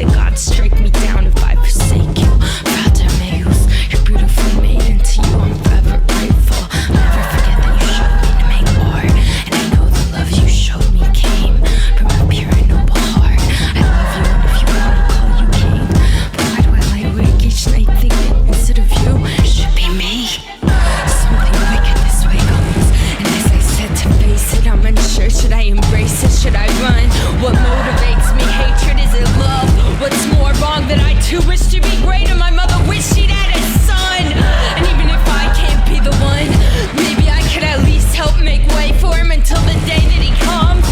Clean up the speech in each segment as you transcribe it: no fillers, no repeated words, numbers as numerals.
the gods strike me down if I forsake you. Frate meus, you're beautifully made, and to you I'm forever grateful. I'll never forget that you showed me to make art, and I know the love you showed me came from a pure and noble heart. I love you, and if you want to call you king, but why do I lie awake each night thinking instead of you, it should be me? Something wicked this way comes, and as I said to face it, I'm unsure. Should I embrace it? Should I run? What motivates me? Hatred? Is it love? What's more wrong that I too wish to be greater? My mother wished she'd had a son, and even if I can't be the one, maybe I could at least help make way for him until the day that he comes.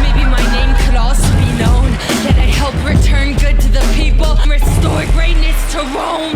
Maybe my name could also be known, that I help return good to the people, restore greatness to Rome.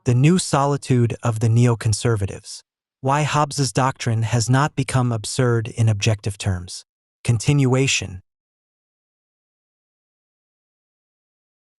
The New Solitude of the Neoconservatives. Why Hobbes's doctrine has not become absurd in objective terms. Continuation.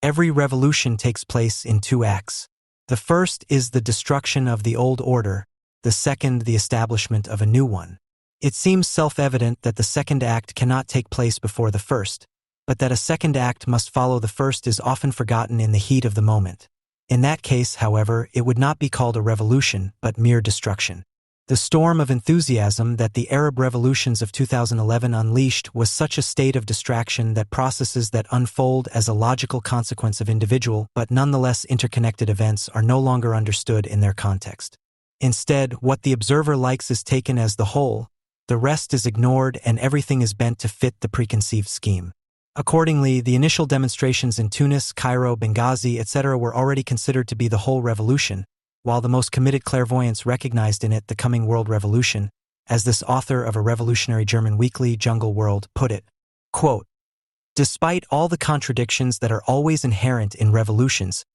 Every revolution takes place in two acts. The first is the destruction of the old order, the second the establishment of a new one. It seems self-evident that the second act cannot take place before the first, but that a second act must follow the first is often forgotten in the heat of the moment. In that case, however, it would not be called a revolution, but mere destruction. The storm of enthusiasm that the Arab revolutions of 2011 unleashed was such a state of distraction that processes that unfold as a logical consequence of individual but nonetheless interconnected events are no longer understood in their context. Instead, what the observer likes is taken as the whole, the rest is ignored, and everything is bent to fit the preconceived scheme. Accordingly, the initial demonstrations in Tunis, Cairo, Benghazi, etc. were already considered to be the whole revolution, while the most committed clairvoyants recognized in it the coming world revolution, as this author of a revolutionary German weekly, Jungle World, put it, quote, "Despite all the contradictions that are always inherent in revolutions,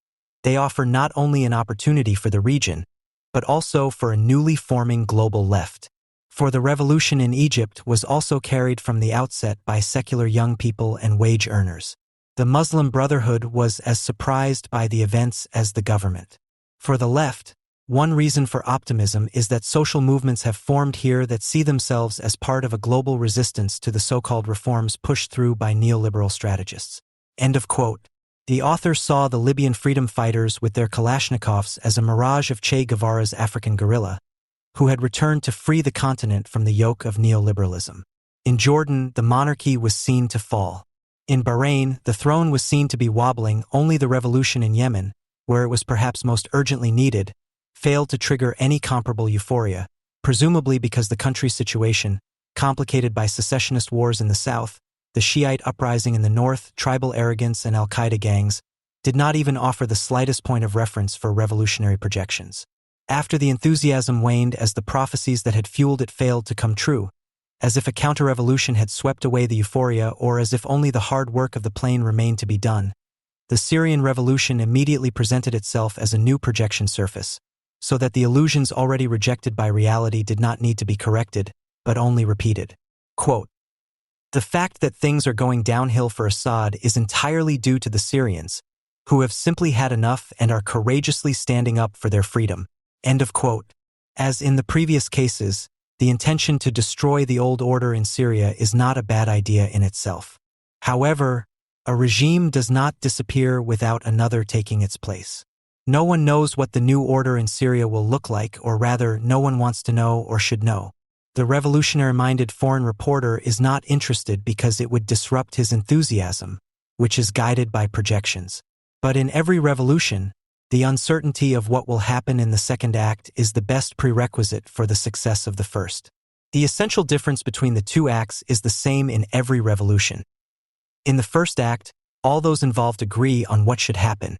they offer not only an opportunity for the region, but also for a newly forming global left. For the revolution in Egypt was also carried from the outset by secular young people and wage earners. The Muslim Brotherhood was as surprised by the events as the government. For the left, one reason for optimism is that social movements have formed here that see themselves as part of a global resistance to the so-called reforms pushed through by neoliberal strategists." End of quote. The author saw the Libyan freedom fighters with their Kalashnikovs as a mirage of Che Guevara's African guerrilla, who had returned to free the continent from the yoke of neoliberalism. In Jordan, the monarchy was seen to fall. In Bahrain, the throne was seen to be wobbling. Only the revolution in Yemen, where it was perhaps most urgently needed, failed to trigger any comparable euphoria, presumably because the country's situation, complicated by secessionist wars in the south, the Shiite uprising in the north, tribal arrogance, and Al-Qaeda gangs, did not even offer the slightest point of reference for revolutionary projections. After the enthusiasm waned as the prophecies that had fueled it failed to come true, as if a counter-revolution had swept away the euphoria or as if only the hard work of the plain remained to be done, the Syrian revolution immediately presented itself as a new projection surface, so that the illusions already rejected by reality did not need to be corrected, but only repeated. Quote, "The fact that things are going downhill for Assad is entirely due to the Syrians, who have simply had enough and are courageously standing up for their freedom." End of quote. As in the previous cases, the intention to destroy the old order in Syria is not a bad idea in itself. However, a regime does not disappear without another taking its place. No one knows what the new order in Syria will look like, or rather, no one wants to know or should know. The revolutionary-minded foreign reporter is not interested because it would disrupt his enthusiasm, which is guided by projections. But in every revolution, the uncertainty of what will happen in the second act is the best prerequisite for the success of the first. The essential difference between the two acts is the same in every revolution. In the first act, all those involved agree on what should happen.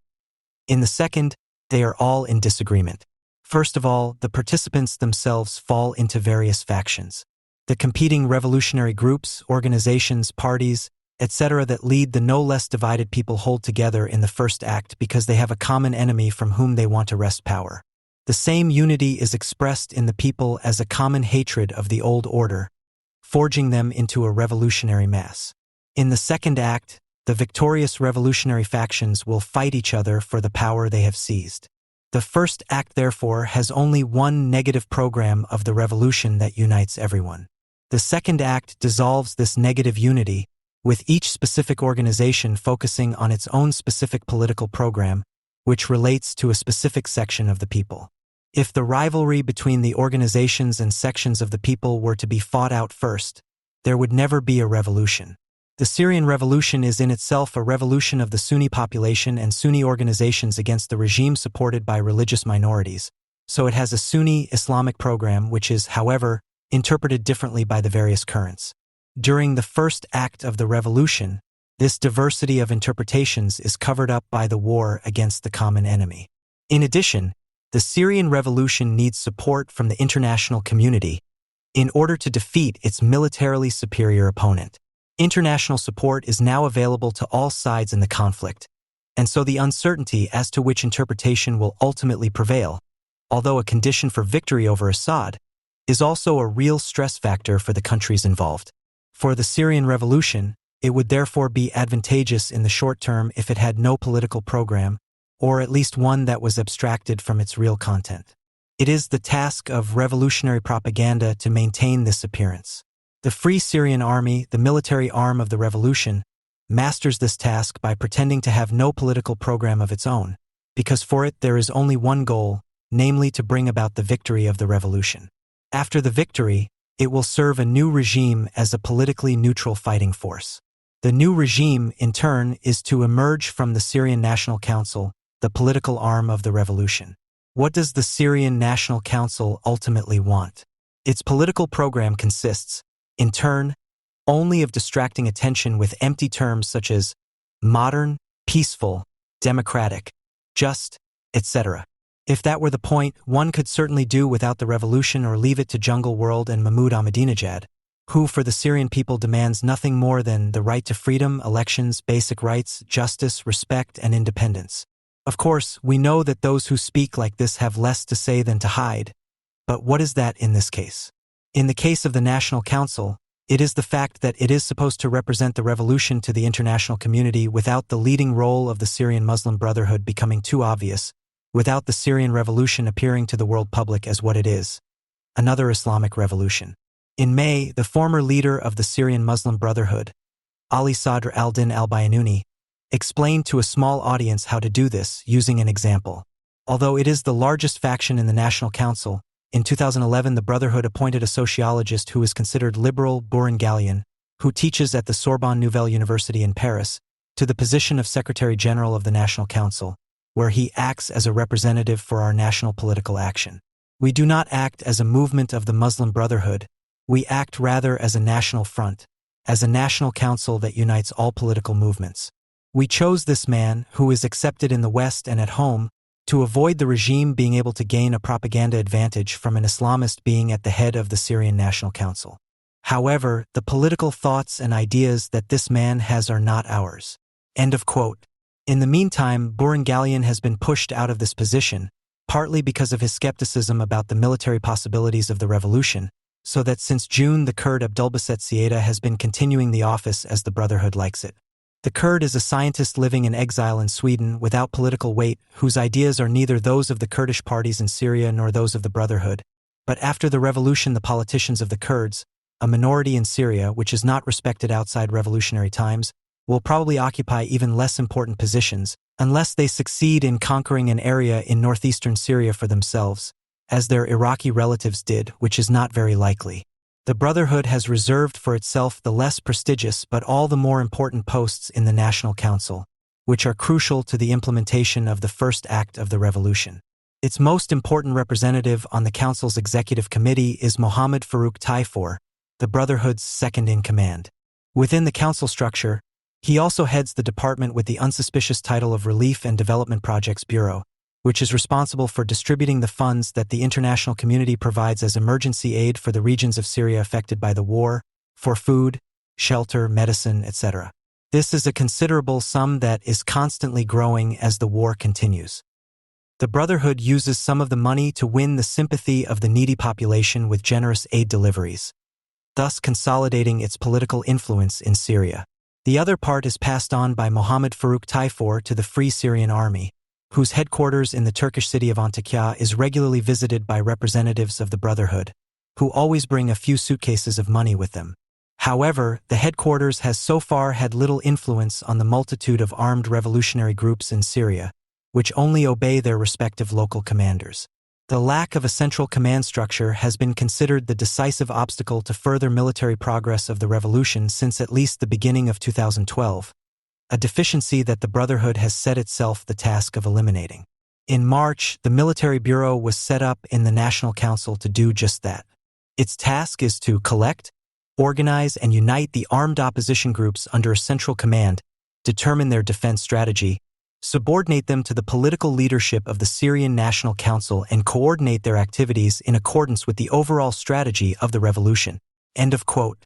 In the second, they are all in disagreement. First of all, the participants themselves fall into various factions. The competing revolutionary groups, organizations, parties, etc. that lead the no less divided people hold together in the first act because they have a common enemy from whom they want to wrest power. The same unity is expressed in the people as a common hatred of the old order, forging them into a revolutionary mass. In the second act, the victorious revolutionary factions will fight each other for the power they have seized. The first act, therefore, has only one negative program of the revolution that unites everyone. The second act dissolves this negative unity, with each specific organization focusing on its own specific political program, which relates to a specific section of the people. If the rivalry between the organizations and sections of the people were to be fought out first, there would never be a revolution. The Syrian revolution is in itself a revolution of the Sunni population and Sunni organizations against the regime supported by religious minorities, so it has a Sunni Islamic program which is, however, interpreted differently by the various currents. During the first act of the revolution, this diversity of interpretations is covered up by the war against the common enemy. In addition, the Syrian revolution needs support from the international community in order to defeat its militarily superior opponent. International support is now available to all sides in the conflict, and so the uncertainty as to which interpretation will ultimately prevail, although a condition for victory over Assad, is also a real stress factor for the countries involved. For the Syrian revolution, it would therefore be advantageous in the short term if it had no political program, or at least one that was abstracted from its real content. It is the task of revolutionary propaganda to maintain this appearance. The Free Syrian Army, the military arm of the revolution, masters this task by pretending to have no political program of its own, because for it there is only one goal, namely to bring about the victory of the revolution. After the victory, it will serve a new regime as a politically neutral fighting force. The new regime, in turn, is to emerge from the Syrian National Council, the political arm of the revolution. What does the Syrian National Council ultimately want? Its political program consists, in turn, only of distracting attention with empty terms such as modern, peaceful, democratic, just, etc. If that were the point, one could certainly do without the revolution or leave it to Jungle World and Mahmoud Ahmadinejad, who for the Syrian people demands nothing more than the right to freedom, elections, basic rights, justice, respect, and independence. Of course, we know that those who speak like this have less to say than to hide, but what is that in this case? In the case of the National Council, it is the fact that it is supposed to represent the revolution to the international community without the leading role of the Syrian Muslim Brotherhood becoming too obvious, without the Syrian revolution appearing to the world public as what it is, another Islamic revolution. In May, the former leader of the Syrian Muslim Brotherhood, Ali Sadr al-Din al-Bayanuni, explained to a small audience how to do this using an example. Although it is the largest faction in the National Council, in 2011 the Brotherhood appointed a sociologist who is considered liberal, Bourrin Gallion, who teaches at the Sorbonne Nouvelle University in Paris, to the position of Secretary General of the National Council, where he acts as a representative for our national political action. We do not act as a movement of the Muslim Brotherhood, we act rather as a national front, as a national council that unites all political movements. We chose this man, who is accepted in the West and at home, to avoid the regime being able to gain a propaganda advantage from an Islamist being at the head of the Syrian National Council. However, the political thoughts and ideas that this man has are not ours. End of quote. In the meantime, Burhan has been pushed out of this position, partly because of his skepticism about the military possibilities of the revolution, so that since June the Kurd Abdulbasit Siada has been continuing the office as the Brotherhood likes it. The Kurd is a scientist living in exile in Sweden without political weight, whose ideas are neither those of the Kurdish parties in Syria nor those of the Brotherhood. But after the revolution, the politicians of the Kurds, a minority in Syria which is not respected outside revolutionary times, will probably occupy even less important positions, unless they succeed in conquering an area in northeastern Syria for themselves, as their Iraqi relatives did, which is not very likely. The Brotherhood has reserved for itself the less prestigious but all the more important posts in the National Council, which are crucial to the implementation of the first act of the revolution. Its most important representative on the Council's Executive Committee is Mohammed Farouk Taifour, the Brotherhood's second-in-command. Within the council structure, he also heads the department with the unsuspicious title of Relief and Development Projects Bureau, which is responsible for distributing the funds that the international community provides as emergency aid for the regions of Syria affected by the war, for food, shelter, medicine, etc. This is a considerable sum that is constantly growing as the war continues. The Brotherhood uses some of the money to win the sympathy of the needy population with generous aid deliveries, thus consolidating its political influence in Syria. The other part is passed on by Mohammed Farouk Taifour to the Free Syrian Army, whose headquarters in the Turkish city of Antakya is regularly visited by representatives of the Brotherhood, who always bring a few suitcases of money with them. However, the headquarters has so far had little influence on the multitude of armed revolutionary groups in Syria, which only obey their respective local commanders. The lack of a central command structure has been considered the decisive obstacle to further military progress of the revolution since at least the beginning of 2012, a deficiency that the Brotherhood has set itself the task of eliminating. In March, the Military Bureau was set up in the National Council to do just that. Its task is to collect, organize, and unite the armed opposition groups under a central command, determine their defense strategy, subordinate them to the political leadership of the Syrian National Council, and coordinate their activities in accordance with the overall strategy of the revolution. End of quote.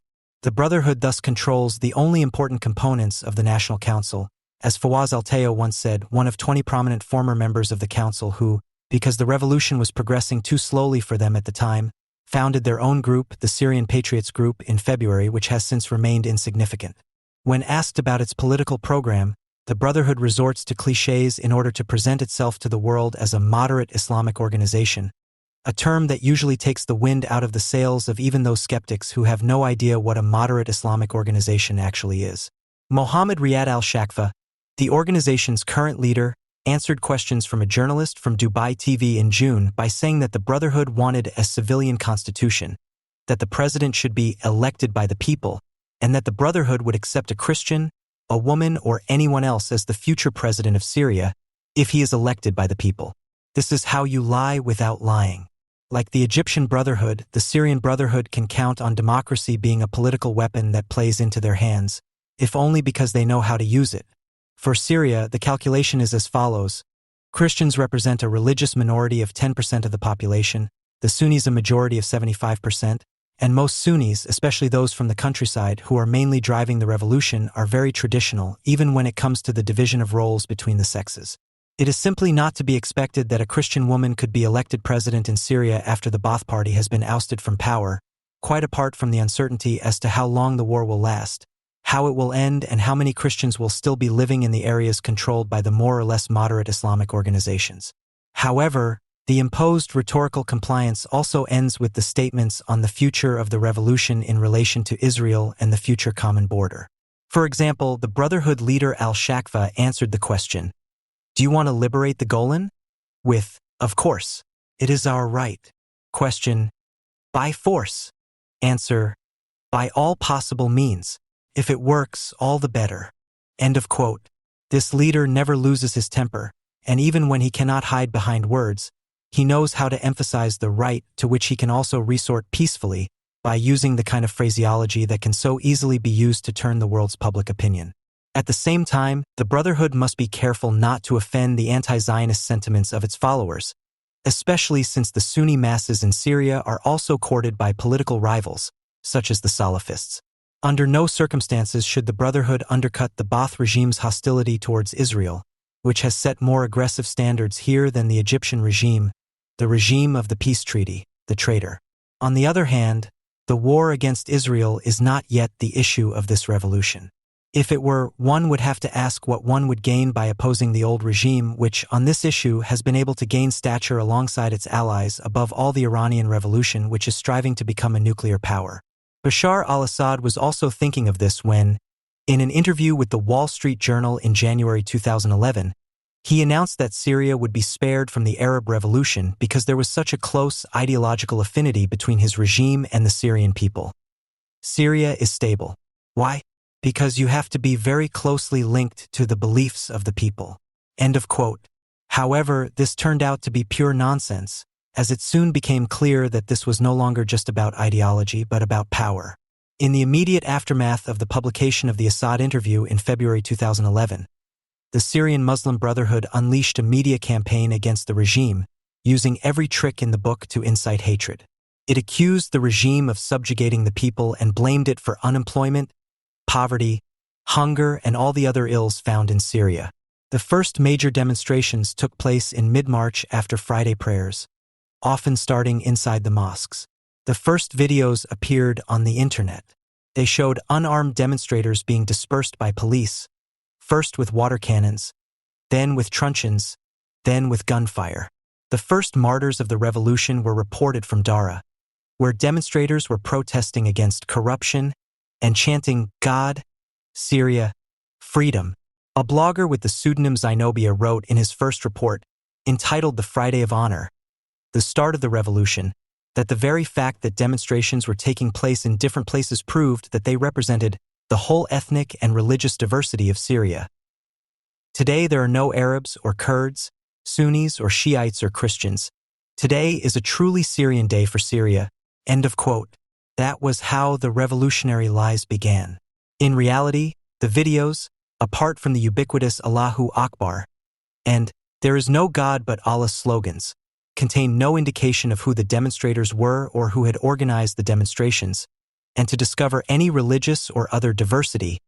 The Brotherhood thus controls the only important components of the National Council, as Fawaz Al-Tayo once said, one of 20 prominent former members of the council who, because the revolution was progressing too slowly for them at the time, founded their own group, the Syrian Patriots Group, in February, which has since remained insignificant. When asked about its political program, the Brotherhood resorts to clichés in order to present itself to the world as a moderate Islamic organization, a term that usually takes the wind out of the sails of even those skeptics who have no idea what a moderate Islamic organization actually is. Mohammed Riyad al-Shakfa, the organization's current leader, answered questions from a journalist from Dubai TV in June by saying that the Brotherhood wanted a civilian constitution, that the president should be elected by the people, and that the Brotherhood would accept a Christian, a woman, or anyone else as the future president of Syria if he is elected by the people. This is how you lie without lying. Like the Egyptian Brotherhood, the Syrian Brotherhood can count on democracy being a political weapon that plays into their hands, if only because they know how to use it. For Syria, the calculation is as follows. Christians represent a religious minority of 10% of the population, the Sunnis a majority of 75%, and most Sunnis, especially those from the countryside who are mainly driving the revolution, are very traditional, even when it comes to the division of roles between the sexes. It is simply not to be expected that a Christian woman could be elected president in Syria after the Ba'ath Party has been ousted from power, quite apart from the uncertainty as to how long the war will last, how it will end, and how many Christians will still be living in the areas controlled by the more or less moderate Islamic organizations. However, the imposed rhetorical compliance also ends with the statements on the future of the revolution in relation to Israel and the future common border. For example, the Brotherhood leader al-Shakfa answered the question, "Do you want to liberate the Golan?" with, "Of course. It is our right." Question, "By force?" Answer, "By all possible means. If it works, all the better." End of quote. This leader never loses his temper, and even when he cannot hide behind words, he knows how to emphasize the right, to which he can also resort peacefully by using the kind of phraseology that can so easily be used to turn the world's public opinion. At the same time, the Brotherhood must be careful not to offend the anti-Zionist sentiments of its followers, especially since the Sunni masses in Syria are also courted by political rivals, such as the Salafists. Under no circumstances should the Brotherhood undercut the Ba'ath regime's hostility towards Israel, which has set more aggressive standards here than the Egyptian regime, the regime of the peace treaty, the traitor. On the other hand, the war against Israel is not yet the issue of this revolution. If it were, one would have to ask what one would gain by opposing the old regime, which, on this issue, has been able to gain stature alongside its allies, above all the Iranian Revolution, which is striving to become a nuclear power. Bashar al-Assad was also thinking of this when, in an interview with the Wall Street Journal in January 2011, he announced that Syria would be spared from the Arab Revolution because there was such a close ideological affinity between his regime and the Syrian people. Syria is stable. Why? Because you have to be very closely linked to the beliefs of the people. End of quote. However, this turned out to be pure nonsense, as it soon became clear that this was no longer just about ideology but about power. In the immediate aftermath of the publication of the Assad interview in February 2011, the Syrian Muslim Brotherhood unleashed a media campaign against the regime, using every trick in the book to incite hatred. It accused the regime of subjugating the people and blamed it for unemployment, poverty, hunger, and all the other ills found in Syria. The first major demonstrations took place in mid-March after Friday prayers, often starting inside the mosques. The first videos appeared on the internet. They showed unarmed demonstrators being dispersed by police, first with water cannons, then with truncheons, then with gunfire. The first martyrs of the revolution were reported from Dara, where demonstrators were protesting against corruption and chanting God, Syria, freedom. A blogger with the pseudonym Zenobia wrote in his first report, entitled The Friday of Honor, the start of the revolution, that the very fact that demonstrations were taking place in different places proved that they represented the whole ethnic and religious diversity of Syria. Today there are no Arabs or Kurds, Sunnis or Shiites or Christians. Today is a truly Syrian day for Syria. End of quote. That was how the revolutionary lies began. In reality, the videos, apart from the ubiquitous Allahu Akbar and "There is no God but Allah" slogans, contain no indication of who the demonstrators were or who had organized the demonstrations, and to discover any religious or other diversity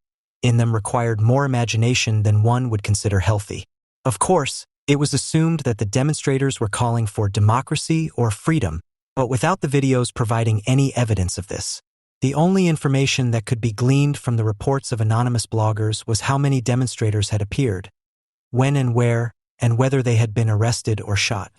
in them required more imagination than one would consider healthy. Of course, it was assumed that the demonstrators were calling for democracy or freedom, but without the videos providing any evidence of this. The only information that could be gleaned from the reports of anonymous bloggers was how many demonstrators had appeared, when and where, and whether they had been arrested or shot.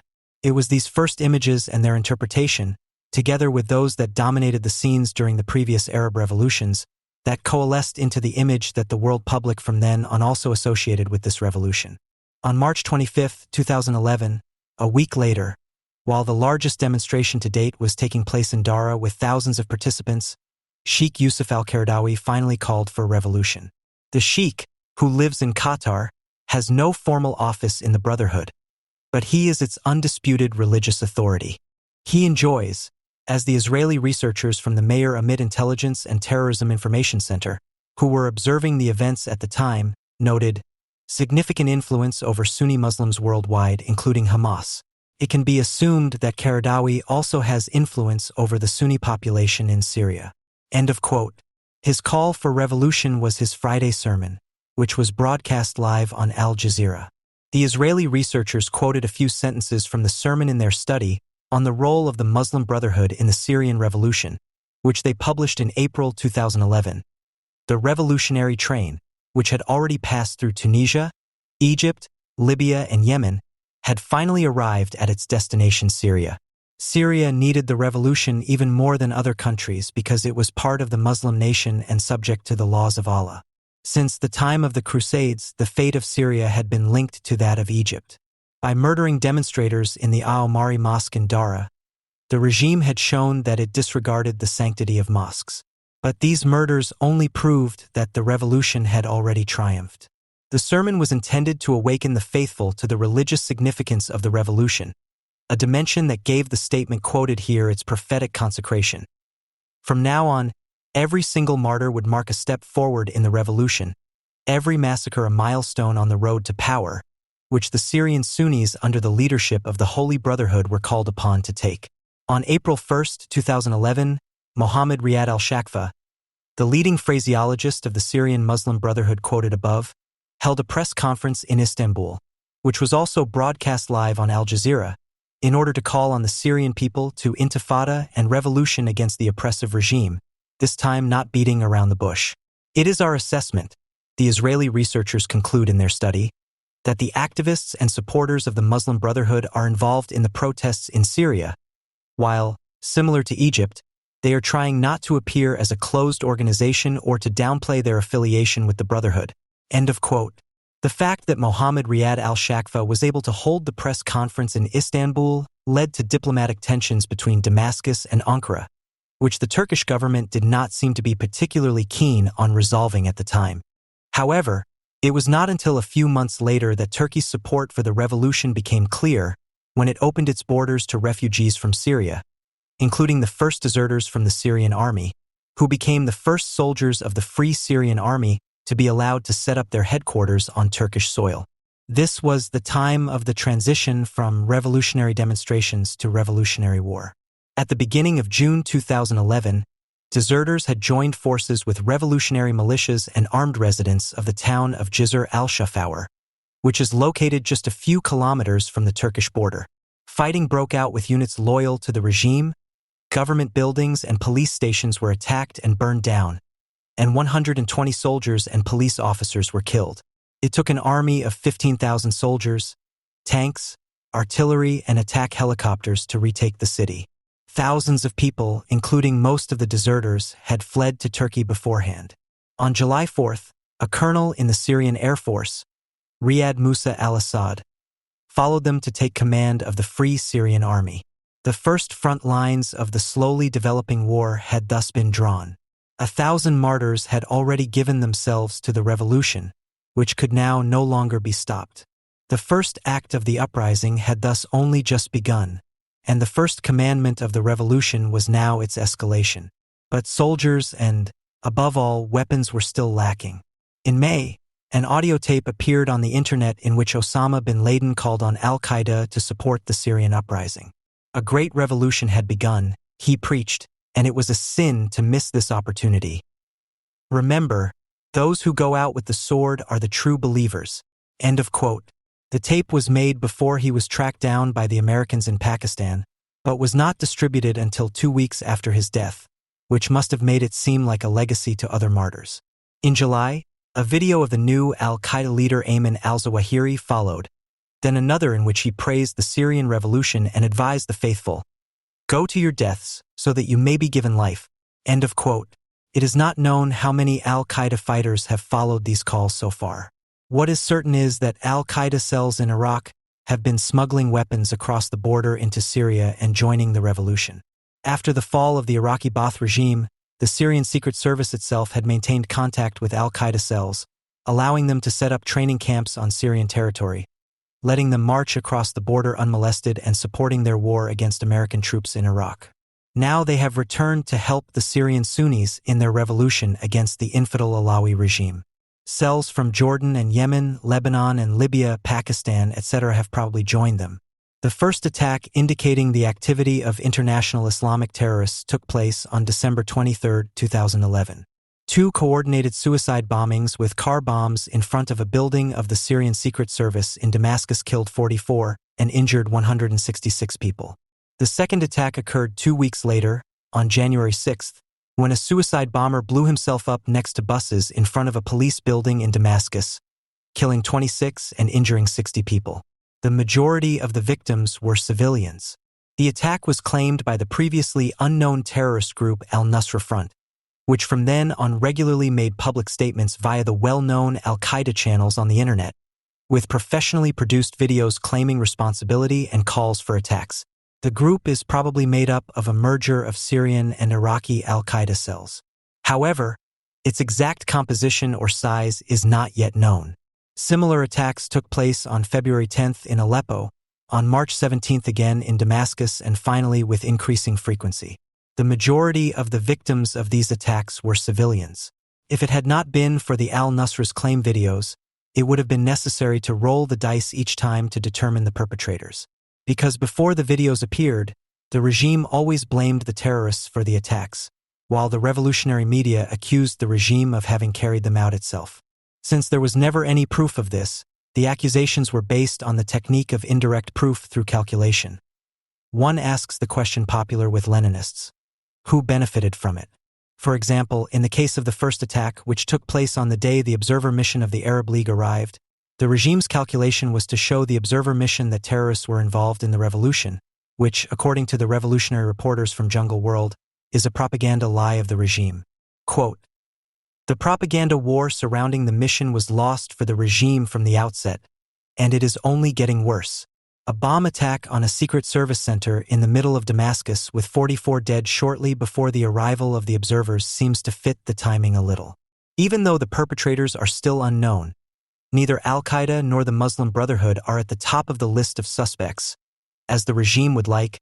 It was these first images and their interpretation, together with those that dominated the scenes during the previous Arab revolutions, that coalesced into the image that the world public from then on also associated with this revolution. On March 25, 2011, a week later, while the largest demonstration to date was taking place in Dara with thousands of participants, Sheikh Yusuf al-Qaradawi finally called for a revolution. The sheikh, who lives in Qatar, has no formal office in the Brotherhood, but he is its undisputed religious authority. He enjoys, as the Israeli researchers from the Meir Amit Intelligence and Terrorism Information Center, who were observing the events at the time, noted, significant influence over Sunni Muslims worldwide, including Hamas. It can be assumed that Qaradawi also has influence over the Sunni population in Syria. End of quote. His call for revolution was his Friday sermon, which was broadcast live on Al Jazeera. The Israeli researchers quoted a few sentences from the sermon in their study on the role of the Muslim Brotherhood in the Syrian Revolution, which they published in April 2011. The revolutionary train, which had already passed through Tunisia, Egypt, Libya, and Yemen, had finally arrived at its destination, Syria. Syria needed the revolution even more than other countries because it was part of the Muslim nation and subject to the laws of Allah. Since the time of the Crusades, the fate of Syria had been linked to that of Egypt. By murdering demonstrators in the Al-Mari Mosque in Dara, the regime had shown that it disregarded the sanctity of mosques. But these murders only proved that the revolution had already triumphed. The sermon was intended to awaken the faithful to the religious significance of the revolution, a dimension that gave the statement quoted here its prophetic consecration. From now on, every single martyr would mark a step forward in the revolution, every massacre a milestone on the road to power, which the Syrian Sunnis under the leadership of the Holy Brotherhood were called upon to take. On April 1, 2011, Mohammed Riyad al-Shaqfa, the leading phraseologist of the Syrian Muslim Brotherhood quoted above, held a press conference in Istanbul, which was also broadcast live on Al Jazeera, in order to call on the Syrian people to intifada and revolution against the oppressive regime, this time not beating around the bush. It is our assessment, the Israeli researchers conclude in their study, that the activists and supporters of the Muslim Brotherhood are involved in the protests in Syria, while, similar to Egypt, they are trying not to appear as a closed organization or to downplay their affiliation with the Brotherhood. End of quote. The fact that Mohammed Riyad al-Shaqfa was able to hold the press conference in Istanbul led to diplomatic tensions between Damascus and Ankara, which the Turkish government did not seem to be particularly keen on resolving at the time. However, it was not until a few months later that Turkey's support for the revolution became clear when it opened its borders to refugees from Syria, including the first deserters from the Syrian army, who became the first soldiers of the Free Syrian Army to be allowed to set up their headquarters on Turkish soil. This was the time of the transition from revolutionary demonstrations to revolutionary war. At the beginning of June 2011, deserters had joined forces with revolutionary militias and armed residents of the town of Jisr al-Shafawar, which is located just a few kilometers from the Turkish border. Fighting broke out with units loyal to the regime. Government buildings and police stations were attacked and burned down, and 120 soldiers and police officers were killed. It took an army of 15,000 soldiers, tanks, artillery, and attack helicopters to retake the city. Thousands of people, including most of the deserters, had fled to Turkey beforehand. On July 4th, a colonel in the Syrian Air Force, Riyad Musa al-Assad, followed them to take command of the Free Syrian Army. The first front lines of the slowly developing war had thus been drawn. 1,000 martyrs had already given themselves to the revolution, which could now no longer be stopped. The first act of the uprising had thus only just begun, and the first commandment of the revolution was now its escalation. But soldiers and, above all, weapons were still lacking. In May, an audio tape appeared on the internet in which Osama bin Laden called on al-Qaeda to support the Syrian uprising. A great revolution had begun, he preached, and it was a sin to miss this opportunity. Remember, those who go out with the sword are the true believers. End of quote. The tape was made before he was tracked down by the Americans in Pakistan, but was not distributed until 2 weeks after his death, which must have made it seem like a legacy to other martyrs. In July, a video of the new al-Qaeda leader Ayman al-Zawahiri followed, then another in which he praised the Syrian revolution and advised the faithful, "Go to your deaths, so that you may be given life." End of quote. It is not known how many al-Qaeda fighters have followed these calls so far. What is certain is that al-Qaeda cells in Iraq have been smuggling weapons across the border into Syria and joining the revolution. After the fall of the Iraqi Ba'ath regime, the Syrian Secret Service itself had maintained contact with al-Qaeda cells, allowing them to set up training camps on Syrian territory, letting them march across the border unmolested and supporting their war against American troops in Iraq. Now they have returned to help the Syrian Sunnis in their revolution against the infidel Alawi regime. Cells from Jordan and Yemen, Lebanon and Libya, Pakistan, etc. have probably joined them. The first attack indicating the activity of international Islamic terrorists took place on December 23, 2011. 2 coordinated suicide bombings with car bombs in front of a building of the Syrian Secret Service in Damascus killed 44 and injured 166 people. The second attack occurred 2 weeks later, on January 6, when a suicide bomber blew himself up next to buses in front of a police building in Damascus, killing 26 and injuring 60 people. The majority of the victims were civilians. The attack was claimed by the previously unknown terrorist group Al-Nusra Front, which from then on regularly made public statements via the well-known al-Qaeda channels on the internet, with professionally produced videos claiming responsibility and calls for attacks. The group is probably made up of a merger of Syrian and Iraqi al-Qaeda cells. However, its exact composition or size is not yet known. Similar attacks took place on February 10th in Aleppo, on March 17th again in Damascus, and finally with increasing frequency. The majority of the victims of these attacks were civilians. If it had not been for the al-Nusra's claim videos, it would have been necessary to roll the dice each time to determine the perpetrators. Because before the videos appeared, the regime always blamed the terrorists for the attacks, while the revolutionary media accused the regime of having carried them out itself. Since there was never any proof of this, the accusations were based on the technique of indirect proof through calculation. One asks the question popular with Leninists: who benefited from it? For example, in the case of the first attack, which took place on the day the observer mission of the Arab League arrived, the regime's calculation was to show the observer mission that terrorists were involved in the revolution, which, according to the revolutionary reporters from Jungle World, is a propaganda lie of the regime. Quote, "The propaganda war surrounding the mission was lost for the regime from the outset, and it is only getting worse. A bomb attack on a secret service center in the middle of Damascus with 44 dead shortly before the arrival of the observers seems to fit the timing a little. Even though the perpetrators are still unknown, neither Al-Qaeda nor the Muslim Brotherhood are at the top of the list of suspects, as the regime would like,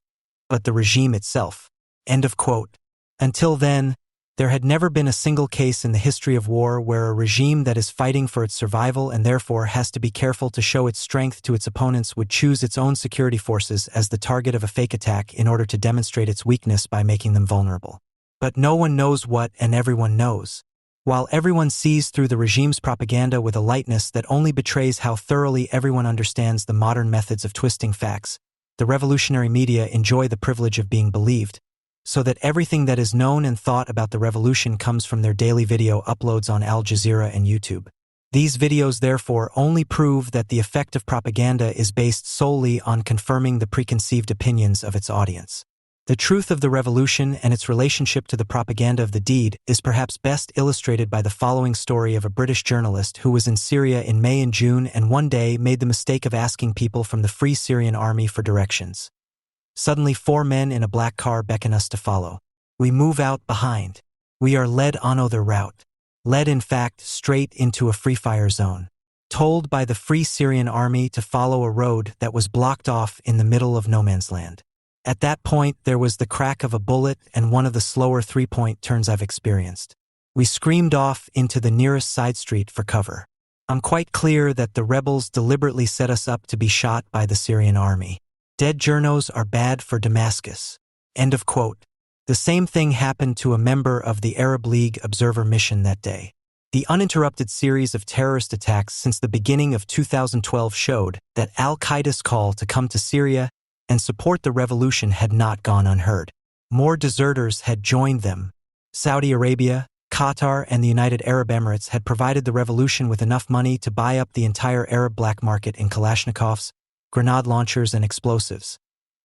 but the regime itself." End of quote. Until then, there had never been a single case in the history of war where a regime that is fighting for its survival and therefore has to be careful to show its strength to its opponents would choose its own security forces as the target of a fake attack in order to demonstrate its weakness by making them vulnerable. But no one knows what and everyone knows. While everyone sees through the regime's propaganda with a lightness that only betrays how thoroughly everyone understands the modern methods of twisting facts, the revolutionary media enjoy the privilege of being believed, so that everything that is known and thought about the revolution comes from their daily video uploads on Al Jazeera and YouTube. These videos therefore only prove that the effect of propaganda is based solely on confirming the preconceived opinions of its audience. The truth of the revolution and its relationship to the propaganda of the deed is perhaps best illustrated by the following story of a British journalist who was in Syria in May and June and one day made the mistake of asking people from the Free Syrian Army for directions. Suddenly 4 men in a black car beckon us to follow. We move out behind. We are led on their route. Led in fact straight into a free fire zone. Told by the Free Syrian Army to follow a road that was blocked off in the middle of no man's land. At that point there was the crack of a bullet and one of the slower 3-point turns I've experienced. We screamed off into the nearest side street for cover. I'm quite clear that the rebels deliberately set us up to be shot by the Syrian army. Dead journos are bad for Damascus. End of quote. The same thing happened to a member of the Arab League observer mission that day. The uninterrupted series of terrorist attacks since the beginning of 2012 showed that Al-Qaeda's call to come to Syria and support the revolution had not gone unheard. More deserters had joined them. Saudi Arabia, Qatar, and the United Arab Emirates had provided the revolution with enough money to buy up the entire Arab black market in Kalashnikovs, grenade launchers, and explosives,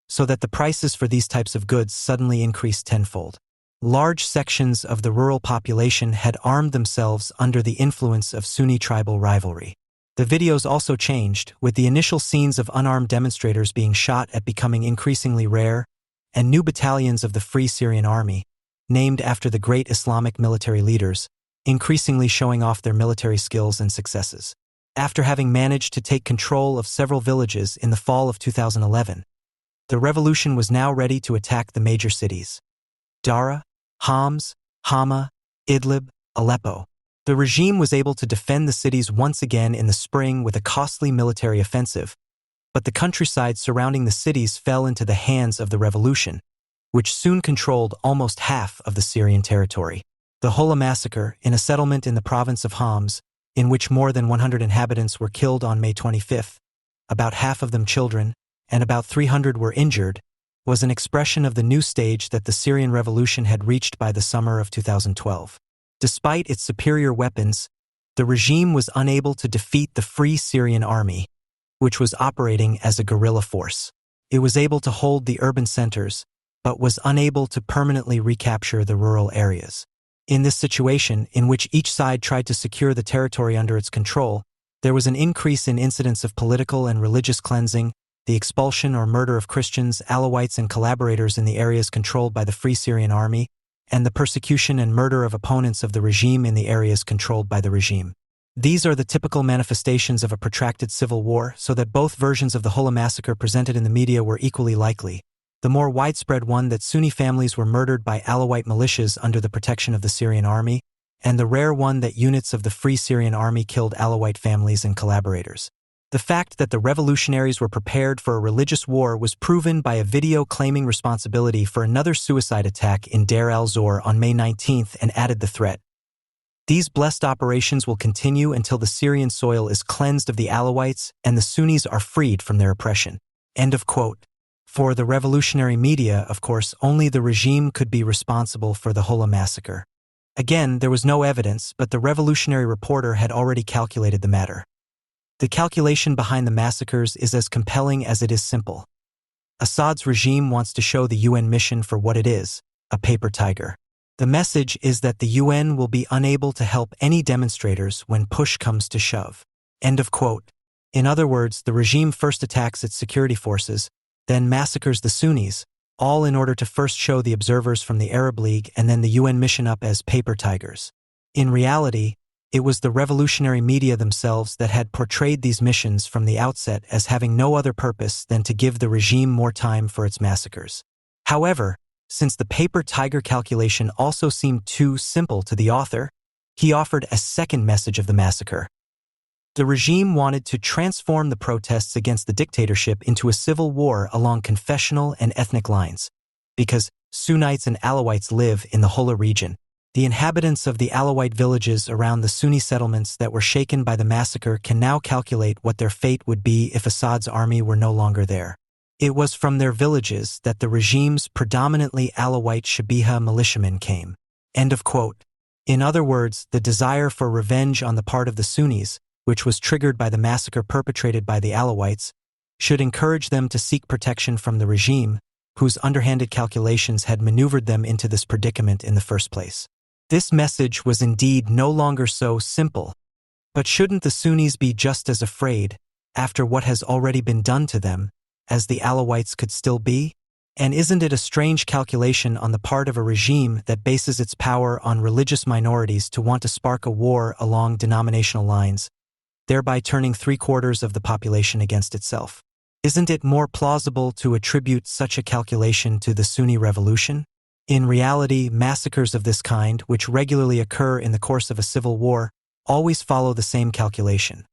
so that the prices for these types of goods suddenly increased tenfold. Large sections of the rural population had armed themselves under the influence of Sunni tribal rivalry. The videos also changed, with the initial scenes of unarmed demonstrators being shot at becoming increasingly rare, and new battalions of the Free Syrian Army, named after the great Islamic military leaders, increasingly showing off their military skills and successes. After having managed to take control of several villages in the fall of 2011, the revolution was now ready to attack the major cities: Dara, Homs, Hama, Idlib, Aleppo. The regime was able to defend the cities once again in the spring with a costly military offensive, but the countryside surrounding the cities fell into the hands of the revolution, which soon controlled almost half of the Syrian territory. The Hola massacre, in a settlement in the province of Homs, in which more than 100 inhabitants were killed on May 25, about half of them children, and about 300 were injured, was an expression of the new stage that the Syrian revolution had reached by the summer of 2012. Despite its superior weapons, the regime was unable to defeat the Free Syrian Army, which was operating as a guerrilla force. It was able to hold the urban centers, but was unable to permanently recapture the rural areas. In this situation, in which each side tried to secure the territory under its control, there was an increase in incidents of political and religious cleansing, the expulsion or murder of Christians, Alawites, and collaborators in the areas controlled by the Free Syrian Army, and the persecution and murder of opponents of the regime in the areas controlled by the regime. These are the typical manifestations of a protracted civil war, so that both versions of the Hola massacre presented in the media were equally likely. The more widespread one that Sunni families were murdered by Alawite militias under the protection of the Syrian army, and the rare one that units of the Free Syrian Army killed Alawite families and collaborators. The fact that the revolutionaries were prepared for a religious war was proven by a video claiming responsibility for another suicide attack in Deir al-Zor on May 19th and added the threat. These blessed operations will continue until the Syrian soil is cleansed of the Alawites and the Sunnis are freed from their oppression. End of quote. For the revolutionary media, of course, only the regime could be responsible for the Hola massacre. Again, there was no evidence, but the revolutionary reporter had already calculated the matter. The calculation behind the massacres is as compelling as it is simple. Assad's regime wants to show the UN mission for what it is, a paper tiger. The message is that the UN will be unable to help any demonstrators when push comes to shove. End of quote. In other words, the regime first attacks its security forces, then massacres the Sunnis, all in order to first show the observers from the Arab League and then the UN mission up as paper tigers. In reality, it was the revolutionary media themselves that had portrayed these missions from the outset as having no other purpose than to give the regime more time for its massacres. However, since the paper tiger calculation also seemed too simple to the author, he offered a second message of the massacre. The regime wanted to transform the protests against the dictatorship into a civil war along confessional and ethnic lines. Because Sunnites and Alawites live in the Hola region, the inhabitants of the Alawite villages around the Sunni settlements that were shaken by the massacre can now calculate what their fate would be if Assad's army were no longer there. It was from their villages that the regime's predominantly Alawite Shabiha militiamen came. End of quote. In other words, the desire for revenge on the part of the Sunnis, which was triggered by the massacre perpetrated by the Alawites, should encourage them to seek protection from the regime, whose underhanded calculations had maneuvered them into this predicament in the first place. This message was indeed no longer so simple. But shouldn't the Sunnis be just as afraid, after what has already been done to them, as the Alawites could still be? And isn't it a strange calculation on the part of a regime that bases its power on religious minorities to want to spark a war along denominational lines, thereby turning 3/4 of the population against itself? Isn't it more plausible to attribute such a calculation to the Sunni revolution? In reality, massacres of this kind, which regularly occur in the course of a civil war, always follow the same calculation: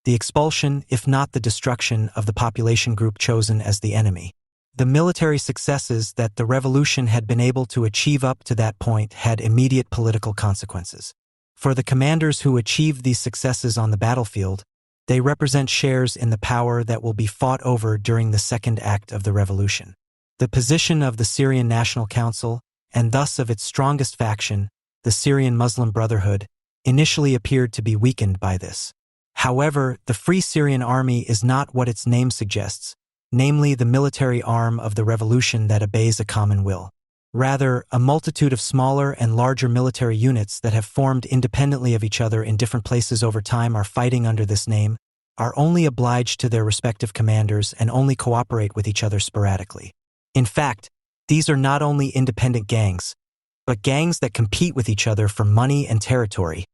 the expulsion, if not the destruction, of the population group chosen as the enemy. The military successes that the revolution had been able to achieve up to that point had immediate political consequences. For the commanders who achieved these successes on the battlefield, they represent shares in the power that will be fought over during the second act of the revolution. The position of the Syrian National Council, and thus of its strongest faction, the Syrian Muslim Brotherhood, initially appeared to be weakened by this. However, the Free Syrian Army is not what its name suggests, namely the military arm of the revolution that obeys a common will. Rather, a multitude of smaller and larger military units that have formed independently of each other in different places over time are fighting under this name, are only obliged to their respective commanders and only cooperate with each other sporadically. In fact, these are not only independent gangs, but gangs that compete with each other for money and territory,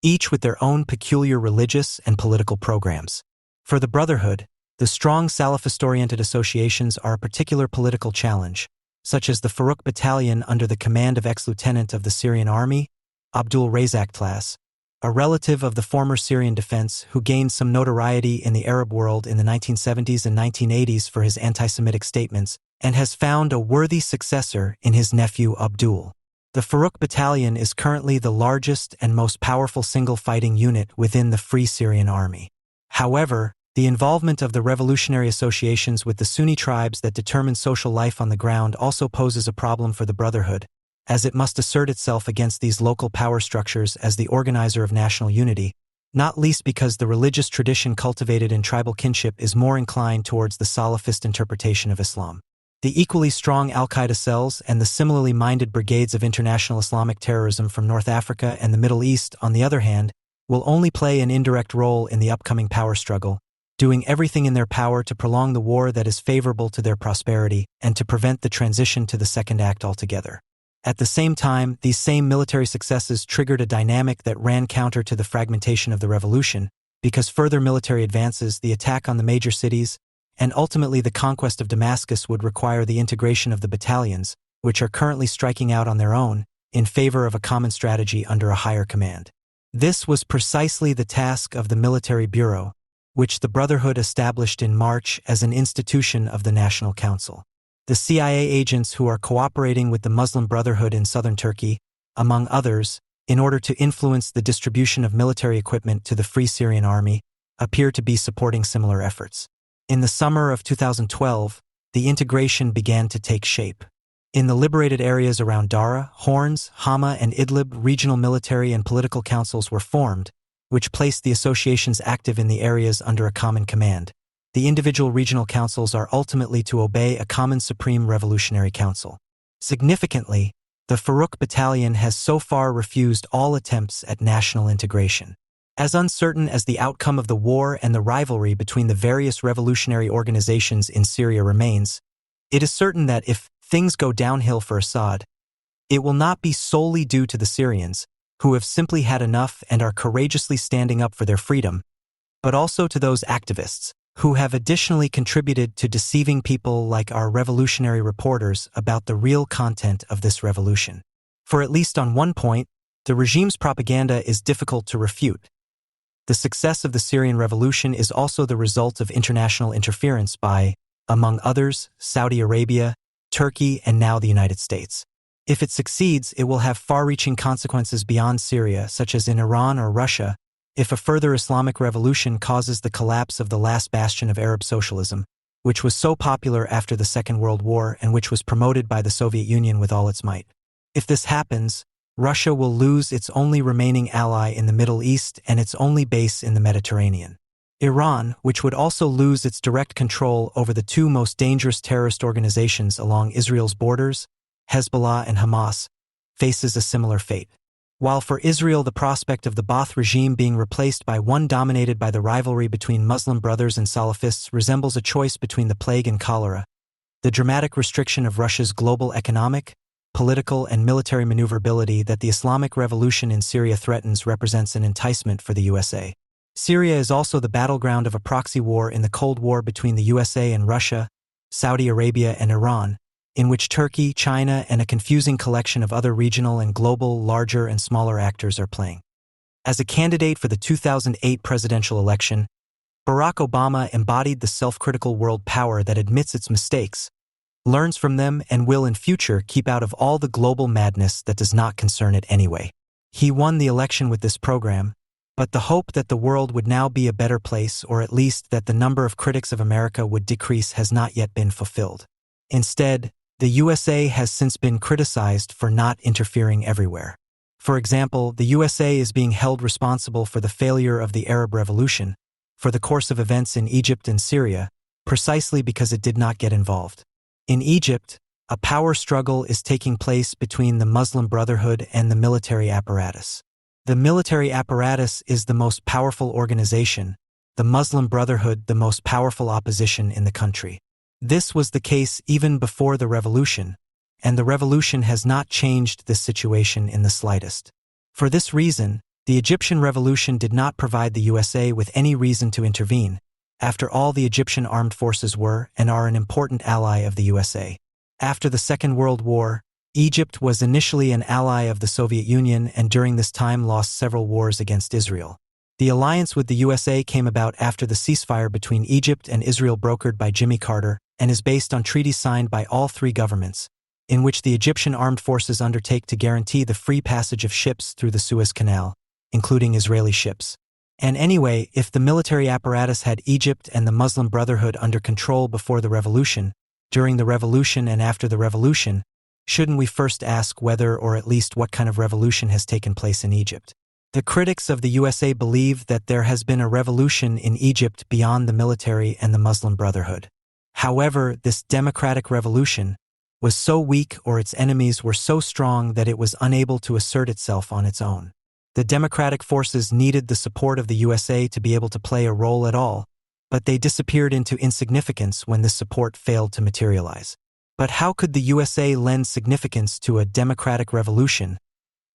each with their own peculiar religious and political programs. For the Brotherhood, the strong Salafist-oriented associations are a particular political challenge, such as the Farouk Battalion under the command of ex-lieutenant of the Syrian Army, Abdul Razak Tlas, a relative of the former Syrian defense who gained some notoriety in the Arab world in the 1970s and 1980s for his anti-Semitic statements, and has found a worthy successor in his nephew Abdul. The Farouk Battalion is currently the largest and most powerful single fighting unit within the Free Syrian Army. However, the involvement of the revolutionary associations with the Sunni tribes that determine social life on the ground also poses a problem for the Brotherhood, as it must assert itself against these local power structures as the organizer of national unity, not least because the religious tradition cultivated in tribal kinship is more inclined towards the Salafist interpretation of Islam. The equally strong al-Qaeda cells and the similarly minded brigades of international Islamic terrorism from North Africa and the Middle East, on the other hand, will only play an indirect role in the upcoming power struggle, doing everything in their power to prolong the war that is favorable to their prosperity and to prevent the transition to the second act altogether. At the same time, these same military successes triggered a dynamic that ran counter to the fragmentation of the revolution, because further military advances, the attack on the major cities, and ultimately the conquest of Damascus would require the integration of the battalions, which are currently striking out on their own, in favor of a common strategy under a higher command. This was precisely the task of the Military Bureau, which the Brotherhood established in March as an institution of the National Council. The CIA agents who are cooperating with the Muslim Brotherhood in southern Turkey, among others, in order to influence the distribution of military equipment to the Free Syrian Army, appear to be supporting similar efforts. In the summer of 2012, the integration began to take shape. In the liberated areas around Dara, Horns, Hama, and Idlib, regional military and political councils were formed, which placed the associations active in the areas under a common command. The individual regional councils are ultimately to obey a common Supreme Revolutionary Council. Significantly, the Faruk Battalion has so far refused all attempts at national integration. As uncertain as the outcome of the war and the rivalry between the various revolutionary organizations in Syria remains, it is certain that if things go downhill for Assad, it will not be solely due to the Syrians, who have simply had enough and are courageously standing up for their freedom, but also to those activists who have additionally contributed to deceiving people like our revolutionary reporters about the real content of this revolution. For at least on one point, the regime's propaganda is difficult to refute. The success of the Syrian revolution is also the result of international interference by, among others, Saudi Arabia, Turkey, and now the United States. If it succeeds, it will have far-reaching consequences beyond Syria, such as in Iran or Russia, if a further Islamic revolution causes the collapse of the last bastion of Arab socialism, which was so popular after the Second World War and which was promoted by the Soviet Union with all its might. If this happens, Russia will lose its only remaining ally in the Middle East and its only base in the Mediterranean. Iran, which would also lose its direct control over the two most dangerous terrorist organizations along Israel's borders, Hezbollah and Hamas, faces a similar fate. While for Israel the prospect of the Ba'ath regime being replaced by one dominated by the rivalry between Muslim brothers and Salafists resembles a choice between the plague and cholera, the dramatic restriction of Russia's global economic, political, and military maneuverability that the Islamic Revolution in Syria threatens represents an enticement for the USA. Syria is also the battleground of a proxy war in the Cold War between the USA and Russia, Saudi Arabia and Iran, in which Turkey, China, and a confusing collection of other regional and global, larger and smaller actors are playing. As a candidate for the 2008 presidential election, Barack Obama embodied the self-critical world power that admits its mistakes, learns from them, and will in future keep out of all the global madness that does not concern it anyway. He won the election with this program, but the hope that the world would now be a better place, or at least that the number of critics of America would decrease, has not yet been fulfilled. Instead, the USA has since been criticized for not interfering everywhere. For example, the USA is being held responsible for the failure of the Arab Revolution, for the course of events in Egypt and Syria, precisely because it did not get involved. In Egypt, a power struggle is taking place between the Muslim Brotherhood and the military apparatus. The military apparatus is the most powerful organization, the Muslim Brotherhood the most powerful opposition in the country. This was the case even before the revolution, and the revolution has not changed this situation in the slightest. For this reason, the Egyptian revolution did not provide the USA with any reason to intervene. After all, the Egyptian armed forces were and are an important ally of the USA. After the Second World War, Egypt was initially an ally of the Soviet Union and during this time lost several wars against Israel. The alliance with the USA came about after the ceasefire between Egypt and Israel brokered by Jimmy Carter and is based on treaties signed by all three governments, in which the Egyptian armed forces undertake to guarantee the free passage of ships through the Suez Canal, including Israeli ships. And anyway, if the military apparatus had Egypt and the Muslim Brotherhood under control before the revolution, during the revolution and after the revolution, shouldn't we first ask whether or at least what kind of revolution has taken place in Egypt? The critics of the USA believe that there has been a revolution in Egypt beyond the military and the Muslim Brotherhood. However, this democratic revolution was so weak or its enemies were so strong that it was unable to assert itself on its own. The democratic forces needed the support of the USA to be able to play a role at all, but they disappeared into insignificance when this support failed to materialize. But how could the USA lend significance to a democratic revolution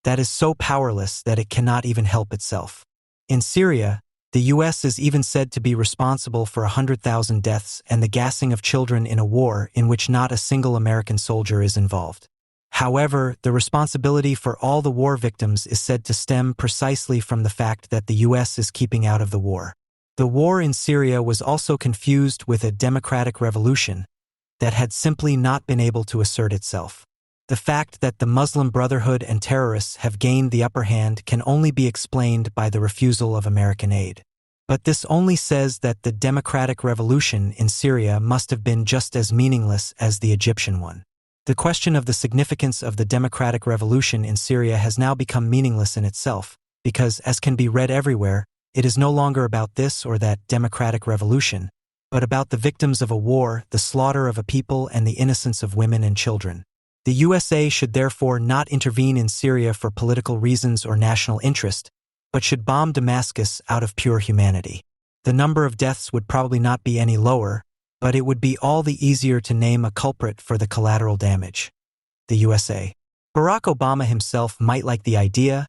that is so powerless that it cannot even help itself? In Syria, the US is even said to be responsible for 100,000 deaths and the gassing of children in a war in which not a single American soldier is involved. However, the responsibility for all the war victims is said to stem precisely from the fact that the US is keeping out of the war. The war in Syria was also confused with a democratic revolution that had simply not been able to assert itself. The fact that the Muslim Brotherhood and terrorists have gained the upper hand can only be explained by the refusal of American aid. But this only says that the democratic revolution in Syria must have been just as meaningless as the Egyptian one. The question of the significance of the democratic revolution in Syria has now become meaningless in itself, because, as can be read everywhere, it is no longer about this or that democratic revolution, but about the victims of a war, the slaughter of a people, and the innocence of women and children. The USA should therefore not intervene in Syria for political reasons or national interest, but should bomb Damascus out of pure humanity. The number of deaths would probably not be any lower, but it would be all the easier to name a culprit for the collateral damage: the USA. Barack Obama himself might like the idea,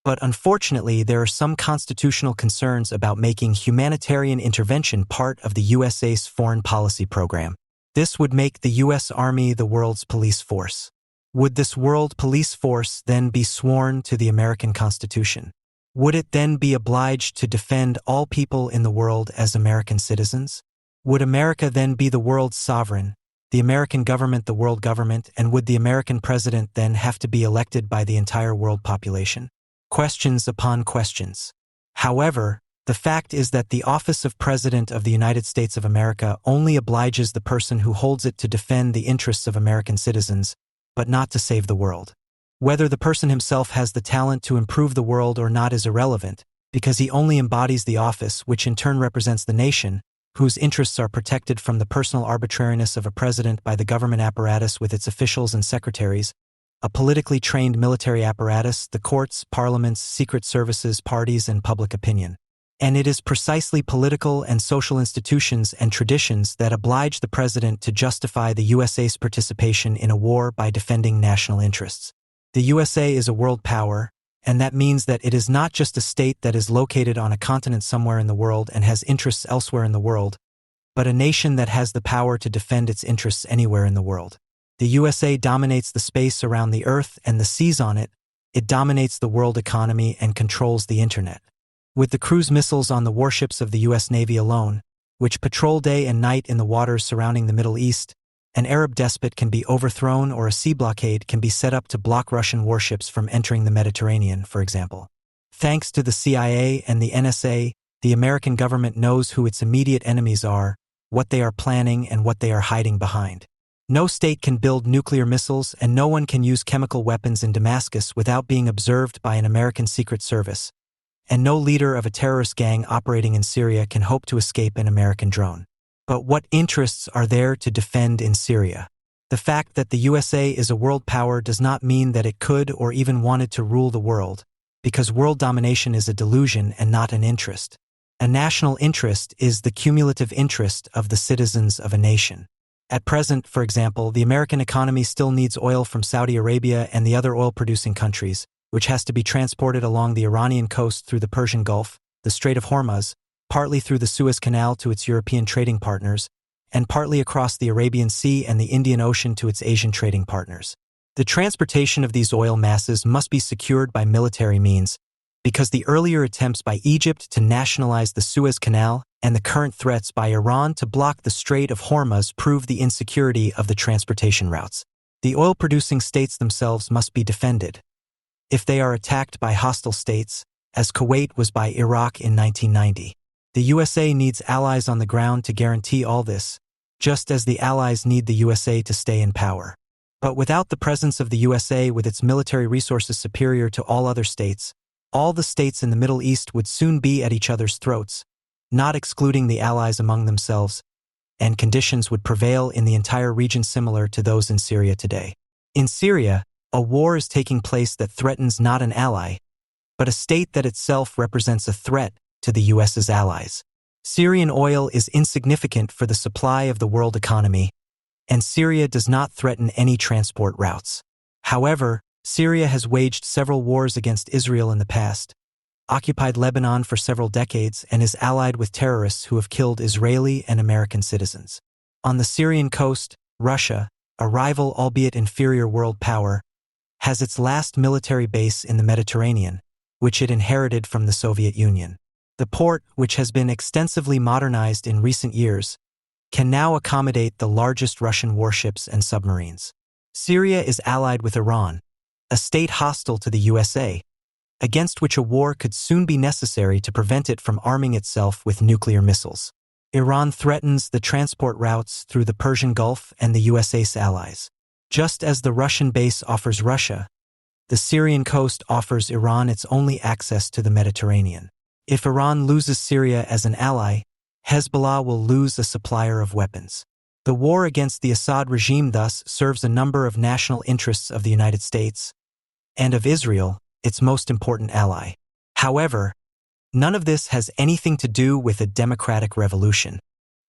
but unfortunately there are some constitutional concerns about making humanitarian intervention part of the USA's foreign policy program. This would make the U.S. Army the world's police force. Would this world police force then be sworn to the American Constitution? Would it then be obliged to defend all people in the world as American citizens? Would America then be the world's sovereign, the American government the world government, and would the American president then have to be elected by the entire world population? Questions upon questions. However, the fact is that the office of President of the United States of America only obliges the person who holds it to defend the interests of American citizens, but not to save the world. Whether the person himself has the talent to improve the world or not is irrelevant, because he only embodies the office, which in turn represents the nation, whose interests are protected from the personal arbitrariness of a president by the government apparatus with its officials and secretaries, a politically trained military apparatus, the courts, parliaments, secret services, parties, and public opinion. And it is precisely political and social institutions and traditions that oblige the president to justify the USA's participation in a war by defending national interests. The USA is a world power, and that means that it is not just a state that is located on a continent somewhere in the world and has interests elsewhere in the world, but a nation that has the power to defend its interests anywhere in the world. The USA dominates the space around the Earth and the seas on it. It dominates the world economy and controls the internet. With the cruise missiles on the warships of the U.S. Navy alone, which patrol day and night in the waters surrounding the Middle East, an Arab despot can be overthrown or a sea blockade can be set up to block Russian warships from entering the Mediterranean, for example. Thanks to the CIA and the NSA, the American government knows who its immediate enemies are, what they are planning, and what they are hiding behind. No state can build nuclear missiles, and no one can use chemical weapons in Damascus without being observed by an American Secret Service. And no leader of a terrorist gang operating in Syria can hope to escape an American drone. But what interests are there to defend in Syria? The fact that the USA is a world power does not mean that it could or even wanted to rule the world, because world domination is a delusion and not an interest. A national interest is the cumulative interest of the citizens of a nation. At present, for example, the American economy still needs oil from Saudi Arabia and the other oil-producing countries, which has to be transported along the Iranian coast through the Persian Gulf, the Strait of Hormuz, partly through the Suez Canal to its European trading partners, and partly across the Arabian Sea and the Indian Ocean to its Asian trading partners. The transportation of these oil masses must be secured by military means, because the earlier attempts by Egypt to nationalize the Suez Canal and the current threats by Iran to block the Strait of Hormuz prove the insecurity of the transportation routes. The oil-producing states themselves must be defended. If they are attacked by hostile states, as Kuwait was by Iraq in 1990. The USA needs allies on the ground to guarantee all this, just as the allies need the USA to stay in power. But without the presence of the USA with its military resources superior to all other states, all the states in the Middle East would soon be at each other's throats, not excluding the allies among themselves, and conditions would prevail in the entire region similar to those in Syria today. In Syria, a war is taking place that threatens not an ally, but a state that itself represents a threat to the US's allies. Syrian oil is insignificant for the supply of the world economy, and Syria does not threaten any transport routes. However, Syria has waged several wars against Israel in the past, occupied Lebanon for several decades, and is allied with terrorists who have killed Israeli and American citizens. On the Syrian coast, Russia, a rival albeit inferior world power, has its last military base in the Mediterranean, which it inherited from the Soviet Union. The port, which has been extensively modernized in recent years, can now accommodate the largest Russian warships and submarines. Syria is allied with Iran, a state hostile to the USA, against which a war could soon be necessary to prevent it from arming itself with nuclear missiles. Iran threatens the transport routes through the Persian Gulf and the USA's allies. Just as the Russian base offers Russia, the Syrian coast offers Iran its only access to the Mediterranean. If Iran loses Syria as an ally, Hezbollah will lose a supplier of weapons. The war against the Assad regime thus serves a number of national interests of the United States and of Israel, its most important ally. However, none of this has anything to do with a democratic revolution,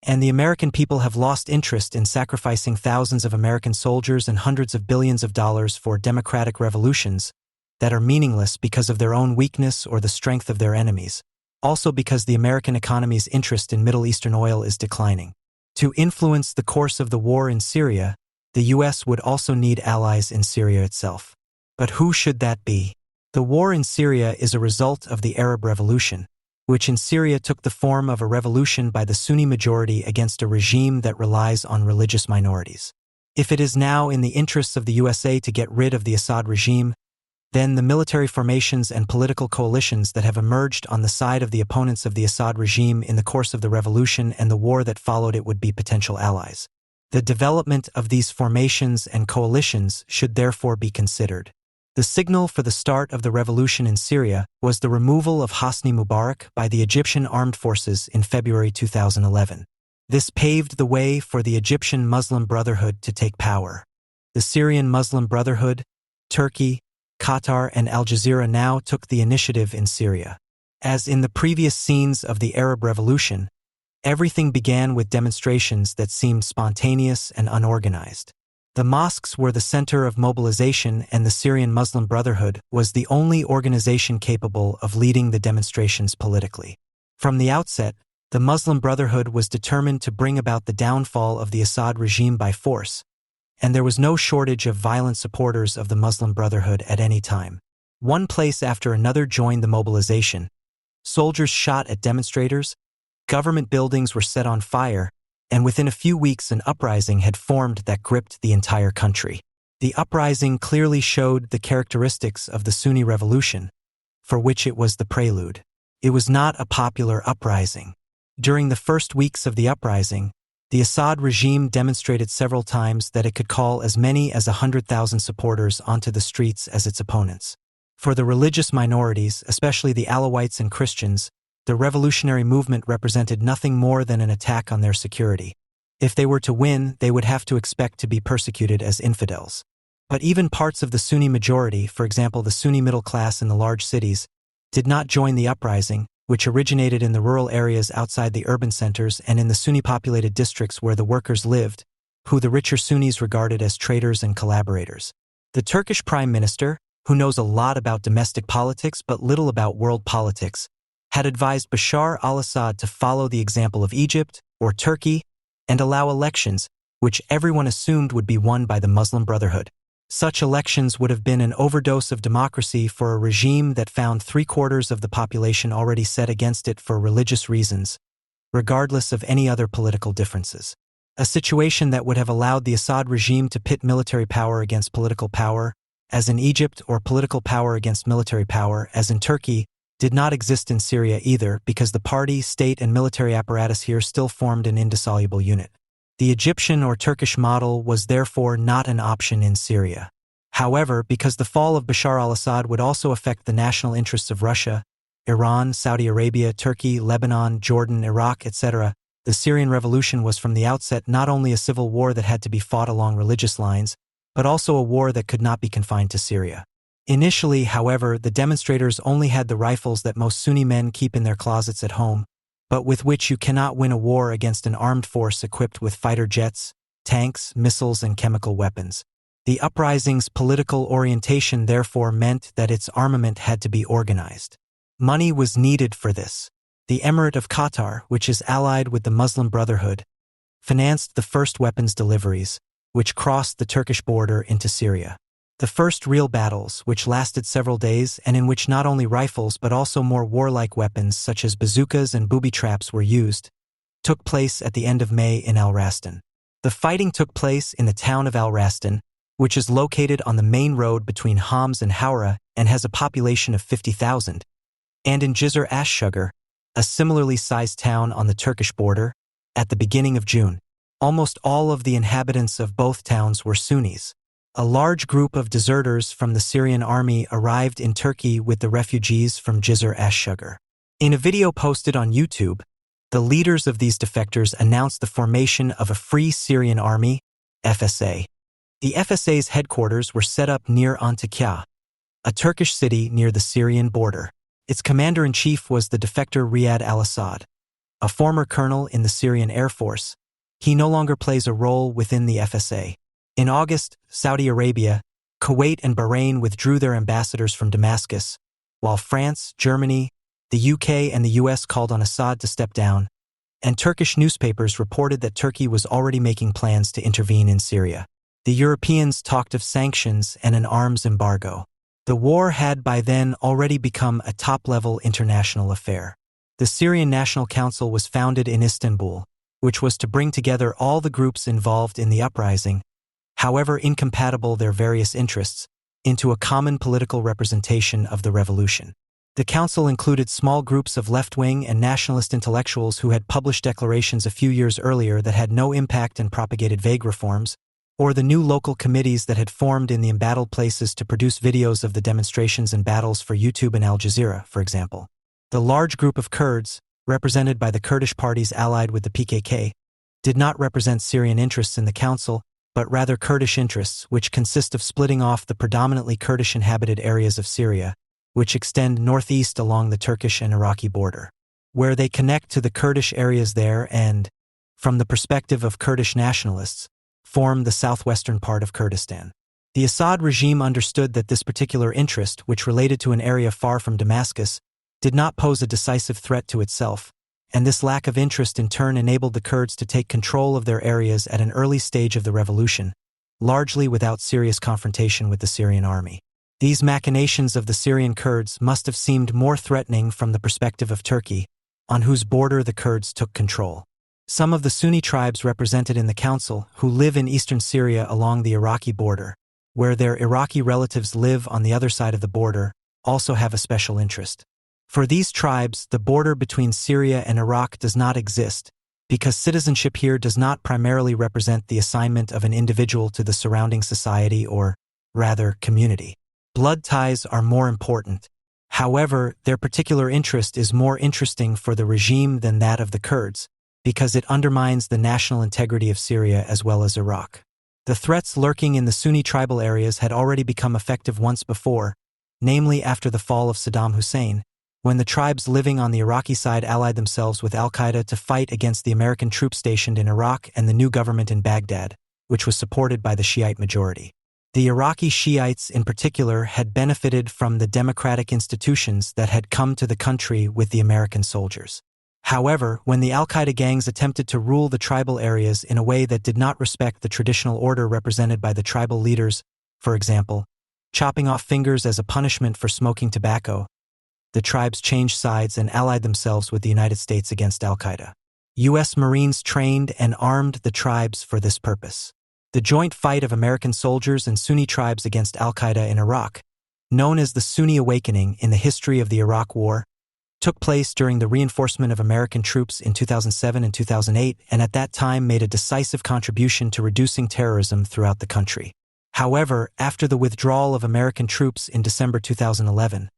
and the American people have lost interest in sacrificing thousands of American soldiers and hundreds of billions of dollars for democratic revolutions that are meaningless because of their own weakness or the strength of their enemies, also because the American economy's interest in Middle Eastern oil is declining. To influence the course of the war in Syria, the U.S. would also need allies in Syria itself. But who should that be? The war in Syria is a result of the Arab Revolution, which in Syria took the form of a revolution by the Sunni majority against a regime that relies on religious minorities. If it is now in the interests of the USA to get rid of the Assad regime, then the military formations and political coalitions that have emerged on the side of the opponents of the Assad regime in the course of the revolution and the war that followed it would be potential allies. The development of these formations and coalitions should therefore be considered. The signal for the start of the revolution in Syria was the removal of Hosni Mubarak by the Egyptian armed forces in February 2011. This paved the way for the Egyptian Muslim Brotherhood to take power. The Syrian Muslim Brotherhood, Turkey, Qatar, and Al Jazeera now took the initiative in Syria. As in the previous scenes of the Arab Revolution, everything began with demonstrations that seemed spontaneous and unorganized. The mosques were the center of mobilization, and the Syrian Muslim Brotherhood was the only organization capable of leading the demonstrations politically. From the outset, the Muslim Brotherhood was determined to bring about the downfall of the Assad regime by force, and there was no shortage of violent supporters of the Muslim Brotherhood at any time. One place after another joined the mobilization. Soldiers shot at demonstrators, government buildings were set on fire, and within a few weeks an uprising had formed that gripped the entire country. The uprising clearly showed the characteristics of the Sunni revolution, for which it was the prelude. It was not a popular uprising. During the first weeks of the uprising, the Assad regime demonstrated several times that it could call as many as 100,000 supporters onto the streets as its opponents. For the religious minorities, especially the Alawites and Christians, the revolutionary movement represented nothing more than an attack on their security. If they were to win, they would have to expect to be persecuted as infidels. But even parts of the Sunni majority, for example the Sunni middle class in the large cities, did not join the uprising, which originated in the rural areas outside the urban centers and in the Sunni-populated districts where the workers lived, who the richer Sunnis regarded as traitors and collaborators. The Turkish Prime Minister, who knows a lot about domestic politics but little about world politics, had advised Bashar al-Assad to follow the example of Egypt or Turkey and allow elections, which everyone assumed would be won by the Muslim Brotherhood. Such elections would have been an overdose of democracy for a regime that found 3/4 of the population already set against it for religious reasons, regardless of any other political differences. A situation that would have allowed the Assad regime to pit military power against political power, as in Egypt, or political power against military power, as in Turkey, did not exist in Syria either, because the party, state, and military apparatus here still formed an indissoluble unit. The Egyptian or Turkish model was therefore not an option in Syria. However, because the fall of Bashar al-Assad would also affect the national interests of Russia, Iran, Saudi Arabia, Turkey, Lebanon, Jordan, Iraq, etc., the Syrian revolution was from the outset not only a civil war that had to be fought along religious lines, but also a war that could not be confined to Syria. Initially, however, the demonstrators only had the rifles that most Sunni men keep in their closets at home, but with which you cannot win a war against an armed force equipped with fighter jets, tanks, missiles, and chemical weapons. The uprising's political orientation therefore meant that its armament had to be organized. Money was needed for this. The Emirate of Qatar, which is allied with the Muslim Brotherhood, financed the first weapons deliveries, which crossed the Turkish border into Syria. The first real battles, which lasted several days and in which not only rifles but also more warlike weapons such as bazookas and booby traps were used, took place at the end of May in Al-Rastan. The fighting took place in the town of Al-Rastan, which is located on the main road between Homs and Howrah and has a population of 50,000, and in Jizr Ash-Sugar, a similarly sized town on the Turkish border, at the beginning of June. Almost all of the inhabitants of both towns were Sunnis. A large group of deserters from the Syrian army arrived in Turkey with the refugees from Jizr Ash-Sugar. In a video posted on YouTube, the leaders of these defectors announced the formation of a Free Syrian Army, FSA. The FSA's headquarters were set up near Antakya, a Turkish city near the Syrian border. Its commander-in-chief was the defector Riyad al-Assad, a former colonel in the Syrian Air Force. He no longer plays a role within the FSA. In August, Saudi Arabia, Kuwait and Bahrain withdrew their ambassadors from Damascus, while France, Germany, the UK and the US called on Assad to step down, and Turkish newspapers reported that Turkey was already making plans to intervene in Syria. The Europeans talked of sanctions and an arms embargo. The war had by then already become a top-level international affair. The Syrian National Council was founded in Istanbul, which was to bring together all the groups involved in the uprising, however incompatible their various interests, into a common political representation of the revolution. The council included small groups of left-wing and nationalist intellectuals who had published declarations a few years earlier that had no impact and propagated vague reforms, or the new local committees that had formed in the embattled places to produce videos of the demonstrations and battles for YouTube and Al Jazeera, for example. The large group of Kurds, represented by the Kurdish parties allied with the PKK, did not represent Syrian interests in the council, but rather Kurdish interests, which consist of splitting off the predominantly Kurdish-inhabited areas of Syria, which extend northeast along the Turkish and Iraqi border, where they connect to the Kurdish areas there and, from the perspective of Kurdish nationalists, form the southwestern part of Kurdistan. The Assad regime understood that this particular interest, which related to an area far from Damascus, did not pose a decisive threat to itself, and this lack of interest in turn enabled the Kurds to take control of their areas at an early stage of the revolution, largely without serious confrontation with the Syrian army. These machinations of the Syrian Kurds must have seemed more threatening from the perspective of Turkey, on whose border the Kurds took control. Some of the Sunni tribes represented in the council, who live in eastern Syria along the Iraqi border, where their Iraqi relatives live on the other side of the border, also have a special interest. For these tribes, the border between Syria and Iraq does not exist, because citizenship here does not primarily represent the assignment of an individual to the surrounding society or, rather, community. Blood ties are more important. However, their particular interest is more interesting for the regime than that of the Kurds, because it undermines the national integrity of Syria as well as Iraq. The threats lurking in the Sunni tribal areas had already become effective once before, namely after the fall of Saddam Hussein, when the tribes living on the Iraqi side allied themselves with al-Qaeda to fight against the American troops stationed in Iraq and the new government in Baghdad, which was supported by the Shiite majority. The Iraqi Shiites in particular had benefited from the democratic institutions that had come to the country with the American soldiers. However, when the al-Qaeda gangs attempted to rule the tribal areas in a way that did not respect the traditional order represented by the tribal leaders, for example, chopping off fingers as a punishment for smoking tobacco, the tribes changed sides and allied themselves with the United States against al-Qaeda. U.S. Marines trained and armed the tribes for this purpose. The joint fight of American soldiers and Sunni tribes against al-Qaeda in Iraq, known as the Sunni Awakening in the history of the Iraq War, took place during the reinforcement of American troops in 2007 and 2008 and at that time made a decisive contribution to reducing terrorism throughout the country. However, after the withdrawal of American troops in December 2011,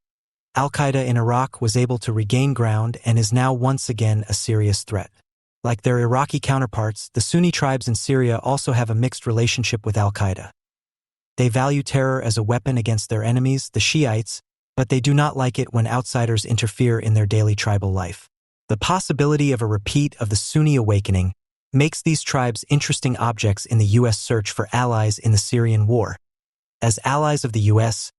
al-Qaeda in Iraq was able to regain ground and is now once again a serious threat. Like their Iraqi counterparts, the Sunni tribes in Syria also have a mixed relationship with al-Qaeda. They value terror as a weapon against their enemies, the Shiites, but they do not like it when outsiders interfere in their daily tribal life. The possibility of a repeat of the Sunni Awakening makes these tribes interesting objects in the U.S. search for allies in the Syrian war. As allies of the U.S.,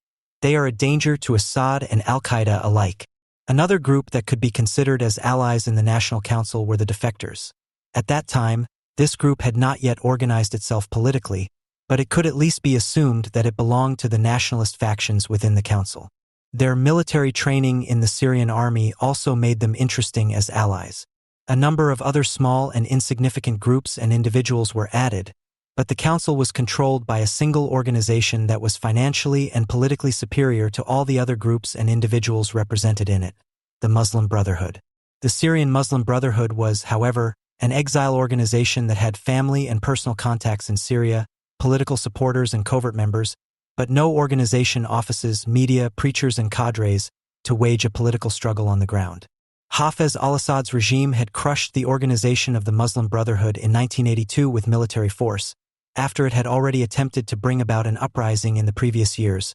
they are a danger to Assad and al-Qaeda alike. Another group that could be considered as allies in the National Council were the defectors. At that time, this group had not yet organized itself politically, but it could at least be assumed that it belonged to the nationalist factions within the council. Their military training in the Syrian army also made them interesting as allies. A number of other small and insignificant groups and individuals were added, but the council was controlled by a single organization that was financially and politically superior to all the other groups and individuals represented in it, the Muslim Brotherhood. The Syrian Muslim Brotherhood was, however, an exile organization that had family and personal contacts in Syria, political supporters and covert members, but no organization, offices, media, preachers and cadres to wage a political struggle on the ground. Hafez al-Assad's regime had crushed the organization of the Muslim Brotherhood in 1982 with military force, after it had already attempted to bring about an uprising in the previous years,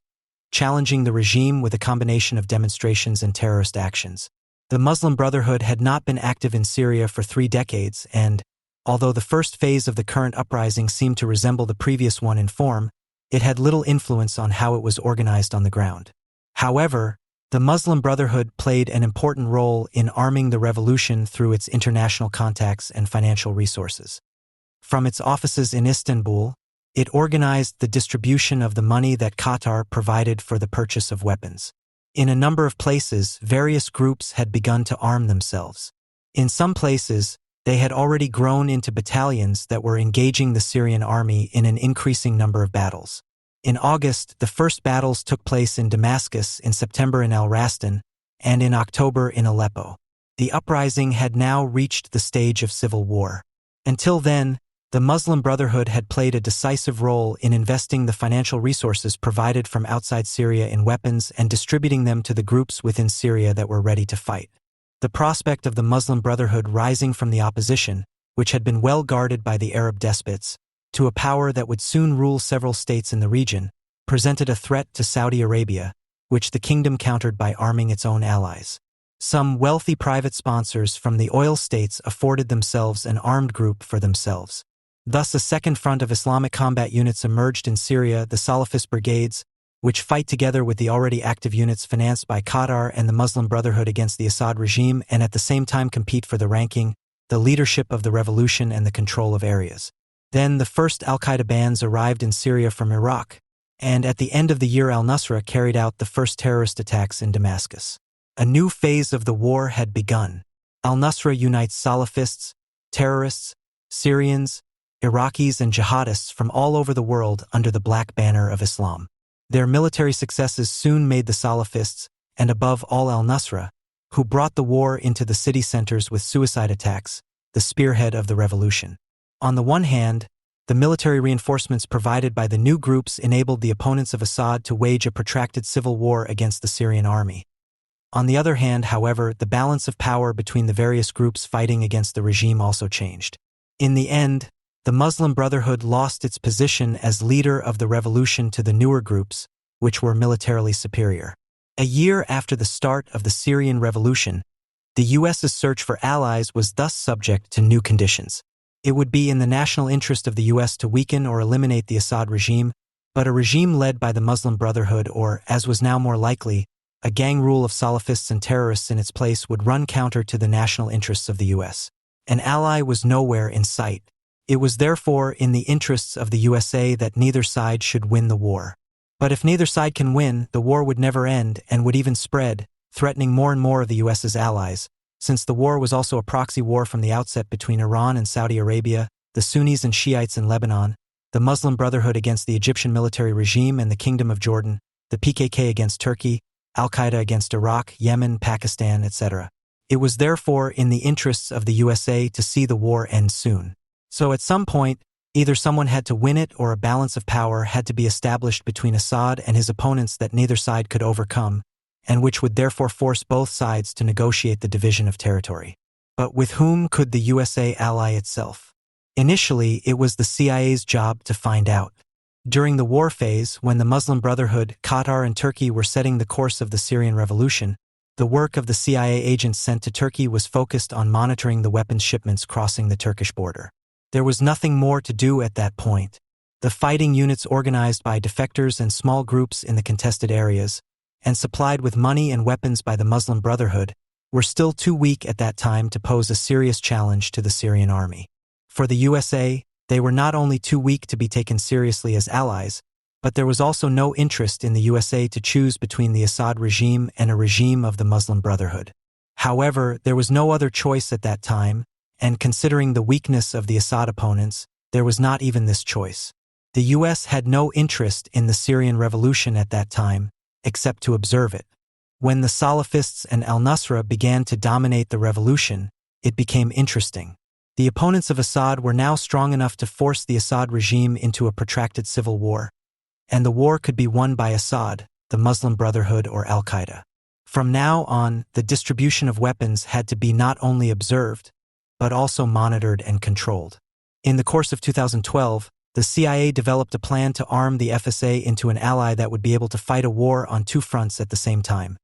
challenging the regime with a combination of demonstrations and terrorist actions. The Muslim Brotherhood had not been active in Syria for 3 decades and, although the first phase of the current uprising seemed to resemble the previous one in form, it had little influence on how it was organized on the ground. However, the Muslim Brotherhood played an important role in arming the revolution through its international contacts and financial resources. From its offices in Istanbul, it organized the distribution of the money that Qatar provided for the purchase of weapons. In a number of places, various groups had begun to arm themselves. In some places, they had already grown into battalions that were engaging the Syrian army in an increasing number of battles. In August, the first battles took place in Damascus, in September in Al-Rastan, and in October in Aleppo. The uprising had now reached the stage of civil war. Until then, the Muslim Brotherhood had played a decisive role in investing the financial resources provided from outside Syria in weapons and distributing them to the groups within Syria that were ready to fight. The prospect of the Muslim Brotherhood rising from the opposition, which had been well guarded by the Arab despots, to a power that would soon rule several states in the region, presented a threat to Saudi Arabia, which the kingdom countered by arming its own allies. Some wealthy private sponsors from the oil states afforded themselves an armed group for themselves. Thus, a second front of Islamic combat units emerged in Syria, the Salafist brigades, which fight together with the already active units financed by Qatar and the Muslim Brotherhood against the Assad regime and at the same time compete for the ranking, the leadership of the revolution and the control of areas. Then the first al-Qaeda bands arrived in Syria from Iraq, and at the end of the year al-Nusra carried out the first terrorist attacks in Damascus. A new phase of the war had begun. Al-Nusra unites Salafists, terrorists, Syrians, Iraqis and jihadists from all over the world under the black banner of Islam. Their military successes soon made the Salafists, and above all al-Nusra, who brought the war into the city centers with suicide attacks, the spearhead of the revolution. On the one hand, the military reinforcements provided by the new groups enabled the opponents of Assad to wage a protracted civil war against the Syrian army. On the other hand, however, the balance of power between the various groups fighting against the regime also changed. In the end, the Muslim Brotherhood lost its position as leader of the revolution to the newer groups, which were militarily superior. A year after the start of the Syrian revolution, the U.S.'s search for allies was thus subject to new conditions. It would be in the national interest of the U.S. to weaken or eliminate the Assad regime, but a regime led by the Muslim Brotherhood or, as was now more likely, a gang rule of Salafists and terrorists in its place would run counter to the national interests of the U.S. An ally was nowhere in sight. It was therefore in the interests of the USA that neither side should win the war. But if neither side can win, the war would never end and would even spread, threatening more and more of the US's allies, since the war was also a proxy war from the outset between Iran and Saudi Arabia, the Sunnis and Shiites in Lebanon, the Muslim Brotherhood against the Egyptian military regime and the Kingdom of Jordan, the PKK against Turkey, Al-Qaeda against Iraq, Yemen, Pakistan, etc. It was therefore in the interests of the USA to see the war end soon. So at some point, either someone had to win it or a balance of power had to be established between Assad and his opponents that neither side could overcome, and which would therefore force both sides to negotiate the division of territory. But with whom could the USA ally itself? Initially, it was the CIA's job to find out. During the war phase, when the Muslim Brotherhood, Qatar and Turkey were setting the course of the Syrian revolution, the work of the CIA agents sent to Turkey was focused on monitoring the weapons shipments crossing the Turkish border. There was nothing more to do at that point. The fighting units organized by defectors and small groups in the contested areas, and supplied with money and weapons by the Muslim Brotherhood, were still too weak at that time to pose a serious challenge to the Syrian army. For the USA, They were not only too weak to be taken seriously as allies, but there was also no interest in the USA to choose between the Assad regime and a regime of the Muslim Brotherhood. However, there was no other choice at that time, and considering the weakness of the Assad opponents, there was not even this choice. The US had no interest in the Syrian revolution at that time, except to observe it. When the Salafists and al-Nusra began to dominate the revolution, it became interesting. The opponents of Assad were now strong enough to force the Assad regime into a protracted civil war, and the war could be won by Assad, the Muslim Brotherhood, or Al-Qaeda. From now on, the distribution of weapons had to be not only observed, but also monitored and controlled. In the course of 2012, the CIA developed a plan to arm the FSA into an ally that would be able to fight a war on two fronts at the same time,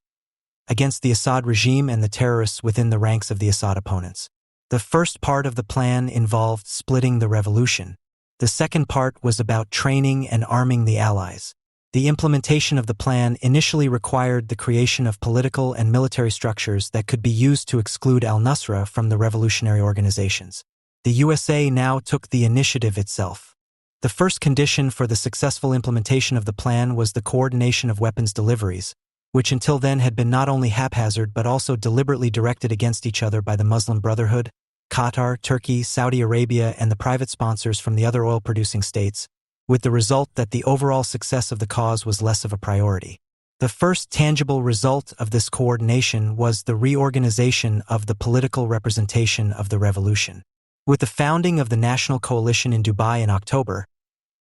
against the Assad regime and the terrorists within the ranks of the Assad opponents. The first part of the plan involved splitting the revolution. The second part was about training and arming the allies. The implementation of the plan initially required the creation of political and military structures that could be used to exclude al-Nusra from the revolutionary organizations. The USA now took the initiative itself. The first condition for the successful implementation of the plan was the coordination of weapons deliveries, which until then had been not only haphazard but also deliberately directed against each other by the Muslim Brotherhood, Qatar, Turkey, Saudi Arabia, and the private sponsors from the other oil-producing states, with the result that the overall success of the cause was less of a priority. The first tangible result of this coordination was the reorganization of the political representation of the revolution. With the founding of the National Coalition in Dubai in October,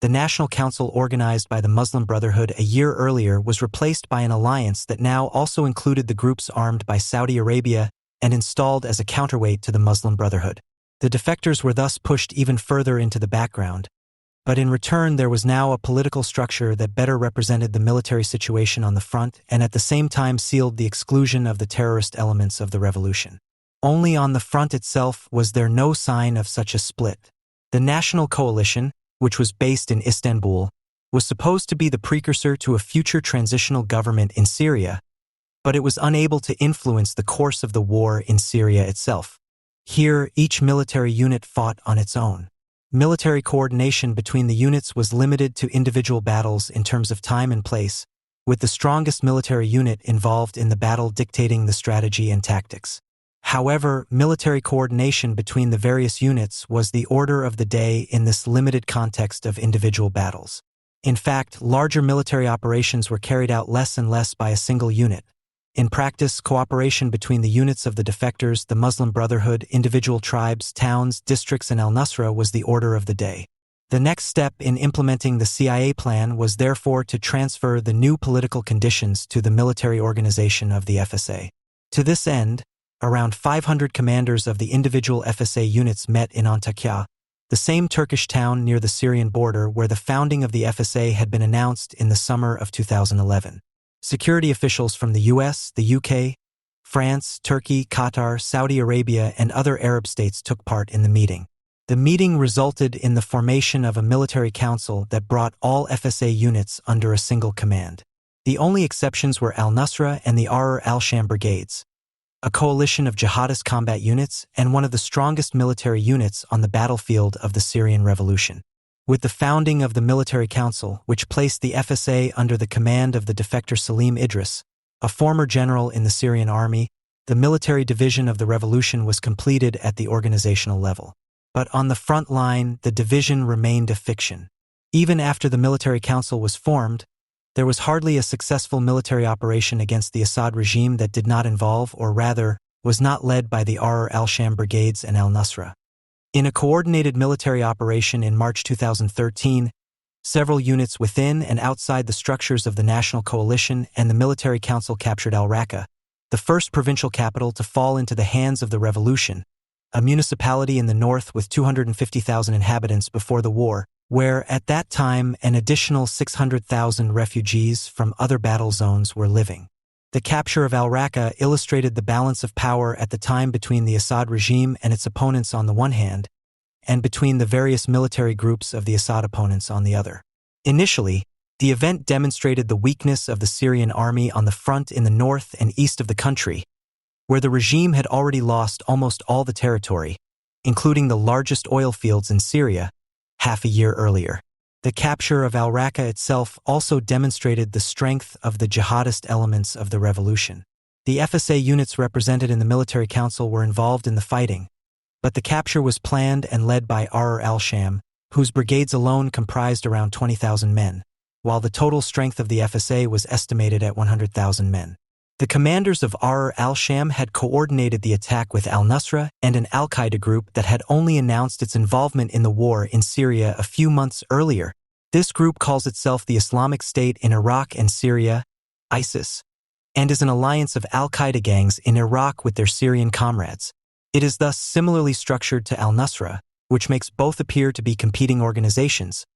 the National Council organized by the Muslim Brotherhood a year earlier was replaced by an alliance that now also included the groups armed by Saudi Arabia and installed as a counterweight to the Muslim Brotherhood. The defectors were thus pushed even further into the background, but in return there was now a political structure that better represented the military situation on the front and at the same time sealed the exclusion of the terrorist elements of the revolution. Only on the front itself was there no sign of such a split. The National Coalition, which was based in Istanbul, was supposed to be the precursor to a future transitional government in Syria, but it was unable to influence the course of the war in Syria itself. Here, each military unit fought on its own. Military coordination between the units was limited to individual battles in terms of time and place, with the strongest military unit involved in the battle dictating the strategy and tactics. However, military coordination between the various units was the order of the day in this limited context of individual battles. In fact, larger military operations were carried out less and less by a single unit. In practice, cooperation between the units of the defectors, the Muslim Brotherhood, individual tribes, towns, districts, and al-Nusra was the order of the day. The next step in implementing the CIA plan was therefore to transfer the new political conditions to the military organization of the FSA. To this end, around 500 commanders of the individual FSA units met in Antakya, the same Turkish town near the Syrian border where the founding of the FSA had been announced in the summer of 2011. Security officials from the US, the UK, France, Turkey, Qatar, Saudi Arabia, and other Arab states took part in the meeting. The meeting resulted in the formation of a military council that brought all FSA units under a single command. The only exceptions were al-Nusra and the Ahr al-Sham brigades, a coalition of jihadist combat units and one of the strongest military units on the battlefield of the Syrian Revolution. With the founding of the Military Council, which placed the FSA under the command of the defector Salim Idris, a former general in the Syrian army, the military division of the revolution was completed at the organizational level. But on the front line, the division remained a fiction. Even after the Military Council was formed, there was hardly a successful military operation against the Assad regime that did not involve, or rather, was not led by the Ahr al-Sham brigades and al-Nusra. In a coordinated military operation in March 2013, several units within and outside the structures of the National Coalition and the Military Council captured al-Raqqa, the first provincial capital to fall into the hands of the revolution, a municipality in the north with 250,000 inhabitants before the war, where at that time an additional 600,000 refugees from other battle zones were living. The capture of al-Raqqa illustrated the balance of power at the time between the Assad regime and its opponents on the one hand, and between the various military groups of the Assad opponents on the other. Initially, the event demonstrated the weakness of the Syrian army on the front in the north and east of the country, where the regime had already lost almost all the territory, including the largest oil fields in Syria, half a year earlier. The capture of Al-Raqqa itself also demonstrated the strength of the jihadist elements of the revolution. The FSA units represented in the military council were involved in the fighting, but the capture was planned and led by Ahr al-Sham, whose brigades alone comprised around 20,000 men, while the total strength of the FSA was estimated at 100,000 men. The commanders of Ahr al-Sham had coordinated the attack with al-Nusra and an al-Qaeda group that had only announced its involvement in the war in Syria a few months earlier. This group calls itself the Islamic State in Iraq and Syria, ISIS, and is an alliance of al-Qaeda gangs in Iraq with their Syrian comrades. It is thus similarly structured to al-Nusra, which makes both appear to be competing organizations,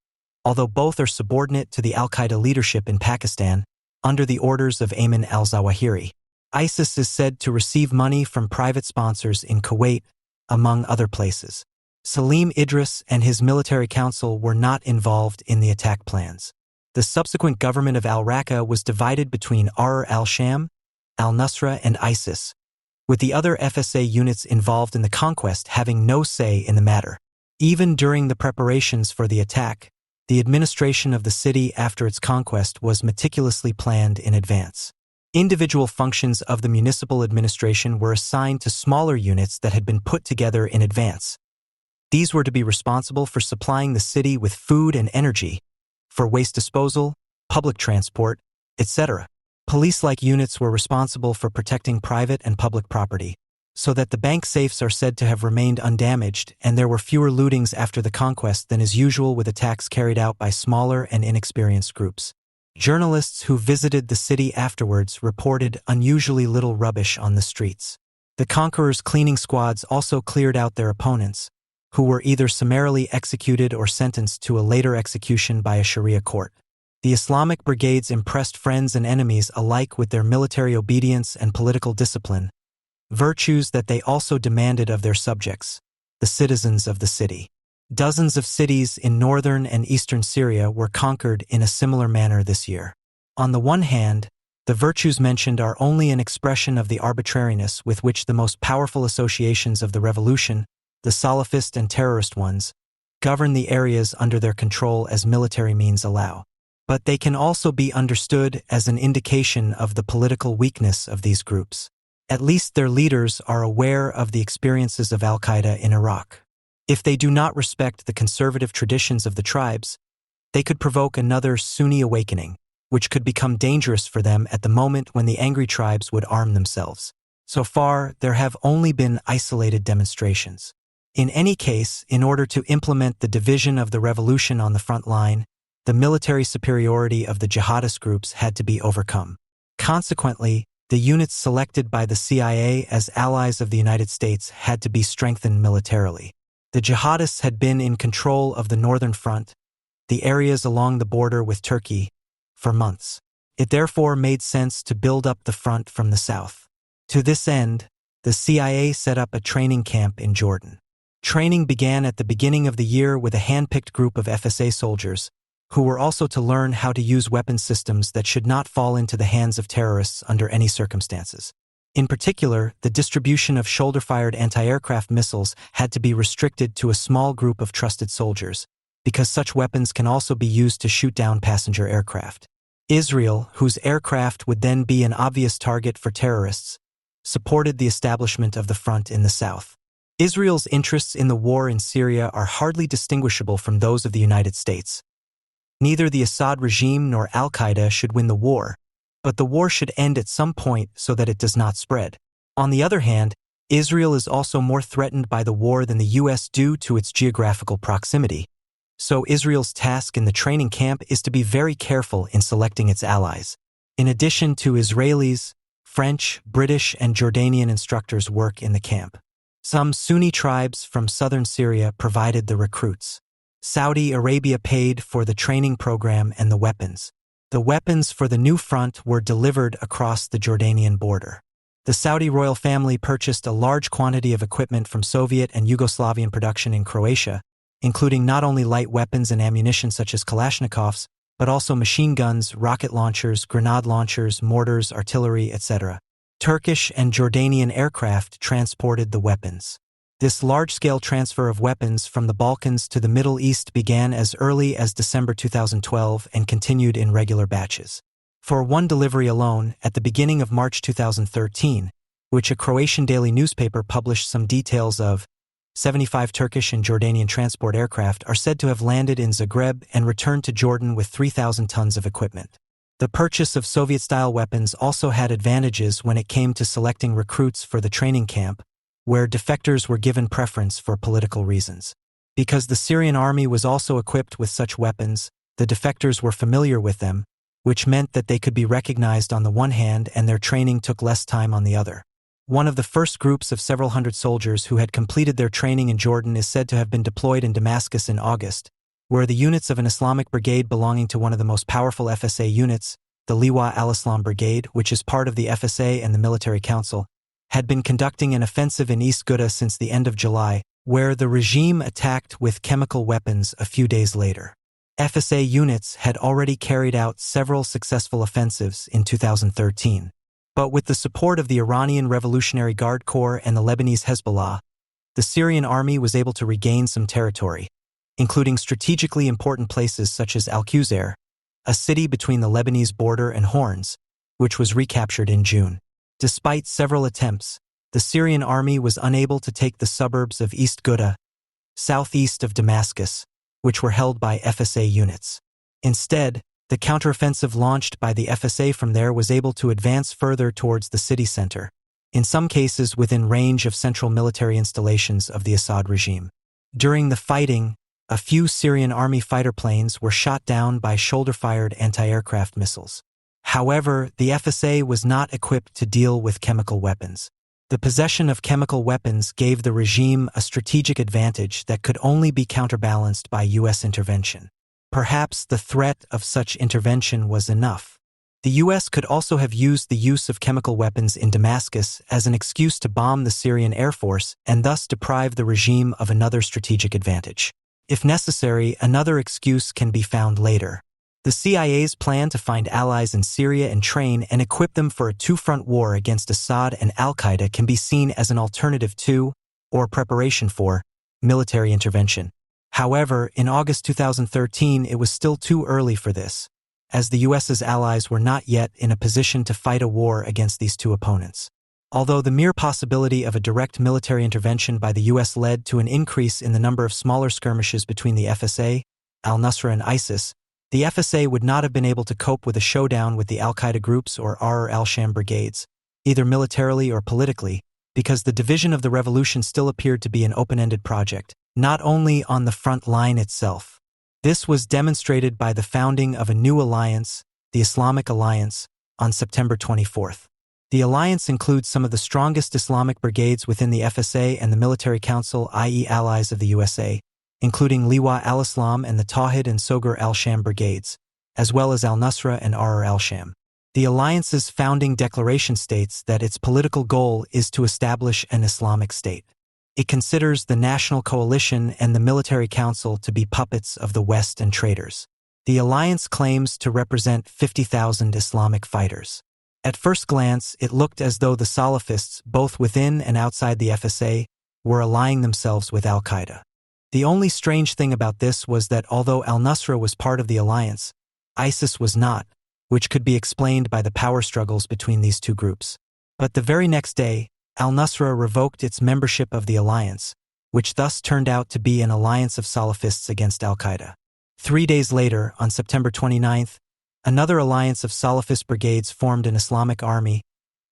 although both are subordinate to the al-Qaeda leadership in Pakistan, under the orders of Ayman al-Zawahiri. ISIS is said to receive money from private sponsors in Kuwait, among other places. Salim Idris and his military council were not involved in the attack plans. The subsequent government of Al-Raqqa was divided between Ahr al-Sham, al-Nusra, and ISIS, with the other FSA units involved in the conquest having no say in the matter. Even during the preparations for the attack, the administration of the city after its conquest was meticulously planned in advance. Individual functions of the municipal administration were assigned to smaller units that had been put together in advance. These were to be responsible for supplying the city with food and energy, for waste disposal, public transport, etc. Police-like units were responsible for protecting private and public property, so that the bank safes are said to have remained undamaged and there were fewer lootings after the conquest than is usual with attacks carried out by smaller and inexperienced groups. Journalists who visited the city afterwards reported unusually little rubbish on the streets. The conquerors' cleaning squads also cleared out their opponents, who were either summarily executed or sentenced to a later execution by a Sharia court. The Islamic brigades impressed friends and enemies alike with their military obedience and political discipline, virtues that they also demanded of their subjects, the citizens of the city. Dozens of cities in northern and eastern Syria were conquered in a similar manner this year. On the one hand, the virtues mentioned are only an expression of the arbitrariness with which the most powerful associations of the revolution, the Salafist and terrorist ones, govern the areas under their control as military means allow. But they can also be understood as an indication of the political weakness of these groups. At least their leaders are aware of the experiences of al-Qaeda in Iraq. If they do not respect the conservative traditions of the tribes, they could provoke another Sunni awakening, which could become dangerous for them at the moment when the angry tribes would arm themselves. So far, there have only been isolated demonstrations. In any case, in order to implement the division of the revolution on the front line, the military superiority of the jihadist groups had to be overcome. Consequently, the units selected by the CIA as allies of the United States had to be strengthened militarily. The jihadists had been in control of the northern front, the areas along the border with Turkey, for months. It therefore made sense to build up the front from the south. To this end, the CIA set up a training camp in Jordan. Training began at the beginning of the year with a hand-picked group of FSA soldiers, who were also to learn how to use weapon systems that should not fall into the hands of terrorists under any circumstances. In particular, the distribution of shoulder-fired anti-aircraft missiles had to be restricted to a small group of trusted soldiers, because such weapons can also be used to shoot down passenger aircraft. Israel, whose aircraft would then be an obvious target for terrorists, supported the establishment of the front in the south. Israel's interests in the war in Syria are hardly distinguishable from those of the United States. Neither the Assad regime nor al-Qaeda should win the war, but the war should end at some point so that it does not spread. On the other hand, Israel is also more threatened by the war than the U.S. due to its geographical proximity. So Israel's task in the training camp is to be very careful in selecting its allies. In addition to Israelis, French, British, and Jordanian instructors work in the camp. Some Sunni tribes from southern Syria provided the recruits. Saudi Arabia paid for the training program and the weapons. The weapons for the new front were delivered across the Jordanian border. The Saudi royal family purchased a large quantity of equipment from Soviet and Yugoslavian production in Croatia, including not only light weapons and ammunition such as Kalashnikovs, but also machine guns, rocket launchers, grenade launchers, mortars, artillery, etc. Turkish and Jordanian aircraft transported the weapons. This large-scale transfer of weapons from the Balkans to the Middle East began as early as December 2012 and continued in regular batches. For one delivery alone, at the beginning of March 2013, which a Croatian daily newspaper published some details of, 75 Turkish and Jordanian transport aircraft are said to have landed in Zagreb and returned to Jordan with 3,000 tons of equipment. The purchase of Soviet-style weapons also had advantages when it came to selecting recruits for the training camp, where defectors were given preference for political reasons. Because the Syrian army was also equipped with such weapons, the defectors were familiar with them, which meant that they could be recognized on the one hand and their training took less time on the other. One of the first groups of several hundred soldiers who had completed their training in Jordan is said to have been deployed in Damascus in August, where the units of an Islamic brigade belonging to one of the most powerful FSA units, the Liwa al-Islam Brigade, which is part of the FSA and the Military Council, had been conducting an offensive in East Ghouta since the end of July, where the regime attacked with chemical weapons a few days later. FSA units had already carried out several successful offensives in 2013. But with the support of the Iranian Revolutionary Guard Corps and the Lebanese Hezbollah, the Syrian army was able to regain some territory, including strategically important places such as Al-Qusair, a city between the Lebanese border and Horns, which was recaptured in June. Despite several attempts, the Syrian army was unable to take the suburbs of East Ghouta, southeast of Damascus, which were held by FSA units. Instead, the counteroffensive launched by the FSA from there was able to advance further towards the city center, in some cases within range of central military installations of the Assad regime. During the fighting, a few Syrian army fighter planes were shot down by shoulder-fired anti-aircraft missiles. However, the FSA was not equipped to deal with chemical weapons. The possession of chemical weapons gave the regime a strategic advantage that could only be counterbalanced by U.S. intervention. Perhaps the threat of such intervention was enough. The U.S. could also have used the use of chemical weapons in Damascus as an excuse to bomb the Syrian Air Force and thus deprive the regime of another strategic advantage. If necessary, another excuse can be found later. The CIA's plan to find allies in Syria and train and equip them for a two-front war against Assad and al-Qaeda can be seen as an alternative to, or preparation for, military intervention. However, in August 2013, it was still too early for this, as the US's allies were not yet in a position to fight a war against these two opponents. Although the mere possibility of a direct military intervention by the US led to an increase in the number of smaller skirmishes between the FSA, al-Nusra and ISIS, the FSA would not have been able to cope with a showdown with the al-Qaeda groups or al-Sham brigades, either militarily or politically, because the division of the revolution still appeared to be an open-ended project, not only on the front line itself. This was demonstrated by the founding of a new alliance, the Islamic Alliance, on September 24th. The alliance includes some of the strongest Islamic brigades within the FSA and the Military Council, i.e. allies of the USA, including Liwa al-Islam and the Tawhid and Soghar al-Sham brigades, as well as al-Nusra and al-Sham. The alliance's founding declaration states that its political goal is to establish an Islamic state. It considers the National Coalition and the Military Council to be puppets of the West and traitors. The alliance claims to represent 50,000 Islamic fighters. At first glance, it looked as though the Salafists, both within and outside the FSA, were allying themselves with al-Qaeda. The only strange thing about this was that although al-Nusra was part of the alliance, ISIS was not, which could be explained by the power struggles between these two groups. But the very next day, al-Nusra revoked its membership of the alliance, which thus turned out to be an alliance of Salafists against al-Qaeda. 3 days later, on September 29th, another alliance of Salafist brigades formed an Islamic army,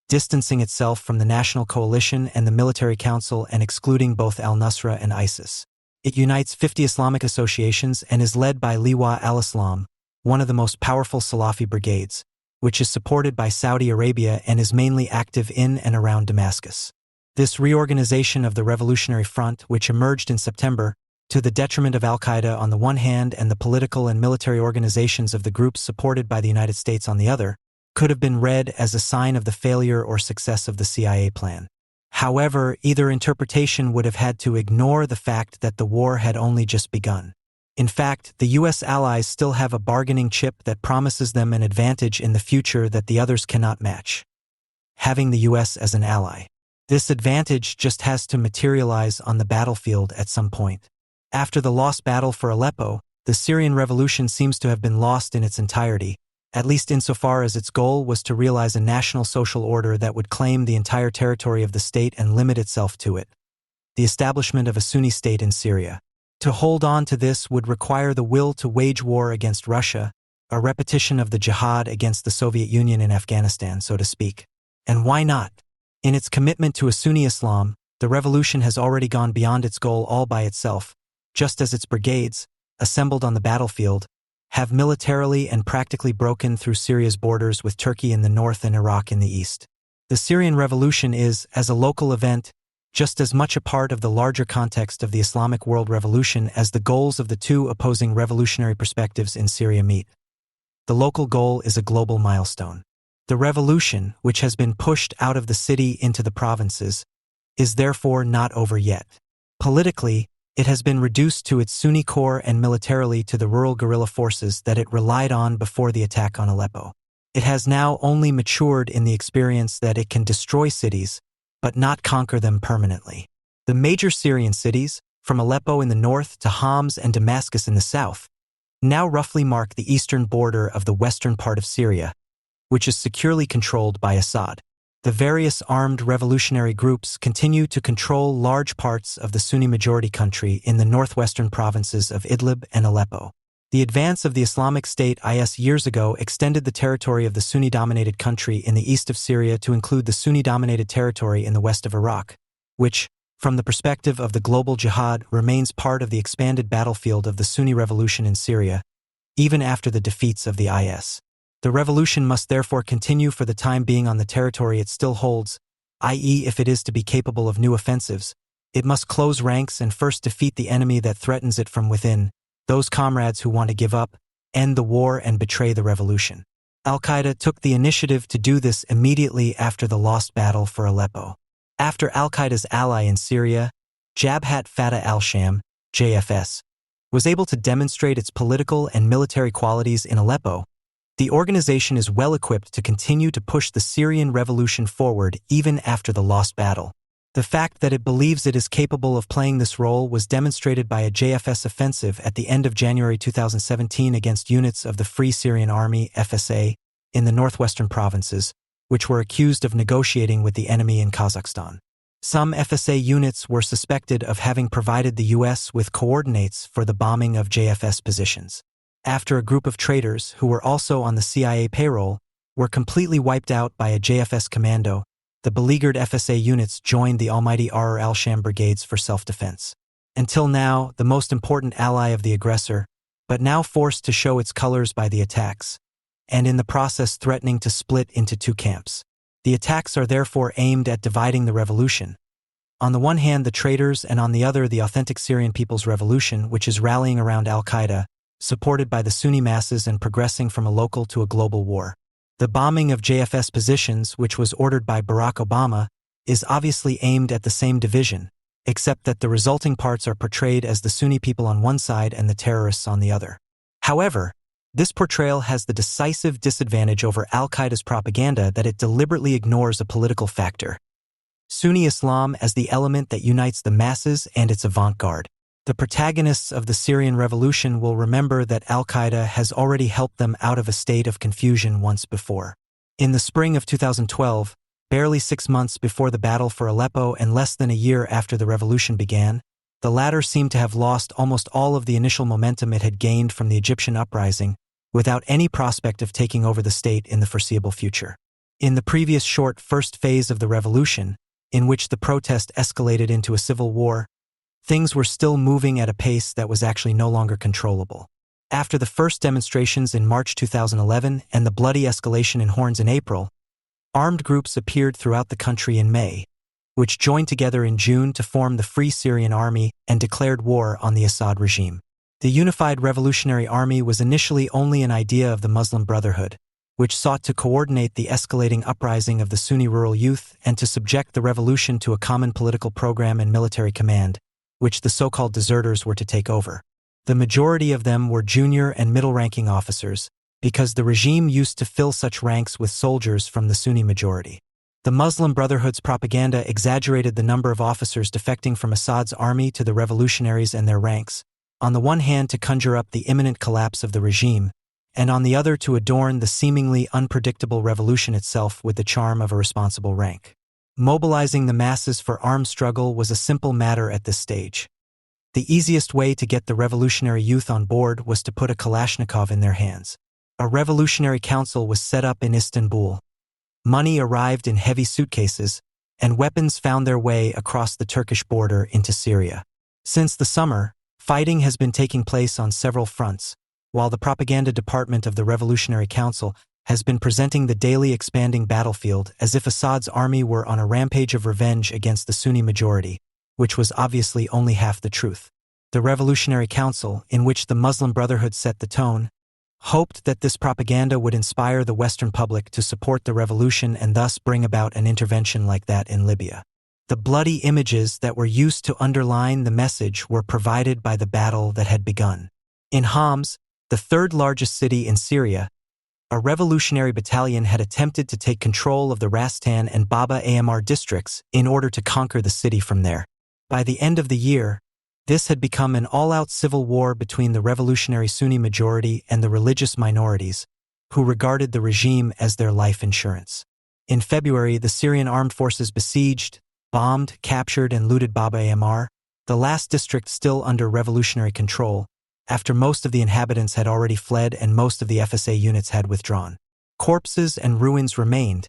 distancing itself from the National Coalition and the Military Council and excluding both al-Nusra and ISIS. It unites 50 Islamic associations and is led by Liwa al-Islam, one of the most powerful Salafi brigades, which is supported by Saudi Arabia and is mainly active in and around Damascus. This reorganization of the Revolutionary Front, which emerged in September, to the detriment of al-Qaeda on the one hand and the political and military organizations of the groups supported by the United States on the other, could have been read as a sign of the failure or success of the CIA plan. However, either interpretation would have had to ignore the fact that the war had only just begun. In fact, the U.S. allies still have a bargaining chip that promises them an advantage in the future that the others cannot match: having the U.S. as an ally. This advantage just has to materialize on the battlefield at some point. After the lost battle for Aleppo, the Syrian revolution seems to have been lost in its entirety, at least insofar as its goal was to realize a national social order that would claim the entire territory of the state and limit itself to it. The establishment of a Sunni state in Syria. To hold on to this would require the will to wage war against Russia, a repetition of the jihad against the Soviet Union in Afghanistan, so to speak. And why not? In its commitment to a Sunni Islam, the revolution has already gone beyond its goal all by itself, just as its brigades, assembled on the battlefield, have militarily and practically broken through Syria's borders with Turkey in the north and Iraq in the east. The Syrian revolution is, as a local event, just as much a part of the larger context of the Islamic world revolution as the goals of the two opposing revolutionary perspectives in Syria meet. The local goal is a global milestone. The revolution, which has been pushed out of the city into the provinces, is therefore not over yet. Politically, it has been reduced to its Sunni core and militarily to the rural guerrilla forces that it relied on before the attack on Aleppo. It has now only matured in the experience that it can destroy cities, but not conquer them permanently. The major Syrian cities, from Aleppo in the north to Homs and Damascus in the south, now roughly mark the eastern border of the western part of Syria, which is securely controlled by Assad. The various armed revolutionary groups continue to control large parts of the Sunni-majority country in the northwestern provinces of Idlib and Aleppo. The advance of the Islamic State IS years ago extended the territory of the Sunni-dominated country in the east of Syria to include the Sunni-dominated territory in the west of Iraq, which, from the perspective of the global jihad, remains part of the expanded battlefield of the Sunni revolution in Syria, even after the defeats of the IS. The revolution must therefore continue for the time being on the territory it still holds, i.e., if it is to be capable of new offensives, it must close ranks and first defeat the enemy that threatens it from within, those comrades who want to give up, end the war and betray the revolution. Al-Qaeda took the initiative to do this immediately after the lost battle for Aleppo. After Al-Qaeda's ally in Syria, Jabhat Fatah al-Sham, JFS, was able to demonstrate its political and military qualities in Aleppo, the organization is well equipped to continue to push the Syrian revolution forward even after the lost battle. The fact that it believes it is capable of playing this role was demonstrated by a JFS offensive at the end of January 2017 against units of the Free Syrian Army, FSA, in the northwestern provinces, which were accused of negotiating with the enemy in Kazakhstan. Some FSA units were suspected of having provided the U.S. with coordinates for the bombing of JFS positions. After a group of traitors, who were also on the CIA payroll, were completely wiped out by a JFS commando, the beleaguered FSA units joined the almighty Ahr al-Sham brigades for self-defense. Until now, the most important ally of the aggressor, but now forced to show its colors by the attacks, and in the process threatening to split into two camps. The attacks are therefore aimed at dividing the revolution. On the one hand, the traitors, and on the other, the authentic Syrian People's Revolution, which is rallying around al-Qaeda, supported by the Sunni masses and progressing from a local to a global war. The bombing of JFS positions, which was ordered by Barack Obama, is obviously aimed at the same division, except that the resulting parts are portrayed as the Sunni people on one side and the terrorists on the other. However, this portrayal has the decisive disadvantage over al-Qaeda's propaganda that it deliberately ignores a political factor: Sunni Islam as the element that unites the masses and its avant-garde. The protagonists of the Syrian revolution will remember that al-Qaeda has already helped them out of a state of confusion once before. In the spring of 2012, barely 6 months before the battle for Aleppo and less than a year after the revolution began, the latter seemed to have lost almost all of the initial momentum it had gained from the Egyptian uprising, without any prospect of taking over the state in the foreseeable future. In the previous short first phase of the revolution, in which the protest escalated into a civil war, things were still moving at a pace that was actually no longer controllable. After the first demonstrations in March 2011 and the bloody escalation in Horns in April, armed groups appeared throughout the country in May, which joined together in June to form the Free Syrian Army and declared war on the Assad regime. The Unified Revolutionary Army was initially only an idea of the Muslim Brotherhood, which sought to coordinate the escalating uprising of the Sunni rural youth and to subject the revolution to a common political program and military command, which the so-called deserters were to take over. The majority of them were junior and middle-ranking officers, because the regime used to fill such ranks with soldiers from the Sunni majority. The Muslim Brotherhood's propaganda exaggerated the number of officers defecting from Assad's army to the revolutionaries and their ranks, on the one hand to conjure up the imminent collapse of the regime, and on the other to adorn the seemingly unpredictable revolution itself with the charm of a responsible rank. Mobilizing the masses for armed struggle was a simple matter at this stage. The easiest way to get the revolutionary youth on board was to put a Kalashnikov in their hands. A revolutionary council was set up in Istanbul. Money arrived in heavy suitcases, and weapons found their way across the Turkish border into Syria. Since the summer, fighting has been taking place on several fronts, while the propaganda department of the Revolutionary Council has been presenting the daily expanding battlefield as if Assad's army were on a rampage of revenge against the Sunni majority, which was obviously only half the truth. The Revolutionary Council, in which the Muslim Brotherhood set the tone, hoped that this propaganda would inspire the Western public to support the revolution and thus bring about an intervention like that in Libya. The bloody images that were used to underline the message were provided by the battle that had begun. In Homs, the third largest city in Syria, a revolutionary battalion had attempted to take control of the Rastan and Baba Amr districts in order to conquer the city from there. By the end of the year, this had become an all-out civil war between the revolutionary Sunni majority and the religious minorities, who regarded the regime as their life insurance. In February, the Syrian armed forces besieged, bombed, captured, and looted Baba Amr, the last district still under revolutionary control, after most of the inhabitants had already fled and most of the FSA units had withdrawn. Corpses and ruins remained,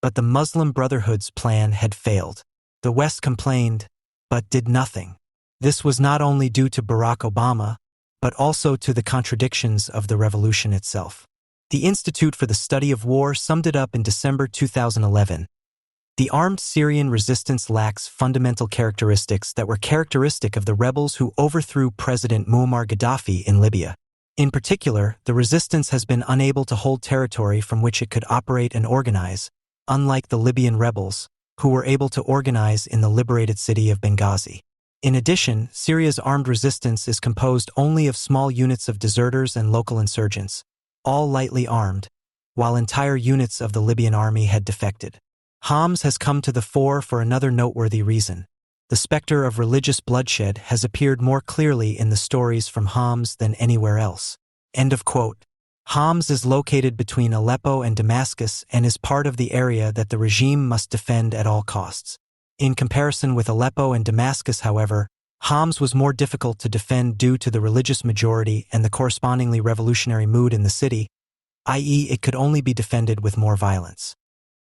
but the Muslim Brotherhood's plan had failed. The West complained, but did nothing. This was not only due to Barack Obama, but also to the contradictions of the revolution itself. The Institute for the Study of War summed it up in December 2011. The armed Syrian resistance lacks fundamental characteristics that were characteristic of the rebels who overthrew President Muammar Gaddafi in Libya. In particular, the resistance has been unable to hold territory from which it could operate and organize, unlike the Libyan rebels, who were able to organize in the liberated city of Benghazi. In addition, Syria's armed resistance is composed only of small units of deserters and local insurgents, all lightly armed, while entire units of the Libyan army had defected. Homs has come to the fore for another noteworthy reason. The specter of religious bloodshed has appeared more clearly in the stories from Homs than anywhere else. End of quote. Homs is located between Aleppo and Damascus and is part of the area that the regime must defend at all costs. In comparison with Aleppo and Damascus, however, Homs was more difficult to defend due to the religious majority and the correspondingly revolutionary mood in the city, i.e., it could only be defended with more violence.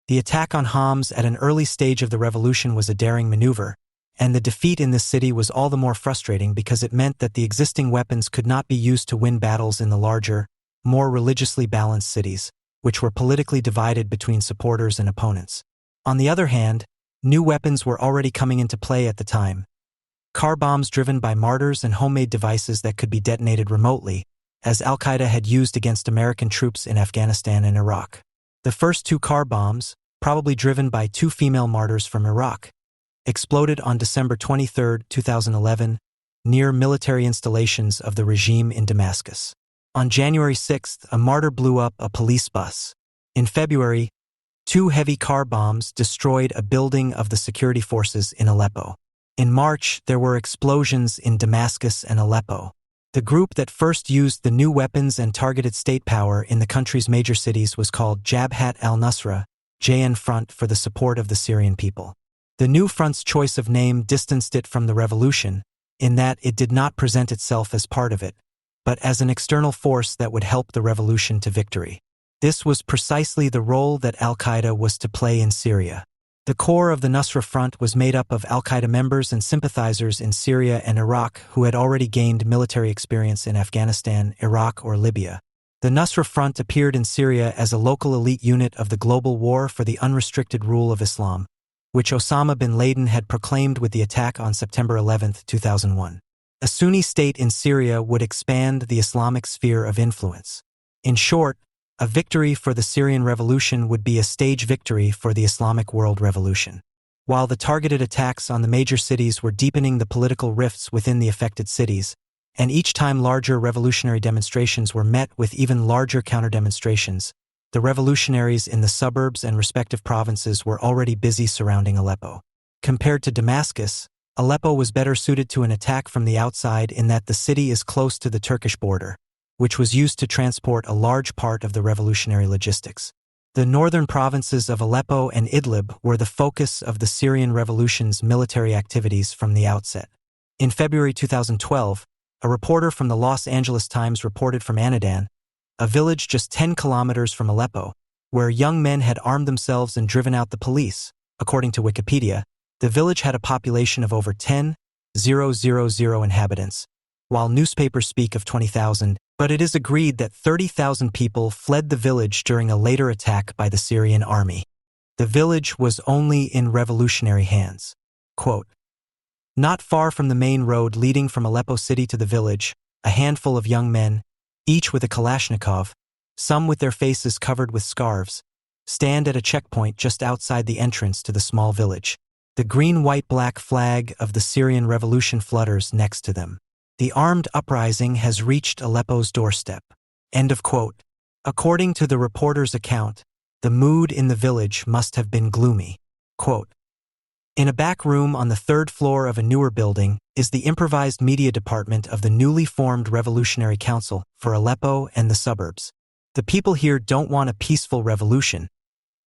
The attack on Homs at an early stage of the revolution was a daring maneuver, and the defeat in this city was all the more frustrating because it meant that the existing weapons could not be used to win battles in the larger, more religiously balanced cities, which were politically divided between supporters and opponents. On the other hand, new weapons were already coming into play at the time. Car bombs driven by martyrs and homemade devices that could be detonated remotely, as Al-Qaeda had used against American troops in Afghanistan and Iraq. The first two car bombs, probably driven by two female martyrs from Iraq, exploded on December 23, 2011, near military installations of the regime in Damascus. On January 6, a martyr blew up a police bus. In February, two heavy car bombs destroyed a building of the security forces in Aleppo. In March, there were explosions in Damascus and Aleppo. The group that first used the new weapons and targeted state power in the country's major cities was called Jabhat al-Nusra, JN Front for the Support of the Syrian People. The new front's choice of name distanced it from the revolution, in that it did not present itself as part of it, but as an external force that would help the revolution to victory. This was precisely the role that Al-Qaeda was to play in Syria. The core of the Nusra Front was made up of Al-Qaeda members and sympathizers in Syria and Iraq who had already gained military experience in Afghanistan, Iraq, or Libya. The Nusra Front appeared in Syria as a local elite unit of the global war for the unrestricted rule of Islam, which Osama bin Laden had proclaimed with the attack on September 11, 2001. A Sunni state in Syria would expand the Islamic sphere of influence. In short, a victory for the Syrian revolution would be a stage victory for the Islamic world revolution. While the targeted attacks on the major cities were deepening the political rifts within the affected cities, and each time larger revolutionary demonstrations were met with even larger counter-demonstrations, the revolutionaries in the suburbs and respective provinces were already busy surrounding Aleppo. Compared to Damascus, Aleppo was better suited to an attack from the outside in that the city is close to the Turkish border, which was used to transport a large part of the revolutionary logistics. The northern provinces of Aleppo and Idlib were the focus of the Syrian revolution's military activities from the outset. In February 2012, a reporter from the Los Angeles Times reported from Anadan, a village just 10 kilometers from Aleppo, where young men had armed themselves and driven out the police. According to Wikipedia, the village had a population of over 10,000 inhabitants, while newspapers speak of 20,000, but it is agreed that 30,000 people fled the village during a later attack by the Syrian army. The village was only in revolutionary hands. Quote, "Not far from the main road leading from Aleppo city to the village, a handful of young men, each with a Kalashnikov, some with their faces covered with scarves, stand at a checkpoint just outside the entrance to the small village. The green-white-black flag of the Syrian revolution flutters next to them. The armed uprising has reached Aleppo's doorstep." End of quote. According to the reporter's account, the mood in the village must have been gloomy. Quote, "In a back room on the third floor of a newer building is the improvised media department of the newly formed Revolutionary Council for Aleppo and the suburbs. The people here don't want a peaceful revolution.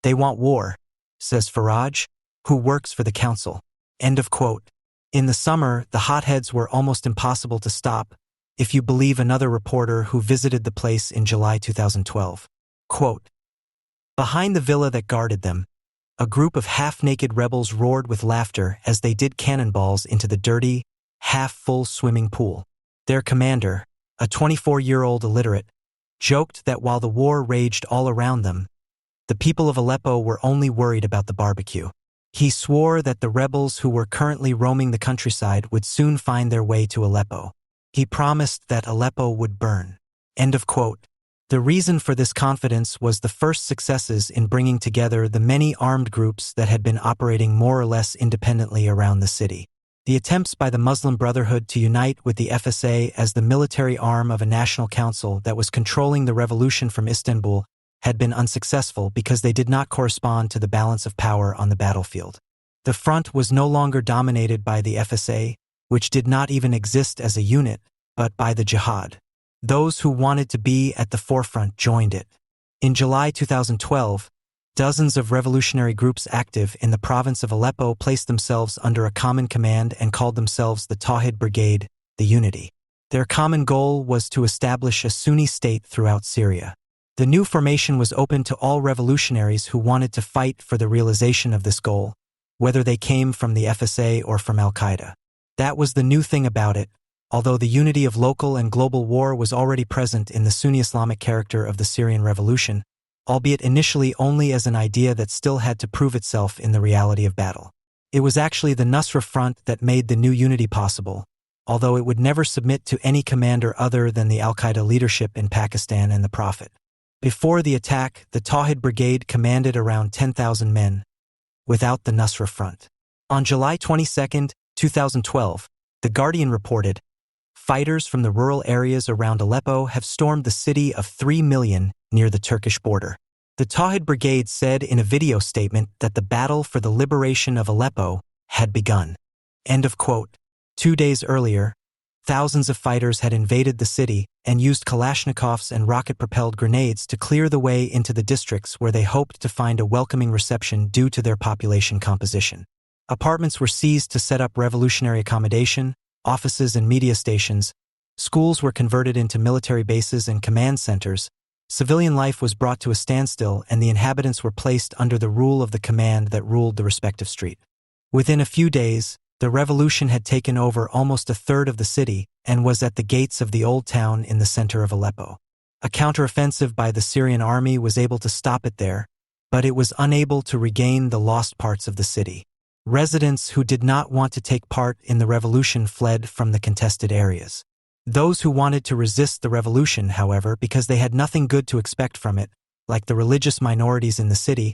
They want war," says Faraj, who works for the council. End of quote. In the summer, the hotheads were almost impossible to stop, if you believe another reporter who visited the place in July 2012. Quote, "Behind the villa that guarded them, a group of half-naked rebels roared with laughter as they did cannonballs into the dirty, half-full swimming pool. Their commander, a 24-year-old illiterate, joked that while the war raged all around them, the people of Aleppo were only worried about the barbecue. He swore that the rebels who were currently roaming the countryside would soon find their way to Aleppo. He promised that Aleppo would burn." End of quote. The reason for this confidence was the first successes in bringing together the many armed groups that had been operating more or less independently around the city. The attempts by the Muslim Brotherhood to unite with the FSA as the military arm of a national council that was controlling the revolution from Istanbul had been unsuccessful because they did not correspond to the balance of power on the battlefield. The front was no longer dominated by the FSA, which did not even exist as a unit, but by the jihad. Those who wanted to be at the forefront joined it. In July 2012, dozens of revolutionary groups active in the province of Aleppo placed themselves under a common command and called themselves the Tawhid Brigade, the Unity. Their common goal was to establish a Sunni state throughout Syria. The new formation was open to all revolutionaries who wanted to fight for the realization of this goal, whether they came from the FSA or from Al-Qaeda. That was the new thing about it, although the unity of local and global war was already present in the Sunni Islamic character of the Syrian revolution, albeit initially only as an idea that still had to prove itself in the reality of battle. It was actually the Nusra Front that made the new unity possible, although it would never submit to any commander other than the Al-Qaeda leadership in Pakistan and the Prophet. Before the attack, the Tawhid Brigade commanded around 10,000 men, without the Nusra Front. On July 22, 2012, The Guardian reported, "Fighters from the rural areas around Aleppo have stormed the city of 3 million near the Turkish border." The Tawhid Brigade said in a video statement that the battle for the liberation of Aleppo had begun. End of quote. 2 days earlier, thousands of fighters had invaded the city and used Kalashnikovs and rocket-propelled grenades to clear the way into the districts where they hoped to find a welcoming reception due to their population composition. Apartments were seized to set up revolutionary accommodation, offices and media stations, schools were converted into military bases and command centers, civilian life was brought to a standstill, and the inhabitants were placed under the rule of the command that ruled the respective street. Within a few days, the revolution had taken over almost a third of the city and was at the gates of the old town in the center of Aleppo. A counteroffensive by the Syrian army was able to stop it there, but it was unable to regain the lost parts of the city. Residents who did not want to take part in the revolution fled from the contested areas. Those who wanted to resist the revolution, however, because they had nothing good to expect from it, like the religious minorities in the city,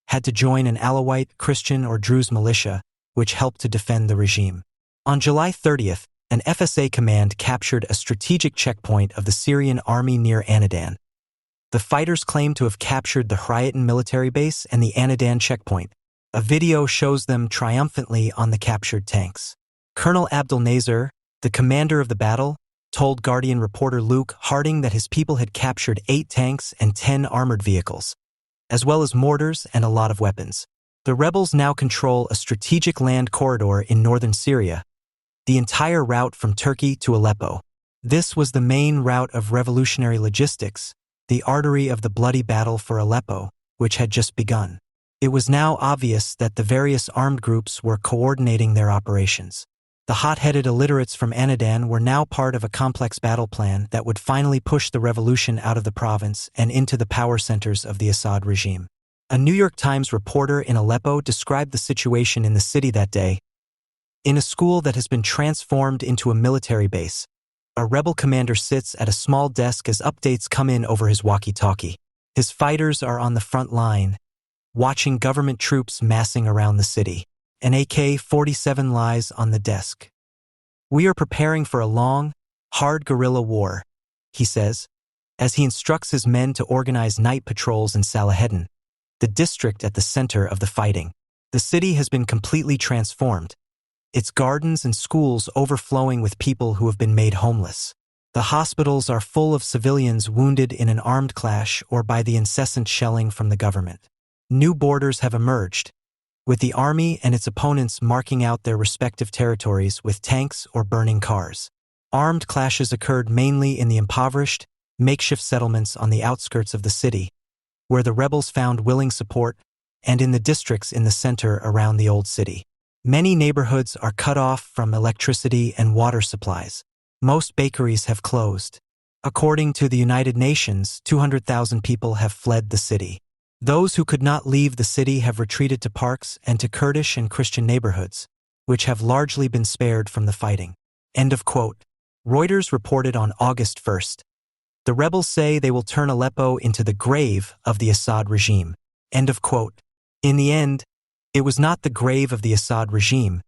had to join an Alawite, Christian, or Druze militia, which helped to defend the regime. On July 30th, an FSA command captured a strategic checkpoint of the Syrian army near Anadan. The fighters claim to have captured the Hryatin military base and the Anadan checkpoint. A video shows them triumphantly on the captured tanks. Colonel Abdel Nasser, the commander of the battle, told Guardian reporter Luke Harding that his people had captured 8 tanks and 10 armored vehicles, as well as mortars and a lot of weapons. The rebels now control a strategic land corridor in northern Syria, the entire route from Turkey to Aleppo. This was the main route of revolutionary logistics, the artery of the bloody battle for Aleppo, which had just begun. It was now obvious that the various armed groups were coordinating their operations. The hot-headed illiterates from Anadan were now part of a complex battle plan that would finally push the revolution out of the province and into the power centers of the Assad regime. A New York Times reporter in Aleppo described the situation in the city that day. In a school that has been transformed into a military base, a rebel commander sits at a small desk as updates come in over his walkie-talkie. His fighters are on the front line, watching government troops massing around the city. An AK-47 lies on the desk. "We are preparing for a long, hard guerrilla war," he says, as he instructs his men to organize night patrols in Salaheddin, the district at the center of the fighting. The city has been completely transformed, its gardens and schools overflowing with people who have been made homeless. The hospitals are full of civilians wounded in an armed clash or by the incessant shelling from the government. New borders have emerged, with the army and its opponents marking out their respective territories with tanks or burning cars. Armed clashes occurred mainly in the impoverished, makeshift settlements on the outskirts of the city, where the rebels found willing support, and in the districts in the center around the old city. Many neighborhoods are cut off from electricity and water supplies. Most bakeries have closed. According to the United Nations, 200,000 people have fled the city. Those who could not leave the city have retreated to parks and to Kurdish and Christian neighborhoods, which have largely been spared from the fighting. End of quote. Reuters reported on August 1st. The rebels say they will turn Aleppo into the grave of the Assad regime. End of quote. In the end, it was not the grave of the Assad regime,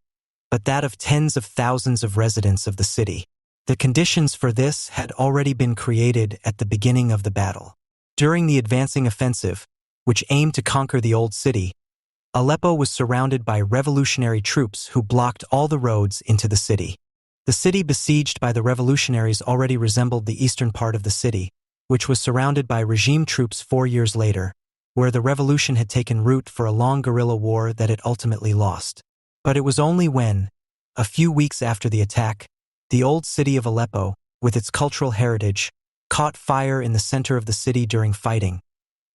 but that of tens of thousands of residents of the city. The conditions for this had already been created at the beginning of the battle. During the advancing offensive, which aimed to conquer the old city, Aleppo was surrounded by revolutionary troops who blocked all the roads into the city. The city besieged by the revolutionaries already resembled the eastern part of the city, which was surrounded by regime troops 4 years later, where the revolution had taken root for a long guerrilla war that it ultimately lost. But it was only when, a few weeks after the attack, the old city of Aleppo, with its cultural heritage, caught fire in the center of the city during fighting,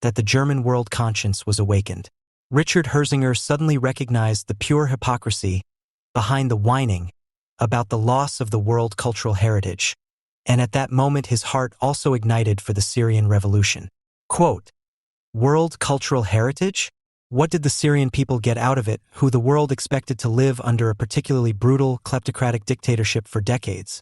that the German world conscience was awakened. Richard Herzinger suddenly recognized the pure hypocrisy behind the whining about the loss of the world cultural heritage, and at that moment his heart also ignited for the Syrian revolution. Quote, "World cultural heritage? What did the Syrian people get out of it, who the world expected to live under a particularly brutal, kleptocratic dictatorship for decades?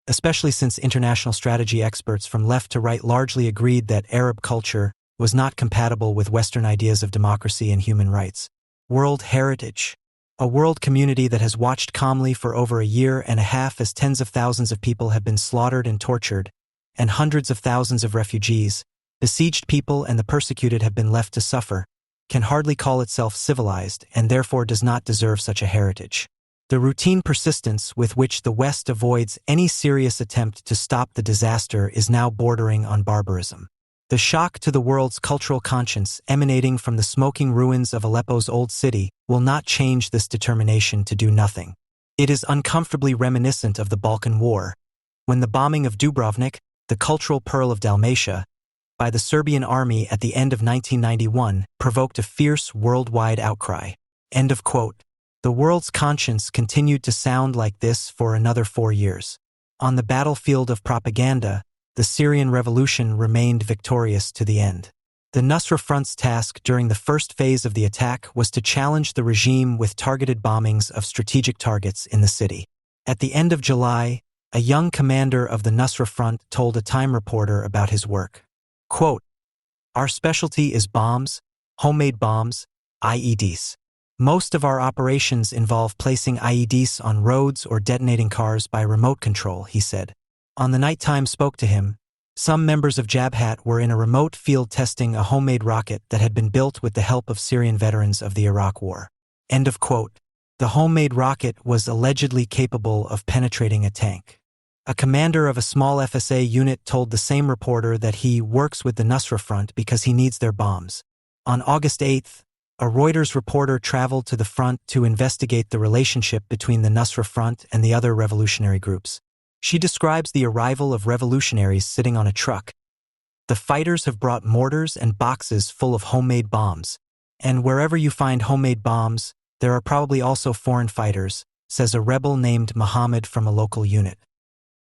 Especially since international strategy experts from left to right largely agreed that Arab culture was not compatible with Western ideas of democracy and human rights. World heritage. A world community that has watched calmly for over a year and a half as tens of thousands of people have been slaughtered and tortured, and hundreds of thousands of refugees, besieged people and the persecuted have been left to suffer, can hardly call itself civilized and therefore does not deserve such a heritage. The routine persistence with which the West avoids any serious attempt to stop the disaster is now bordering on barbarism. The shock to the world's cultural conscience emanating from the smoking ruins of Aleppo's old city will not change this determination to do nothing. It is uncomfortably reminiscent of the Balkan War, when the bombing of Dubrovnik, the cultural pearl of Dalmatia, by the Serbian army at the end of 1991 provoked a fierce worldwide outcry. End of quote. The world's conscience continued to sound like this for another 4 years. On the battlefield of propaganda, the Syrian revolution remained victorious to the end. The Nusra Front's task during the first phase of the attack was to challenge the regime with targeted bombings of strategic targets in the city. At the end of July, a young commander of the Nusra Front told a Time reporter about his work. Quote, "Our specialty is bombs, homemade bombs, IEDs. Most of our operations involve placing IEDs on roads or detonating cars by remote control," he said. On the night Time spoke to him, Some members of Jabhat were in a remote field testing a homemade rocket that had been built with the help of Syrian veterans of the Iraq War. End of quote. The homemade rocket was allegedly capable of penetrating a tank. A commander of a small FSA unit told the same reporter that he works with the Nusra Front because he needs their bombs. On August 8th, a Reuters reporter traveled to the front to investigate the relationship between the Nusra Front and the other revolutionary groups. She describes the arrival of revolutionaries sitting on a truck. The fighters have brought mortars and boxes full of homemade bombs. And wherever you find homemade bombs, there are probably also foreign fighters, says a rebel named Muhammad from a local unit.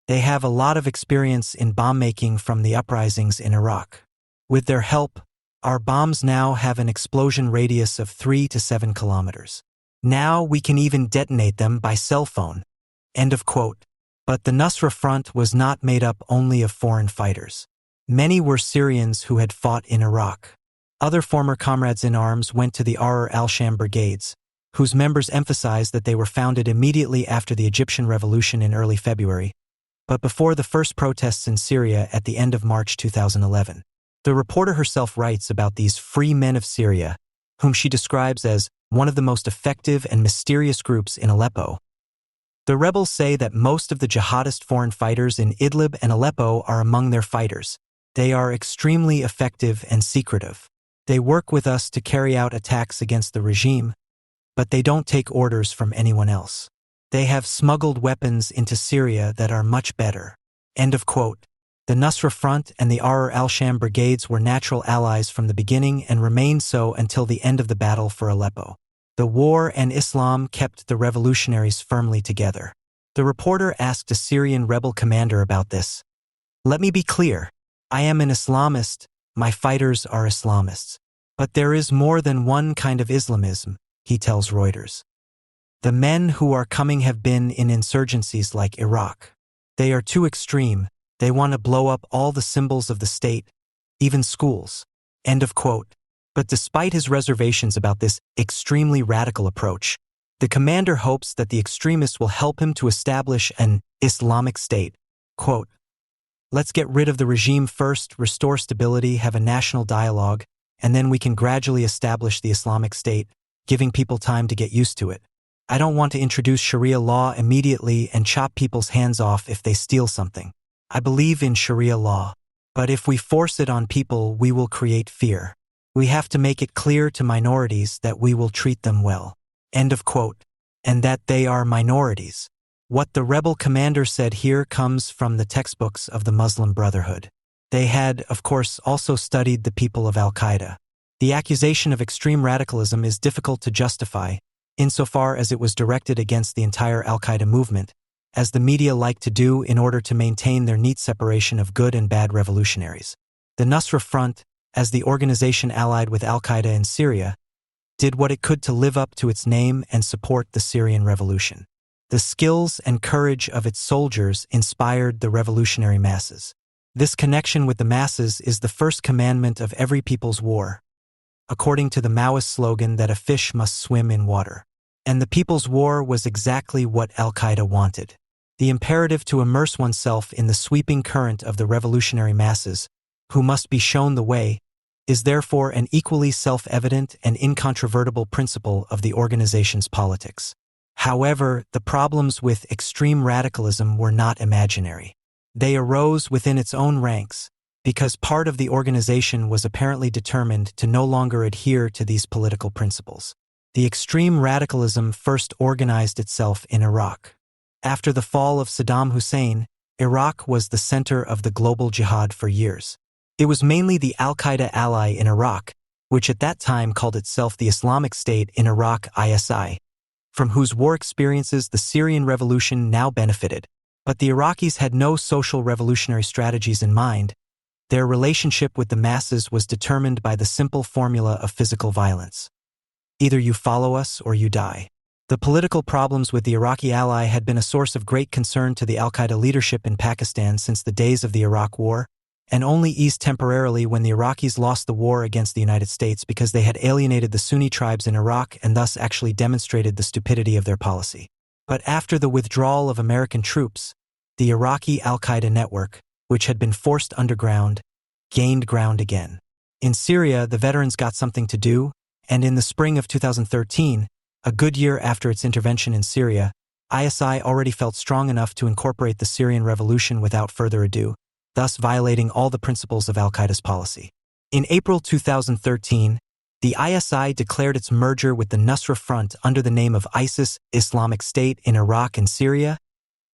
They have a lot of experience in bomb making from the uprisings in Iraq. With their help, our bombs now have an explosion radius of 3 to 7 kilometers. Now we can even detonate them by cell phone. End of quote. But the Nusra Front was not made up only of foreign fighters. Many were Syrians who had fought in Iraq. Other former comrades in arms went to the Ahr al-Sham brigades, whose members emphasized that they were founded immediately after the Egyptian Revolution in early February, but before the first protests in Syria at the end of March 2011. The reporter herself writes about these free men of Syria, whom she describes as one of the most effective and mysterious groups in Aleppo. The rebels say that most of the jihadist foreign fighters in Idlib and Aleppo are among their fighters. They are extremely effective and secretive. They work with us to carry out attacks against the regime, but they don't take orders from anyone else. They have smuggled weapons into Syria that are much better. End of quote. The Nusra Front and the Ahr al-Sham brigades were natural allies from the beginning and remained so until the end of the battle for Aleppo. The war and Islam kept the revolutionaries firmly together. The reporter asked a Syrian rebel commander about this. Let me be clear. I am an Islamist. My fighters are Islamists. But there is more than one kind of Islamism, he tells Reuters. The men who are coming have been in insurgencies like Iraq. They are too extreme. They want to blow up all the symbols of the state, even schools. End of quote. But despite his reservations about this extremely radical approach, the commander hopes that the extremists will help him to establish an Islamic state. Quote, let's get rid of the regime first, restore stability, have a national dialogue, and then we can gradually establish the Islamic state, giving people time to get used to it. I don't want to introduce Sharia law immediately and chop people's hands off if they steal something. I believe in Sharia law, but if we force it on people, we will create fear. We have to make it clear to minorities that we will treat them well. End of quote. And that they are minorities. What the rebel commander said here comes from the textbooks of the Muslim Brotherhood. They had, of course, also studied the people of Al-Qaeda. The accusation of extreme radicalism is difficult to justify, insofar as it was directed against the entire Al-Qaeda movement, as the media like to do in order to maintain their neat separation of good and bad revolutionaries. The Nusra Front, as the organization allied with Al-Qaeda in Syria, did what it could to live up to its name and support the Syrian revolution. The skills and courage of its soldiers inspired the revolutionary masses. This connection with the masses is the first commandment of every people's war, according to the Maoist slogan that a fish must swim in water. And the people's war was exactly what Al-Qaeda wanted. The imperative to immerse oneself in the sweeping current of the revolutionary masses, who must be shown the way, is therefore an equally self-evident and incontrovertible principle of the organization's politics. However, the problems with extreme radicalism were not imaginary. They arose within its own ranks, because part of the organization was apparently determined to no longer adhere to these political principles. The extreme radicalism first organized itself in Iraq. After the fall of Saddam Hussein, Iraq was the center of the global jihad for years. It was mainly the Al-Qaeda ally in Iraq, which at that time called itself the Islamic State in Iraq ISI, from whose war experiences the Syrian revolution now benefited. But the Iraqis had no social revolutionary strategies in mind. Their relationship with the masses was determined by the simple formula of physical violence. Either you follow us or you die. The political problems with the Iraqi ally had been a source of great concern to the Al-Qaeda leadership in Pakistan since the days of the Iraq War, and only eased temporarily when the Iraqis lost the war against the United States because they had alienated the Sunni tribes in Iraq and thus actually demonstrated the stupidity of their policy. But after the withdrawal of American troops, the Iraqi Al-Qaeda network, which had been forced underground, gained ground again. In Syria, the veterans got something to do, and in the spring of 2013, a good year after its intervention in Syria, ISI already felt strong enough to incorporate the Syrian revolution without further ado, thus violating all the principles of al-Qaeda's policy. In April 2013, the ISI declared its merger with the Nusra Front under the name of ISIS Islamic State in Iraq and Syria,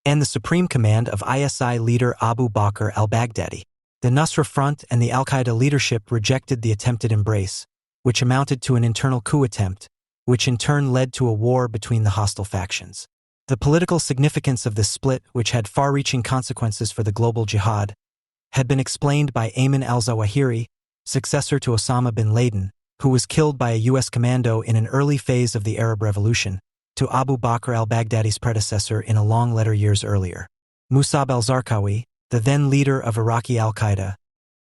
and the supreme command of ISI leader Abu Bakr al-Baghdadi. The Nusra Front and the al-Qaeda leadership rejected the attempted embrace, which amounted to an internal coup attempt, which in turn led to a war between the hostile factions. The political significance of this split, which had far-reaching consequences for the global jihad, had been explained by Ayman al-Zawahiri, successor to Osama bin Laden, who was killed by a U.S. commando in an early phase of the Arab Revolution, to Abu Bakr al-Baghdadi's predecessor in a long letter years earlier. Musab al-Zarqawi, the then leader of Iraqi al-Qaeda,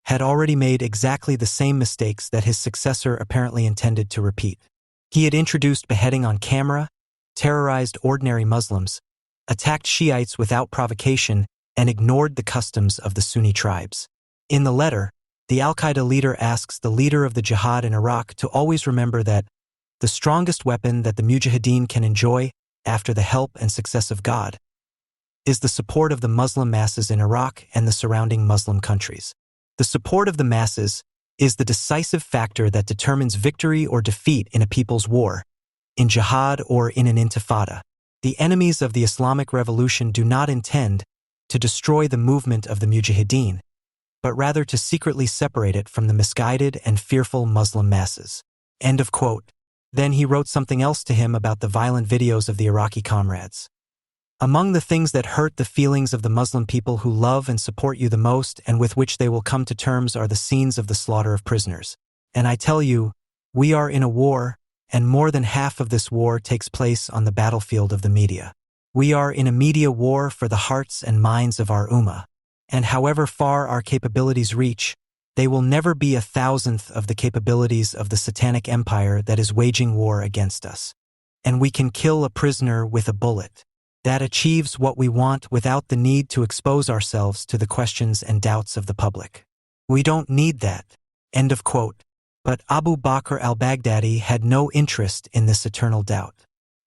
had already made exactly the same mistakes that his successor apparently intended to repeat. He had introduced beheading on camera, terrorized ordinary Muslims, attacked Shiites without provocation, and ignored the customs of the Sunni tribes. In the letter, the al-Qaeda leader asks the leader of the jihad in Iraq to always remember that the strongest weapon that the mujahideen can enjoy, after the help and success of God, is the support of the Muslim masses in Iraq and the surrounding Muslim countries. The support of the masses is the decisive factor that determines victory or defeat in a people's war, in jihad or in an intifada. The enemies of the Islamic Revolution do not intend to destroy the movement of the mujahideen, but rather to secretly separate it from the misguided and fearful Muslim masses. End of quote. Then he wrote something else to him about the violent videos of the Iraqi comrades. Among the things that hurt the feelings of the Muslim people who love and support you the most and with which they will come to terms are the scenes of the slaughter of prisoners. And I tell you, we are in a war, and more than half of this war takes place on the battlefield of the media. We are in a media war for the hearts and minds of our ummah, and however far our capabilities reach, they will never be 1,000th of the capabilities of the satanic empire that is waging war against us. And we can kill a prisoner with a bullet. That achieves what we want without the need to expose ourselves to the questions and doubts of the public. We don't need that. End of quote. But Abu Bakr al-Baghdadi had no interest in this eternal doubt.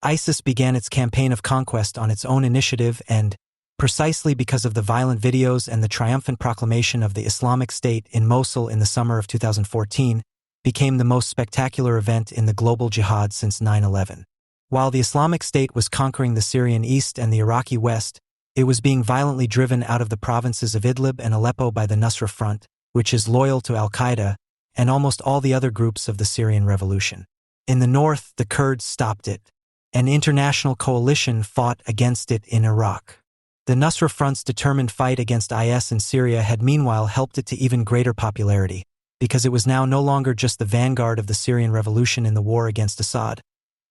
ISIS began its campaign of conquest on its own initiative and, precisely because of the violent videos and the triumphant proclamation of the Islamic State in Mosul in the summer of 2014, became the most spectacular event in the global jihad since 9/11. While the Islamic State was conquering the Syrian east and the Iraqi west, it was being violently driven out of the provinces of Idlib and Aleppo by the Nusra Front, which is loyal to al-Qaeda and almost all the other groups of the Syrian revolution. In the north, the Kurds stopped it. An international coalition fought against it in Iraq. The Nusra Front's determined fight against IS in Syria had meanwhile helped it to even greater popularity, because it was now no longer just the vanguard of the Syrian revolution in the war against Assad,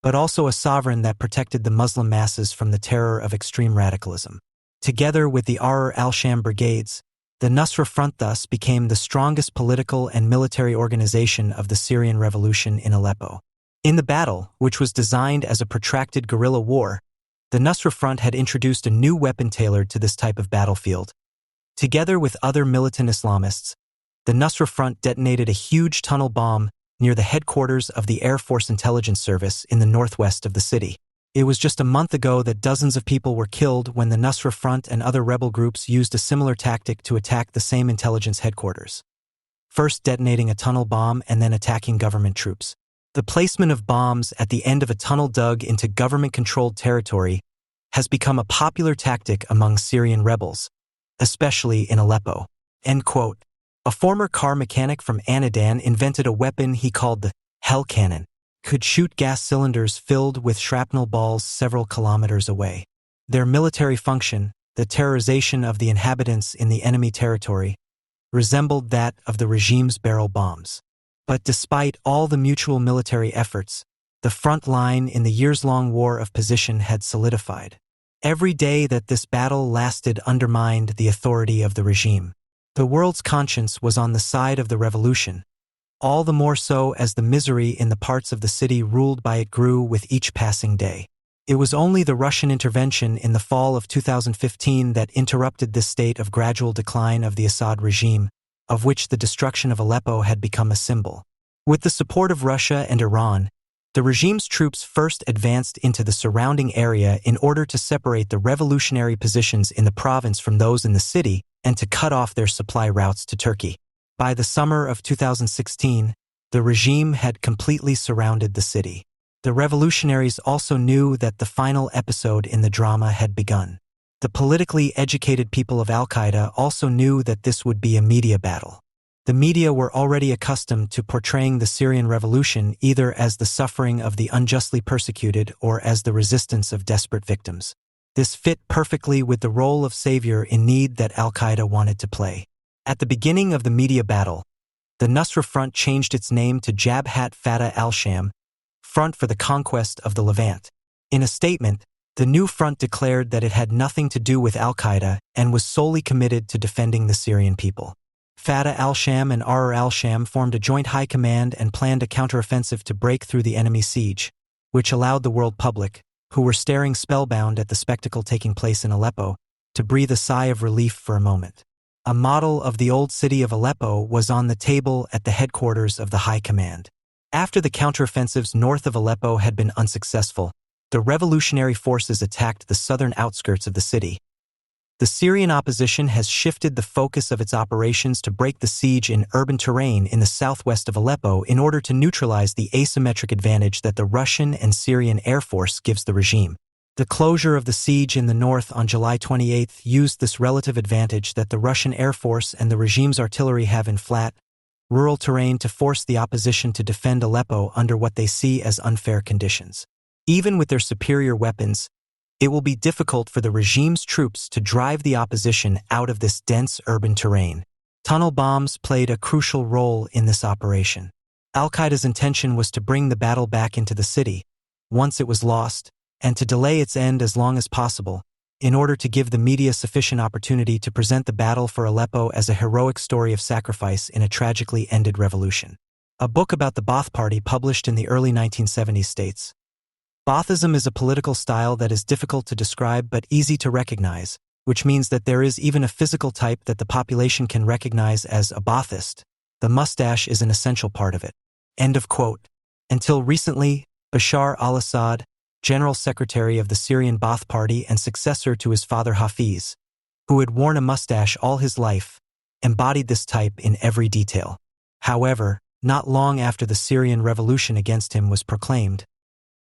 but also a sovereign that protected the Muslim masses from the terror of extreme radicalism. Together with the Ahrar al-Sham brigades, the Nusra Front thus became the strongest political and military organization of the Syrian revolution in Aleppo. In the battle, which was designed as a protracted guerrilla war, the Nusra Front had introduced a new weapon tailored to this type of battlefield. Together with other militant Islamists, the Nusra Front detonated a huge tunnel bomb near the headquarters of the Air Force Intelligence Service in the northwest of the city. It was just a month ago that dozens of people were killed when the Nusra Front and other rebel groups used a similar tactic to attack the same intelligence headquarters. First detonating a tunnel bomb and then attacking government troops. The placement of bombs at the end of a tunnel dug into government-controlled territory has become a popular tactic among Syrian rebels, especially in Aleppo. End quote. A former car mechanic from Anadan invented a weapon he called the Hell Cannon. Could shoot gas cylinders filled with shrapnel balls several kilometers away. Their military function, the terrorization of the inhabitants in the enemy territory, resembled that of the regime's barrel bombs. But despite all the mutual military efforts, the front line in the years-long war of position had solidified. Every day that this battle lasted undermined the authority of the regime. The world's conscience was on the side of the revolution, all the more so as the misery in the parts of the city ruled by it grew with each passing day. It was only the Russian intervention in the fall of 2015 that interrupted this state of gradual decline of the Assad regime, of which the destruction of Aleppo had become a symbol. With the support of Russia and Iran, the regime's troops first advanced into the surrounding area in order to separate the revolutionary positions in the province from those in the city and to cut off their supply routes to Turkey. By the summer of 2016, the regime had completely surrounded the city. The revolutionaries also knew that the final episode in the drama had begun. The politically educated people of Al-Qaeda also knew that this would be a media battle. The media were already accustomed to portraying the Syrian revolution either as the suffering of the unjustly persecuted or as the resistance of desperate victims. This fit perfectly with the role of savior in need that Al-Qaeda wanted to play. At the beginning of the media battle, the Nusra Front changed its name to Jabhat Fatah al-Sham, Front for the Conquest of the Levant. In a statement, the new front declared that it had nothing to do with Al-Qaeda and was solely committed to defending the Syrian people. Fatah al-Sham and Ahrar al-Sham formed a joint high command and planned a counteroffensive to break through the enemy siege, which allowed the world public, who were staring spellbound at the spectacle taking place in Aleppo, to breathe a sigh of relief for a moment. A model of the old city of Aleppo was on the table at the headquarters of the high command. After the counteroffensives north of Aleppo had been unsuccessful, the revolutionary forces attacked the southern outskirts of the city. The Syrian opposition has shifted the focus of its operations to break the siege in urban terrain in the southwest of Aleppo in order to neutralize the asymmetric advantage that the Russian and Syrian Air Force gives the regime. The closure of the siege in the north on July 28 used this relative advantage that the Russian Air Force and the regime's artillery have in flat, rural terrain to force the opposition to defend Aleppo under what they see as unfair conditions. Even with their superior weapons, it will be difficult for the regime's troops to drive the opposition out of this dense urban terrain. Tunnel bombs played a crucial role in this operation. Al-Qaeda's intention was to bring the battle back into the city, once it was lost, and to delay its end as long as possible, in order to give the media sufficient opportunity to present the battle for Aleppo as a heroic story of sacrifice in a tragically ended revolution. A book about the Ba'ath Party published in the early 1970s states, Baathism is a political style that is difficult to describe but easy to recognize, which means that there is even a physical type that the population can recognize as a Ba'athist. The mustache is an essential part of it. End of quote. Until recently, Bashar al-Assad, General Secretary of the Syrian Ba'ath Party and successor to his father Hafiz, who had worn a mustache all his life, embodied this type in every detail. However, not long after the Syrian revolution against him was proclaimed,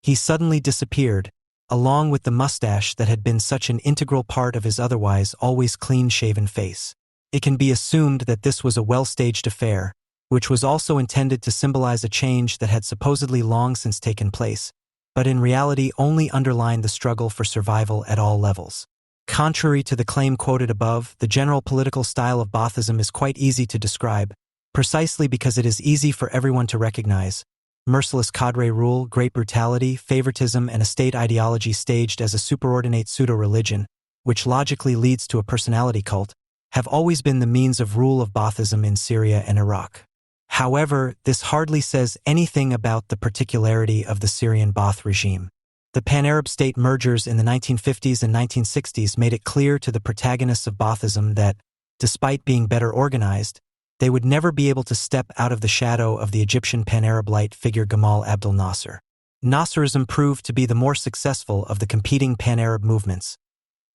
he suddenly disappeared, along with the mustache that had been such an integral part of his otherwise always clean-shaven face. It can be assumed that this was a well-staged affair, which was also intended to symbolize a change that had supposedly long since taken place, but in reality only underlined the struggle for survival at all levels. Contrary to the claim quoted above, the general political style of Baathism is quite easy to describe, precisely because it is easy for everyone to recognize. Merciless cadre rule, great brutality, favoritism, and a state ideology staged as a superordinate pseudo-religion, which logically leads to a personality cult, have always been the means of rule of Baathism in Syria and Iraq. However, this hardly says anything about the particularity of the Syrian Ba'ath regime. The Pan-Arab state mergers in the 1950s and 1960s made it clear to the protagonists of Baathism that, despite being better organized, they would never be able to step out of the shadow of the Egyptian Pan-Arab light figure Gamal Abdel Nasser. Nasserism proved to be the more successful of the competing Pan-Arab movements.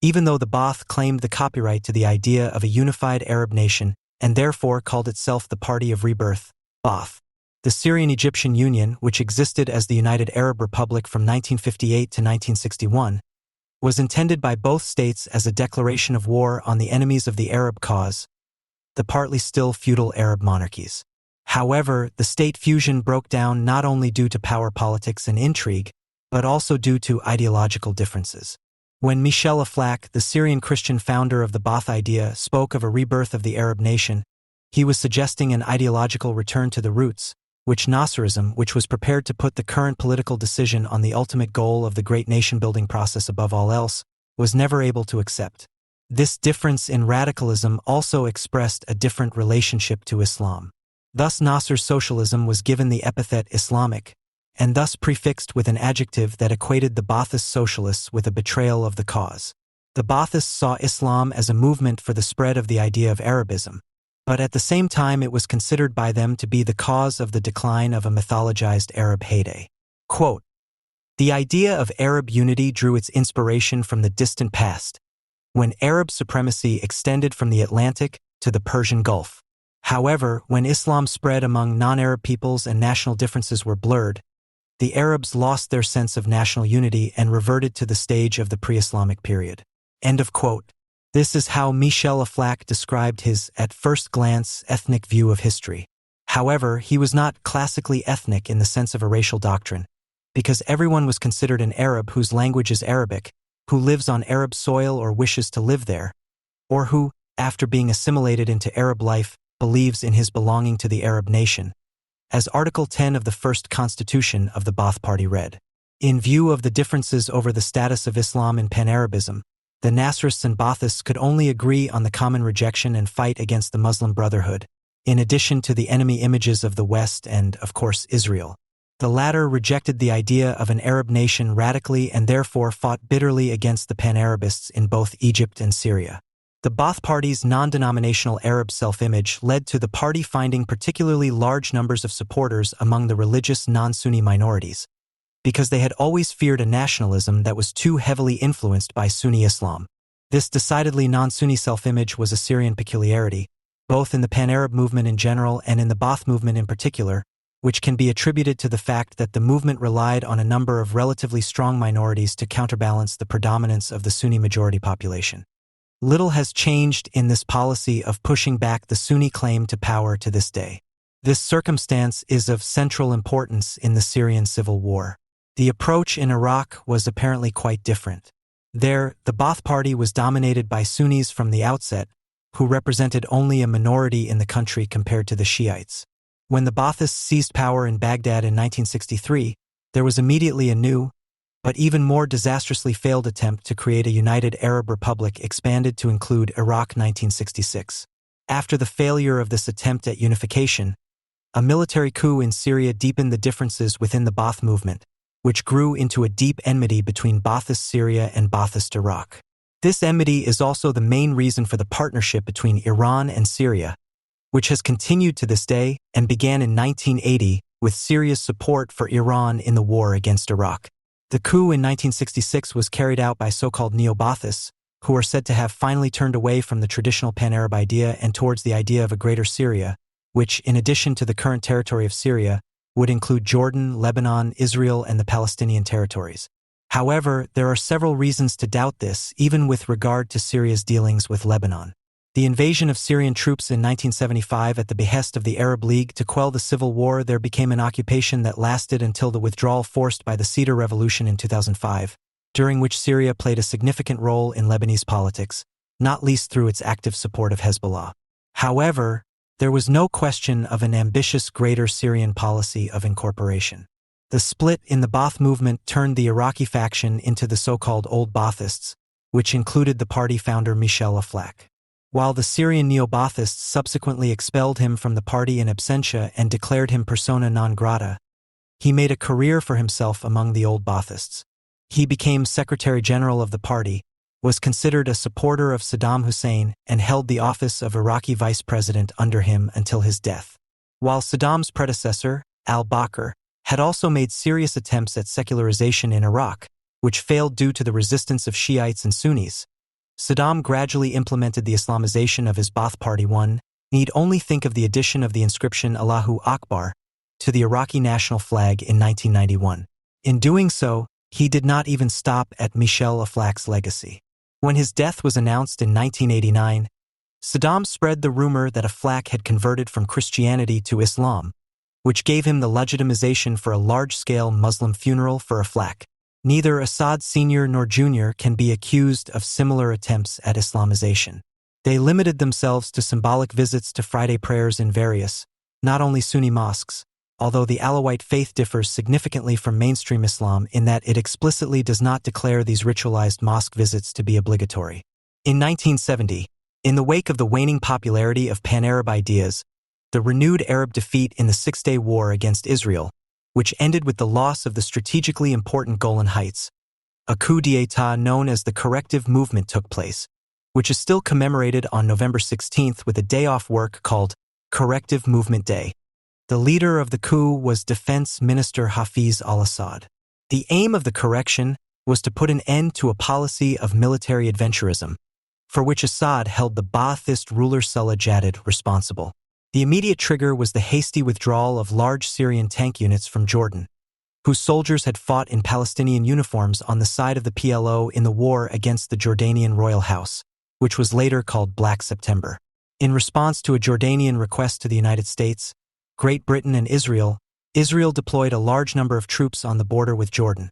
Even though the Ba'ath claimed the copyright to the idea of a unified Arab nation and therefore called itself the Party of Rebirth, Ba'ath, the Syrian-Egyptian Union, which existed as the United Arab Republic from 1958 to 1961, was intended by both states as a declaration of war on the enemies of the Arab cause, the partly still feudal Arab monarchies. However, the state fusion broke down not only due to power politics and intrigue, but also due to ideological differences. When Michel Aflaq, the Syrian Christian founder of the Ba'ath idea, spoke of a rebirth of the Arab nation, he was suggesting an ideological return to the roots, which Nasserism, which was prepared to put the current political decision on the ultimate goal of the great nation-building process above all else, was never able to accept. This difference in radicalism also expressed a different relationship to Islam. Thus Nasser's socialism was given the epithet Islamic, and thus prefixed with an adjective that equated the Ba'athist socialists with a betrayal of the cause. The Ba'athists saw Islam as a movement for the spread of the idea of Arabism, but at the same time it was considered by them to be the cause of the decline of a mythologized Arab heyday. Quote, "The idea of Arab unity drew its inspiration from the distant past, when Arab supremacy extended from the Atlantic to the Persian Gulf. However, when Islam spread among non-Arab peoples and national differences were blurred, the Arabs lost their sense of national unity and reverted to the stage of the pre-Islamic period." End of quote. This is how Michel Aflaq described his, at first glance, ethnic view of history. However, he was not classically ethnic in the sense of a racial doctrine, because everyone was considered an Arab whose language is Arabic, who lives on Arab soil or wishes to live there, or who, after being assimilated into Arab life, believes in his belonging to the Arab nation, as Article 10 of the First Constitution of the Ba'ath Party read. In view of the differences over the status of Islam in Pan-Arabism, the Nasrists and Ba'athists could only agree on the common rejection and fight against the Muslim Brotherhood, in addition to the enemy images of the West and, of course, Israel. The latter rejected the idea of an Arab nation radically and therefore fought bitterly against the Pan-Arabists in both Egypt and Syria. The Ba'ath Party's non-denominational Arab self-image led to the party finding particularly large numbers of supporters among the religious non-Sunni minorities, because they had always feared a nationalism that was too heavily influenced by Sunni Islam. This decidedly non-Sunni self-image was a Syrian peculiarity, both in the Pan-Arab movement in general and in the Ba'ath movement in particular, which can be attributed to the fact that the movement relied on a number of relatively strong minorities to counterbalance the predominance of the Sunni majority population. Little has changed in this policy of pushing back the Sunni claim to power to this day. This circumstance is of central importance in the Syrian civil war. The approach in Iraq was apparently quite different. There, the Ba'ath Party was dominated by Sunnis from the outset, who represented only a minority in the country compared to the Shiites. When the Ba'athists seized power in Baghdad in 1963, there was immediately a new, but even more disastrously failed attempt to create a united Arab Republic expanded to include Iraq 1966. After the failure of this attempt at unification, a military coup in Syria deepened the differences within the Ba'ath movement, which grew into a deep enmity between Ba'athist Syria and Ba'athist Iraq. This enmity is also the main reason for the partnership between Iran and Syria, which has continued to this day and began in 1980 with Syria's support for Iran in the war against Iraq. The coup in 1966 was carried out by so-called neo-Ba'athists, who are said to have finally turned away from the traditional Pan-Arab idea and towards the idea of a greater Syria, which, in addition to the current territory of Syria, would include Jordan, Lebanon, Israel, and the Palestinian territories. However, there are several reasons to doubt this, even with regard to Syria's dealings with Lebanon. The invasion of Syrian troops in 1975 at the behest of the Arab League to quell the civil war there became an occupation that lasted until the withdrawal forced by the Cedar Revolution in 2005, during which Syria played a significant role in Lebanese politics, not least through its active support of Hezbollah. However, there was no question of an ambitious greater Syrian policy of incorporation. The split in the Ba'ath movement turned the Iraqi faction into the so-called Old Ba'athists, which included the party founder Michel Aflaq. While the Syrian neo-Ba'athists subsequently expelled him from the party in absentia and declared him persona non grata, he made a career for himself among the Old Ba'athists. He became Secretary General of the party, was considered a supporter of Saddam Hussein, and held the office of Iraqi vice president under him until his death. While Saddam's predecessor, al-Bakr, had also made serious attempts at secularization in Iraq, which failed due to the resistance of Shiites and Sunnis, Saddam gradually implemented the Islamization of his Ba'ath Party. One need only think of the addition of the inscription Allahu Akbar to the Iraqi national flag in 1991. In doing so, he did not even stop at Michel Aflaq's legacy. When his death was announced in 1989, Saddam spread the rumor that Aflaq had converted from Christianity to Islam, which gave him the legitimization for a large-scale Muslim funeral for Aflaq. Neither Assad Sr. nor Jr. can be accused of similar attempts at Islamization. They limited themselves to symbolic visits to Friday prayers in various, not only Sunni mosques, although the Alawite faith differs significantly from mainstream Islam in that it explicitly does not declare these ritualized mosque visits to be obligatory. In 1970, in the wake of the waning popularity of Pan-Arab ideas, the renewed Arab defeat in the Six-Day War against Israel, which ended with the loss of the strategically important Golan Heights. A coup d'état known as the Corrective Movement took place, which is still commemorated on November 16th with a day off work called Corrective Movement Day. The leader of the coup was Defense Minister Hafiz al-Assad. The aim of the correction was to put an end to a policy of military adventurism, for which Assad held the Ba'athist ruler Salah Jadid responsible. The immediate trigger was the hasty withdrawal of large Syrian tank units from Jordan, whose soldiers had fought in Palestinian uniforms on the side of the PLO in the war against the Jordanian royal house, which was later called Black September. In response to a Jordanian request to the United States, Great Britain and Israel deployed a large number of troops on the border with Jordan,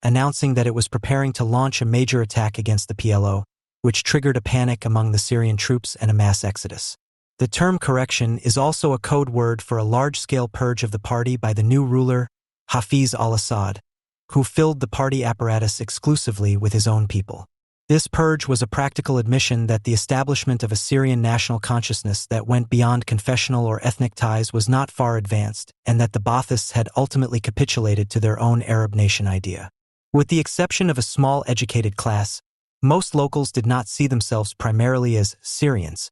announcing that it was preparing to launch a major attack against the PLO, which triggered a panic among the Syrian troops and a mass exodus. The term correction is also a code word for a large-scale purge of the party by the new ruler, Hafiz al-Assad, who filled the party apparatus exclusively with his own people. This purge was a practical admission that the establishment of a Syrian national consciousness that went beyond confessional or ethnic ties was not far advanced, and that the Baathists had ultimately capitulated to their own Arab nation idea. With the exception of a small educated class, most locals did not see themselves primarily as Syrians,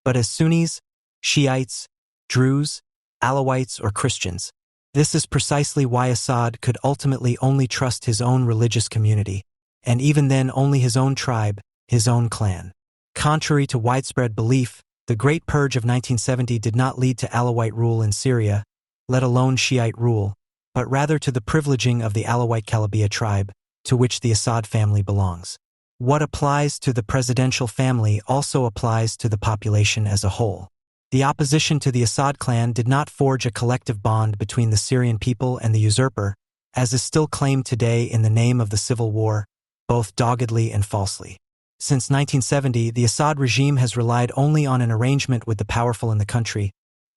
but as Sunnis, Shiites, Druze, Alawites, or Christians. This is precisely why Assad could ultimately only trust his own religious community, and even then only his own tribe, his own clan. Contrary to widespread belief, the Great Purge of 1970 did not lead to Alawite rule in Syria, let alone Shiite rule, but rather to the privileging of the Alawite Kalabia tribe, to which the Assad family belongs. What applies to the presidential family also applies to the population as a whole. The opposition to the Assad clan did not forge a collective bond between the Syrian people and the usurper, as is still claimed today in the name of the civil war, both doggedly and falsely. Since 1970, the Assad regime has relied only on an arrangement with the powerful in the country,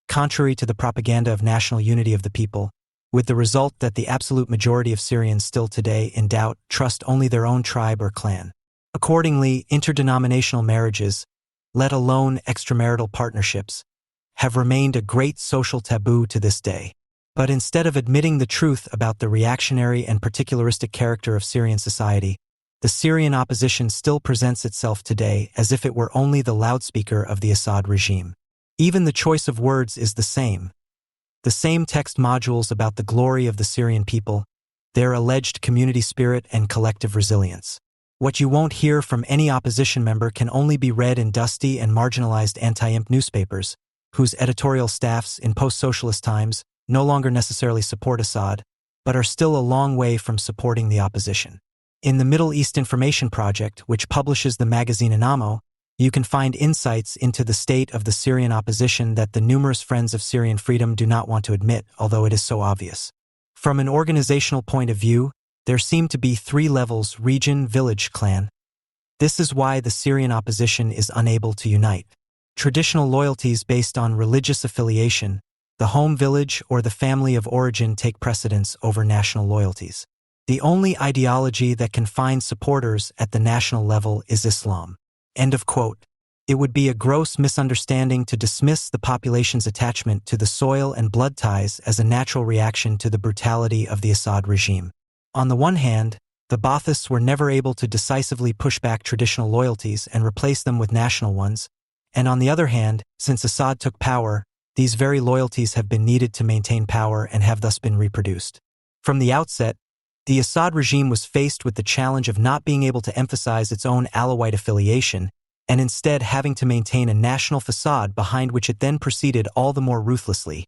contrary to the propaganda of national unity of the people, with the result that the absolute majority of Syrians still today, in doubt, trust only their own tribe or clan. Accordingly, interdenominational marriages, let alone extramarital partnerships, have remained a great social taboo to this day. But instead of admitting the truth about the reactionary and particularistic character of Syrian society, the Syrian opposition still presents itself today as if it were only the loudspeaker of the Assad regime. Even the choice of words is the same. The same text modules about the glory of the Syrian people, their alleged community spirit and collective resilience. What you won't hear from any opposition member can only be read in dusty and marginalized anti-imp newspapers, whose editorial staffs in post-socialist times no longer necessarily support Assad, but are still a long way from supporting the opposition. In the Middle East Information Project, which publishes the magazine Inamo, you can find insights into the state of the Syrian opposition that the numerous Friends of Syrian Freedom do not want to admit, although it is so obvious. From an organizational point of view, there seem to be three levels: region, village, clan. This is why the Syrian opposition is unable to unite. Traditional loyalties based on religious affiliation, the home village or the family of origin take precedence over national loyalties. The only ideology that can find supporters at the national level is Islam. End of quote. It would be a gross misunderstanding to dismiss the population's attachment to the soil and blood ties as a natural reaction to the brutality of the Assad regime. On the one hand, the Baathists were never able to decisively push back traditional loyalties and replace them with national ones, and on the other hand, since Assad took power, these very loyalties have been needed to maintain power and have thus been reproduced. From the outset, the Assad regime was faced with the challenge of not being able to emphasize its own Alawite affiliation and instead having to maintain a national facade behind which it then proceeded all the more ruthlessly.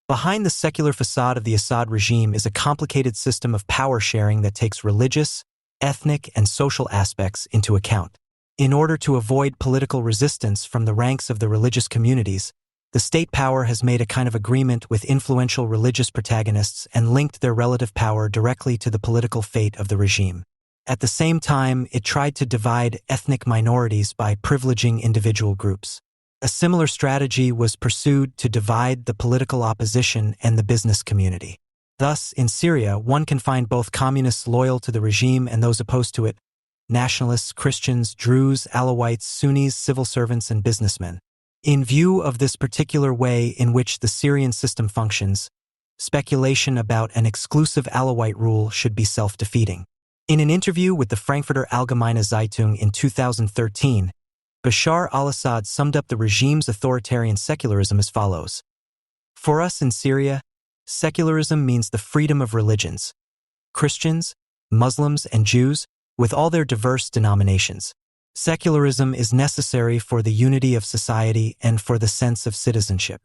Behind the secular facade of the Assad regime is a complicated system of power sharing that takes religious, ethnic, and social aspects into account. In order to avoid political resistance from the ranks of the religious communities, the state power has made a kind of agreement with influential religious protagonists and linked their relative power directly to the political fate of the regime. At the same time, it tried to divide ethnic minorities by privileging individual groups. A similar strategy was pursued to divide the political opposition and the business community. Thus, in Syria, one can find both communists loyal to the regime and those opposed to it, nationalists, Christians, Druze, Alawites, Sunnis, civil servants, and businessmen. In view of this particular way in which the Syrian system functions, speculation about an exclusive Alawite rule should be self-defeating. In an interview with the Frankfurter Allgemeine Zeitung in 2013, Bashar al-Assad summed up the regime's authoritarian secularism as follows. For us in Syria, secularism means the freedom of religions, Christians, Muslims, and Jews, with all their diverse denominations. Secularism is necessary for the unity of society and for the sense of citizenship.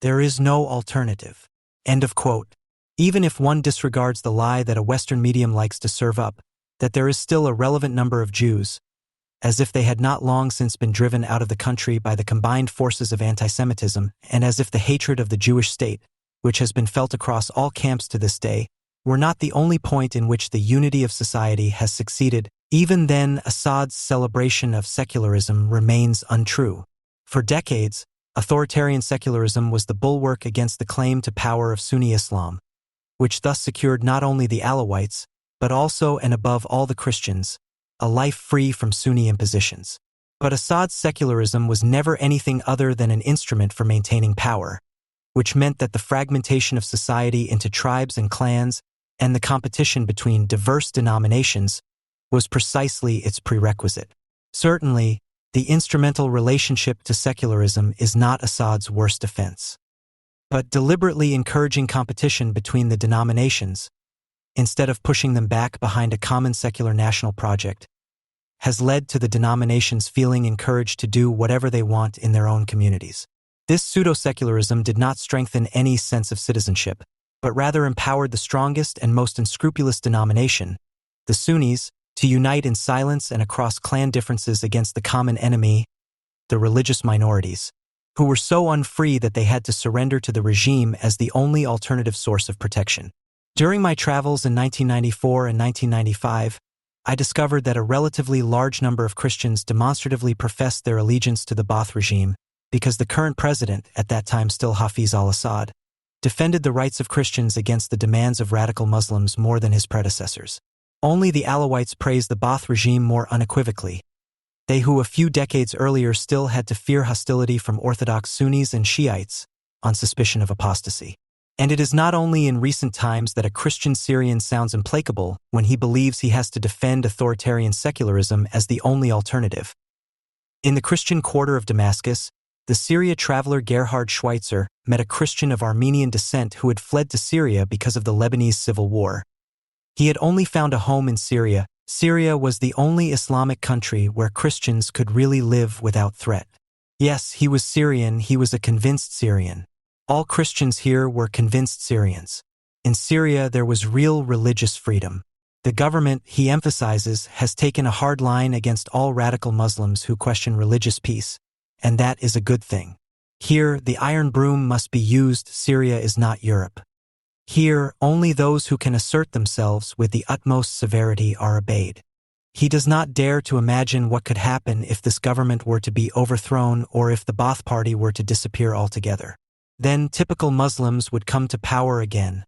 There is no alternative. End of quote. Even if one disregards the lie that a Western medium likes to serve up, that there is still a relevant number of Jews, as if they had not long since been driven out of the country by the combined forces of anti-Semitism, and as if the hatred of the Jewish state, which has been felt across all camps to this day, were not the only point in which the unity of society has succeeded, even then Assad's celebration of secularism remains untrue. For decades, authoritarian secularism was the bulwark against the claim to power of Sunni Islam, which thus secured not only the Alawites, but also and above all the Christians, a life free from Sunni impositions. But Assad's secularism was never anything other than an instrument for maintaining power, which meant that the fragmentation of society into tribes and clans and the competition between diverse denominations was precisely its prerequisite. Certainly, the instrumental relationship to secularism is not Assad's worst offense. But deliberately encouraging competition between the denominations, instead of pushing them back behind a common secular national project, has led to the denominations feeling encouraged to do whatever they want in their own communities. This pseudo-secularism did not strengthen any sense of citizenship, but rather empowered the strongest and most unscrupulous denomination, the Sunnis, to unite in silence and across clan differences against the common enemy, the religious minorities, who were so unfree that they had to surrender to the regime as the only alternative source of protection. During my travels in 1994 and 1995, I discovered that a relatively large number of Christians demonstratively professed their allegiance to the Ba'ath regime because the current president, at that time still Hafiz al-Assad, defended the rights of Christians against the demands of radical Muslims more than his predecessors. Only the Alawites praised the Ba'ath regime more unequivocally, they who a few decades earlier still had to fear hostility from Orthodox Sunnis and Shiites on suspicion of apostasy. And it is not only in recent times that a Christian Syrian sounds implacable when he believes he has to defend authoritarian secularism as the only alternative. In the Christian quarter of Damascus, the Syria traveler Gerhard Schweitzer met a Christian of Armenian descent who had fled to Syria because of the Lebanese civil war. He had only found a home in Syria. Syria was the only Islamic country where Christians could really live without threat. Yes, he was Syrian, he was a convinced Syrian. All Christians here were convinced Syrians. In Syria, there was real religious freedom. The government, he emphasizes, has taken a hard line against all radical Muslims who question religious peace, and that is a good thing. Here, the iron broom must be used. Syria is not Europe. Here, only those who can assert themselves with the utmost severity are obeyed. He does not dare to imagine what could happen if this government were to be overthrown or if the Ba'ath Party were to disappear altogether. Then typical Muslims would come to power again.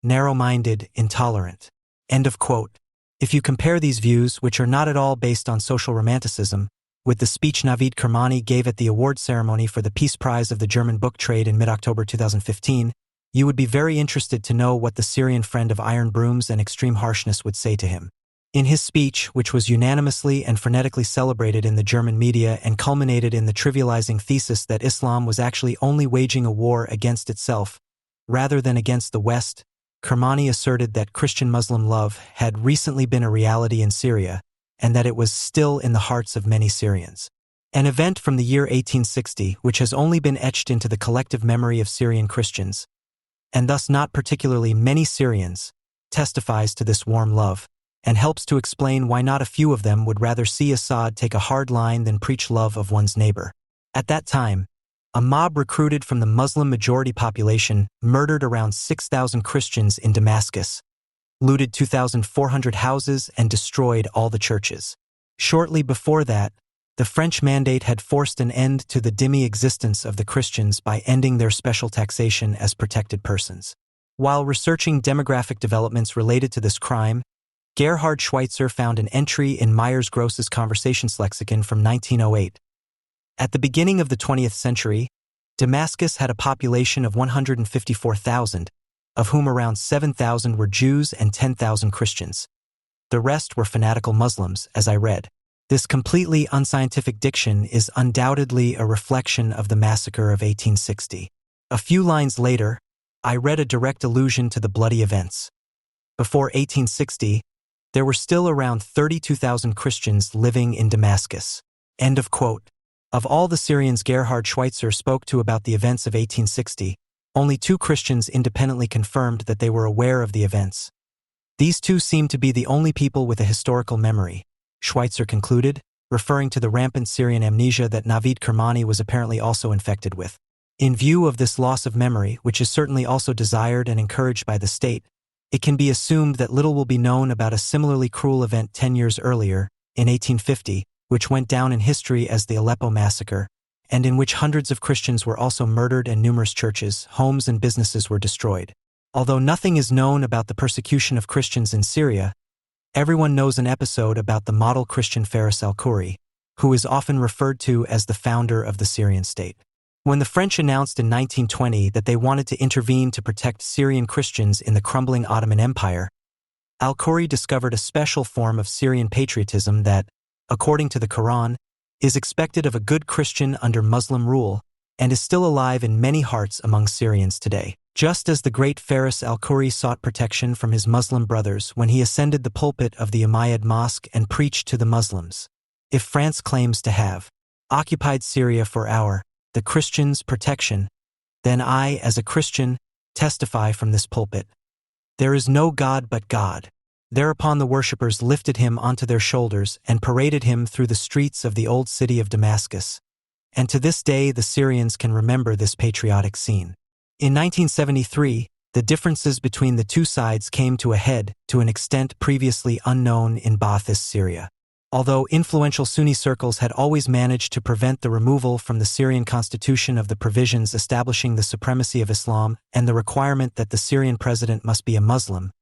Narrow-minded, intolerant. End of quote. If you compare these views, which are not at all based on social romanticism, with the speech Navid Kermani gave at the award ceremony for the Peace Prize of the German book trade in mid-October 2015, you would be very interested to know what the Syrian friend of iron brooms and extreme harshness would say to him. In his speech, which was unanimously and frenetically celebrated in the German media and culminated in the trivializing thesis that Islam was actually only waging a war against itself, rather than against the West, Kermani asserted that Christian-Muslim love had recently been a reality in Syria, and that it was still in the hearts of many Syrians. An event from the year 1860, which has only been etched into the collective memory of Syrian Christians, and thus not particularly many Syrians, testifies to this warm love, and helps to explain why not a few of them would rather see Assad take a hard line than preach love of one's neighbor. At that time, a mob recruited from the Muslim-majority population murdered around 6,000 Christians in Damascus, looted 2,400 houses, and destroyed all the churches. Shortly before that, the French Mandate had forced an end to the dhimmi existence of the Christians by ending their special taxation as protected persons. While researching demographic developments related to this crime, Gerhard Schweitzer found an entry in Myers-Gross's Conversations lexicon from 1908. At the beginning of the 20th century, Damascus had a population of 154,000, of whom around 7,000 were Jews and 10,000 Christians. The rest were fanatical Muslims, as I read. This completely unscientific diction is undoubtedly a reflection of the massacre of 1860. A few lines later, I read a direct allusion to the bloody events. Before 1860, there were still around 32,000 Christians living in Damascus. End of quote. Of all the Syrians Gerhard Schweitzer spoke to about the events of 1860, only 2 Christians independently confirmed that they were aware of the events. These 2 seemed to be the only people with a historical memory, Schweitzer concluded, referring to the rampant Syrian amnesia that Navid Kermani was apparently also infected with. In view of this loss of memory, which is certainly also desired and encouraged by the state, it can be assumed that little will be known about a similarly cruel event 10 years earlier, in 1850, which went down in history as the Aleppo Massacre, and in which hundreds of Christians were also murdered and numerous churches, homes and businesses were destroyed. Although nothing is known about the persecution of Christians in Syria, everyone knows an episode about the model Christian Faris al-Khoury, who is often referred to as the founder of the Syrian state. When the French announced in 1920 that they wanted to intervene to protect Syrian Christians in the crumbling Ottoman Empire, al-Khoury discovered a special form of Syrian patriotism that, according to the Quran, is expected of a good Christian under Muslim rule and is still alive in many hearts among Syrians today. Just as the great Faris al-Khoury sought protection from his Muslim brothers when he ascended the pulpit of the Umayyad Mosque and preached to the Muslims, if France claims to have occupied Syria for the Christians' protection, then I, as a Christian, testify from this pulpit. There is no God but God. Thereupon the worshippers lifted him onto their shoulders and paraded him through the streets of the old city of Damascus. And to this day the Syrians can remember this patriotic scene. In 1973, the differences between the 2 sides came to a head to an extent previously unknown in Ba'athist Syria. Although influential Sunni circles had always managed to prevent the removal from the Syrian constitution of the provisions establishing the supremacy of Islam and the requirement that the Syrian president must be a Muslim,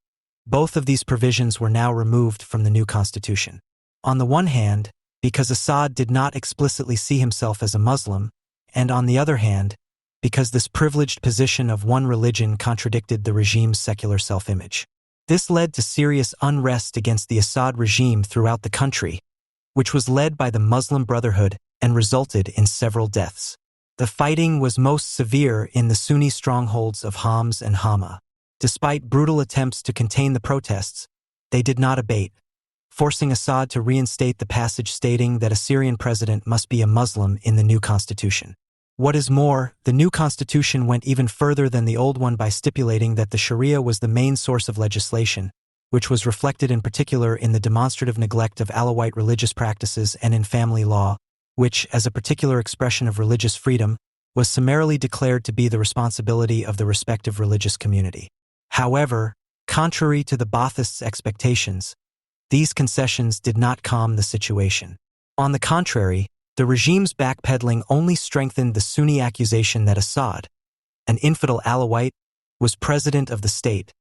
both of these provisions were now removed from the new constitution. On the one hand, because Assad did not explicitly see himself as a Muslim, and on the other hand, because this privileged position of one religion contradicted the regime's secular self-image. This led to serious unrest against the Assad regime throughout the country, which was led by the Muslim Brotherhood and resulted in several deaths. The fighting was most severe in the Sunni strongholds of Homs and Hama. Despite brutal attempts to contain the protests, they did not abate, forcing Assad to reinstate the passage stating that a Syrian president must be a Muslim in the new constitution. What is more, the new constitution went even further than the old one by stipulating that the Sharia was the main source of legislation, which was reflected in particular in the demonstrative neglect of Alawite religious practices and in family law, which, as a particular expression of religious freedom, was summarily declared to be the responsibility of the respective religious community. However, contrary to the Ba'athists' expectations, these concessions did not calm the situation. On the contrary, the regime's backpedaling only strengthened the Sunni accusation that Assad, an infidel Alawite, was president of the state,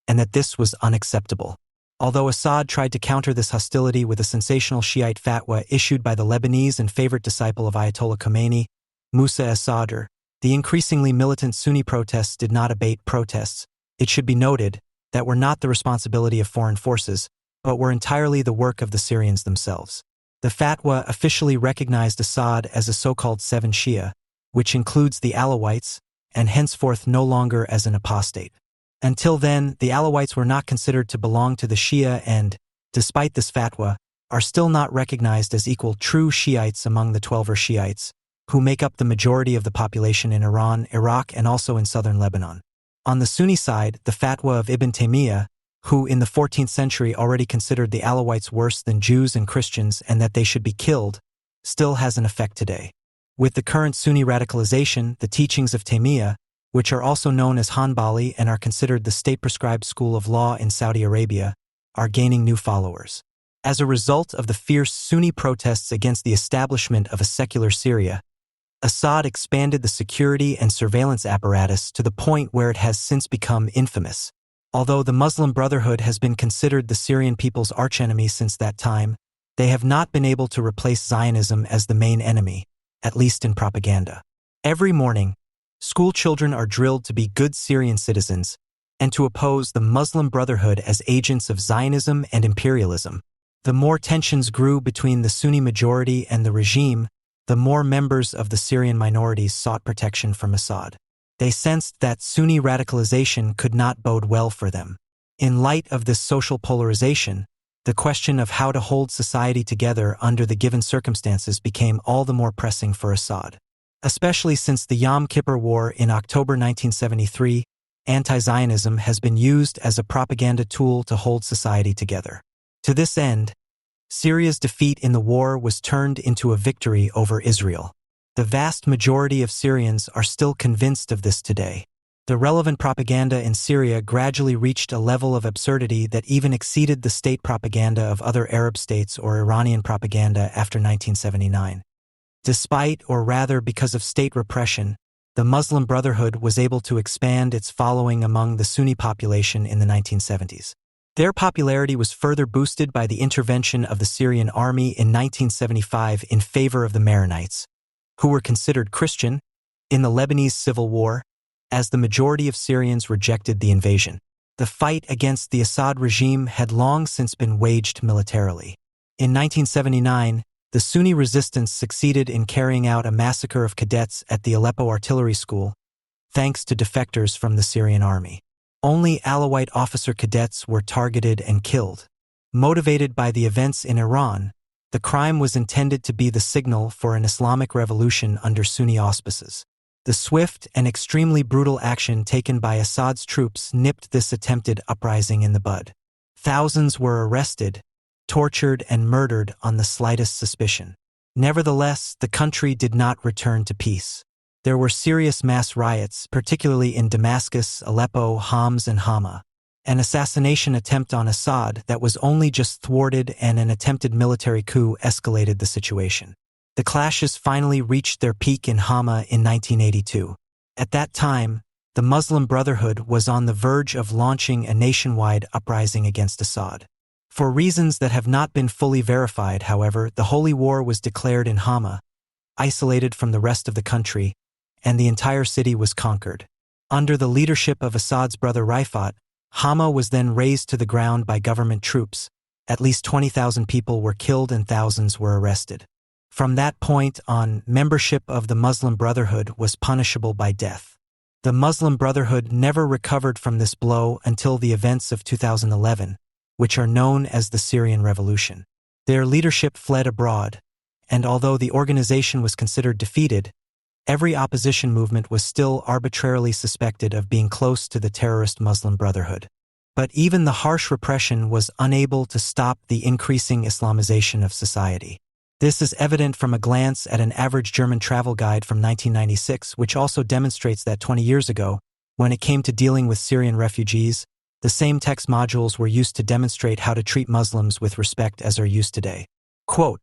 and that this was unacceptable. Although Assad tried to counter this hostility with a sensational Shiite fatwa issued by the Lebanese and favorite disciple of Ayatollah Khomeini, Musa as-Sadr, the increasingly militant Sunni protests did not abate protests. It should be noted that were not the responsibility of foreign forces, but were entirely the work of the Syrians themselves. The fatwa officially recognized Assad as a so-called Seven Shia, which includes the Alawites, and henceforth no longer as an apostate. Until then, the Alawites were not considered to belong to the Shia and, despite this fatwa, are still not recognized as equal true Shiites among the 12 Shiites, who make up the majority of the population in Iran, Iraq, and also in southern Lebanon. On the Sunni side, the fatwa of Ibn Taymiyyah, who in the 14th century already considered the Alawites worse than Jews and Christians and that they should be killed, still has an effect today. With the current Sunni radicalization, the teachings of Taymiyyah, which are also known as Hanbali and are considered the state-prescribed school of law in Saudi Arabia, are gaining new followers. As a result of the fierce Sunni protests against the establishment of a secular Syria, Assad expanded the security and surveillance apparatus to the point where it has since become infamous. Although the Muslim Brotherhood has been considered the Syrian people's archenemy since that time, they have not been able to replace Zionism as the main enemy, at least in propaganda. Every morning, school children are drilled to be good Syrian citizens, and to oppose the Muslim Brotherhood as agents of Zionism and imperialism. The more tensions grew between the Sunni majority and the regime, the more members of the Syrian minorities sought protection from Assad. They sensed that Sunni radicalization could not bode well for them. In light of this social polarization, the question of how to hold society together under the given circumstances became all the more pressing for Assad. Especially since the Yom Kippur War in October 1973, anti-Zionism has been used as a propaganda tool to hold society together. To this end, Syria's defeat in the war was turned into a victory over Israel. The vast majority of Syrians are still convinced of this today. The relevant propaganda in Syria gradually reached a level of absurdity that even exceeded the state propaganda of other Arab states or Iranian propaganda after 1979. Despite, or rather because of state repression, the Muslim Brotherhood was able to expand its following among the Sunni population in the 1970s. Their popularity was further boosted by the intervention of the Syrian army in 1975 in favor of the Maronites, who were considered Christian, in the Lebanese civil war, as the majority of Syrians rejected the invasion. The fight against the Assad regime had long since been waged militarily. In 1979, the Sunni resistance succeeded in carrying out a massacre of cadets at the Aleppo Artillery School, thanks to defectors from the Syrian army. Only Alawite officer cadets were targeted and killed. Motivated by the events in Iran, the crime was intended to be the signal for an Islamic revolution under Sunni auspices. The swift and extremely brutal action taken by Assad's troops nipped this attempted uprising in the bud. Thousands were arrested, tortured, and murdered on the slightest suspicion. Nevertheless, the country did not return to peace. There were serious mass riots, particularly in Damascus, Aleppo, Homs, and Hama. An assassination attempt on Assad that was only just thwarted, and an attempted military coup escalated the situation. The clashes finally reached their peak in Hama in 1982. At that time, the Muslim Brotherhood was on the verge of launching a nationwide uprising against Assad. For reasons that have not been fully verified, however, the Holy War was declared in Hama, isolated from the rest of the country, and the entire city was conquered. Under the leadership of Assad's brother Rifat, Hama was then razed to the ground by government troops. At least 20,000 people were killed and thousands were arrested. From that point on, membership of the Muslim Brotherhood was punishable by death. The Muslim Brotherhood never recovered from this blow until the events of 2011, which are known as the Syrian Revolution. Their leadership fled abroad, and although the organization was considered defeated, every opposition movement was still arbitrarily suspected of being close to the terrorist Muslim Brotherhood. But even the harsh repression was unable to stop the increasing Islamization of society. This is evident from a glance at an average German travel guide from 1996, which also demonstrates that 20 years ago, when it came to dealing with Syrian refugees, the same text modules were used to demonstrate how to treat Muslims with respect as are used today. Quote,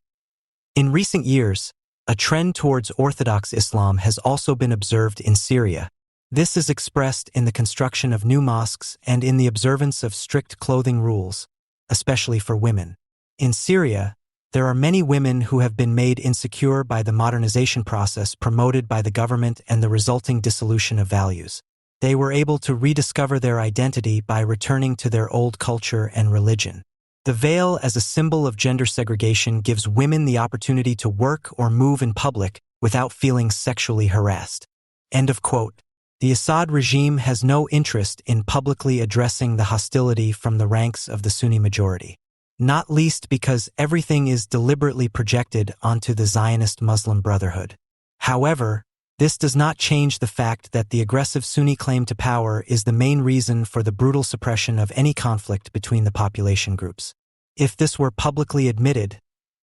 "In recent years, a trend towards Orthodox Islam has also been observed in Syria. This is expressed in the construction of new mosques and in the observance of strict clothing rules, especially for women. In Syria, there are many women who have been made insecure by the modernization process promoted by the government and the resulting dissolution of values. They were able to rediscover their identity by returning to their old culture and religion. The veil as a symbol of gender segregation gives women the opportunity to work or move in public without feeling sexually harassed." End of quote. The Assad regime has no interest in publicly addressing the hostility from the ranks of the Sunni majority, not least because everything is deliberately projected onto the Zionist Muslim Brotherhood. However, this does not change the fact that the aggressive Sunni claim to power is the main reason for the brutal suppression of any conflict between the population groups. If this were publicly admitted,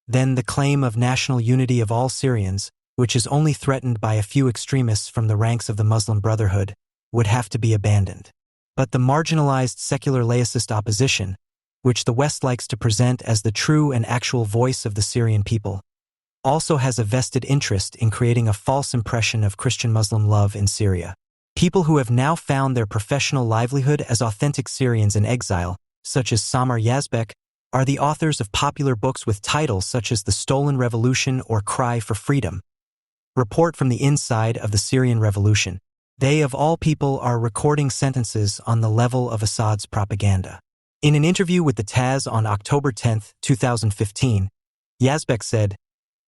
then the claim of national unity of all Syrians, which is only threatened by a few extremists from the ranks of the Muslim Brotherhood, would have to be abandoned. But the marginalized secular laicist opposition, which the West likes to present as the true and actual voice of the Syrian people, also has a vested interest in creating a false impression of Christian-Muslim love in Syria. People who have now found their professional livelihood as authentic Syrians in exile, such as Samar Yazbek, are the authors of popular books with titles such as The Stolen Revolution or Cry for Freedom. Report from the Inside of the Syrian Revolution, They, of all people, are recording sentences on the level of Assad's propaganda. In an interview with the Taz on October 10, 2015, Yazbek said,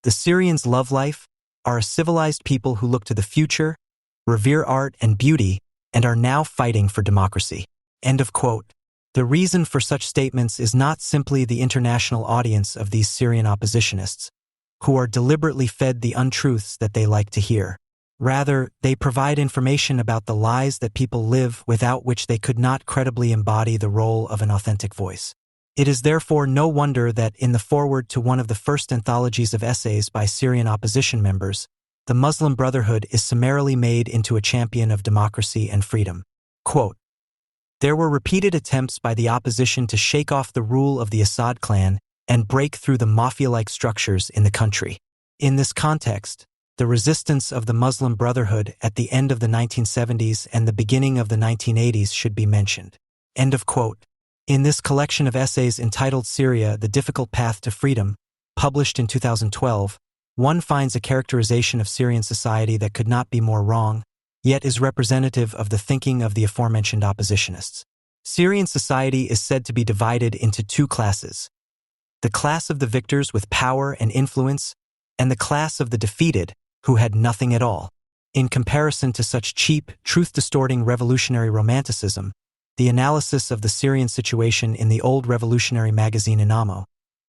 "The Syrians' love life are a civilized people who look to the future, revere art and beauty, and are now fighting for democracy." End of quote. The reason for such statements is not simply the international audience of these Syrian oppositionists, who are deliberately fed the untruths that they like to hear. Rather, they provide information about the lies that people live without which they could not credibly embody the role of an authentic voice. It is therefore no wonder that in the foreword to one of the first anthologies of essays by Syrian opposition members, the Muslim Brotherhood is summarily made into a champion of democracy and freedom. Quote, "There were repeated attempts by the opposition to shake off the rule of the Assad clan and break through the mafia-like structures in the country. In this context, the resistance of the Muslim Brotherhood at the end of the 1970s and the beginning of the 1980s should be mentioned." End of quote. In this collection of essays entitled Syria, The Difficult Path to Freedom, published in 2012, one finds a characterization of Syrian society that could not be more wrong, yet is representative of the thinking of the aforementioned oppositionists. Syrian society is said to be divided into two classes: the class of the victors with power and influence, and the class of the defeated, who had nothing at all. In comparison to such cheap, truth-distorting revolutionary romanticism, the analysis of the Syrian situation in the old revolutionary magazine Inamo,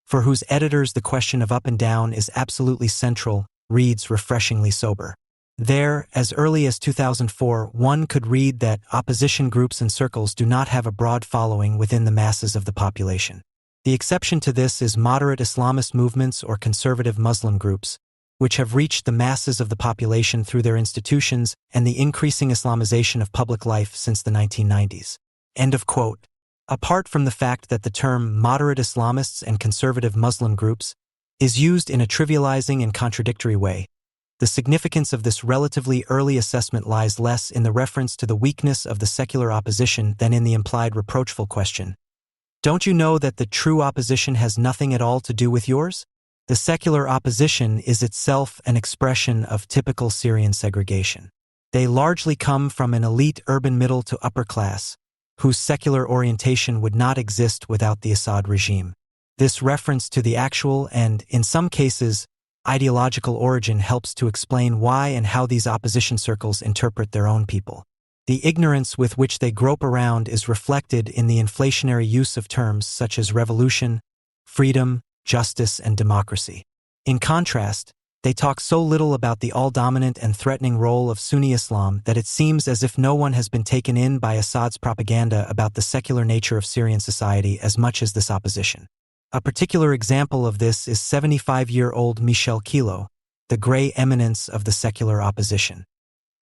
for whose editors the question of up and down is absolutely central, reads refreshingly sober. There, as early as 2004, one could read that opposition groups and circles do not have a broad following within the masses of the population. The exception to this is moderate Islamist movements or conservative Muslim groups, which have reached the masses of the population through their institutions and the increasing Islamization of public life since the 1990s. End of quote. Apart from the fact that the term moderate Islamists and conservative Muslim groups is used in a trivializing and contradictory way, the significance of this relatively early assessment lies less in the reference to the weakness of the secular opposition than in the implied reproachful question, "Don't you know that the true opposition has nothing at all to do with yours?" The secular opposition is itself an expression of typical Syrian segregation. They largely come from an elite urban middle to upper class, whose secular orientation would not exist without the Assad regime. This reference to the actual and, in some cases, ideological origin helps to explain why and how these opposition circles interpret their own people. The ignorance with which they grope around is reflected in the inflationary use of terms such as revolution, freedom, justice, and democracy. In contrast, they talk so little about the all-dominant and threatening role of Sunni Islam that it seems as if no one has been taken in by Assad's propaganda about the secular nature of Syrian society as much as this opposition. A particular example of this is 75-year-old Michel Kilo, the gray eminence of the secular opposition.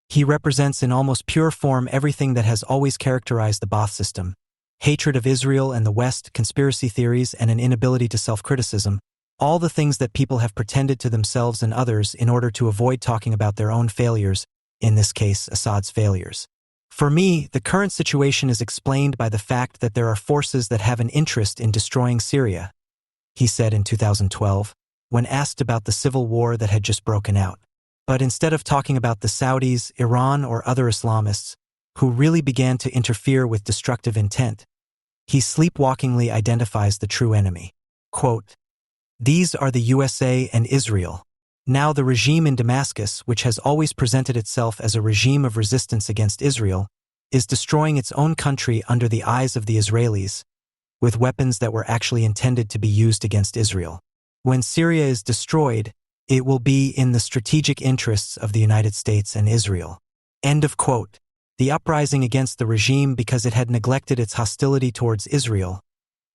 He represents in almost pure form everything that has always characterized the Ba'ath system: hatred of Israel and the West, conspiracy theories, and an inability to self-criticism, all the things that people have pretended to themselves and others in order to avoid talking about their own failures, in this case, Assad's failures. For me, the current situation is explained by the fact that there are forces that have an interest in destroying Syria, he said in 2012, when asked about the civil war that had just broken out. But instead of talking about the Saudis, Iran, or other Islamists, who really began to interfere with destructive intent, he sleepwalkingly identifies the true enemy. Quote, "These are the USA and Israel. Now the regime in Damascus, which has always presented itself as a regime of resistance against Israel, is destroying its own country under the eyes of the Israelis, with weapons that were actually intended to be used against Israel. When Syria is destroyed, it will be in the strategic interests of the United States and Israel." End of quote. The uprising against the regime because it had neglected its hostility towards Israel.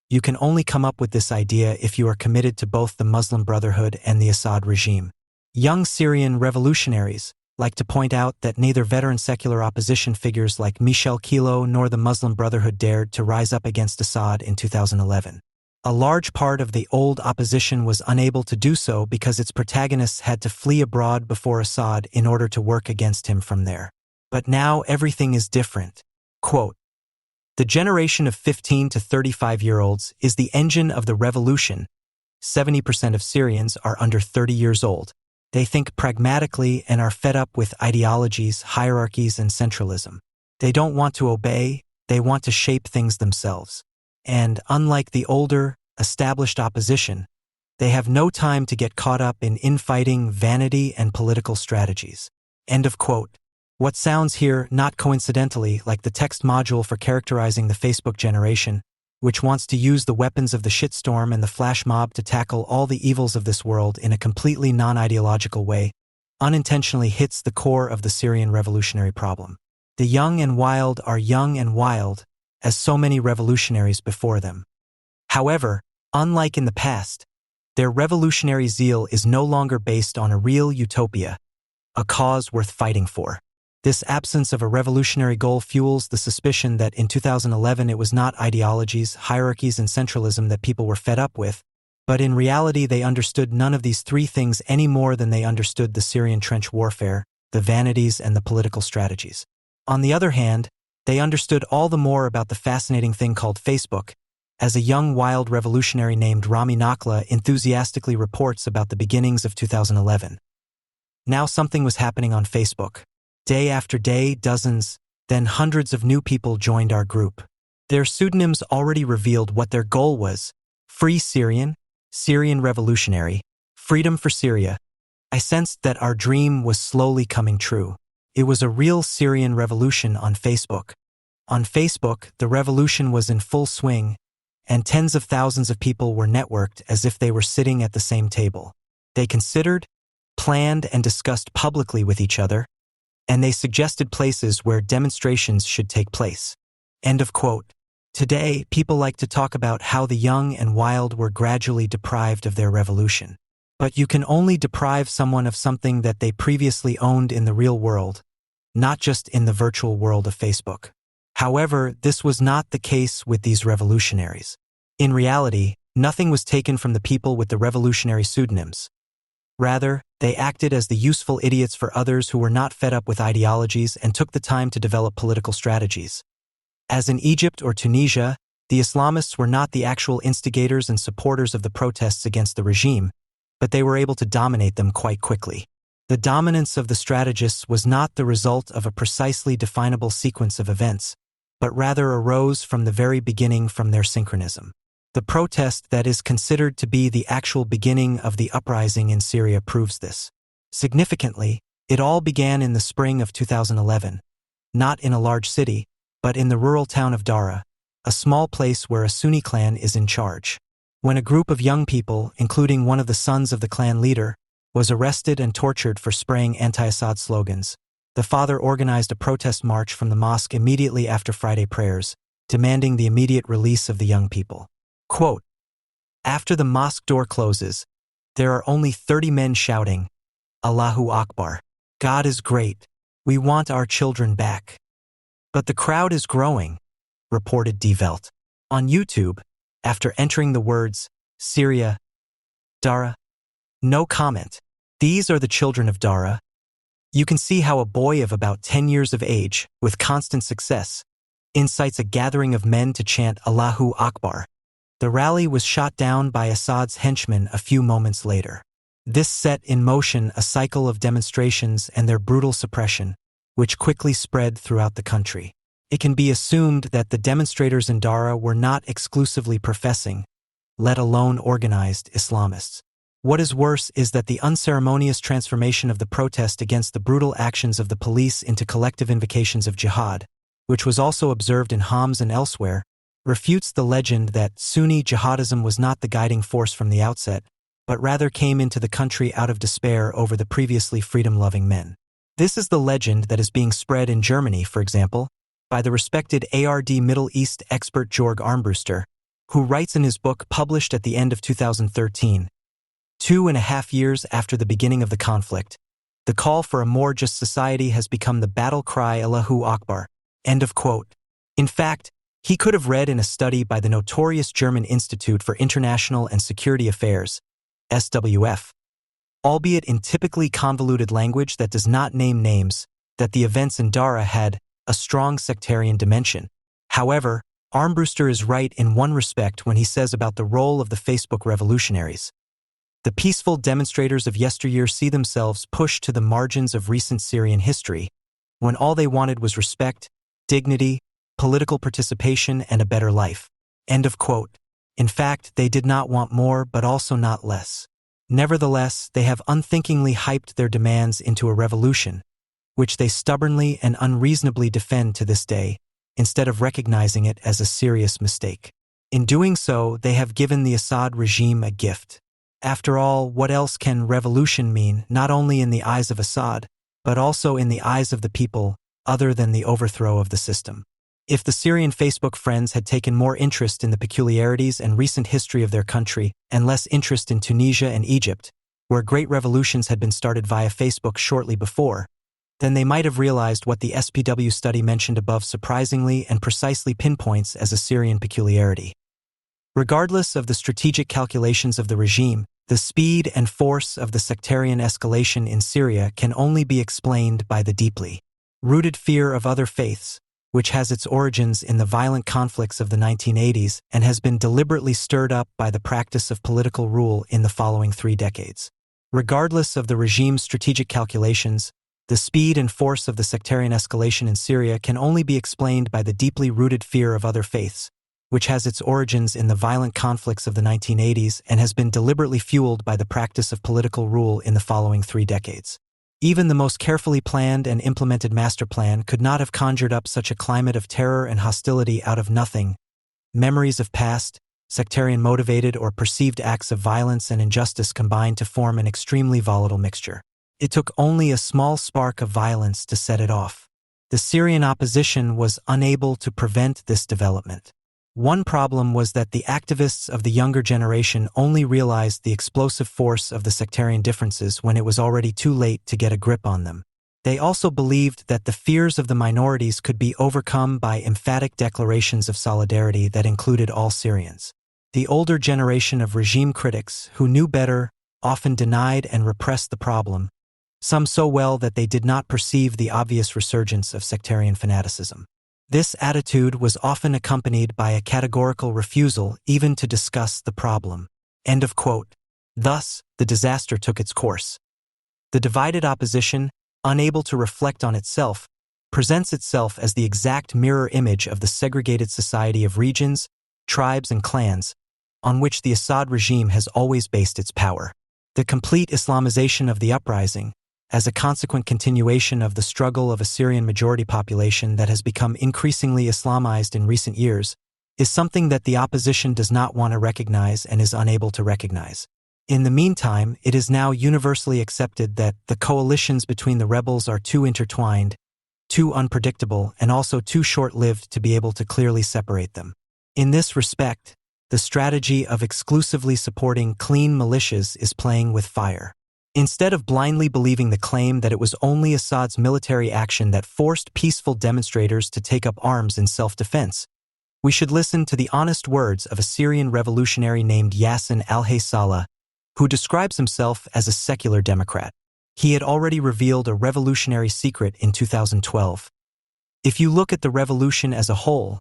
You can only come up with this idea if you are committed to both the Muslim Brotherhood and the Assad regime. Young Syrian revolutionaries like to point out that neither veteran secular opposition figures like Michel Kilo nor the Muslim Brotherhood dared to rise up against Assad in 2011. A large part of the old opposition was unable to do so because its protagonists had to flee abroad before Assad in order to work against him from there. But now everything is different. Quote, "The generation of 15 to 35-year-olds is the engine of the revolution. 70% of Syrians are under 30 years old. They think pragmatically and are fed up with ideologies, hierarchies, and centralism. They don't want to obey, they want to shape things themselves. And unlike the older, established opposition, they have no time to get caught up in infighting, vanity, and political strategies. End of quote. What sounds here, not coincidentally, like the text module for characterizing the Facebook generation, which wants to use the weapons of the shitstorm and the flash mob to tackle all the evils of this world in a completely non-ideological way, unintentionally hits the core of the Syrian revolutionary problem. The young and wild are young and wild, as so many revolutionaries before them. However, unlike in the past, their revolutionary zeal is no longer based on a real utopia, a cause worth fighting for. This absence of a revolutionary goal fuels the suspicion that in 2011 it was not ideologies, hierarchies, and centralism that people were fed up with, but in reality they understood none of these three things any more than they understood the Syrian trench warfare, the vanities, and the political strategies. On the other hand, they understood all the more about the fascinating thing called Facebook, as a young wild revolutionary named Rami Nakla enthusiastically reports about the beginnings of 2011. Now something was happening on Facebook. Day after day, dozens, then hundreds of new people joined our group. Their pseudonyms already revealed what their goal was: Free Syrian, Syrian Revolutionary, Freedom for Syria. I sensed that our dream was slowly coming true. It was a real Syrian revolution on Facebook. On Facebook, the revolution was in full swing, and tens of thousands of people were networked as if they were sitting at the same table. They considered, planned, and discussed publicly with each other, and they suggested places where demonstrations should take place. End of quote. Today, people like to talk about how the young and wild were gradually deprived of their revolution. But you can only deprive someone of something that they previously owned in the real world, not just in the virtual world of Facebook. However, this was not the case with these revolutionaries. In reality, nothing was taken from the people with the revolutionary pseudonyms. Rather, they acted as the useful idiots for others who were not fed up with ideologies and took the time to develop political strategies. As in Egypt or Tunisia, the Islamists were not the actual instigators and supporters of the protests against the regime, but they were able to dominate them quite quickly. The dominance of the strategists was not the result of a precisely definable sequence of events, but rather arose from the very beginning from their synchronism. The protest that is considered to be the actual beginning of the uprising in Syria proves this. Significantly, it all began in the spring of 2011, not in a large city, but in the rural town of Dara, a small place where a Sunni clan is in charge. When a group of young people, including one of the sons of the clan leader, was arrested and tortured for spraying anti-Assad slogans, the father organized a protest march from the mosque immediately after Friday prayers, demanding the immediate release of the young people. Quote, "After the mosque door closes, there are only 30 men shouting, 'Allahu Akbar. God is great. We want our children back.' But the crowd is growing," reported Die Welt. On YouTube, after entering the words, "Syria, Dara," no comment. These are the children of Dara. You can see how a boy of about 10 years of age, with constant success, incites a gathering of men to chant Allahu Akbar. The rally was shot down by Assad's henchmen a few moments later. This set in motion a cycle of demonstrations and their brutal suppression, which quickly spread throughout the country. It can be assumed that the demonstrators in Dara were not exclusively professing, let alone organized, Islamists. What is worse is that the unceremonious transformation of the protest against the brutal actions of the police into collective invocations of jihad, which was also observed in Homs and elsewhere, refutes the legend that Sunni jihadism was not the guiding force from the outset, but rather came into the country out of despair over the previously freedom-loving men. This is the legend that is being spread in Germany, for example, by the respected ARD Middle East expert Jörg Armbruster, who writes in his book published at the end of 2013, 2.5 years after the beginning of the conflict, the call for a more just society has become the battle cry Allahu Akbar. End of quote. In fact, he could have read in a study by the notorious German Institute for International and Security Affairs, SWF, albeit in typically convoluted language that does not name names, that the events in Dara had a strong sectarian dimension. However, Armbruster is right in one respect when he says about the role of the Facebook revolutionaries. The peaceful demonstrators of yesteryear see themselves pushed to the margins of recent Syrian history, when all they wanted was respect, dignity, political participation, and a better life. End of quote. In fact, they did not want more, but also not less. Nevertheless, they have unthinkingly hyped their demands into a revolution, which they stubbornly and unreasonably defend to this day, instead of recognizing it as a serious mistake. In doing so, they have given the Assad regime a gift. After all, what else can revolution mean, not only in the eyes of Assad, but also in the eyes of the people, other than the overthrow of the system? If the Syrian Facebook friends had taken more interest in the peculiarities and recent history of their country, and less interest in Tunisia and Egypt, where great revolutions had been started via Facebook shortly before, then they might have realized what the SPW study mentioned above surprisingly and precisely pinpoints as a Syrian peculiarity. Regardless of the strategic calculations of the regime, the speed and force of the sectarian escalation in Syria can only be explained by the deeply rooted fear of other faiths, which has its origins in the violent conflicts of the 1980s and has been deliberately stirred up by the practice of political rule in the following 3 decades. Regardless of the regime's strategic calculations, the speed and force of the sectarian escalation in Syria can only be explained by the deeply rooted fear of other faiths, which has its origins in the violent conflicts of the 1980s and has been deliberately fueled by the practice of political rule in the following 3 decades. Even the most carefully planned and implemented master plan could not have conjured up such a climate of terror and hostility out of nothing. Memories of past, sectarian-motivated or perceived acts of violence and injustice combined to form an extremely volatile mixture. It took only a small spark of violence to set it off. The Syrian opposition was unable to prevent this development. One problem was that the activists of the younger generation only realized the explosive force of the sectarian differences when it was already too late to get a grip on them. They also believed that the fears of the minorities could be overcome by emphatic declarations of solidarity that included all Syrians. The older generation of regime critics, who knew better, often denied and repressed the problem, some so well that they did not perceive the obvious resurgence of sectarian fanaticism. This attitude was often accompanied by a categorical refusal even to discuss the problem. End of quote. Thus, the disaster took its course. The divided opposition, unable to reflect on itself, presents itself as the exact mirror image of the segregated society of regions, tribes, and clans, on which the Assad regime has always based its power. The complete Islamization of the uprising, as a consequent continuation of the struggle of a Syrian majority population that has become increasingly Islamized in recent years, is something that the opposition does not want to recognize and is unable to recognize. In the meantime, it is now universally accepted that the coalitions between the rebels are too intertwined, too unpredictable, and also too short-lived to be able to clearly separate them. In this respect, the strategy of exclusively supporting clean militias is playing with fire. Instead of blindly believing the claim that it was only Assad's military action that forced peaceful demonstrators to take up arms in self-defense, we should listen to the honest words of a Syrian revolutionary named Yassin al-Haysallah, who describes himself as a secular Democrat. He had already revealed a revolutionary secret in 2012. If you look at the revolution as a whole,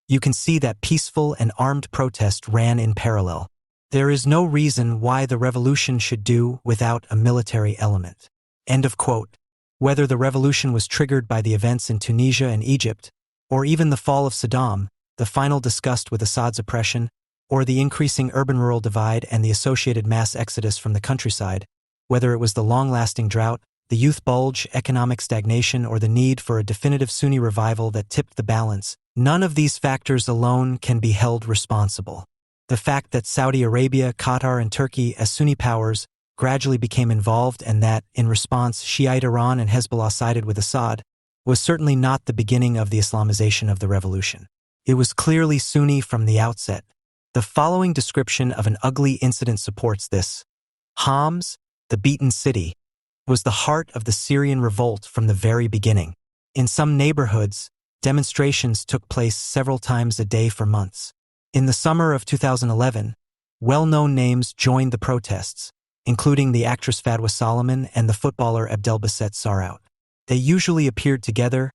you can see that peaceful and armed protest ran in parallel. There is no reason why the revolution should do without a military element. End of quote. Whether the revolution was triggered by the events in Tunisia and Egypt, or even the fall of Saddam, the final disgust with Assad's oppression, or the increasing urban-rural divide and the associated mass exodus from the countryside, whether it was the long-lasting drought, the youth bulge, economic stagnation, or the need for a definitive Sunni revival that tipped the balance, none of these factors alone can be held responsible. The fact that Saudi Arabia, Qatar, and Turkey, as Sunni powers, gradually became involved and that, in response, Shiite Iran and Hezbollah sided with Assad, was certainly not the beginning of the Islamization of the revolution. It was clearly Sunni from the outset. The following description of an ugly incident supports this. Homs, the beaten city, was the heart of the Syrian revolt from the very beginning. In some neighborhoods, demonstrations took place several times a day for months. In the summer of 2011, well-known names joined the protests, including the actress Fadwa Salomon and the footballer Abdelbasset Saraut. They usually appeared together,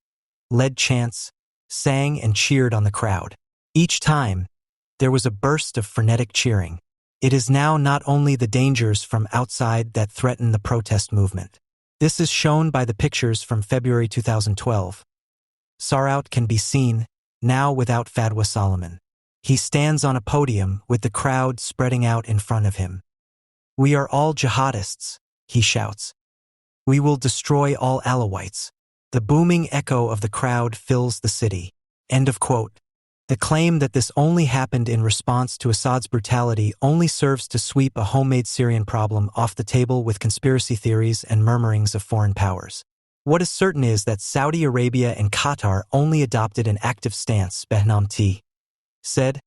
led chants, sang and cheered on the crowd. Each time, there was a burst of frenetic cheering. It is now not only the dangers from outside that threaten the protest movement. This is shown by the pictures from February 2012. Saraut can be seen, now without Fadwa Solomon. He stands on a podium with the crowd spreading out in front of him. "We are all jihadists," he shouts. "We will destroy all Alawites." The booming echo of the crowd fills the city. End of quote. The claim that this only happened in response to Assad's brutality only serves to sweep a homemade Syrian problem off the table with conspiracy theories and murmurings of foreign powers. What is certain is that Saudi Arabia and Qatar only adopted an active stance, Behnam T. said,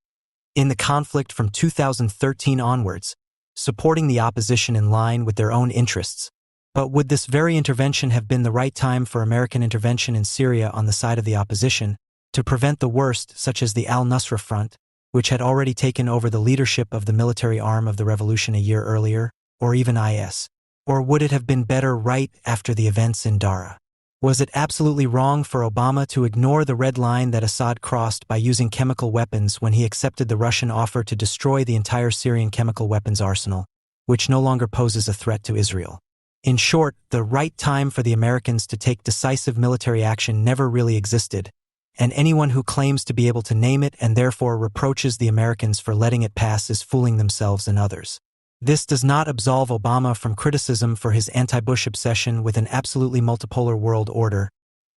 in the conflict from 2013 onwards, supporting the opposition in line with their own interests. But would this very intervention have been the right time for American intervention in Syria on the side of the opposition, to prevent the worst, such as the al-Nusra Front, which had already taken over the leadership of the military arm of the revolution a year earlier, or even IS? Or would it have been better right after the events in Dara? Was it absolutely wrong for Obama to ignore the red line that Assad crossed by using chemical weapons when he accepted the Russian offer to destroy the entire Syrian chemical weapons arsenal, which no longer poses a threat to Israel? In short, the right time for the Americans to take decisive military action never really existed, and anyone who claims to be able to name it and therefore reproaches the Americans for letting it pass is fooling themselves and others. This does not absolve Obama from criticism for his anti-Bush obsession with an absolutely multipolar world order,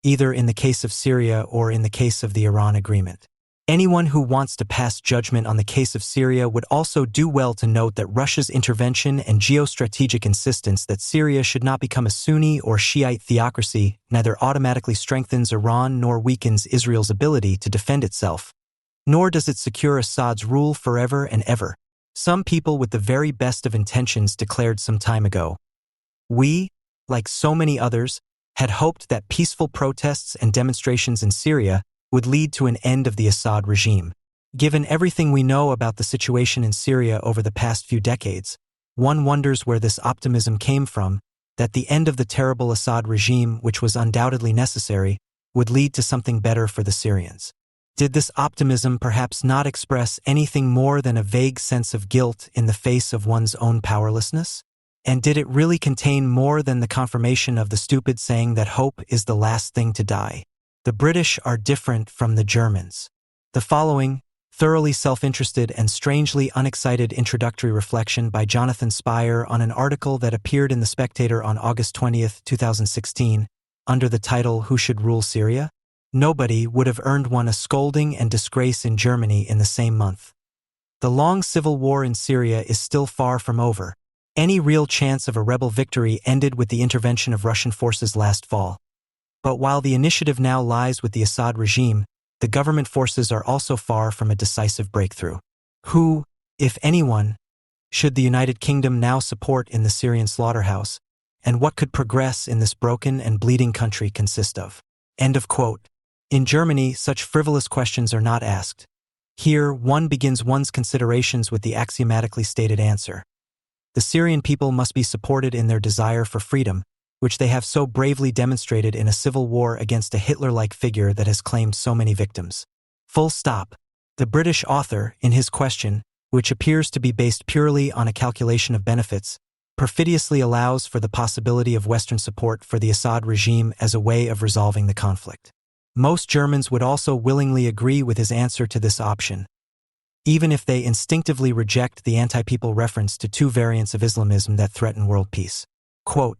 either in the case of Syria or in the case of the Iran agreement. Anyone who wants to pass judgment on the case of Syria would also do well to note that Russia's intervention and geostrategic insistence that Syria should not become a Sunni or Shiite theocracy neither automatically strengthens Iran nor weakens Israel's ability to defend itself, nor does it secure Assad's rule forever and ever. Some people with the very best of intentions declared some time ago, "We, like so many others, had hoped that peaceful protests and demonstrations in Syria would lead to an end of the Assad regime. Given everything we know about the situation in Syria over the past few decades, one wonders where this optimism came from, that the end of the terrible Assad regime, which was undoubtedly necessary, would lead to something better for the Syrians. Did this optimism perhaps not express anything more than a vague sense of guilt in the face of one's own powerlessness? And did it really contain more than the confirmation of the stupid saying that hope is the last thing to die? The British are different from the Germans." The following, thoroughly self-interested and strangely unexcited introductory reflection by Jonathan Spire on an article that appeared in The Spectator on August 20, 2016, under the title "Who Should Rule Syria?" Nobody would have earned one a scolding and disgrace in Germany in the same month. The long civil war in Syria is still far from over. Any real chance of a rebel victory ended with the intervention of Russian forces last fall. But while the initiative now lies with the Assad regime, the government forces are also far from a decisive breakthrough. Who, if anyone, should the United Kingdom now support in the Syrian slaughterhouse, and what could progress in this broken and bleeding country consist of? End of quote. In Germany, such frivolous questions are not asked. Here, one begins one's considerations with the axiomatically stated answer. The Syrian people must be supported in their desire for freedom, which they have so bravely demonstrated in a civil war against a Hitler-like figure that has claimed so many victims. Full stop. The British author, in his question, which appears to be based purely on a calculation of benefits, perfidiously allows for the possibility of Western support for the Assad regime as a way of resolving the conflict. Most Germans would also willingly agree with his answer to this option, even if they instinctively reject the anti-people reference to two variants of Islamism that threaten world peace. Quote,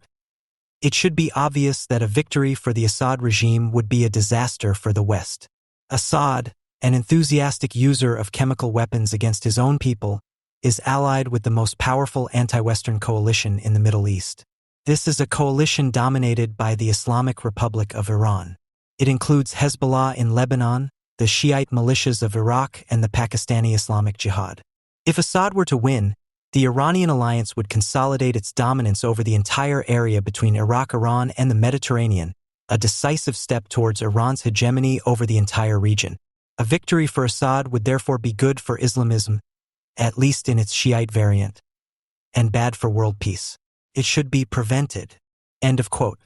"It should be obvious that a victory for the Assad regime would be a disaster for the West. Assad, an enthusiastic user of chemical weapons against his own people, is allied with the most powerful anti-Western coalition in the Middle East. This is a coalition dominated by the Islamic Republic of Iran. It includes Hezbollah in Lebanon, the Shiite militias of Iraq, and the Pakistani Islamic Jihad. If Assad were to win, the Iranian alliance would consolidate its dominance over the entire area between Iraq, Iran, and the Mediterranean, a decisive step towards Iran's hegemony over the entire region. A victory for Assad would therefore be good for Islamism, at least in its Shiite variant, and bad for world peace. It should be prevented." End of quote.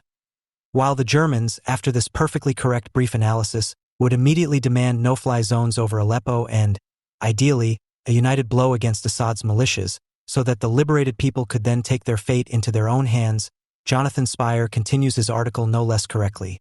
While the Germans, after this perfectly correct brief analysis, would immediately demand no-fly zones over Aleppo and, ideally, a united blow against Assad's militias, so that the liberated people could then take their fate into their own hands. Jonathan Spire continues his article no less correctly.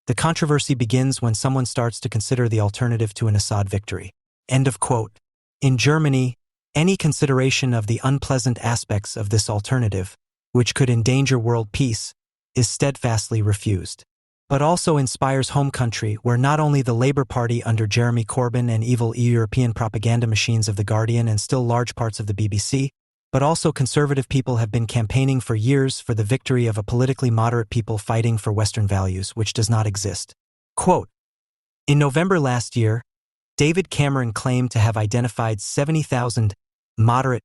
The controversy begins when someone starts to consider the alternative to an Assad victory. End of quote. In Germany, any consideration of the unpleasant aspects of this alternative, which could endanger world peace, is steadfastly refused. But also in Spire's home country, where not only the Labour Party under Jeremy Corbyn and evil European propaganda machines of The Guardian and still large parts of the BBC, but also conservative people have been campaigning for years for the victory of a politically moderate people fighting for Western values, which does not exist. Quote, in November last year, David Cameron claimed to have identified 70,000 moderate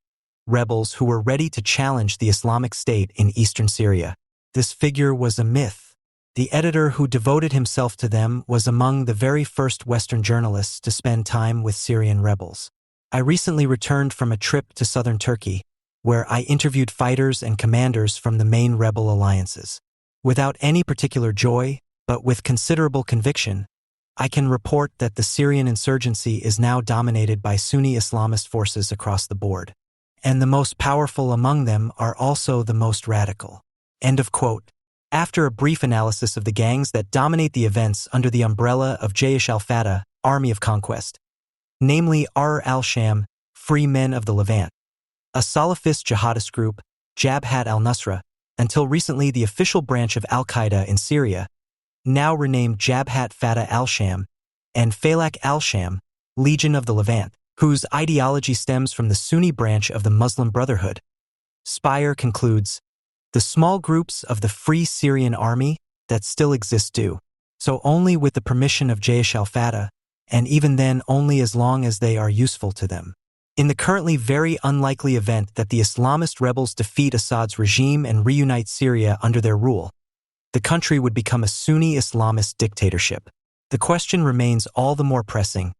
rebels who were ready to challenge the Islamic State in eastern Syria. This figure was a myth. The editor who devoted himself to them was among the very first Western journalists to spend time with Syrian rebels. I recently returned from a trip to southern Turkey, where I interviewed fighters and commanders from the main rebel alliances. Without any particular joy, but with considerable conviction, I can report that the Syrian insurgency is now dominated by Sunni Islamist forces across the board. And the most powerful among them are also the most radical. End of quote. After a brief analysis of the gangs that dominate the events under the umbrella of Jaish al-Fatah, Army of Conquest, namely Ahr al-Sham, Free Men of the Levant, a Salafist jihadist group, Jabhat al-Nusra, until recently the official branch of al-Qaeda in Syria, now renamed Jabhat Fatah al-Sham, and Falak al-Sham, Legion of the Levant, whose ideology stems from the Sunni branch of the Muslim Brotherhood. Spire concludes, the small groups of the Free Syrian Army that still exist do so only with the permission of Jaish al-Fatah, and even then only as long as they are useful to them. In the currently very unlikely event that the Islamist rebels defeat Assad's regime and reunite Syria under their rule, the country would become a Sunni Islamist dictatorship. The question remains all the more pressing.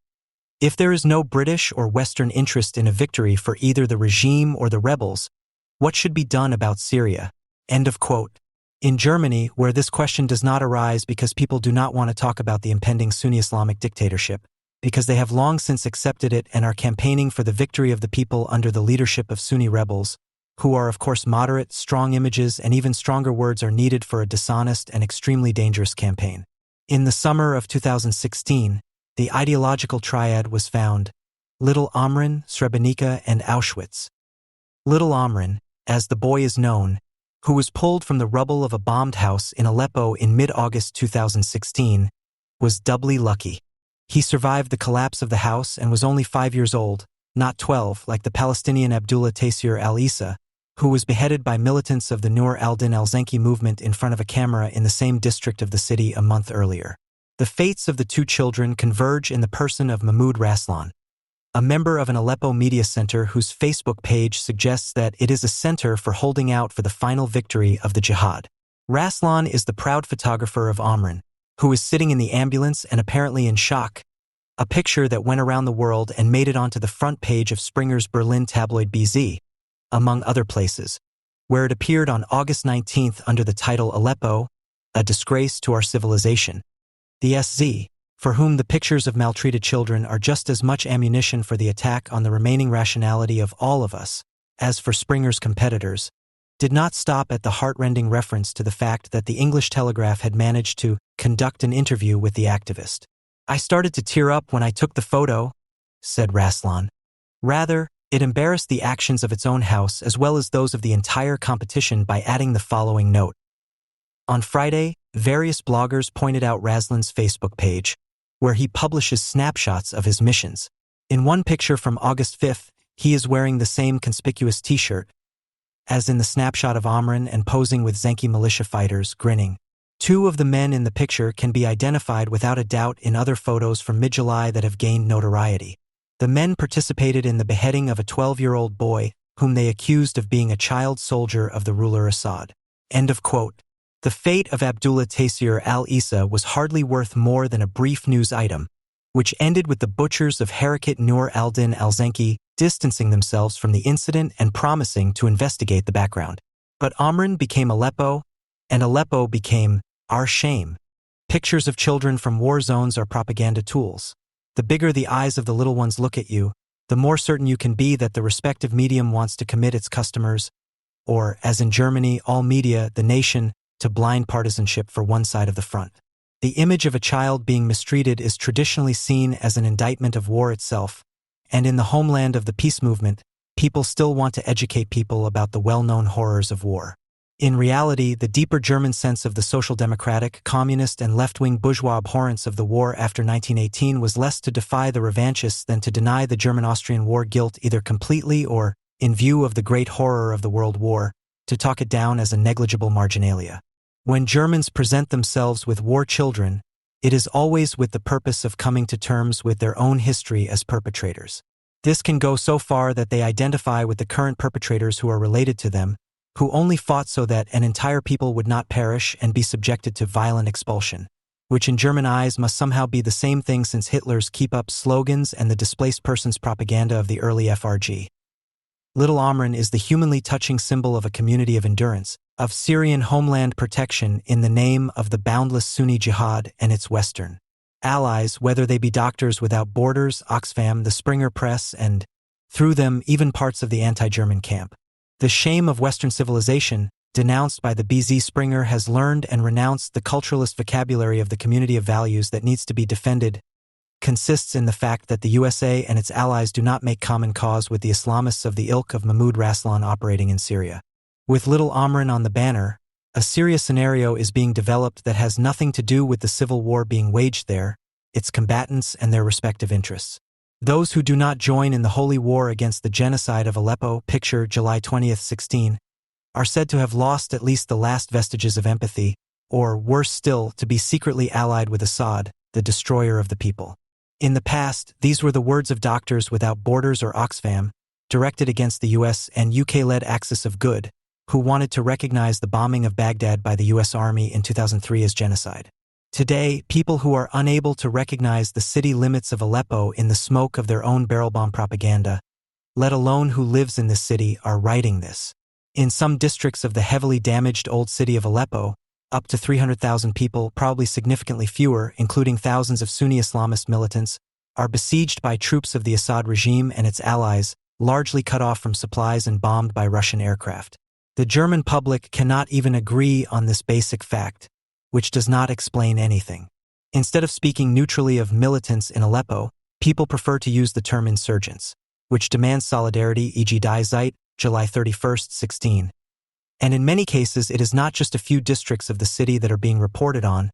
If there is no British or Western interest in a victory for either the regime or the rebels, what should be done about Syria? End of quote. In Germany, where this question does not arise because people do not want to talk about the impending Sunni Islamic dictatorship, because they have long since accepted it and are campaigning for the victory of the people under the leadership of Sunni rebels, who are of course moderate, strong images and even stronger words are needed for a dishonest and extremely dangerous campaign. In the summer of 2016, the ideological triad was found: Little Omrin, Srebrenica, and Auschwitz. Little Omrin, as the boy is known, who was pulled from the rubble of a bombed house in Aleppo in mid-August 2016, was doubly lucky. He survived the collapse of the house and was only 5 years old, not 12 like the Palestinian Abdullah Taysir al-Issa, who was beheaded by militants of the Nur al-Din al-Zanki movement in front of a camera in the same district of the city a month earlier. The fates of the two children converge in the person of Mahmoud Raslan, a member of an Aleppo media center whose Facebook page suggests that it is a center for holding out for the final victory of the jihad. Raslan is the proud photographer of Omrin, who is sitting in the ambulance and apparently in shock, a picture that went around the world and made it onto the front page of Springer's Berlin tabloid BZ, among other places, where it appeared on August 19th under the title Aleppo, a disgrace to our civilization. The SZ, for whom the pictures of maltreated children are just as much ammunition for the attack on the remaining rationality of all of us, as for Springer's competitors, did not stop at the heart-rending reference to the fact that the English Telegraph had managed to conduct an interview with the activist. I started to tear up when I took the photo, said Raslan. Rather, it embarrassed the actions of its own house as well as those of the entire competition by adding the following note. On Friday, various bloggers pointed out Raslan's Facebook page, where he publishes snapshots of his missions. In one picture from August 5th, he is wearing the same conspicuous t-shirt as in the snapshot of Omrin and posing with Zanki militia fighters, grinning. Two of the men in the picture can be identified without a doubt in other photos from mid-July that have gained notoriety. The men participated in the beheading of a 12-year-old boy whom they accused of being a child soldier of the ruler Assad. End of quote. The fate of Abdullah Taysir al-Issa was hardly worth more than a brief news item, which ended with the butchers of Harakat Nur al-Din al-Zanki distancing themselves from the incident and promising to investigate the background. But Omrin became Aleppo, and Aleppo became our shame. Pictures of children from war zones are propaganda tools. The bigger the eyes of the little ones look at you, the more certain you can be that the respective medium wants to commit its customers, or, as in Germany, all media, the nation, to blind partisanship for one side of the front. The image of a child being mistreated is traditionally seen as an indictment of war itself, and in the homeland of the peace movement, people still want to educate people about the well-known horrors of war. In reality, the deeper German sense of the social democratic, communist, and left-wing bourgeois abhorrence of the war after 1918 was less to defy the revanchists than to deny the German-Austrian war guilt either completely or, in view of the great horror of the World War, to talk it down as a negligible marginalia. When Germans present themselves with war children, it is always with the purpose of coming to terms with their own history as perpetrators. This can go so far that they identify with the current perpetrators who are related to them, who only fought so that an entire people would not perish and be subjected to violent expulsion, which in German eyes must somehow be the same thing since Hitler's keep up slogans and the displaced persons propaganda of the early FRG. Little Amrin is the humanly touching symbol of a community of endurance, of Syrian homeland protection in the name of the boundless Sunni jihad and its Western allies, whether they be Doctors Without Borders, Oxfam, the Springer Press, and, through them, even parts of the anti-German camp. The shame of Western civilization, denounced by the BZ Springer, has learned and renounced the culturalist vocabulary of the community of values that needs to be defended, consists in the fact that the USA and its allies do not make common cause with the Islamists of the ilk of Mahmoud Raslan operating in Syria. With Little Amrin on the banner, a Syria scenario is being developed that has nothing to do with the civil war being waged there, its combatants and their respective interests. Those who do not join in the holy war against the genocide of Aleppo, picture July 20, 16, are said to have lost at least the last vestiges of empathy, or, worse still, to be secretly allied with Assad, the destroyer of the people. In the past, these were the words of Doctors Without Borders or Oxfam, directed against the US and UK-led Axis of Good, who wanted to recognize the bombing of Baghdad by the US Army in 2003 as genocide. Today, people who are unable to recognize the city limits of Aleppo in the smoke of their own barrel bomb propaganda, let alone who lives in this city, are writing this. In some districts of the heavily damaged old city of Aleppo, up to 300,000 people, probably significantly fewer, including thousands of Sunni Islamist militants, are besieged by troops of the Assad regime and its allies, largely cut off from supplies and bombed by Russian aircraft. The German public cannot even agree on this basic fact, which does not explain anything. Instead of speaking neutrally of militants in Aleppo, people prefer to use the term insurgents, which demands solidarity, e.g. Die Zeit, July 31, 16. And in many cases, it is not just a few districts of the city that are being reported on,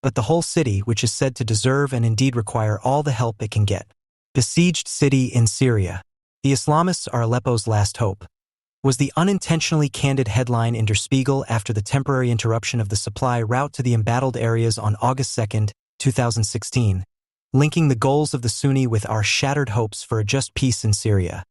but the whole city, which is said to deserve and indeed require all the help it can get. Besieged city in Syria. The Islamists are Aleppo's last hope, was the unintentionally candid headline in Der Spiegel after the temporary interruption of the supply route to the embattled areas on August 2, 2016, linking the goals of the Sunni with our shattered hopes for a just peace in Syria.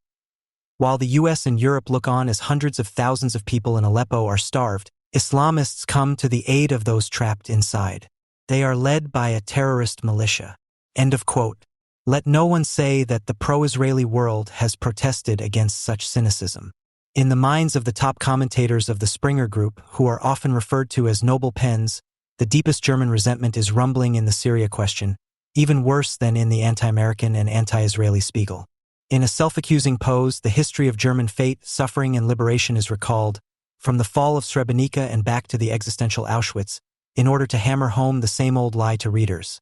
While the US and Europe look on as hundreds of thousands of people in Aleppo are starved, Islamists come to the aid of those trapped inside. They are led by a terrorist militia. End of quote. Let no one say that the pro-Israeli world has protested against such cynicism. In the minds of the top commentators of the Springer Group, who are often referred to as noble pens, the deepest German resentment is rumbling in the Syria question, even worse than in the anti-American and anti-Israeli Spiegel. In a self-accusing pose, the history of German fate, suffering, and liberation is recalled, from the fall of Srebrenica and back to the existential Auschwitz, in order to hammer home the same old lie to readers.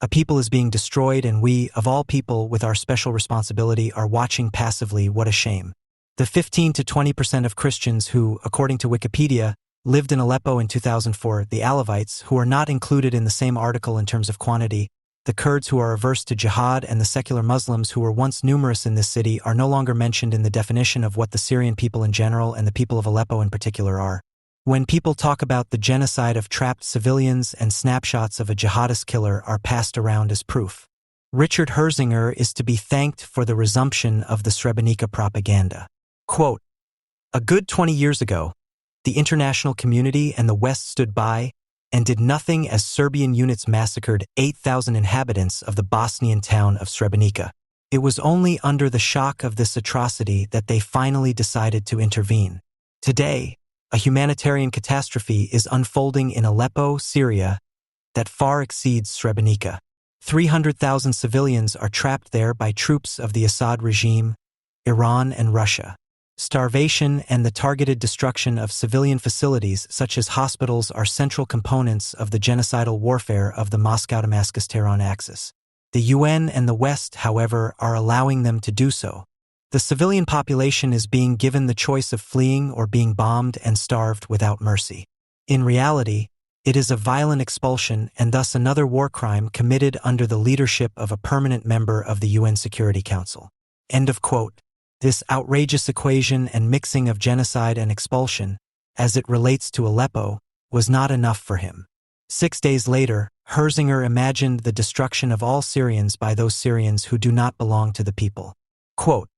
A people is being destroyed, and we, of all people, with our special responsibility, are watching passively. What a shame. The 15 to 20% of Christians who, according to Wikipedia, lived in Aleppo in 2004, the Alawites, who are not included in the same article in terms of quantity, the Kurds who are averse to jihad, and the secular Muslims who were once numerous in this city are no longer mentioned in the definition of what the Syrian people in general and the people of Aleppo in particular are. When people talk about the genocide of trapped civilians and snapshots of a jihadist killer are passed around as proof. Richard Herzinger is to be thanked for the resumption of the Srebrenica propaganda. Quote, "A good 20 years ago, the international community and the West stood by and did nothing as Serbian units massacred 8,000 inhabitants of the Bosnian town of Srebrenica. It was only under the shock of this atrocity that they finally decided to intervene. Today, a humanitarian catastrophe is unfolding in Aleppo, Syria, that far exceeds Srebrenica. 300,000 civilians are trapped there by troops of the Assad regime, Iran and Russia. Starvation and the targeted destruction of civilian facilities such as hospitals are central components of the genocidal warfare of the Moscow-Damascus-Tehran axis. The UN and the West, however, are allowing them to do so. The civilian population is being given the choice of fleeing or being bombed and starved without mercy. In reality, it is a violent expulsion and thus another war crime committed under the leadership of a permanent member of the UN Security Council. End of quote. This outrageous equation and mixing of genocide and expulsion, as it relates to Aleppo, was not enough for him. 6 days later, Herzinger imagined the destruction of all Syrians by those Syrians who do not belong to the people. Quote,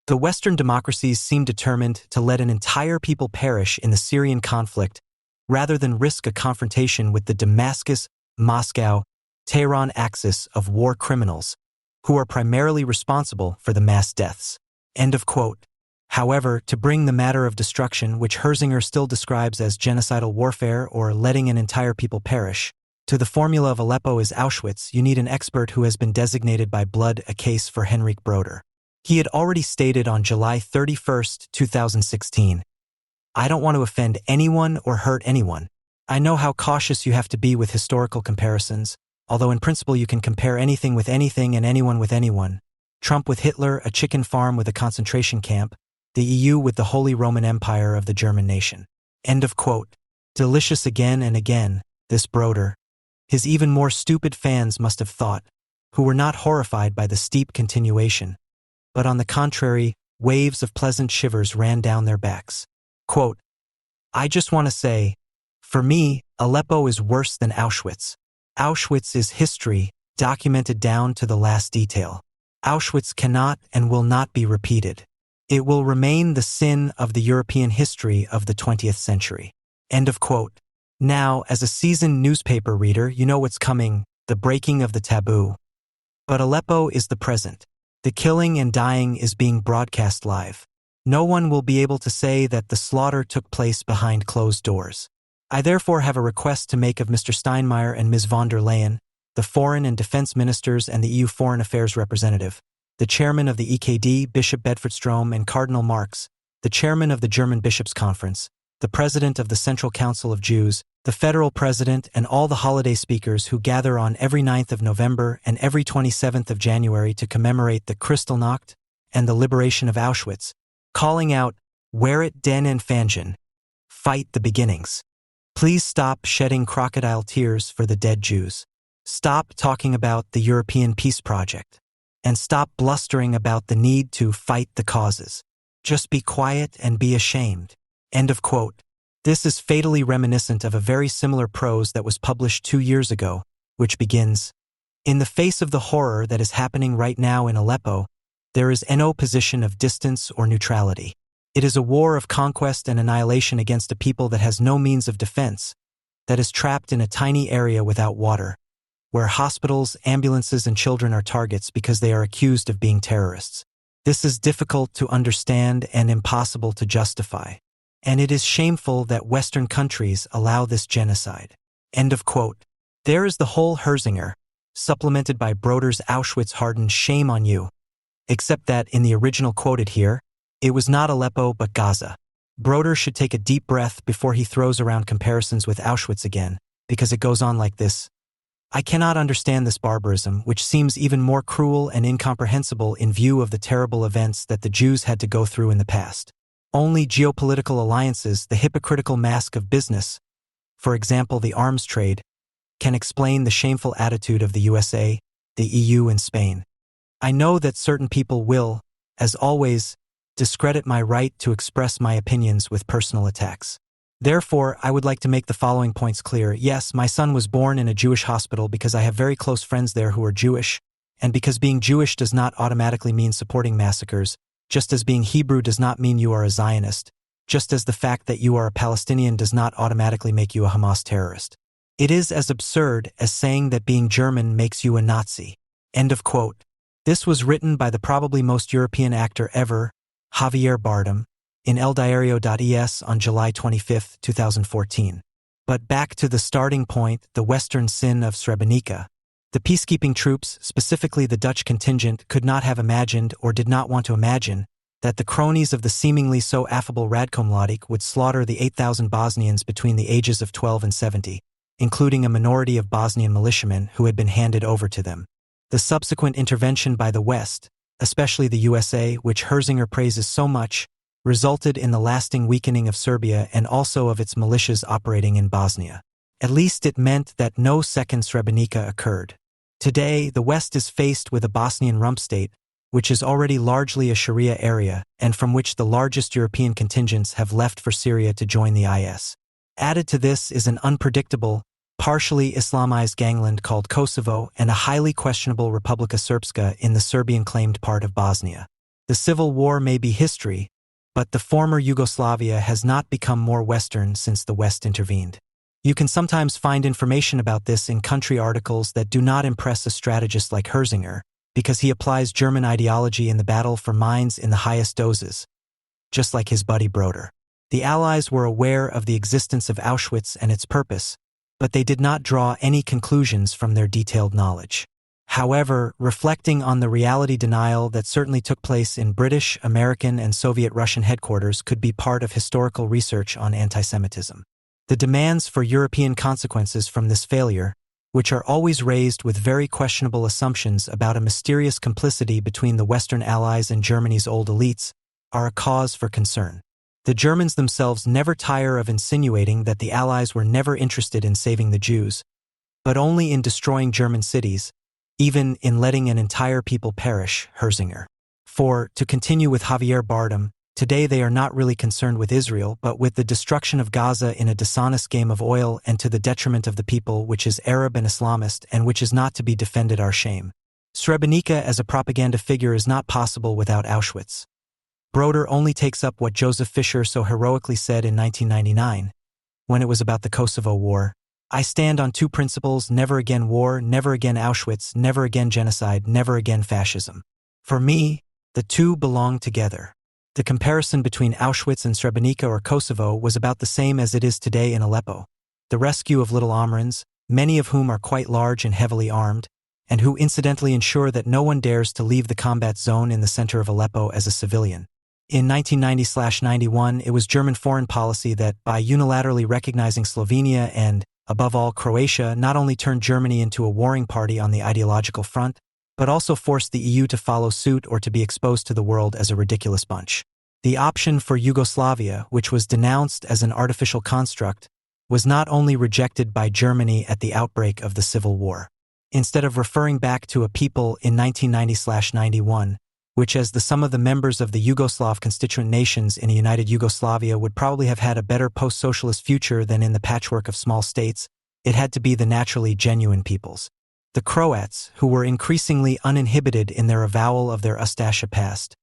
"The Western democracies seem determined to let an entire people perish in the Syrian conflict rather than risk a confrontation with the Damascus-Moscow-Tehran axis of war criminals, who are primarily responsible for the mass deaths." End of quote. However, to bring the matter of destruction, which Herzinger still describes as genocidal warfare or letting an entire people perish, to the formula of Aleppo is Auschwitz, you need an expert who has been designated by blood a case for Henrik Broder. He had already stated on July 31, 2016, "I don't want to offend anyone or hurt anyone. I know how cautious you have to be with historical comparisons, although in principle you can compare anything with anything and anyone with anyone. Trump with Hitler, a chicken farm with a concentration camp, the EU with the Holy Roman Empire of the German nation." End of quote. Delicious again and again, this Broder. His even more stupid fans must have thought, who were not horrified by the steep continuation, but on the contrary, waves of pleasant shivers ran down their backs. Quote, "I just want to say, for me, Aleppo is worse than Auschwitz. Auschwitz is history, documented down to the last detail. Auschwitz cannot and will not be repeated. It will remain the sin of the European history of the 20th century." End of quote. Now, as a seasoned newspaper reader, you know what's coming, the breaking of the taboo. But Aleppo is the present. The killing and dying is being broadcast live. No one will be able to say that the slaughter took place behind closed doors. I therefore have a request to make of Mr. Steinmeier and Ms. von der Leyen, the foreign and defense ministers and the EU foreign affairs representative, the chairman of the EKD, Bishop Bedfordstrom, and Cardinal Marx, the chairman of the German Bishops' Conference, the president of the Central Council of Jews, the federal president, and all the holiday speakers who gather on every 9th of November and every 27th of January to commemorate the Kristallnacht and the liberation of Auschwitz, calling out, "Wehret den Anfängen, fight the beginnings." Please stop shedding crocodile tears for the dead Jews. Stop talking about the European Peace Project. And stop blustering about the need to fight the causes. Just be quiet and be ashamed. End of quote. This is fatally reminiscent of a very similar prose that was published 2 years ago, which begins, "In the face of the horror that is happening right now in Aleppo, there is no position of distance or neutrality. It is a war of conquest and annihilation against a people that has no means of defense, that is trapped in a tiny area without water, where hospitals, ambulances, and children are targets because they are accused of being terrorists. This is difficult to understand and impossible to justify. And it is shameful that Western countries allow this genocide." End of quote. There is the whole Herzinger, supplemented by Broder's Auschwitz-hardened "shame on you." Except that, in the original quoted here, it was not Aleppo but Gaza. Broder should take a deep breath before he throws around comparisons with Auschwitz again, because it goes on like this. "I cannot understand this barbarism, which seems even more cruel and incomprehensible in view of the terrible events that the Jews had to go through in the past. Only geopolitical alliances, the hypocritical mask of business, for example the arms trade, can explain the shameful attitude of the USA, the EU, and Spain. I know that certain people will, as always, discredit my right to express my opinions with personal attacks. Therefore, I would like to make the following points clear. Yes, my son was born in a Jewish hospital because I have very close friends there who are Jewish, and because being Jewish does not automatically mean supporting massacres, just as being Hebrew does not mean you are a Zionist, just as the fact that you are a Palestinian does not automatically make you a Hamas terrorist. It is as absurd as saying that being German makes you a Nazi." End of quote. This was written by the probably most European actor ever, Javier Bardem, in eldiario.es on July 25, 2014. But back to the starting point, the Western sin of Srebrenica. The peacekeeping troops, specifically the Dutch contingent, could not have imagined or did not want to imagine that the cronies of the seemingly so affable Radkomladik would slaughter the 8,000 Bosnians between the ages of 12 and 70, including a minority of Bosnian militiamen who had been handed over to them. The subsequent intervention by the West, especially the USA, which Herzinger praises so much, resulted in the lasting weakening of Serbia and also of its militias operating in Bosnia. At least it meant that no second Srebrenica occurred. Today, the West is faced with a Bosnian rump state, which is already largely a Sharia area and from which the largest European contingents have left for Syria to join the IS. Added to this is an unpredictable, partially Islamized gangland called Kosovo and a highly questionable Republika Srpska in the Serbian-claimed part of Bosnia. The civil war may be history, but the former Yugoslavia has not become more Western since the West intervened. You can sometimes find information about this in country articles that do not impress a strategist like Herzinger, because he applies German ideology in the battle for minds in the highest doses, just like his buddy Broder. The Allies were aware of the existence of Auschwitz and its purpose, but they did not draw any conclusions from their detailed knowledge. However, reflecting on the reality denial that certainly took place in British, American, and Soviet Russian headquarters could be part of historical research on antisemitism. The demands for European consequences from this failure, which are always raised with very questionable assumptions about a mysterious complicity between the Western Allies and Germany's old elites, are a cause for concern. The Germans themselves never tire of insinuating that the Allies were never interested in saving the Jews, but only in destroying German cities, even in letting an entire people perish, Herzinger. For, to continue with Javier Bardem, today they are not really concerned with Israel but with the destruction of Gaza in a dishonest game of oil and to the detriment of the people which is Arab and Islamist and which is not to be defended our shame. Srebrenica as a propaganda figure is not possible without Auschwitz. Broder only takes up what Joseph Fischer so heroically said in 1999, when it was about the Kosovo War. I stand on two principles: never again war, never again Auschwitz, never again genocide, never again fascism. For me, the two belong together. The comparison between Auschwitz and Srebrenica or Kosovo was about the same as it is today in Aleppo. The rescue of little Omrans, many of whom are quite large and heavily armed, and who incidentally ensure that no one dares to leave the combat zone in the center of Aleppo as a civilian. In 1990-91, it was German foreign policy that, by unilaterally recognizing Slovenia and, above all, Croatia, not only turned Germany into a warring party on the ideological front, but also forced the EU to follow suit or to be exposed to the world as a ridiculous bunch. The option for Yugoslavia, which was denounced as an artificial construct, was not only rejected by Germany at the outbreak of the Civil War. Instead of referring back to a people in 1990-91, which as the sum of the members of the Yugoslav constituent nations in a united Yugoslavia would probably have had a better post-socialist future than in the patchwork of small states, it had to be the naturally genuine peoples. The Croats, who were increasingly uninhibited in their avowal of their Ustasha past,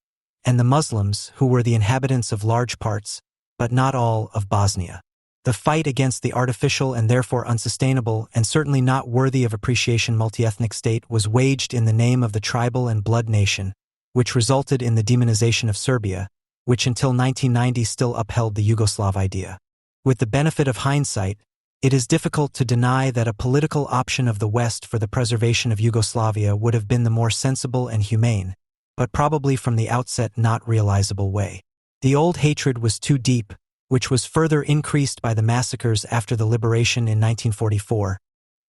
and the Muslims, who were the inhabitants of large parts, but not all, of Bosnia. The fight against the artificial and therefore unsustainable and certainly not worthy of appreciation multi-ethnic state was waged in the name of the tribal and blood nation, which resulted in the demonization of Serbia, which until 1990 still upheld the Yugoslav idea. With the benefit of hindsight, it is difficult to deny that a political option of the West for the preservation of Yugoslavia would have been the more sensible and humane, but probably from the outset not realizable way. The old hatred was too deep, which was further increased by the massacres after the liberation in 1944,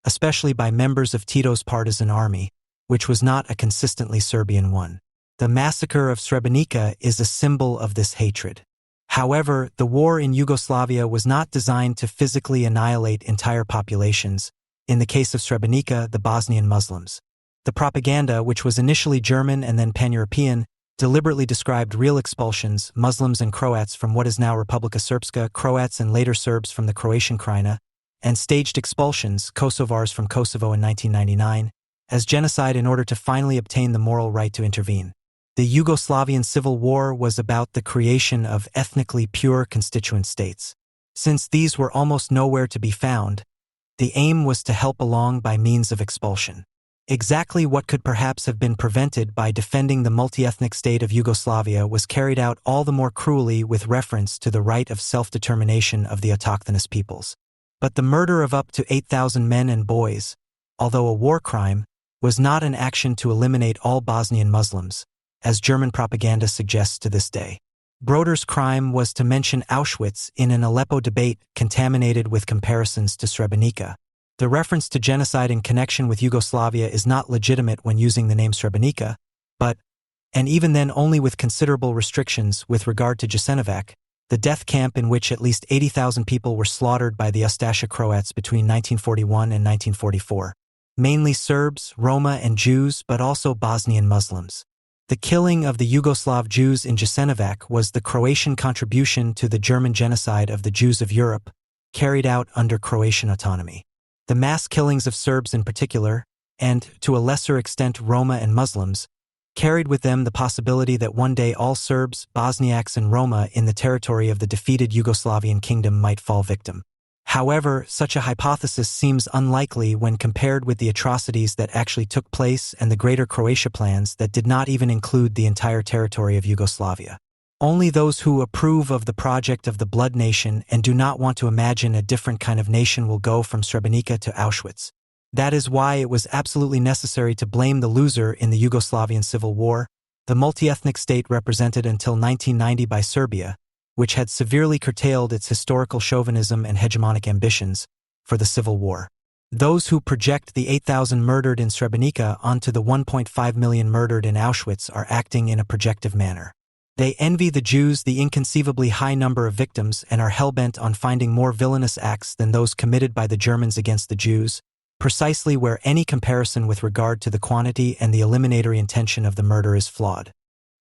especially by members of Tito's partisan army, which was not a consistently Serbian one. The massacre of Srebrenica is a symbol of this hatred. However, the war in Yugoslavia was not designed to physically annihilate entire populations, in the case of Srebrenica, the Bosnian Muslims. The propaganda, which was initially German and then pan-European, deliberately described real expulsions, Muslims and Croats from what is now Republika Srpska, Croats and later Serbs from the Croatian Krajina, and staged expulsions, Kosovars from Kosovo in 1999, as genocide in order to finally obtain the moral right to intervene. The Yugoslavian Civil War was about the creation of ethnically pure constituent states. Since these were almost nowhere to be found, the aim was to help along by means of expulsion. Exactly what could perhaps have been prevented by defending the multi-ethnic state of Yugoslavia was carried out all the more cruelly with reference to the right of self-determination of the autochthonous peoples. But the murder of up to 8,000 men and boys, although a war crime, was not an action to eliminate all Bosnian Muslims, as German propaganda suggests to this day. Broder's crime was to mention Auschwitz in an Aleppo debate contaminated with comparisons to Srebrenica. The reference to genocide in connection with Yugoslavia is not legitimate when using the name Srebrenica, and even then only with considerable restrictions with regard to Jasenovac, the death camp in which at least 80,000 people were slaughtered by the Ustasha Croats between 1941 and 1944. Mainly Serbs, Roma, and Jews, but also Bosnian Muslims. The killing of the Yugoslav Jews in Jasenovac was the Croatian contribution to the German genocide of the Jews of Europe, carried out under Croatian autonomy. The mass killings of Serbs in particular, and, to a lesser extent, Roma and Muslims, carried with them the possibility that one day all Serbs, Bosniaks, and Roma in the territory of the defeated Yugoslavian kingdom might fall victim. However, such a hypothesis seems unlikely when compared with the atrocities that actually took place and the Greater Croatia plans that did not even include the entire territory of Yugoslavia. Only those who approve of the project of the Blood Nation and do not want to imagine a different kind of nation will go from Srebrenica to Auschwitz. That is why it was absolutely necessary to blame the loser in the Yugoslavian Civil War, the multi-ethnic state represented until 1990 by Serbia, which had severely curtailed its historical chauvinism and hegemonic ambitions, for the Civil War. Those who project the 8,000 murdered in Srebrenica onto the 1.5 million murdered in Auschwitz are acting in a projective manner. They envy the Jews the inconceivably high number of victims and are hell-bent on finding more villainous acts than those committed by the Germans against the Jews, precisely where any comparison with regard to the quantity and the eliminatory intention of the murder is flawed.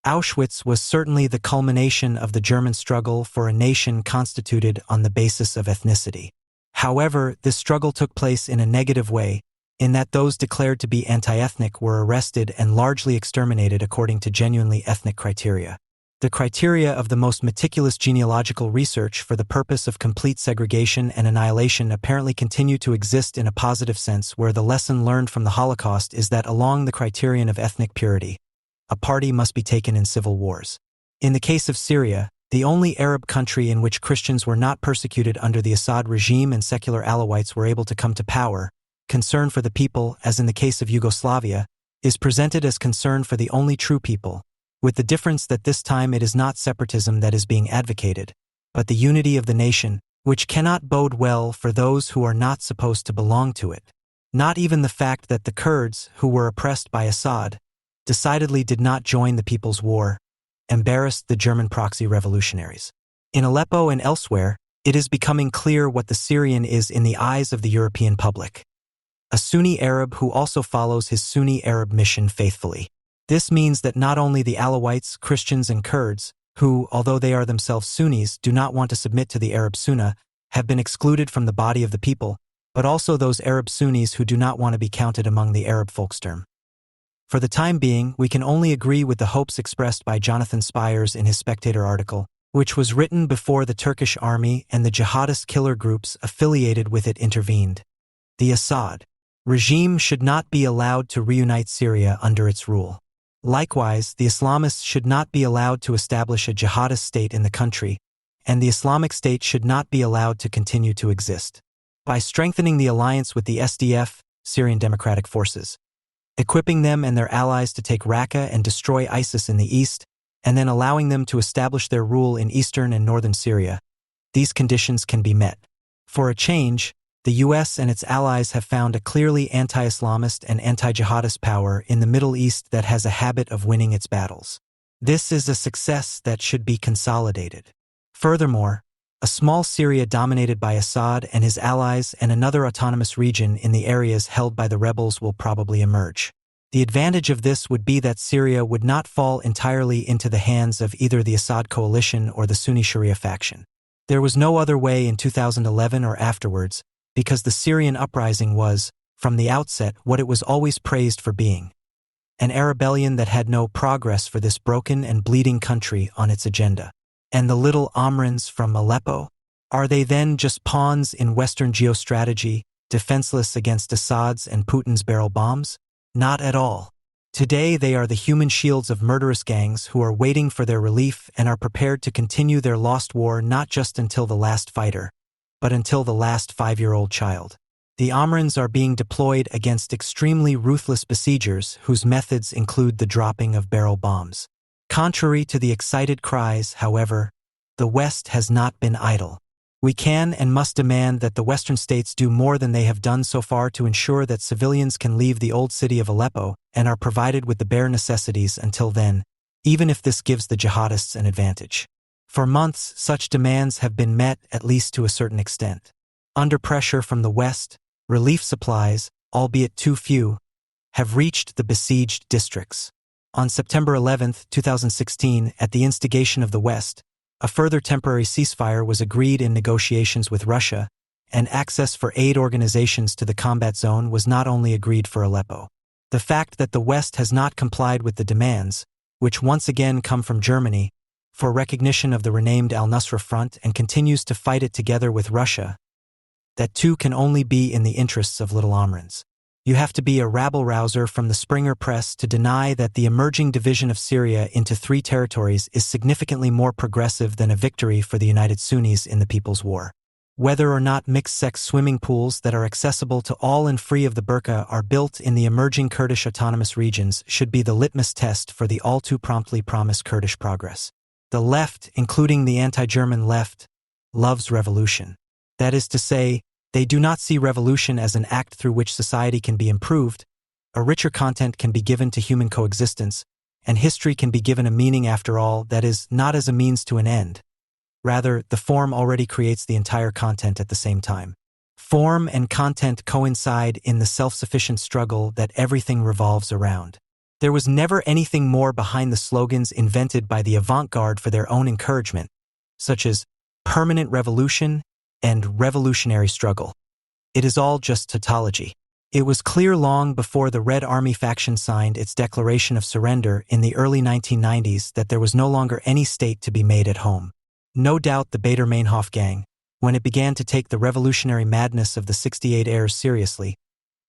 Auschwitz was certainly the culmination of the German struggle for a nation constituted on the basis of ethnicity. However, this struggle took place in a negative way, in that those declared to be anti-ethnic were arrested and largely exterminated according to genuinely ethnic criteria. The criteria of the most meticulous genealogical research for the purpose of complete segregation and annihilation apparently continue to exist in a positive sense, where the lesson learned from the Holocaust is that along the criterion of ethnic purity, a party must be taken in civil wars. In the case of Syria, the only Arab country in which Christians were not persecuted under the Assad regime and secular Alawites were able to come to power, concern for the people, as in the case of Yugoslavia, is presented as concern for the only true people, with the difference that this time it is not separatism that is being advocated, but the unity of the nation, which cannot bode well for those who are not supposed to belong to it. Not even the fact that the Kurds, who were oppressed by Assad, decidedly did not join the People's War, embarrassed the German proxy revolutionaries. In Aleppo and elsewhere, it is becoming clear what the Syrian is in the eyes of the European public. A Sunni Arab who also follows his Sunni Arab mission faithfully. This means that not only the Alawites, Christians, and Kurds, who, although they are themselves Sunnis, do not want to submit to the Arab Sunnah, have been excluded from the body of the people, but also those Arab Sunnis who do not want to be counted among the Arab Volkssturm. For the time being, we can only agree with the hopes expressed by Jonathan Spires in his Spectator article, which was written before the Turkish army and the jihadist killer groups affiliated with it intervened. The Assad regime should not be allowed to reunite Syria under its rule. Likewise, the Islamists should not be allowed to establish a jihadist state in the country, and the Islamic State should not be allowed to continue to exist. By strengthening the alliance with the SDF, Syrian Democratic Forces, equipping them and their allies to take Raqqa and destroy ISIS in the east, and then allowing them to establish their rule in eastern and northern Syria, these conditions can be met. For a change, the U.S. and its allies have found a clearly anti-Islamist and anti-jihadist power in the Middle East that has a habit of winning its battles. This is a success that should be consolidated. Furthermore, a small Syria dominated by Assad and his allies and another autonomous region in the areas held by the rebels will probably emerge. The advantage of this would be that Syria would not fall entirely into the hands of either the Assad coalition or the Sunni Sharia faction. There was no other way in 2011 or afterwards, because the Syrian uprising was, from the outset, what it was always praised for being: an Arabellion that had no progress for this broken and bleeding country on its agenda. And the little Amrans from Aleppo? Are they then just pawns in Western geostrategy, defenseless against Assad's and Putin's barrel bombs? Not at all. Today they are the human shields of murderous gangs who are waiting for their relief and are prepared to continue their lost war not just until the last fighter, but until the last 5-year-old child. The Amrans are being deployed against extremely ruthless besiegers whose methods include the dropping of barrel bombs. Contrary to the excited cries, however, the West has not been idle. We can and must demand that the Western states do more than they have done so far to ensure that civilians can leave the old city of Aleppo and are provided with the bare necessities until then, even if this gives the jihadists an advantage. For months, such demands have been met, at least to a certain extent. Under pressure from the West, relief supplies, albeit too few, have reached the besieged districts. On September 11, 2016, at the instigation of the West, a further temporary ceasefire was agreed in negotiations with Russia, and access for aid organizations to the combat zone was not only agreed for Aleppo. The fact that the West has not complied with the demands, which once again come from Germany, for recognition of the renamed al-Nusra Front and continues to fight it together with Russia, that too can only be in the interests of little Amrans. You have to be a rabble-rouser from the Springer Press to deny that the emerging division of Syria into 3 territories is significantly more progressive than a victory for the United Sunnis in the People's War. Whether or not mixed-sex swimming pools that are accessible to all and free of the burqa are built in the emerging Kurdish autonomous regions should be the litmus test for the all-too-promptly promised Kurdish progress. The left, including the anti-German left, loves revolution. That is to say, they do not see revolution as an act through which society can be improved, a richer content can be given to human coexistence, and history can be given a meaning after all, that is, not as a means to an end. Rather, the form already creates the entire content at the same time. Form and content coincide in the self-sufficient struggle that everything revolves around. There was never anything more behind the slogans invented by the avant-garde for their own encouragement, such as permanent revolution and revolutionary struggle. It is all just tautology. It was clear long before the Red Army faction signed its declaration of surrender in the early 1990s that there was no longer any state to be made at home. No doubt the Baader-Meinhof gang, when it began to take the revolutionary madness of the 68 heirs seriously,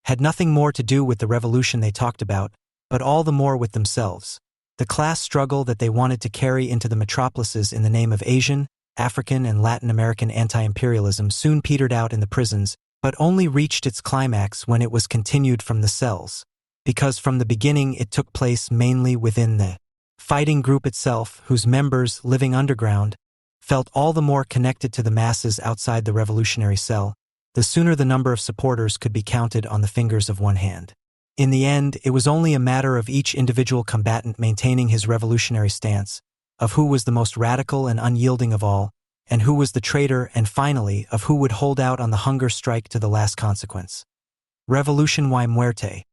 had nothing more to do with the revolution they talked about, but all the more with themselves. The class struggle that they wanted to carry into the metropolises in the name of Asian, African and Latin American anti-imperialism soon petered out in the prisons, but only reached its climax when it was continued from the cells, because from the beginning it took place mainly within the fighting group itself, whose members, living underground, felt all the more connected to the masses outside the revolutionary cell, the sooner the number of supporters could be counted on the fingers of one hand. In the end, it was only a matter of each individual combatant maintaining his revolutionary stance, of who was the most radical and unyielding of all, and who was the traitor, and finally, of who would hold out on the hunger strike to the last consequence. Revolution y muerte.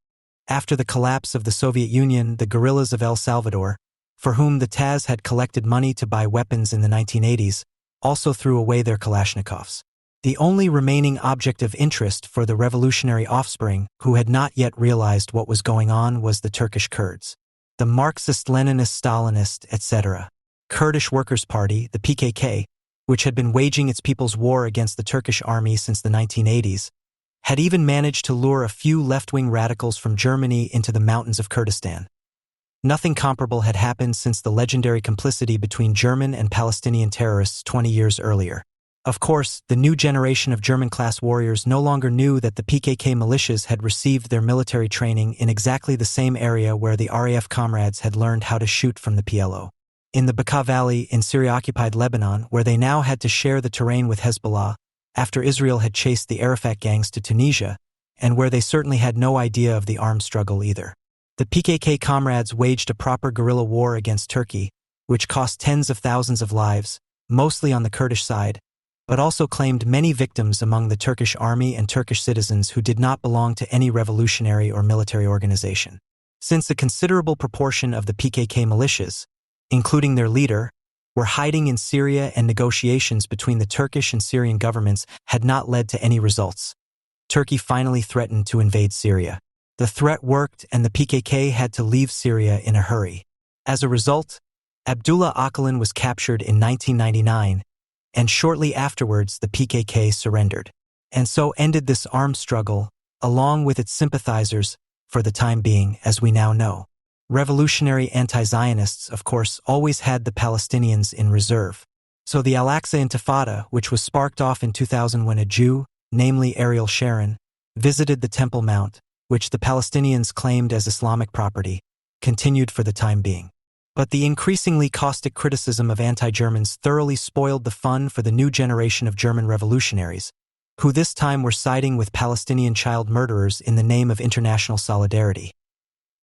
After the collapse of the Soviet Union, the guerrillas of El Salvador, for whom the Taz had collected money to buy weapons in the 1980s, also threw away their Kalashnikovs. The only remaining object of interest for the revolutionary offspring, who had not yet realized what was going on, was the Turkish Kurds. The Marxist-Leninist, Stalinist, etc. Kurdish Workers' Party, the PKK, which had been waging its people's war against the Turkish army since the 1980s, had even managed to lure a few left-wing radicals from Germany into the mountains of Kurdistan. Nothing comparable had happened since the legendary complicity between German and Palestinian terrorists 20 years earlier. Of course, the new generation of German-class warriors no longer knew that the PKK militias had received their military training in exactly the same area where the RAF comrades had learned how to shoot from the PLO. In the Bekaa Valley in Syria-occupied Lebanon, where they now had to share the terrain with Hezbollah, after Israel had chased the Arafat gangs to Tunisia, and where they certainly had no idea of the armed struggle either. The PKK comrades waged a proper guerrilla war against Turkey, which cost tens of thousands of lives, mostly on the Kurdish side, but also claimed many victims among the Turkish army and Turkish citizens who did not belong to any revolutionary or military organization. Since a considerable proportion of the PKK militias, including their leader, were hiding in Syria and negotiations between the Turkish and Syrian governments had not led to any results, Turkey finally threatened to invade Syria. The threat worked and the PKK had to leave Syria in a hurry. As a result, Abdullah Öcalan was captured in 1999, and shortly afterwards the PKK surrendered. And so ended this armed struggle, along with its sympathizers, for the time being, as we now know. Revolutionary anti-Zionists, of course, always had the Palestinians in reserve. So the Al-Aqsa Intifada, which was sparked off in 2000 when a Jew, namely Ariel Sharon, visited the Temple Mount, which the Palestinians claimed as Islamic property, continued for the time being. But the increasingly caustic criticism of anti-Germans thoroughly spoiled the fun for the new generation of German revolutionaries, who this time were siding with Palestinian child murderers in the name of international solidarity.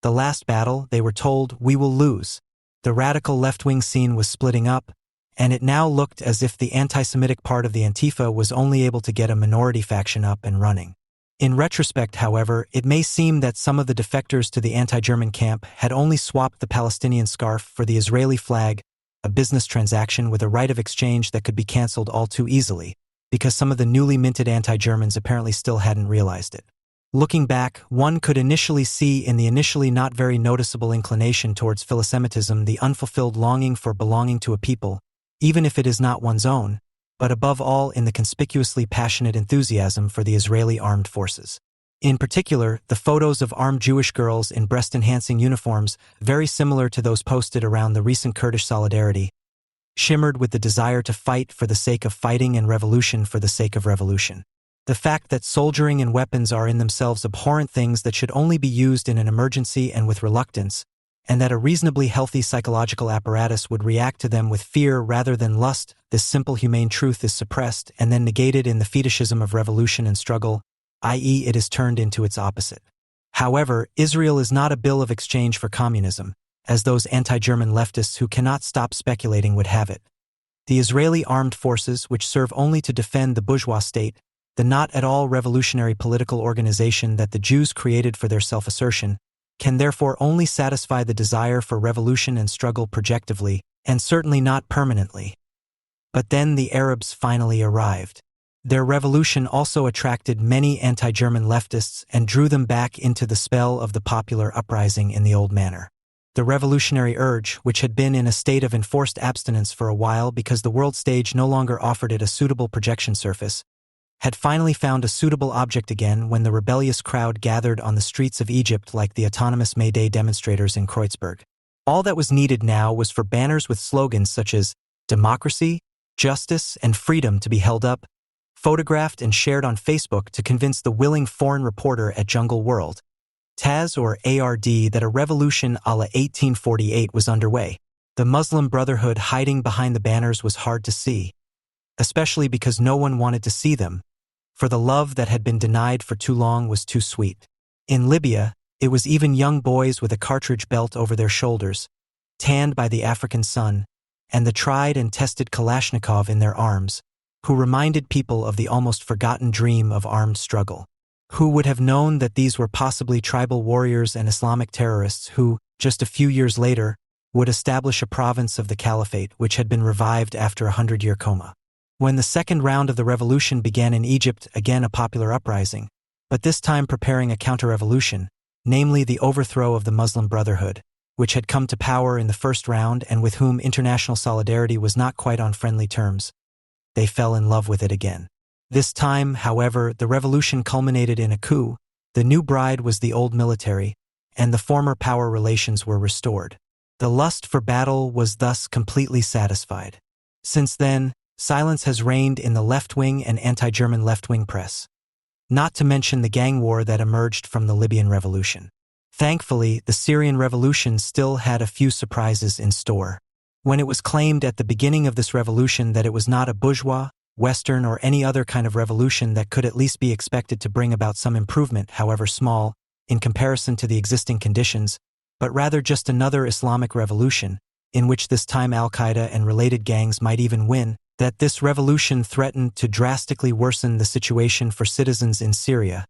The last battle, they were told, we will lose. The radical left-wing scene was splitting up, and it now looked as if the anti-Semitic part of the Antifa was only able to get a minority faction up and running. In retrospect, however, it may seem that some of the defectors to the anti-German camp had only swapped the Palestinian scarf for the Israeli flag, a business transaction with a right of exchange that could be cancelled all too easily, because some of the newly minted anti-Germans apparently still hadn't realized it. Looking back, one could initially see in the initially not very noticeable inclination towards philosemitism the unfulfilled longing for belonging to a people, even if it is not one's own, but above all in the conspicuously passionate enthusiasm for the Israeli armed forces. In particular, the photos of armed Jewish girls in breast-enhancing uniforms, very similar to those posted around the recent Kurdish solidarity, shimmered with the desire to fight for the sake of fighting and revolution for the sake of revolution. The fact that soldiering and weapons are in themselves abhorrent things that should only be used in an emergency and with reluctance, and that a reasonably healthy psychological apparatus would react to them with fear rather than lust, this simple humane truth is suppressed and then negated in the fetishism of revolution and struggle, i.e. it is turned into its opposite. However, Israel is not a bill of exchange for communism, as those anti-German leftists who cannot stop speculating would have it. The Israeli armed forces, which serve only to defend the bourgeois state, the not at all revolutionary political organization that the Jews created for their self-assertion, can therefore only satisfy the desire for revolution and struggle projectively, and certainly not permanently. But then the Arabs finally arrived. Their revolution also attracted many anti-German leftists and drew them back into the spell of the popular uprising in the old manner. The revolutionary urge, which had been in a state of enforced abstinence for a while because the world stage no longer offered it a suitable projection surface, had finally found a suitable object again when the rebellious crowd gathered on the streets of Egypt like the autonomous May Day demonstrators in Kreuzberg. All that was needed now was for banners with slogans such as democracy, justice, and freedom to be held up, photographed and shared on Facebook to convince the willing foreign reporter at Jungle World, Taz or ARD, that a revolution a la 1848 was underway. The Muslim Brotherhood hiding behind the banners was hard to see, especially because no one wanted to see them, for the love that had been denied for too long was too sweet. In Libya, it was even young boys with a cartridge belt over their shoulders, tanned by the African sun, and the tried and tested Kalashnikov in their arms, who reminded people of the almost forgotten dream of armed struggle. Who would have known that these were possibly tribal warriors and Islamic terrorists who, just a few years later, would establish a province of the Caliphate which had been revived after a 100-year coma. When the second round of the revolution began in Egypt, again a popular uprising, but this time preparing a counter-revolution, namely the overthrow of the Muslim Brotherhood, which had come to power in the first round and with whom international solidarity was not quite on friendly terms. They fell in love with it again. This time, however, the revolution culminated in a coup. The new bride was the old military, and the former power relations were restored. The lust for battle was thus completely satisfied. Since then, silence has reigned in the left-wing and anti-German left-wing press, not to mention the gang war that emerged from the Libyan revolution. Thankfully, the Syrian revolution still had a few surprises in store. When it was claimed at the beginning of this revolution that it was not a bourgeois, Western, or any other kind of revolution that could at least be expected to bring about some improvement, however small, in comparison to the existing conditions, but rather just another Islamic revolution, in which this time Al-Qaeda and related gangs might even win, that this revolution threatened to drastically worsen the situation for citizens in Syria.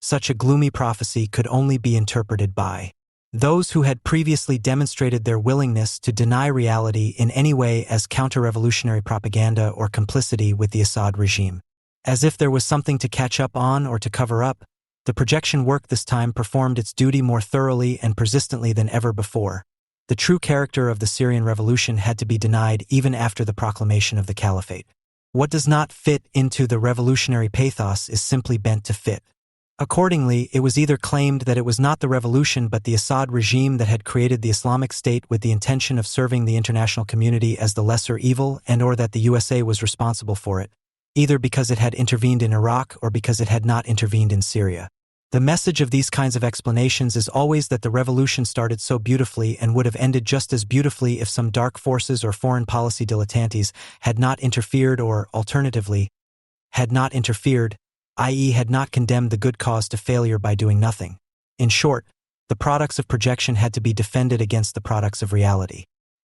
Such a gloomy prophecy could only be interpreted by those who had previously demonstrated their willingness to deny reality in any way as counter-revolutionary propaganda or complicity with the Assad regime. As if there was something to catch up on or to cover up, the projection work this time performed its duty more thoroughly and persistently than ever before. The true character of the Syrian revolution had to be denied even after the proclamation of the Caliphate. What does not fit into the revolutionary pathos is simply bent to fit. Accordingly, it was either claimed that it was not the revolution but the Assad regime that had created the Islamic State with the intention of serving the international community as the lesser evil, and or that the USA was responsible for it, either because it had intervened in Iraq or because it had not intervened in Syria. The message of these kinds of explanations is always that the revolution started so beautifully and would have ended just as beautifully if some dark forces or foreign policy dilettantes had not interfered or, alternatively, had not interfered, i.e. had not condemned the good cause to failure by doing nothing. In short, the products of projection had to be defended against the products of reality.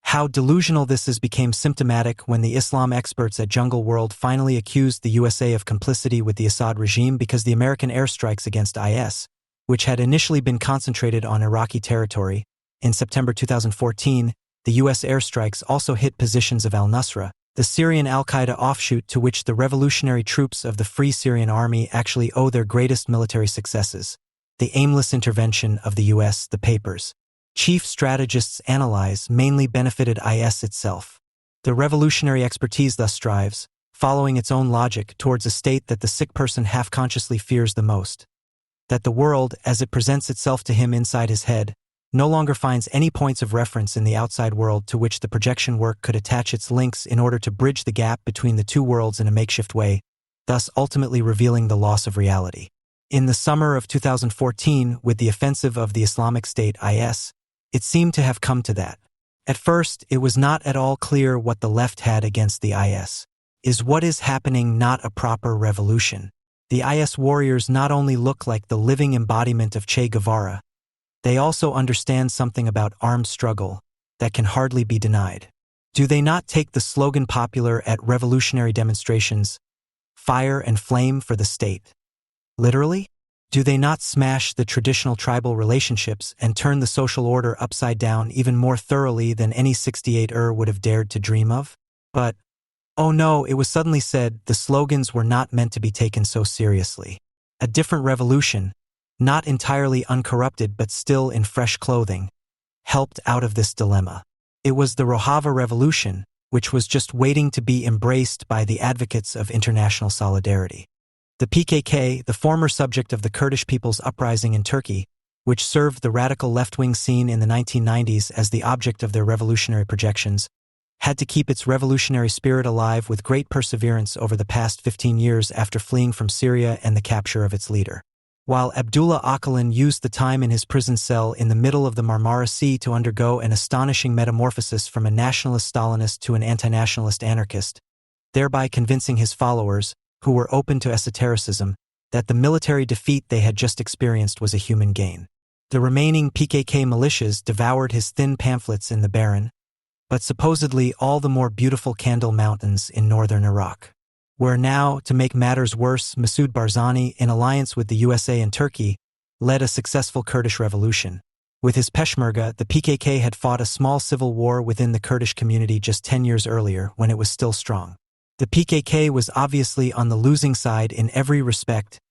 How delusional this is became symptomatic when the Islam experts at Jungle World finally accused the USA of complicity with the Assad regime because the American airstrikes against IS, which had initially been concentrated on Iraqi territory, in September 2014, the US airstrikes also hit positions of al-Nusra, the Syrian al-Qaeda offshoot to which the revolutionary troops of the Free Syrian Army actually owe their greatest military successes. The aimless intervention of the US, the papers. Chief strategists analyze, mainly benefited IS itself. The revolutionary expertise thus strives, following its own logic, towards a state that the sick person half-consciously fears the most. That the world, as it presents itself to him inside his head, no longer finds any points of reference in the outside world to which the projection work could attach its links in order to bridge the gap between the two worlds in a makeshift way, thus ultimately revealing the loss of reality. In the summer of 2014, with the offensive of the Islamic State IS, it seemed to have come to that. At first, it was not at all clear what the left had against the IS. Is what is happening not a proper revolution? The IS warriors not only look like the living embodiment of Che Guevara, they also understand something about armed struggle that can hardly be denied. Do they not take the slogan popular at revolutionary demonstrations, "Fire and flame for the state"? Literally? Do they not smash the traditional tribal relationships and turn the social order upside down even more thoroughly than any 68er would have dared to dream of? But, oh no, it was suddenly said the slogans were not meant to be taken so seriously. A different revolution, not entirely uncorrupted but still in fresh clothing, helped out of this dilemma. It was the Rojava Revolution, which was just waiting to be embraced by the advocates of international solidarity. The PKK, the former subject of the Kurdish people's uprising in Turkey, which served the radical left-wing scene in the 1990s as the object of their revolutionary projections, had to keep its revolutionary spirit alive with great perseverance over the past 15 years after fleeing from Syria and the capture of its leader. While Abdullah Öcalan used the time in his prison cell in the middle of the Marmara Sea to undergo an astonishing metamorphosis from a nationalist Stalinist to an anti-nationalist anarchist, thereby convincing his followers, who were open to esotericism, that the military defeat they had just experienced was a human gain. The remaining PKK militias devoured his thin pamphlets in the barren, but supposedly all the more beautiful Kandil Mountains in northern Iraq, where now, to make matters worse, Masoud Barzani, in alliance with the USA and Turkey, led a successful Kurdish revolution. With his Peshmerga, the PKK had fought a small civil war within the Kurdish community just 10 years earlier when it was still strong. The PKK was obviously on the losing side in every respect,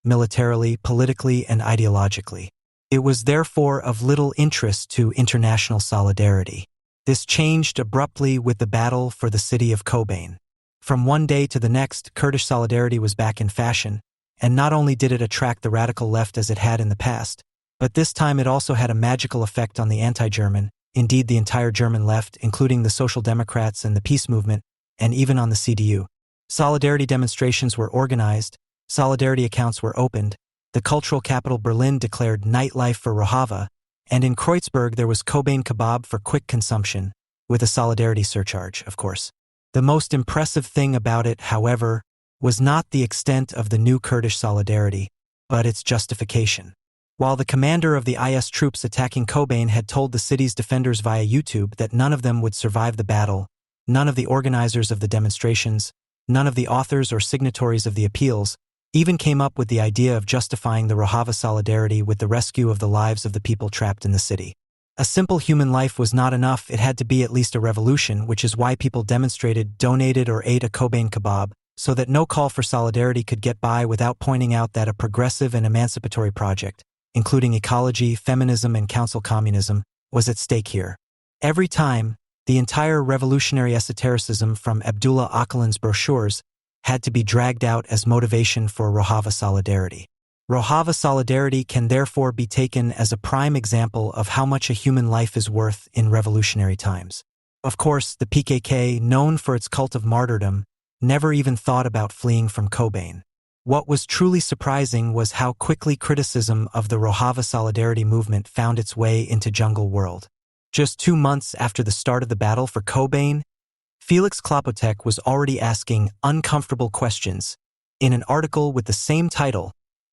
militarily, politically, and ideologically. It was therefore of little interest to international solidarity. This changed abruptly with the battle for the city of Kobane. From one day to the next, Kurdish solidarity was back in fashion, and not only did it attract the radical left as it had in the past, but this time it also had a magical effect on the anti-German, indeed the entire German left, including the Social Democrats and the peace movement, and even on the CDU. Solidarity demonstrations were organized, solidarity accounts were opened, the cultural capital Berlin declared nightlife for Rojava, and in Kreuzberg there was Kobane kebab for quick consumption, with a solidarity surcharge, of course. The most impressive thing about it, however, was not the extent of the new Kurdish solidarity, but its justification. While the commander of the IS troops attacking Kobane had told the city's defenders via YouTube that none of them would survive the battle, none of the organizers of the demonstrations, none of the authors or signatories of the appeals, even came up with the idea of justifying the Rojava solidarity with the rescue of the lives of the people trapped in the city. A simple human life was not enough, it had to be at least a revolution, which is why people demonstrated, donated, or ate a Kobane kebab, so that no call for solidarity could get by without pointing out that a progressive and emancipatory project, including ecology, feminism, and council communism, was at stake here. Every time, the entire revolutionary esotericism from Abdullah Öcalan's brochures had to be dragged out as motivation for Rojava solidarity. Rojava solidarity can therefore be taken as a prime example of how much a human life is worth in revolutionary times. Of course, the PKK, known for its cult of martyrdom, never even thought about fleeing from Kobane. What was truly surprising was how quickly criticism of the Rojava Solidarity movement found its way into Jungle World. Just 2 months after the start of the battle for Kobane, Felix Klopotek was already asking uncomfortable questions in an article with the same title,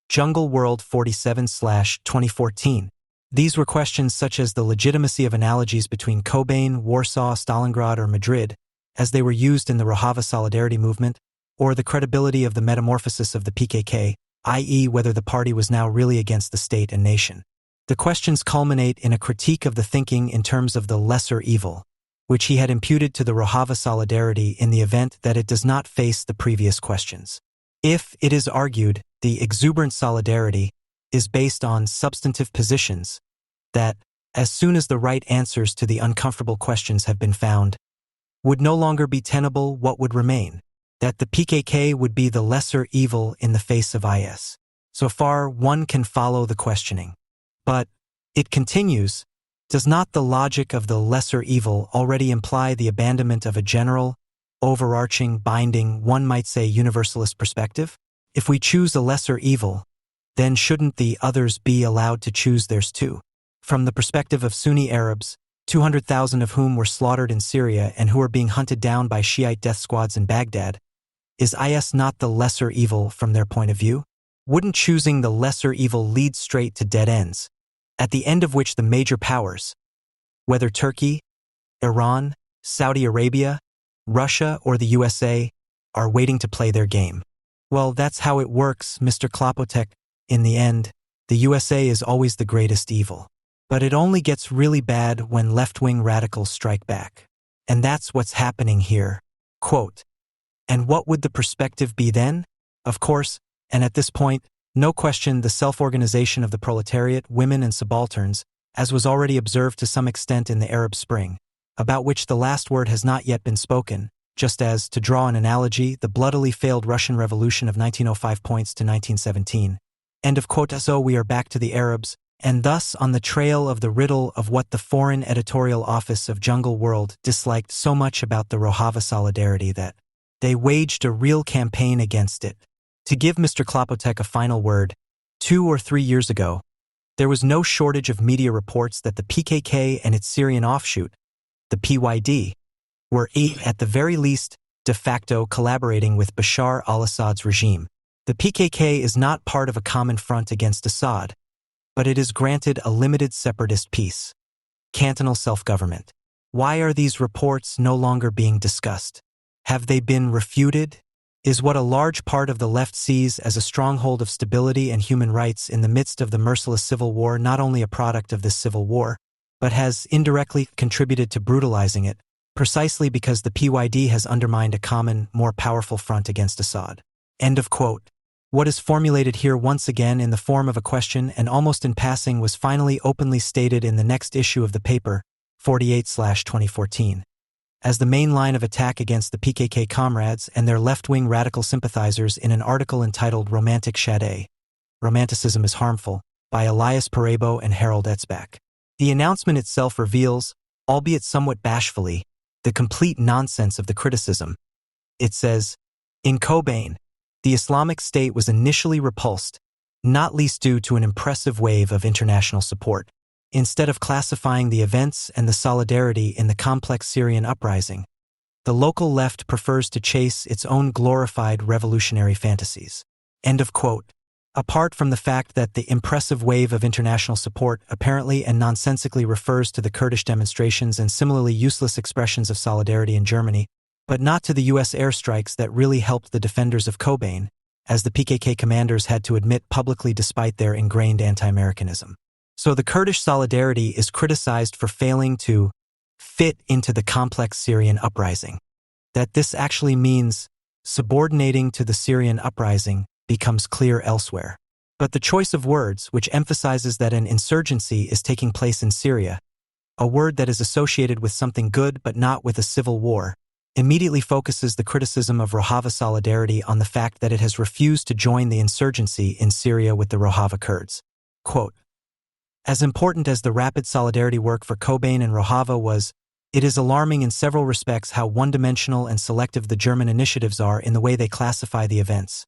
Jungle World 47/2014. These were questions such as the legitimacy of analogies between Kobane, Warsaw, Stalingrad, or Madrid, as they were used in the Rojava Solidarity movement, or the credibility of the metamorphosis of the PKK, i.e. whether the party was now really against the state and nation. The questions culminate in a critique of the thinking in terms of the lesser evil, which he had imputed to the Rojava Solidarity in the event that it does not face the previous questions. If, it is argued, the exuberant solidarity is based on substantive positions, that, as soon as the right answers to the uncomfortable questions have been found, would no longer be tenable, what would remain? That the PKK would be the lesser evil in the face of IS. So far, one can follow the questioning. But, it continues, does not the logic of the lesser evil already imply the abandonment of a general, overarching, binding, one might say universalist perspective? If we choose a lesser evil, then shouldn't the others be allowed to choose theirs too? From the perspective of Sunni Arabs, 200,000 of whom were slaughtered in Syria and who are being hunted down by Shiite death squads in Baghdad, is IS not the lesser evil from their point of view? Wouldn't choosing the lesser evil lead straight to dead ends, at the end of which the major powers, whether Turkey, Iran, Saudi Arabia, Russia, or the USA, are waiting to play their game? Well, that's how it works, Mr. Klopotek. In the end, the USA is always the greatest evil. But it only gets really bad when left-wing radicals strike back. And that's what's happening here. Quote, and what would the perspective be then? Of course, and at this point, no question the self-organization of the proletariat, women and subalterns, as was already observed to some extent in the Arab Spring, about which the last word has not yet been spoken, just as, to draw an analogy, the bloodily failed Russian Revolution of 1905 points to 1917. End of quote. So we are back to the Arabs, and thus on the trail of the riddle of what the foreign editorial office of Jungle World disliked so much about the Rojava Solidarity that they waged a real campaign against it. To give Mr. Klopotek a final word, 2 or 3 years ago, there was no shortage of media reports that the PKK and its Syrian offshoot, the PYD, were at the very least de facto collaborating with Bashar al-Assad's regime. The PKK is not part of a common front against Assad, but it is granted a limited separatist peace, cantonal self-government. Why are these reports no longer being discussed? Have they been refuted? Is what a large part of the left sees as a stronghold of stability and human rights in the midst of the merciless civil war not only a product of this civil war, but has indirectly contributed to brutalizing it, precisely because the PYD has undermined a common, more powerful front against Assad? End of quote. What is formulated here once again in the form of a question and almost in passing was finally openly stated in the next issue of the paper, 48/2014. As the main line of attack against the PKK comrades and their left-wing radical sympathizers in an article entitled Romantic Shade, Romanticism is Harmful, by Elias Parebo and Harold Etzbach. The announcement itself reveals, albeit somewhat bashfully, the complete nonsense of the criticism. It says, in Kobane, the Islamic State was initially repulsed, not least due to an impressive wave of international support. Instead of classifying the events and the solidarity in the complex Syrian uprising, the local left prefers to chase its own glorified revolutionary fantasies. End of quote. Apart from the fact that the impressive wave of international support apparently and nonsensically refers to the Kurdish demonstrations and similarly useless expressions of solidarity in Germany, but not to the U.S. airstrikes that really helped the defenders of Kobane, as the PKK commanders had to admit publicly despite their ingrained anti-Americanism. So the Kurdish solidarity is criticized for failing to fit into the complex Syrian uprising. That this actually means subordinating to the Syrian uprising becomes clear elsewhere. But the choice of words, which emphasizes that an insurgency is taking place in Syria, a word that is associated with something good but not with a civil war, immediately focuses the criticism of Rojava Solidarity on the fact that it has refused to join the insurgency in Syria with the Rojava Kurds. Quote, as important as the rapid solidarity work for Kobane and Rojava was, It is alarming in several respects how one-dimensional and selective the German initiatives are in the way they classify the events.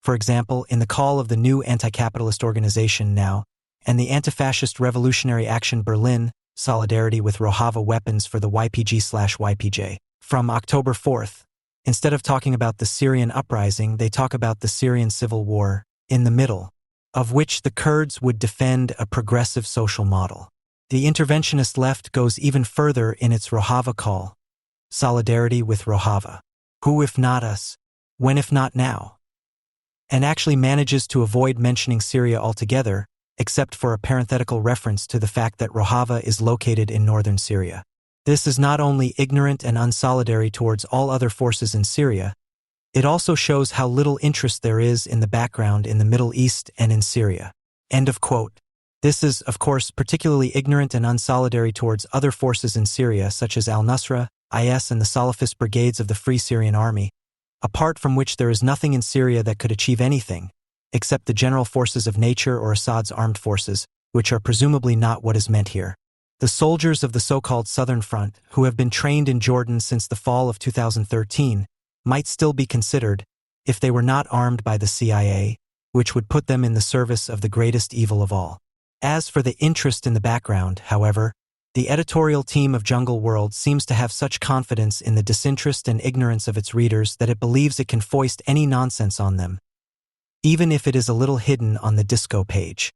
For example, in the call of the new anti-capitalist organization Now, and the Anti-Fascist Revolutionary Action Berlin, Solidarity with Rojava Weapons for the YPG/YPJ. From October 4th, instead of talking about the Syrian uprising, they talk about the Syrian civil war, in the middle of which the Kurds would defend a progressive social model. The interventionist left goes even further in its Rojava call, solidarity with Rojava. Who if not us? When if not now? And actually manages to avoid mentioning Syria altogether, except for a parenthetical reference to the fact that Rojava is located in northern Syria. This is not only ignorant and unsolidary towards all other forces in Syria, it also shows how little interest there is in the background in the Middle East and in Syria. End of quote. This is, of course, particularly ignorant and unsolidary towards other forces in Syria such as al-Nusra, IS and the Salafist brigades of the Free Syrian Army, apart from which there is nothing in Syria that could achieve anything, except the general forces of nature or Assad's armed forces, which are presumably not what is meant here. The soldiers of the so-called Southern Front, who have been trained in Jordan since the fall of 2013, might still be considered, if they were not armed by the CIA, which would put them in the service of the greatest evil of all. As for the interest in the background, however, the editorial team of Jungle World seems to have such confidence in the disinterest and ignorance of its readers that it believes it can foist any nonsense on them, even if it is a little hidden on the disco page.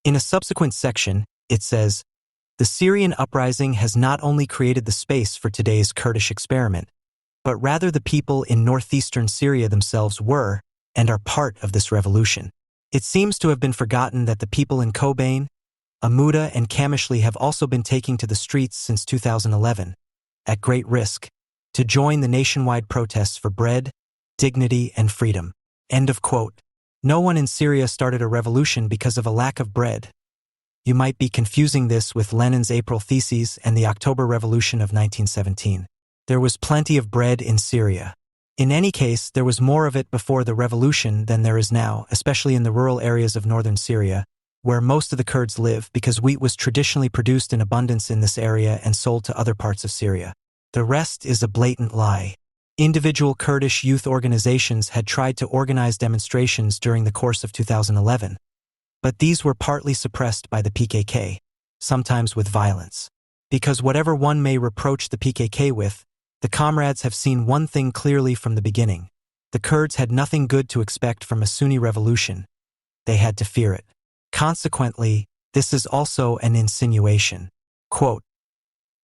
In a subsequent section, it says, "The Syrian uprising has not only created the space for today's Kurdish experiment, but rather the people in northeastern Syria themselves were, and are part of this revolution. It seems to have been forgotten that the people in Kobane, Amuda and Kamishli have also been taking to the streets since 2011, at great risk, to join the nationwide protests for bread, dignity, and freedom." End of quote. No one in Syria started a revolution because of a lack of bread. You might be confusing this with Lenin's April Theses and the October Revolution of 1917. There was plenty of bread in Syria. In any case, there was more of it before the revolution than there is now, especially in the rural areas of northern Syria, where most of the Kurds live, because wheat was traditionally produced in abundance in this area and sold to other parts of Syria. The rest is a blatant lie. Individual Kurdish youth organizations had tried to organize demonstrations during the course of 2011, but these were partly suppressed by the PKK, sometimes with violence. Because whatever one may reproach the PKK with, the comrades have seen one thing clearly from the beginning. The Kurds had nothing good to expect from a Sunni revolution. They had to fear it. Consequently, this is also an insinuation. Quote,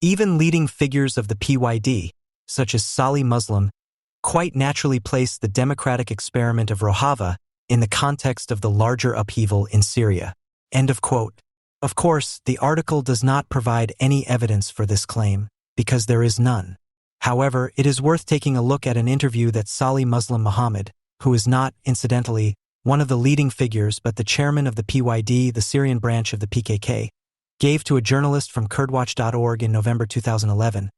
"Even leading figures of the PYD, such as Salih Muslim, quite naturally place the democratic experiment of Rojava in the context of the larger upheaval in Syria." End of quote. Of course, the article does not provide any evidence for this claim, because there is none. However, it is worth taking a look at an interview that Salih Muslim Muhammad, who is not, incidentally, one of the leading figures but the chairman of the PYD, the Syrian branch of the PKK, gave to a journalist from Kurdwatch.org in November 2011,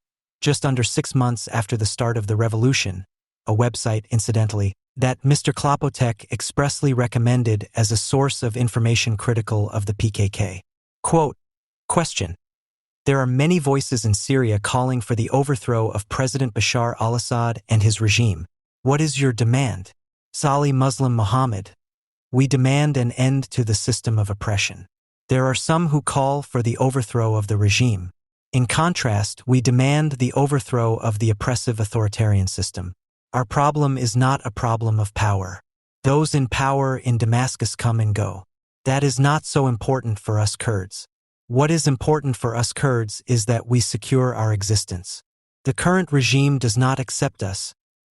just under 6 months after the start of the revolution, a website, incidentally, that Mr. Klopotek expressly recommended as a source of information critical of the PKK. Quote, question. "There are many voices in Syria calling for the overthrow of President Bashar al-Assad and his regime. What is your demand?" Salih Muslim Muhammad: "We demand an end to the system of oppression. There are some who call for the overthrow of the regime. In contrast, we demand the overthrow of the oppressive authoritarian system. Our problem is not a problem of power. Those in power in Damascus come and go. That is not so important for us Kurds. What is important for us Kurds is that we secure our existence. The current regime does not accept us,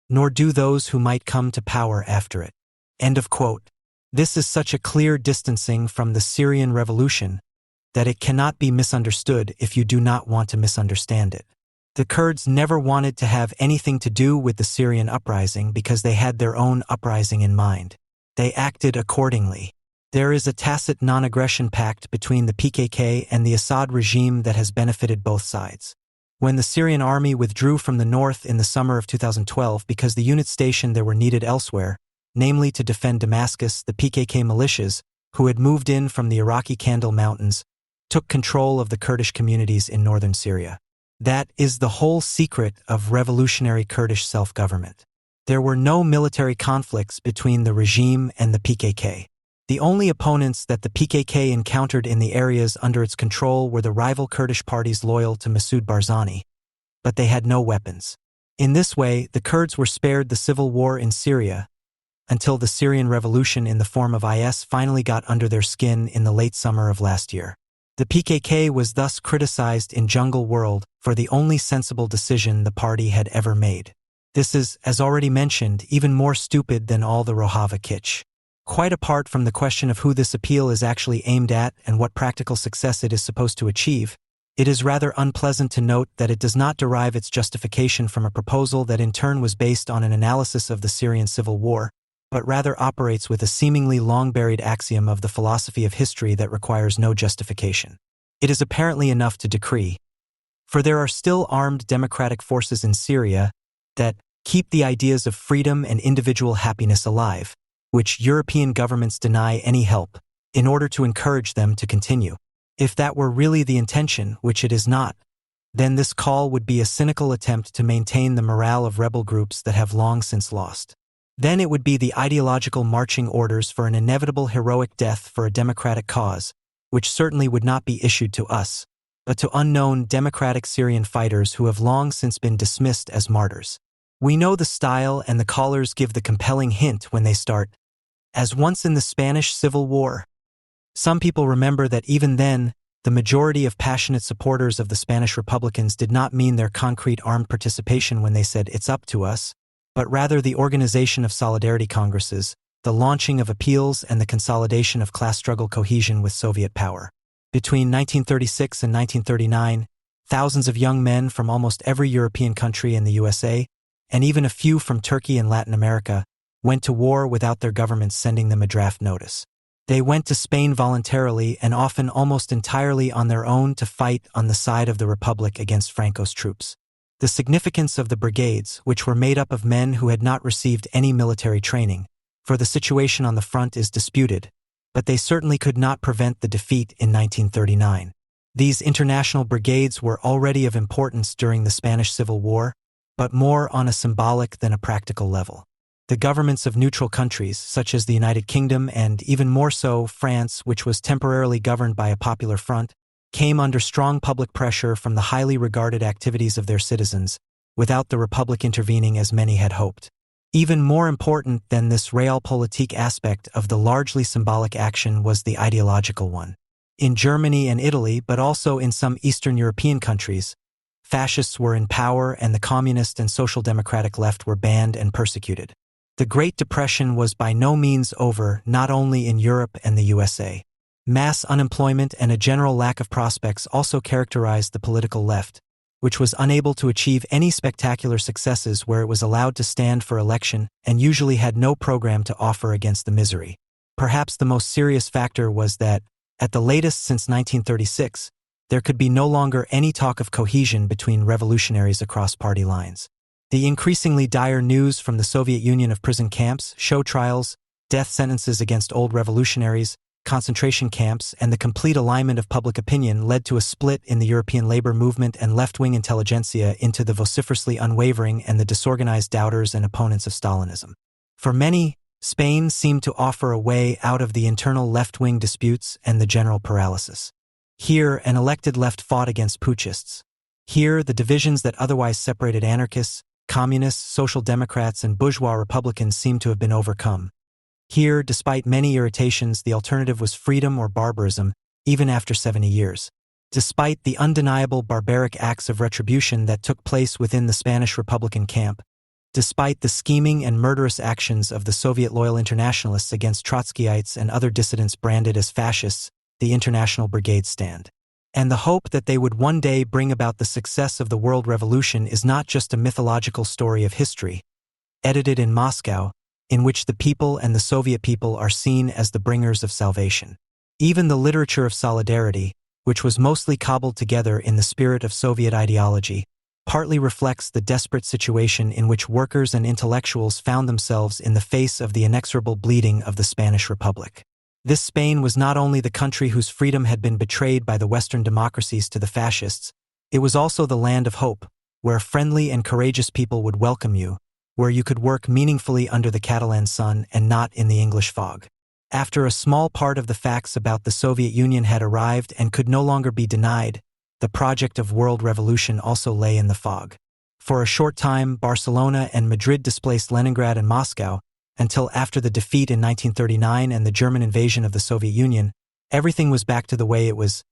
nor do those who might come to power after it." End of quote. This is such a clear distancing from the Syrian revolution that it cannot be misunderstood if you do not want to misunderstand it. The Kurds never wanted to have anything to do with the Syrian uprising because they had their own uprising in mind. They acted accordingly. There is a tacit non-aggression pact between the PKK and the Assad regime that has benefited both sides. When the Syrian army withdrew from the north in the summer of 2012 because the units stationed there were needed elsewhere, namely to defend Damascus, the PKK militias, who had moved in from the Iraqi Kandil Mountains, took control of the Kurdish communities in northern Syria. That is the whole secret of revolutionary Kurdish self-government. There were no military conflicts between the regime and the PKK. The only opponents that the PKK encountered in the areas under its control were the rival Kurdish parties loyal to Masoud Barzani, but they had no weapons. In this way, the Kurds were spared the civil war in Syria until the Syrian revolution in the form of IS finally got under their skin in the late summer of last year. The PKK was thus criticized in Jungle World for the only sensible decision the party had ever made. This is, as already mentioned, even more stupid than all the Rojava kitsch. Quite apart from the question of who this appeal is actually aimed at and what practical success it is supposed to achieve, it is rather unpleasant to note that it does not derive its justification from a proposal that in turn was based on an analysis of the Syrian civil war, but rather operates with a seemingly long-buried axiom of the philosophy of history that requires no justification. It is apparently enough to decree, for there are still armed democratic forces in Syria that keep the ideas of freedom and individual happiness alive, which European governments deny any help, in order to encourage them to continue. If that were really the intention, which it is not, then this call would be a cynical attempt to maintain the morale of rebel groups that have long since lost. Then it would be the ideological marching orders for an inevitable heroic death for a democratic cause, which certainly would not be issued to us, but to unknown democratic Syrian fighters who have long since been dismissed as martyrs. We know the style, and the callers give the compelling hint when they start, as once in the Spanish Civil War. Some people remember that even then, the majority of passionate supporters of the Spanish Republicans did not mean their concrete armed participation when they said "it's up to us," but rather the organization of solidarity congresses, the launching of appeals, and the consolidation of class struggle cohesion with Soviet power. Between 1936 and 1939, thousands of young men from almost every European country in the USA, and even a few from Turkey and Latin America, went to war without their governments sending them a draft notice. They went to Spain voluntarily and often almost entirely on their own to fight on the side of the Republic against Franco's troops. The significance of the brigades, which were made up of men who had not received any military training, for the situation on the front is disputed, but they certainly could not prevent the defeat in 1939. These international brigades were already of importance during the Spanish Civil War, but more on a symbolic than a practical level. The governments of neutral countries, such as the United Kingdom and even more so France, which was temporarily governed by a popular front, came under strong public pressure from the highly regarded activities of their citizens, without the Republic intervening as many had hoped. Even more important than this realpolitik aspect of the largely symbolic action was the ideological one. In Germany and Italy, but also in some Eastern European countries, fascists were in power and the communist and social democratic left were banned and persecuted. The Great Depression was by no means over, not only in Europe and the USA. Mass unemployment and a general lack of prospects also characterized the political left, which was unable to achieve any spectacular successes where it was allowed to stand for election and usually had no program to offer against the misery. Perhaps the most serious factor was that, at the latest since 1936, there could be no longer any talk of cohesion between revolutionaries across party lines. The increasingly dire news from the Soviet Union of prison camps, show trials, death sentences against old revolutionaries, concentration camps, and the complete alignment of public opinion led to a split in the European labor movement and left-wing intelligentsia into the vociferously unwavering and the disorganized doubters and opponents of Stalinism. For many, Spain seemed to offer a way out of the internal left-wing disputes and the general paralysis. Here, an elected left fought against putschists. Here, the divisions that otherwise separated anarchists, communists, social democrats, and bourgeois republicans seemed to have been overcome. Here, despite many irritations, the alternative was freedom or barbarism, even after 70 years. Despite the undeniable barbaric acts of retribution that took place within the Spanish Republican camp, despite the scheming and murderous actions of the Soviet loyal internationalists against Trotskyites and other dissidents branded as fascists, the International Brigades stand. And the hope that they would one day bring about the success of the world revolution is not just a mythological story of history, edited in Moscow, in which the people and the Soviet people are seen as the bringers of salvation. Even the literature of solidarity, which was mostly cobbled together in the spirit of Soviet ideology, partly reflects the desperate situation in which workers and intellectuals found themselves in the face of the inexorable bleeding of the Spanish Republic. This Spain was not only the country whose freedom had been betrayed by the Western democracies to the fascists, It was also the land of hope, where friendly and courageous people would welcome you, where you could work meaningfully under the Catalan sun and not in the English fog. After a small part of the facts about the Soviet Union had arrived and could no longer be denied, the project of world revolution also lay in the fog. For a short time, Barcelona and Madrid displaced Leningrad and Moscow, until after the defeat in 1939 and the German invasion of the Soviet Union, everything was back to the way it was.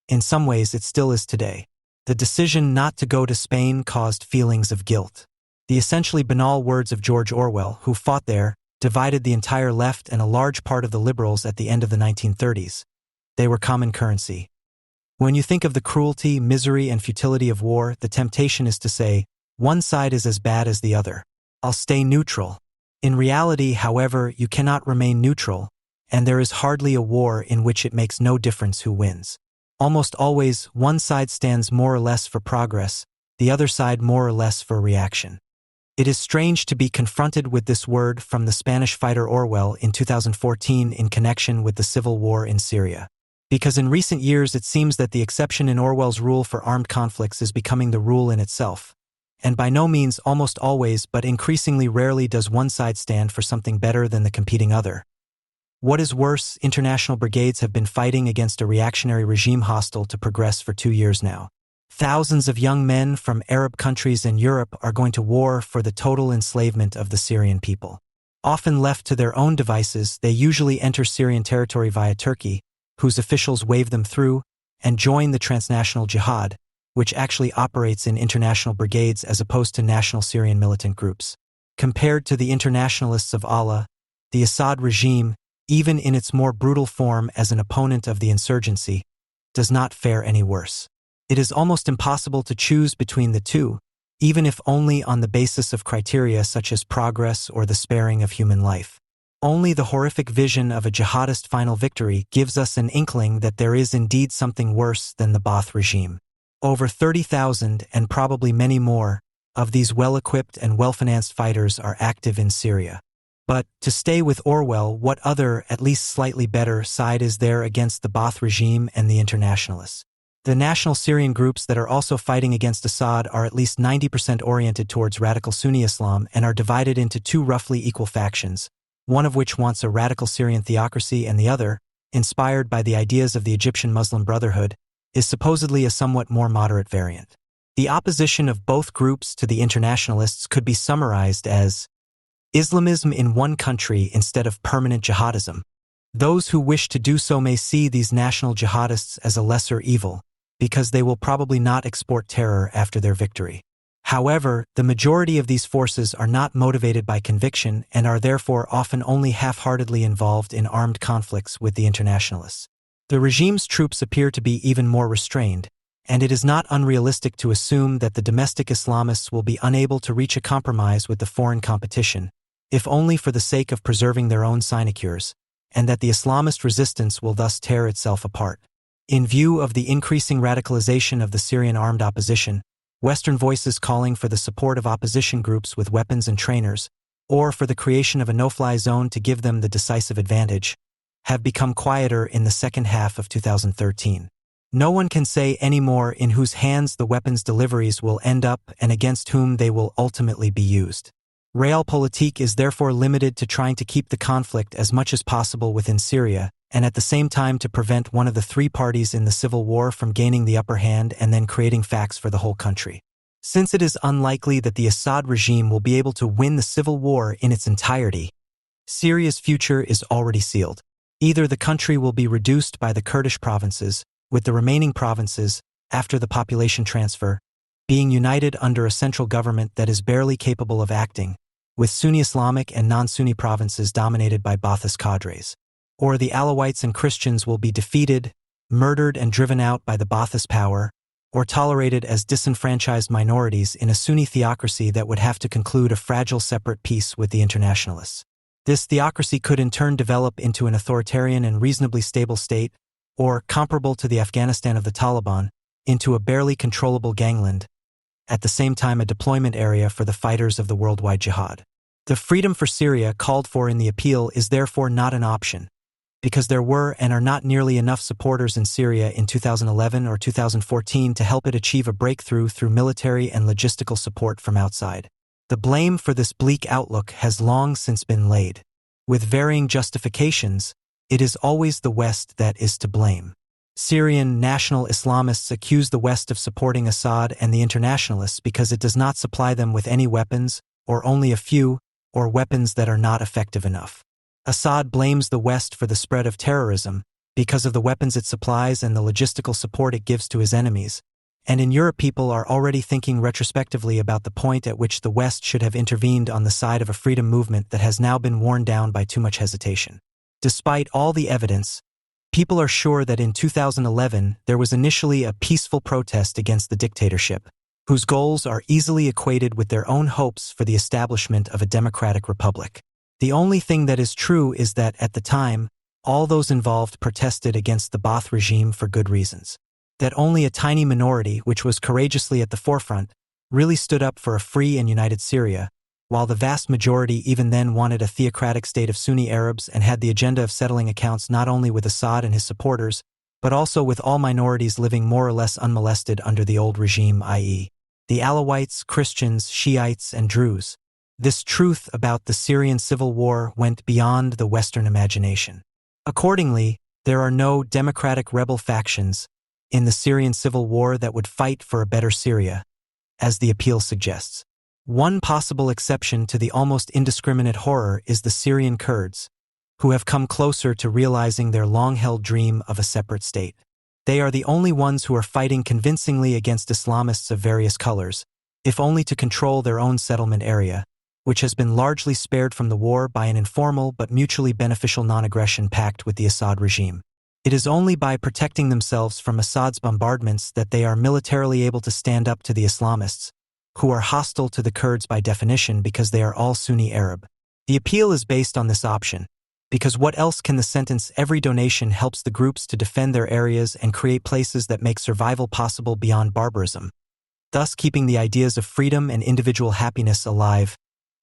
In some ways, it still is today. The decision not to go to Spain caused feelings of guilt. The essentially banal words of George Orwell, who fought there, divided the entire left and a large part of the liberals at the end of the 1930s. They were common currency. When you think of the cruelty, misery, and futility of war, the temptation is to say, one side is as bad as the other. I'll stay neutral. In reality, however, you cannot remain neutral, and there is hardly a war in which it makes no difference who wins. Almost always, one side stands more or less for progress, the other side more or less for reaction. It is strange to be confronted with this word from the Spanish fighter Orwell in 2014 in connection with the civil war in Syria. Because in recent years it seems that the exception in Orwell's rule for armed conflicts is becoming the rule in itself. And by no means almost always but increasingly rarely does one side stand for something better than the competing other. What is worse, international brigades have been fighting against a reactionary regime hostile to progress for 2 years now. Thousands of young men from Arab countries and Europe are going to war for the total enslavement of the Syrian people. Often left to their own devices, they usually enter Syrian territory via Turkey, whose officials wave them through, and join the transnational jihad, which actually operates in international brigades as opposed to national Syrian militant groups. Compared to the internationalists of Allah, the Assad regime, even in its more brutal form as an opponent of the insurgency, does not fare any worse. It is almost impossible to choose between the two, even if only on the basis of criteria such as progress or the sparing of human life. Only the horrific vision of a jihadist final victory gives us an inkling that there is indeed something worse than the Ba'ath regime. Over 30,000, and probably many more, of these well-equipped and well-financed fighters are active in Syria. But, to stay with Orwell, what other, at least slightly better, side is there against the Ba'ath regime and the internationalists? The national Syrian groups that are also fighting against Assad are at least 90% oriented towards radical Sunni Islam and are divided into two roughly equal factions, one of which wants a radical Syrian theocracy and the other, inspired by the ideas of the Egyptian Muslim Brotherhood, is supposedly a somewhat more moderate variant. The opposition of both groups to the internationalists could be summarized as Islamism in one country instead of permanent jihadism. Those who wish to do so may see these national jihadists as a lesser evil, because they will probably not export terror after their victory. However, the majority of these forces are not motivated by conviction and are therefore often only half-heartedly involved in armed conflicts with the internationalists. The regime's troops appear to be even more restrained, and it is not unrealistic to assume that the domestic Islamists will be unable to reach a compromise with the foreign competition, if only for the sake of preserving their own sinecures, and that the Islamist resistance will thus tear itself apart. In view of the increasing radicalization of the Syrian armed opposition, Western voices calling for the support of opposition groups with weapons and trainers, or for the creation of a no-fly zone to give them the decisive advantage, have become quieter in the second half of 2013. No one can say anymore in whose hands the weapons deliveries will end up and against whom they will ultimately be used. Realpolitik is therefore limited to trying to keep the conflict as much as possible within Syria, and at the same time to prevent one of the three parties in the civil war from gaining the upper hand and then creating facts for the whole country. Since it is unlikely that the Assad regime will be able to win the civil war in its entirety, Syria's future is already sealed. Either the country will be reduced by the Kurdish provinces, with the remaining provinces, after the population transfer, being united under a central government that is barely capable of acting, with Sunni Islamic and non-Sunni provinces dominated by Ba'athist cadres. Or the Alawites and Christians will be defeated, murdered and driven out by the Ba'athist power, or tolerated as disenfranchised minorities in a Sunni theocracy that would have to conclude a fragile separate peace with the internationalists. This theocracy could in turn develop into an authoritarian and reasonably stable state, or, comparable to the Afghanistan of the Taliban, into a barely controllable gangland, at the same time a deployment area for the fighters of the worldwide jihad. The freedom for Syria called for in the appeal is therefore not an option. because there were and are not nearly enough supporters in Syria in 2011 or 2014 to help it achieve a breakthrough through military and logistical support from outside. The blame for this bleak outlook has long since been laid. With varying justifications, it is always the West that is to blame. Syrian national Islamists accuse the West of supporting Assad and the internationalists because it does not supply them with any weapons, or only a few, or weapons that are not effective enough. Assad blames the West for the spread of terrorism because of the weapons it supplies and the logistical support it gives to his enemies. And in Europe, people are already thinking retrospectively about the point at which the West should have intervened on the side of a freedom movement that has now been worn down by too much hesitation. Despite all the evidence, people are sure that in 2011 there was initially a peaceful protest against the dictatorship, whose goals are easily equated with their own hopes for the establishment of a democratic republic. The only thing that is true is that, at the time, all those involved protested against the Ba'ath regime for good reasons. That only a tiny minority, which was courageously at the forefront, really stood up for a free and united Syria, while the vast majority even then wanted a theocratic state of Sunni Arabs and had the agenda of settling accounts not only with Assad and his supporters, but also with all minorities living more or less unmolested under the old regime, i.e., the Alawites, Christians, Shiites, and Druze. This truth about the Syrian civil war went beyond the Western imagination. Accordingly, there are no democratic rebel factions in the Syrian civil war that would fight for a better Syria, as the appeal suggests. One possible exception to the almost indiscriminate horror is the Syrian Kurds, who have come closer to realizing their long-held dream of a separate state. They are the only ones who are fighting convincingly against Islamists of various colors, if only to control their own settlement area, which has been largely spared from the war by an informal but mutually beneficial non-aggression pact with the Assad regime. It is only by protecting themselves from Assad's bombardments that they are militarily able to stand up to the Islamists, who are hostile to the Kurds by definition because they are all Sunni Arab. The appeal is based on this option, because what else can the sentence "every donation helps the groups to defend their areas and create places that make survival possible beyond barbarism, thus keeping the ideas of freedom and individual happiness alive,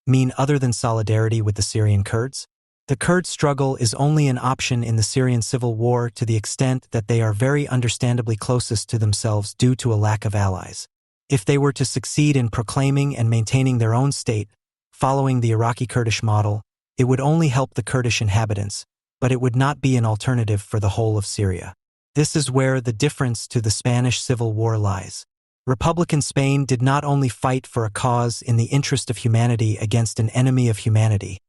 mean other than solidarity with the Syrian Kurds? The Kurd struggle is only an option in the Syrian civil war to the extent that they are very understandably closest to themselves due to a lack of allies. If they were to succeed in proclaiming and maintaining their own state, following the Iraqi Kurdish model, it would only help the Kurdish inhabitants, but it would not be an alternative for the whole of Syria. This is where the difference to the Spanish Civil War lies. Republican Spain did not only fight for a cause in the interest of humanity against an enemy of humanity,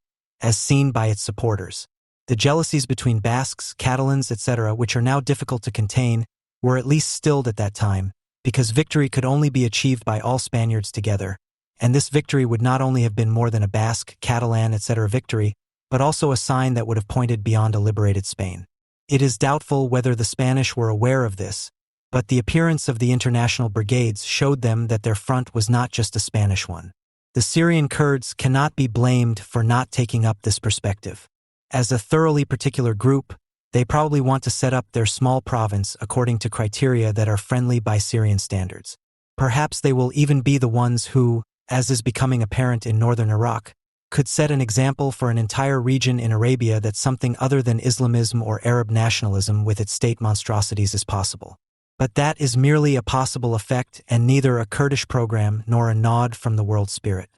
as seen by its supporters. The jealousies between Basques, Catalans, etc., which are now difficult to contain, were at least stilled at that time, because victory could only be achieved by all Spaniards together, and this victory would not only have been more than a Basque, Catalan, etc. victory, but also a sign that would have pointed beyond a liberated Spain. It is doubtful whether the Spanish were aware of this, but the appearance of the international brigades showed them that their front was not just a Spanish one. The Syrian Kurds cannot be blamed for not taking up this perspective. As a thoroughly particular group, they probably want to set up their small province according to criteria that are friendly by Syrian standards. Perhaps they will even be the ones who, as is becoming apparent in northern Iraq, could set an example for an entire region in Arabia that something other than Islamism or Arab nationalism with its state monstrosities is possible. But that is merely a possible effect and neither a Kurdish program nor a nod from the world spirit.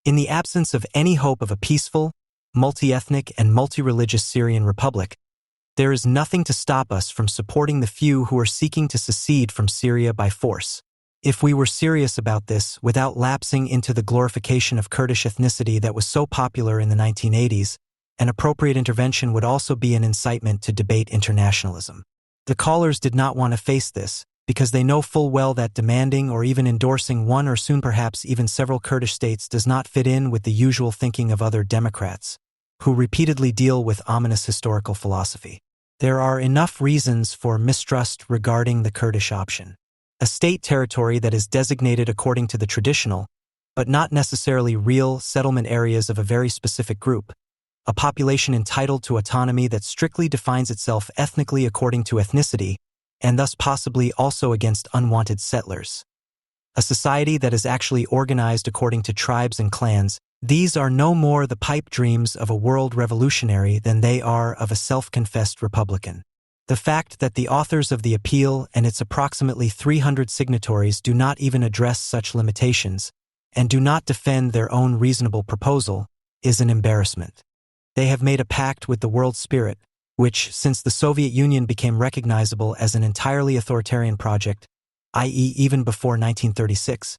In the absence of any hope of a peaceful, multi-ethnic and multi-religious Syrian republic, there is nothing to stop us from supporting the few who are seeking to secede from Syria by force. If we were serious about this without lapsing into the glorification of Kurdish ethnicity that was so popular in the 1980s, an appropriate intervention would also be an incitement to debate internationalism. The callers did not want to face this, because they know full well that demanding or even endorsing one or soon perhaps even several Kurdish states does not fit in with the usual thinking of other Democrats, who repeatedly deal with ominous historical philosophy. There are enough reasons for mistrust regarding the Kurdish option. A state territory that is designated according to the traditional, but not necessarily real, settlement areas of a very specific group, a population entitled to autonomy that strictly defines itself ethnically according to ethnicity, and thus possibly also against unwanted settlers. A society that is actually organized according to tribes and clans, These are no more the pipe dreams of a world revolutionary than they are of a self-confessed Republican. The fact that the authors of the appeal and its approximately 300 signatories do not even address such limitations, and do not defend their own reasonable proposal, is an embarrassment. They have made a pact with the world spirit, which, since the Soviet Union became recognizable as an entirely authoritarian project, i.e. even before 1936,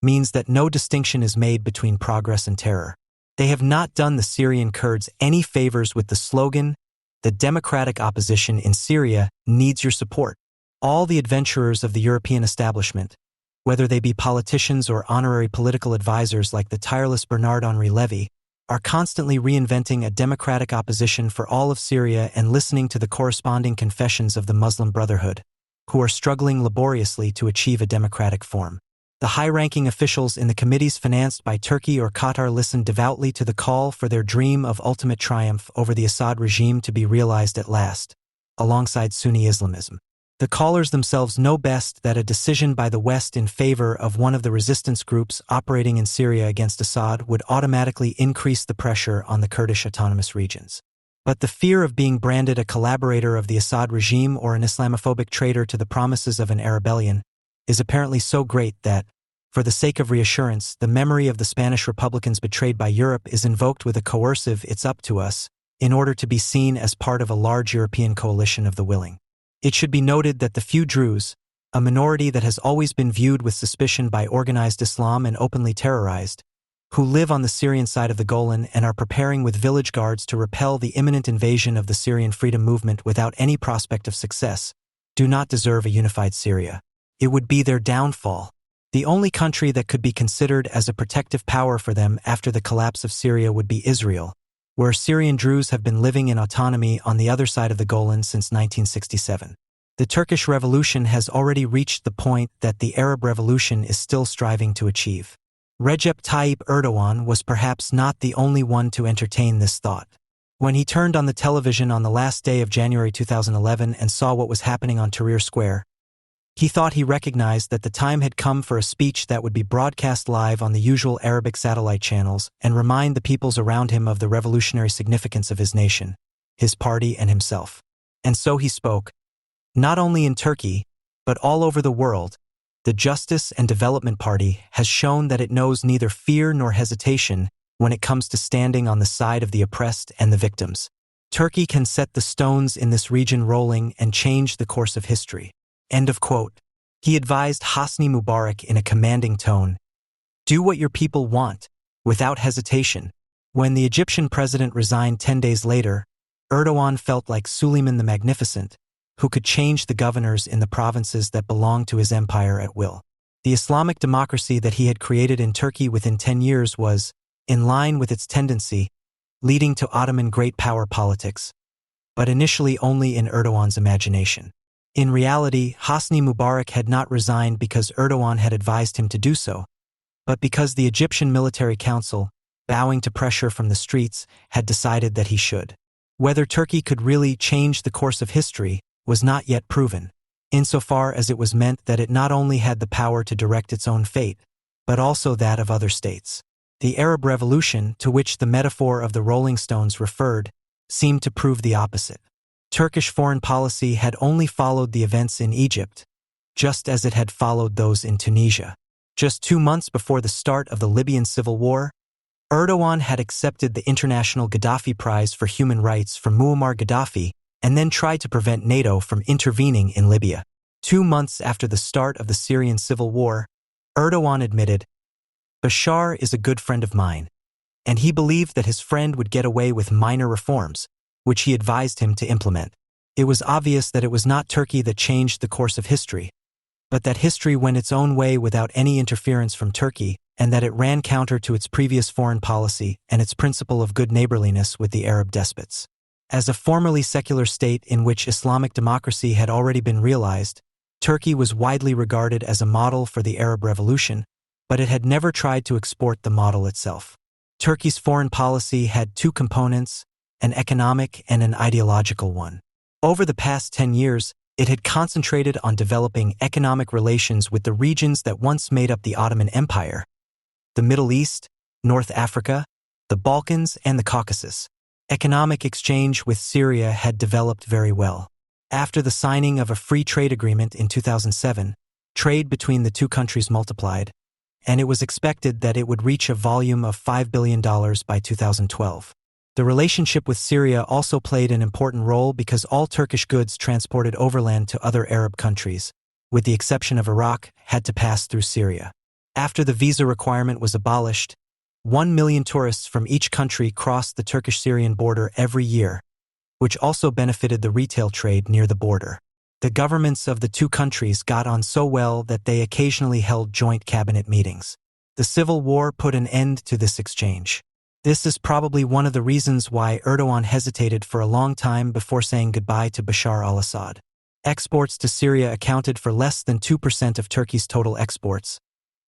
means that no distinction is made between progress and terror. They have not done the Syrian Kurds any favors with the slogan, "The democratic opposition in Syria needs your support." All the adventurers of the European establishment, whether they be politicians or honorary political advisors like the tireless Bernard-Henri Lévy, are constantly reinventing a democratic opposition for all of Syria and listening to the corresponding confessions of the Muslim Brotherhood, who are struggling laboriously to achieve a democratic form. The high-ranking officials in the committees financed by Turkey or Qatar listen devoutly to the call for their dream of ultimate triumph over the Assad regime to be realized at last, alongside Sunni Islamism. The callers themselves know best that a decision by the West in favor of one of the resistance groups operating in Syria against Assad would automatically increase the pressure on the Kurdish autonomous regions. But the fear of being branded a collaborator of the Assad regime or an Islamophobic traitor to the promises of an Arabellion is apparently so great that, for the sake of reassurance, the memory of the Spanish Republicans betrayed by Europe is invoked with a coercive "it's up to us," in order to be seen as part of a large European coalition of the willing. It should be noted that the few Druze, a minority that has always been viewed with suspicion by organized Islam and openly terrorized, who live on the Syrian side of the Golan and are preparing with village guards to repel the imminent invasion of the Syrian freedom movement without any prospect of success, do not deserve a unified Syria. It would be their downfall. The only country that could be considered as a protective power for them after the collapse of Syria would be Israel, where Syrian Druze have been living in autonomy on the other side of the Golan since 1967. The Turkish Revolution has already reached the point that the Arab Revolution is still striving to achieve. Recep Tayyip Erdogan was perhaps not the only one to entertain this thought. When he turned on the television on the last day of January 2011 and saw what was happening on Tahrir Square, he thought he recognized that the time had come for a speech that would be broadcast live on the usual Arabic satellite channels and remind the peoples around him of the revolutionary significance of his nation, his party, and himself. And so he spoke. Not only in Turkey, but all over the world, the Justice and Development Party has shown that it knows neither fear nor hesitation when it comes to standing on the side of the oppressed and the victims. Turkey can set the stones in this region rolling and change the course of history. End of quote. He advised Hosni Mubarak in a commanding tone, "Do what your people want, without hesitation." When the Egyptian president resigned 10 days later, Erdogan felt like Suleiman the Magnificent, who could change the governors in the provinces that belonged to his empire at will. The Islamic democracy that he had created in Turkey within 10 years was, in line with its tendency, leading to Ottoman great power politics, but initially only in Erdogan's imagination. In reality, Hosni Mubarak had not resigned because Erdogan had advised him to do so, but because the Egyptian Military Council, bowing to pressure from the streets, had decided that he should. Whether Turkey could really change the course of history was not yet proven, insofar as it was meant that it not only had the power to direct its own fate, but also that of other states. The Arab Revolution, to which the metaphor of the Rolling Stones referred, seemed to prove the opposite. Turkish foreign policy had only followed the events in Egypt, just as it had followed those in Tunisia. Just 2 months before the start of the Libyan civil war, Erdogan had accepted the International Gaddafi Prize for Human Rights from Muammar Gaddafi and then tried to prevent NATO from intervening in Libya. 2 months after the start of the Syrian civil war, Erdogan admitted, "Bashar is a good friend of mine," and he believed that his friend would get away with minor reforms, which he advised him to implement. It was obvious that it was not Turkey that changed the course of history, but that history went its own way without any interference from Turkey, and that it ran counter to its previous foreign policy and its principle of good neighborliness with the Arab despots. As a formerly secular state in which Islamic democracy had already been realized, Turkey was widely regarded as a model for the Arab Revolution, but it had never tried to export the model itself. Turkey's foreign policy had two components, an economic and an ideological one. Over the past 10 years, it had concentrated on developing economic relations with the regions that once made up the Ottoman Empire, the Middle East, North Africa, the Balkans, and the Caucasus. Economic exchange with Syria had developed very well. After the signing of a free trade agreement in 2007, trade between the two countries multiplied, and it was expected that it would reach a volume of $5 billion by 2012. The relationship with Syria also played an important role because all Turkish goods transported overland to other Arab countries, with the exception of Iraq, had to pass through Syria. After the visa requirement was abolished, 1 million tourists from each country crossed the Turkish-Syrian border every year, which also benefited the retail trade near the border. The governments of the two countries got on so well that they occasionally held joint cabinet meetings. The civil war put an end to this exchange. This is probably one of the reasons why Erdogan hesitated for a long time before saying goodbye to Bashar al-Assad. Exports to Syria accounted for less than 2% of Turkey's total exports,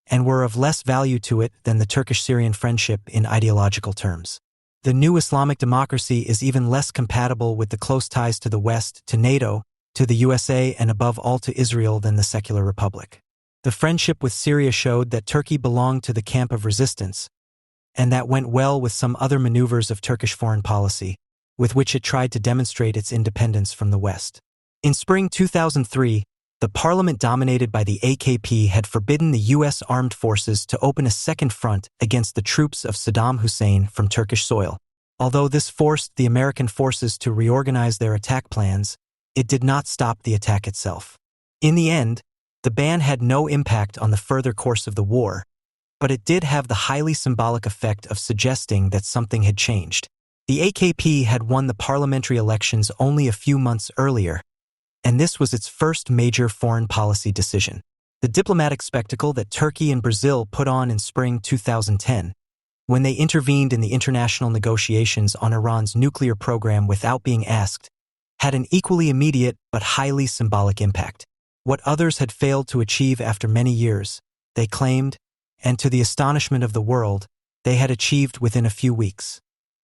and were of less value to it than the Turkish-Syrian friendship in ideological terms. The new Islamic democracy is even less compatible with the close ties to the West, to NATO, to the USA, and above all to Israel than the secular republic. The friendship with Syria showed that Turkey belonged to the camp of resistance, and that went well with some other maneuvers of Turkish foreign policy, with which it tried to demonstrate its independence from the West. In spring 2003, the parliament dominated by the AKP had forbidden the U.S. armed forces to open a second front against the troops of Saddam Hussein from Turkish soil. Although this forced the American forces to reorganize their attack plans, it did not stop the attack itself. In the end, the ban had no impact on the further course of the war, but it did have the highly symbolic effect of suggesting that something had changed. The AKP had won the parliamentary elections only a few months earlier, and this was its first major foreign policy decision. The diplomatic spectacle that Turkey and Brazil put on in spring 2010, when they intervened in the international negotiations on Iran's nuclear program without being asked, had an equally immediate but highly symbolic impact. What others had failed to achieve after many years, they claimed, and to the astonishment of the world, they had achieved within a few weeks.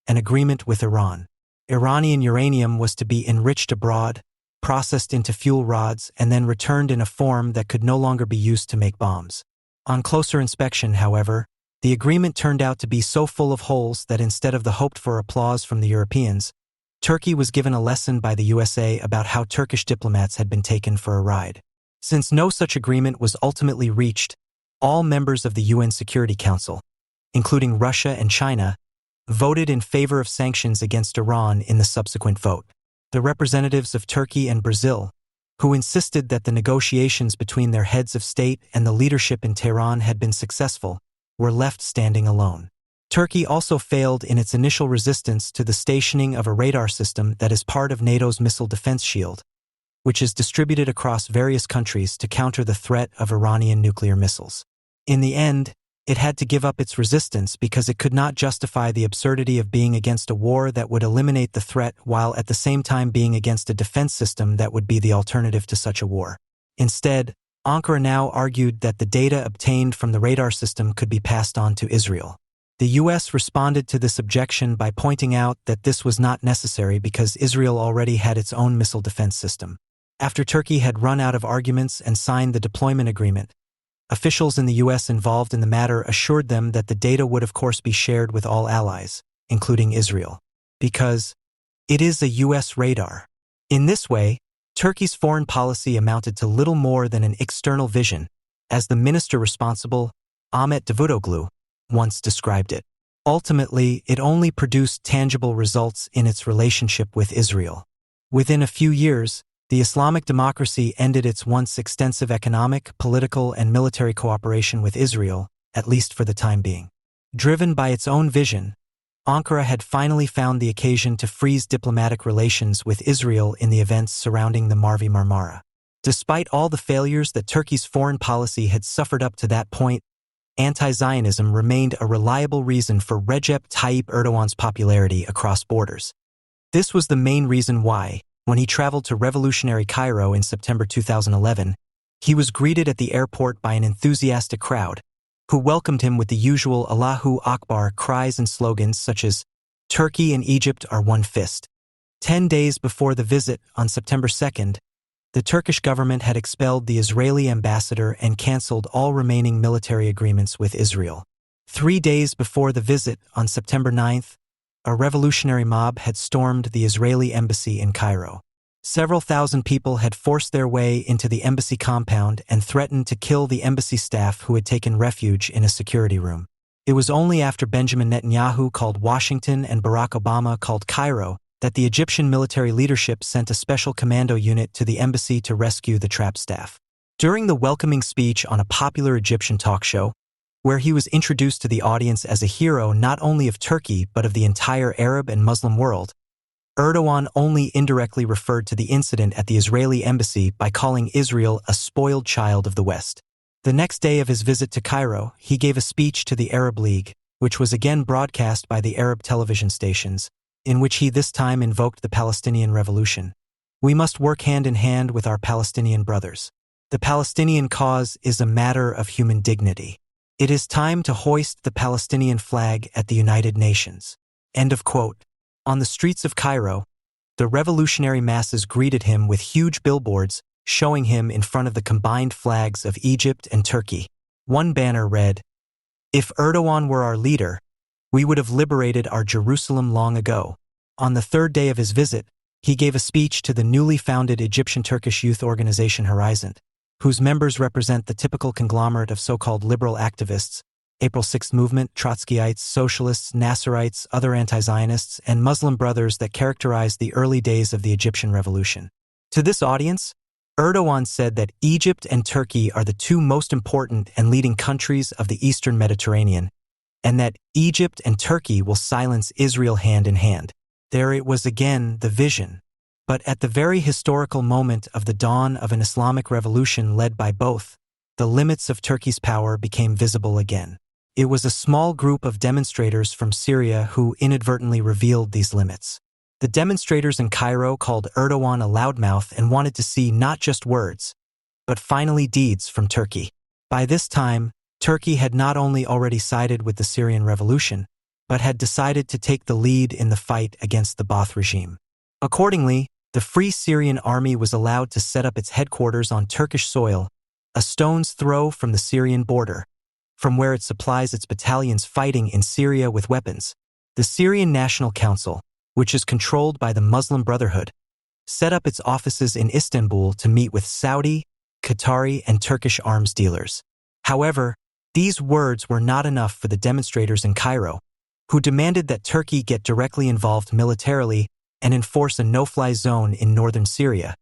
An agreement with Iran. Iranian uranium was to be enriched abroad, processed into fuel rods, and then returned in a form that could no longer be used to make bombs. On closer inspection, however, the agreement turned out to be so full of holes that instead of the hoped-for applause from the Europeans, Turkey was given a lesson by the USA about how Turkish diplomats had been taken for a ride. Since no such agreement was ultimately reached, all members of the UN Security Council, including Russia and China, voted in favor of sanctions against Iran in the subsequent vote. The representatives of Turkey and Brazil, who insisted that the negotiations between their heads of state and the leadership in Tehran had been successful, were left standing alone. Turkey also failed in its initial resistance to the stationing of a radar system that is part of NATO's missile defense shield, which is distributed across various countries to counter the threat of Iranian nuclear missiles. In the end, it had to give up its resistance because it could not justify the absurdity of being against a war that would eliminate the threat while at the same time being against a defense system that would be the alternative to such a war. Instead, Ankara now argued that the data obtained from the radar system could be passed on to Israel. The U.S. responded to this objection by pointing out that this was not necessary because Israel already had its own missile defense system. After Turkey had run out of arguments and signed the deployment agreement, officials in the U.S. involved in the matter assured them that the data would of course be shared with all allies, including Israel, because it is a U.S. radar. In this way, Turkey's foreign policy amounted to little more than an external vision, as the minister responsible, Ahmet Davutoglu, once described it. Ultimately, it only produced tangible results in its relationship with Israel. Within a few years, the Islamic democracy ended its once extensive economic, political, and military cooperation with Israel, at least for the time being. Driven by its own vision, Ankara had finally found the occasion to freeze diplomatic relations with Israel in the events surrounding the Mavi Marmara. Despite all the failures that Turkey's foreign policy had suffered up to that point, anti-Zionism remained a reliable reason for Recep Tayyip Erdogan's popularity across borders. This was the main reason why, when he traveled to revolutionary Cairo in September 2011, he was greeted at the airport by an enthusiastic crowd, who welcomed him with the usual Allahu Akbar cries and slogans such as, "Turkey and Egypt are one fist." 10 days before the visit, on September 2nd, the Turkish government had expelled the Israeli ambassador and cancelled all remaining military agreements with Israel. 3 days before the visit, on September 9th, a revolutionary mob had stormed the Israeli embassy in Cairo. Several thousand people had forced their way into the embassy compound and threatened to kill the embassy staff who had taken refuge in a security room. It was only after Benjamin Netanyahu called Washington and Barack Obama called Cairo that the Egyptian military leadership sent a special commando unit to the embassy to rescue the trapped staff. During the welcoming speech on a popular Egyptian talk show, where he was introduced to the audience as a hero not only of Turkey but of the entire Arab and Muslim world, Erdogan only indirectly referred to the incident at the Israeli embassy by calling Israel a spoiled child of the West. The next day of his visit to Cairo, he gave a speech to the Arab League, which was again broadcast by the Arab television stations, in which he this time invoked the Palestinian Revolution. We must work hand in hand with our Palestinian brothers. The Palestinian cause is a matter of human dignity. It is time to hoist the Palestinian flag at the United Nations. End of quote. On the streets of Cairo, the revolutionary masses greeted him with huge billboards showing him in front of the combined flags of Egypt and Turkey. One banner read, "If Erdogan were our leader, we would have liberated our Jerusalem long ago." On the third day of his visit, he gave a speech to the newly founded Egyptian-Turkish youth organization Horizon, whose members represent the typical conglomerate of so-called liberal activists, April 6th movement, Trotskyites, socialists, Nasserites, other anti-Zionists, and Muslim brothers that characterized the early days of the Egyptian revolution. To this audience, Erdogan said that Egypt and Turkey are the two most important and leading countries of the Eastern Mediterranean, and that Egypt and Turkey will silence Israel hand in hand. There it was again, the vision. But at the very historical moment of the dawn of an Islamic revolution led by both, the limits of Turkey's power became visible again. It was a small group of demonstrators from Syria who inadvertently revealed these limits. The demonstrators in Cairo called Erdogan a loudmouth and wanted to see not just words, but finally deeds from Turkey. By this time, Turkey had not only already sided with the Syrian revolution, but had decided to take the lead in the fight against the Ba'ath regime. Accordingly, the Free Syrian Army was allowed to set up its headquarters on Turkish soil, a stone's throw from the Syrian border, from where it supplies its battalions fighting in Syria with weapons. The Syrian National Council, which is controlled by the Muslim Brotherhood, set up its offices in Istanbul to meet with Saudi, Qatari, and Turkish arms dealers. However, these words were not enough for the demonstrators in Cairo, who demanded that Turkey get directly involved militarily and enforce a no-fly zone in northern Syria,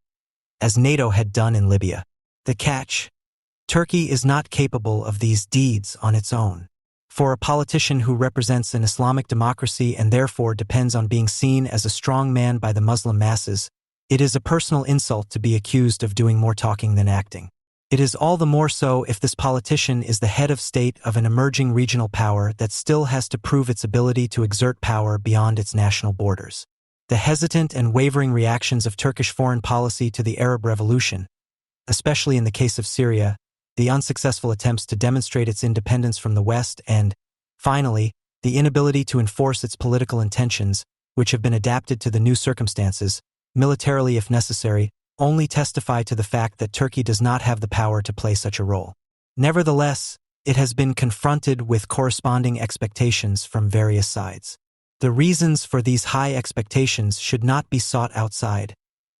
as NATO had done in Libya. The catch: Turkey is not capable of these deeds on its own. For a politician who represents an Islamic democracy and therefore depends on being seen as a strong man by the Muslim masses, it is a personal insult to be accused of doing more talking than acting. It is all the more so if this politician is the head of state of an emerging regional power that still has to prove its ability to exert power beyond its national borders. The hesitant and wavering reactions of Turkish foreign policy to the Arab Revolution, especially in the case of Syria, the unsuccessful attempts to demonstrate its independence from the West, and, finally, the inability to enforce its political intentions, which have been adapted to the new circumstances, militarily if necessary, only testify to the fact that Turkey does not have the power to play such a role. Nevertheless, it has been confronted with corresponding expectations from various sides. The reasons for these high expectations should not be sought outside,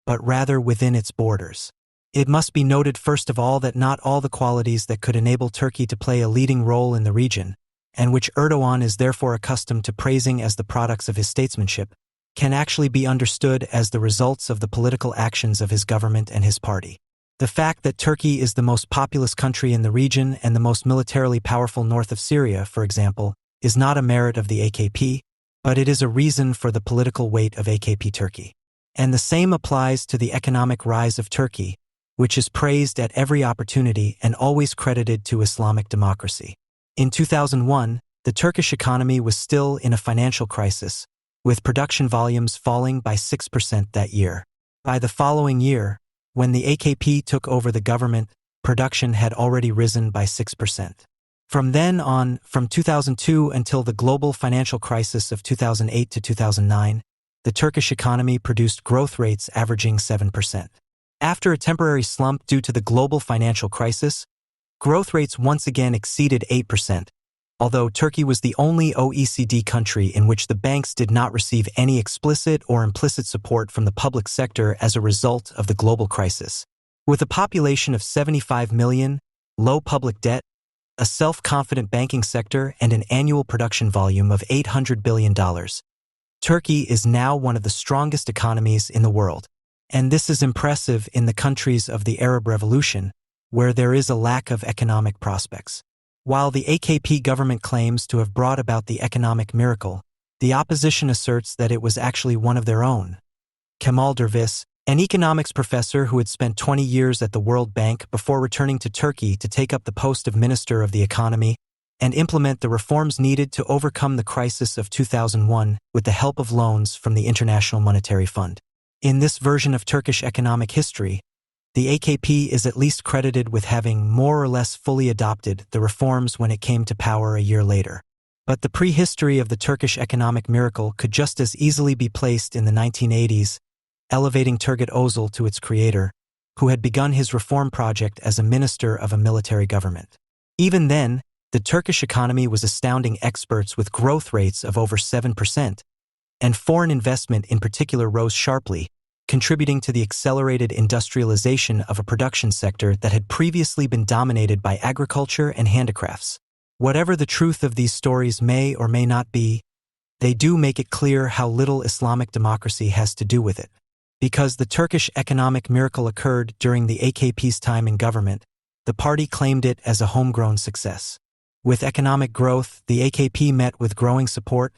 but rather within its borders. It must be noted first of all that not all the qualities that could enable Turkey to play a leading role in the region, and which Erdogan is therefore accustomed to praising as the products of his statesmanship, can actually be understood as the results of the political actions of his government and his party. The fact that Turkey is the most populous country in the region and the most militarily powerful north of Syria, for example, is not a merit of the AKP, but it is a reason for the political weight of AKP Turkey. And the same applies to the economic rise of Turkey, which is praised at every opportunity and always credited to Islamic democracy. In 2001, the Turkish economy was still in a financial crisis, with production volumes falling by 6% that year. By the following year, when the AKP took over the government, production had already risen by 6%. From then on, from 2002 until the global financial crisis of 2008 to 2009, the Turkish economy produced growth rates averaging 7%. After a temporary slump due to the global financial crisis, growth rates once again exceeded 8%, although Turkey was the only OECD country in which the banks did not receive any explicit or implicit support from the public sector as a result of the global crisis. With a population of 75 million, low public debt, a self-confident banking sector, and an annual production volume of $800 billion, Turkey is now one of the strongest economies in the world. And this is impressive in the countries of the Arab Revolution, where there is a lack of economic prospects. While the AKP government claims to have brought about the economic miracle, the opposition asserts that it was actually one of their own. Kemal Dervish, an economics professor who had spent 20 years at the World Bank before returning to Turkey to take up the post of Minister of the Economy and implement the reforms needed to overcome the crisis of 2001 with the help of loans from the International Monetary Fund. In this version of Turkish economic history, the AKP is at least credited with having more or less fully adopted the reforms when it came to power a year later. But the prehistory of the Turkish economic miracle could just as easily be placed in the 1980s, elevating Turgut Özal to its creator, who had begun his reform project as a minister of a military government. Even then, the Turkish economy was astounding experts with growth rates of over 7%, and foreign investment in particular rose sharply, contributing to the accelerated industrialization of a production sector that had previously been dominated by agriculture and handicrafts. Whatever the truth of these stories may or may not be, they do make it clear how little Islamic democracy has to do with it. Because the Turkish economic miracle occurred during the AKP's time in government, the party claimed it as a homegrown success. With economic growth, the AKP met with growing support,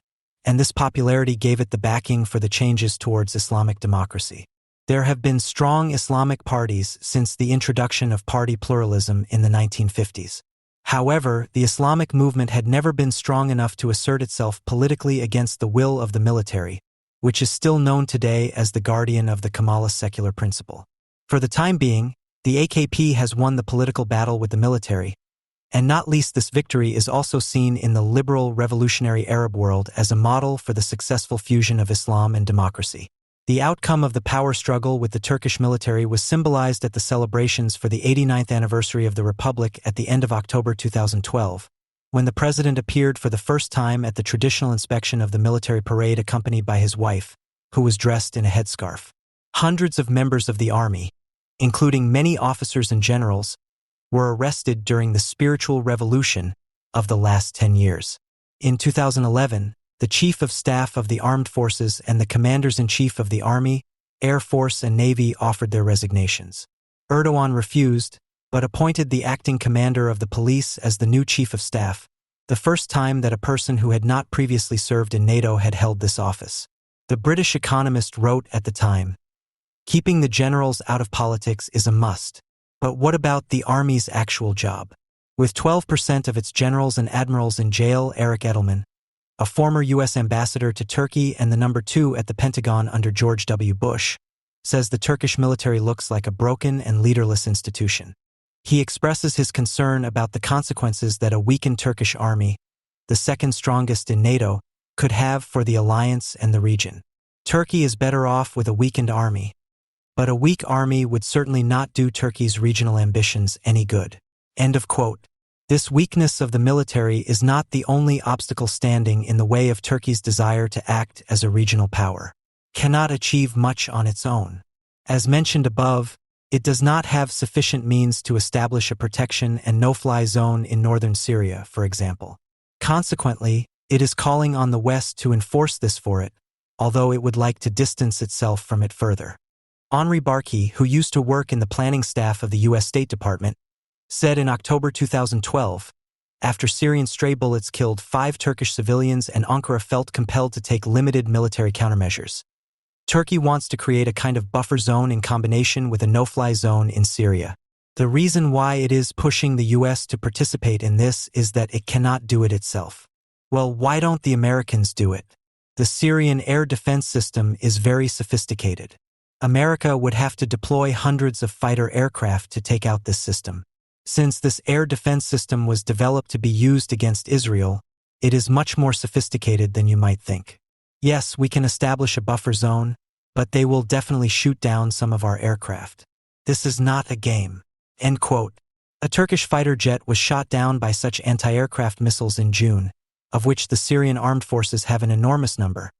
and this popularity gave it the backing for the changes towards Islamic democracy. There have been strong Islamic parties since the introduction of party pluralism in the 1950s. However, the Islamic movement had never been strong enough to assert itself politically against the will of the military, which is still known today as the guardian of the Kemalist secular principle. For the time being, the AKP has won the political battle with the military, and not least this victory is also seen in the liberal revolutionary Arab world as a model for the successful fusion of Islam and democracy. The outcome of the power struggle with the Turkish military was symbolized at the celebrations for the 89th anniversary of the Republic at the end of October 2012, when the president appeared for the first time at the traditional inspection of the military parade accompanied by his wife, who was dressed in a headscarf. Hundreds of members of the army, including many officers and generals, were arrested during the spiritual revolution of the last 10 years. In 2011, the Chief of Staff of the Armed Forces and the Commanders-in-Chief of the Army, Air Force, and Navy offered their resignations. Erdogan refused, but appointed the acting commander of the police as the new Chief of Staff, the first time that a person who had not previously served in NATO had held this office. The British Economist wrote at the time, "Keeping the generals out of politics is a must. But what about the Army's actual job?" With 12% of its generals and admirals in jail, Eric Edelman, a former U.S. ambassador to Turkey and the number 2 at the Pentagon under George W. Bush, says the Turkish military looks like a broken and leaderless institution. He expresses his concern about the consequences that a weakened Turkish army, the second strongest in NATO, could have for the alliance and the region. Turkey is better off with a weakened army, but a weak army would certainly not do Turkey's regional ambitions any good. End of quote. This weakness of the military is not the only obstacle standing in the way of Turkey's desire to act as a regional power. It cannot achieve much on its own. As mentioned above, it does not have sufficient means to establish a protection and no-fly zone in northern Syria, for example. Consequently, it is calling on the West to enforce this for it, although it would like to distance itself from it further. Henri Barkey, who used to work in the planning staff of the U.S. State Department, said in October 2012, after Syrian stray bullets killed 5 Turkish civilians and Ankara felt compelled to take limited military countermeasures. Turkey wants to create a kind of buffer zone in combination with a no-fly zone in Syria. The reason why it is pushing the U.S. to participate in this is that it cannot do it itself. Well, why don't the Americans do it? The Syrian air defense system is very sophisticated. America would have to deploy hundreds of fighter aircraft to take out this system. Since this air defense system was developed to be used against Israel, it is much more sophisticated than you might think. Yes, we can establish a buffer zone, but they will definitely shoot down some of our aircraft. This is not a game. End quote. A Turkish fighter jet was shot down by such anti-aircraft missiles in June, of which the Syrian armed forces have an enormous number,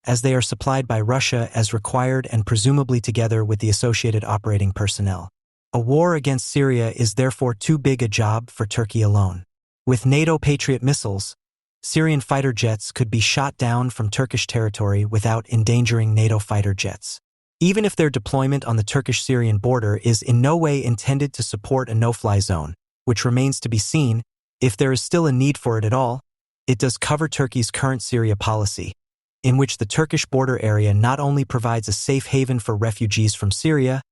as they are supplied by Russia as required and presumably together with the associated operating personnel. A war against Syria is therefore too big a job for Turkey alone. With NATO Patriot missiles, Syrian fighter jets could be shot down from Turkish territory without endangering NATO fighter jets. Even if their deployment on the Turkish-Syrian border is in no way intended to support a no-fly zone, which remains to be seen, if there is still a need for it at all, it does cover Turkey's current Syria policy, in which the Turkish border area not only provides a safe haven for refugees from Syria,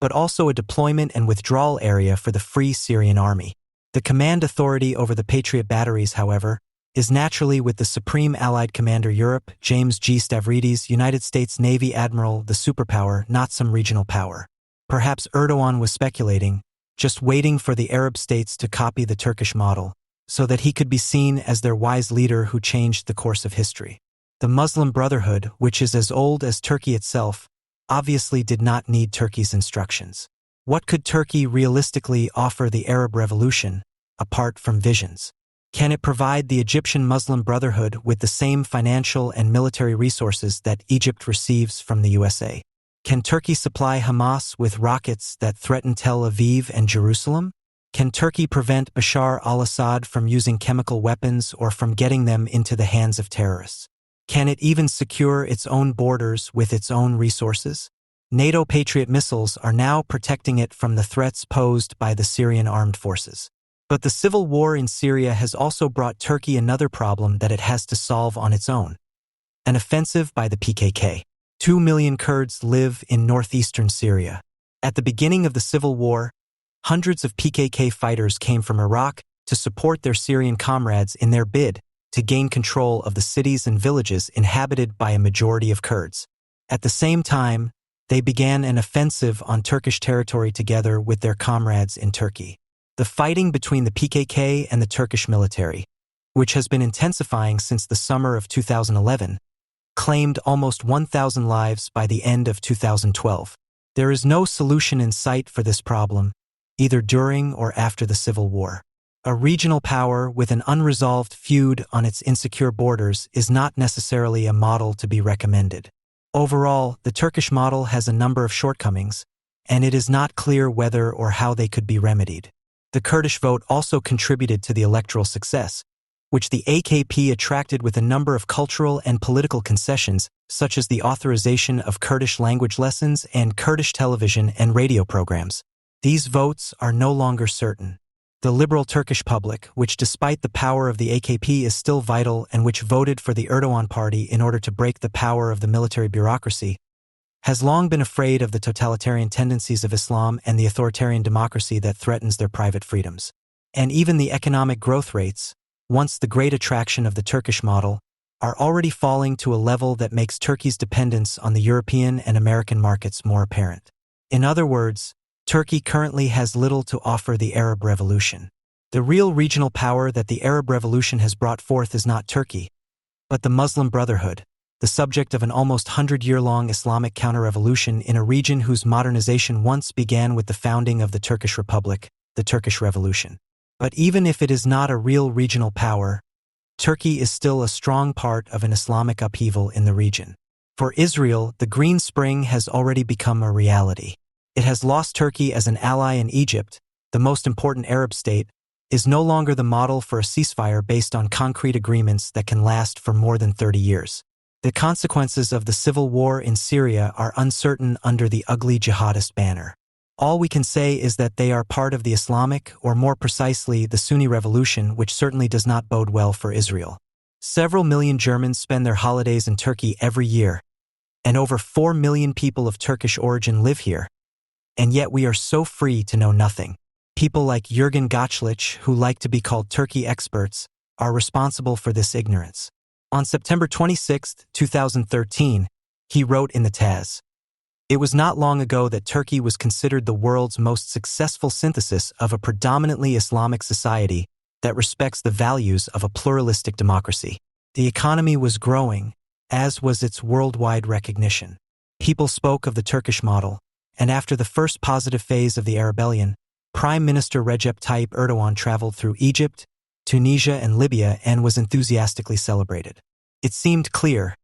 but also a deployment and withdrawal area for the Free Syrian Army. The command authority over the Patriot batteries, however, is naturally with the Supreme Allied Commander Europe, James G. Stavridis, United States Navy Admiral, the superpower, not some regional power. Perhaps Erdogan was speculating, just waiting for the Arab states to copy the Turkish model, so that he could be seen as their wise leader who changed the course of history. The Muslim Brotherhood, which is as old as Turkey itself, obviously did not need Turkey's instructions. What could Turkey realistically offer the Arab Revolution, apart from visions? Can it provide the Egyptian Muslim Brotherhood with the same financial and military resources that Egypt receives from the USA? Can Turkey supply Hamas with rockets that threaten Tel Aviv and Jerusalem? Can Turkey prevent Bashar al-Assad from using chemical weapons or from getting them into the hands of terrorists? Can it even secure its own borders with its own resources? NATO Patriot missiles are now protecting it from the threats posed by the Syrian armed forces. But the civil war in Syria has also brought Turkey another problem that it has to solve on its own: an offensive by the PKK. 2 million Kurds live in northeastern Syria. At the beginning of the civil war, hundreds of PKK fighters came from Iraq to support their Syrian comrades in their bid to gain control of the cities and villages inhabited by a majority of Kurds. At the same time, they began an offensive on Turkish territory together with their comrades in Turkey. The fighting between the PKK and the Turkish military, which has been intensifying since the summer of 2011, claimed almost 1,000 lives by the end of 2012. There is no solution in sight for this problem, either during or after the civil war. A regional power with an unresolved feud on its insecure borders is not necessarily a model to be recommended. Overall, the Turkish model has a number of shortcomings, and it is not clear whether or how they could be remedied. The Kurdish vote also contributed to the electoral success, which the AKP attracted with a number of cultural and political concessions, such as the authorization of Kurdish language lessons and Kurdish television and radio programs. These votes are no longer certain. The liberal Turkish public, which despite the power of the AKP is still vital and which voted for the Erdogan party in order to break the power of the military bureaucracy, has long been afraid of the totalitarian tendencies of Islam and the authoritarian democracy that threatens their private freedoms. And even the economic growth rates, once the great attraction of the Turkish model, are already falling to a level that makes Turkey's dependence on the European and American markets more apparent. In other words, Turkey currently has little to offer the Arab Revolution. The real regional power that the Arab Revolution has brought forth is not Turkey, but the Muslim Brotherhood, the subject of an almost 100-year-long Islamic counter-revolution in a region whose modernization once began with the founding of the Turkish Republic, the Turkish Revolution. But even if it is not a real regional power, Turkey is still a strong part of an Islamic upheaval in the region. For Israel, the Green Spring has already become a reality. It has lost Turkey as an ally, in Egypt, the most important Arab state, is no longer the model for a ceasefire based on concrete agreements that can last for more than 30 years. The consequences of the civil war in Syria are uncertain under the ugly jihadist banner. All we can say is that they are part of the Islamic, or more precisely, the Sunni revolution, which certainly does not bode well for Israel. Several million Germans spend their holidays in Turkey every year, and over 4 million people of Turkish origin live here. And yet we are so free to know nothing. People like Jürgen Gottschlich, who like to be called Turkey experts, are responsible for this ignorance. On September 26, 2013, he wrote in the Taz, "It was not long ago that Turkey was considered the world's most successful synthesis of a predominantly Islamic society that respects the values of a pluralistic democracy. The economy was growing, as was its worldwide recognition. People spoke of the Turkish model, and after the first positive phase of the Arabellion, Prime Minister Recep Tayyip Erdogan traveled through Egypt, Tunisia, and Libya and was enthusiastically celebrated. It seemed clear,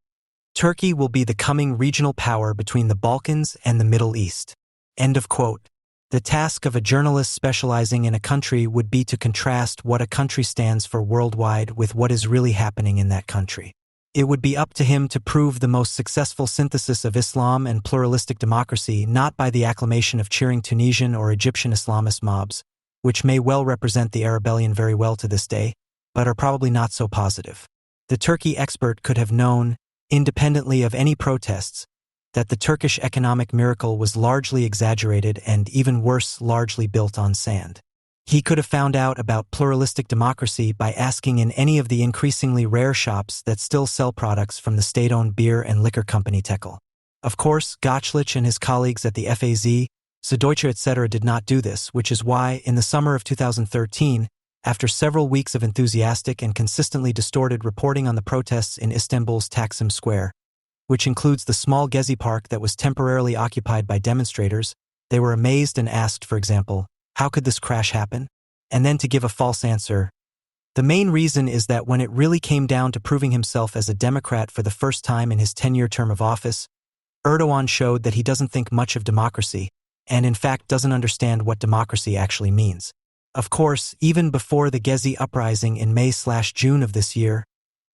Turkey will be the coming regional power between the Balkans and the Middle East. End of quote. The task of a journalist specializing in a country would be to contrast what a country stands for worldwide with what is really happening in that country. It would be up to him to prove the most successful synthesis of Islam and pluralistic democracy not by the acclamation of cheering Tunisian or Egyptian Islamist mobs, which may well represent the Arabellion very well to this day, but are probably not so positive. The Turkey expert could have known, independently of any protests, that the Turkish economic miracle was largely exaggerated and, even worse, largely built on sand. He could have found out about pluralistic democracy by asking in any of the increasingly rare shops that still sell products from the state-owned beer and liquor company Tekel. Of course, Gottschlich and his colleagues at the FAZ, Süddeutsche etc. did not do this, which is why, in the summer of 2013, after several weeks of enthusiastic and consistently distorted reporting on the protests in Istanbul's Taksim Square, which includes the small Gezi Park that was temporarily occupied by demonstrators, they were amazed and asked, for example, how could this crash happen? And then to give a false answer. The main reason is that when it really came down to proving himself as a Democrat for the first time in his 10-year term of office, Erdogan showed that he doesn't think much of democracy, and in fact doesn't understand what democracy actually means. Of course, even before the Gezi uprising in May/June of this year,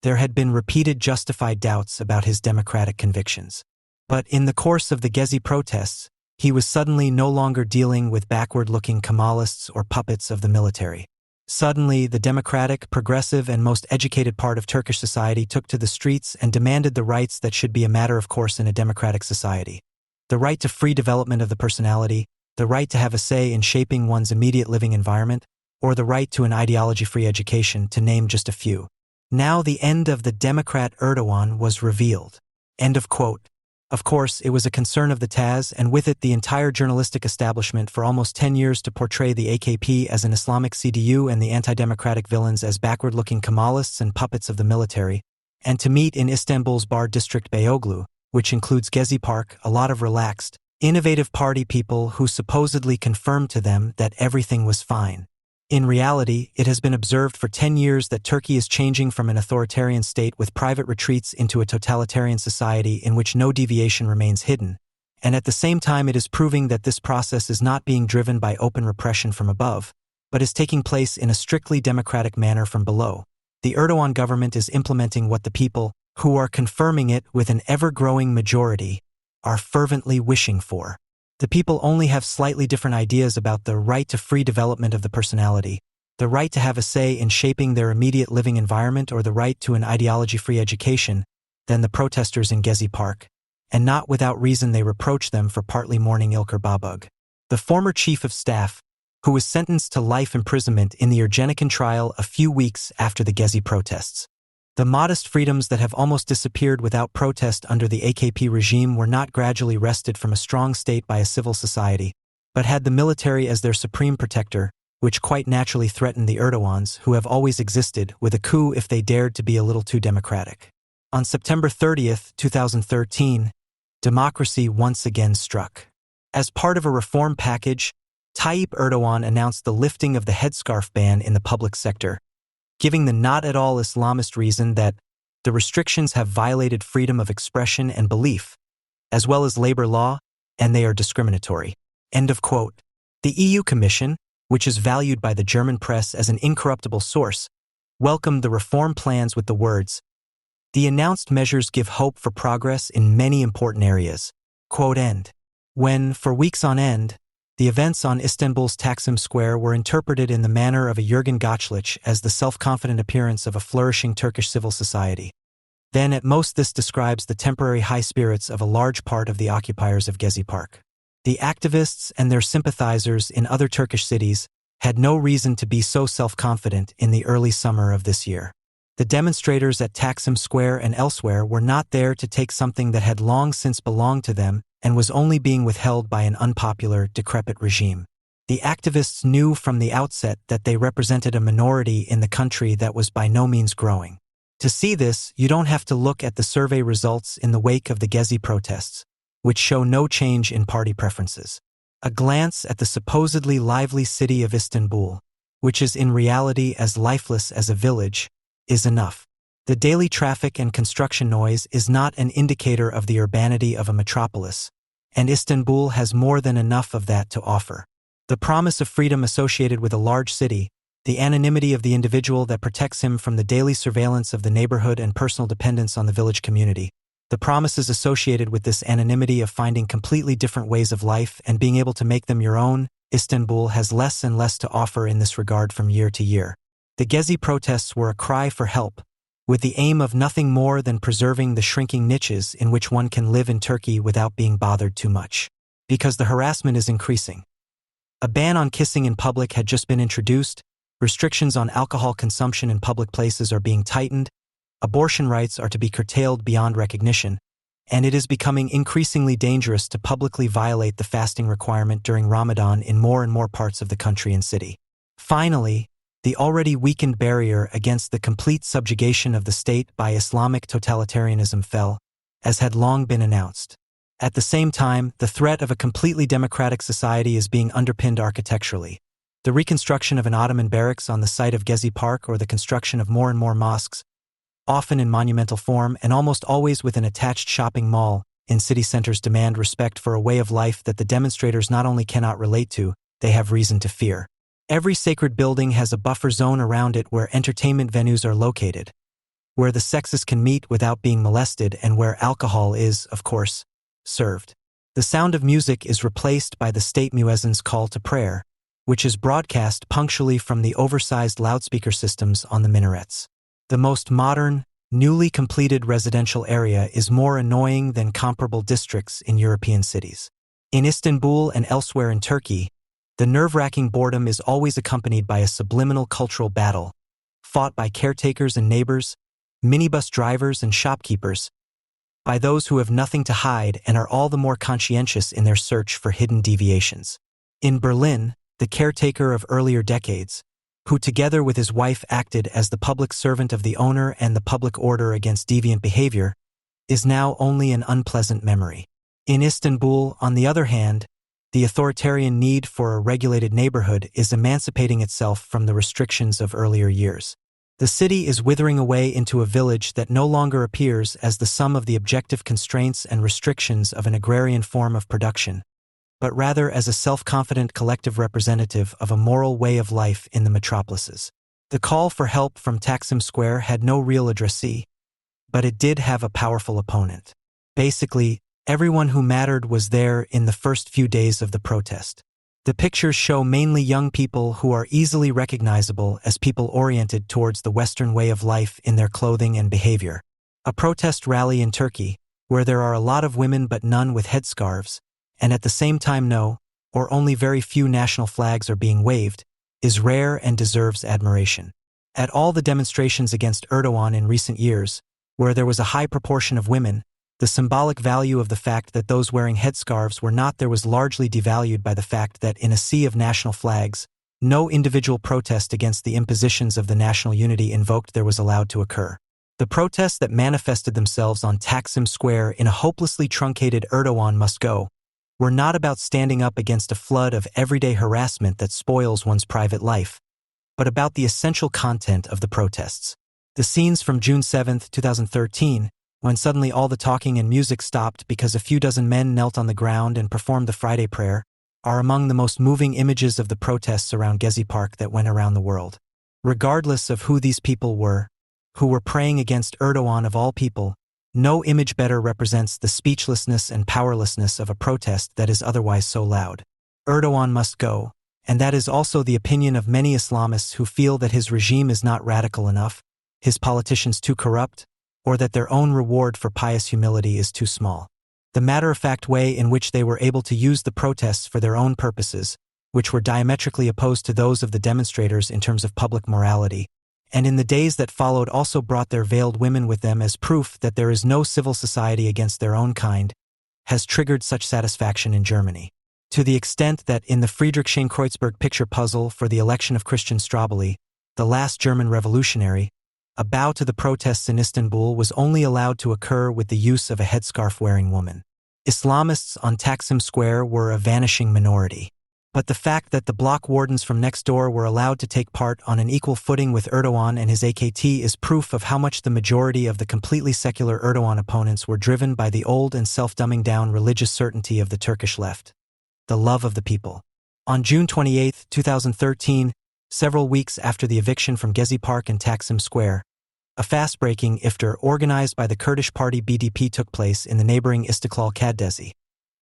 there had been repeated justified doubts about his democratic convictions. But in the course of the Gezi protests, he was suddenly no longer dealing with backward-looking Kemalists or puppets of the military. Suddenly, the democratic, progressive, and most educated part of Turkish society took to the streets and demanded the rights that should be a matter of course in a democratic society. The right to free development of the personality, the right to have a say in shaping one's immediate living environment, or the right to an ideology-free education, to name just a few. Now the end of the Democrat Erdogan was revealed. End of quote. Of course, it was a concern of the TAZ and with it the entire journalistic establishment for almost 10 years to portray the AKP as an Islamic CDU and the anti-democratic villains as backward-looking Kemalists and puppets of the military, and to meet in Istanbul's Bar district Beyoğlu, which includes Gezi Park, a lot of relaxed, innovative party people who supposedly confirmed to them that everything was fine. In reality, it has been observed for 10 years that Turkey is changing from an authoritarian state with private retreats into a totalitarian society in which no deviation remains hidden, and at the same time it is proving that this process is not being driven by open repression from above, but is taking place in a strictly democratic manner from below. The Erdogan government is implementing what the people, who are confirming it with an ever-growing majority, are fervently wishing for. The people only have slightly different ideas about the right to free development of the personality, the right to have a say in shaping their immediate living environment, or the right to an ideology-free education than the protesters in Gezi Park, and not without reason they reproach them for partly mourning İlker Babug, the former chief of staff, who was sentenced to life imprisonment in the Ergenekon trial a few weeks after the Gezi protests. The modest freedoms that have almost disappeared without protest under the AKP regime were not gradually wrested from a strong state by a civil society, but had the military as their supreme protector, which quite naturally threatened the Erdogans, who have always existed, with a coup if they dared to be a little too democratic. On September 30th, 2013, democracy once again struck. As part of a reform package, Tayyip Erdogan announced the lifting of the headscarf ban in the public sector, giving the not at all Islamist reason that the restrictions have violated freedom of expression and belief, as well as labor law, and they are discriminatory. End of quote. The EU Commission, which is valued by the German press as an incorruptible source, welcomed the reform plans with the words, "The announced measures give hope for progress in many important areas." Quote end. When, for weeks on end, the events on Istanbul's Taksim Square were interpreted in the manner of a Jürgen Gottschlich as the self-confident appearance of a flourishing Turkish civil society, then at most this describes the temporary high spirits of a large part of the occupiers of Gezi Park. The activists and their sympathizers in other Turkish cities had no reason to be so self-confident in the early summer of this year. The demonstrators at Taksim Square and elsewhere were not there to take something that had long since belonged to them and was only being withheld by an unpopular, decrepit regime. The activists knew from the outset that they represented a minority in the country that was by no means growing. To see this, you don't have to look at the survey results in the wake of the Gezi protests, which show no change in party preferences. A glance at the supposedly lively city of Istanbul, which is in reality as lifeless as a village, is enough. The daily traffic and construction noise is not an indicator of the urbanity of a metropolis, and Istanbul has more than enough of that to offer. The promise of freedom associated with a large city, the anonymity of the individual that protects him from the daily surveillance of the neighborhood and personal dependence on the village community, the promises associated with this anonymity of finding completely different ways of life and being able to make them your own, Istanbul has less and less to offer in this regard from year to year. The Gezi protests were a cry for help, with the aim of nothing more than preserving the shrinking niches in which one can live in Turkey without being bothered too much. Because the harassment is increasing. A ban on kissing in public had just been introduced, restrictions on alcohol consumption in public places are being tightened, abortion rights are to be curtailed beyond recognition, and it is becoming increasingly dangerous to publicly violate the fasting requirement during Ramadan in more and more parts of the country and city. Finally, the already weakened barrier against the complete subjugation of the state by Islamic totalitarianism fell, as had long been announced. At the same time, the threat of a completely democratic society is being underpinned architecturally. The reconstruction of an Ottoman barracks on the site of Gezi Park or the construction of more and more mosques, often in monumental form and almost always with an attached shopping mall, in city centers demand respect for a way of life that the demonstrators not only cannot relate to, they have reason to fear. Every sacred building has a buffer zone around it where entertainment venues are located, where the sexes can meet without being molested and where alcohol is, of course, served. The sound of music is replaced by the state muezzin's call to prayer, which is broadcast punctually from the oversized loudspeaker systems on the minarets. The most modern, newly completed residential area is more annoying than comparable districts in European cities. In Istanbul and elsewhere in Turkey, the nerve-wracking boredom is always accompanied by a subliminal cultural battle, fought by caretakers and neighbors, minibus drivers and shopkeepers, by those who have nothing to hide and are all the more conscientious in their search for hidden deviations. In Berlin, the caretaker of earlier decades, who together with his wife acted as the public servant of the owner and the public order against deviant behavior, is now only an unpleasant memory. In Istanbul, on the other hand, the authoritarian need for a regulated neighborhood is emancipating itself from the restrictions of earlier years. The city is withering away into a village that no longer appears as the sum of the objective constraints and restrictions of an agrarian form of production, but rather as a self-confident collective representative of a moral way of life in the metropolises. The call for help from Taksim Square had no real addressee, but it did have a powerful opponent. Basically, everyone who mattered was there in the first few days of the protest. The pictures show mainly young people who are easily recognizable as people oriented towards the Western way of life in their clothing and behavior. A protest rally in Turkey, where there are a lot of women but none with headscarves, and at the same time no, or only very few national flags are being waved, is rare and deserves admiration. At all the demonstrations against Erdogan in recent years, where there was a high proportion of women, the symbolic value of the fact that those wearing headscarves were not there was largely devalued by the fact that in a sea of national flags, no individual protest against the impositions of the national unity invoked there was allowed to occur. The protests that manifested themselves on Taksim Square in a hopelessly truncated Erdogan must go were not about standing up against a flood of everyday harassment that spoils one's private life, but about the essential content of the protests. The scenes from June 7, 2013, when suddenly all the talking and music stopped because a few dozen men knelt on the ground and performed the Friday prayer, are among the most moving images of the protests around Gezi Park that went around the world. Regardless of who these people were, who were praying against Erdogan of all people, no image better represents the speechlessness and powerlessness of a protest that is otherwise so loud. Erdogan must go, and that is also the opinion of many Islamists who feel that his regime is not radical enough, his politicians too corrupt, or that their own reward for pious humility is too small. The matter-of-fact way in which they were able to use the protests for their own purposes, which were diametrically opposed to those of the demonstrators in terms of public morality, and in the days that followed also brought their veiled women with them as proof that there is no civil society against their own kind, has triggered such satisfaction in Germany. To the extent that in the Friedrichshain-Kreuzberg picture puzzle for the election of Christian Strobeli, the last German revolutionary, a bow to the protests in Istanbul was only allowed to occur with the use of a headscarf-wearing woman. Islamists on Taksim Square were a vanishing minority. But the fact that the block wardens from next door were allowed to take part on an equal footing with Erdogan and his AKT is proof of how much the majority of the completely secular Erdogan opponents were driven by the old and self-dumbing down religious certainty of the Turkish left. The love of the people. On June 28, 2013, several weeks after the eviction from Gezi Park and Taksim Square, a fast-breaking iftar organized by the Kurdish party BDP took place in the neighboring Istiklal Caddesi,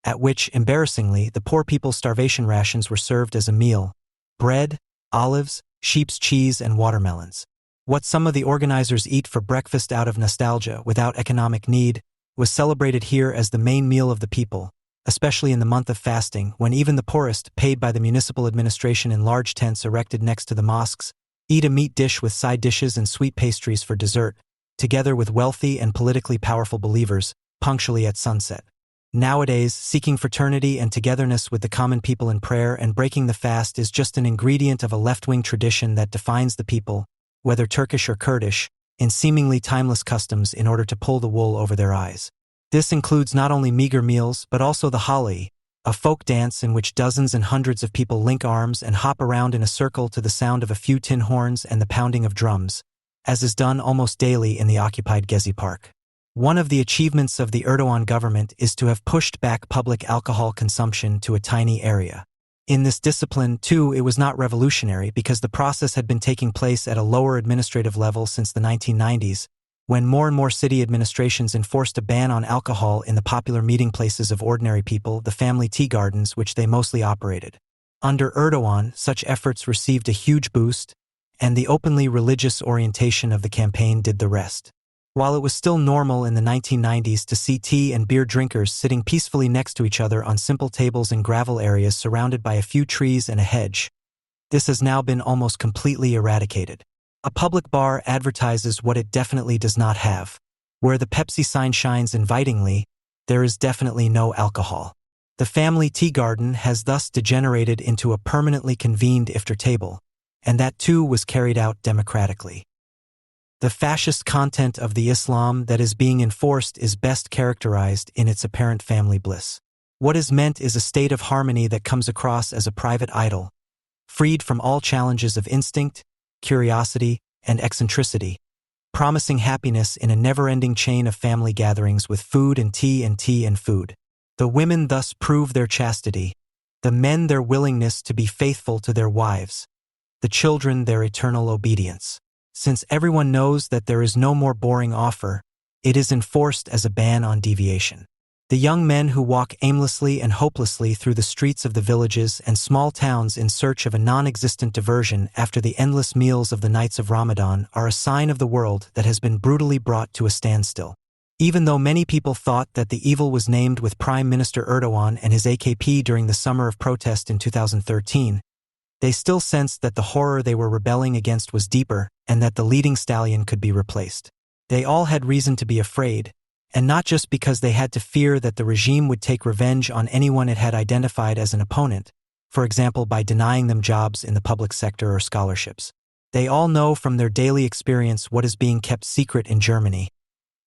at which, embarrassingly, the poor people's starvation rations were served as a meal: bread, olives, sheep's cheese, and watermelons. What some of the organizers eat for breakfast out of nostalgia without economic need was celebrated here as the main meal of the people, especially in the month of fasting, when even the poorest, paid by the municipal administration in large tents erected next to the mosques, eat a meat dish with side dishes and sweet pastries for dessert, together with wealthy and politically powerful believers, punctually at sunset. Nowadays, seeking fraternity and togetherness with the common people in prayer and breaking the fast is just an ingredient of a left-wing tradition that defines the people, whether Turkish or Kurdish, in seemingly timeless customs in order to pull the wool over their eyes. This includes not only meager meals but also the Hali, a folk dance in which dozens and hundreds of people link arms and hop around in a circle to the sound of a few tin horns and the pounding of drums, as is done almost daily in the occupied Gezi Park. One of the achievements of the Erdogan government is to have pushed back public alcohol consumption to a tiny area. In this discipline, too, it was not revolutionary because the process had been taking place at a lower administrative level since the 1990s, when more and more city administrations enforced a ban on alcohol in the popular meeting places of ordinary people, the family tea gardens which they mostly operated. Under Erdogan, such efforts received a huge boost, and the openly religious orientation of the campaign did the rest. While it was still normal in the 1990s to see tea and beer drinkers sitting peacefully next to each other on simple tables in gravel areas surrounded by a few trees and a hedge, this has now been almost completely eradicated. A public bar advertises what it definitely does not have. Where the Pepsi sign shines invitingly, there is definitely no alcohol. The family tea garden has thus degenerated into a permanently convened iftar table, and that too was carried out democratically. The fascist content of the Islam that is being enforced is best characterized in its apparent family bliss. What is meant is a state of harmony that comes across as a private idyll, freed from all challenges of instinct, curiosity, and eccentricity, promising happiness in a never-ending chain of family gatherings with food and tea and food. The women thus prove their chastity, the men their willingness to be faithful to their wives, the children their eternal obedience. Since everyone knows that there is no more boring offer, it is enforced as a ban on deviation. The young men who walk aimlessly and hopelessly through the streets of the villages and small towns in search of a non-existent diversion after the endless meals of the nights of Ramadan are a sign of the world that has been brutally brought to a standstill. Even though many people thought that the evil was named with Prime Minister Erdogan and his AKP during the summer of protest in 2013, they still sensed that the horror they were rebelling against was deeper and that the leading stallion could be replaced. They all had reason to be afraid, and not just because they had to fear that the regime would take revenge on anyone it had identified as an opponent, for example by denying them jobs in the public sector or scholarships. They all know from their daily experience what is being kept secret in Germany,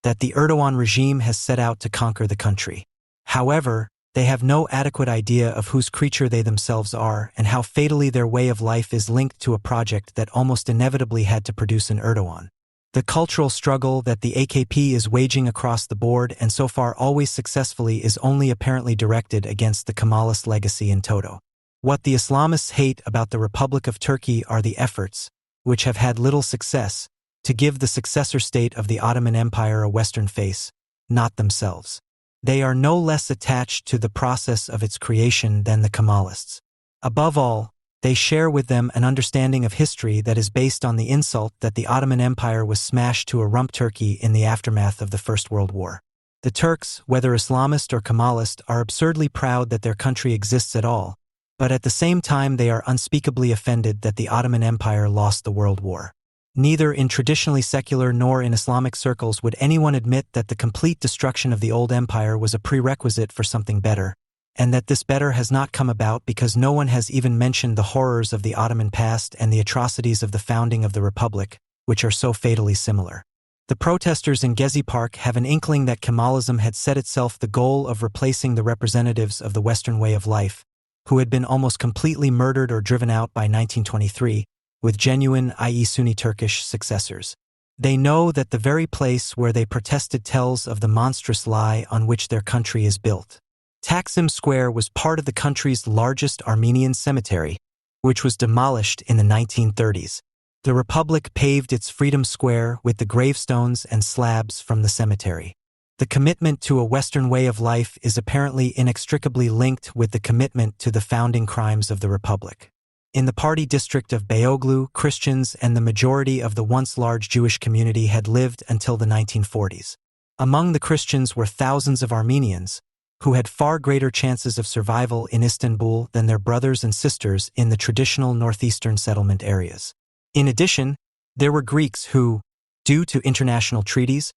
that the Erdogan regime has set out to conquer the country. However, they have no adequate idea of whose creature they themselves are and how fatally their way of life is linked to a project that almost inevitably had to produce an Erdogan. The cultural struggle that the AKP is waging across the board and so far always successfully is only apparently directed against the Kemalist legacy in toto. What the Islamists hate about the Republic of Turkey are the efforts, which have had little success, to give the successor state of the Ottoman Empire a Western face, not themselves. They are no less attached to the process of its creation than the Kemalists. Above all, they share with them an understanding of history that is based on the insult that the Ottoman Empire was smashed to a rump Turkey in the aftermath of the First World War. The Turks, whether Islamist or Kemalist, are absurdly proud that their country exists at all, but at the same time they are unspeakably offended that the Ottoman Empire lost the World War. Neither in traditionally secular nor in Islamic circles would anyone admit that the complete destruction of the old empire was a prerequisite for something better, and that this better has not come about because no one has even mentioned the horrors of the Ottoman past and the atrocities of the founding of the Republic, which are so fatally similar. The protesters in Gezi Park have an inkling that Kemalism had set itself the goal of replacing the representatives of the Western way of life, who had been almost completely murdered or driven out by 1923, with genuine, i.e. Sunni Turkish, successors. They know that the very place where they protested tells of the monstrous lie on which their country is built. Taksim Square was part of the country's largest Armenian cemetery, which was demolished in the 1930s. The Republic paved its Freedom Square with the gravestones and slabs from the cemetery. The commitment to a Western way of life is apparently inextricably linked with the commitment to the founding crimes of the Republic. In the party district of Beyoğlu, Christians and the majority of the once large Jewish community had lived until the 1940s. Among the Christians were thousands of Armenians, who had far greater chances of survival in Istanbul than their brothers and sisters in the traditional northeastern settlement areas. In addition, there were Greeks who, due to international treaties,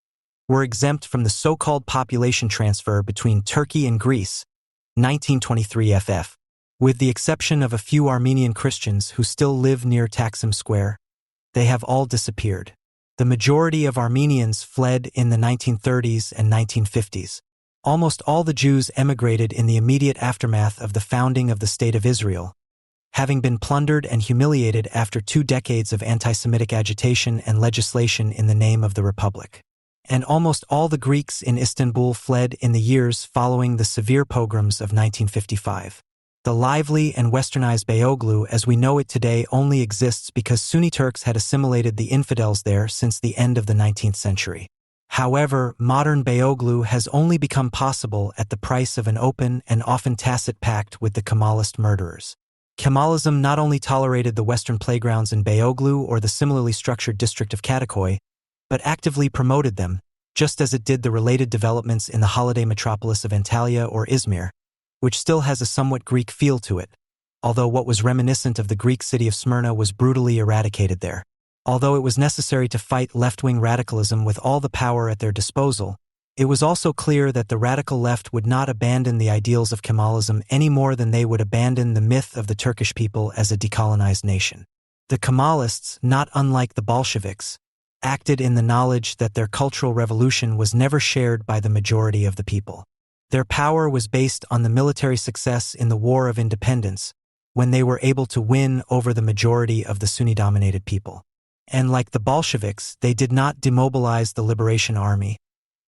were exempt from the so-called population transfer between Turkey and Greece, 1923 FF. With the exception of a few Armenian Christians who still live near Taksim Square, they have all disappeared. The majority of Armenians fled in the 1930s and 1950s. Almost all the Jews emigrated in the immediate aftermath of the founding of the State of Israel, having been plundered and humiliated after 2 decades of anti-Semitic agitation and legislation in the name of the Republic. And almost all the Greeks in Istanbul fled in the years following the severe pogroms of 1955. The lively and westernized Beyoğlu as we know it today only exists because Sunni Turks had assimilated the infidels there since the end of the 19th century. However, modern Beyoğlu has only become possible at the price of an open and often tacit pact with the Kemalist murderers. Kemalism not only tolerated the Western playgrounds in Beyoğlu or the similarly structured district of Kadıköy, but actively promoted them, just as it did the related developments in the holiday metropolis of Antalya or Izmir, which still has a somewhat Greek feel to it, although what was reminiscent of the Greek city of Smyrna was brutally eradicated there. Although it was necessary to fight left-wing radicalism with all the power at their disposal, it was also clear that the radical left would not abandon the ideals of Kemalism any more than they would abandon the myth of the Turkish people as a decolonized nation. The Kemalists, not unlike the Bolsheviks, acted in the knowledge that their cultural revolution was never shared by the majority of the people. Their power was based on the military success in the War of Independence, when they were able to win over the majority of the Sunni-dominated people. And like the Bolsheviks, they did not demobilize the Liberation Army,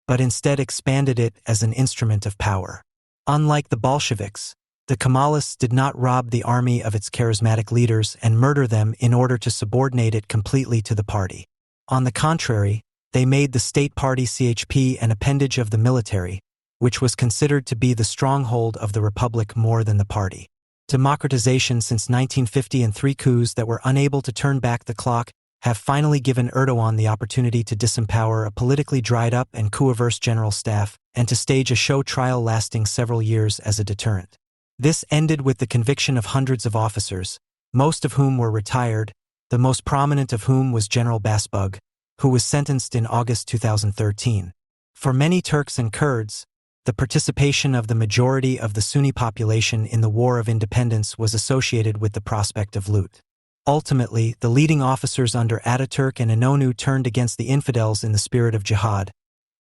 but instead expanded it as an instrument of power. Unlike the Bolsheviks, the Kemalists did not rob the army of its charismatic leaders and murder them in order to subordinate it completely to the party. On the contrary, they made the state party CHP an appendage of the military, which was considered to be the stronghold of the Republic more than the party. Democratization since 1950 and 3 coups that were unable to turn back the clock have finally given Erdogan the opportunity to disempower a politically dried-up and coup-averse general staff and to stage a show trial lasting several years as a deterrent. This ended with the conviction of hundreds of officers, most of whom were retired, the most prominent of whom was General Basbug, who was sentenced in August 2013. For many Turks and Kurds, the participation of the majority of the Sunni population in the War of Independence was associated with the prospect of loot. Ultimately, the leading officers under Ataturk and Inonu turned against the infidels in the spirit of jihad,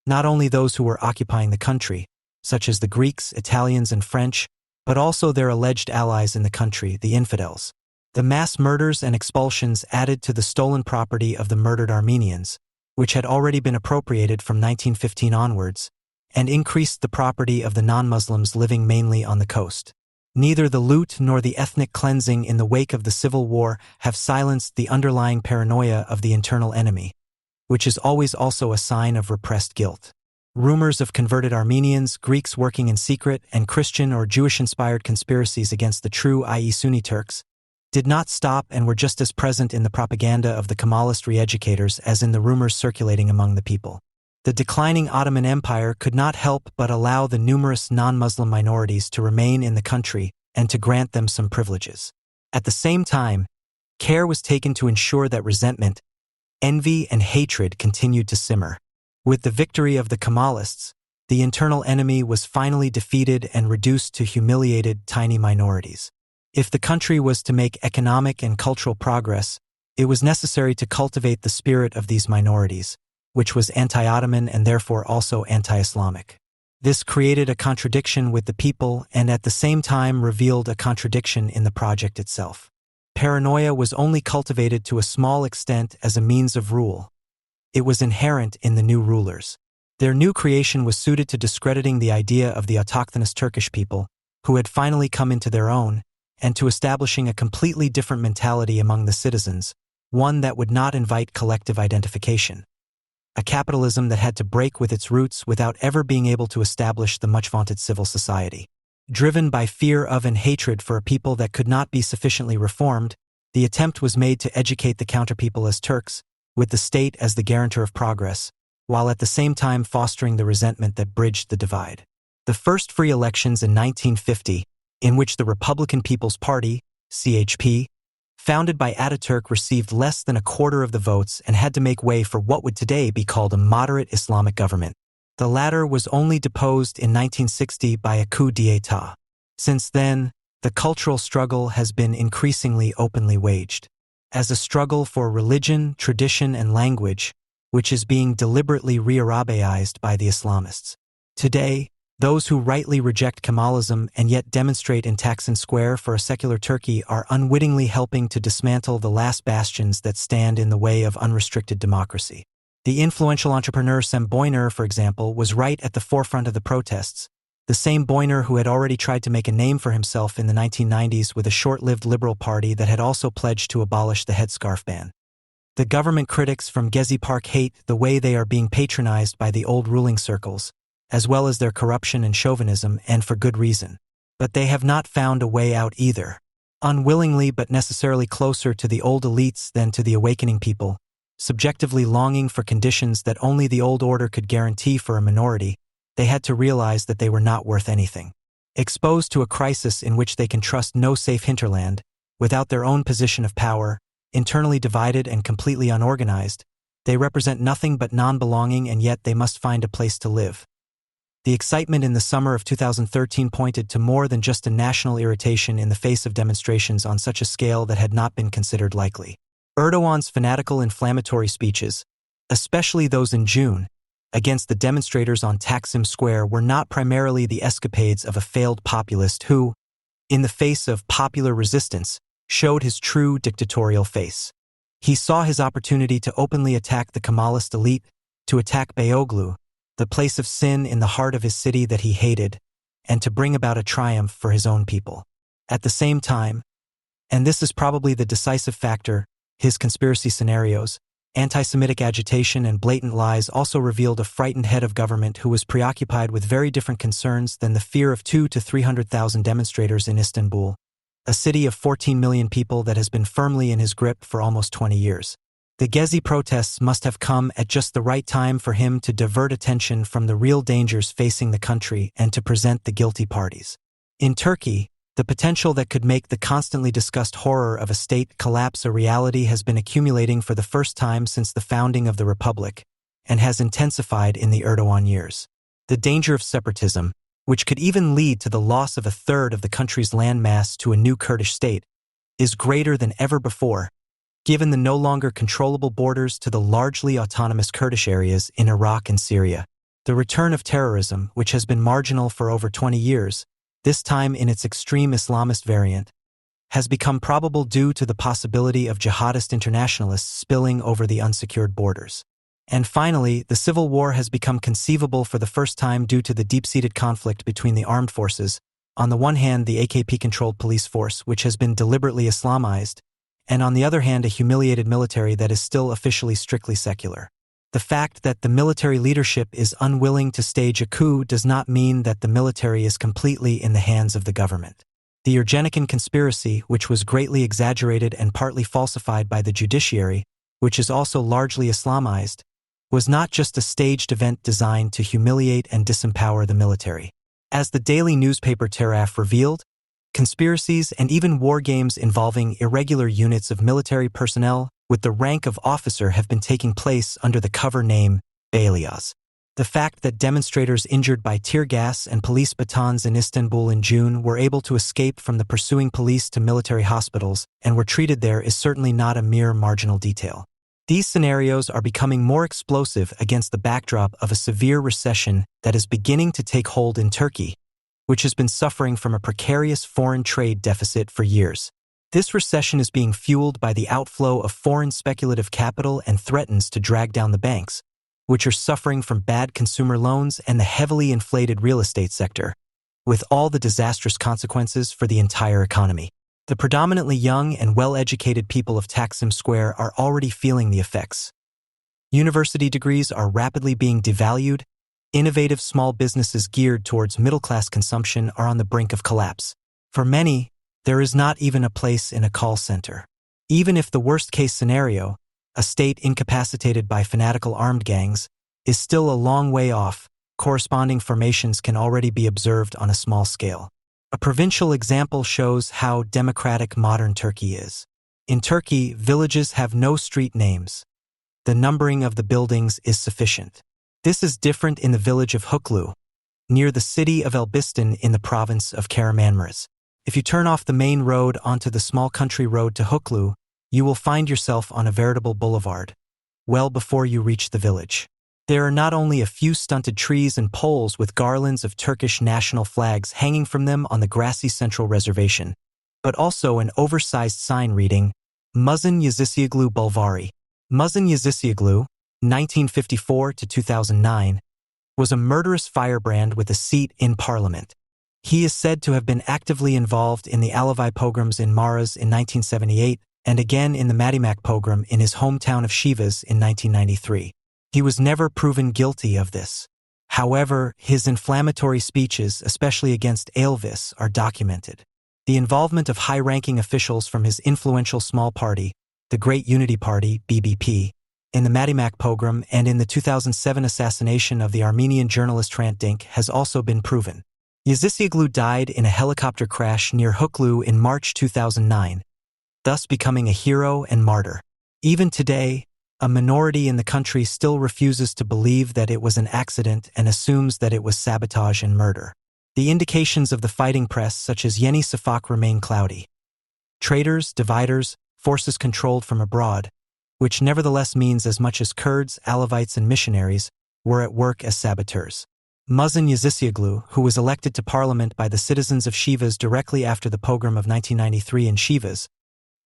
not only those who were occupying the country, such as the Greeks, Italians, and French, but also their alleged allies in the country, the infidels. The mass murders and expulsions added to the stolen property of the murdered Armenians, which had already been appropriated from 1915 onwards, and increased the property of the non-Muslims living mainly on the coast. Neither the loot nor the ethnic cleansing in the wake of the civil war have silenced the underlying paranoia of the internal enemy, which is always also a sign of repressed guilt. Rumors of converted Armenians, Greeks working in secret, and Christian or Jewish-inspired conspiracies against the true, i.e. Sunni Turks, did not stop and were just as present in the propaganda of the Kemalist re-educators as in the rumors circulating among the people. The declining Ottoman Empire could not help but allow the numerous non-Muslim minorities to remain in the country and to grant them some privileges. At the same time, care was taken to ensure that resentment, envy, and hatred continued to simmer. With the victory of the Kemalists, the internal enemy was finally defeated and reduced to humiliated, tiny minorities. If the country was to make economic and cultural progress, it was necessary to cultivate the spirit of these minorities, which was anti-Ottoman and therefore also anti-Islamic. This created a contradiction with the people and at the same time revealed a contradiction in the project itself. Paranoia was only cultivated to a small extent as a means of rule. It was inherent in the new rulers. Their new creation was suited to discrediting the idea of the autochthonous Turkish people, who had finally come into their own, and to establishing a completely different mentality among the citizens, one that would not invite collective identification. A capitalism that had to break with its roots without ever being able to establish the much-vaunted civil society. Driven by fear of and hatred for a people that could not be sufficiently reformed, the attempt was made to educate the counterpeople as Turks, with the state as the guarantor of progress, while at the same time fostering the resentment that bridged the divide. The first free elections in 1950, in which the Republican People's Party, CHP, founded by Ataturk received less than a quarter of the votes and had to make way for what would today be called a moderate Islamic government. The latter was only deposed in 1960 by a coup d'état. Since then, the cultural struggle has been increasingly openly waged. As a struggle for religion, tradition, and language, which is being deliberately re-Arabiized by the Islamists. Today, those who rightly reject Kemalism and yet demonstrate in Taksim Square for a secular Turkey are unwittingly helping to dismantle the last bastions that stand in the way of unrestricted democracy. The influential entrepreneur Sem Boyner, for example, was right at the forefront of the protests, the same Boyner who had already tried to make a name for himself in the 1990s with a short-lived Liberal Party that had also pledged to abolish the headscarf ban. The government critics from Gezi Park hate the way they are being patronized by the old ruling circles, as well as their corruption and chauvinism, and for good reason. But they have not found a way out either. Unwillingly but necessarily closer to the old elites than to the awakening people, subjectively longing for conditions that only the old order could guarantee for a minority, they had to realize that they were not worth anything. Exposed to a crisis in which they can trust no safe hinterland, without their own position of power, internally divided and completely unorganized, they represent nothing but non-belonging, and yet they must find a place to live. The excitement in the summer of 2013 pointed to more than just a national irritation in the face of demonstrations on such a scale that had not been considered likely. Erdogan's fanatical inflammatory speeches, especially those in June, against the demonstrators on Taksim Square were not primarily the escapades of a failed populist who, in the face of popular resistance, showed his true dictatorial face. He saw his opportunity to openly attack the Kemalist elite, to attack Beyoğlu, the place of sin in the heart of his city that he hated, and to bring about a triumph for his own people. At the same time, and this is probably the decisive factor, his conspiracy scenarios, anti-Semitic agitation and blatant lies also revealed a frightened head of government who was preoccupied with very different concerns than the fear of 200,000 to 300,000 demonstrators in Istanbul, a city of 14 million people that has been firmly in his grip for almost 20 years. The Gezi protests must have come at just the right time for him to divert attention from the real dangers facing the country and to present the guilty parties. In Turkey, the potential that could make the constantly discussed horror of a state collapse a reality has been accumulating for the first time since the founding of the Republic, and has intensified in the Erdogan years. The danger of separatism, which could even lead to the loss of a third of the country's landmass to a new Kurdish state, is greater than ever before, given the no longer controllable borders to the largely autonomous Kurdish areas in Iraq and Syria. The return of terrorism, which has been marginal for over 20 years, this time in its extreme Islamist variant, has become probable due to the possibility of jihadist internationalists spilling over the unsecured borders. And finally, the civil war has become conceivable for the first time due to the deep-seated conflict between the armed forces, on the one hand the AKP-controlled police force, which has been deliberately Islamized, and on the other hand a humiliated military that is still officially strictly secular. The fact that the military leadership is unwilling to stage a coup does not mean that the military is completely in the hands of the government. The Ergenekon conspiracy, which was greatly exaggerated and partly falsified by the judiciary, which is also largely Islamized, was not just a staged event designed to humiliate and disempower the military. As the daily newspaper Taraf revealed, conspiracies and even war games involving irregular units of military personnel with the rank of officer have been taking place under the cover name Beyliaz. The fact that demonstrators injured by tear gas and police batons in Istanbul in June were able to escape from the pursuing police to military hospitals and were treated there is certainly not a mere marginal detail. These scenarios are becoming more explosive against the backdrop of a severe recession that is beginning to take hold in Turkey, which has been suffering from a precarious foreign trade deficit for years. This recession is being fueled by the outflow of foreign speculative capital and threatens to drag down the banks, which are suffering from bad consumer loans and the heavily inflated real estate sector, with all the disastrous consequences for the entire economy. The predominantly young and well-educated people of Taksim Square are already feeling the effects. University degrees are rapidly being devalued. Innovative small businesses geared towards middle-class consumption are on the brink of collapse. For many, there is not even a place in a call center. Even if the worst-case scenario, a state incapacitated by fanatical armed gangs, is still a long way off, corresponding formations can already be observed on a small scale. A provincial example shows how democratic modern Turkey is. In Turkey, villages have no street names. The numbering of the buildings is sufficient. This is different in the village of Huklu, near the city of Elbistan in the province of Kahramanmaraş. If you turn off the main road onto the small country road to Huklu, you will find yourself on a veritable boulevard, well before you reach the village. There are not only a few stunted trees and poles with garlands of Turkish national flags hanging from them on the grassy central reservation, but also an oversized sign reading, Muzin Yazıcıoğlu Bulvarı. Muzin Yazıcıoğlu, 1954 to 2009, was a murderous firebrand with a seat in parliament. He is said to have been actively involved in the Alevi pogroms in Maraş in 1978 and again in the Madımak pogrom in his hometown of Sivas in 1993. He was never proven guilty of this. However, his inflammatory speeches, especially against Elvis, are documented. The involvement of high-ranking officials from his influential small party, the Great Unity Party, BBP, in the Madımak pogrom and in the 2007 assassination of the Armenian journalist Hrant Dink has also been proven. Yazıcıoğlu died in a helicopter crash near Huklu in March 2009, thus becoming a hero and martyr. Even today, a minority in the country still refuses to believe that it was an accident and assumes that it was sabotage and murder. The indications of the fighting press, such as Yeni Şafak, remain cloudy. Traitors, dividers, forces controlled from abroad, which nevertheless means as much as Kurds, Alevites, and missionaries, were at work as saboteurs. Muzin Yazıcıoğlu, who was elected to parliament by the citizens of Sivas directly after the pogrom of 1993 in Sivas,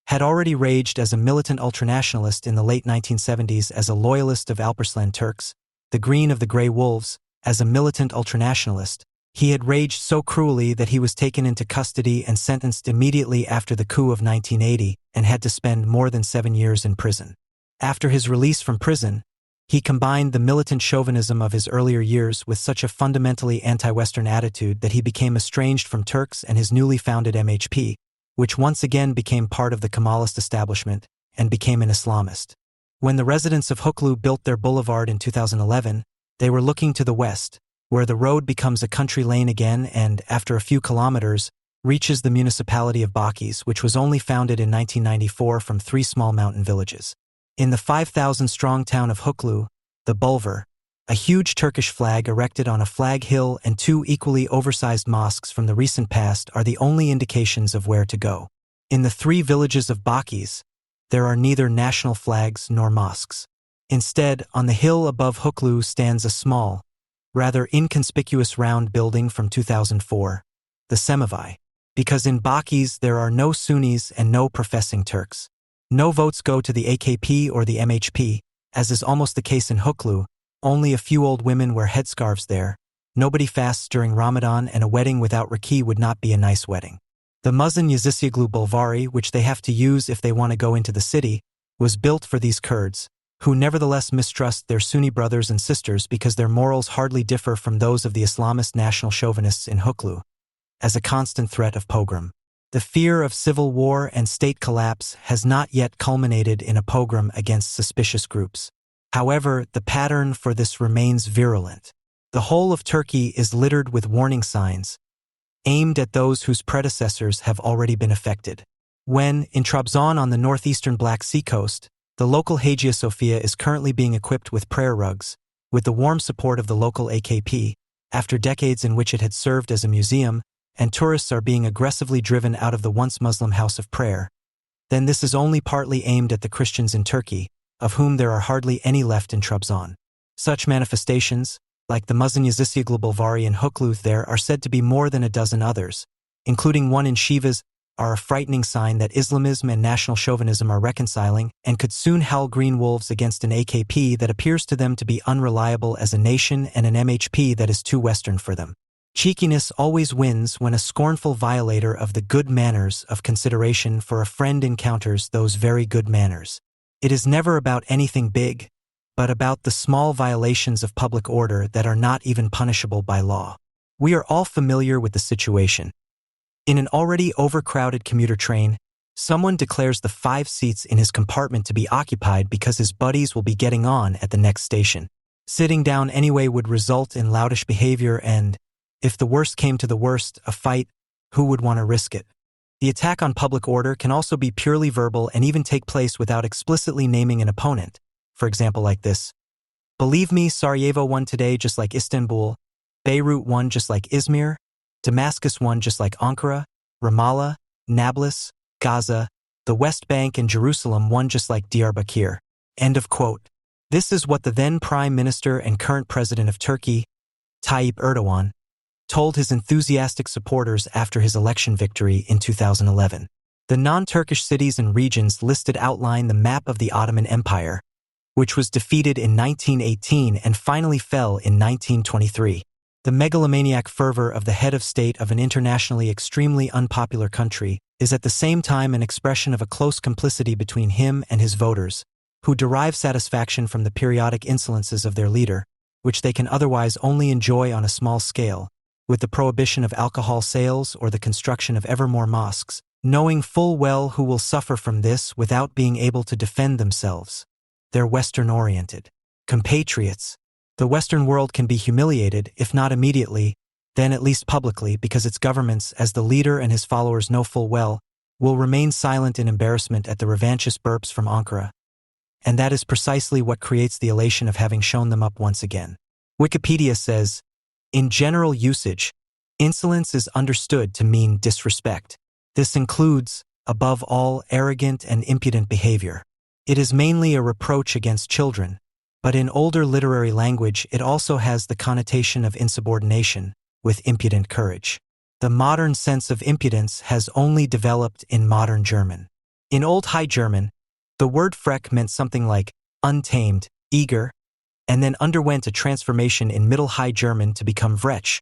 had already raged as a militant ultranationalist in the late 1970s as a loyalist of Alparslan Turks, the Green of the Grey Wolves, as a militant ultranationalist. He had raged so cruelly that he was taken into custody and sentenced immediately after the coup of 1980 and had to spend more than 7 years in prison. After his release from prison, he combined the militant chauvinism of his earlier years with such a fundamentally anti-Western attitude that he became estranged from Turks and his newly founded MHP, which once again became part of the Kemalist establishment and became an Islamist. When the residents of Huklu built their boulevard in 2011, they were looking to the west, where the road becomes a country lane again and, after a few kilometers, reaches the municipality of Bakis, which was only founded in 1994 from 3 small mountain villages. In the 5,000-strong town of Huklu, the Bulvar, a huge Turkish flag erected on a flag hill and 2 equally oversized mosques from the recent past are the only indications of where to go. In the 3 villages of Bakis, there are neither national flags nor mosques. Instead, on the hill above Huklu stands a small, rather inconspicuous round building from 2004, the Semavai, because in Bakis there are no Sunnis and no professing Turks. No votes go to the AKP or the MHP, as is almost the case in Huklu. Only a few old women wear headscarves there, nobody fasts during Ramadan, and a wedding without rakhi would not be a nice wedding. The Muzin Yazıcıoğlu Bulvarı, which they have to use if they want to go into the city, was built for these Kurds, who nevertheless mistrust their Sunni brothers and sisters because their morals hardly differ from those of the Islamist national chauvinists in Huklu, as a constant threat of pogrom. The fear of civil war and state collapse has not yet culminated in a pogrom against suspicious groups. However, the pattern for this remains virulent. The whole of Turkey is littered with warning signs, aimed at those whose predecessors have already been affected. When, in Trabzon on the northeastern Black Sea coast, the local Hagia Sophia is currently being equipped with prayer rugs, with the warm support of the local AKP, after decades in which it had served as a museum, and tourists are being aggressively driven out of the once Muslim house of prayer, then this is only partly aimed at the Christians in Turkey, of whom there are hardly any left in Trabzon. Such manifestations, like the Muzyazisiyaglubalvari in Hukluth there, are said to be more than a dozen others, including one in Shivas, are a frightening sign that Islamism and national chauvinism are reconciling and could soon howl green wolves against an AKP that appears to them to be unreliable as a nation and an MHP that is too Western for them. Cheekiness always wins when a scornful violator of the good manners of consideration for a friend encounters those very good manners. It is never about anything big, but about the small violations of public order that are not even punishable by law. We are all familiar with the situation. In an already overcrowded commuter train, someone declares the 5 seats in his compartment to be occupied because his buddies will be getting on at the next station. Sitting down anyway would result in loudish behavior and, if the worst came to the worst, a fight. Who would want to risk it? The attack on public order can also be purely verbal and even take place without explicitly naming an opponent. For example, like this: "Believe me, Sarajevo won today just like Istanbul, Beirut won just like Izmir, Damascus won just like Ankara, Ramallah, Nablus, Gaza, the West Bank and Jerusalem won just like Diyarbakir." End of quote. This is what the then Prime Minister and current President of Turkey, Tayyip Erdogan, told his enthusiastic supporters after his election victory in 2011. The non-Turkish cities and regions listed outline the map of the Ottoman Empire, which was defeated in 1918 and finally fell in 1923. The megalomaniac fervor of the head of state of an internationally extremely unpopular country is at the same time an expression of a close complicity between him and his voters, who derive satisfaction from the periodic insolences of their leader, which they can otherwise only enjoy on a small scale, with the prohibition of alcohol sales or the construction of ever more mosques, knowing full well who will suffer from this without being able to defend themselves. They're Western-oriented compatriots. The Western world can be humiliated, if not immediately, then at least publicly, because its governments, as the leader and his followers know full well, will remain silent in embarrassment at the revanchist burps from Ankara. And that is precisely what creates the elation of having shown them up once again. Wikipedia says, in general usage, insolence is understood to mean disrespect. This includes, above all, arrogant and impudent behavior. It is mainly a reproach against children, but in older literary language it also has the connotation of insubordination, with impudent courage. The modern sense of impudence has only developed in modern German. In Old High German, the word frech meant something like untamed, eager, and then underwent a transformation in Middle High German to become vrech,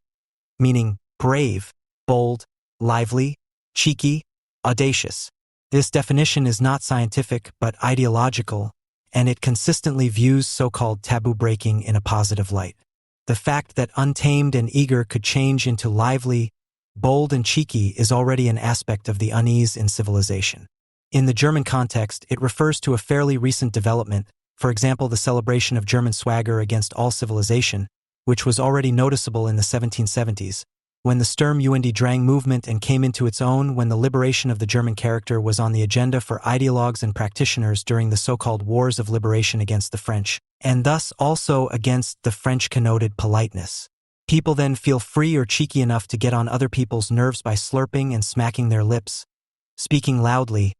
meaning brave, bold, lively, cheeky, audacious. This definition is not scientific but ideological, and it consistently views so-called taboo breaking in a positive light. The fact that untamed and eager could change into lively, bold and cheeky is already an aspect of the unease in civilization. In the German context, it refers to a fairly recent development, for example the celebration of German swagger against all civilization, which was already noticeable in the 1770s, when the Sturm und Drang movement and came into its own when the liberation of the German character was on the agenda for ideologues and practitioners during the so-called wars of liberation against the French, and thus also against the French connoted politeness. People then feel free or cheeky enough to get on other people's nerves by slurping and smacking their lips, speaking loudly,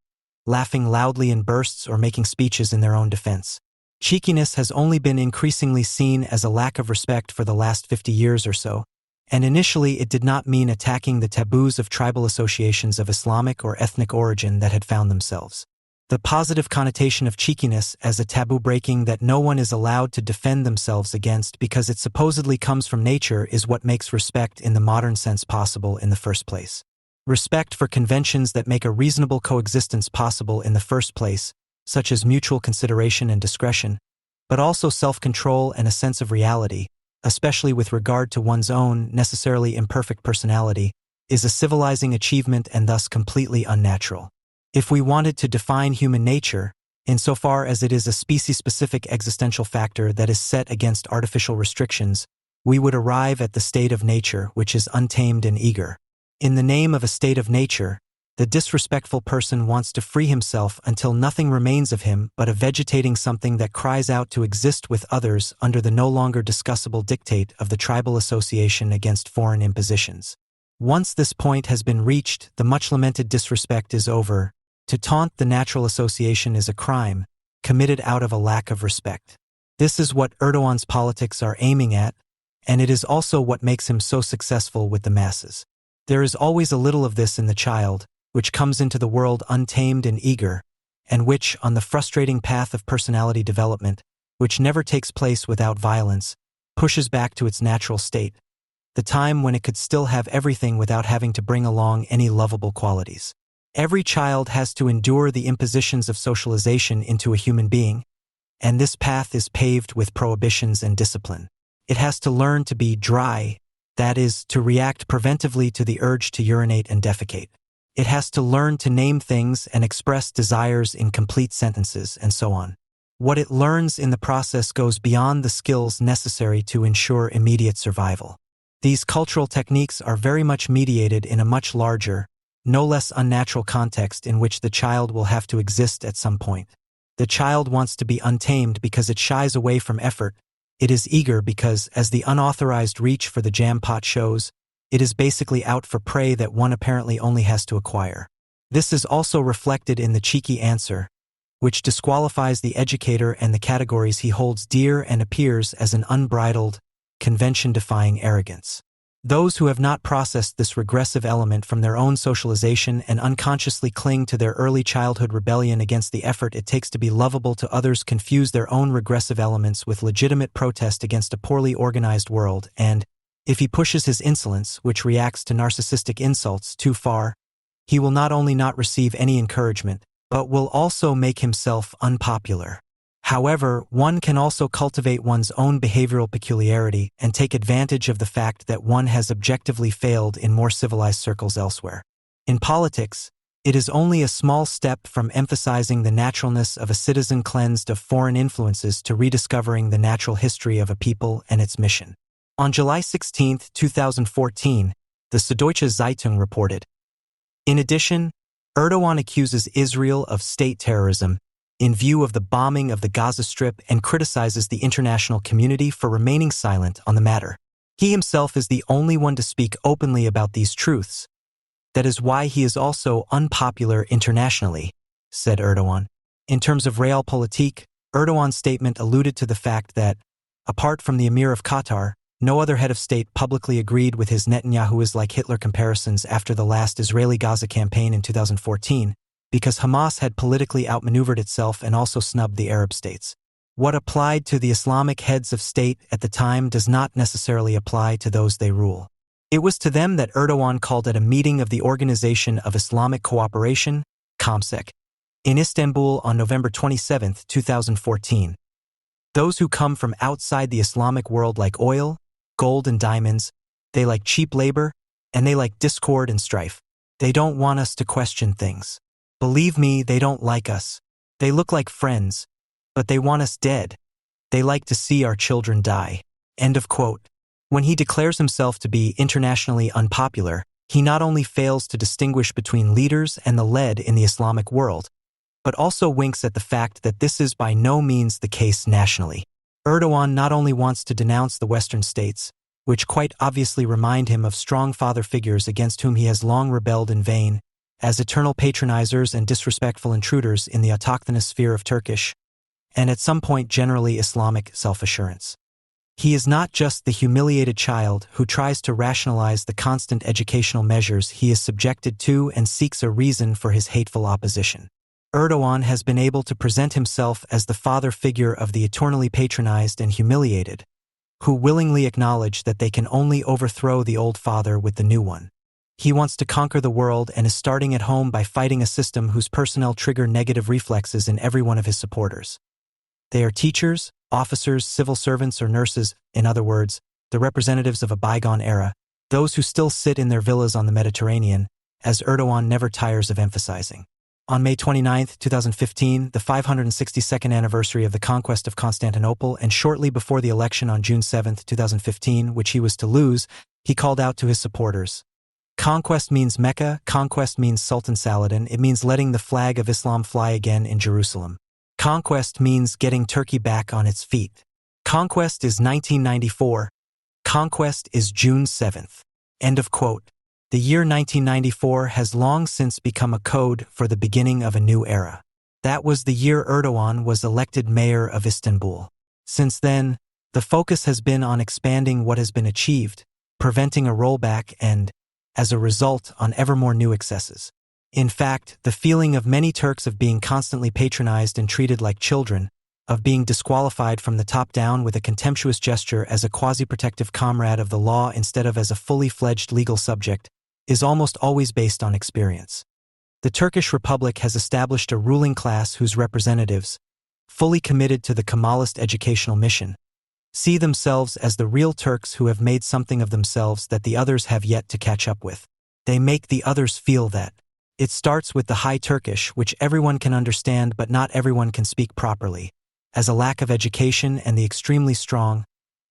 laughing loudly in bursts or making speeches in their own defense. Cheekiness has only been increasingly seen as a lack of respect for the last 50 years or so, and initially it did not mean attacking the taboos of tribal associations of Islamic or ethnic origin that had found themselves. The positive connotation of cheekiness as a taboo breaking that no one is allowed to defend themselves against because it supposedly comes from nature is what makes respect in the modern sense possible in the first place. Respect for conventions that make a reasonable coexistence possible in the first place, such as mutual consideration and discretion, but also self-control and a sense of reality, especially with regard to one's own, necessarily imperfect personality, is a civilizing achievement and thus completely unnatural. If we wanted to define human nature, insofar as it is a species-specific existential factor that is set against artificial restrictions, we would arrive at the state of nature which is untamed and eager. In the name of a state of nature, the disrespectful person wants to free himself until nothing remains of him but a vegetating something that cries out to exist with others under the no longer discussable dictate of the tribal association against foreign impositions. Once this point has been reached, the much-lamented disrespect is over. To taunt the natural association is a crime, committed out of a lack of respect. This is what Erdogan's politics are aiming at, and it is also what makes him so successful with the masses. There is always a little of this in the child, which comes into the world untamed and eager, and which, on the frustrating path of personality development, which never takes place without violence, pushes back to its natural state, the time when it could still have everything without having to bring along any lovable qualities. Every child has to endure the impositions of socialization into a human being, and this path is paved with prohibitions and discipline. It has to learn to be dry, that is, to react preventively to the urge to urinate and defecate. It has to learn to name things and express desires in complete sentences, and so on. What it learns in the process goes beyond the skills necessary to ensure immediate survival. These cultural techniques are very much mediated in a much larger, no less unnatural context in which the child will have to exist at some point. The child wants to be untamed because it shies away from effort. It is eager because, as the unauthorized reach for the jam pot shows, it is basically out for prey that one apparently only has to acquire. This is also reflected in the cheeky answer, which disqualifies the educator and the categories he holds dear and appears as an unbridled, convention-defying arrogance. Those who have not processed this regressive element from their own socialization and unconsciously cling to their early childhood rebellion against the effort it takes to be lovable to others confuse their own regressive elements with legitimate protest against a poorly organized world, and, if he pushes his insolence, which reacts to narcissistic insults, too far, he will not only not receive any encouragement, but will also make himself unpopular. However, one can also cultivate one's own behavioral peculiarity and take advantage of the fact that one has objectively failed in more civilized circles elsewhere. In politics, it is only a small step from emphasizing the naturalness of a citizen cleansed of foreign influences to rediscovering the natural history of a people and its mission. On July 16, 2014, the Süddeutsche Zeitung reported, in addition, Erdogan accuses Israel of state terrorism in view of the bombing of the Gaza Strip and criticizes the international community for remaining silent on the matter. He himself is the only one to speak openly about these truths. That is why he is also unpopular internationally, said Erdogan. In terms of realpolitik, Erdogan's statement alluded to the fact that, apart from the Emir of Qatar, no other head of state publicly agreed with his Netanyahu's-like Hitler comparisons after the last Israeli Gaza campaign in 2014, because Hamas had politically outmaneuvered itself and also snubbed the Arab states. What applied to the Islamic heads of state at the time does not necessarily apply to those they rule. It was to them that Erdogan called at a meeting of the Organization of Islamic Cooperation, COMSEC, in Istanbul on November 27, 2014. Those who come from outside the Islamic world like oil, gold and diamonds, they like cheap labor, and they like discord and strife. They don't want us to question things. Believe me, they don't like us. They look like friends, but they want us dead. They like to see our children die. End of quote. When he declares himself to be internationally unpopular, he not only fails to distinguish between leaders and the led in the Islamic world, but also winks at the fact that this is by no means the case nationally. Erdogan not only wants to denounce the Western states, which quite obviously remind him of strong father figures against whom he has long rebelled in vain, as eternal patronizers and disrespectful intruders in the autochthonous sphere of Turkish, and at some point generally Islamic self-assurance. He is not just the humiliated child who tries to rationalize the constant educational measures he is subjected to and seeks a reason for his hateful opposition. Erdogan has been able to present himself as the father figure of the eternally patronized and humiliated, who willingly acknowledge that they can only overthrow the old father with the new one. He wants to conquer the world and is starting at home by fighting a system whose personnel trigger negative reflexes in every one of his supporters. They are teachers, officers, civil servants, or nurses, in other words, the representatives of a bygone era, those who still sit in their villas on the Mediterranean, as Erdogan never tires of emphasizing. On May 29, 2015, the 562nd anniversary of the conquest of Constantinople, and shortly before the election on June 7, 2015, which he was to lose, he called out to his supporters. Conquest means Mecca, conquest means Sultan Saladin, it means letting the flag of Islam fly again in Jerusalem. Conquest means getting Turkey back on its feet. Conquest is 1994. Conquest is June 7th. End of quote. The year 1994 has long since become a code for the beginning of a new era. That was the year Erdogan was elected mayor of Istanbul. Since then, the focus has been on expanding what has been achieved, preventing a rollback and, as a result, on ever more new excesses. In fact, the feeling of many Turks of being constantly patronized and treated like children, of being disqualified from the top down with a contemptuous gesture as a quasi-protective comrade of the law instead of as a fully fledged legal subject, is almost always based on experience. The Turkish Republic has established a ruling class whose representatives, fully committed to the Kemalist educational mission, see themselves as the real Turks who have made something of themselves that the others have yet to catch up with. They make the others feel that. It starts with the High Turkish, which everyone can understand but not everyone can speak properly, as a lack of education and the extremely strong,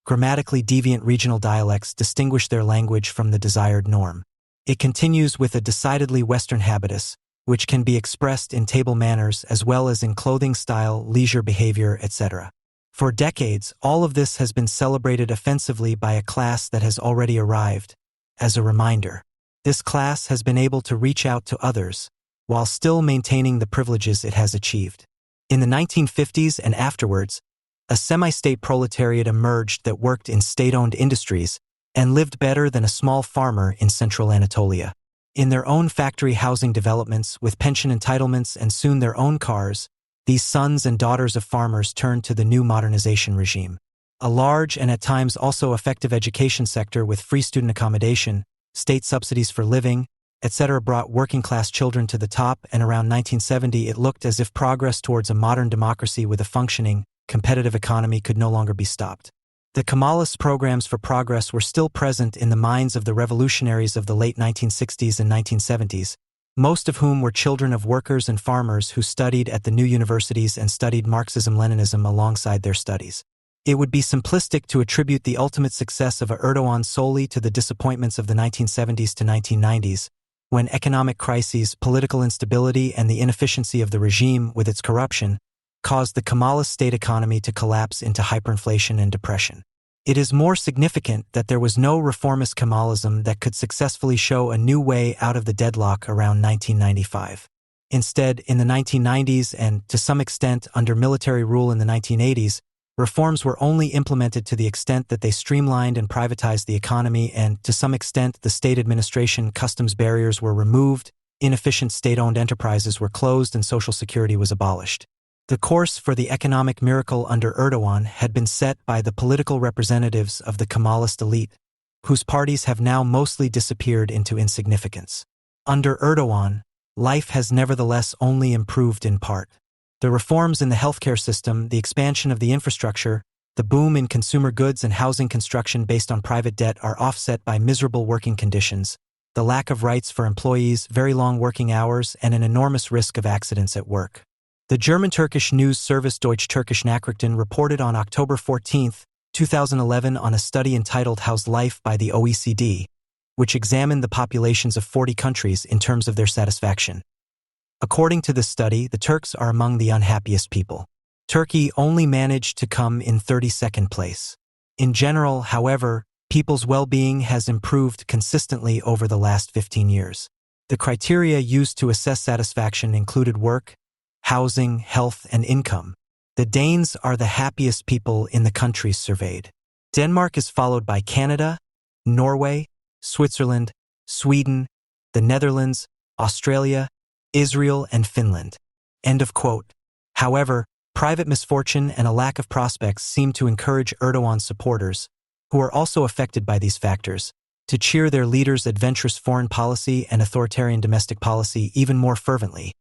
grammatically deviant regional dialects distinguish their language from the desired norm. It continues with a decidedly Western habitus, which can be expressed in table manners as well as in clothing style, leisure behavior, etc. For decades, all of this has been celebrated offensively by a class that has already arrived. As a reminder, this class has been able to reach out to others, while still maintaining the privileges it has achieved. In the 1950s and afterwards, a semi-state proletariat emerged that worked in state-owned industries and lived better than a small farmer in central Anatolia. In their own factory housing developments with pension entitlements and soon their own cars, these sons and daughters of farmers turned to the new modernization regime. A large and at times also effective education sector with free student accommodation, state subsidies for living, etc. brought working-class children to the top, and around 1970 it looked as if progress towards a modern democracy with a functioning, competitive economy could no longer be stopped. The Kemalist programs for progress were still present in the minds of the revolutionaries of the late 1960s and 1970s, most of whom were children of workers and farmers who studied at the new universities and studied Marxism-Leninism alongside their studies. It would be simplistic to attribute the ultimate success of Erdogan solely to the disappointments of the 1970s to 1990s, when economic crises, political instability, and the inefficiency of the regime with its corruption caused the Kemalist state economy to collapse into hyperinflation and depression. It is more significant that there was no reformist Kemalism that could successfully show a new way out of the deadlock around 1995. Instead, in the 1990s and, to some extent, under military rule in the 1980s, reforms were only implemented to the extent that they streamlined and privatized the economy and, to some extent, the state administration customs barriers were removed, inefficient state-owned enterprises were closed, and social security was abolished. The course for the economic miracle under Erdogan had been set by the political representatives of the Kemalist elite, whose parties have now mostly disappeared into insignificance. Under Erdogan, life has nevertheless only improved in part. The reforms in the healthcare system, the expansion of the infrastructure, the boom in consumer goods and housing construction based on private debt are offset by miserable working conditions, the lack of rights for employees, very long working hours, and an enormous risk of accidents at work. The German-Turkish news service Deutsche Turkish Nachrichten reported on October 14, 2011 on a study entitled How's Life by the OECD, which examined the populations of 40 countries in terms of their satisfaction. According to this study, the Turks are among the unhappiest people. Turkey only managed to come in 32nd place. In general, however, people's well-being has improved consistently over the last 15 years. The criteria used to assess satisfaction included work, housing, health, and income. The Danes are the happiest people in the countries surveyed. Denmark is followed by Canada, Norway, Switzerland, Sweden, the Netherlands, Australia, Israel, and Finland. End of quote. However, private misfortune and a lack of prospects seem to encourage Erdogan's supporters, who are also affected by these factors, to cheer their leader's adventurous foreign policy and authoritarian domestic policy even more fervently,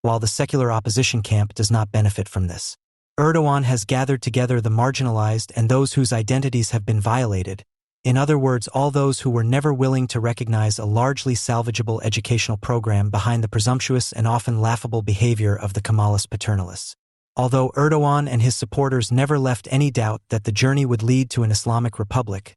while the secular opposition camp does not benefit from this. Erdogan has gathered together the marginalized and those whose identities have been violated, in other words, all those who were never willing to recognize a largely salvageable educational program behind the presumptuous and often laughable behavior of the Kemalist paternalists. Although Erdogan and his supporters never left any doubt that the journey would lead to an Islamic republic,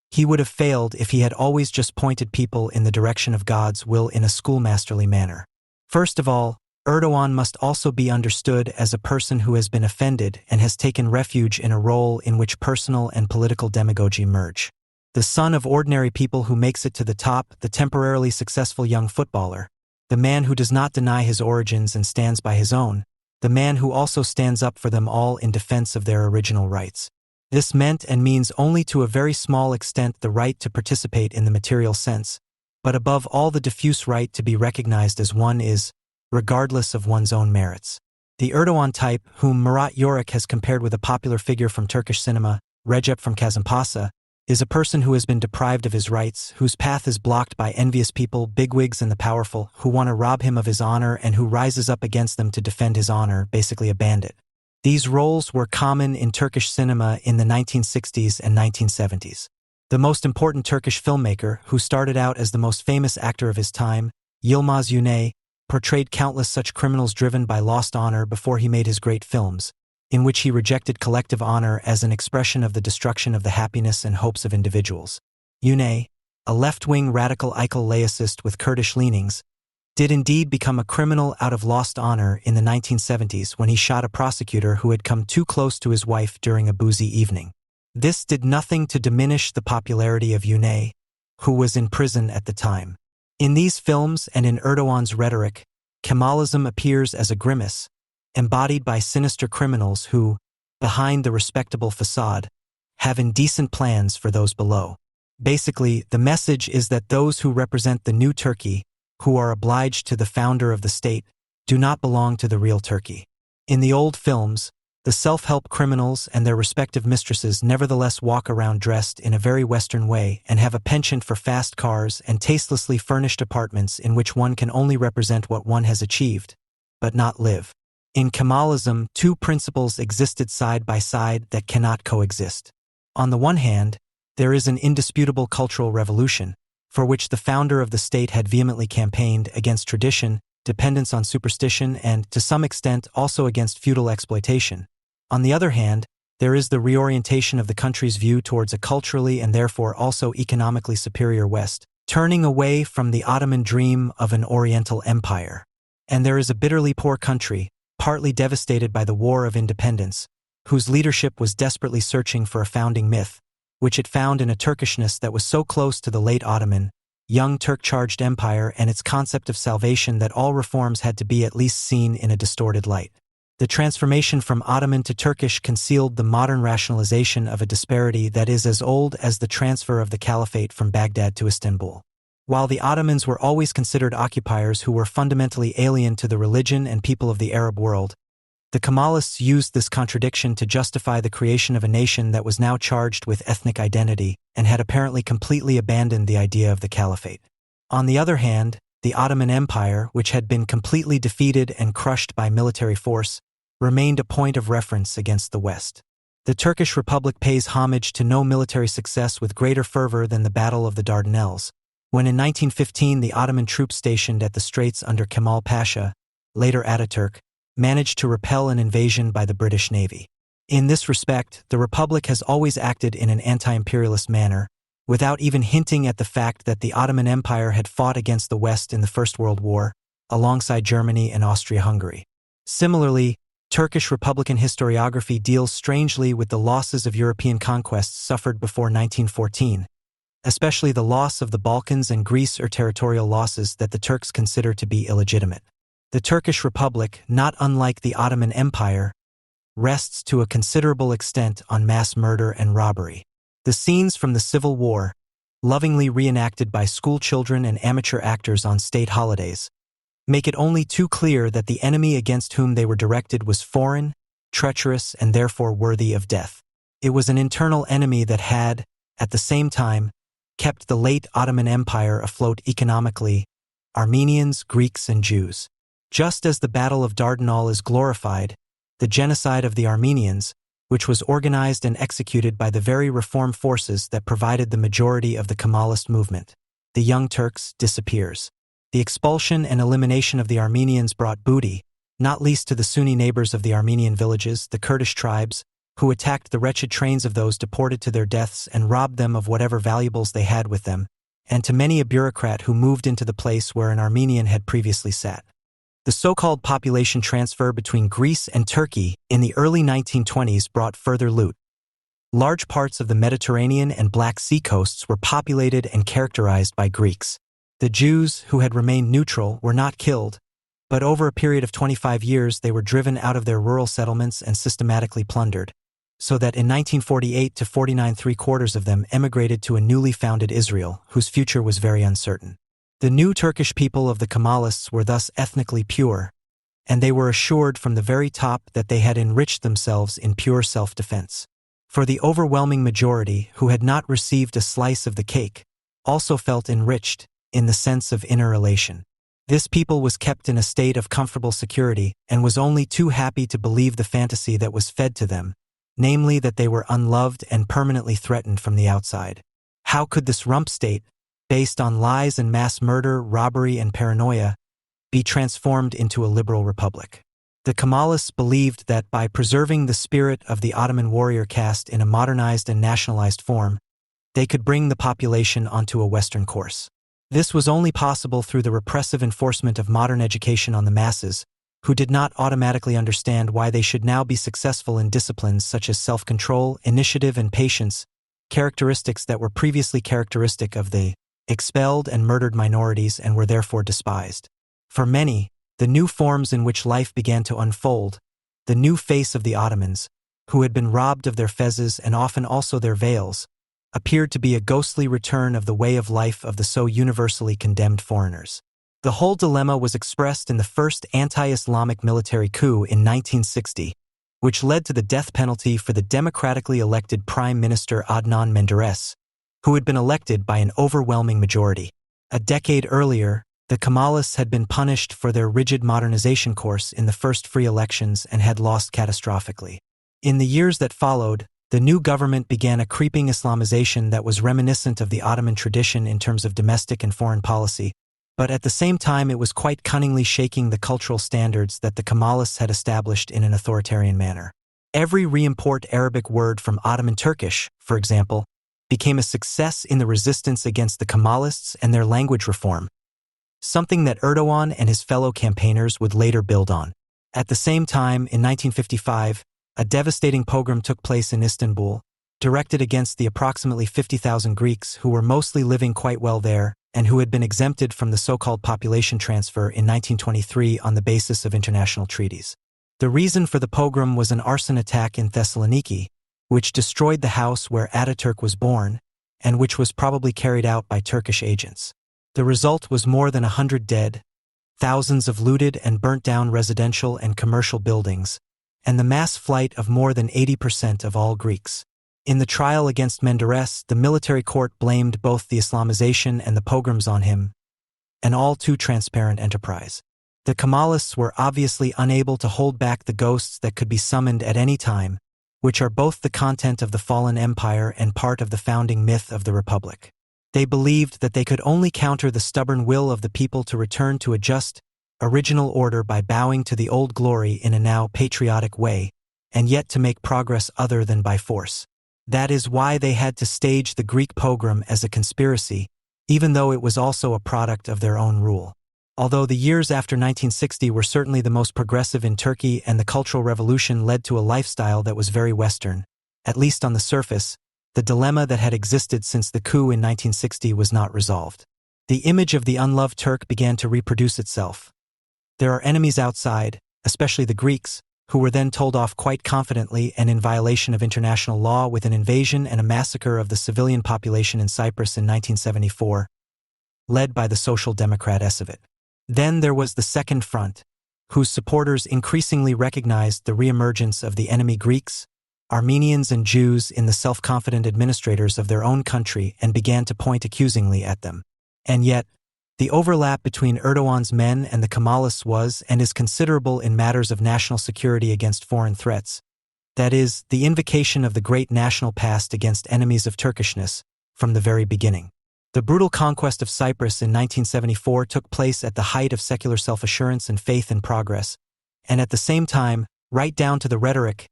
he would have failed if he had always just pointed people in the direction of God's will in a schoolmasterly manner. First of all, Erdogan must also be understood as a person who has been offended and has taken refuge in a role in which personal and political demagogy merge. The son of ordinary people who makes it to the top, the temporarily successful young footballer, the man who does not deny his origins and stands by his own, the man who also stands up for them all in defense of their original rights. This meant and means only to a very small extent the right to participate in the material sense, but above all the diffuse right to be recognized as one is, regardless of one's own merits. The Erdogan type, whom Murat Yorick has compared with a popular figure from Turkish cinema, Recep from Kasımpaşa, is a person who has been deprived of his rights, whose path is blocked by envious people, bigwigs and the powerful, who want to rob him of his honor and who rises up against them to defend his honor, basically a bandit. These roles were common in Turkish cinema in the 1960s and 1970s. The most important Turkish filmmaker, who started out as the most famous actor of his time, Yılmaz Güney, portrayed countless such criminals driven by lost honor before he made his great films, in which he rejected collective honor as an expression of the destruction of the happiness and hopes of individuals. Güney, a left-wing radical laicist with Kurdish leanings, did indeed become a criminal out of lost honor in the 1970s when he shot a prosecutor who had come too close to his wife during a boozy evening. This did nothing to diminish the popularity of Güney, who was in prison at the time. In these films and in Erdogan's rhetoric, Kemalism appears as a grimace, embodied by sinister criminals who, behind the respectable facade, have indecent plans for those below. Basically, the message is that those who represent the new Turkey, who are obliged to the founder of the state, do not belong to the real Turkey. In the old films, the self-help criminals and their respective mistresses nevertheless walk around dressed in a very Western way and have a penchant for fast cars and tastelessly furnished apartments in which one can only represent what one has achieved, but not live. In Kemalism, two principles existed side by side that cannot coexist. On the one hand, there is an indisputable cultural revolution, for which the founder of the state had vehemently campaigned against tradition, dependence on superstition, and, to some extent, also against feudal exploitation. On the other hand, there is the reorientation of the country's view towards a culturally and therefore also economically superior West, turning away from the Ottoman dream of an Oriental empire. And there is a bitterly poor country, partly devastated by the War of Independence, whose leadership was desperately searching for a founding myth, which it found in a Turkishness that was so close to the late Ottoman, young Turk-charged empire and its concept of salvation that all reforms had to be at least seen in a distorted light. The transformation from Ottoman to Turkish concealed the modern rationalization of a disparity that is as old as the transfer of the caliphate from Baghdad to Istanbul. While the Ottomans were always considered occupiers who were fundamentally alien to the religion and people of the Arab world, the Kemalists used this contradiction to justify the creation of a nation that was now charged with ethnic identity and had apparently completely abandoned the idea of the caliphate. On the other hand, the Ottoman Empire, which had been completely defeated and crushed by military force, remained a point of reference against the West. The Turkish Republic pays homage to no military success with greater fervor than the Battle of the Dardanelles, when in 1915 the Ottoman troops stationed at the Straits under Kemal Pasha, later Ataturk, managed to repel an invasion by the British Navy. In this respect, the Republic has always acted in an anti-imperialist manner, without even hinting at the fact that the Ottoman Empire had fought against the West in the First World War, alongside Germany and Austria-Hungary. Similarly, Turkish Republican historiography deals strangely with the losses of European conquests suffered before 1914, especially the loss of the Balkans and Greece or territorial losses that the Turks consider to be illegitimate. The Turkish Republic, not unlike the Ottoman Empire, rests to a considerable extent on mass murder and robbery. The scenes from the Civil War, lovingly reenacted by school children and amateur actors on state holidays, make it only too clear that the enemy against whom they were directed was foreign, treacherous, and therefore worthy of death. It was an internal enemy that had, at the same time, kept the late Ottoman Empire afloat economically: Armenians, Greeks, and Jews. Just as the Battle of Dardanelles is glorified, the genocide of the Armenians, which was organized and executed by the very reform forces that provided the majority of the Kemalist movement, the Young Turks, disappears. The expulsion and elimination of the Armenians brought booty, not least to the Sunni neighbors of the Armenian villages, the Kurdish tribes, who attacked the wretched trains of those deported to their deaths and robbed them of whatever valuables they had with them, and to many a bureaucrat who moved into the place where an Armenian had previously sat. The so-called population transfer between Greece and Turkey in the early 1920s brought further loot. Large parts of the Mediterranean and Black Sea coasts were populated and characterized by Greeks. The Jews, who had remained neutral, were not killed, But over a period of 25 years, they were driven out of their rural settlements and systematically plundered, so that in 1948 to 49 3/4 of them emigrated to a newly founded Israel, whose future was very uncertain. The new Turkish people of the Kemalists were thus ethnically pure, and they were assured from the very top that they had enriched themselves in pure self-defense. For the overwhelming majority, who had not received a slice of the cake, also felt enriched, in the sense of inner elation. This people was kept in a state of comfortable security and was only too happy to believe the fantasy that was fed to them, namely that they were unloved and permanently threatened from the outside. How could this rump state, based on lies and mass murder, robbery and paranoia, be transformed into a liberal republic? The Kemalists believed that by preserving the spirit of the Ottoman warrior caste in a modernized and nationalized form, they could bring the population onto a Western course. This was only possible through the repressive enforcement of modern education on the masses, who did not automatically understand why they should now be successful in disciplines such as self-control, initiative, and patience, characteristics that were previously characteristic of the expelled and murdered minorities and were therefore despised. For many, the new forms in which life began to unfold, the new face of the Ottomans, who had been robbed of their fezes and often also their veils, appeared to be a ghostly return of the way of life of the so universally condemned foreigners. The whole dilemma was expressed in the first anti-Islamic military coup in 1960, which led to the death penalty for the democratically elected Prime Minister Adnan Menderes, who had been elected by an overwhelming majority. A decade earlier, the Kemalists had been punished for their rigid modernization course in the first free elections and had lost catastrophically. In the years that followed, the new government began a creeping Islamization that was reminiscent of the Ottoman tradition in terms of domestic and foreign policy, but at the same time it was quite cunningly shaking the cultural standards that the Kemalists had established in an authoritarian manner. Every re-import Arabic word from Ottoman Turkish, for example, became a success in the resistance against the Kemalists and their language reform, something that Erdogan and his fellow campaigners would later build on. At the same time, in 1955, a devastating pogrom took place in Istanbul, directed against the approximately 50,000 Greeks who were mostly living quite well there and who had been exempted from the so-called population transfer in 1923 on the basis of international treaties. The reason for the pogrom was an arson attack in Thessaloniki, which destroyed the house where Ataturk was born and which was probably carried out by Turkish agents. The result was more than 100 dead, thousands of looted and burnt down residential and commercial buildings, and the mass flight of more than 80% of all Greeks. In the trial against Menderes, the military court blamed both the Islamization and the pogroms on him, an all too transparent enterprise. The Kemalists were obviously unable to hold back the ghosts that could be summoned at any time, which are both the content of the fallen empire and part of the founding myth of the Republic. They believed that they could only counter the stubborn will of the people to return to a just, original order by bowing to the old glory in a now patriotic way, and yet to make progress other than by force. That is why they had to stage the Greek pogrom as a conspiracy, even though it was also a product of their own rule. Although the years after 1960 were certainly the most progressive in Turkey and the Cultural Revolution led to a lifestyle that was very Western, at least on the surface, the dilemma that had existed since the coup in 1960 was not resolved. The image of the unloved Turk began to reproduce itself. There are enemies outside, especially the Greeks, who were then told off quite confidently and in violation of international law with an invasion and a massacre of the civilian population in Cyprus in 1974, led by the Social Democrat Esevit. Then there was the Second Front, whose supporters increasingly recognized the reemergence of the enemy Greeks, Armenians and Jews in the self-confident administrators of their own country and began to point accusingly at them. And yet, the overlap between Erdogan's men and the Kemalists was and is considerable in matters of national security against foreign threats, that is, the invocation of the great national past against enemies of Turkishness, from the very beginning. The brutal conquest of Cyprus in 1974 took place at the height of secular self-assurance and faith in progress, and at the same time, right down to the rhetoric,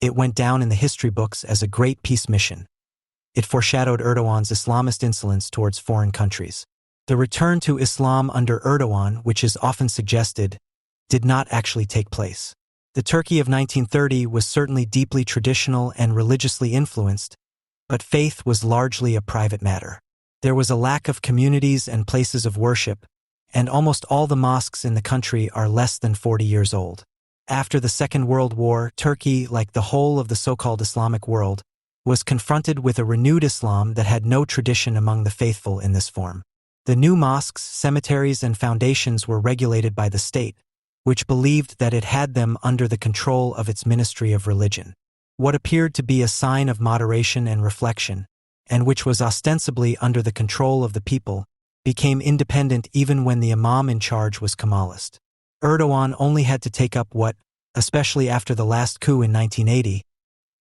it went down in the history books as a great peace mission. It foreshadowed Erdogan's Islamist insolence towards foreign countries. The return to Islam under Erdogan, which is often suggested, did not actually take place. The Turkey of 1930 was certainly deeply traditional and religiously influenced, but faith was largely a private matter. There was a lack of communities and places of worship, and almost all the mosques in the country are less than 40 years old. After the Second World War, Turkey, like the whole of the so-called Islamic world, was confronted with a renewed Islam that had no tradition among the faithful in this form. The new mosques, cemeteries, and foundations were regulated by the state, which believed that it had them under the control of its Ministry of Religion. What appeared to be a sign of moderation and reflection, and which was ostensibly under the control of the people, became independent even when the imam in charge was Kemalist. Erdogan only had to take up what, especially after the last coup in 1980,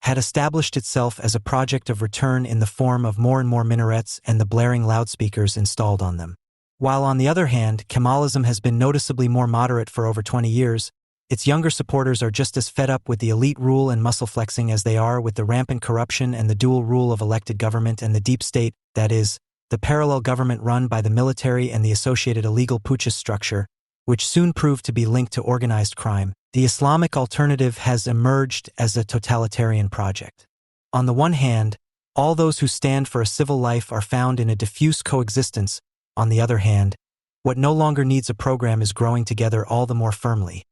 had established itself as a project of return in the form of more and more minarets and the blaring loudspeakers installed on them. While on the other hand, Kemalism has been noticeably more moderate for over 20 years, its younger supporters are just as fed up with the elite rule and muscle flexing as they are with the rampant corruption and the dual rule of elected government and the deep state, that is, the parallel government run by the military and the associated illegal putschist structure, which soon proved to be linked to organized crime. The Islamic alternative has emerged as a totalitarian project. On the one hand, all those who stand for a civil life are found in a diffuse coexistence. On the other hand, what no longer needs a program is growing together all the more firmly.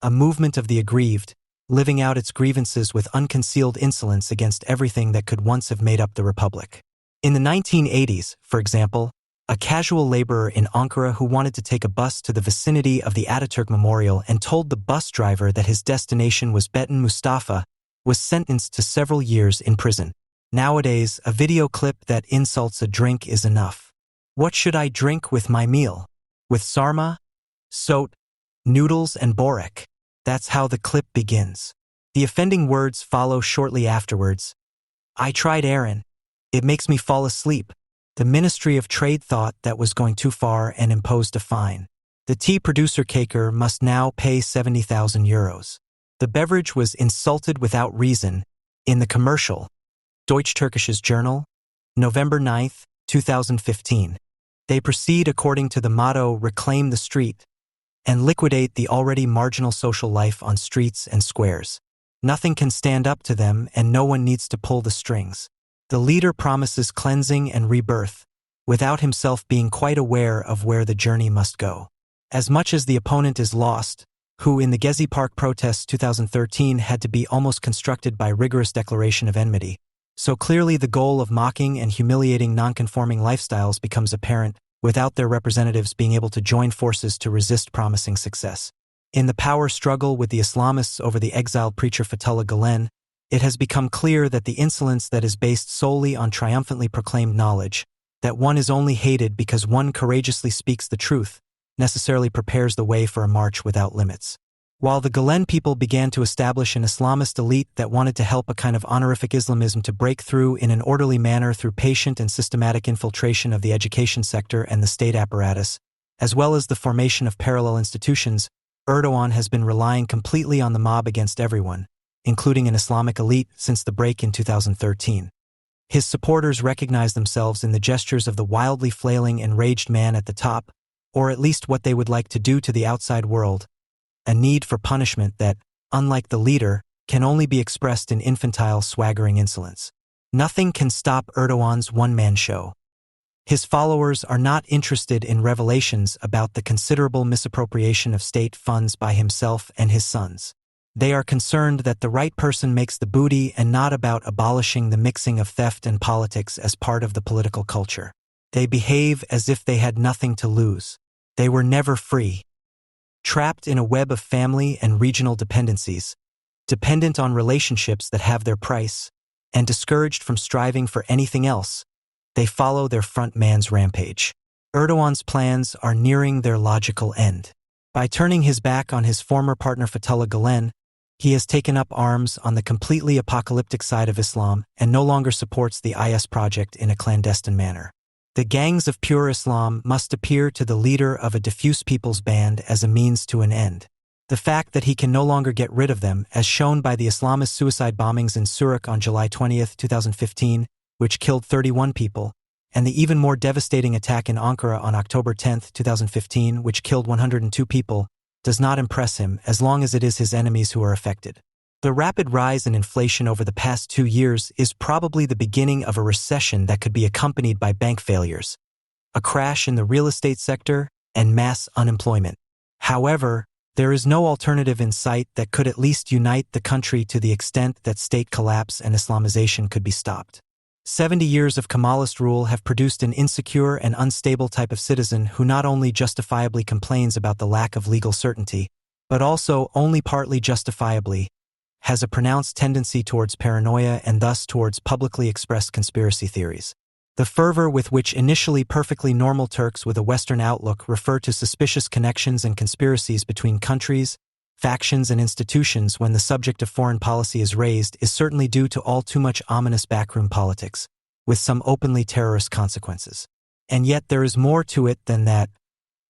A movement of the aggrieved, living out its grievances with unconcealed insolence against everything that could once have made up the republic. In the 1980s, for example, a casual laborer in Ankara who wanted to take a bus to the vicinity of the Ataturk Memorial and told the bus driver that his destination was Beton Mustafa was sentenced to several years in prison. Nowadays, a video clip that insults a drink is enough. What should I drink with my meal? With sarma, sot, noodles, and borek. That's how the clip begins. The offending words follow shortly afterwards. I tried Aaron. It makes me fall asleep. The Ministry of Trade thought that was going too far and imposed a fine. The tea producer Kaker must now pay 70,000 euros. The beverage was insulted without reason. In the commercial, Deutsch-Turkisches Journal, November 9, 2015. They proceed according to the motto Reclaim the Street and liquidate the already marginal social life on streets and squares. Nothing can stand up to them and no one needs to pull the strings. The leader promises cleansing and rebirth, without himself being quite aware of where the journey must go. As much as the opponent is lost, who in the Gezi Park protests 2013 had to be almost constructed by rigorous declaration of enmity, so clearly the goal of mocking and humiliating non-conforming lifestyles becomes apparent without their representatives being able to join forces to resist promising success. In the power struggle with the Islamists over the exiled preacher Fethullah Gulen, it has become clear that the insolence that is based solely on triumphantly proclaimed knowledge, that one is only hated because one courageously speaks the truth, necessarily prepares the way for a march without limits. While the Gulen people began to establish an Islamist elite that wanted to help a kind of honorific Islamism to break through in an orderly manner through patient and systematic infiltration of the education sector and the state apparatus, as well as the formation of parallel institutions, Erdogan has been relying completely on the mob against everyone, including an Islamic elite, since the break in 2013. His supporters recognize themselves in the gestures of the wildly flailing, enraged man at the top, or at least what they would like to do to the outside world, a need for punishment that, unlike the leader, can only be expressed in infantile, swaggering insolence. Nothing can stop Erdogan's one-man show. His followers are not interested in revelations about the considerable misappropriation of state funds by himself and his sons. They are concerned that the right person makes the booty and not about abolishing the mixing of theft and politics as part of the political culture. They behave as if they had nothing to lose. They were never free. Trapped in a web of family and regional dependencies, dependent on relationships that have their price, and discouraged from striving for anything else, they follow their front man's rampage. Erdogan's plans are nearing their logical end. By turning his back on his former partner Fethullah Gulen, he has taken up arms on the completely apocalyptic side of Islam and no longer supports the IS project in a clandestine manner. The gangs of pure Islam must appear to the leader of a diffuse people's band as a means to an end. The fact that he can no longer get rid of them, as shown by the Islamist suicide bombings in Zurich on July 20, 2015, which killed 31 people, and the even more devastating attack in Ankara on October 10, 2015, which killed 102 people, does not impress him as long as it is his enemies who are affected. The rapid rise in inflation over the past 2 years is probably the beginning of a recession that could be accompanied by bank failures, a crash in the real estate sector, and mass unemployment. However, there is no alternative in sight that could at least unite the country to the extent that state collapse and Islamization could be stopped. 70 years of Kemalist rule have produced an insecure and unstable type of citizen who not only justifiably complains about the lack of legal certainty, but also, only partly justifiably, has a pronounced tendency towards paranoia and thus towards publicly expressed conspiracy theories. The fervor with which initially perfectly normal Turks with a Western outlook refer to suspicious connections and conspiracies between countries, factions, and institutions when the subject of foreign policy is raised is certainly due to all too much ominous backroom politics, with some openly terrorist consequences. And yet there is more to it than that.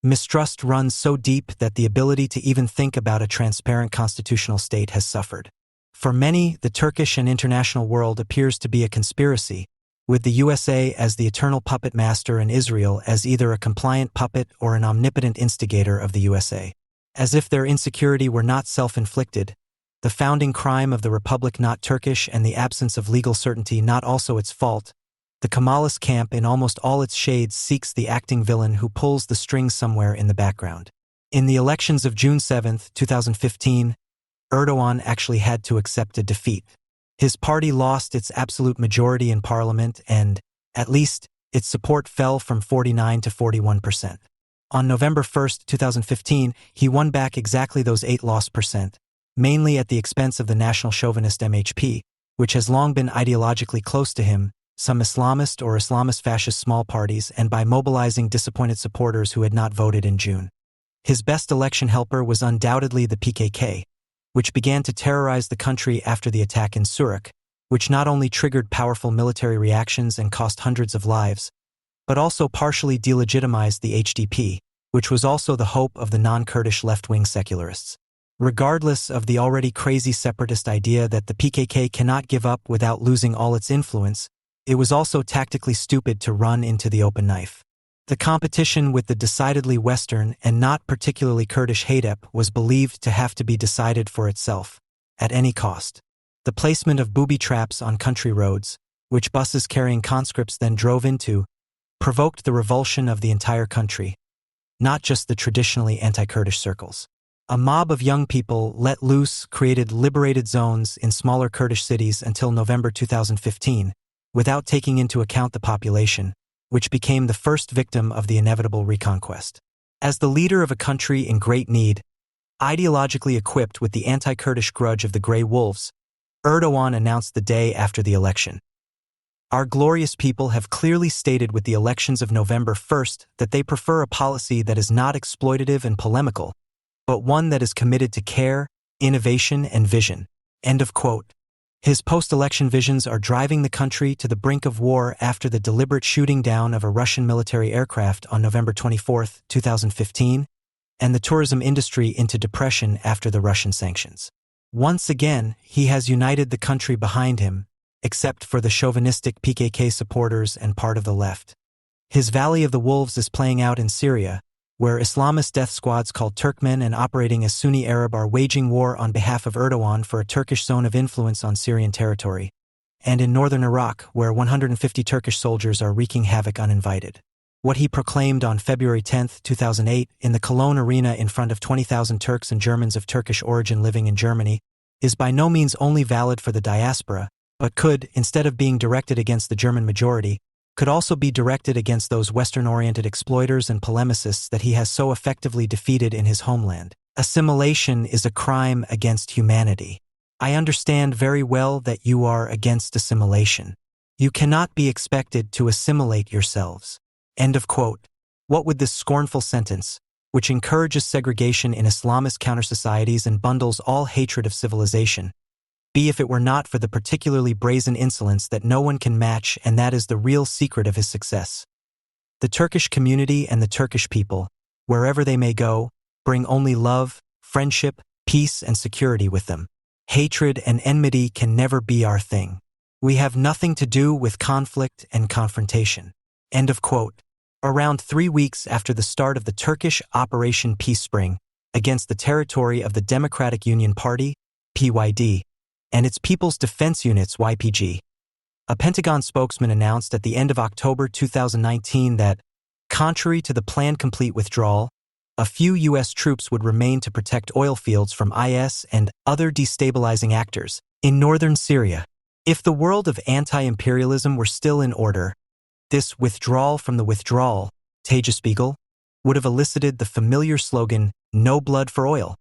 Mistrust runs so deep that the ability to even think about a transparent constitutional state has suffered. For many, the Turkish and international world appears to be a conspiracy, with the USA as the eternal puppet master and Israel as either a compliant puppet or an omnipotent instigator of the USA. As if their insecurity were not self-inflicted, the founding crime of the Republic not Turkish and the absence of legal certainty not also its fault, the Kemalist camp in almost all its shades seeks the acting villain who pulls the strings somewhere in the background. In the elections of June 7, 2015, Erdogan actually had to accept a defeat. His party lost its absolute majority in parliament and, at least, its support fell from 49 to 41%. On November 1, 2015, he won back exactly those 8 lost percent, mainly at the expense of the national chauvinist MHP, which has long been ideologically close to him, some Islamist or Islamist fascist small parties, and by mobilizing disappointed supporters who had not voted in June. His best election helper was undoubtedly the PKK, which began to terrorize the country after the attack in Surak, which not only triggered powerful military reactions and cost hundreds of lives, but also partially delegitimized the HDP, which was also the hope of the non-Kurdish left-wing secularists. Regardless of the already crazy separatist idea that the PKK cannot give up without losing all its influence, it was also tactically stupid to run into the open knife. The competition with the decidedly Western and not particularly Kurdish HDP was believed to have to be decided for itself, at any cost. The placement of booby traps on country roads, which buses carrying conscripts then drove into, provoked the revulsion of the entire country, not just the traditionally anti-Kurdish circles. A mob of young people let loose created liberated zones in smaller Kurdish cities until November 2015, without taking into account the population, which became the first victim of the inevitable reconquest. As the leader of a country in great need, ideologically equipped with the anti-Kurdish grudge of the Grey Wolves, Erdogan announced the day after the election. Our glorious people have clearly stated with the elections of November 1st that they prefer a policy that is not exploitative and polemical, but one that is committed to care, innovation, and vision. End of quote. His post-election visions are driving the country to the brink of war after the deliberate shooting down of a Russian military aircraft on November 24, 2015, and the tourism industry into depression after the Russian sanctions. Once again, he has united the country behind him, except for the chauvinistic PKK supporters and part of the left. His Valley of the Wolves is playing out in Syria, where Islamist death squads called Turkmen and operating as Sunni Arab are waging war on behalf of Erdogan for a Turkish zone of influence on Syrian territory, and in northern Iraq, where 150 Turkish soldiers are wreaking havoc uninvited. What he proclaimed on February 10, 2008, in the Cologne arena in front of 20,000 Turks and Germans of Turkish origin living in Germany, is by no means only valid for the diaspora, but could, instead of being directed against the German majority, could also be directed against those Western-oriented exploiters and polemicists that he has so effectively defeated in his homeland. Assimilation is a crime against humanity. I understand very well that you are against assimilation. You cannot be expected to assimilate yourselves. End of quote. What would this scornful sentence, which encourages segregation in Islamist counter-societies and bundles all hatred of civilization, be if it were not for the particularly brazen insolence that no one can match, and that is the real secret of his success? The Turkish community and the Turkish people, wherever they may go, bring only love, friendship, peace, and security with them. Hatred and enmity can never be our thing. We have nothing to do with conflict and confrontation. End of quote. Around 3 weeks after the start of the Turkish Operation Peace Spring against the territory of the Democratic Union Party, PYD, and its People's Defense Units, YPG, a Pentagon spokesman announced at the end of October 2019 that Contrary to the planned complete withdrawal, a few U.S. troops would remain to protect oil fields from IS and other destabilizing actors in northern Syria. If the world of anti-imperialism were still in order, this withdrawal from the withdrawal, Tagesspiegel, would have elicited the familiar slogan, "No blood for oil."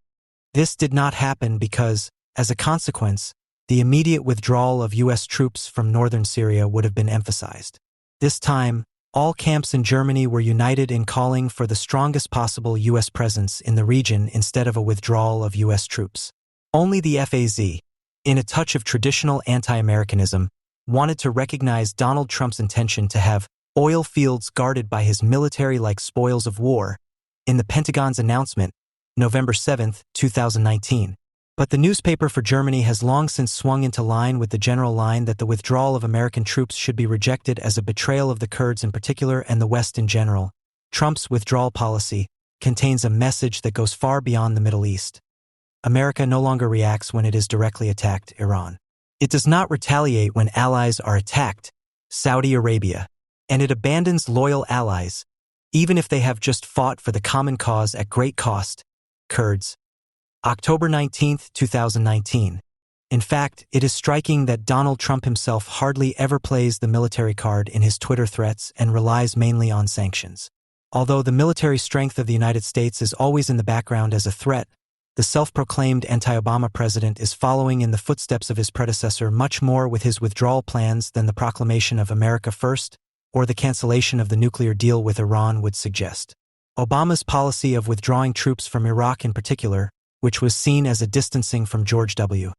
This did not happen because, as a consequence, the immediate withdrawal of U.S. troops from northern Syria would have been emphasized. This time, all camps in Germany were united in calling for the strongest possible U.S. presence in the region instead of a withdrawal of U.S. troops. Only the FAZ, in a touch of traditional anti-Americanism, wanted to recognize Donald Trump's intention to have oil fields guarded by his military like spoils of war in the Pentagon's announcement, November 7, 2019. But the newspaper for Germany has long since swung into line with the general line that the withdrawal of American troops should be rejected as a betrayal of the Kurds in particular and the West in general. Trump's withdrawal policy contains a message that goes far beyond the Middle East. America no longer reacts when it is directly attacked, Iran. It does not retaliate when allies are attacked, Saudi Arabia, and it abandons loyal allies, even if they have just fought for the common cause at great cost, Kurds. October 19, 2019. In fact, it is striking that Donald Trump himself hardly ever plays the military card in his Twitter threats and relies mainly on sanctions. Although the military strength of the United States is always in the background as a threat, the self-proclaimed anti-Obama president is following in the footsteps of his predecessor much more with his withdrawal plans than the proclamation of America First or the cancellation of the nuclear deal with Iran would suggest. Obama's policy of withdrawing troops from Iraq in particular, which was seen as a distancing from George W.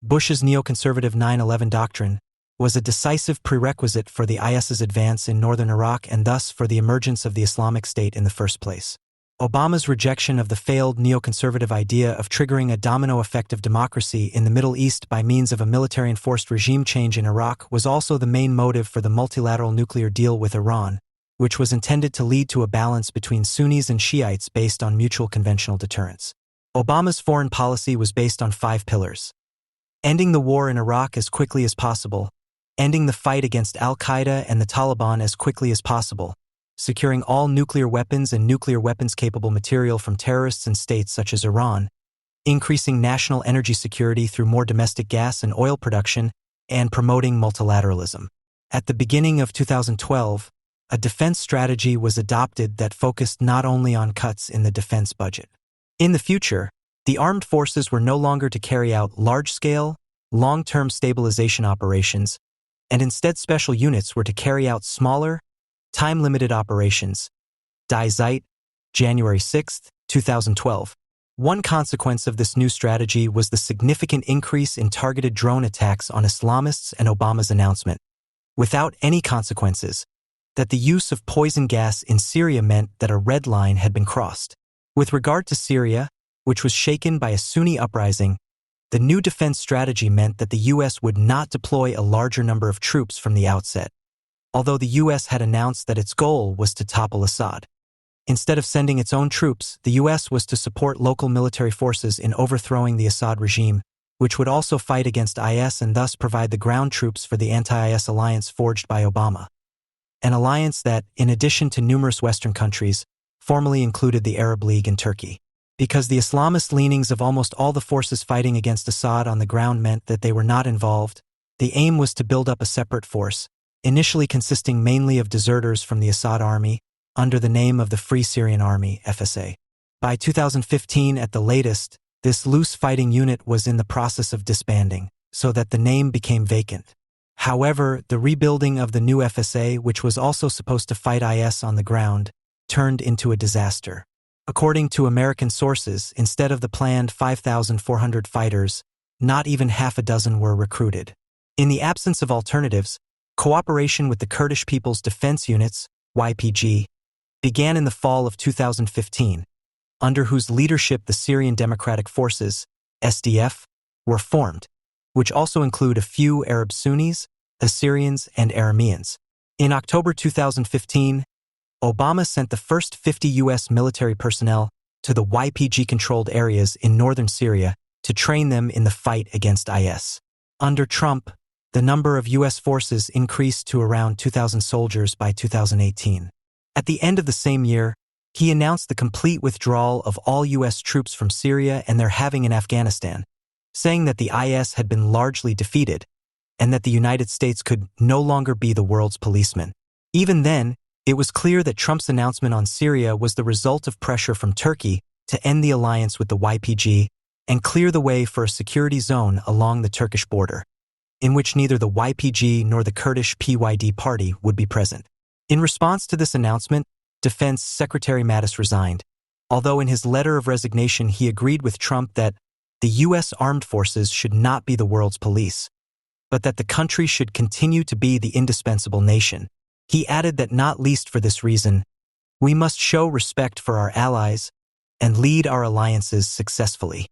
Bush's neoconservative 9/11 doctrine, was a decisive prerequisite for the IS's advance in northern Iraq and thus for the emergence of the Islamic State in the first place. Obama's rejection of the failed neoconservative idea of triggering a domino effect of democracy in the Middle East by means of a military-enforced regime change in Iraq was also the main motive for the multilateral nuclear deal with Iran, which was intended to lead to a balance between Sunnis and Shiites based on mutual conventional deterrence. Obama's foreign policy was based on 5 pillars: ending the war in Iraq as quickly as possible, ending the fight against al-Qaeda and the Taliban as quickly as possible, securing all nuclear weapons and nuclear weapons-capable material from terrorists and states such as Iran, increasing national energy security through more domestic gas and oil production, and promoting multilateralism. At the beginning of 2012, a defense strategy was adopted that focused not only on cuts in the defense budget. In the future, the armed forces were no longer to carry out large-scale, long-term stabilization operations, and instead special units were to carry out smaller, time-limited operations. Die Zeit, January 6, 2012. One consequence of this new strategy was the significant increase in targeted drone attacks on Islamists and Obama's announcement, without any consequences, that the use of poison gas in Syria meant that a red line had been crossed. With regard to Syria, which was shaken by a Sunni uprising, the new defense strategy meant that the U.S. would not deploy a larger number of troops from the outset, although the U.S. had announced that its goal was to topple Assad. Instead of sending its own troops, the U.S. was to support local military forces in overthrowing the Assad regime, which would also fight against IS and thus provide the ground troops for the anti-IS alliance forged by Obama. An alliance that, in addition to numerous Western countries, formally included the Arab League and Turkey. Because the Islamist leanings of almost all the forces fighting against Assad on the ground meant that they were not involved, the aim was to build up a separate force, initially consisting mainly of deserters from the Assad army, under the name of the Free Syrian Army, FSA. By 2015 at the latest, this loose fighting unit was in the process of disbanding, so that the name became vacant. However, the rebuilding of the new FSA, which was also supposed to fight IS on the ground, turned into a disaster. According to American sources, instead of the planned 5,400 fighters, not even half a dozen were recruited. In the absence of alternatives, cooperation with the Kurdish People's Defense Units, YPG, began in the fall of 2015, under whose leadership the Syrian Democratic Forces, SDF, were formed, which also include a few Arab Sunnis, Assyrians, and Arameans. In October 2015, Obama sent the first 50 U.S. military personnel to the YPG-controlled areas in northern Syria to train them in the fight against IS. Under Trump, the number of U.S. forces increased to around 2,000 soldiers by 2018. At the end of the same year, he announced the complete withdrawal of all U.S. troops from Syria and their having in Afghanistan, saying that the IS had been largely defeated and that the United States could no longer be the world's policeman. Even then, it was clear that Trump's announcement on Syria was the result of pressure from Turkey to end the alliance with the YPG and clear the way for a security zone along the Turkish border, in which neither the YPG nor the Kurdish PYD party would be present. In response to this announcement, Defense Secretary Mattis resigned, although in his letter of resignation he agreed with Trump that the U.S. armed forces should not be the world's police, but that the country should continue to be the indispensable nation. He added that not least for this reason, we must show respect for our allies and lead our alliances successfully.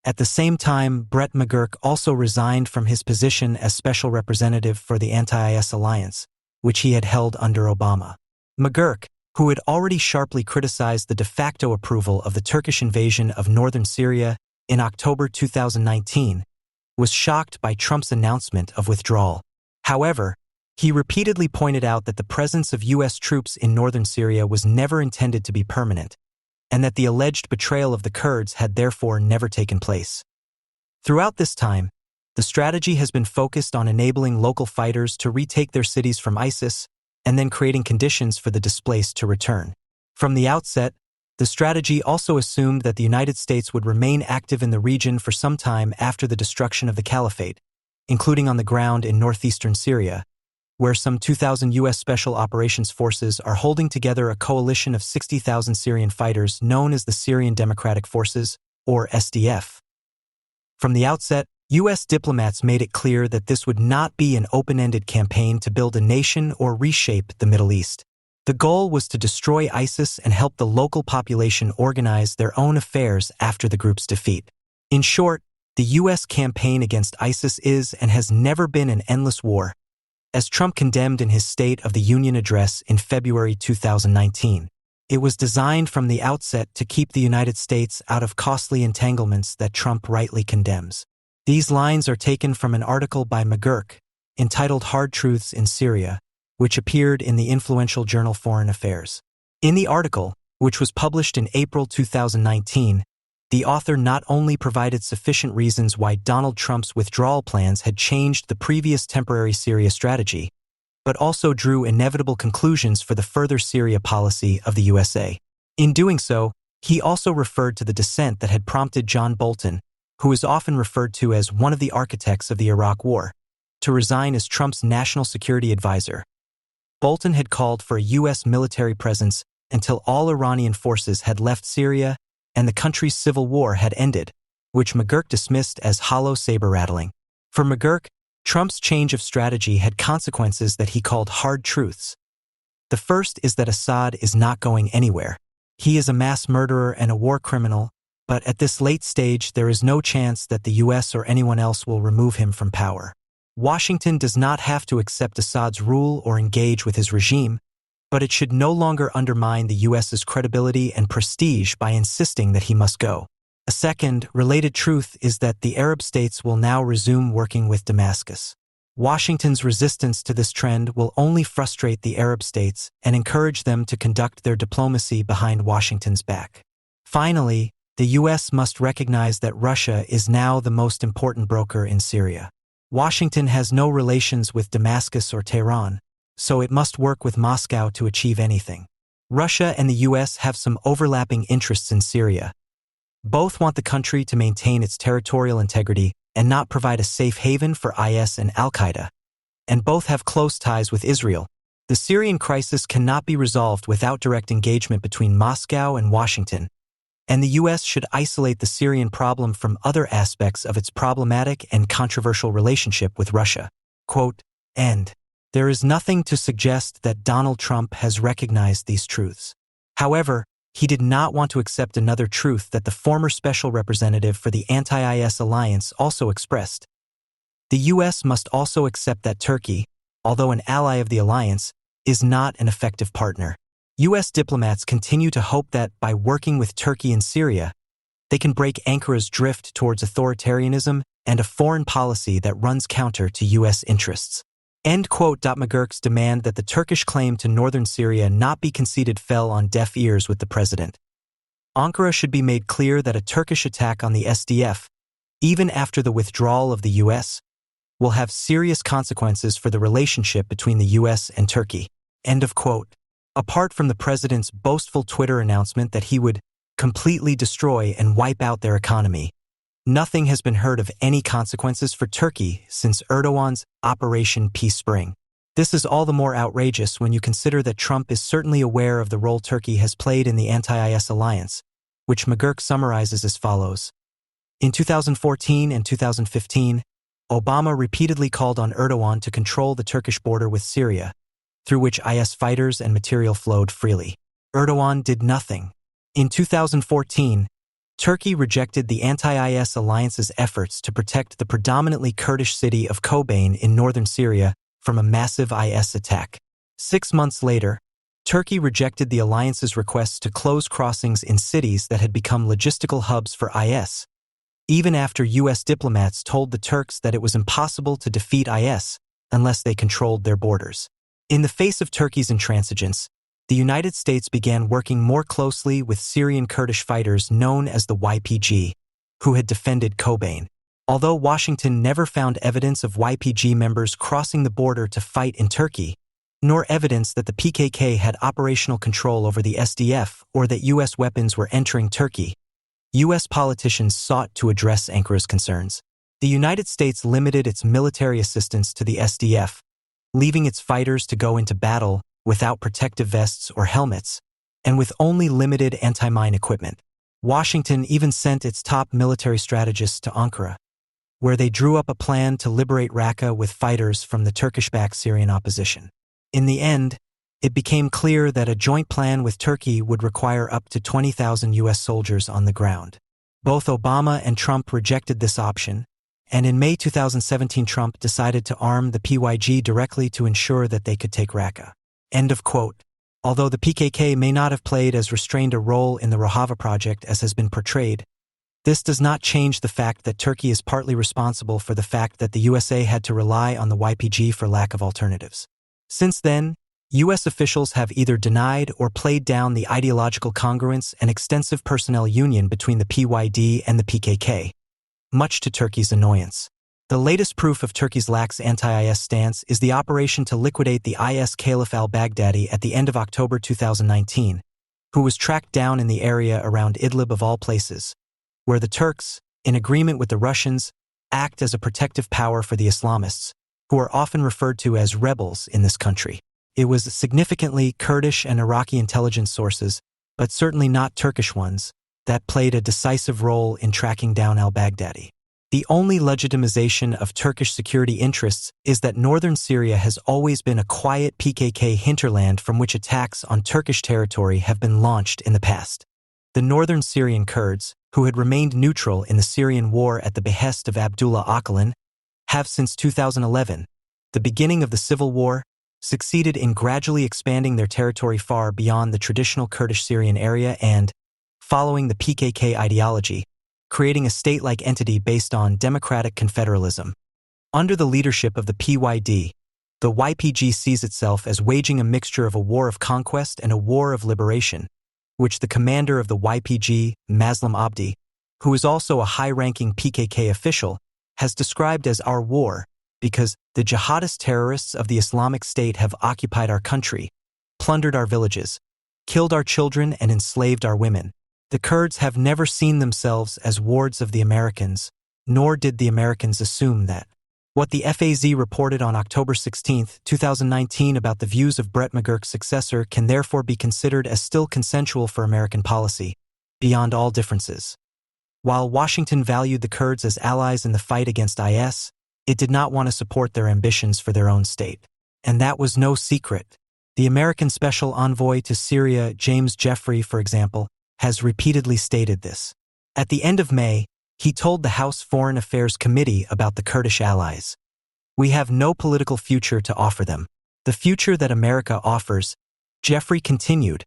At the same time, Brett McGurk also resigned from his position as special representative for the anti-IS alliance, which he had held under Obama. McGurk, who had already sharply criticized the de facto approval of the Turkish invasion of northern Syria in October 2019, was shocked by Trump's announcement of withdrawal. However, he repeatedly pointed out that the presence of U.S. troops in northern Syria was never intended to be permanent, and that the alleged betrayal of the Kurds had therefore never taken place. Throughout this time, the strategy has been focused on enabling local fighters to retake their cities from ISIS and then creating conditions for the displaced to return. From the outset, the strategy also assumed that the United States would remain active in the region for some time after the destruction of the caliphate, including on the ground in northeastern Syria, where some 2,000 U.S. Special Operations Forces are holding together a coalition of 60,000 Syrian fighters known as the Syrian Democratic Forces, or SDF. From the outset, U.S. diplomats made it clear that this would not be an open-ended campaign to build a nation or reshape the Middle East. The goal was to destroy ISIS and help the local population organize their own affairs after the group's defeat. In short, the U.S. campaign against ISIS is and has never been an endless war, as Trump condemned in his State of the Union address in February 2019. It was designed from the outset to keep the United States out of costly entanglements that Trump rightly condemns. These lines are taken from an article by McGurk, entitled Hard Truths in Syria, which appeared in the influential journal Foreign Affairs. In the article, which was published in April 2019, the author not only provided sufficient reasons why Donald Trump's withdrawal plans had changed the previous temporary Syria strategy, but also drew inevitable conclusions for the further Syria policy of the USA. In doing so, he also referred to the dissent that had prompted John Bolton, who is often referred to as one of the architects of the Iraq War, to resign as Trump's national security advisor. Bolton had called for a U.S. military presence until all Iranian forces had left Syria and the country's civil war had ended, which McGurk dismissed as hollow saber-rattling. For McGurk, Trump's change of strategy had consequences that he called hard truths. The first is that Assad is not going anywhere. He is a mass murderer and a war criminal, but at this late stage there is no chance that the U.S. or anyone else will remove him from power. Washington does not have to accept Assad's rule or engage with his regime, but it should no longer undermine the U.S.'s credibility and prestige by insisting that he must go. A second, related truth is that the Arab states will now resume working with Damascus. Washington's resistance to this trend will only frustrate the Arab states and encourage them to conduct their diplomacy behind Washington's back. Finally, the U.S. must recognize that Russia is now the most important broker in Syria. Washington has no relations with Damascus or Tehran, so it must work with Moscow to achieve anything. Russia and the U.S. have some overlapping interests in Syria. Both want the country to maintain its territorial integrity and not provide a safe haven for IS and Al-Qaeda. And both have close ties with Israel. The Syrian crisis cannot be resolved without direct engagement between Moscow and Washington, and the U.S. should isolate the Syrian problem from other aspects of its problematic and controversial relationship with Russia. Quote, end. There is nothing to suggest that Donald Trump has recognized these truths. However, he did not want to accept another truth that the former special representative for the anti-IS alliance also expressed. The U.S. must also accept that Turkey, although an ally of the alliance, is not an effective partner. U.S. diplomats continue to hope that by working with Turkey in Syria, they can break Ankara's drift towards authoritarianism and a foreign policy that runs counter to U.S. interests. End quote. McGurk's demand that the Turkish claim to northern Syria not be conceded fell on deaf ears with the president. Ankara should be made clear that a Turkish attack on the SDF, even after the withdrawal of the U.S., will have serious consequences for the relationship between the U.S. and Turkey. End of quote. Apart from the president's boastful Twitter announcement that he would completely destroy and wipe out their economy, nothing has been heard of any consequences for Turkey since Erdogan's Operation Peace Spring. This is all the more outrageous when you consider that Trump is certainly aware of the role Turkey has played in the anti-IS alliance, which McGurk summarizes as follows. In 2014 and 2015, Obama repeatedly called on Erdogan to control the Turkish border with Syria, through which IS fighters and material flowed freely. Erdogan did nothing. In 2014, Turkey rejected the anti-IS alliance's efforts to protect the predominantly Kurdish city of Kobane in northern Syria from a massive IS attack. 6 months later, Turkey rejected the alliance's requests to close crossings in cities that had become logistical hubs for IS, even after U.S. diplomats told the Turks that it was impossible to defeat IS unless they controlled their borders. In the face of Turkey's intransigence, the United States began working more closely with Syrian Kurdish fighters known as the YPG, who had defended Kobane. Although Washington never found evidence of YPG members crossing the border to fight in Turkey, nor evidence that the PKK had operational control over the SDF or that U.S. weapons were entering Turkey, U.S. politicians sought to address Ankara's concerns. The United States limited its military assistance to the SDF, leaving its fighters to go into battle without protective vests or helmets, and with only limited anti-mine equipment. Washington even sent its top military strategists to Ankara, where they drew up a plan to liberate Raqqa with fighters from the Turkish-backed Syrian opposition. In the end, it became clear that a joint plan with Turkey would require up to 20,000 U.S. soldiers on the ground. Both Obama and Trump rejected this option, and in May 2017 Trump decided to arm the PYG directly to ensure that they could take Raqqa. End of quote. Although the PKK may not have played as restrained a role in the Rojava project as has been portrayed, this does not change the fact that Turkey is partly responsible for the fact that the USA had to rely on the YPG for lack of alternatives. Since then, U.S. officials have either denied or played down the ideological congruence and extensive personnel union between the PYD and the PKK, much to Turkey's annoyance. The latest proof of Turkey's lax anti-IS stance is the operation to liquidate the IS Caliph al-Baghdadi at the end of October 2019, who was tracked down in the area around Idlib of all places, where the Turks, in agreement with the Russians, act as a protective power for the Islamists, who are often referred to as rebels in this country. It was significantly Kurdish and Iraqi intelligence sources, but certainly not Turkish ones, that played a decisive role in tracking down al-Baghdadi. The only legitimization of Turkish security interests is that northern Syria has always been a quiet PKK hinterland from which attacks on Turkish territory have been launched in the past. The northern Syrian Kurds, who had remained neutral in the Syrian war at the behest of Abdullah Öcalan, have since 2011, the beginning of the civil war, succeeded in gradually expanding their territory far beyond the traditional Kurdish Syrian area and, following the PKK ideology, creating a state-like entity based on democratic confederalism. Under the leadership of the PYD, the YPG sees itself as waging a mixture of a war of conquest and a war of liberation, which the commander of the YPG, Maslam Abdi, who is also a high-ranking PKK official, has described as our war because the jihadist terrorists of the Islamic State have occupied our country, plundered our villages, killed our children, and enslaved our women. The Kurds have never seen themselves as wards of the Americans, nor did the Americans assume that. What the FAZ reported on October 16, 2019 about the views of Brett McGurk's successor can therefore be considered as still consensual for American policy, beyond all differences. While Washington valued the Kurds as allies in the fight against IS, it did not want to support their ambitions for their own state. And that was no secret. The American Special Envoy to Syria, James Jeffrey, for example, has repeatedly stated this. At the end of May, he told the House Foreign Affairs Committee about the Kurdish allies. We have no political future to offer them. The future that America offers, Jeffrey continued,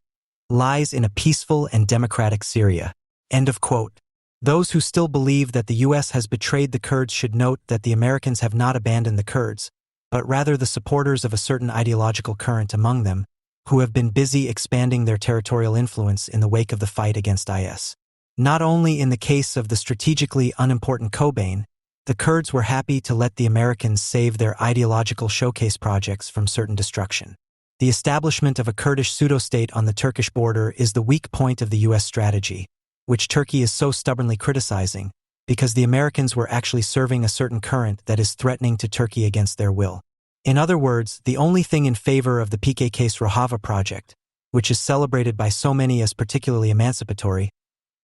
lies in a peaceful and democratic Syria. End of quote. Those who still believe that the U.S. has betrayed the Kurds should note that the Americans have not abandoned the Kurds, but rather the supporters of a certain ideological current among them, who have been busy expanding their territorial influence in the wake of the fight against IS. Not only in the case of the strategically unimportant Kobane, the Kurds were happy to let the Americans save their ideological showcase projects from certain destruction. The establishment of a Kurdish pseudo-state on the Turkish border is the weak point of the U.S. strategy, which Turkey is so stubbornly criticizing, because the Americans were actually serving a certain current that is threatening to Turkey against their will. In other words, the only thing in favor of the PKK's Rojava project, which is celebrated by so many as particularly emancipatory,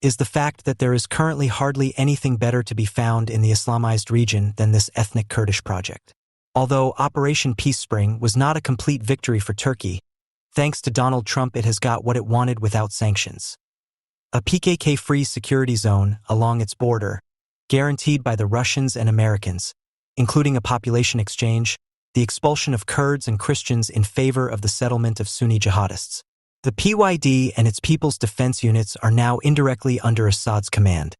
is the fact that there is currently hardly anything better to be found in the Islamized region than this ethnic Kurdish project. Although Operation Peace Spring was not a complete victory for Turkey, thanks to Donald Trump it has got what it wanted without sanctions. A PKK-free security zone along its border, guaranteed by the Russians and Americans, including a population exchange, the expulsion of Kurds and Christians in favor of the settlement of Sunni jihadists. The PYD and its People's Defense Units are now indirectly under Assad's command,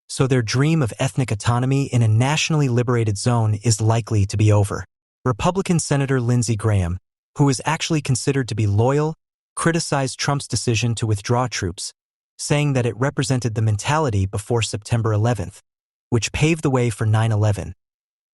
so their dream of ethnic autonomy in a nationally liberated zone is likely to be over. Republican Senator Lindsey Graham, who is actually considered to be loyal, criticized Trump's decision to withdraw troops, saying that it represented the mentality before September 11th, which paved the way for 9/11.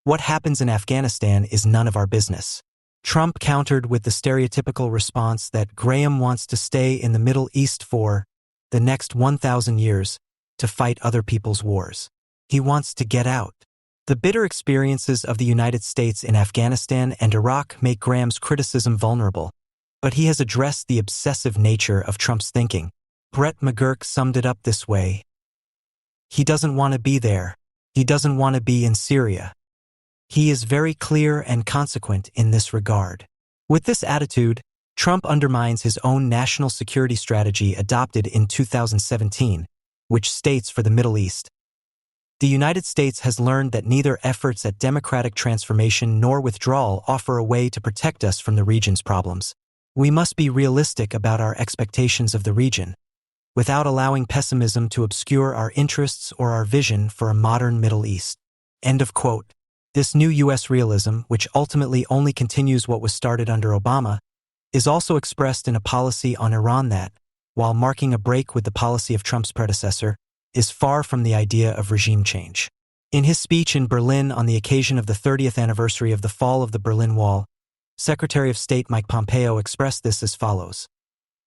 What happens in Afghanistan is none of our business. Trump countered with the stereotypical response that Graham wants to stay in the Middle East for the next 1,000 years to fight other people's wars. He wants to get out. The bitter experiences of the United States in Afghanistan and Iraq make Graham's criticism vulnerable, but he has addressed the obsessive nature of Trump's thinking. Brett McGurk summed it up this way: he doesn't want to be there. He doesn't want to be in Syria. He is very clear and consequent in this regard. With this attitude, Trump undermines his own national security strategy adopted in 2017, which states for the Middle East: the United States has learned that neither efforts at democratic transformation nor withdrawal offer a way to protect us from the region's problems. We must be realistic about our expectations of the region, without allowing pessimism to obscure our interests or our vision for a modern Middle East. End of quote. This new U.S. realism, which ultimately only continues what was started under Obama, is also expressed in a policy on Iran that, while marking a break with the policy of Trump's predecessor, is far from the idea of regime change. In his speech in Berlin on the occasion of the 30th anniversary of the fall of the Berlin Wall, Secretary of State Mike Pompeo expressed this as follows: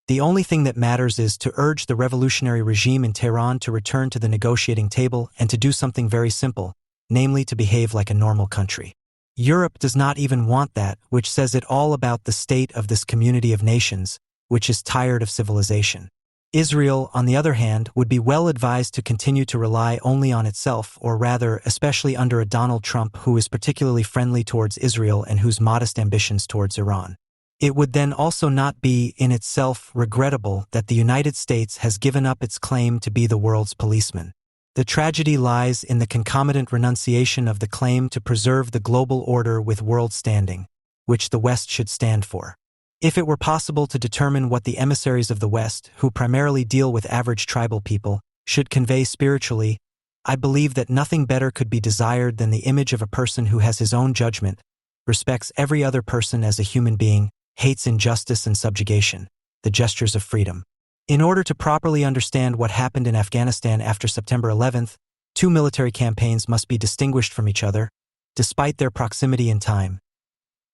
the only thing that matters is to urge the revolutionary regime in Tehran to return to the negotiating table and to do something very simple, namely to behave like a normal country. Europe does not even want that, which says it all about the state of this community of nations, which is tired of civilization. Israel, on the other hand, would be well advised to continue to rely only on itself, or rather, especially under a Donald Trump who is particularly friendly towards Israel and whose modest ambitions towards Iran. It would then also not be, in itself, regrettable that the United States has given up its claim to be the world's policeman. The tragedy lies in the concomitant renunciation of the claim to preserve the global order with world standing, which the West should stand for. If it were possible to determine what the emissaries of the West, who primarily deal with average tribal people, should convey spiritually, I believe that nothing better could be desired than the image of a person who has his own judgment, respects every other person as a human being, hates injustice and subjugation, the gestures of freedom. In order to properly understand what happened in Afghanistan after September 11th, two military campaigns must be distinguished from each other, despite their proximity in time.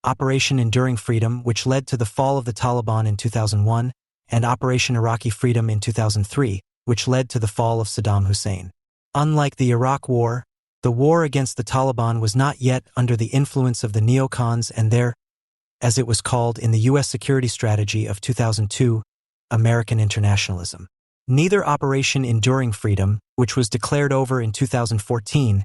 Operation Enduring Freedom, which led to the fall of the Taliban in 2001, and Operation Iraqi Freedom in 2003, which led to the fall of Saddam Hussein. Unlike the Iraq War, the war against the Taliban was not yet under the influence of the neocons and their, as it was called in the U.S. security strategy of 2002, American internationalism. Neither Operation Enduring Freedom, which was declared over in 2014,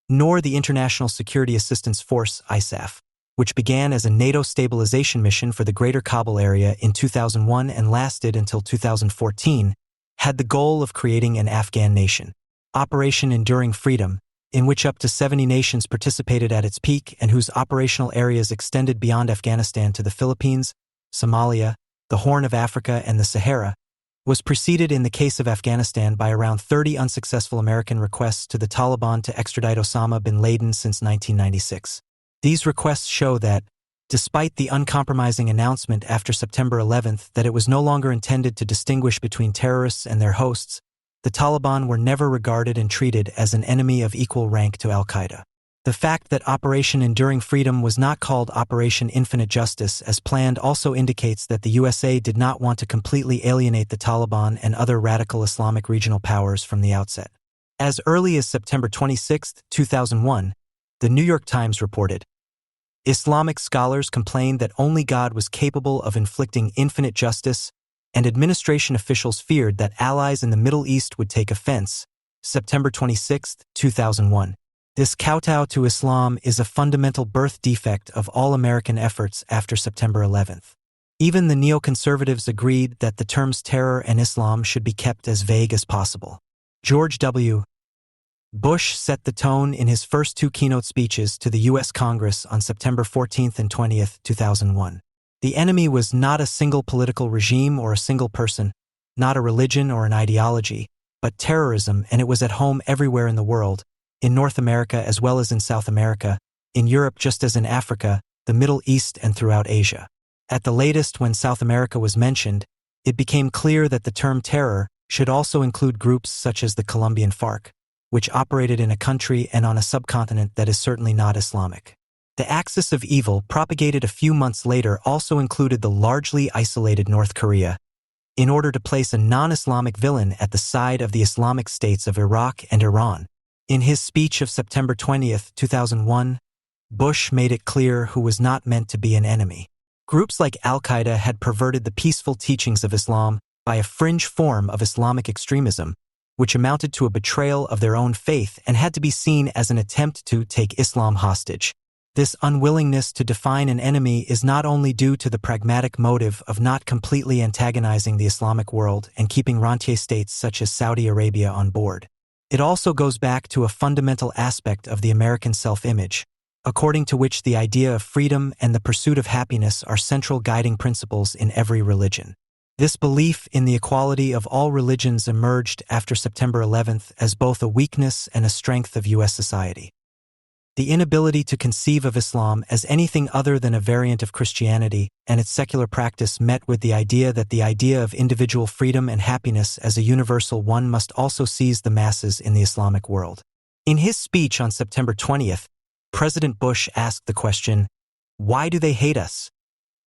nor the International Security Assistance Force, ISAF, which began as a NATO stabilization mission for the Greater Kabul area in 2001 and lasted until 2014, had the goal of creating an Afghan nation. Operation Enduring Freedom, in which up to 70 nations participated at its peak and whose operational areas extended beyond Afghanistan to the Philippines, Somalia, the Horn of Africa, and the Sahara, was preceded in the case of Afghanistan by around 30 unsuccessful American requests to the Taliban to extradite Osama bin Laden since 1996. These requests show that, despite the uncompromising announcement after September 11th that it was no longer intended to distinguish between terrorists and their hosts, the Taliban were never regarded and treated as an enemy of equal rank to al-Qaeda. The fact that Operation Enduring Freedom was not called Operation Infinite Justice as planned also indicates that the USA did not want to completely alienate the Taliban and other radical Islamic regional powers from the outset. As early as September 26, 2001, the New York Times reported, Islamic scholars complained that only God was capable of inflicting infinite justice, and administration officials feared that allies in the Middle East would take offense. September 26, 2001. This kowtow to Islam is a fundamental birth defect of all American efforts after September 11th. Even the neoconservatives agreed that the terms terror and Islam should be kept as vague as possible. George W. Bush set the tone in his first two keynote speeches to the U.S. Congress on September 14th and 20th, 2001. The enemy was not a single political regime or a single person, not a religion or an ideology, but terrorism, and it was at home everywhere in the world, in North America as well as in South America, in Europe just as in Africa, the Middle East and throughout Asia. At the latest, when South America was mentioned, it became clear that the term terror should also include groups such as the Colombian FARC, which operated in a country and on a subcontinent that is certainly not Islamic. The axis of evil propagated a few months later also included the largely isolated North Korea, in order to place a non-Islamic villain at the side of the Islamic states of Iraq and Iran. In his speech of September 20, 2001, Bush made it clear who was not meant to be an enemy. Groups like al-Qaeda had perverted the peaceful teachings of Islam by a fringe form of Islamic extremism, which amounted to a betrayal of their own faith and had to be seen as an attempt to take Islam hostage. This unwillingness to define an enemy is not only due to the pragmatic motive of not completely antagonizing the Islamic world and keeping rentier states such as Saudi Arabia on board. It also goes back to a fundamental aspect of the American self-image, according to which the idea of freedom and the pursuit of happiness are central guiding principles in every religion. This belief in the equality of all religions emerged after September 11th as both a weakness and a strength of U.S. society. The inability to conceive of Islam as anything other than a variant of Christianity and its secular practice met with the idea that the idea of individual freedom and happiness as a universal one must also seize the masses in the Islamic world. In his speech on September 20th, President Bush asked the question, "Why do they hate us?"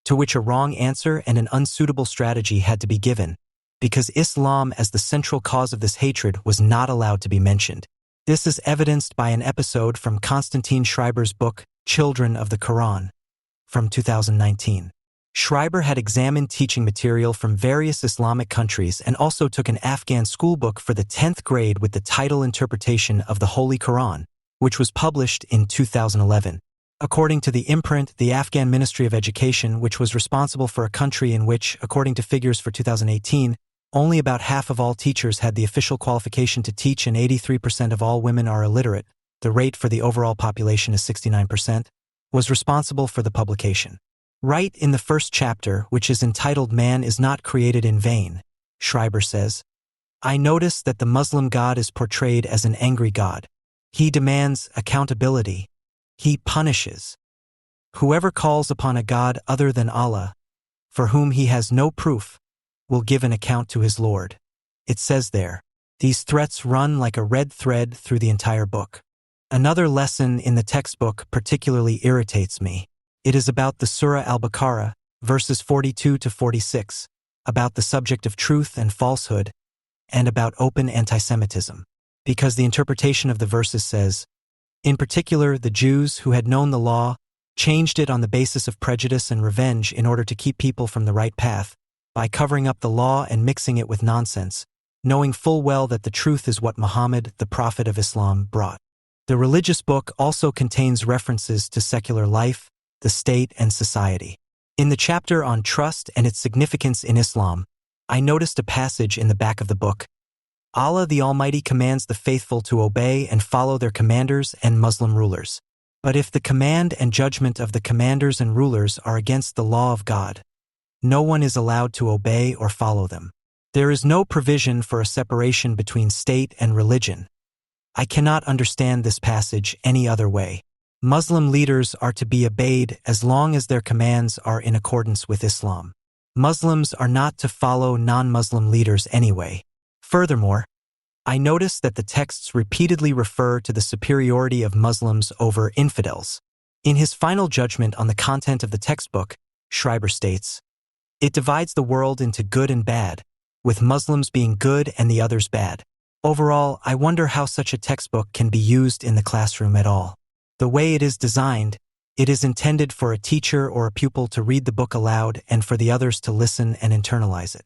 To which a wrong answer and an unsuitable strategy had to be given, because Islam as the central cause of this hatred was not allowed to be mentioned. This is evidenced by an episode from Konstantin Schreiber's book, Children of the Quran, from 2019. Schreiber had examined teaching material from various Islamic countries and also took an Afghan schoolbook for the 10th grade with the title Interpretation of the Holy Quran, which was published in 2011. According to the imprint, the Afghan Ministry of Education, which was responsible for a country in which, according to figures for 2018, only about half of all teachers had the official qualification to teach and 83% of all women are illiterate, the rate for the overall population is 69%, was responsible for the publication. Right in the first chapter, which is entitled Man is Not Created in Vain, Schreiber says, "I notice that the Muslim God is portrayed as an angry God. He demands accountability. He punishes. Whoever calls upon a God other than Allah, for whom he has no proof, will give an account to his Lord." It says there. These threats run like a red thread through the entire book. Another lesson in the textbook particularly irritates me. It is about the Surah Al-Baqarah, verses 42 to 46, about the subject of truth and falsehood, and about open anti-Semitism. Because the interpretation of the verses says, in particular, the Jews who had known the law changed it on the basis of prejudice and revenge in order to keep people from the right path, by covering up the law and mixing it with nonsense, knowing full well that the truth is what Muhammad, the prophet of Islam, brought. The religious book also contains references to secular life, the state, and society. In the chapter on trust and its significance in Islam, I noticed a passage in the back of the book. Allah the Almighty commands the faithful to obey and follow their commanders and Muslim rulers. But if the command and judgment of the commanders and rulers are against the law of God, no one is allowed to obey or follow them. There is no provision for a separation between state and religion. I cannot understand this passage any other way. Muslim leaders are to be obeyed as long as their commands are in accordance with Islam. Muslims are not to follow non-Muslim leaders anyway. Furthermore, I notice that the texts repeatedly refer to the superiority of Muslims over infidels. In his final judgment on the content of the textbook, Schreiber states, "It divides the world into good and bad, with Muslims being good and the others bad. Overall, I wonder how such a textbook can be used in the classroom at all. The way it is designed, it is intended for a teacher or a pupil to read the book aloud and for the others to listen and internalize it.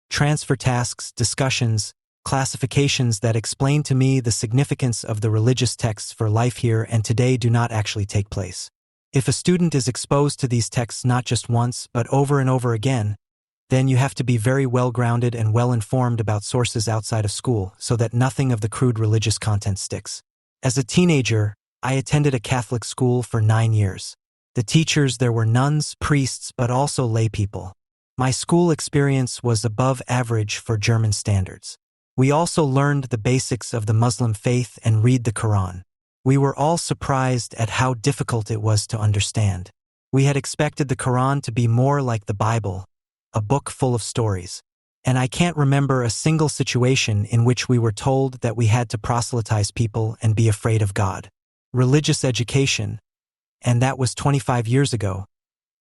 Transfer tasks, discussions, classifications that explain to me the significance of the religious texts for life here and today do not actually take place. If a student is exposed to these texts not just once but over and over again, then you have to be very well-grounded and well-informed about sources outside of school so that nothing of the crude religious content sticks. As a teenager, I attended a Catholic school for 9 years. The teachers there were nuns, priests, but also lay people. My school experience was above average for German standards. We also learned the basics of the Muslim faith and read the Quran. We were all surprised at how difficult it was to understand. We had expected the Quran to be more like the Bible, a book full of stories. And I can't remember a single situation in which we were told that we had to proselytize people and be afraid of God. Religious education, and that was 25 years ago,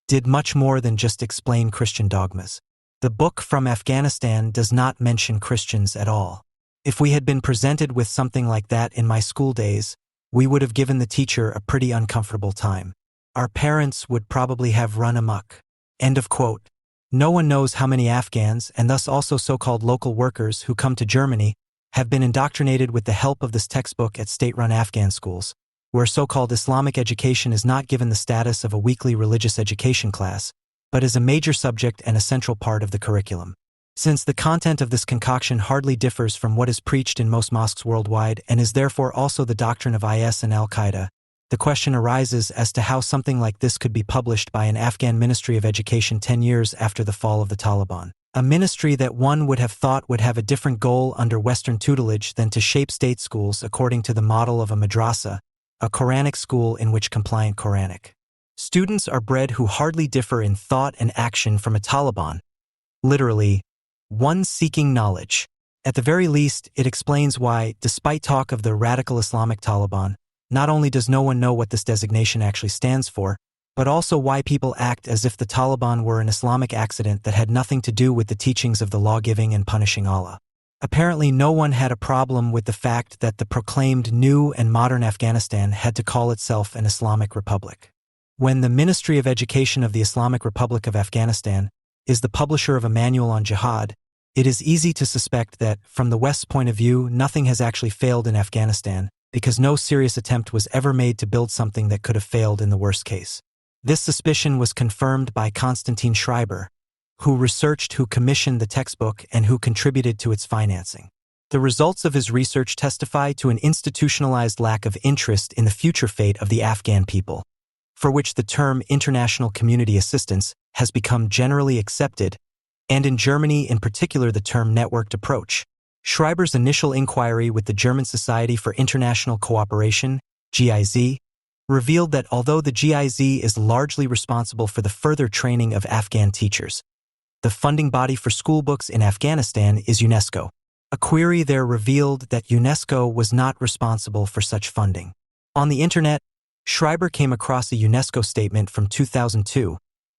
did much more than just explain Christian dogmas. The book from Afghanistan does not mention Christians at all. If we had been presented with something like that in my school days, we would have given the teacher a pretty uncomfortable time. Our parents would probably have run amok." End of quote. No one knows how many Afghans, and thus also so-called local workers who come to Germany, have been indoctrinated with the help of this textbook at state-run Afghan schools, where so-called Islamic education is not given the status of a weekly religious education class, but is a major subject and a central part of the curriculum. Since the content of this concoction hardly differs from what is preached in most mosques worldwide and is therefore also the doctrine of IS and Al-Qaeda, the question arises as to how something like this could be published by an Afghan Ministry of Education 10 years after the fall of the Taliban. A ministry that one would have thought would have a different goal under Western tutelage than to shape state schools according to the model of a madrasa, a Quranic school in which compliant Quranic students are bred who hardly differ in thought and action from a Taliban. Literally, one seeking knowledge. At the very least, it explains why, despite talk of the radical Islamic Taliban, not only does no one know what this designation actually stands for, but also why people act as if the Taliban were an Islamic accident that had nothing to do with the teachings of the law-giving and punishing Allah. Apparently, no one had a problem with the fact that the proclaimed new and modern Afghanistan had to call itself an Islamic Republic. When the Ministry of Education of the Islamic Republic of Afghanistan is the publisher of a manual on jihad, it is easy to suspect that, from the West's point of view, nothing has actually failed in Afghanistan, because no serious attempt was ever made to build something that could have failed in the worst case. This suspicion was confirmed by Konstantin Schreiber, who commissioned the textbook and who contributed to its financing. The results of his research testify to an institutionalized lack of interest in the future fate of the Afghan people, for which the term international community assistance has become generally accepted, and in Germany in particular the term networked approach. Schreiber's initial inquiry with the German Society for International Cooperation, GIZ, revealed that although the GIZ is largely responsible for the further training of Afghan teachers, the funding body for school books in Afghanistan is UNESCO. A query there revealed that UNESCO was not responsible for such funding. On the internet, Schreiber came across a UNESCO statement from 2002,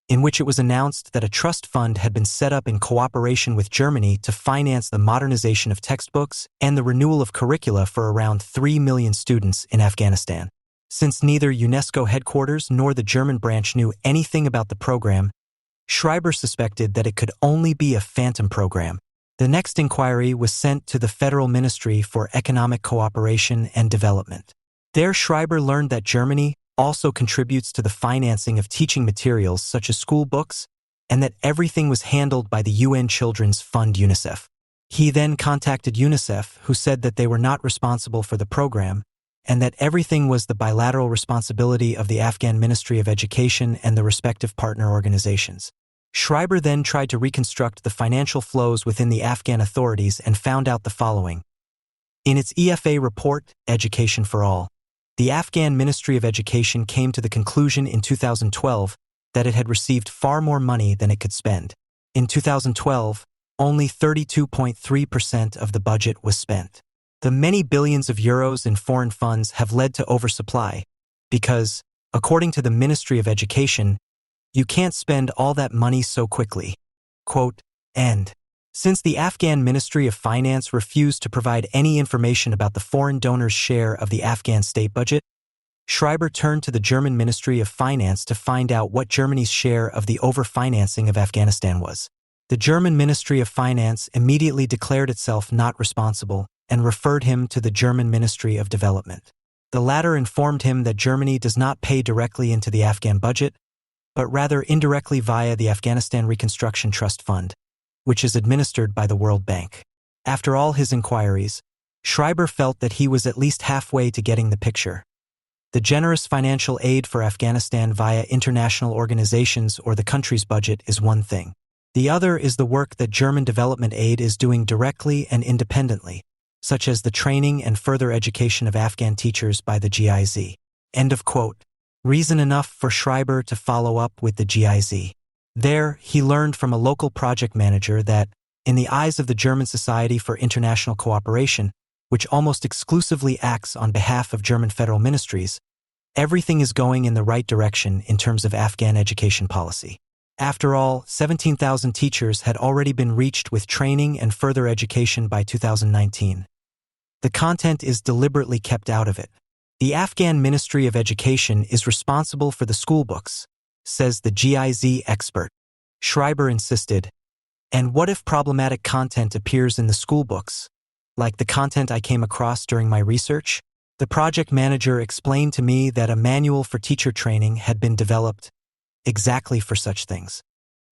in which it was announced that a trust fund had been set up in cooperation with Germany to finance the modernization of textbooks and the renewal of curricula for around 3 million students in Afghanistan. Since neither UNESCO headquarters nor the German branch knew anything about the program, Schreiber suspected that it could only be a phantom program. The next inquiry was sent to the Federal Ministry for Economic Cooperation and Development. There, Schreiber learned that Germany also contributes to the financing of teaching materials such as school books, and that everything was handled by the UN Children's Fund UNICEF. He then contacted UNICEF, who said that they were not responsible for the program, and that everything was the bilateral responsibility of the Afghan Ministry of Education and the respective partner organizations. Schreiber then tried to reconstruct the financial flows within the Afghan authorities and found out the following. In its EFA report, Education for All, The Afghan Ministry of Education came to the conclusion in 2012 that it had received far more money than it could spend. In 2012, only 32.3% of the budget was spent. The many billions of euros in foreign funds have led to oversupply because, according to the Ministry of Education, you can't spend all that money so quickly. Quote, end. Since the Afghan Ministry of Finance refused to provide any information about the foreign donors' share of the Afghan state budget, Schreiber turned to the German Ministry of Finance to find out what Germany's share of the overfinancing of Afghanistan was. The German Ministry of Finance immediately declared itself not responsible and referred him to the German Ministry of Development. The latter informed him that Germany does not pay directly into the Afghan budget, but rather indirectly via the Afghanistan Reconstruction Trust Fund, which is administered by the World Bank. After all his inquiries, Schreiber felt that he was at least halfway to getting the picture. The generous financial aid for Afghanistan via international organizations or the country's budget is one thing. The other is the work that German development aid is doing directly and independently, such as the training and further education of Afghan teachers by the GIZ. End of quote. Reason enough for Schreiber to follow up with the GIZ. There, he learned from a local project manager that, in the eyes of the German Society for International Cooperation, which almost exclusively acts on behalf of German federal ministries, everything is going in the right direction in terms of Afghan education policy. After all, 17,000 teachers had already been reached with training and further education by 2019. The content is deliberately kept out of it. The Afghan Ministry of Education is responsible for the school books, says the GIZ expert. Schreiber insisted, and what if problematic content appears in the school books, like the content I came across during my research? The project manager explained to me that a manual for teacher training had been developed exactly for such things.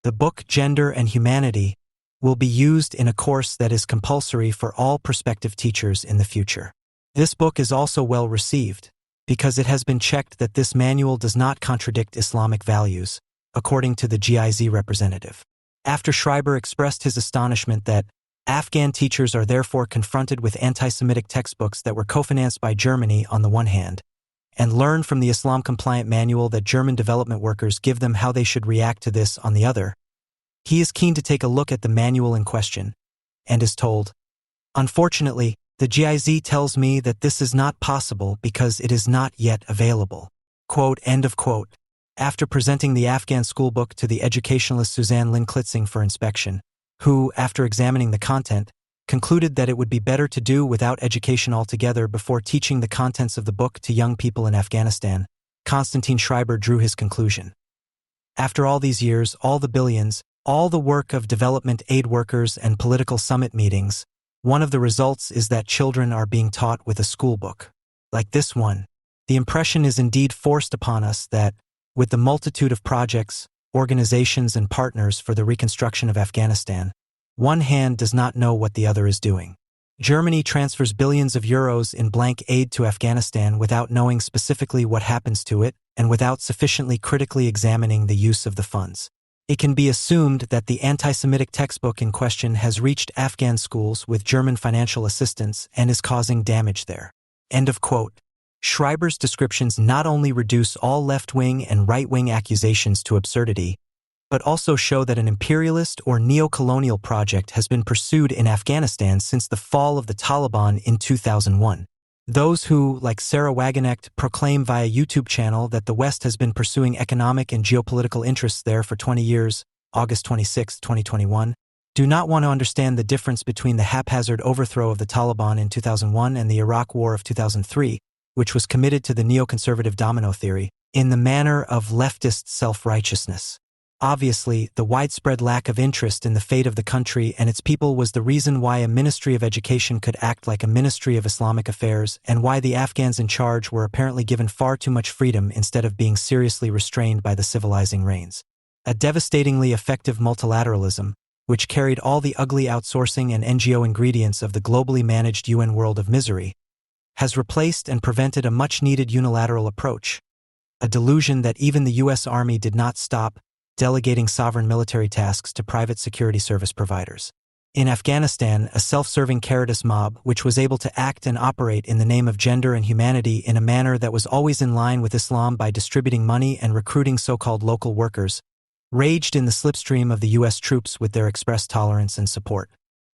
The book Gender and Humanity will be used in a course that is compulsory for all prospective teachers in the future. This book is also well received, because it has been checked that this manual does not contradict Islamic values, according to the GIZ representative. After Schreiber expressed his astonishment that Afghan teachers are therefore confronted with anti-Semitic textbooks that were co-financed by Germany on the one hand, and learn from the Islam-compliant manual that German development workers give them how they should react to this on the other, he is keen to take a look at the manual in question, and is told, unfortunately, the GIZ tells me that this is not possible because it is not yet available. Quote, end of quote. After presenting the Afghan schoolbook to the educationalist Suzanne Lynn Klitzing for inspection, who, after examining the content, concluded that it would be better to do without education altogether before teaching the contents of the book to young people in Afghanistan, Konstantin Schreiber drew his conclusion. After all these years, all the billions, all the work of development aid workers and political summit meetings, one of the results is that children are being taught with a schoolbook. Like this one, the impression is indeed forced upon us that, with the multitude of projects, organizations and partners for the reconstruction of Afghanistan, one hand does not know what the other is doing. Germany transfers billions of euros in blank aid to Afghanistan without knowing specifically what happens to it and without sufficiently critically examining the use of the funds. It can be assumed that the anti-Semitic textbook in question has reached Afghan schools with German financial assistance and is causing damage there. End of quote. Schreiber's descriptions not only reduce all left-wing and right-wing accusations to absurdity, but also show that an imperialist or neo-colonial project has been pursued in Afghanistan since the fall of the Taliban in 2001. Those who, like Sarah Wagenknecht, proclaim via YouTube channel that the West has been pursuing economic and geopolitical interests there for 20 years, August 26, 2021, do not want to understand the difference between the haphazard overthrow of the Taliban in 2001 and the Iraq War of 2003, which was committed to the neoconservative domino theory, in the manner of leftist self-righteousness. Obviously, the widespread lack of interest in the fate of the country and its people was the reason why a Ministry of Education could act like a Ministry of Islamic Affairs and why the Afghans in charge were apparently given far too much freedom instead of being seriously restrained by the civilizing reins. A devastatingly effective multilateralism, which carried all the ugly outsourcing and NGO ingredients of the globally managed UN world of misery, has replaced and prevented a much-needed unilateral approach, a delusion that even the U.S. Army did not stop delegating sovereign military tasks to private security service providers. In Afghanistan, a self-serving Caritas mob, which was able to act and operate in the name of gender and humanity in a manner that was always in line with Islam by distributing money and recruiting so-called local workers, raged in the slipstream of the U.S. troops with their expressed tolerance and support.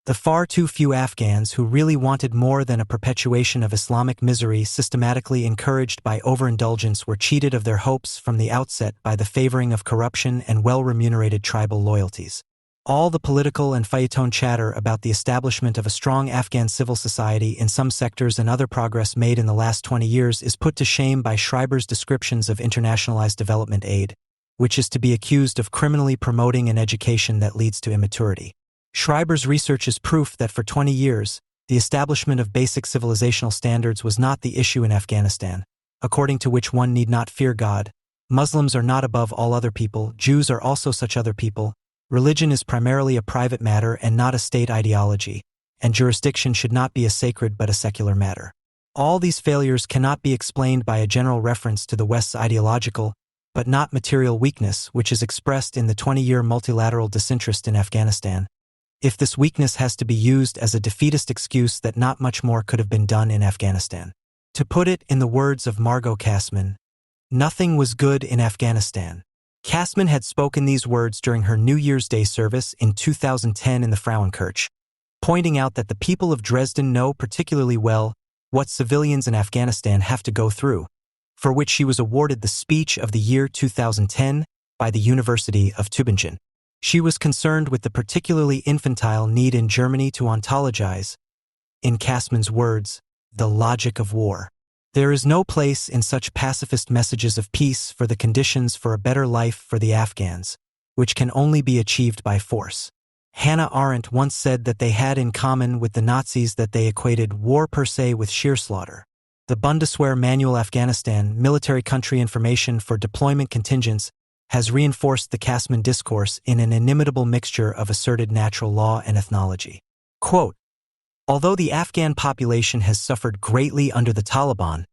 The far too few Afghans who really wanted more than a perpetuation of Islamic misery systematically encouraged by overindulgence were cheated of their hopes from the outset by the favoring of corruption and well-remunerated tribal loyalties. All the political and feuilleton chatter about the establishment of a strong Afghan civil society in some sectors and other progress made in the last 20 years is put to shame by Schreiber's descriptions of internationalized development aid, which is to be accused of criminally promoting an education that leads to immaturity. Schreiber's research is proof that for 20 years, the establishment of basic civilizational standards was not the issue in Afghanistan, according to which one need not fear God. Muslims are not above all other people, Jews are also such other people, religion is primarily a private matter and not a state ideology, and jurisdiction should not be a sacred but a secular matter. All these failures cannot be explained by a general reference to the West's ideological, but not material weakness, which is expressed in the 20-year multilateral disinterest in Afghanistan. If this weakness has to be used as a defeatist excuse that not much more could have been done in Afghanistan. To put it in the words of Margot Kassman, nothing was good in Afghanistan. Kassman had spoken these words during her New Year's Day service in 2010 in the Frauenkirche, pointing out that the people of Dresden know particularly well what civilians in Afghanistan have to go through, for which she was awarded the Speech of the Year 2010 by the University of Tübingen. She was concerned with the particularly infantile need in Germany to ontologize, in Kassman's words, the logic of war. There is no place in such pacifist messages of peace for the conditions for a better life for the Afghans, which can only be achieved by force. Hannah Arendt once said that they had in common with the Nazis that they equated war per se with sheer slaughter. The Bundeswehr Manual Afghanistan, Military Country Information for Deployment Contingents, has reinforced the Kassman discourse in an inimitable mixture of asserted natural law and ethnology. Quote, although the Afghan population has suffered greatly under the Taliban,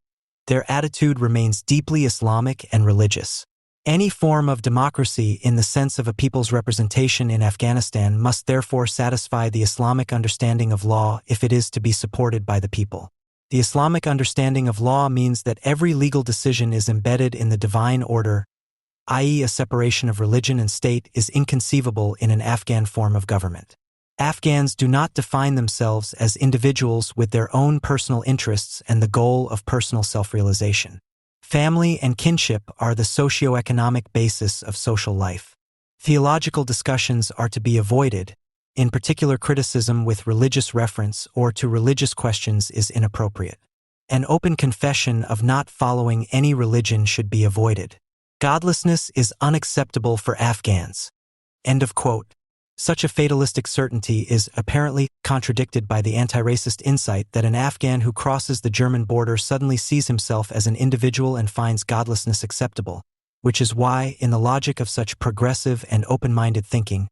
their attitude remains deeply Islamic and religious. Any form of democracy in the sense of a people's representation in Afghanistan must therefore satisfy the Islamic understanding of law if it is to be supported by the people. The Islamic understanding of law means that every legal decision is embedded in the divine order, i.e., a separation of religion and state is inconceivable in an Afghan form of government. Afghans do not define themselves as individuals with their own personal interests and the goal of personal self-realization. Family and kinship are the socio-economic basis of social life. Theological discussions are to be avoided. In particular, criticism with religious reference or to religious questions is inappropriate. An open confession of not following any religion should be avoided. Godlessness is unacceptable for Afghans. End of quote. Such a fatalistic certainty is apparently contradicted by the anti-racist insight that an Afghan who crosses the German border suddenly sees himself as an individual and finds godlessness acceptable, which is why, in the logic of such progressive and open-minded thinking,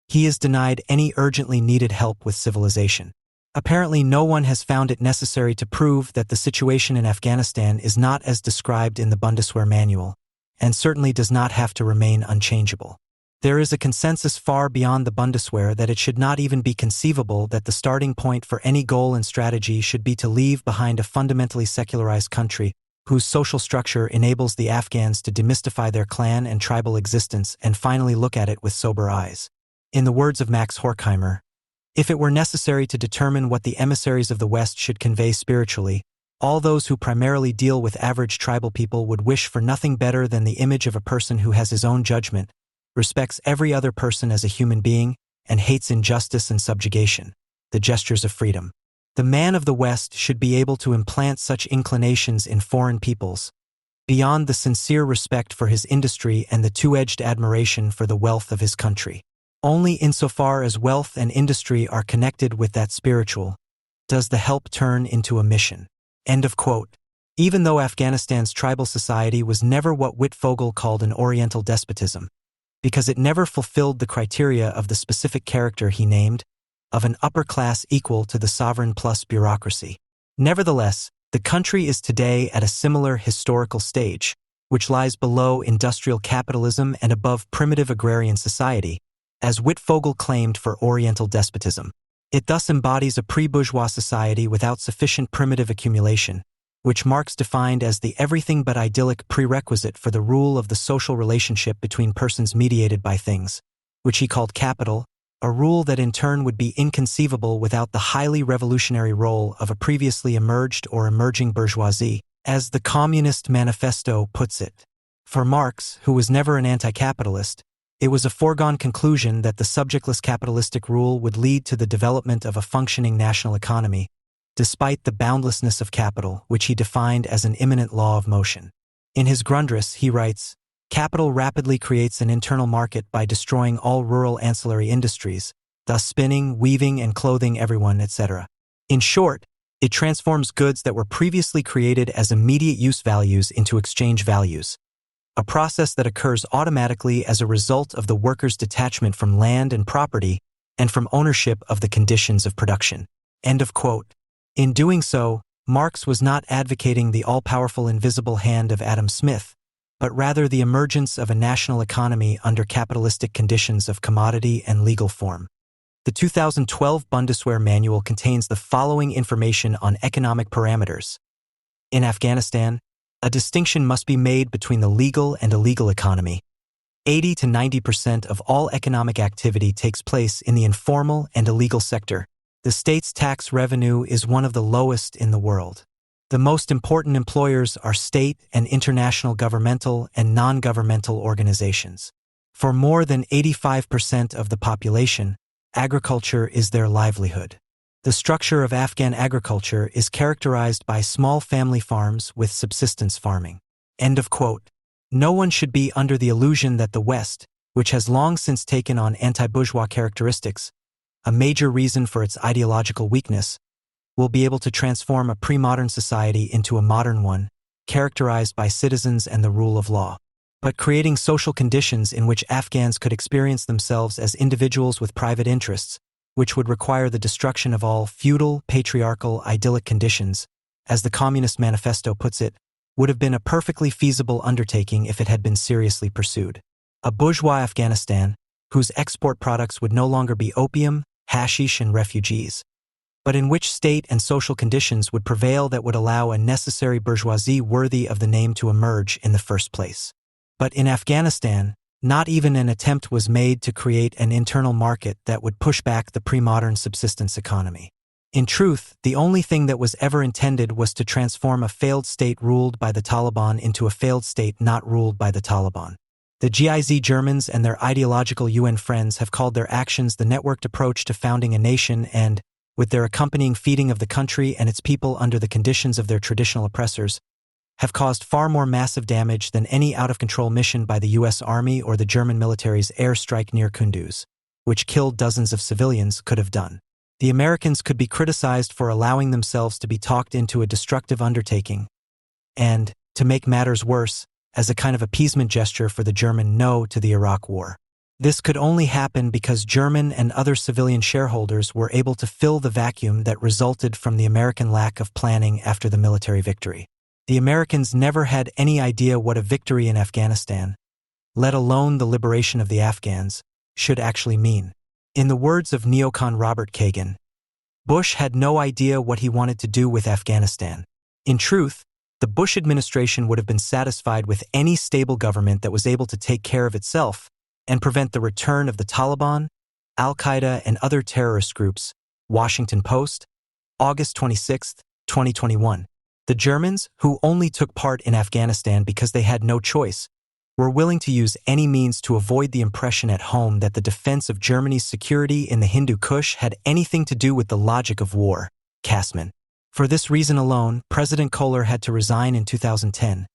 he is denied any urgently needed help with civilization. Apparently, no one has found it necessary to prove that the situation in Afghanistan is not as described in the Bundeswehr Manual, and certainly does not have to remain unchangeable. There is a consensus far beyond the Bundeswehr that it should not even be conceivable that the starting point for any goal and strategy should be to leave behind a fundamentally secularized country whose social structure enables the Afghans to demystify their clan and tribal existence and finally look at it with sober eyes. In the words of Max Horkheimer, if it were necessary to determine what the emissaries of the West should convey spiritually, all those who primarily deal with average tribal people would wish for nothing better than the image of a person who has his own judgment, respects every other person as a human being, and hates injustice and subjugation, the gestures of freedom. The man of the West should be able to implant such inclinations in foreign peoples, beyond the sincere respect for his industry and the two-edged admiration for the wealth of his country. Only insofar as wealth and industry are connected with that spiritual, does the help turn into a mission. End of quote. Even though Afghanistan's tribal society was never what Wittfogel called an Oriental despotism, because it never fulfilled the criteria of the specific character he named, of an upper class equal to the sovereign plus bureaucracy. Nevertheless, the country is today at a similar historical stage, which lies below industrial capitalism and above primitive agrarian society, as Wittfogel claimed for Oriental despotism. It thus embodies a pre-bourgeois society without sufficient primitive accumulation, which Marx defined as the everything but idyllic prerequisite for the rule of the social relationship between persons mediated by things, which he called capital, a rule that in turn would be inconceivable without the highly revolutionary role of a previously emerged or emerging bourgeoisie, as the Communist Manifesto puts it. For Marx, who was never an anti-capitalist, it was a foregone conclusion that the subjectless capitalistic rule would lead to the development of a functioning national economy, despite the boundlessness of capital, which he defined as an immanent law of motion. In his Grundriss, he writes, "Capital rapidly creates an internal market by destroying all rural ancillary industries, thus spinning, weaving, and clothing everyone, etc. In short, it transforms goods that were previously created as immediate use values into exchange values, a process that occurs automatically as a result of the worker's detachment from land and property and from ownership of the conditions of production." End of quote. In doing so, Marx was not advocating the all-powerful invisible hand of Adam Smith, but rather the emergence of a national economy under capitalistic conditions of commodity and legal form. The 2012 Bundeswehr manual contains the following information on economic parameters. In Afghanistan, a distinction must be made between the legal and illegal economy. 80 to 90% of all economic activity takes place in the informal and illegal sector. The state's tax revenue is one of the lowest in the world. The most important employers are state and international governmental and non-governmental organizations. For more than 85% of the population, agriculture is their livelihood. The structure of Afghan agriculture is characterized by small family farms with subsistence farming. End of quote. No one should be under the illusion that the West, which has long since taken on anti-bourgeois characteristics, a major reason for its ideological weakness, will be able to transform a pre-modern society into a modern one, characterized by citizens and the rule of law. But creating social conditions in which Afghans could experience themselves as individuals with private interests, which would require the destruction of all feudal, patriarchal, idyllic conditions, as the Communist Manifesto puts it, would have been a perfectly feasible undertaking if it had been seriously pursued. A bourgeois Afghanistan, whose export products would no longer be opium, hashish, and refugees, but in which state and social conditions would prevail that would allow a necessary bourgeoisie worthy of the name to emerge in the first place. But in Afghanistan, not even an attempt was made to create an internal market that would push back the pre-modern subsistence economy. In truth, the only thing that was ever intended was to transform a failed state ruled by the Taliban into a failed state not ruled by the Taliban. The GIZ Germans and their ideological UN friends have called their actions the networked approach to founding a nation and, with their accompanying feeding of the country and its people under the conditions of their traditional oppressors, have caused far more massive damage than any out-of-control mission by the U.S. Army or the German military's airstrike near Kunduz, which killed dozens of civilians, could have done. The Americans could be criticized for allowing themselves to be talked into a destructive undertaking, and, to make matters worse, as a kind of appeasement gesture for the German no to the Iraq War. This could only happen because German and other civilian shareholders were able to fill the vacuum that resulted from the American lack of planning after the military victory. The Americans never had any idea what a victory in Afghanistan, let alone the liberation of the Afghans, should actually mean. In the words of neocon Robert Kagan, Bush had no idea what he wanted to do with Afghanistan. In truth, the Bush administration would have been satisfied with any stable government that was able to take care of itself and prevent the return of the Taliban, Al-Qaeda, and other terrorist groups. Washington Post, August 26, 2021. The Germans, who only took part in Afghanistan because they had no choice, were willing to use any means to avoid the impression at home that the defense of Germany's security in the Hindu Kush had anything to do with the logic of war. Kassman. For this reason alone, President Kohler had to resign in 2010,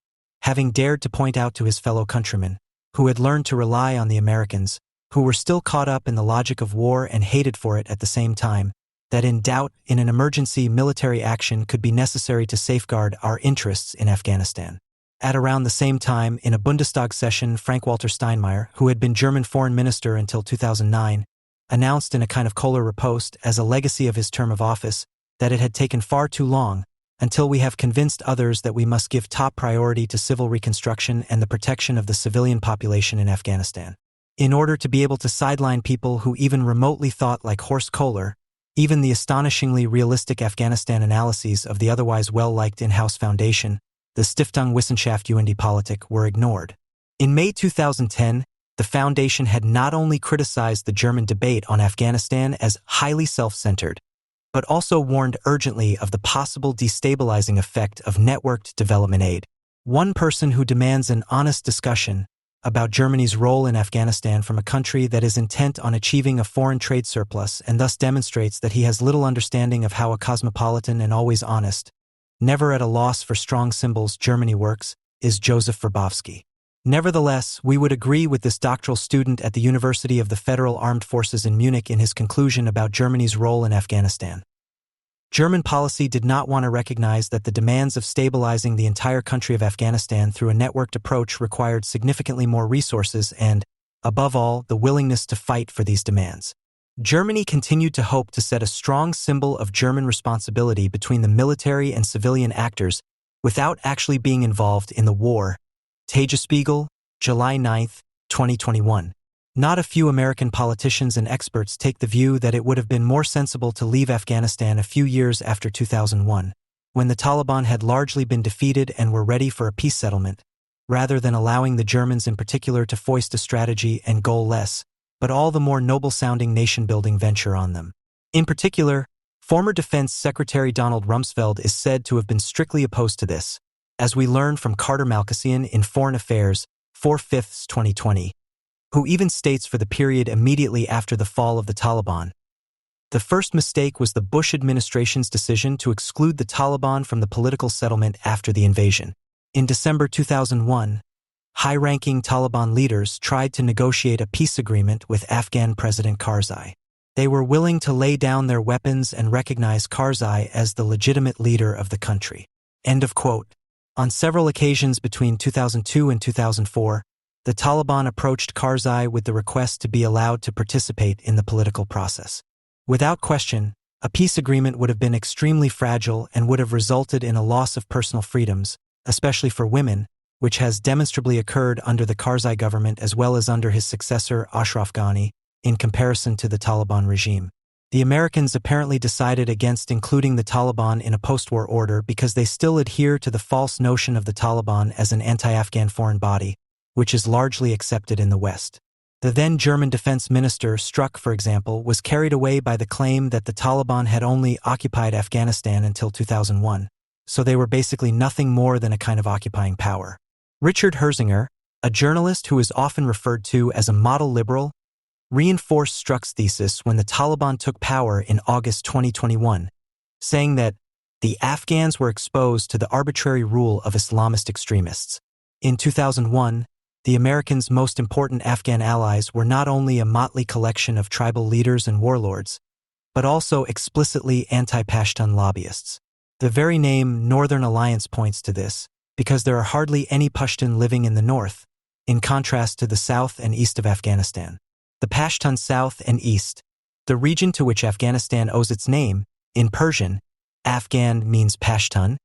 having dared to point out to his fellow countrymen, who had learned to rely on the Americans, who were still caught up in the logic of war and hated for it at the same time, that in doubt, in an emergency, military action could be necessary to safeguard our interests in Afghanistan. At around the same time, in a Bundestag session, Frank-Walter Steinmeier, who had been German foreign minister until 2009, announced in a kind of Kohler riposte as a legacy of his term of office that it had taken far too long, until we have convinced others that we must give top priority to civil reconstruction and the protection of the civilian population in Afghanistan. In order to be able to sideline people who even remotely thought like Horst Kohler, Even the astonishingly realistic Afghanistan analyses of the otherwise well-liked in-house foundation, the Stiftung Wissenschaft und Politik, were ignored. In May 2010, the foundation had not only criticized the German debate on Afghanistan as highly self-centered, but also warned urgently of the possible destabilizing effect of networked development aid. One person who demands an honest discussion about Germany's role in Afghanistan from a country that is intent on achieving a foreign trade surplus and thus demonstrates that he has little understanding of how a cosmopolitan and always honest, never at a loss for strong symbols Germany works, is Joseph Verbowski. Nevertheless, we would agree with this doctoral student at the University of the Federal Armed Forces in Munich in his conclusion about Germany's role in Afghanistan. German policy did not want to recognize that the demands of stabilizing the entire country of Afghanistan through a networked approach required significantly more resources and, above all, the willingness to fight for these demands. Germany continued to hope to set a strong symbol of German responsibility between the military and civilian actors without actually being involved in the war. Tagesspiegel, July 9, 2021. Not a few American politicians and experts take the view that it would have been more sensible to leave Afghanistan a few years after 2001, when the Taliban had largely been defeated and were ready for a peace settlement, rather than allowing the Germans in particular to foist a strategy and goal-less, but all the more noble-sounding nation-building venture on them. In particular, former Defense Secretary Donald Rumsfeld is said to have been strictly opposed to this, as we learned from Carter Malkasian in Foreign Affairs, 4/5, 2020, who even states for the period immediately after the fall of the Taliban. The first mistake was the Bush administration's decision to exclude the Taliban from the political settlement after the invasion. In December 2001, high-ranking Taliban leaders tried to negotiate a peace agreement with Afghan President Karzai. They were willing to lay down their weapons and recognize Karzai as the legitimate leader of the country. End of quote. On several occasions between 2002 and 2004, the Taliban approached Karzai with the request to be allowed to participate in the political process. Without question, a peace agreement would have been extremely fragile and would have resulted in a loss of personal freedoms, especially for women, which has demonstrably occurred under the Karzai government as well as under his successor Ashraf Ghani, in comparison to the Taliban regime. The Americans apparently decided against including the Taliban in a post-war order because they still adhere to the false notion of the Taliban as an anti-Afghan foreign body, which is largely accepted in the West. The then German defense minister, Struck, for example, was carried away by the claim that the Taliban had only occupied Afghanistan until 2001, so they were basically nothing more than a kind of occupying power. Richard Herzinger, a journalist who is often referred to as a model liberal, reinforced Struck's thesis when the Taliban took power in August 2021, saying that the Afghans were exposed to the arbitrary rule of Islamist extremists. In 2001, the Americans' most important Afghan allies were not only a motley collection of tribal leaders and warlords, but also explicitly anti-Pashtun lobbyists. The very name Northern Alliance points to this, because there are hardly any Pashtun living in the north, in contrast to the south and east of Afghanistan. The Pashtun south and east, the region to which Afghanistan owes its name, in Persian, Afghan means Pashtun,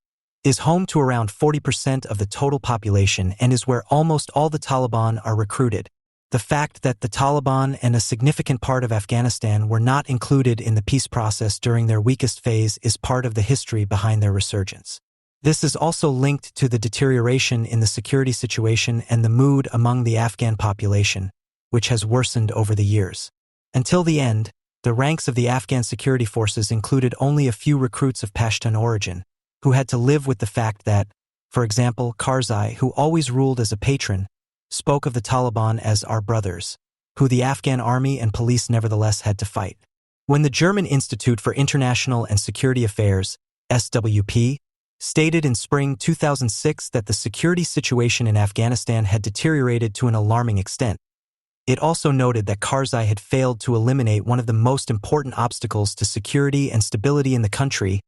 is home to around 40% of the total population and is where almost all the Taliban are recruited. The fact that the Taliban and a significant part of Afghanistan were not included in the peace process during their weakest phase is part of the history behind their resurgence. This is also linked to the deterioration in the security situation and the mood among the Afghan population, which has worsened over the years. Until the end, the ranks of the Afghan security forces included only a few recruits of Pashtun origin, who had to live with the fact that, for example, Karzai, who always ruled as a patron, spoke of the Taliban as our brothers, who the Afghan army and police nevertheless had to fight. When the German Institute for International and Security Affairs, SWP, stated in spring 2006 that the security situation in Afghanistan had deteriorated to an alarming extent, it also noted that Karzai had failed to eliminate one of the most important obstacles to security and stability in the country,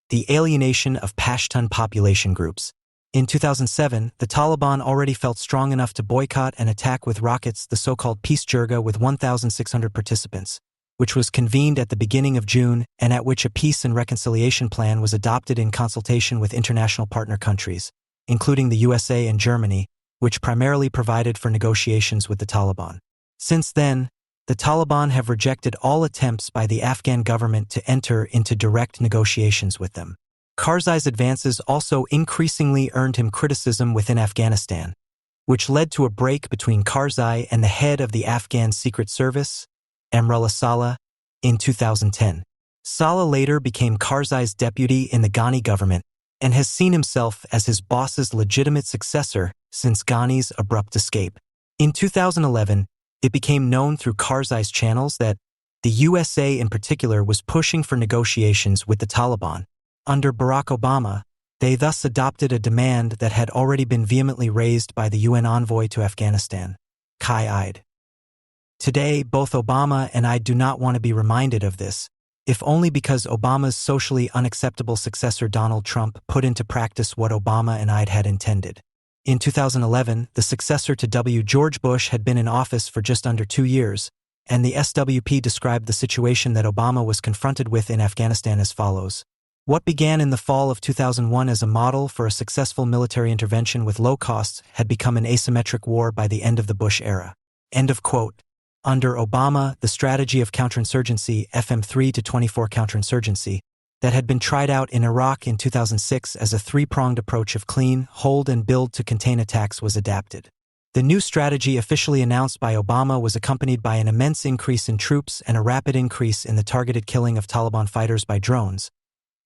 the alienation of Pashtun population groups. In 2007, the Taliban already felt strong enough to boycott and attack with rockets the so-called Peace Jirga with 1,600 participants, which was convened at the beginning of June and at which a peace and reconciliation plan was adopted in consultation with international partner countries, including the USA and Germany, which primarily provided for negotiations with the Taliban. Since then, the Taliban have rejected all attempts by the Afghan government to enter into direct negotiations with them. Karzai's advances also increasingly earned him criticism within Afghanistan, which led to a break between Karzai and the head of the Afghan Secret Service, Amrullah Saleh, in 2010. Saleh later became Karzai's deputy in the Ghani government and has seen himself as his boss's legitimate successor since Ghani's abrupt escape. In 2011, it became known through Karzai's channels that the USA in particular was pushing for negotiations with the Taliban. Under Barack Obama, they thus adopted a demand that had already been vehemently raised by the UN envoy to Afghanistan, Kai Eid. Today, both Obama and I do not want to be reminded of this, if only because Obama's socially unacceptable successor Donald Trump put into practice what Obama and Eid had intended. In 2011, the successor to George Bush had been in office for just under 2 years, and the SWP described the situation that Obama was confronted with in Afghanistan as follows. What began in the fall of 2001 as a model for a successful military intervention with low costs had become an asymmetric war by the end of the Bush era. End of quote. Under Obama, the strategy of counterinsurgency, FM3 to 24 counterinsurgency, that had been tried out in Iraq in 2006 as a three-pronged approach of clean, hold and build to contain attacks was adapted. The new strategy officially announced by Obama was accompanied by an immense increase in troops and a rapid increase in the targeted killing of Taliban fighters by drones,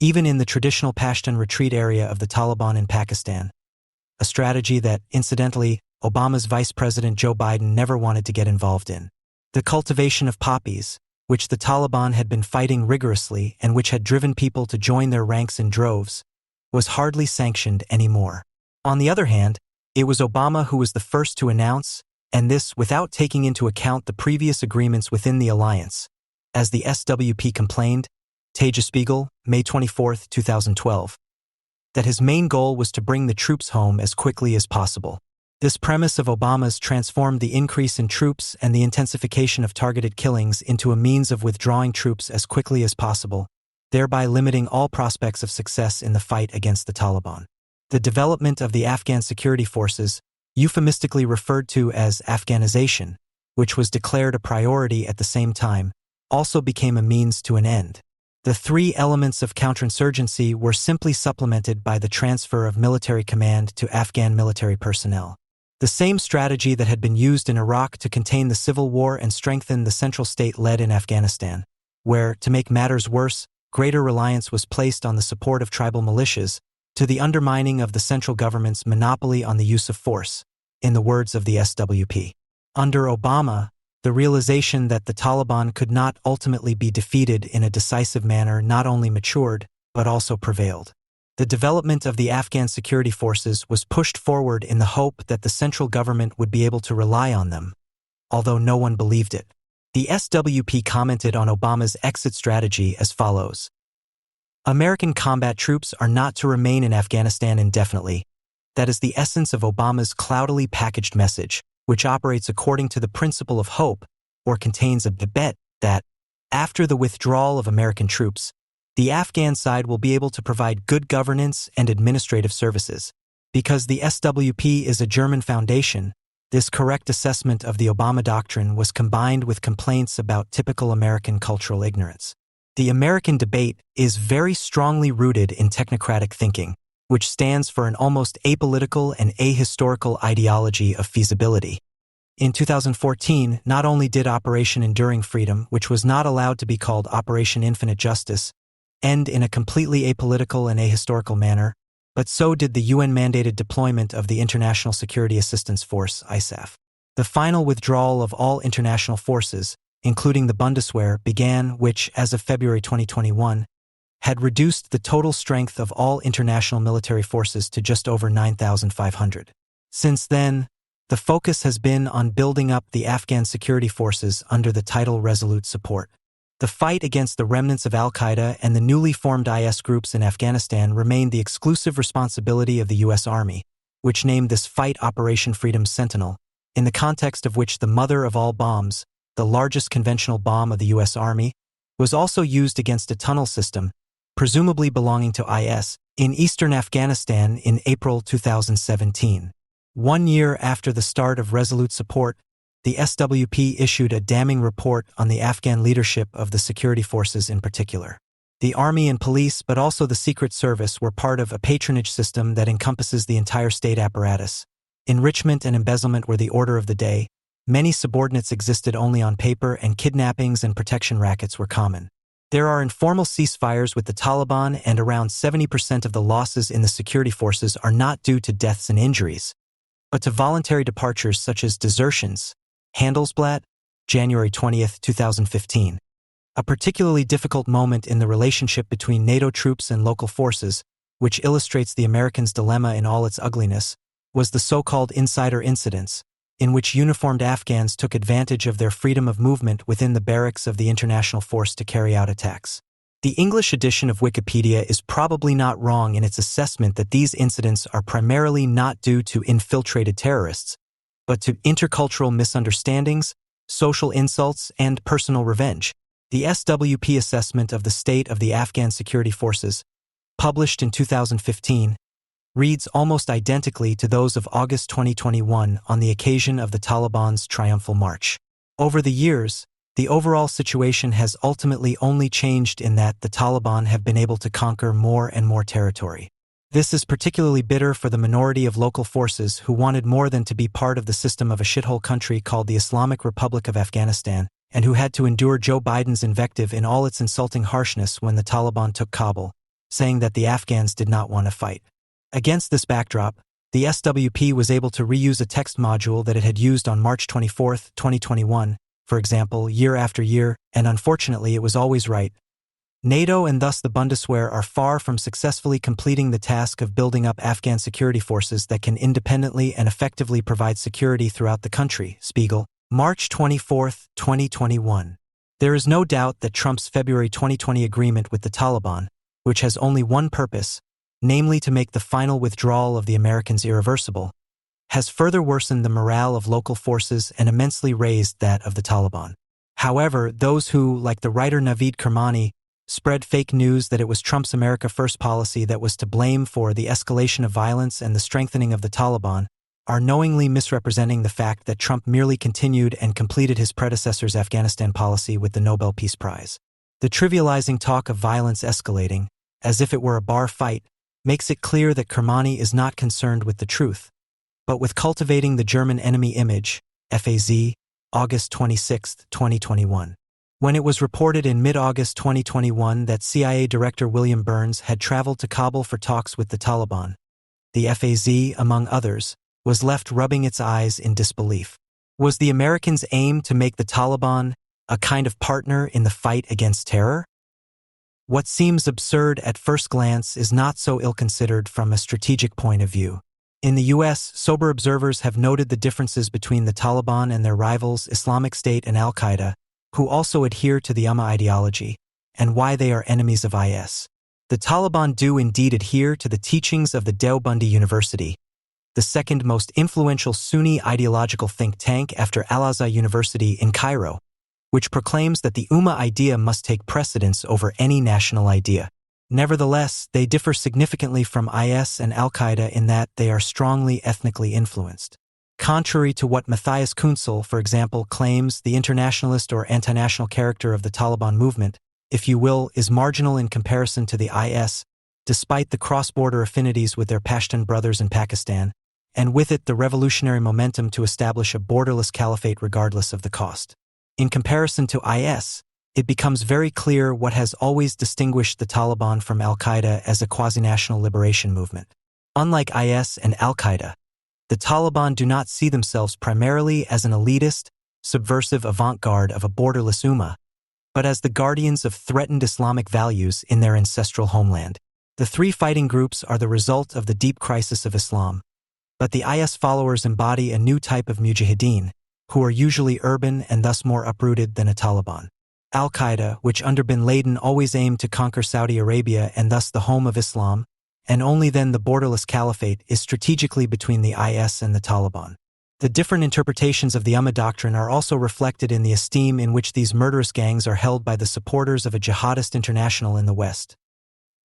even in the traditional Pashtun retreat area of the Taliban in Pakistan, a strategy that, incidentally, Obama's Vice President Joe Biden never wanted to get involved in. The cultivation of poppies, which the Taliban had been fighting rigorously and which had driven people to join their ranks in droves, was hardly sanctioned anymore. On the other hand, it was Obama who was the first to announce, and this without taking into account the previous agreements within the alliance. As the SWP complained, Tagesspiegel, May 24, 2012, that his main goal was to bring the troops home as quickly as possible. This premise of Obama's transformed the increase in troops and the intensification of targeted killings into a means of withdrawing troops as quickly as possible, thereby limiting all prospects of success in the fight against the Taliban. The development of the Afghan security forces, euphemistically referred to as Afghanization, which was declared a priority at the same time, also became a means to an end. The three elements of counterinsurgency were simply supplemented by the transfer of military command to Afghan military personnel. The same strategy that had been used in Iraq to contain the civil war and strengthen the central state led in Afghanistan, where, to make matters worse, greater reliance was placed on the support of tribal militias, to the undermining of the central government's monopoly on the use of force, in the words of the SWP. Under Obama, the realization that the Taliban could not ultimately be defeated in a decisive manner not only matured, but also prevailed. The development of the Afghan security forces was pushed forward in the hope that the central government would be able to rely on them, although no one believed it. The SWP commented on Obama's exit strategy as follows. American combat troops are not to remain in Afghanistan indefinitely. That is the essence of Obama's cloudily packaged message, which operates according to the principle of hope, or contains a bet that, after the withdrawal of American troops, the Afghan side will be able to provide good governance and administrative services. Because the SWP is a German foundation, this correct assessment of the Obama doctrine was combined with complaints about typical American cultural ignorance. The American debate is very strongly rooted in technocratic thinking, which stands for an almost apolitical and ahistorical ideology of feasibility. In 2014, not only did Operation Enduring Freedom, which was not allowed to be called Operation Infinite Justice, end in a completely apolitical and ahistorical manner, but so did the UN-mandated deployment of the International Security Assistance Force, ISAF. The final withdrawal of all international forces, including the Bundeswehr, began, which, as of February 2021, had reduced the total strength of all international military forces to just over 9,500. Since then, the focus has been on building up the Afghan security forces under the title Resolute Support. The fight against the remnants of al-Qaeda and the newly formed IS groups in Afghanistan remained the exclusive responsibility of the U.S. Army, which named this fight Operation Freedom Sentinel, in the context of which the mother of all bombs, the largest conventional bomb of the U.S. Army, was also used against a tunnel system, presumably belonging to IS, in eastern Afghanistan in April 2017. 1 year after the start of Resolute Support, the SWP issued a damning report on the Afghan leadership of the security forces in particular. The army and police, but also the Secret Service, were part of a patronage system that encompasses the entire state apparatus. Enrichment and embezzlement were the order of the day. Many subordinates existed only on paper, and kidnappings and protection rackets were common. There are informal ceasefires with the Taliban, and around 70% of the losses in the security forces are not due to deaths and injuries, but to voluntary departures such as desertions. Handelsblatt, January 20, 2015. A particularly difficult moment in the relationship between NATO troops and local forces, which illustrates the Americans' dilemma in all its ugliness, was the so-called insider incidents, in which uniformed Afghans took advantage of their freedom of movement within the barracks of the international force to carry out attacks. The English edition of Wikipedia is probably not wrong in its assessment that these incidents are primarily not due to infiltrated terrorists, but to intercultural misunderstandings, social insults, and personal revenge. The SWP assessment of the state of the Afghan security forces, published in 2015, reads almost identically to those of August 2021 on the occasion of the Taliban's triumphal march. Over the years, the overall situation has ultimately only changed in that the Taliban have been able to conquer more and more territory. This is particularly bitter for the minority of local forces who wanted more than to be part of the system of a shithole country called the Islamic Republic of Afghanistan, and who had to endure Joe Biden's invective in all its insulting harshness when the Taliban took Kabul, saying that the Afghans did not want to fight. Against this backdrop, the SWP was able to reuse a text module that it had used on March 24, 2021, for example, year after year, and unfortunately it was always right. NATO and thus the Bundeswehr are far from successfully completing the task of building up Afghan security forces that can independently and effectively provide security throughout the country. Spiegel, March 24, 2021. There is no doubt that Trump's February 2020 agreement with the Taliban, which has only one purpose, namely to make the final withdrawal of the Americans irreversible, has further worsened the morale of local forces and immensely raised that of the Taliban. However, those who, like the writer Naveed Kermani, spread fake news that it was Trump's America First policy that was to blame for the escalation of violence and the strengthening of the Taliban, are knowingly misrepresenting the fact that Trump merely continued and completed his predecessor's Afghanistan policy with the Nobel Peace Prize. The trivializing talk of violence escalating, as if it were a bar fight, makes it clear that Kermani is not concerned with the truth, but with cultivating the German enemy image. FAZ, August 26, 2021. When it was reported in mid-August 2021 that CIA Director William Burns had traveled to Kabul for talks with the Taliban, the FAZ, among others, was left rubbing its eyes in disbelief. Was the Americans' aim to make the Taliban a kind of partner in the fight against terror? What seems absurd at first glance is not so ill-considered from a strategic point of view. In the U.S., sober observers have noted the differences between the Taliban and their rivals Islamic State and Al-Qaeda, who also adhere to the Ummah ideology, and why they are enemies of IS. The Taliban do indeed adhere to the teachings of the Deobandi University, the second most influential Sunni ideological think tank after Al-Azhar University in Cairo, which proclaims that the Ummah idea must take precedence over any national idea. Nevertheless, they differ significantly from IS and Al-Qaeda in that they are strongly ethnically influenced. Contrary to what Matthias Kunzel, for example, claims, the internationalist or anti-national character of the Taliban movement, if you will, is marginal in comparison to the IS, despite the cross-border affinities with their Pashtun brothers in Pakistan, and with it the revolutionary momentum to establish a borderless caliphate regardless of the cost. In comparison to IS, it becomes very clear what has always distinguished the Taliban from Al-Qaeda as a quasi-national liberation movement. Unlike IS and Al-Qaeda, the Taliban do not see themselves primarily as an elitist, subversive avant-garde of a borderless ummah, but as the guardians of threatened Islamic values in their ancestral homeland. The three fighting groups are the result of the deep crisis of Islam, but the IS followers embody a new type of mujahideen, who are usually urban and thus more uprooted than a Taliban. Al-Qaeda, which under bin Laden always aimed to conquer Saudi Arabia and thus the home of Islam, and only then the borderless caliphate, is strategically between the IS and the Taliban. The different interpretations of the Ummah doctrine are also reflected in the esteem in which these murderous gangs are held by the supporters of a jihadist international in the West.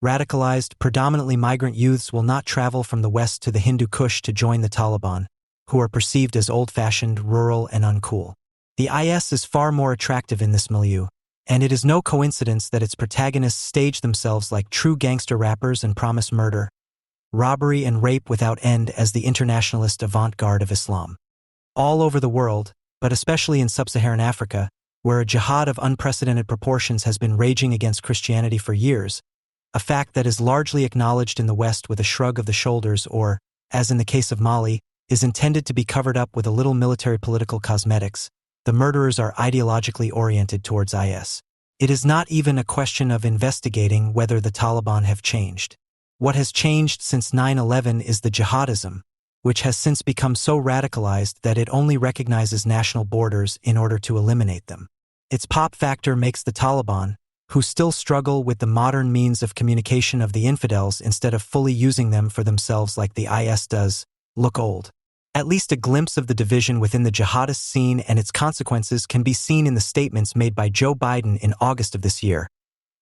Radicalized, predominantly migrant youths will not travel from the West to the Hindu Kush to join the Taliban, who are perceived as old-fashioned, rural, and uncool. The IS is far more attractive in this milieu, and it is no coincidence that its protagonists stage themselves like true gangster rappers and promise murder, robbery, and rape without end as the internationalist avant-garde of Islam. All over the world, but especially in sub-Saharan Africa, where a jihad of unprecedented proportions has been raging against Christianity for years, a fact that is largely acknowledged in the West with a shrug of the shoulders or, as in the case of Mali, is intended to be covered up with a little military political cosmetics, the murderers are ideologically oriented towards IS. It is not even a question of investigating whether the Taliban have changed. What has changed since 9/11 is the jihadism, which has since become so radicalized that it only recognizes national borders in order to eliminate them. Its pop factor makes the Taliban, who still struggle with the modern means of communication of the infidels instead of fully using them for themselves like the IS does, look old. At least a glimpse of the division within the jihadist scene and its consequences can be seen in the statements made by Joe Biden in August of this year,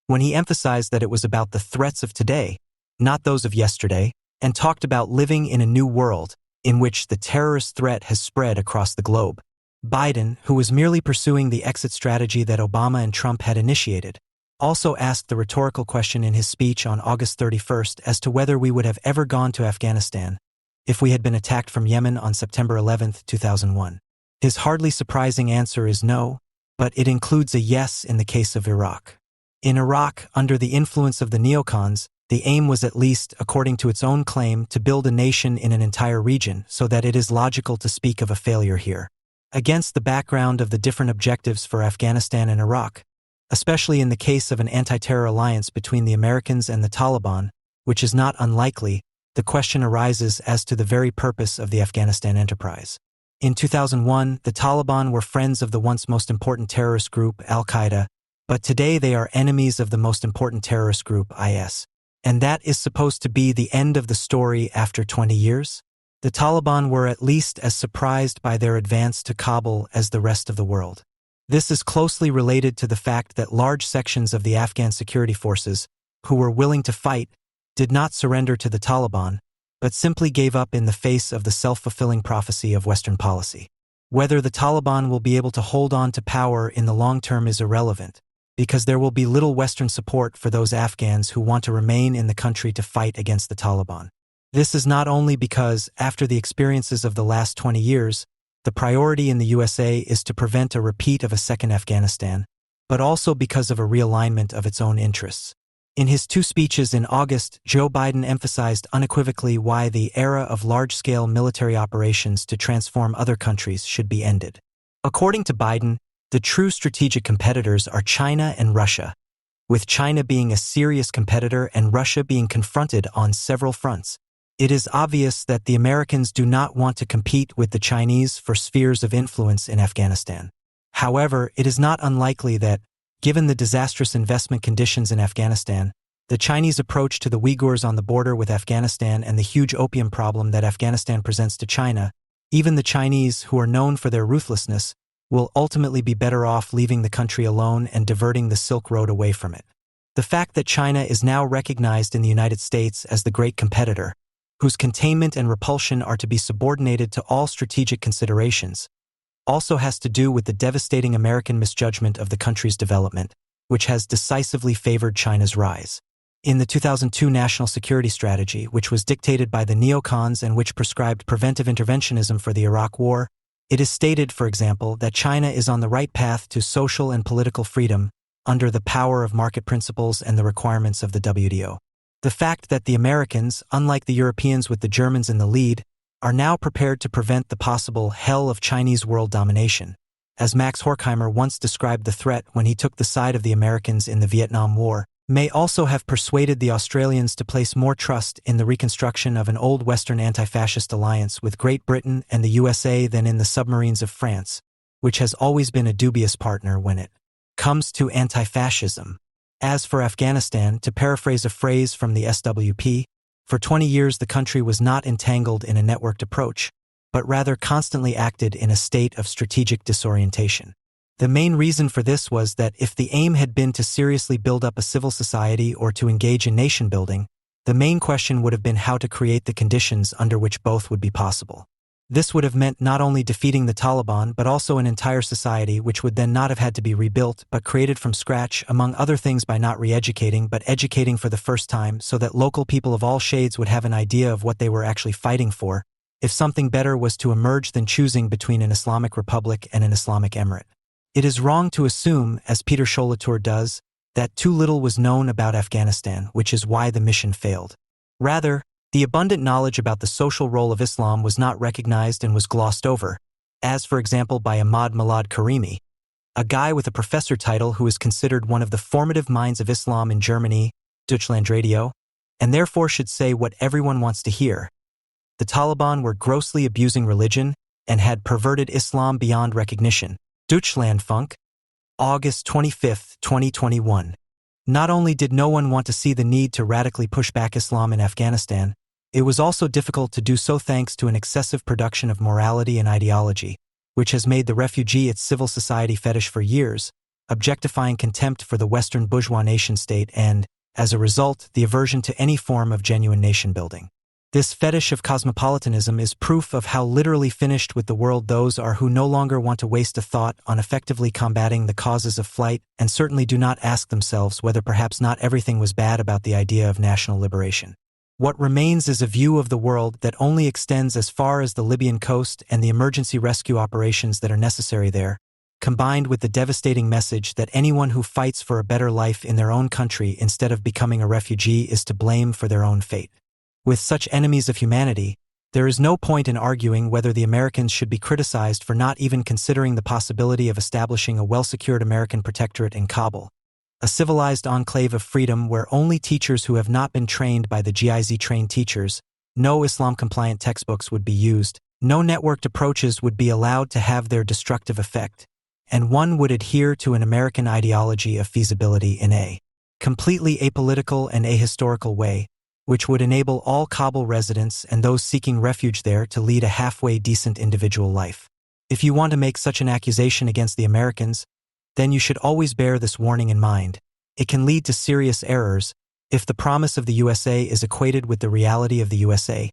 when he emphasized that it was about the threats of today, not those of yesterday, and talked about living in a new world in which the terrorist threat has spread across the globe. Biden, who was merely pursuing the exit strategy that Obama and Trump had initiated, also asked the rhetorical question in his speech on August 31st as to whether we would have ever gone to Afghanistan if we had been attacked from Yemen on September 11, 2001. His hardly surprising answer is no, but it includes a yes in the case of Iraq. In Iraq, under the influence of the neocons, the aim was, at least according to its own claim, to build a nation in an entire region, so that it is logical to speak of a failure here. Against the background of the different objectives for Afghanistan and Iraq, especially in the case of an anti-terror alliance between the Americans and the Taliban, which is not unlikely, the question arises as to the very purpose of the Afghanistan enterprise. In 2001, the Taliban were friends of the once most important terrorist group, Al-Qaeda, but today they are enemies of the most important terrorist group, IS. And that is supposed to be the end of the story after 20 years? The Taliban were at least as surprised by their advance to Kabul as the rest of the world. This is closely related to the fact that large sections of the Afghan security forces, who were willing to fight, did not surrender to the Taliban, but simply gave up in the face of the self-fulfilling prophecy of Western policy. Whether the Taliban will be able to hold on to power in the long term is irrelevant, because there will be little Western support for those Afghans who want to remain in the country to fight against the Taliban. This is not only because, after the experiences of the last 20 years, the priority in the USA is to prevent a repeat of a second Afghanistan, but also because of a realignment of its own interests. In his two speeches in August, Joe Biden emphasized unequivocally why the era of large-scale military operations to transform other countries should be ended. According to Biden, the true strategic competitors are China and Russia, with China being a serious competitor and Russia being confronted on several fronts. It is obvious that the Americans do not want to compete with the Chinese for spheres of influence in Afghanistan. However, it is not unlikely that, given the disastrous investment conditions in Afghanistan, the Chinese approach to the Uyghurs on the border with Afghanistan and the huge opium problem that Afghanistan presents to China, even the Chinese, who are known for their ruthlessness, will ultimately be better off leaving the country alone and diverting the Silk Road away from it. The fact that China is now recognized in the United States as the great competitor, whose containment and repulsion are to be subordinated to all strategic considerations, also has to do with the devastating American misjudgment of the country's development, which has decisively favored China's rise. In the 2002 National Security Strategy, which was dictated by the neocons and which prescribed preventive interventionism for the Iraq War, it is stated, for example, that China is on the right path to social and political freedom under the power of market principles and the requirements of the WTO. The fact that the Americans, unlike the Europeans with the Germans in the lead, are now prepared to prevent the possible hell of Chinese world domination, as Max Horkheimer once described the threat when he took the side of the Americans in the Vietnam War, may also have persuaded the Australians to place more trust in the reconstruction of an old Western anti-fascist alliance with Great Britain and the USA than in the submarines of France, which has always been a dubious partner when it comes to anti-fascism. As for Afghanistan, to paraphrase a phrase from the SWP, for 20 years the country was not entangled in a networked approach, but rather constantly acted in a state of strategic disorientation. The main reason for this was that if the aim had been to seriously build up a civil society or to engage in nation building, the main question would have been how to create the conditions under which both would be possible. This would have meant not only defeating the Taliban but also an entire society which would then not have had to be rebuilt but created from scratch, among other things, by not re-educating but educating for the first time so that local people of all shades would have an idea of what they were actually fighting for, if something better was to emerge than choosing between an Islamic republic and an Islamic emirate. It is wrong to assume, as Peter Solitude does, that too little was known about Afghanistan, which is why the mission failed. Rather, the abundant knowledge about the social role of Islam was not recognized and was glossed over, as for example by Ahmad Milad Karimi, a guy with a professor title who is considered one of the formative minds of Islam in Germany, Deutschland Radio, and therefore should say what everyone wants to hear. The Taliban were grossly abusing religion and had perverted Islam beyond recognition. Deutschlandfunk, August 25, 2021. Not only did no one want to see the need to radically push back Islam in Afghanistan, it was also difficult to do so thanks to an excessive production of morality and ideology, which has made the refugee its civil society fetish for years, objectifying contempt for the Western bourgeois nation-state and, as a result, the aversion to any form of genuine nation-building. This fetish of cosmopolitanism is proof of how literally finished with the world those are who no longer want to waste a thought on effectively combating the causes of flight and certainly do not ask themselves whether perhaps not everything was bad about the idea of national liberation. What remains is a view of the world that only extends as far as the Libyan coast and the emergency rescue operations that are necessary there, combined with the devastating message that anyone who fights for a better life in their own country instead of becoming a refugee is to blame for their own fate. With such enemies of humanity, there is no point in arguing whether the Americans should be criticized for not even considering the possibility of establishing a well-secured American protectorate in Kabul, a civilized enclave of freedom where only teachers who have not been trained by the GIZ-trained teachers, no Islam-compliant textbooks would be used, no networked approaches would be allowed to have their destructive effect, and one would adhere to an American ideology of feasibility in a completely apolitical and ahistorical way, which would enable all Kabul residents and those seeking refuge there to lead a halfway decent individual life. If you want to make such an accusation against the Americans, then you should always bear this warning in mind. It can lead to serious errors if the promise of the USA is equated with the reality of the USA,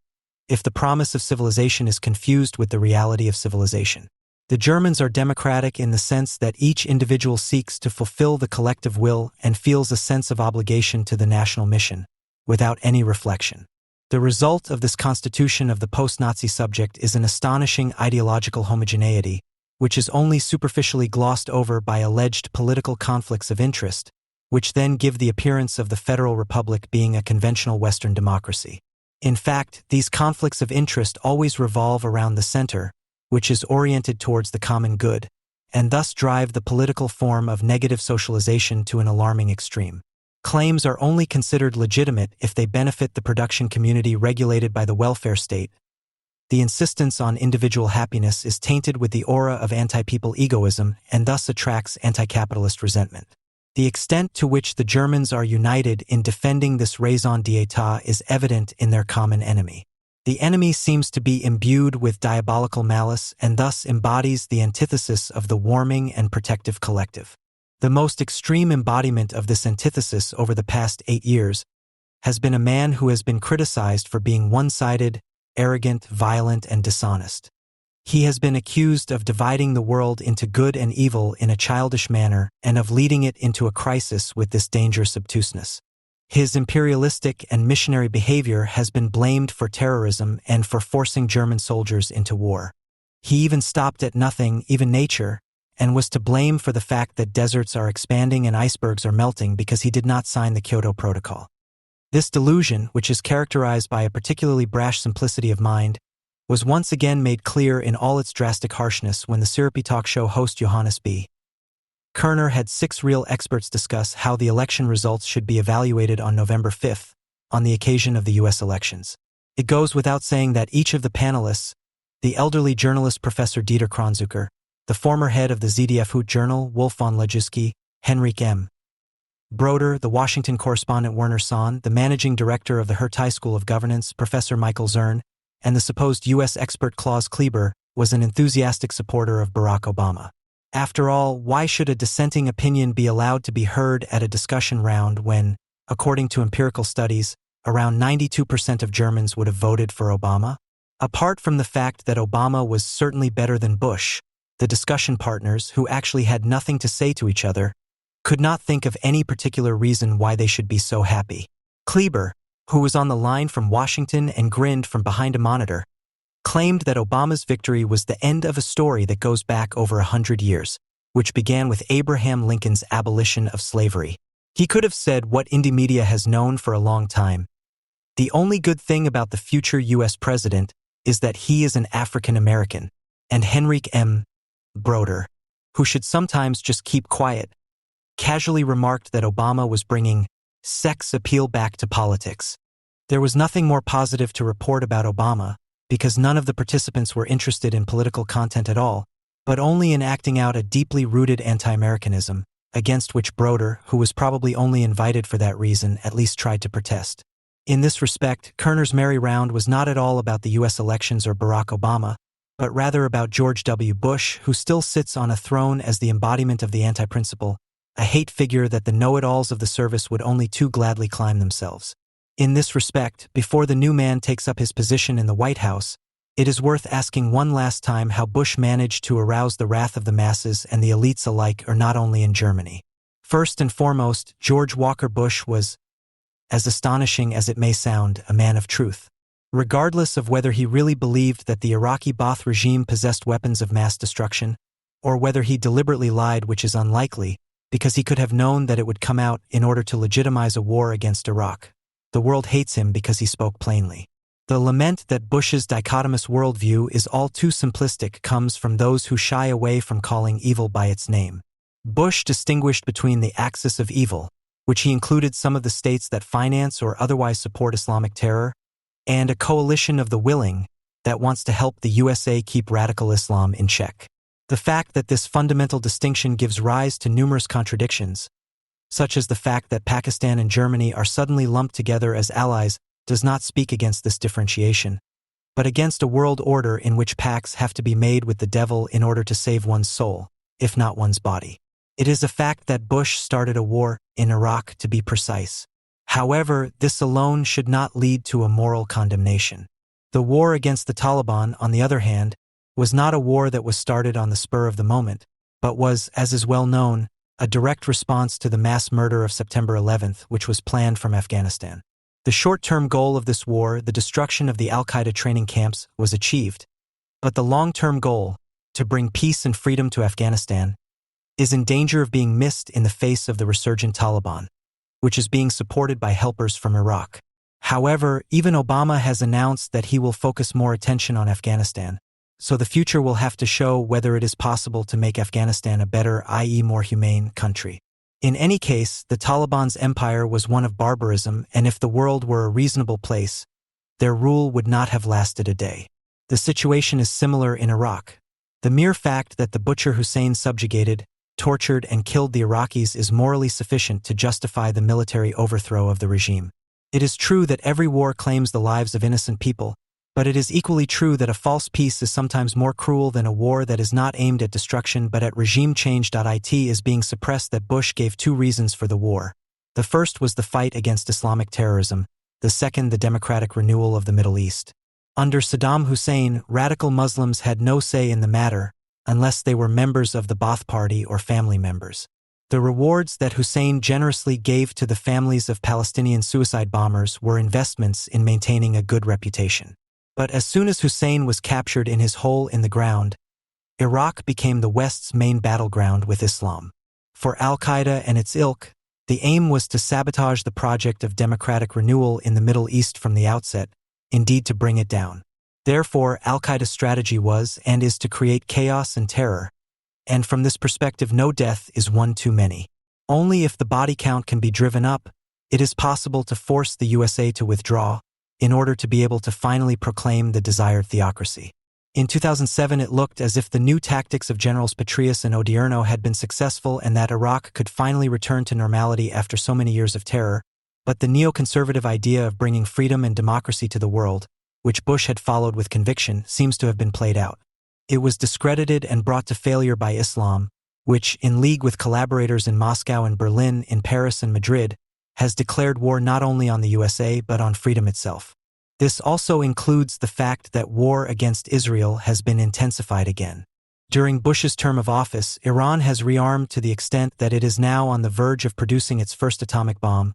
if the promise of civilization is confused with the reality of civilization. The Germans are democratic in the sense that each individual seeks to fulfill the collective will and feels a sense of obligation to the national mission, without any reflection. The result of this constitution of the post-Nazi subject is an astonishing ideological homogeneity, which is only superficially glossed over by alleged political conflicts of interest, which then give the appearance of the Federal Republic being a conventional Western democracy. In fact, these conflicts of interest always revolve around the center, which is oriented towards the common good, and thus drive the political form of negative socialization to an alarming extreme. Claims are only considered legitimate if they benefit the production community regulated by the welfare state. The insistence on individual happiness is tainted with the aura of anti-people egoism and thus attracts anti-capitalist resentment. The extent to which the Germans are united in defending this raison d'etat is evident in their common enemy. The enemy seems to be imbued with diabolical malice and thus embodies the antithesis of the warming and protective collective. The most extreme embodiment of this antithesis over the past 8 years has been a man who has been criticized for being one-sided, arrogant, violent, and dishonest. He has been accused of dividing the world into good and evil in a childish manner and of leading it into a crisis with this dangerous obtuseness. His imperialistic and missionary behavior has been blamed for terrorism and for forcing German soldiers into war. He even stopped at nothing, even nature, and was to blame for the fact that deserts are expanding and icebergs are melting because he did not sign the Kyoto Protocol. This delusion, which is characterized by a particularly brash simplicity of mind, was once again made clear in all its drastic harshness when the syrupy talk show host Johannes B. Kerner had 6 real experts discuss how the election results should be evaluated on November 5th, on the occasion of the U.S. elections. It goes without saying that each of the panelists, the elderly journalist Professor Dieter Kronzucker, the former head of the ZDF Hoot Journal, Wolf von Lejewski, Henrik M. Broder, the Washington correspondent Werner Sohn, the managing director of the Hertie School of Governance, Professor Michael Zern, and the supposed U.S. expert Klaus Kleber, was an enthusiastic supporter of Barack Obama. After all, why should a dissenting opinion be allowed to be heard at a discussion round when, according to empirical studies, around 92% of Germans would have voted for Obama? Apart from the fact that Obama was certainly better than Bush, the discussion partners, who actually had nothing to say to each other, could not think of any particular reason why they should be so happy. Kleber, who was on the line from Washington and grinned from behind a monitor, claimed that Obama's victory was the end of a story that goes back over 100 years, which began with Abraham Lincoln's abolition of slavery. He could have said what indie media has known for a long time. The only good thing about the future U.S. president is that he is an African American, and Henrik M. Broder, who should sometimes just keep quiet, casually remarked that Obama was bringing sex appeal back to politics. There was nothing more positive to report about Obama, because none of the participants were interested in political content at all, but only in acting out a deeply rooted anti-Americanism, against which Broder, who was probably only invited for that reason, at least tried to protest. In this respect, Kerner's merry round was not at all about the U.S. elections or Barack Obama, but rather about George W. Bush, who still sits on a throne as the embodiment of the anti-principle, a hate figure that the know-it-alls of the service would only too gladly climb themselves. In this respect, before the new man takes up his position in the White House, it is worth asking one last time how Bush managed to arouse the wrath of the masses and the elites alike, or not only in Germany. First and foremost, George Walker Bush was, as astonishing as it may sound, a man of truth. Regardless of whether he really believed that the Iraqi Ba'ath regime possessed weapons of mass destruction, or whether he deliberately lied, which is unlikely, because he could have known that it would come out in order to legitimize a war against Iraq. The world hates him because he spoke plainly. The lament that Bush's dichotomous worldview is all too simplistic comes from those who shy away from calling evil by its name. Bush distinguished between the axis of evil, which he included some of the states that finance or otherwise support Islamic terror, and a coalition of the willing that wants to help the USA keep radical Islam in check. The fact that this fundamental distinction gives rise to numerous contradictions, such as the fact that Pakistan and Germany are suddenly lumped together as allies, does not speak against this differentiation, but against a world order in which pacts have to be made with the devil in order to save one's soul, if not one's body. It is a fact that Bush started a war, in Iraq to be precise. However, this alone should not lead to a moral condemnation. The war against the Taliban, on the other hand, was not a war that was started on the spur of the moment, but was, as is well known, a direct response to the mass murder of September 11th, which was planned from Afghanistan. The short-term goal of this war, the destruction of the al-Qaeda training camps, was achieved, but the long-term goal, to bring peace and freedom to Afghanistan, is in danger of being missed in the face of the resurgent Taliban, which is being supported by helpers from Iraq. However, even Obama has announced that he will focus more attention on Afghanistan, so the future will have to show whether it is possible to make Afghanistan a better, i.e. more humane, country. In any case, the Taliban's empire was one of barbarism, and if the world were a reasonable place, their rule would not have lasted a day. The situation is similar in Iraq. The mere fact that the butcher Hussein subjugated, tortured, and killed the Iraqis is morally sufficient to justify the military overthrow of the regime. It is true that every war claims the lives of innocent people, but it is equally true that a false peace is sometimes more cruel than a war that is not aimed at destruction but at regime change. It is being suppressed that Bush gave two reasons for the war. The first was the fight against Islamic terrorism, the second the democratic renewal of the Middle East. Under Saddam Hussein, radical Muslims had no say in the matter, unless they were members of the Ba'ath Party or family members. The rewards that Hussein generously gave to the families of Palestinian suicide bombers were investments in maintaining a good reputation. But as soon as Hussein was captured in his hole in the ground, Iraq became the West's main battleground with Islam. For al-Qaeda and its ilk, the aim was to sabotage the project of democratic renewal in the Middle East from the outset, indeed to bring it down. Therefore, al-Qaeda's strategy was and is to create chaos and terror, and from this perspective no death is one too many. Only if the body count can be driven up, it is possible to force the USA to withdraw, in order to be able to finally proclaim the desired theocracy. In 2007 it looked as if the new tactics of Generals Petraeus and Odierno had been successful and that Iraq could finally return to normality after so many years of terror, but the neoconservative idea of bringing freedom and democracy to the world, which Bush had followed with conviction, seems to have been played out. It was discredited and brought to failure by Islam, which, in league with collaborators in Moscow and Berlin, in Paris and Madrid, has declared war not only on the USA but on freedom itself. This also includes the fact that war against Israel has been intensified again. During Bush's term of office, Iran has rearmed to the extent that it is now on the verge of producing its first atomic bomb.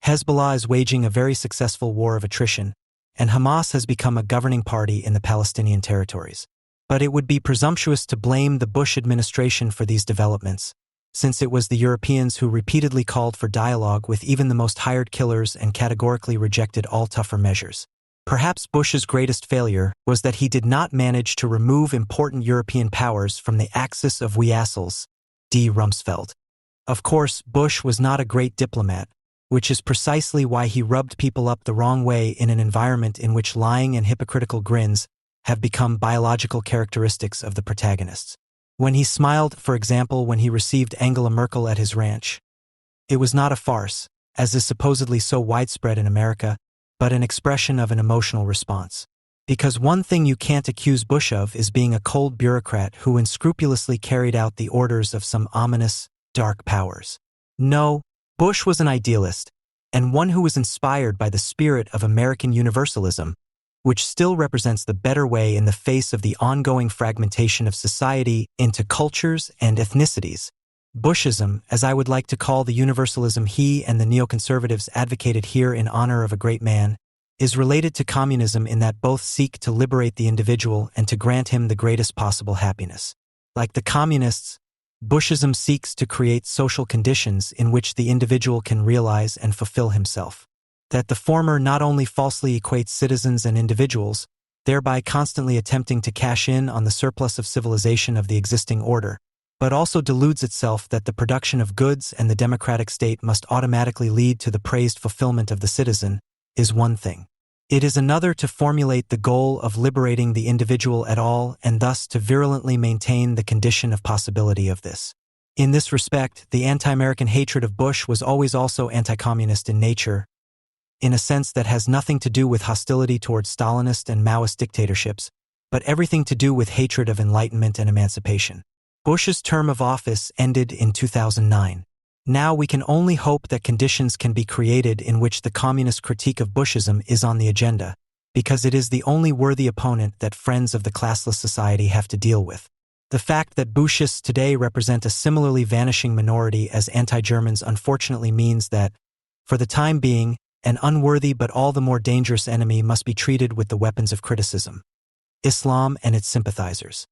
Hezbollah is waging a very successful war of attrition, and Hamas has become a governing party in the Palestinian territories. But it would be presumptuous to blame the Bush administration for these developments, since it was the Europeans who repeatedly called for dialogue with even the most hired killers and categorically rejected all tougher measures. Perhaps Bush's greatest failure was that he did not manage to remove important European powers from the axis of vassals, D. Rumsfeld. Of course, Bush was not a great diplomat, which is precisely why he rubbed people up the wrong way in an environment in which lying and hypocritical grins have become biological characteristics of the protagonists. When he smiled, for example, when he received Angela Merkel at his ranch, it was not a farce, as is supposedly so widespread in America, but an expression of an emotional response. Because one thing you can't accuse Bush of is being a cold bureaucrat who unscrupulously carried out the orders of some ominous, dark powers. No, Bush was an idealist, and one who was inspired by the spirit of American universalism, which still represents the better way in the face of the ongoing fragmentation of society into cultures and ethnicities. Bushism, as I would like to call the universalism he and the neoconservatives advocated here in honor of a great man, is related to communism in that both seek to liberate the individual and to grant him the greatest possible happiness. Like the communists, Bushism seeks to create social conditions in which the individual can realize and fulfill himself. That the former not only falsely equates citizens and individuals, thereby constantly attempting to cash in on the surplus of civilization of the existing order, but also deludes itself that the production of goods and the democratic state must automatically lead to the praised fulfillment of the citizen, is one thing. It is another to formulate the goal of liberating the individual at all and thus to virulently maintain the condition of possibility of this. In this respect, the anti-American hatred of Bush was always also anti-communist in nature, in a sense that has nothing to do with hostility towards Stalinist and Maoist dictatorships, but everything to do with hatred of enlightenment and emancipation. Bush's term of office ended in 2009. Now we can only hope that conditions can be created in which the communist critique of Bushism is on the agenda, because it is the only worthy opponent that friends of the classless society have to deal with. The fact that Bushists today represent a similarly vanishing minority as anti-Germans unfortunately means that, for the time being, an unworthy but all the more dangerous enemy must be treated with the weapons of criticism: Islam and its sympathizers.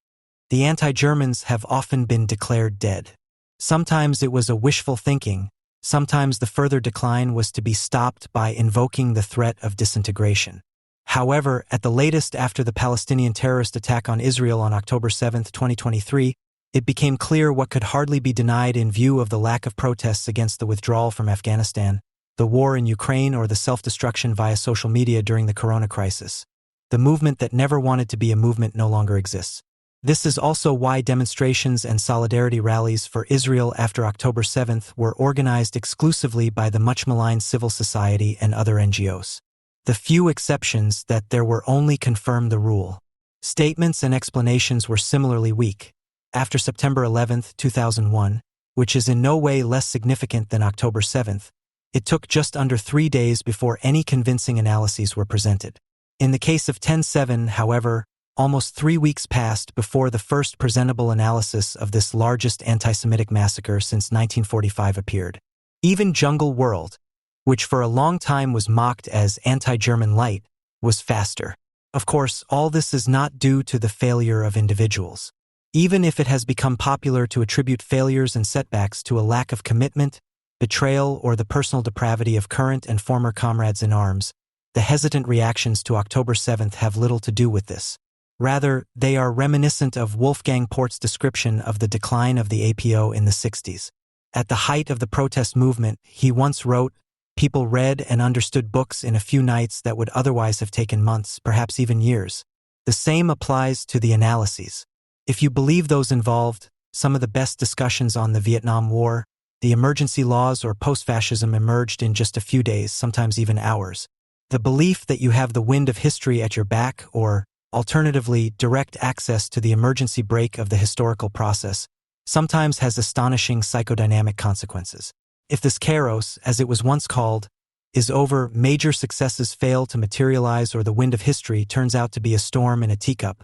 The anti-Germans have often been declared dead. Sometimes it was a wishful thinking, sometimes the further decline was to be stopped by invoking the threat of disintegration. However, at the latest after the Palestinian terrorist attack on Israel on October 7, 2023, it became clear what could hardly be denied in view of the lack of protests against the withdrawal from Afghanistan, the war in Ukraine, or the self-destruction via social media during the corona crisis. The movement that never wanted to be a movement no longer exists. This is also why demonstrations and solidarity rallies for Israel after October 7th were organized exclusively by the much-maligned civil society and other NGOs. The few exceptions that there were only confirm the rule. Statements and explanations were similarly weak. After September 11, 2001, which is in no way less significant than October 7th, it took just under 3 days before any convincing analyses were presented. In the case of 10/7, however, almost 3 weeks passed before the first presentable analysis of this largest anti-Semitic massacre since 1945 appeared. Even Jungle World, which for a long time was mocked as anti-German light, was faster. Of course, all this is not due to the failure of individuals. Even if it has become popular to attribute failures and setbacks to a lack of commitment, betrayal, or the personal depravity of current and former comrades in arms, the hesitant reactions to October 7th have little to do with this. Rather, they are reminiscent of Wolfgang Port's description of the decline of the APO in the 60s. At the height of the protest movement, he once wrote, "People read and understood books in a few nights that would otherwise have taken months, perhaps even years." The same applies to the analyses. If you believe those involved, some of the best discussions on the Vietnam War, the emergency laws, or post-fascism emerged in just a few days, sometimes even hours. The belief that you have the wind of history at your back, or, alternatively, direct access to the emergency brake of the historical process, sometimes has astonishing psychodynamic consequences. If this kairos, as it was once called, is over, major successes fail to materialize, or the wind of history turns out to be a storm in a teacup,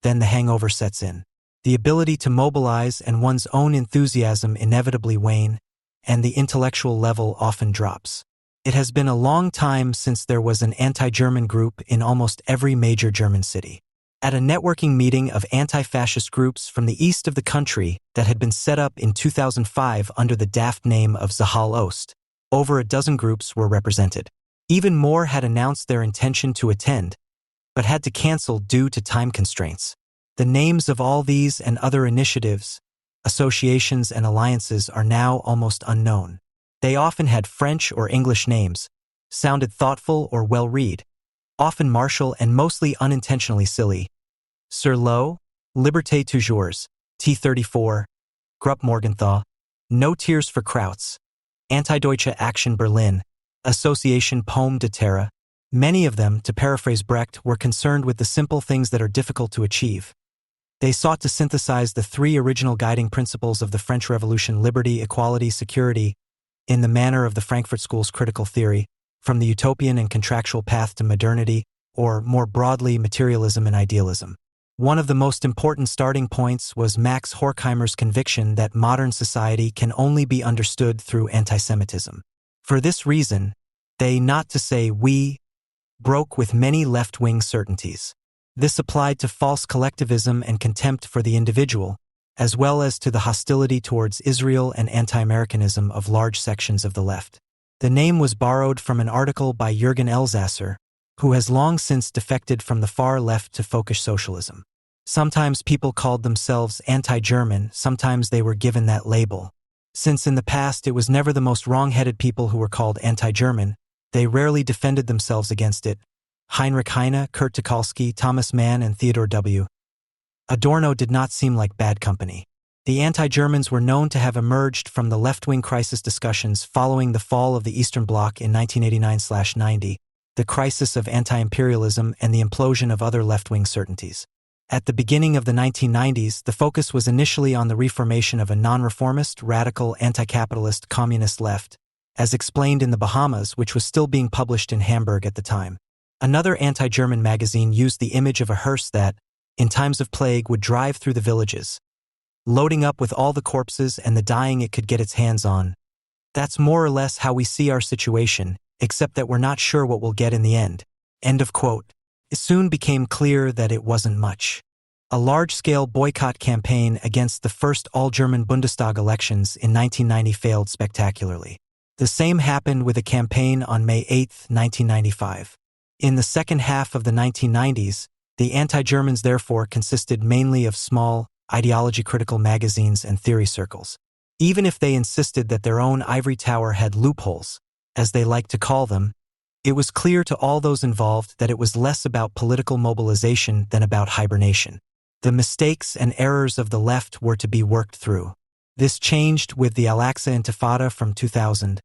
then the hangover sets in. The ability to mobilize and one's own enthusiasm inevitably wane, and the intellectual level often drops. It has been a long time since there was an anti-German group in almost every major German city. At a networking meeting of anti-fascist groups from the east of the country that had been set up in 2005 under the daft name of Zahal Ost, over a dozen groups were represented. Even more had announced their intention to attend, but had to cancel due to time constraints. The names of all these and other initiatives, associations, and alliances are now almost unknown. They often had French or English names, sounded thoughtful or well-read, often martial and mostly unintentionally silly. Sur l'eau, Liberté Toujours, T34, Gruppe Morgenthau, No Tears for Krauts, Antideutsche Action Berlin, Association Pomme de Terre. Many of them, to paraphrase Brecht, were concerned with the simple things that are difficult to achieve. They sought to synthesize the three original guiding principles of the French Revolution: liberty, equality, security, in the manner of the Frankfurt School's critical theory, from the utopian and contractual path to modernity, or more broadly, materialism and idealism. One of the most important starting points was Max Horkheimer's conviction that modern society can only be understood through antisemitism. For this reason, they, not to say we, broke with many left-wing certainties. This applied to false collectivism and contempt for the individual, as well as to the hostility towards Israel and anti-Americanism of large sections of the left. The name was borrowed from an article by Jürgen Elsässer, who has long since defected from the far left to folkish socialism. Sometimes people called themselves anti-German, sometimes they were given that label. Since in the past it was never the most wrong-headed people who were called anti-German, they rarely defended themselves against it. Heinrich Heine, Kurt Tucholsky, Thomas Mann, and Theodore W. Adorno did not seem like bad company. The anti-Germans were known to have emerged from the left-wing crisis discussions following the fall of the Eastern Bloc in 1989-90, the crisis of anti-imperialism, and the implosion of other left-wing certainties. At the beginning of the 1990s, the focus was initially on the reformation of a non-reformist, radical, anti-capitalist, communist left, as explained in The Bahamas, which was still being published in Hamburg at the time. Another anti-German magazine used the image of a hearse that, in times of plague, would drive through the villages, loading up with all the corpses and the dying it could get its hands on. That's more or less how we see our situation, except that we're not sure what we'll get in the end. End of quote. It soon became clear that it wasn't much. A large-scale boycott campaign against the first all-German Bundestag elections in 1990 failed spectacularly. The same happened with a campaign on May 8, 1995. In the second half of the 1990s, the anti-Germans therefore consisted mainly of small, ideology-critical magazines and theory circles. Even if they insisted that their own ivory tower had loopholes, as they liked to call them, it was clear to all those involved that it was less about political mobilization than about hibernation. The mistakes and errors of the left were to be worked through. This changed with the Al-Aqsa Intifada from 2000,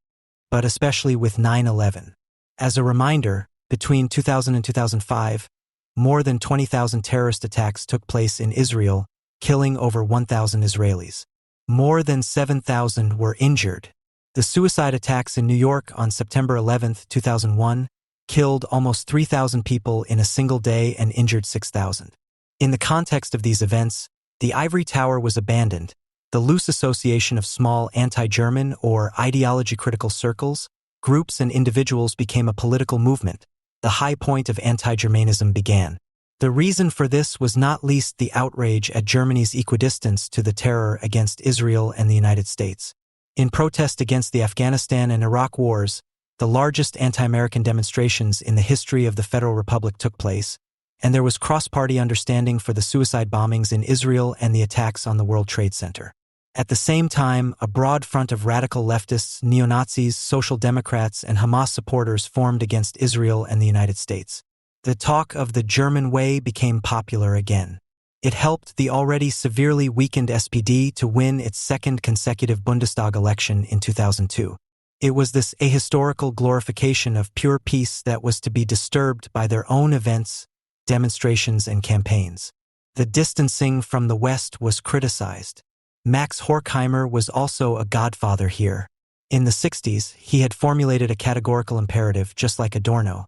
but especially with 9/11. As a reminder, between 2000 and 2005, more than 20,000 terrorist attacks took place in Israel, killing over 1,000 Israelis. More than 7,000 were injured. The suicide attacks in New York on September 11, 2001, killed almost 3,000 people in a single day and injured 6,000. In the context of these events, the ivory tower was abandoned. The loose association of small anti-German or ideology-critical circles, groups, and individuals became a political movement. The high point of anti-Germanism began. The reason for this was not least the outrage at Germany's equidistance to the terror against Israel and the United States. In protest against the Afghanistan and Iraq wars, the largest anti-American demonstrations in the history of the Federal Republic took place, and there was cross-party understanding for the suicide bombings in Israel and the attacks on the World Trade Center. At the same time, a broad front of radical leftists, neo-Nazis, social democrats, and Hamas supporters formed against Israel and the United States. The talk of the German way became popular again. It helped the already severely weakened SPD to win its second consecutive Bundestag election in 2002. It was this ahistorical glorification of pure peace that was to be disturbed by their own events, demonstrations, and campaigns. The distancing from the West was criticized. Max Horkheimer was also a godfather here. In the 60s, he had formulated a categorical imperative just like Adorno.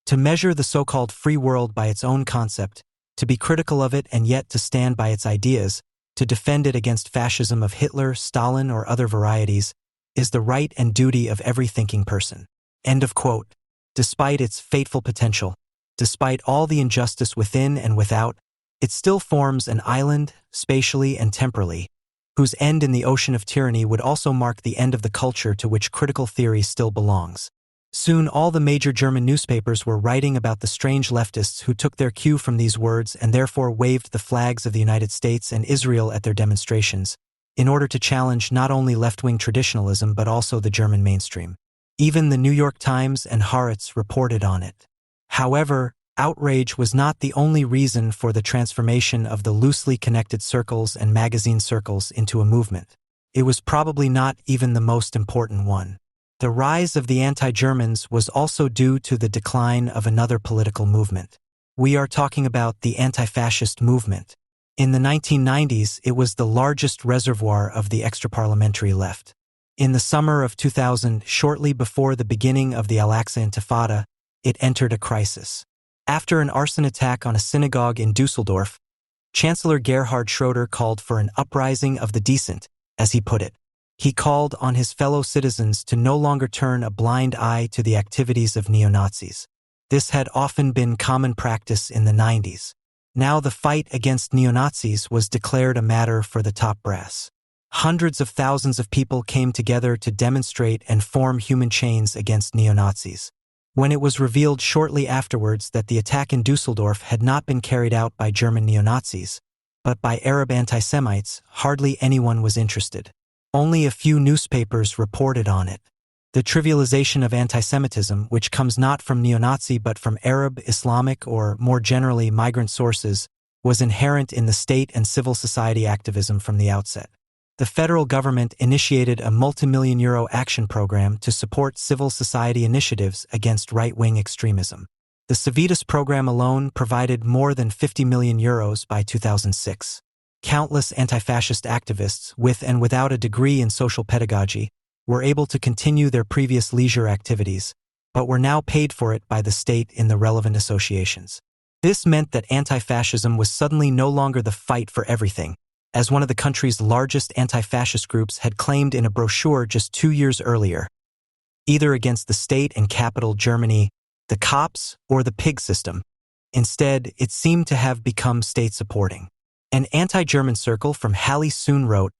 To measure the so-called free world by its own concept, to be critical of it and yet to stand by its ideas, to defend it against fascism of Hitler, Stalin, or other varieties, is the right and duty of every thinking person. End of quote. Despite its fateful potential, despite all the injustice within and without, it still forms an island, spatially and temporally, whose end in the ocean of tyranny would also mark the end of the culture to which critical theory still belongs. Soon all the major German newspapers were writing about the strange leftists who took their cue from these words and therefore waved the flags of the United States and Israel at their demonstrations, in order to challenge not only left-wing traditionalism but also the German mainstream. Even the New York Times and Haaretz reported on it. However, outrage was not the only reason for the transformation of the loosely connected circles and magazine circles into a movement. It was probably not even the most important one. The rise of the anti-Germans was also due to the decline of another political movement. We are talking about the anti-fascist movement. In the 1990s, it was the largest reservoir of the extra-parliamentary left. In the summer of 2000, shortly before the beginning of the Al-Aqsa Intifada, it entered a crisis. After an arson attack on a synagogue in Dusseldorf, Chancellor Gerhard Schroeder called for an uprising of the decent, as he put it. He called on his fellow citizens to no longer turn a blind eye to the activities of neo-Nazis. This had often been common practice in the 90s. Now the fight against neo-Nazis was declared a matter for the top brass. Hundreds of thousands of people came together to demonstrate and form human chains against neo-Nazis. When it was revealed shortly afterwards that the attack in Dusseldorf had not been carried out by German neo-Nazis, but by Arab anti-Semites, hardly anyone was interested. Only a few newspapers reported on it. The trivialization of anti-Semitism, which comes not from neo-Nazi but from Arab, Islamic, or more generally migrant sources, was inherent in the state and civil society activism from the outset. The federal government initiated a multi-million-euro action program to support civil society initiatives against right-wing extremism. The Civitas program alone provided more than 50 million euros by 2006. Countless anti-fascist activists, with and without a degree in social pedagogy, were able to continue their previous leisure activities, but were now paid for it by the state in the relevant associations. This meant that anti-fascism was suddenly no longer the fight for everything, as one of the country's largest anti-fascist groups had claimed in a brochure just 2 years earlier. Either against the state and capital Germany, the cops, or the pig system. Instead, it seemed to have become state-supporting. An anti-German circle from Halle soon wrote,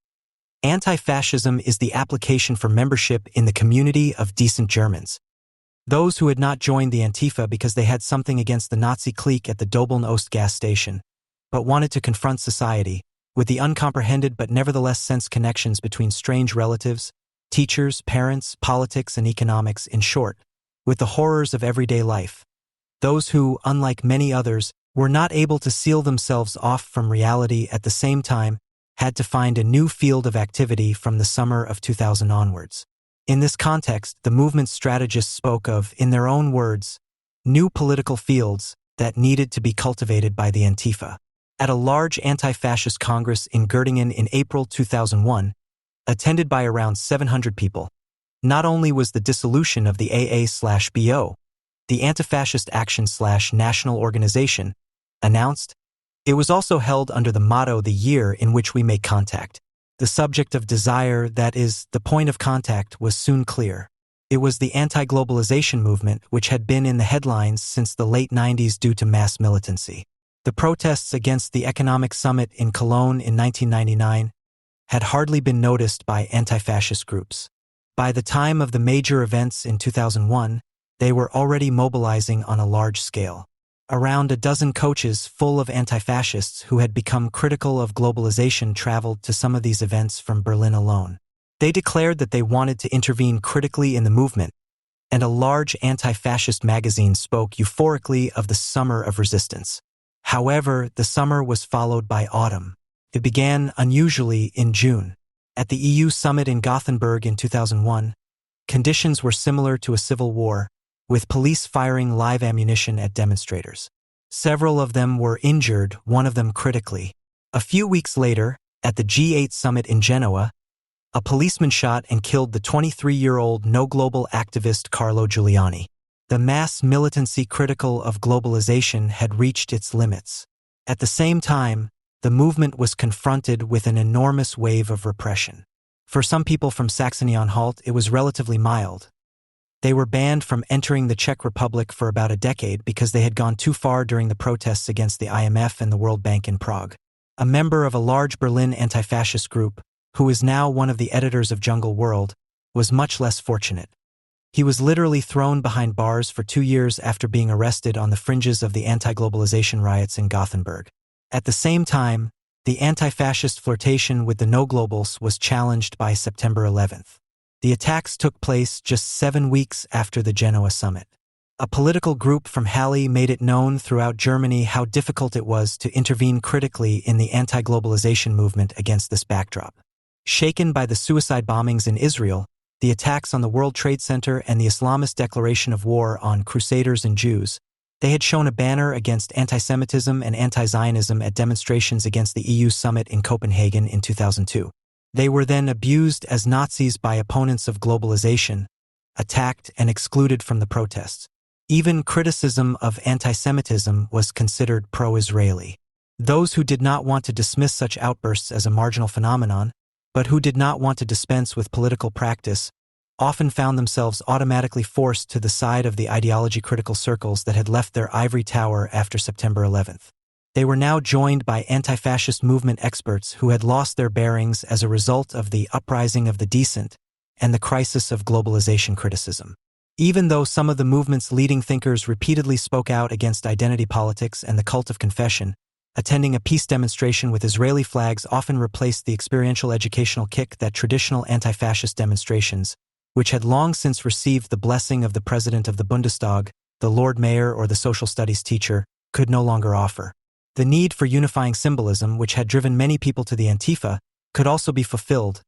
"Anti-fascism is the application for membership in the community of decent Germans. Those who had not joined the Antifa because they had something against the Nazi clique at the Dobeln Ost gas station, but wanted to confront society, with the uncomprehended but nevertheless sensed connections between strange relatives, teachers, parents, politics, and economics, in short, with the horrors of everyday life. Those who, unlike many others, were not able to seal themselves off from reality at the same time, had to find a new field of activity from the summer of 2000 onwards. In this context, the movement's strategists spoke of, in their own words, new political fields that needed to be cultivated by the Antifa. At a large anti-fascist congress in Göttingen in April 2001, attended by around 700 people, not only was the dissolution of the AA/BO, the Anti-Fascist Action/National Organization, announced, it was also held under the motto "the year in which we make contact." The subject of desire, that is, the point of contact, was soon clear. It was the anti-globalization movement, which had been in the headlines since the late 90s due to mass militancy. The protests against the economic summit in Cologne in 1999 had hardly been noticed by anti-fascist groups. By the time of the major events in 2001, they were already mobilizing on a large scale. Around a dozen coaches full of anti-fascists who had become critical of globalization traveled to some of these events from Berlin alone. They declared that they wanted to intervene critically in the movement, and a large anti-fascist magazine spoke euphorically of the summer of resistance. However, the summer was followed by autumn. It began unusually in June. At the EU summit in Gothenburg in 2001, conditions were similar to a civil war, with police firing live ammunition at demonstrators. Several of them were injured, one of them critically. A few weeks later, at the G8 summit in Genoa, A policeman shot and killed the 23-year-old no-global activist Carlo Giuliani. The mass militancy critical of globalization had reached its limits. At the same time, the movement was confronted with an enormous wave of repression. For some people from Saxony-Anhalt, it was relatively mild. They were banned from entering the Czech Republic for about a decade because they had gone too far during the protests against the IMF and the World Bank in Prague. A member of a large Berlin anti-fascist group, who is now one of the editors of Jungle World, was much less fortunate. He was literally thrown behind bars for 2 years after being arrested on the fringes of the anti-globalization riots in Gothenburg. At the same time, the anti-fascist flirtation with the no-globals was challenged by September 11th. The attacks took place just 7 weeks after the Genoa summit. A political group from Halle made it known throughout Germany how difficult it was to intervene critically in the anti-globalization movement against this backdrop. Shaken by the suicide bombings in Israel, the attacks on the World Trade Center and the Islamist declaration of war on Crusaders and Jews, they had shown a banner against anti-Semitism and anti-Zionism at demonstrations against the EU summit in Copenhagen in 2002. They were then abused as Nazis by opponents of globalization, attacked and excluded from the protests. Even criticism of anti-Semitism was considered pro-Israeli. Those who did not want to dismiss such outbursts as a marginal phenomenon, but who did not want to dispense with political practice, often found themselves automatically forced to the side of the ideology-critical circles that had left their ivory tower after September 11th. They were now joined by anti-fascist movement experts who had lost their bearings as a result of the uprising of the decent and the crisis of globalization criticism. Even though some of the movement's leading thinkers repeatedly spoke out against identity politics and the cult of confession, attending a peace demonstration with Israeli flags often replaced the experiential educational kick that traditional anti-fascist demonstrations, which had long since received the blessing of the president of the Bundestag, the Lord Mayor, or the social studies teacher, could no longer offer. The need for unifying symbolism, which had driven many people to the Antifa, could also be fulfilled.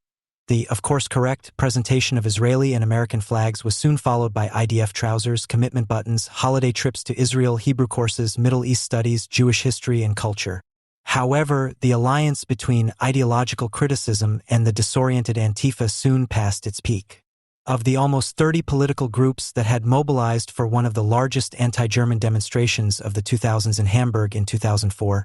The, of course correct, presentation of Israeli and American flags was soon followed by IDF trousers, commitment buttons, holiday trips to Israel, Hebrew courses, Middle East studies, Jewish history, and culture. However, the alliance between ideological criticism and the disoriented Antifa soon passed its peak. Of the almost 30 political groups that had mobilized for one of the largest anti-German demonstrations of the 2000s in Hamburg in 2004,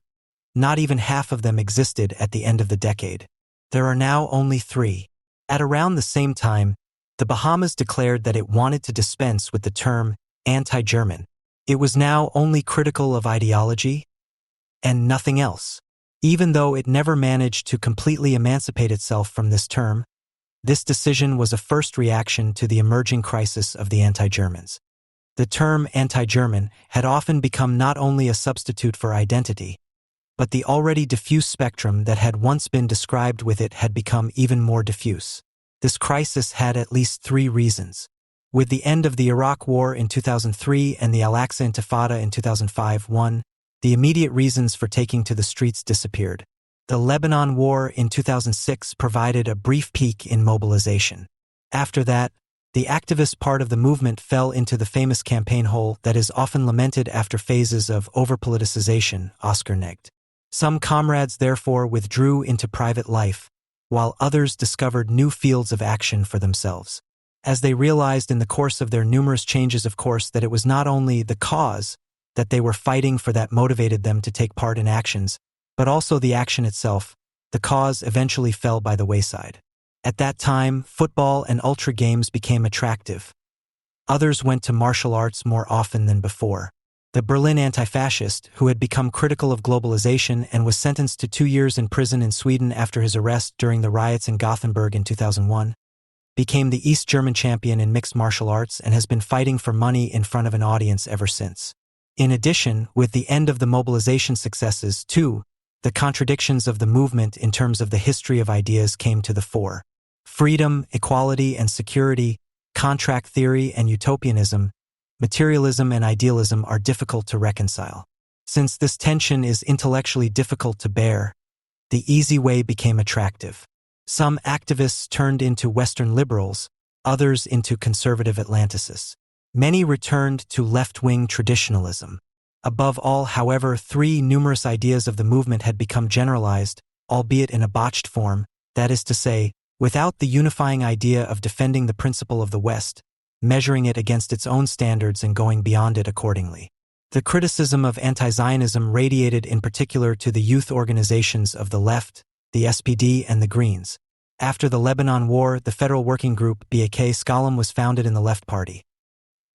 not even half of them existed at the end of the decade. There are now only 3. At around the same time, the Bahamas declared that it wanted to dispense with the term anti-German. It was now only critical of ideology and nothing else. Even though it never managed to completely emancipate itself from this term, this decision was a first reaction to the emerging crisis of the anti-Germans. The term anti-German had often become not only a substitute for identity, but the already diffuse spectrum that had once been described with it had become even more diffuse. This crisis had at least 3 reasons. With the end of the Iraq War in 2003 and the Al-Aqsa Intifada in 2005-1, the immediate reasons for taking to the streets disappeared. The Lebanon War in 2006 provided a brief peak in mobilization. After that, the activist part of the movement fell into the famous campaign hole that is often lamented after phases of over-politicization, Oscar negged. Some comrades therefore withdrew into private life, while others discovered new fields of action for themselves. As they realized in the course of their numerous changes of course that it was not only the cause that they were fighting for that motivated them to take part in actions, but also the action itself, the cause eventually fell by the wayside. At that time, football and ultra games became attractive. Others went to martial arts more often than before. The Berlin anti-fascist, who had become critical of globalization and was sentenced to 2 years in prison in Sweden after his arrest during the riots in Gothenburg in 2001, became the East German champion in mixed martial arts and has been fighting for money in front of an audience ever since. In addition, with the end of the mobilization successes, too, the contradictions of the movement in terms of the history of ideas came to the fore. Freedom, equality, and security, contract theory and utopianism, materialism and idealism are difficult to reconcile. Since this tension is intellectually difficult to bear, the easy way became attractive. Some activists turned into Western liberals, others into conservative Atlanticists. Many returned to left-wing traditionalism. Above all, however, 3 numerous ideas of the movement had become generalized, albeit in a botched form, that is to say, without the unifying idea of defending the principle of the West, measuring it against its own standards and going beyond it accordingly. The criticism of anti-Zionism radiated in particular to the youth organizations of the left, the SPD and the Greens. After the Lebanon War, the Federal Working Group BAK Skolem was founded in the Left Party.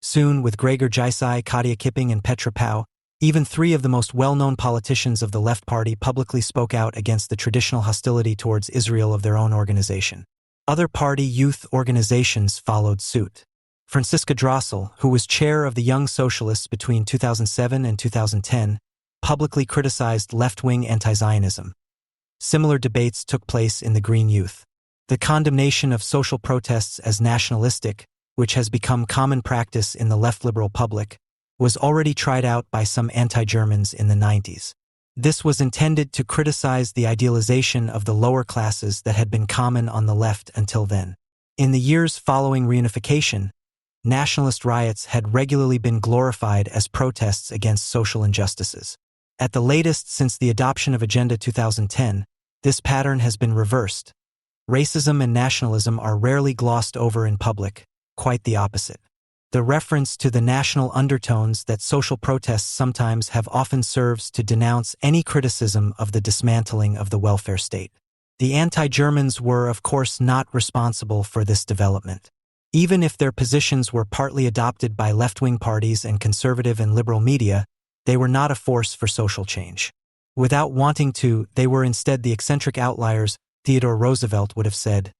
Soon, with Gregor Gysi, Katia Kipping and Petra Pau, even three of the most well-known politicians of the Left Party publicly spoke out against the traditional hostility towards Israel of their own organization. Other party youth organizations followed suit. Franziska Drossel, who was chair of the Young Socialists between 2007 and 2010, publicly criticized left-wing anti-Zionism. Similar debates took place in the Green Youth. The condemnation of social protests as nationalistic, which has become common practice in the left-liberal public, was already tried out by some anti-Germans in the 90s. This was intended to criticize the idealization of the lower classes that had been common on the left until then. In the years following reunification, nationalist riots had regularly been glorified as protests against social injustices. At the latest since the adoption of Agenda 2010, this pattern has been reversed. Racism and nationalism are rarely glossed over in public, quite the opposite. The reference to the national undertones that social protests sometimes have often serves to denounce any criticism of the dismantling of the welfare state. The anti-Germans were, of course, not responsible for this development. Even if their positions were partly adopted by left-wing parties and conservative and liberal media, they were not a force for social change. Without wanting to, they were instead the eccentric outliers, Theodore Roosevelt would have said,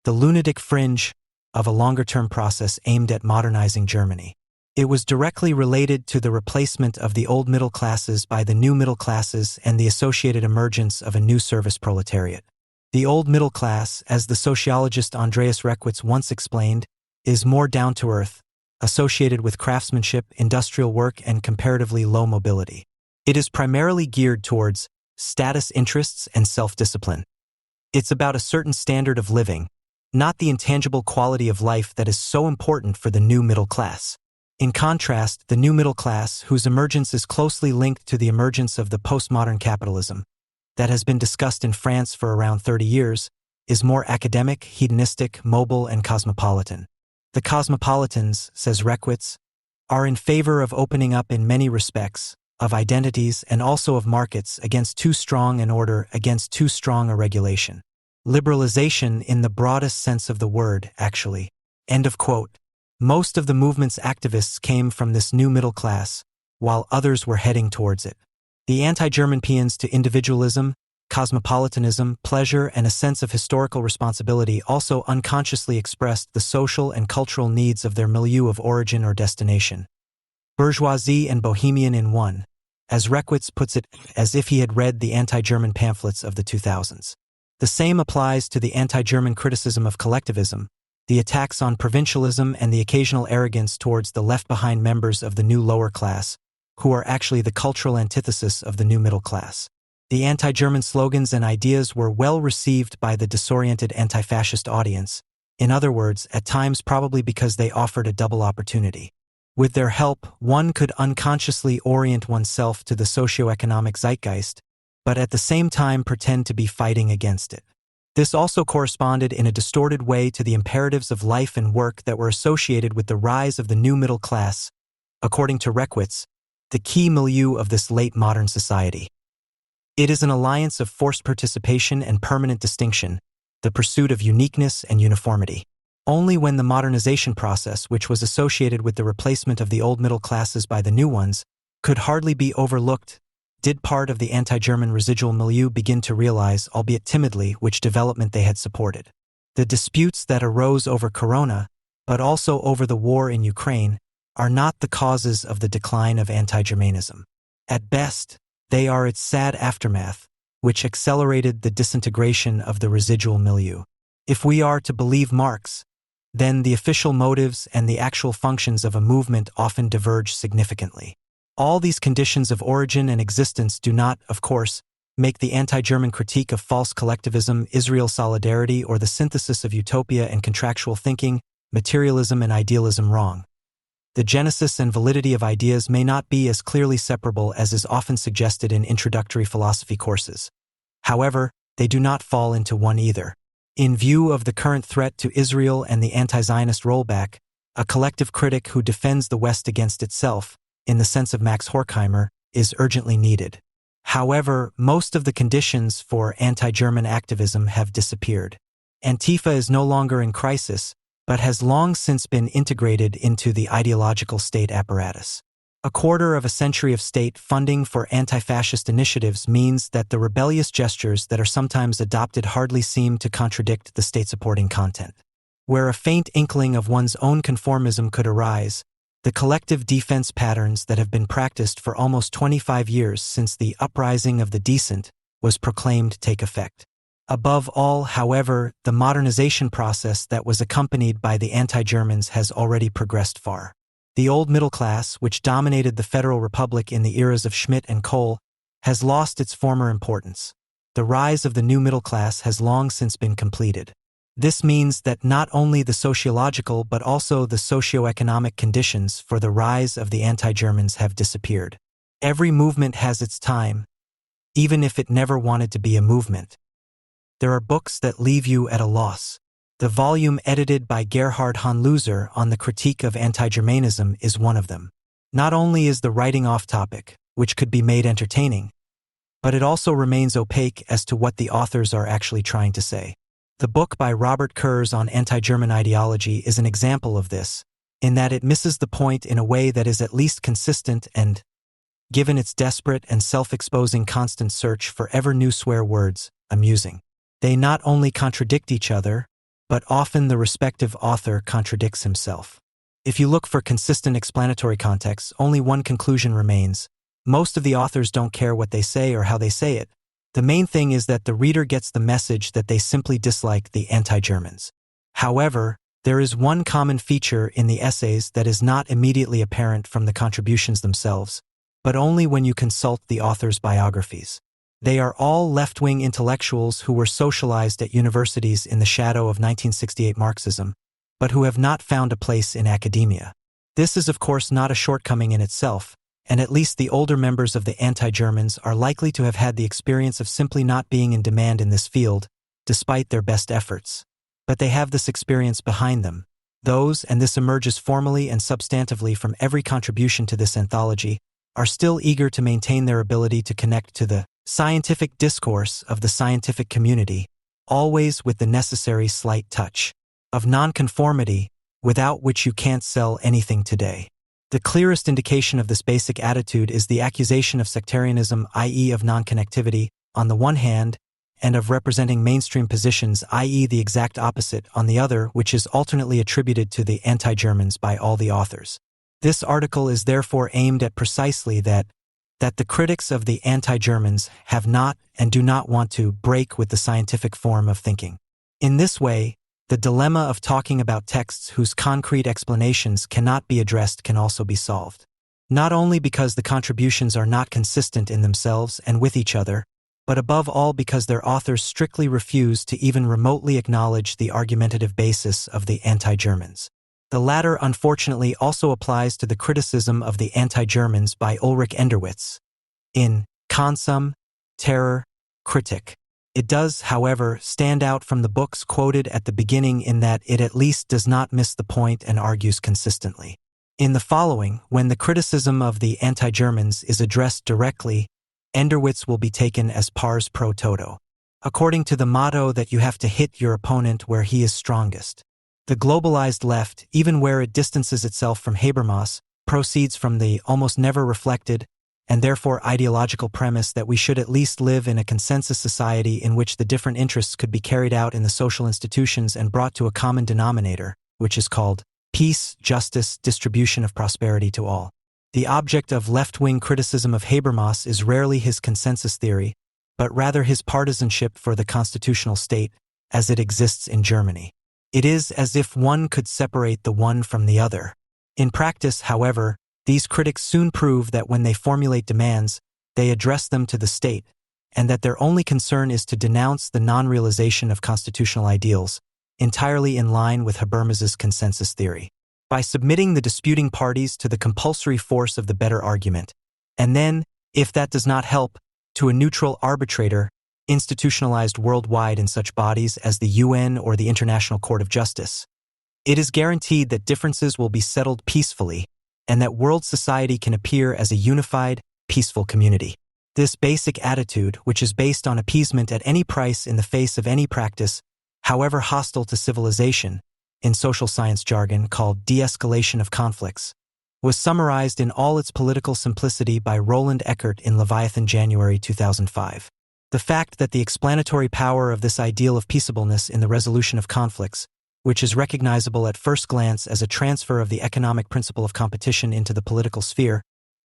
the lunatic fringe of a longer-term process aimed at modernizing Germany. It was directly related to the replacement of the old middle classes by the new middle classes and the associated emergence of a new service proletariat. The old middle class, as the sociologist Andreas Reckwitz once explained, is more down-to-earth, associated with craftsmanship, industrial work, and comparatively low mobility. It is primarily geared towards status interests and self-discipline. It's about a certain standard of living, not the intangible quality of life that is so important for the new middle class. In contrast, the new middle class, whose emergence is closely linked to the emergence of the postmodern capitalism that has been discussed in France for around 30 years, is more academic, hedonistic, mobile, and cosmopolitan. The cosmopolitans, says Reckwitz, are in favor of opening up in many respects, of identities and also of markets against too strong an order, against too strong a regulation. Liberalization in the broadest sense of the word, actually. End of quote. Most of the movement's activists came from this new middle class, while others were heading towards it. The anti-German paeans to individualism, cosmopolitanism, pleasure, and a sense of historical responsibility also unconsciously expressed the social and cultural needs of their milieu of origin or destination. Bourgeoisie and bohemian in one, as Reckwitz puts it, as if he had read the anti-German pamphlets of the 2000s. The same applies to the anti-German criticism of collectivism, the attacks on provincialism, and the occasional arrogance towards the left-behind members of the new lower class, who are actually the cultural antithesis of the new middle class. The anti-German slogans and ideas were well received by the disoriented anti-fascist audience, in other words, at times probably because they offered a double opportunity. With their help, one could unconsciously orient oneself to the socio-economic zeitgeist, but at the same time pretend to be fighting against it. This also corresponded in a distorted way to the imperatives of life and work that were associated with the rise of the new middle class, according to Reckwitz, the key milieu of this late modern society. It is an alliance of forced participation and permanent distinction, the pursuit of uniqueness and uniformity. Only when the modernization process, which was associated with the replacement of the old middle classes by the new ones, could hardly be overlooked, did part of the anti-German residual milieu begin to realize, albeit timidly, which development they had supported. The disputes that arose over Corona, but also over the war in Ukraine, are not the causes of the decline of anti-Germanism. At best, they are its sad aftermath, which accelerated the disintegration of the residual milieu. If we are to believe Marx, then the official motives and the actual functions of a movement often diverge significantly. All these conditions of origin and existence do not, of course, make the anti-German critique of false collectivism, Israel solidarity, or the synthesis of utopia and contractual thinking, materialism and idealism wrong. The genesis and validity of ideas may not be as clearly separable as is often suggested in introductory philosophy courses. However, they do not fall into one either. In view of the current threat to Israel and the anti-Zionist rollback, a collective critic who defends the West against itself, in the sense of Max Horkheimer, is urgently needed. However, most of the conditions for anti-German activism have disappeared. Antifa is no longer in crisis, but has long since been integrated into the ideological state apparatus. A quarter of a century of state funding for anti-fascist initiatives means that the rebellious gestures that are sometimes adopted hardly seem to contradict the state-supporting content. Where a faint inkling of one's own conformism could arise, the collective defense patterns that have been practiced for almost 25 years since the uprising of the decent was proclaimed take effect. Above all, however, the modernization process that was accompanied by the anti-Germans has already progressed far. The old middle class, which dominated the Federal Republic in the eras of Schmidt and Kohl, has lost its former importance. The rise of the new middle class has long since been completed. This means that not only the sociological but also the socio-economic conditions for the rise of the anti-Germans have disappeared. Every movement has its time, even if it never wanted to be a movement. There are books that leave you at a loss. The volume edited by Gerhard Hanleuser on the critique of anti-Germanism is one of them. Not only is the writing off topic, which could be made entertaining, but it also remains opaque as to what the authors are actually trying to say. The book by Robert Kurz on anti-German ideology is an example of this, in that it misses the point in a way that is at least consistent and, given its desperate and self-exposing constant search for ever new swear words, amusing. They not only contradict each other, but often the respective author contradicts himself. If you look for consistent explanatory context, only one conclusion remains. Most of the authors don't care what they say or how they say it. The main thing is that the reader gets the message that they simply dislike the anti-Germans. However, there is one common feature in the essays that is not immediately apparent from the contributions themselves, but only when you consult the authors' biographies. They are all left-wing intellectuals who were socialized at universities in the shadow of 1968 Marxism, but who have not found a place in academia. This is of course not a shortcoming in itself, and at least the older members of the anti-Germans are likely to have had the experience of simply not being in demand in this field, despite their best efforts. But they have this experience behind them. Those, and this emerges formally and substantively from every contribution to this anthology, are still eager to maintain their ability to connect to the scientific discourse of the scientific community, always with the necessary slight touch of nonconformity, without which you can't sell anything today. The clearest indication of this basic attitude is the accusation of sectarianism, i.e. of non-connectivity, on the one hand, and of representing mainstream positions, i.e. the exact opposite, on the other, which is alternately attributed to the anti-Germans by all the authors. This article is therefore aimed at precisely that the critics of the anti-Germans have not and do not want to break with the scientific form of thinking. In this way, the dilemma of talking about texts whose concrete explanations cannot be addressed can also be solved. Not only because the contributions are not consistent in themselves and with each other, but above all because their authors strictly refuse to even remotely acknowledge the argumentative basis of the anti-Germans. The latter, unfortunately, also applies to the criticism of the anti-Germans by Ulrich Enderwitz in Konsum, Terror, Kritik. It does, however, stand out from the books quoted at the beginning in that it at least does not miss the point and argues consistently. In the following, when the criticism of the anti-Germans is addressed directly, Enderwitz will be taken as pars pro toto, according to the motto that you have to hit your opponent where he is strongest. The globalized left, even where it distances itself from Habermas, proceeds from the almost never reflected and therefore ideological premise that we should at least live in a consensus society in which the different interests could be carried out in the social institutions and brought to a common denominator, which is called peace, justice, distribution of prosperity to all. The object of left-wing criticism of Habermas is rarely his consensus theory, but rather his partisanship for the constitutional state as it exists in Germany. It is as if one could separate the one from the other. In practice, however, these critics soon prove that when they formulate demands, they address them to the state, and that their only concern is to denounce the non-realization of constitutional ideals, entirely in line with Habermas's consensus theory. By submitting the disputing parties to the compulsory force of the better argument, and then, if that does not help, to a neutral arbitrator, institutionalized worldwide in such bodies as the UN or the International Court of Justice. It is guaranteed that differences will be settled peacefully and that world society can appear as a unified, peaceful community. This basic attitude, which is based on appeasement at any price in the face of any practice, however hostile to civilization, in social science jargon called de-escalation of conflicts, was summarized in all its political simplicity by Roland Eckert in Leviathan, January 2005. The fact that the explanatory power of this ideal of peaceableness in the resolution of conflicts, which is recognizable at first glance as a transfer of the economic principle of competition into the political sphere,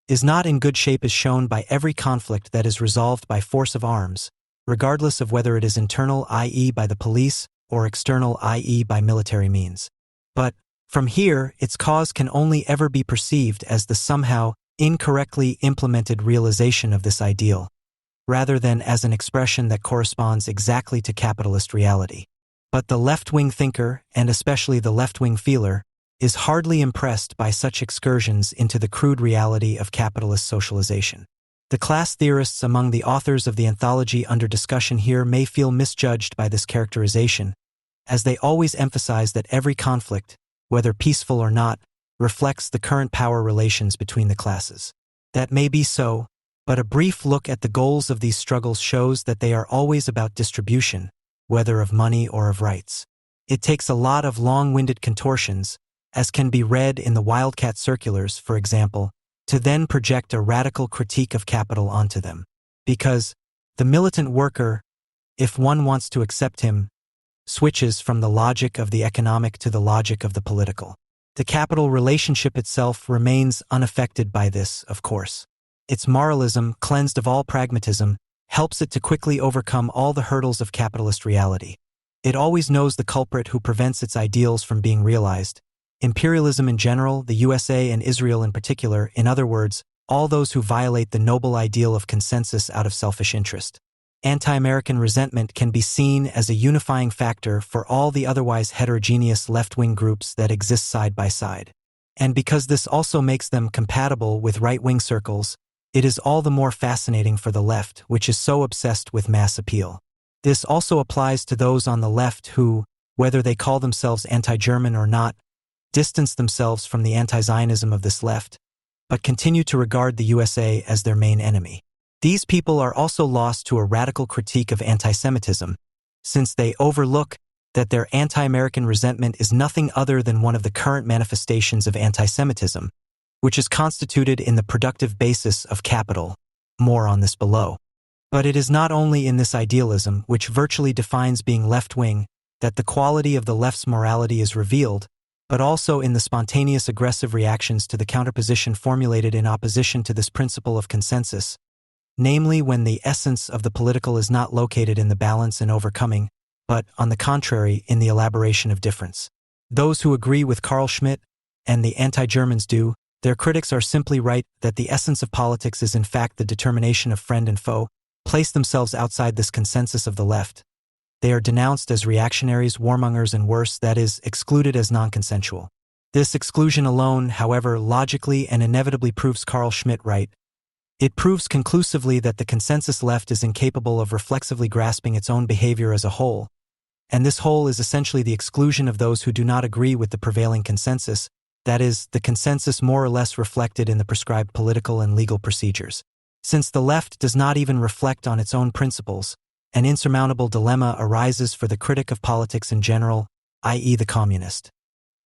is not in good shape is shown by every conflict that is resolved by force of arms, regardless of whether it is internal, i.e. by the police, or external, i.e. by military means. But, from here, its cause can only ever be perceived as the somehow incorrectly implemented realization of this ideal, rather than as an expression that corresponds exactly to capitalist reality. But the left-wing thinker, and especially the left-wing feeler, is hardly impressed by such excursions into the crude reality of capitalist socialization. The class theorists among the authors of the anthology under discussion here may feel misjudged by this characterization, as they always emphasize that every conflict, whether peaceful or not, reflects the current power relations between the classes. That may be so, but a brief look at the goals of these struggles shows that they are always about distribution, whether of money or of rights. It takes a lot of long-winded contortions, as can be read in the Wildcat circulars, for example, to then project a radical critique of capital onto them. Because the militant worker, if one wants to accept him, switches from the logic of the economic to the logic of the political. The capital relationship itself remains unaffected by this, of course. Its moralism, cleansed of all pragmatism, helps it to quickly overcome all the hurdles of capitalist reality. It always knows the culprit who prevents its ideals from being realized. Imperialism in general, the USA and Israel in particular, in other words, all those who violate the noble ideal of consensus out of selfish interest. Anti-American resentment can be seen as a unifying factor for all the otherwise heterogeneous left-wing groups that exist side by side. And because this also makes them compatible with right-wing circles, it is all the more fascinating for the left, which is so obsessed with mass appeal. This also applies to those on the left who, whether they call themselves anti-German or not, distance themselves from the anti-Zionism of this left, but continue to regard the USA as their main enemy. These people are also lost to a radical critique of anti-Semitism, since they overlook that their anti-American resentment is nothing other than one of the current manifestations of anti-Semitism, which is constituted in the productive basis of capital. More on this below. But it is not only in this idealism, which virtually defines being left-wing, that the quality of the left's morality is revealed, but also in the spontaneous aggressive reactions to the counterposition formulated in opposition to this principle of consensus, namely when the essence of the political is not located in the balance and overcoming, but, on the contrary, in the elaboration of difference. Those who agree with Carl Schmitt, and the anti-Germans do, their critics are simply right that the essence of politics is in fact the determination of friend and foe, place themselves outside this consensus of the left. They are denounced as reactionaries, warmongers, and worse, that is, excluded as non-consensual. This exclusion alone, however, logically and inevitably proves Carl Schmitt right. It proves conclusively that the consensus left is incapable of reflexively grasping its own behavior as a whole, and this whole is essentially the exclusion of those who do not agree with the prevailing consensus, that is, the consensus more or less reflected in the prescribed political and legal procedures. Since the left does not even reflect on its own principles, an insurmountable dilemma arises for the critic of politics in general, i.e. the communist.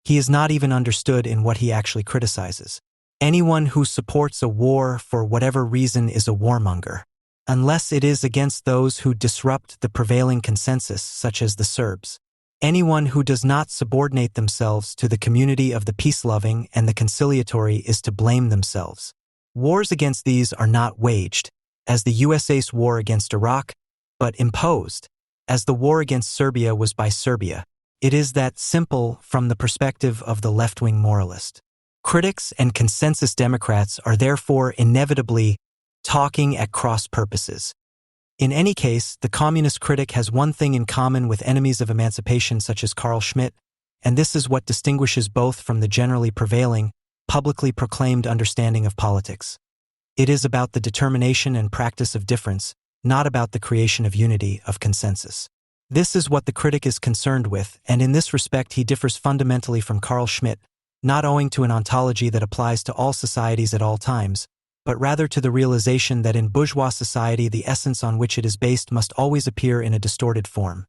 He is not even understood in what he actually criticizes. Anyone who supports a war for whatever reason is a warmonger, unless it is against those who disrupt the prevailing consensus, such as the Serbs. Anyone who does not subordinate themselves to the community of the peace-loving and the conciliatory is to blame themselves. Wars against these are not waged, as the USA's war against Iraq, but imposed, as the war against Serbia was by Serbia. It is that simple from the perspective of the left-wing moralist. Critics and consensus Democrats are therefore inevitably talking at cross purposes. In any case, the communist critic has one thing in common with enemies of emancipation such as Carl Schmitt, and this is what distinguishes both from the generally prevailing, publicly proclaimed understanding of politics. It is about the determination and practice of difference, not about the creation of unity, of consensus. This is what the critic is concerned with, and in this respect he differs fundamentally from Carl Schmitt, not owing to an ontology that applies to all societies at all times, but rather to the realization that in bourgeois society the essence on which it is based must always appear in a distorted form.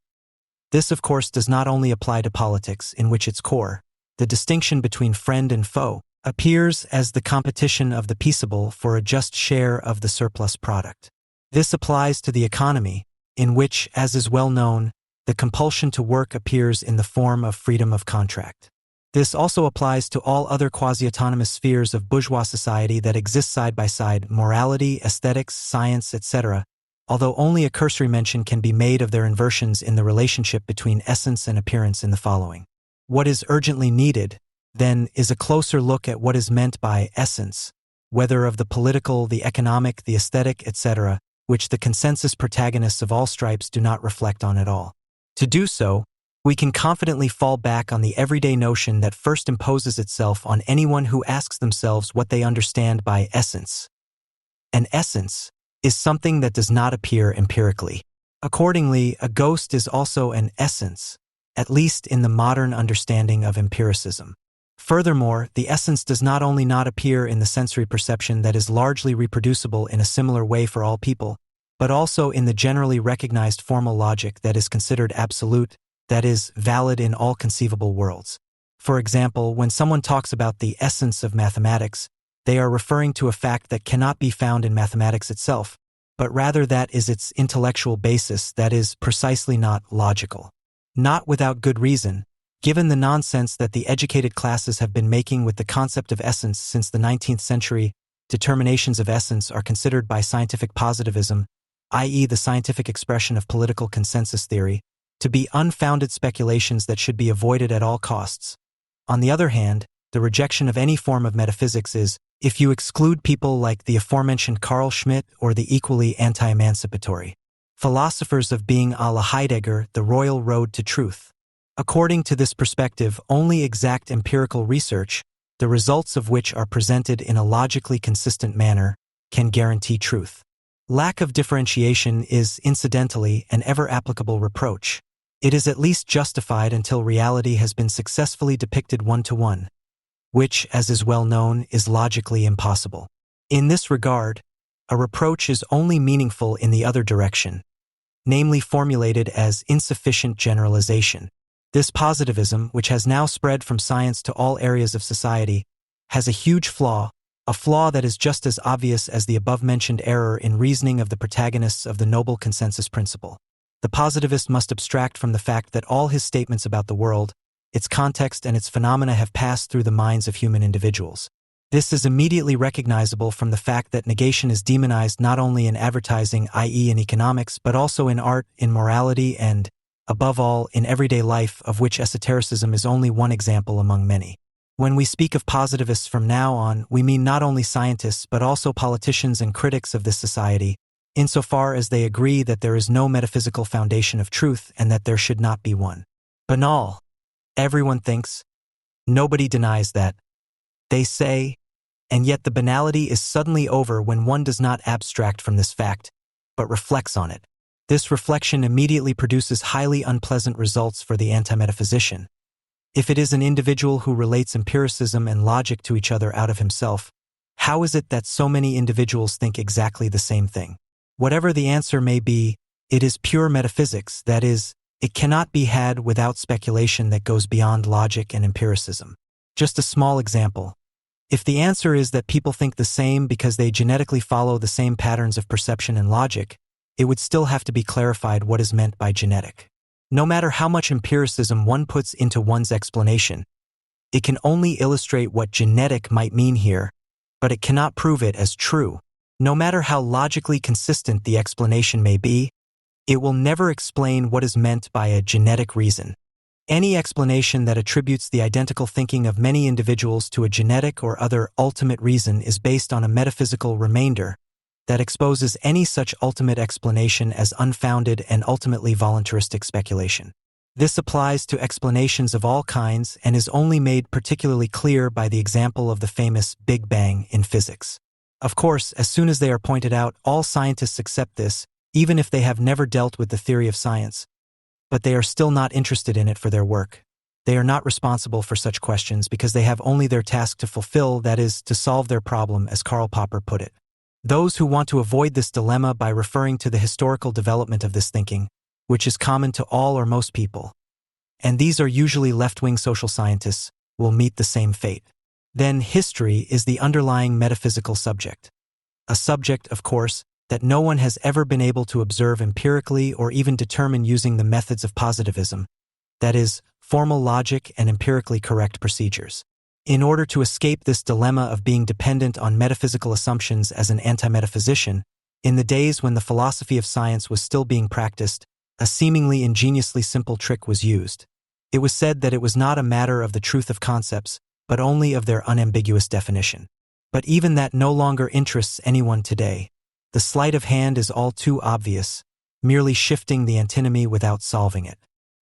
This, of course, does not only apply to politics, in which its core, the distinction between friend and foe, appears as the competition of the peaceable for a just share of the surplus product. This applies to the economy, in which, as is well known, the compulsion to work appears in the form of freedom of contract. This also applies to all other quasi-autonomous spheres of bourgeois society that exist side by side: morality, aesthetics, science, etc., although only a cursory mention can be made of their inversions in the relationship between essence and appearance in the following. What is urgently needed, then, is a closer look at what is meant by essence, whether of the political, the economic, the aesthetic, etc., which the consensus protagonists of all stripes do not reflect on at all. To do so, we can confidently fall back on the everyday notion that first imposes itself on anyone who asks themselves what they understand by essence. An essence is something that does not appear empirically. Accordingly, a ghost is also an essence, at least in the modern understanding of empiricism. Furthermore, the essence does not only not appear in the sensory perception that is largely reproducible in a similar way for all people, but also in the generally recognized formal logic that is considered absolute, that is, valid in all conceivable worlds. For example, when someone talks about the essence of mathematics, they are referring to a fact that cannot be found in mathematics itself, but rather that is its intellectual basis, that is, precisely not logical. Not without good reason, given the nonsense that the educated classes have been making with the concept of essence since the 19th century. Determinations of essence are considered by scientific positivism, i.e. the scientific expression of political consensus theory, to be unfounded speculations that should be avoided at all costs. On the other hand, the rejection of any form of metaphysics is, if you exclude people like the aforementioned Carl Schmitt or the equally anti-emancipatory philosophers of being a la Heidegger, the royal road to truth. According to this perspective, only exact empirical research, the results of which are presented in a logically consistent manner, can guarantee truth. Lack of differentiation is, incidentally, an ever-applicable reproach. It is at least justified until reality has been successfully depicted one-to-one, which, as is well known, is logically impossible. In this regard, a reproach is only meaningful in the other direction, namely formulated as insufficient generalization. This positivism, which has now spread from science to all areas of society, has a huge flaw, a flaw that is just as obvious as the above-mentioned error in reasoning of the protagonists of the noble consensus principle. The positivist must abstract from the fact that all his statements about the world, its context and its phenomena have passed through the minds of human individuals. This is immediately recognizable from the fact that negation is demonized not only in advertising, i.e. in economics, but also in art, in morality, and, above all, in everyday life, of which esotericism is only one example among many. When we speak of positivists from now on, we mean not only scientists but also politicians and critics of this society, insofar as they agree that there is no metaphysical foundation of truth and that there should not be one. Banal. Everyone thinks. Nobody denies that. They say, and yet the banality is suddenly over when one does not abstract from this fact, but reflects on it. This reflection immediately produces highly unpleasant results for the anti-metaphysician. If it is an individual who relates empiricism and logic to each other out of himself, how is it that so many individuals think exactly the same thing? Whatever the answer may be, it is pure metaphysics, that is, it cannot be had without speculation that goes beyond logic and empiricism. Just a small example. If the answer is that people think the same because they genetically follow the same patterns of perception and logic, it would still have to be clarified what is meant by genetic. No matter how much empiricism one puts into one's explanation, it can only illustrate what genetic might mean here, but it cannot prove it as true. No matter how logically consistent the explanation may be, it will never explain what is meant by a genetic reason. Any explanation that attributes the identical thinking of many individuals to a genetic or other ultimate reason is based on a metaphysical remainder that exposes any such ultimate explanation as unfounded and ultimately voluntaristic speculation. This applies to explanations of all kinds and is only made particularly clear by the example of the famous Big Bang in physics. Of course, as soon as they are pointed out, all scientists accept this, even if they have never dealt with the theory of science, but they are still not interested in it for their work. They are not responsible for such questions because they have only their task to fulfill, that is, to solve their problem, as Karl Popper put it. Those who want to avoid this dilemma by referring to the historical development of this thinking, which is common to all or most people, and these are usually left-wing social scientists, will meet the same fate. Then history is the underlying metaphysical subject. A subject, of course, that no one has ever been able to observe empirically or even determine using the methods of positivism, that is, formal logic and empirically correct procedures. In order to escape this dilemma of being dependent on metaphysical assumptions as an anti-metaphysician, in the days when the philosophy of science was still being practiced, a seemingly ingeniously simple trick was used. It was said that it was not a matter of the truth of concepts, but only of their unambiguous definition. But even that no longer interests anyone today. The sleight of hand is all too obvious, merely shifting the antinomy without solving it.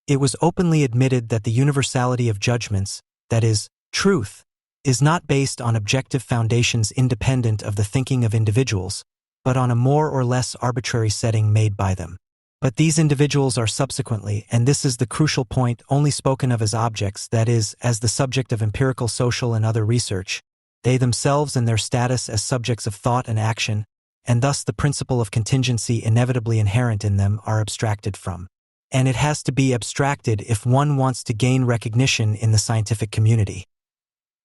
It was openly admitted that the universality of judgments, that is, truth, is not based on objective foundations independent of the thinking of individuals, but on a more or less arbitrary setting made by them. But these individuals are subsequently, and this is the crucial point, only spoken of as objects, that is, as the subject of empirical, social, and other research. They themselves and their status as subjects of thought and action, and thus the principle of contingency inevitably inherent in them, are abstracted from. And it has to be abstracted if one wants to gain recognition in the scientific community.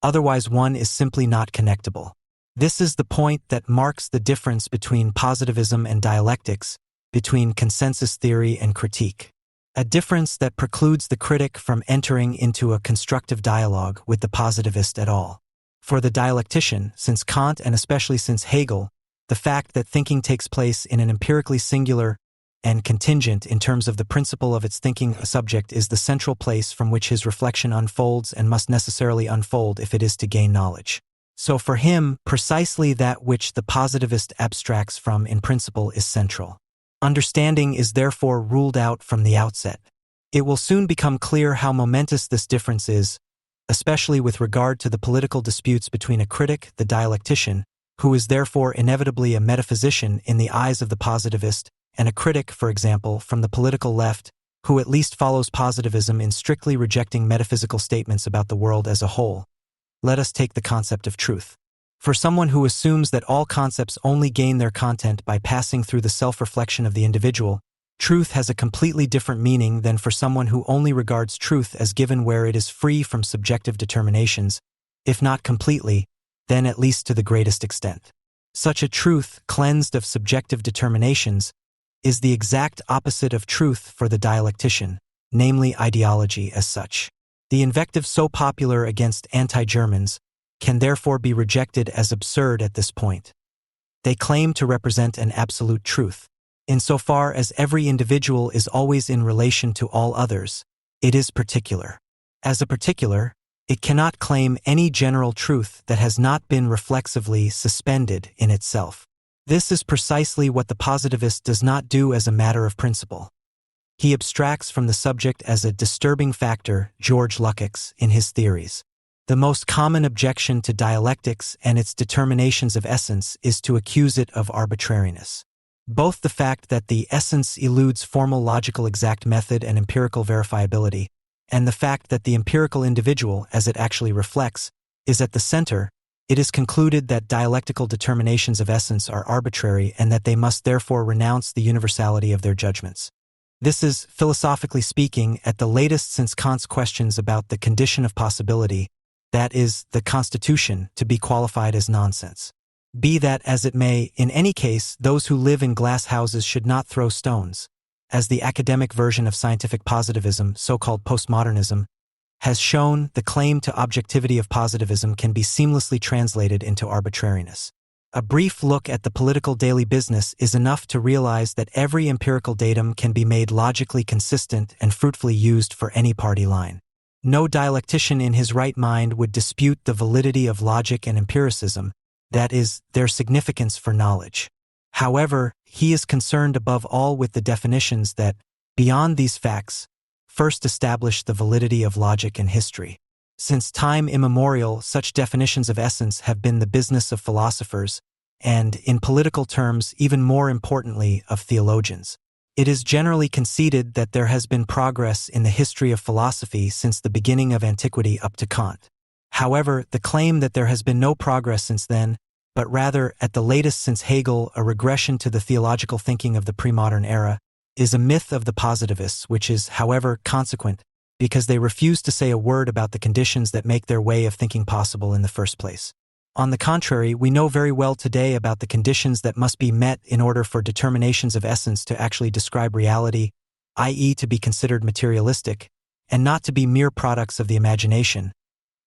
Otherwise one is simply not connectable. This is the point that marks the difference between positivism and dialectics, between consensus theory and critique. A difference that precludes the critic from entering into a constructive dialogue with the positivist at all. For the dialectician, since Kant and especially since Hegel, the fact that thinking takes place in an empirically singular and contingent in terms of the principle of its thinking subject is the central place from which his reflection unfolds and must necessarily unfold if it is to gain knowledge. So for him, precisely that which the positivist abstracts from in principle is central. Understanding is therefore ruled out from the outset. It will soon become clear how momentous this difference is, especially with regard to the political disputes between a critic, the dialectician, who is therefore inevitably a metaphysician in the eyes of the positivist, and a critic, for example, from the political left, who at least follows positivism in strictly rejecting metaphysical statements about the world as a whole. Let us take the concept of truth. For someone who assumes that all concepts only gain their content by passing through the self-reflection of the individual, truth has a completely different meaning than for someone who only regards truth as given where it is free from subjective determinations, if not completely, then at least to the greatest extent. Such a truth, cleansed of subjective determinations, is the exact opposite of truth for the dialectician, namely ideology as such. The invective so popular against anti-Germans can therefore be rejected as absurd at this point. They claim to represent an absolute truth. Insofar as every individual is always in relation to all others, it is particular. As a particular, it cannot claim any general truth that has not been reflexively suspended in itself. This is precisely what the positivist does not do as a matter of principle. He abstracts from the subject as a disturbing factor, George Lukács, in his theories. The most common objection to dialectics and its determinations of essence is to accuse it of arbitrariness. Both the fact that the essence eludes formal logical exact method and empirical verifiability, and the fact that the empirical individual, as it actually reflects, is at the center, it is concluded that dialectical determinations of essence are arbitrary and that they must therefore renounce the universality of their judgments. This is, philosophically speaking, at the latest since Kant's questions about the condition of possibility, that is, the constitution, to be qualified as nonsense. Be that as it may, in any case, those who live in glass houses should not throw stones. As the academic version of scientific positivism, so-called postmodernism, has shown, the claim to objectivity of positivism can be seamlessly translated into arbitrariness. A brief look at the political daily business is enough to realize that every empirical datum can be made logically consistent and fruitfully used for any party line. No dialectician in his right mind would dispute the validity of logic and empiricism, that is, their significance for knowledge. However, he is concerned above all with the definitions that, beyond these facts, first establish the validity of logic and history. Since time immemorial, such definitions of essence have been the business of philosophers, and, in political terms, even more importantly, of theologians. It is generally conceded that there has been progress in the history of philosophy since the beginning of antiquity up to Kant. However, the claim that there has been no progress since then, but rather, at the latest since Hegel, a regression to the theological thinking of the pre-modern era, is a myth of the positivists, which is, however, consequent, because they refuse to say a word about the conditions that make their way of thinking possible in the first place. On the contrary, we know very well today about the conditions that must be met in order for determinations of essence to actually describe reality, i.e. to be considered materialistic, and not to be mere products of the imagination,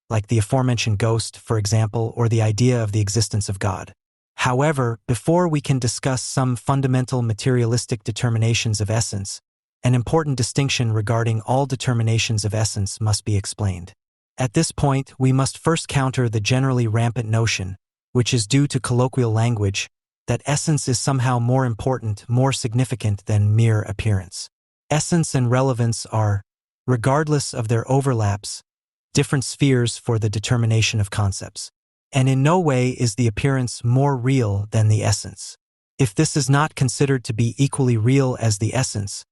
like the aforementioned ghost, for example, or the idea of the existence of God. However, before we can discuss some fundamental materialistic determinations of essence, an important distinction regarding all determinations of essence must be explained. At this point, we must first counter the generally rampant notion, which is due to colloquial language, that essence is somehow more important, more significant than mere appearance. Essence and relevance are, regardless of their overlaps, different spheres for the determination of concepts. And in no way is the appearance more real than the essence. If this is not considered to be equally real as the essence,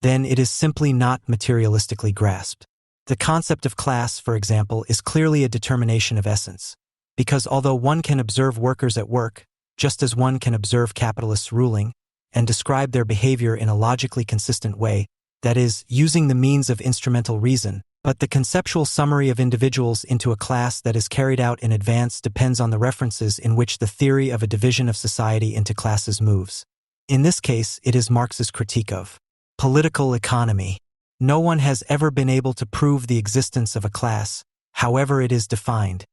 then it is simply not materialistically grasped. The concept of class, for example, is clearly a determination of essence, because although one can observe workers at work, just as one can observe capitalists ruling, and describe their behavior in a logically consistent way, that is, using the means of instrumental reason, but the conceptual summary of individuals into a class that is carried out in advance depends on the references in which the theory of a division of society into classes moves. In this case, it is Marx's critique of political economy. No one has ever been able to prove the existence of a class, however it is defined.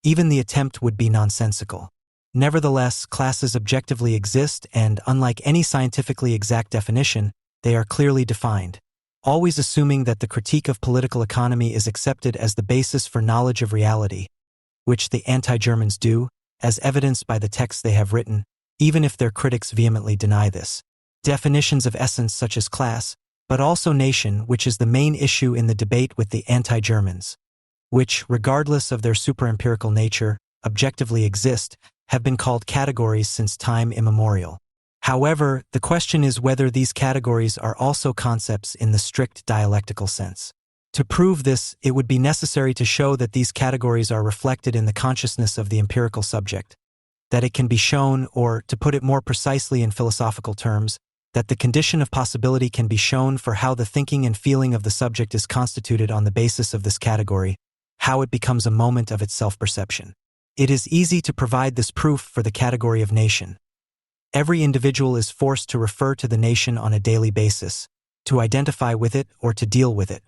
Even the attempt would be nonsensical. Nevertheless, classes objectively exist and, unlike any scientifically exact definition, they are clearly defined. Always assuming that the critique of political economy is accepted as the basis for knowledge of reality, which the anti-Germans do, as evidenced by the texts they have written, even if their critics vehemently deny this. Definitions of essence such as class, but also nation, which is the main issue in the debate with the anti-Germans, which, regardless of their super-empirical nature, objectively exist, have been called categories since time immemorial. However, the question is whether these categories are also concepts in the strict dialectical sense. To prove this, it would be necessary to show that these categories are reflected in the consciousness of the empirical subject, that it can be shown, or, to put it more precisely in philosophical terms, that the condition of possibility can be shown for how the thinking and feeling of the subject is constituted on the basis of this category, how it becomes a moment of its self-perception. It is easy to provide this proof for the category of nation. Every individual is forced to refer to the nation on a daily basis, to identify with it or to deal with it.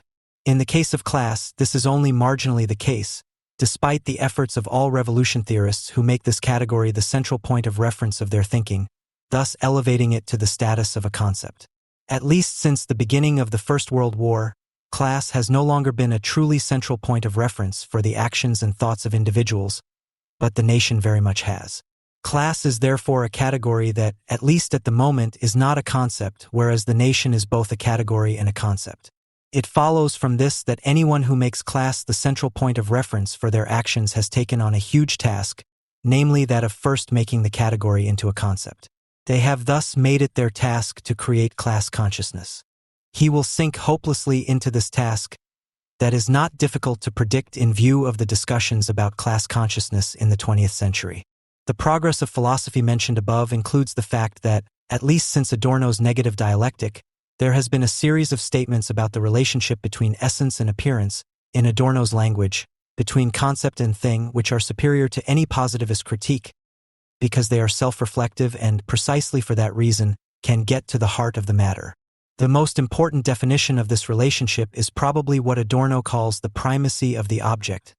In the case of class, this is only marginally the case, despite the efforts of all revolution theorists who make this category the central point of reference of their thinking, thus elevating it to the status of a concept. At least since the beginning of the First World War, class has no longer been a truly central point of reference for the actions and thoughts of individuals, but the nation very much has. Class is therefore a category that, at least at the moment, is not a concept, whereas the nation is both a category and a concept. It follows from this that anyone who makes class the central point of reference for their actions has taken on a huge task, namely that of first making the category into a concept. They have thus made it their task to create class consciousness. He will sink hopelessly into this task that is not difficult to predict in view of the discussions about class consciousness in the 20th century. The progress of philosophy mentioned above includes the fact that, at least since Adorno's negative dialectic, there has been a series of statements about the relationship between essence and appearance, in Adorno's language, between concept and thing, which are superior to any positivist critique, because they are self-reflective and, precisely for that reason, can get to the heart of the matter. The most important definition of this relationship is probably what Adorno calls the primacy of the object,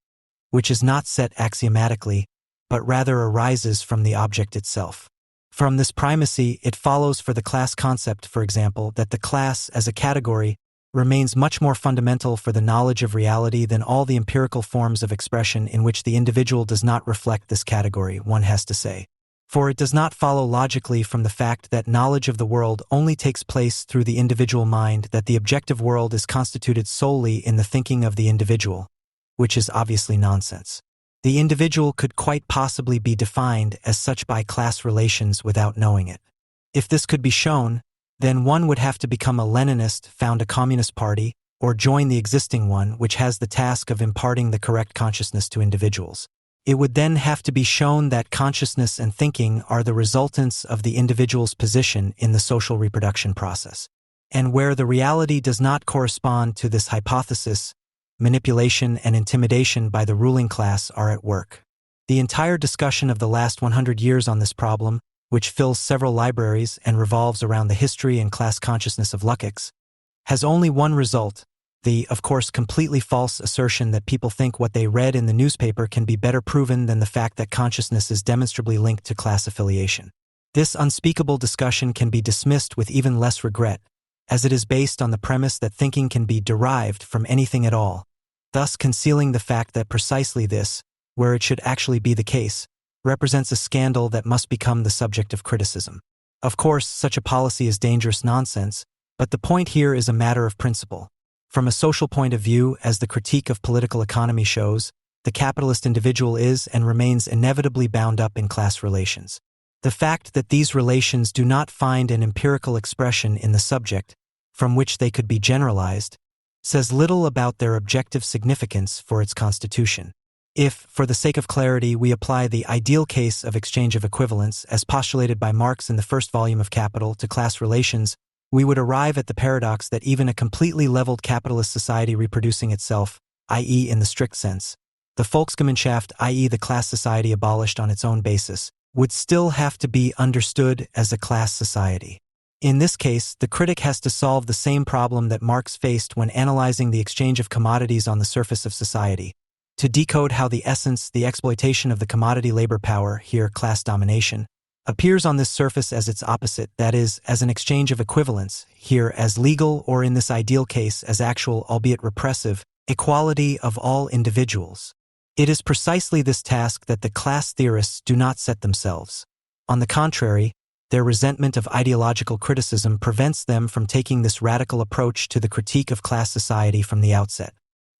which is not set axiomatically, but rather arises from the object itself. From this primacy, it follows for the class concept, for example, that the class, as a category, remains much more fundamental for the knowledge of reality than all the empirical forms of expression in which the individual does not reflect this category, one has to say. For it does not follow logically from the fact that knowledge of the world only takes place through the individual mind that the objective world is constituted solely in the thinking of the individual, which is obviously nonsense. The individual could quite possibly be defined as such by class relations without knowing it. If this could be shown, then one would have to become a Leninist, found a communist party, or join the existing one which has the task of imparting the correct consciousness to individuals. It would then have to be shown that consciousness and thinking are the resultants of the individual's position in the social reproduction process. And where the reality does not correspond to this hypothesis, manipulation and intimidation by the ruling class are at work. The entire discussion of the last 100 years on this problem, which fills several libraries and revolves around the history and class consciousness of Lukács, has only one result: the, of course, completely false assertion that people think what they read in the newspaper can be better proven than the fact that consciousness is demonstrably linked to class affiliation. This unspeakable discussion can be dismissed with even less regret, as it is based on the premise that thinking can be derived from anything at all, thus concealing the fact that precisely this, where it should actually be the case, represents a scandal that must become the subject of criticism. Of course, such a policy is dangerous nonsense, but the point here is a matter of principle. From a social point of view, as the critique of political economy shows, the capitalist individual is and remains inevitably bound up in class relations. The fact that these relations do not find an empirical expression in the subject, from which they could be generalized, says little about their objective significance for its constitution. If, for the sake of clarity, we apply the ideal case of exchange of equivalents, as postulated by Marx in the first volume of Capital, to class relations, we would arrive at the paradox that even a completely leveled capitalist society reproducing itself, i.e. in the strict sense, the Volksgemeinschaft, i.e. the class society abolished on its own basis, would still have to be understood as a class society. In this case, the critic has to solve the same problem that Marx faced when analyzing the exchange of commodities on the surface of society, to decode how the essence, the exploitation of the commodity labor power, here class domination, appears on this surface as its opposite, that is, as an exchange of equivalents, here as legal or in this ideal case as actual, albeit repressive, equality of all individuals. It is precisely this task that the class theorists do not set themselves. On the contrary, their resentment of ideological criticism prevents them from taking this radical approach to the critique of class society from the outset.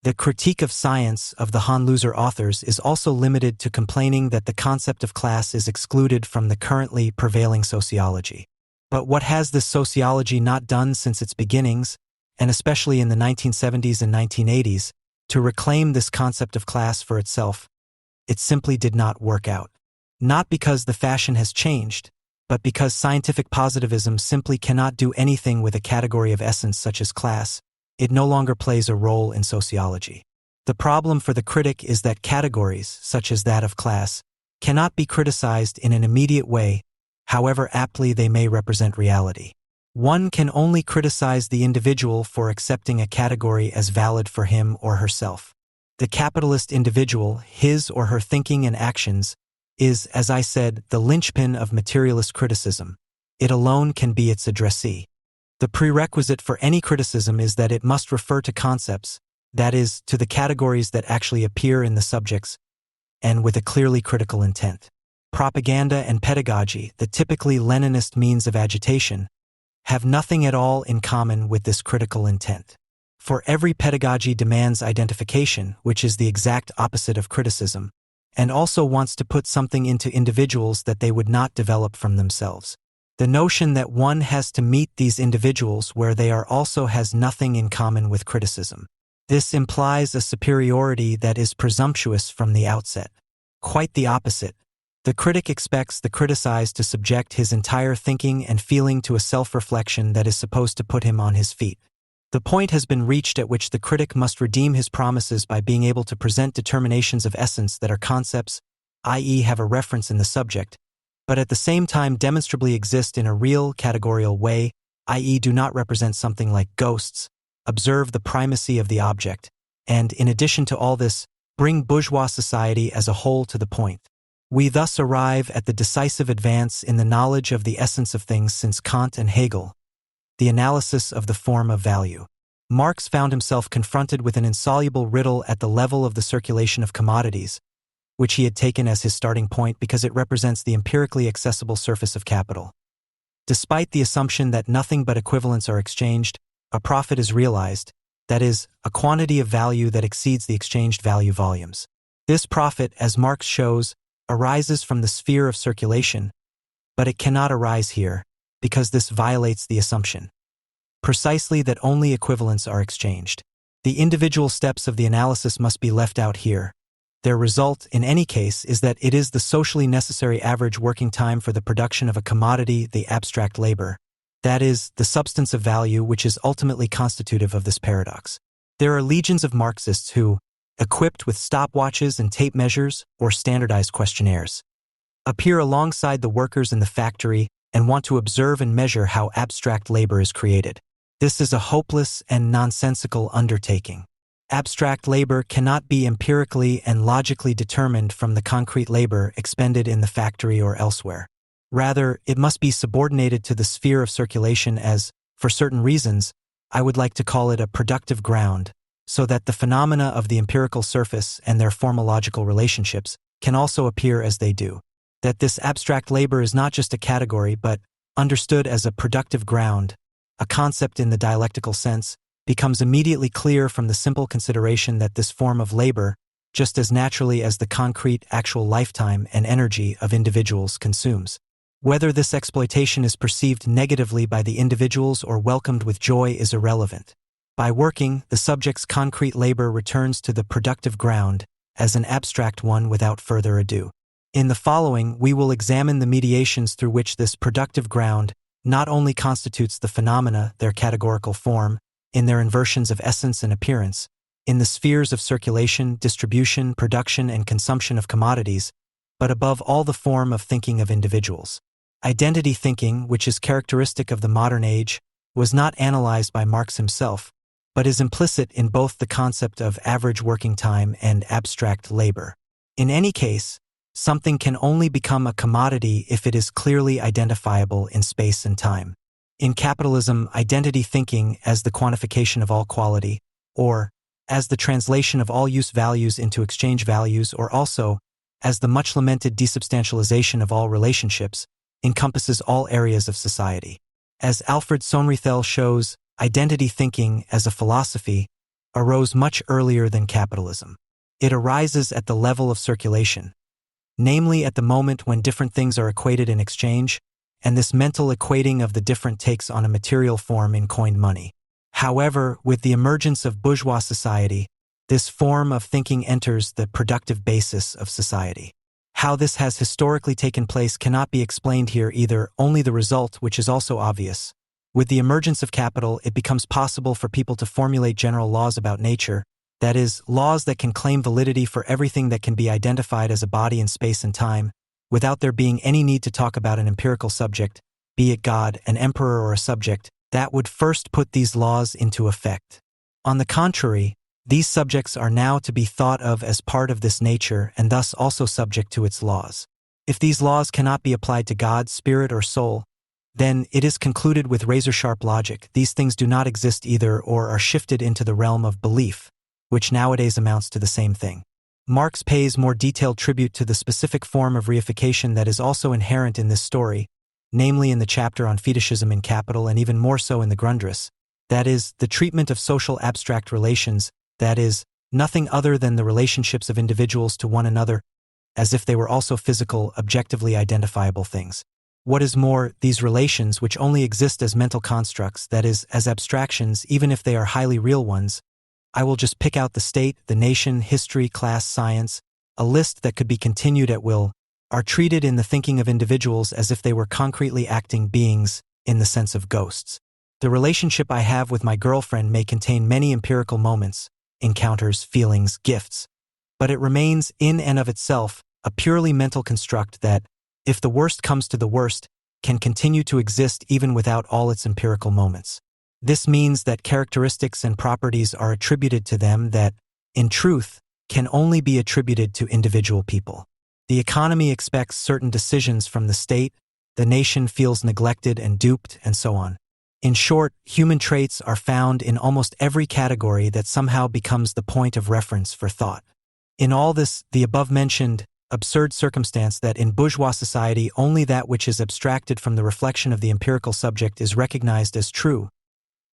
The critique of science of the Hohenloser authors is also limited to complaining that the concept of class is excluded from the currently prevailing sociology. But what has this sociology not done since its beginnings, and especially in the 1970s and 1980s, to reclaim this concept of class for itself? It simply did not work out. Not because the fashion has changed, but because scientific positivism simply cannot do anything with a category of essence such as class. It no longer plays a role in sociology. The problem for the critic is that categories, such as that of class, cannot be criticized in an immediate way, however aptly they may represent reality. One can only criticize the individual for accepting a category as valid for him or herself. The capitalist individual, his or her thinking and actions, is, as I said, the linchpin of materialist criticism. It alone can be its addressee. The prerequisite for any criticism is that it must refer to concepts, that is, to the categories that actually appear in the subjects, and with a clearly critical intent. Propaganda and pedagogy, the typically Leninist means of agitation, have nothing at all in common with this critical intent. For every pedagogy demands identification, which is the exact opposite of criticism, and also wants to put something into individuals that they would not develop from themselves. The notion that one has to meet these individuals where they are also has nothing in common with criticism. This implies a superiority that is presumptuous from the outset. Quite the opposite. The critic expects the criticized to subject his entire thinking and feeling to a self-reflection that is supposed to put him on his feet. The point has been reached at which the critic must redeem his promises by being able to present determinations of essence that are concepts, i.e. have a reference in the subject, but at the same time demonstrably exist in a real categorical way, i.e. do not represent something like ghosts, observe the primacy of the object, and, in addition to all this, bring bourgeois society as a whole to the point. We thus arrive at the decisive advance in the knowledge of the essence of things since Kant and Hegel, the analysis of the form of value. Marx found himself confronted with an insoluble riddle at the level of the circulation of commodities, which he had taken as his starting point because it represents the empirically accessible surface of capital. Despite the assumption that nothing but equivalents are exchanged, a profit is realized, that is, a quantity of value that exceeds the exchanged value volumes. This profit, as Marx shows, arises from the sphere of circulation, but it cannot arise here, because this violates the assumption precisely that only equivalents are exchanged. The individual steps of the analysis must be left out here. Their result, in any case, is that it is the socially necessary average working time for the production of a commodity, the abstract labor, that is, the substance of value, which is ultimately constitutive of this paradox. There are legions of Marxists who, equipped with stopwatches and tape measures or standardized questionnaires, appear alongside the workers in the factory and want to observe and measure how abstract labor is created. This is a hopeless and nonsensical undertaking. Abstract labor cannot be empirically and logically determined from the concrete labor expended in the factory or elsewhere. Rather, it must be subordinated to the sphere of circulation as, for certain reasons, I would like to call it a productive ground, so that the phenomena of the empirical surface and their formological relationships can also appear as they do. That this abstract labor is not just a category but, understood as a productive ground, a concept in the dialectical sense, becomes immediately clear from the simple consideration that this form of labor, just as naturally as the concrete actual lifetime and energy of individuals, consumes. Whether this exploitation is perceived negatively by the individuals or welcomed with joy is irrelevant. By working, the subject's concrete labor returns to the productive ground as an abstract one without further ado. In the following, we will examine the mediations through which this productive ground not only constitutes the phenomena, their categorical form, in their inversions of essence and appearance, in the spheres of circulation, distribution, production, and consumption of commodities, but above all the form of thinking of individuals. Identity thinking, which is characteristic of the modern age, was not analyzed by Marx himself, but is implicit in both the concept of average working time and abstract labor. In any case, something can only become a commodity if it is clearly identifiable in space and time. In capitalism, identity thinking as the quantification of all quality, or as the translation of all use values into exchange values, or also as the much-lamented desubstantialization of all relationships, encompasses all areas of society. As Alfred Sohnrethel shows, identity thinking as a philosophy arose much earlier than capitalism. It arises at the level of circulation, namely at the moment when different things are equated in exchange, and this mental equating of the different takes on a material form in coined money. However, with the emergence of bourgeois society, this form of thinking enters the productive basis of society. How this has historically taken place cannot be explained here either, only the result, which is also obvious. With the emergence of capital, it becomes possible for people to formulate general laws about nature, that is, laws that can claim validity for everything that can be identified as a body in space and time, without there being any need to talk about an empirical subject, be it God, an emperor, or a subject, that would first put these laws into effect. On the contrary, these subjects are now to be thought of as part of this nature and thus also subject to its laws. If these laws cannot be applied to God, spirit, or soul, then it is concluded with razor-sharp logic these things do not exist either or are shifted into the realm of belief, which nowadays amounts to the same thing. Marx pays more detailed tribute to the specific form of reification that is also inherent in this story, namely in the chapter on fetishism in Capital and even more so in the Grundrisse, that is, the treatment of social abstract relations, that is, nothing other than the relationships of individuals to one another, as if they were also physical, objectively identifiable things. What is more, these relations, which only exist as mental constructs, that is, as abstractions, even if they are highly real ones, I will just pick out the state, the nation, history, class, science, a list that could be continued at will, are treated in the thinking of individuals as if they were concretely acting beings in the sense of ghosts. The relationship I have with my girlfriend may contain many empirical moments, encounters, feelings, gifts, but it remains in and of itself a purely mental construct that, if the worst comes to the worst, can continue to exist even without all its empirical moments. This means that characteristics and properties are attributed to them that, in truth, can only be attributed to individual people. The economy expects certain decisions from the state, the nation feels neglected and duped, and so on. In short, human traits are found in almost every category that somehow becomes the point of reference for thought. In all this, the above-mentioned absurd circumstance that in bourgeois society only that which is abstracted from the reflection of the empirical subject is recognized as true,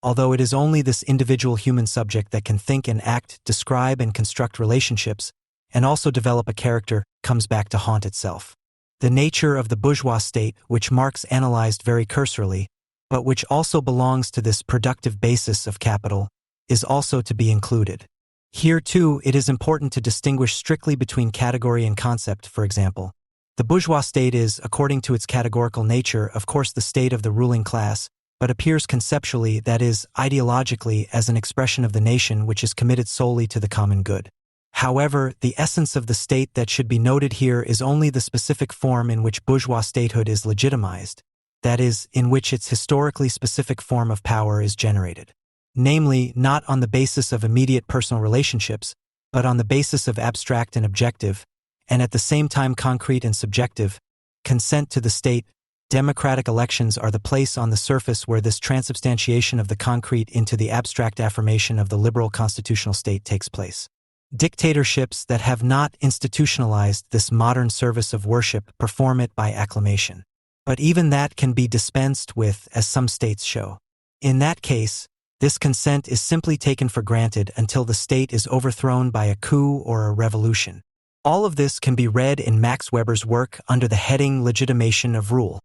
although it is only this individual human subject that can think and act, describe and construct relationships, and also develop a character, comes back to haunt itself. The nature of the bourgeois state, which Marx analyzed very cursorily, but which also belongs to this productive basis of capital, is also to be included. Here, too, it is important to distinguish strictly between category and concept. For example, the bourgeois state is, according to its categorical nature, of course the state of the ruling class, but appears conceptually, that is, ideologically, as an expression of the nation which is committed solely to the common good. However, the essence of the state that should be noted here is only the specific form in which bourgeois statehood is legitimized, that is, in which its historically specific form of power is generated. Namely, not on the basis of immediate personal relationships, but on the basis of abstract and objective, and at the same time concrete and subjective, consent to the state. Democratic elections are the place on the surface where this transubstantiation of the concrete into the abstract affirmation of the liberal constitutional state takes place. Dictatorships that have not institutionalized this modern service of worship perform it by acclamation. But even that can be dispensed with, as some states show. In that case, this consent is simply taken for granted until the state is overthrown by a coup or a revolution. All of this can be read in Max Weber's work under the heading Legitimation of Rule.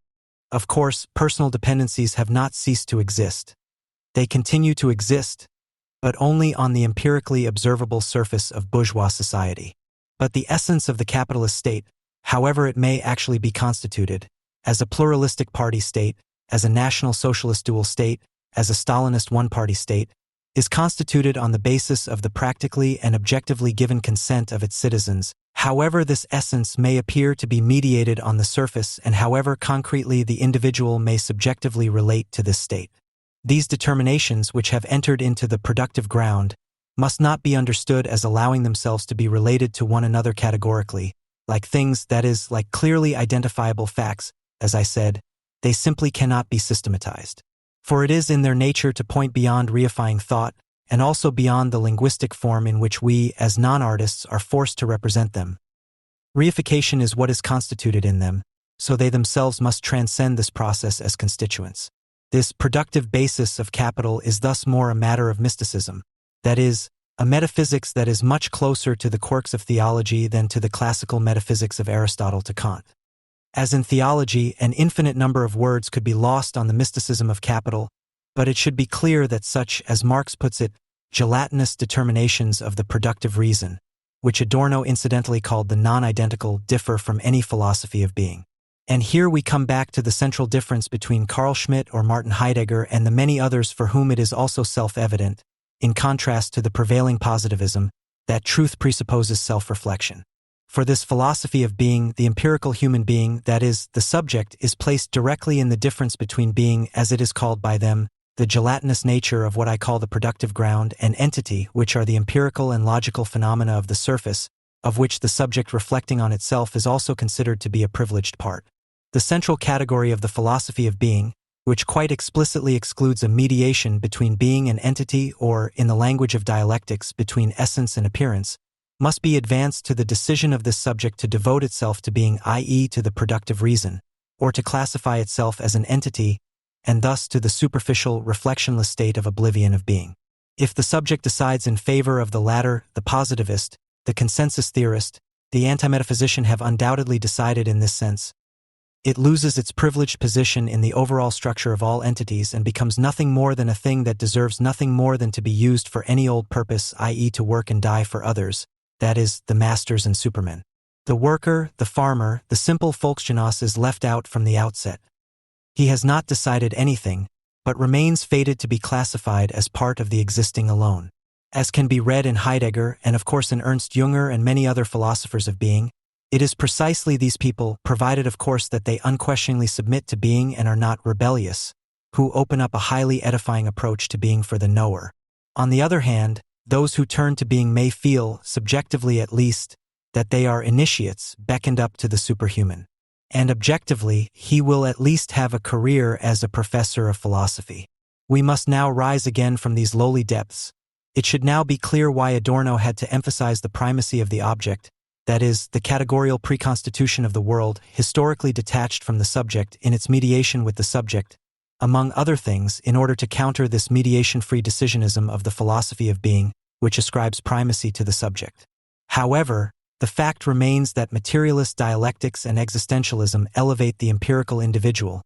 Of course, personal dependencies have not ceased to exist. They continue to exist, but only on the empirically observable surface of bourgeois society. But the essence of the capitalist state, however it may actually be constituted, as a pluralistic party state, as a national socialist dual state, as a Stalinist one-party state, is constituted on the basis of the practically and objectively given consent of its citizens, however this essence may appear to be mediated on the surface and however concretely the individual may subjectively relate to this state. These determinations, which have entered into the productive ground, must not be understood as allowing themselves to be related to one another categorically, like things, that is, like clearly identifiable facts. As I said, they simply cannot be systematized. For it is in their nature to point beyond reifying thought, and also beyond the linguistic form in which we, as non-artists, are forced to represent them. Reification is what is constituted in them, so they themselves must transcend this process as constituents. This productive basis of capital is thus more a matter of mysticism, that is, a metaphysics that is much closer to the quirks of theology than to the classical metaphysics of Aristotle to Kant. As in theology, an infinite number of words could be lost on the mysticism of capital, but it should be clear that such, as Marx puts it, gelatinous determinations of the productive reason, which Adorno incidentally called the non-identical, differ from any philosophy of being. And here we come back to the central difference between Carl Schmitt or Martin Heidegger and the many others for whom it is also self-evident, in contrast to the prevailing positivism, that truth presupposes self-reflection. For this philosophy of being, the empirical human being, that is, the subject, is placed directly in the difference between being, as it is called by them, the gelatinous nature of what I call the productive ground, and entity, which are the empirical and logical phenomena of the surface, of which the subject reflecting on itself is also considered to be a privileged part. The central category of the philosophy of being, which quite explicitly excludes a mediation between being and entity or, in the language of dialectics, between essence and appearance, must be advanced to the decision of this subject to devote itself to being, i.e. to the productive reason, or to classify itself as an entity, and thus to the superficial, reflectionless state of oblivion of being. If the subject decides in favor of the latter, the positivist, the consensus theorist, the anti-metaphysician have undoubtedly decided in this sense, it loses its privileged position in the overall structure of all entities and becomes nothing more than a thing that deserves nothing more than to be used for any old purpose, i.e. to work and die for others, that is, the masters and supermen. The worker, the farmer, the simple Volksgenoss is left out from the outset. He has not decided anything, but remains fated to be classified as part of the existing alone. As can be read in Heidegger and of course in Ernst Jünger and many other philosophers of being, it is precisely these people, provided of course that they unquestioningly submit to being and are not rebellious, who open up a highly edifying approach to being for the knower. On the other hand, those who turn to being may feel, subjectively at least, that they are initiates beckoned up to the superhuman. And objectively, he will at least have a career as a professor of philosophy. We must now rise again from these lowly depths. It should now be clear why Adorno had to emphasize the primacy of the object, that is, the categorical preconstitution of the world, historically detached from the subject in its mediation with the subject, among other things, in order to counter this mediation-free decisionism of the philosophy of being, which ascribes primacy to the subject. However, the fact remains that materialist dialectics and existentialism elevate the empirical individual,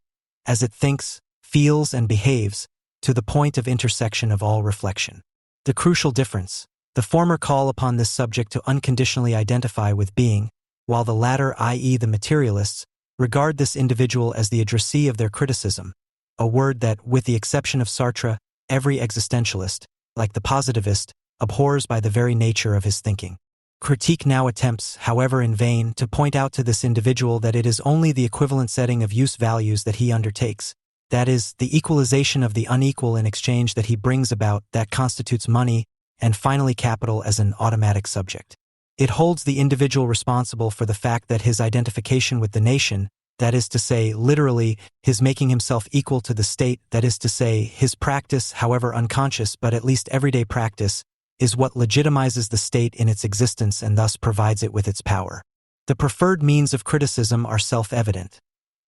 as it thinks, feels, and behaves, to the point of intersection of all reflection. The crucial difference: the former call upon this subject to unconditionally identify with being, while the latter, i.e. the materialists, regard this individual as the addressee of their criticism, a word that, with the exception of Sartre, every existentialist, like the positivist, abhors by the very nature of his thinking. Critique now attempts, however in vain, to point out to this individual that it is only the equivalent setting of use values that he undertakes, that is, the equalization of the unequal in exchange that he brings about, that constitutes money, and finally capital as an automatic subject. It holds the individual responsible for the fact that his identification with the nation, that is to say, literally, his making himself equal to the state, that is to say, his practice, however unconscious but at least everyday practice, is what legitimizes the state in its existence and thus provides it with its power. The preferred means of criticism are self-evident.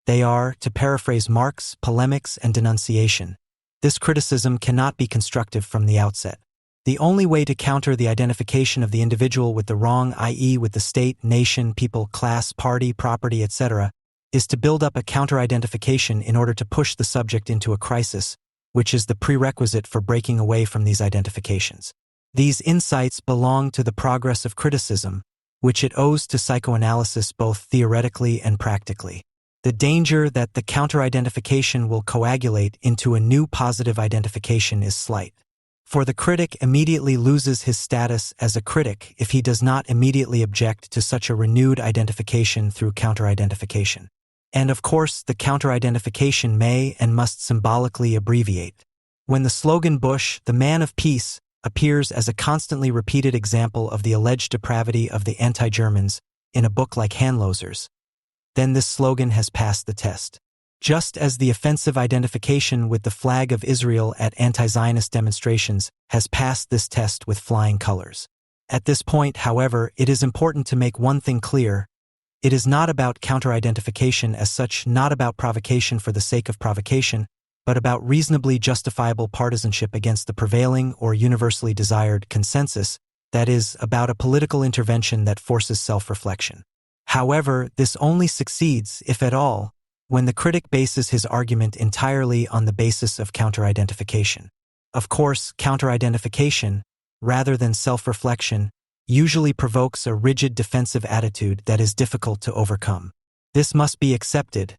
They are, to paraphrase Marx, polemics and denunciation. This criticism cannot be constructive from the outset. The only way to counter the identification of the individual with the wrong, i.e. with the state, nation, people, class, party, property, etc., is to build up a counter-identification in order to push the subject into a crisis, which is the prerequisite for breaking away from these identifications. These insights belong to the progress of criticism, which it owes to psychoanalysis both theoretically and practically. The danger that the counter-identification will coagulate into a new positive identification is slight. For the critic immediately loses his status as a critic if he does not immediately object to such a renewed identification through counter-identification. And of course, the counter-identification may and must symbolically abbreviate. When the slogan Bush, the man of peace, appears as a constantly repeated example of the alleged depravity of the anti-Germans in a book like Hanloser's, then this slogan has passed the test. Just as the offensive identification with the flag of Israel at anti-Zionist demonstrations has passed this test with flying colors. At this point, however, it is important to make one thing clear. It is not about counter-identification as such, not about provocation for the sake of provocation, but about reasonably justifiable partisanship against the prevailing or universally desired consensus, that is, about a political intervention that forces self-reflection. However, this only succeeds, if at all, when the critic bases his argument entirely on the basis of counter-identification. Of course, counter-identification, rather than self-reflection, usually provokes a rigid defensive attitude that is difficult to overcome. This must be accepted,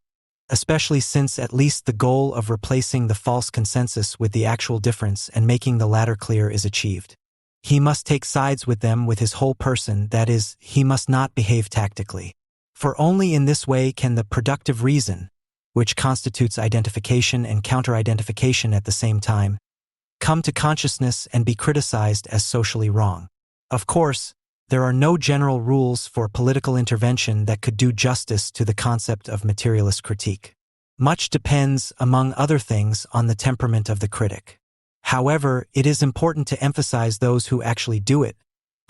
especially since at least the goal of replacing the false consensus with the actual difference and making the latter clear is achieved. He must take sides with them with his whole person, that is, he must not behave tactically. For only in this way can the productive reason, which constitutes identification and counter-identification at the same time, come to consciousness and be criticized as socially wrong. Of course, there are no general rules for political intervention that could do justice to the concept of materialist critique. Much depends, among other things, on the temperament of the critic. However, it is important to emphasize those who actually do it,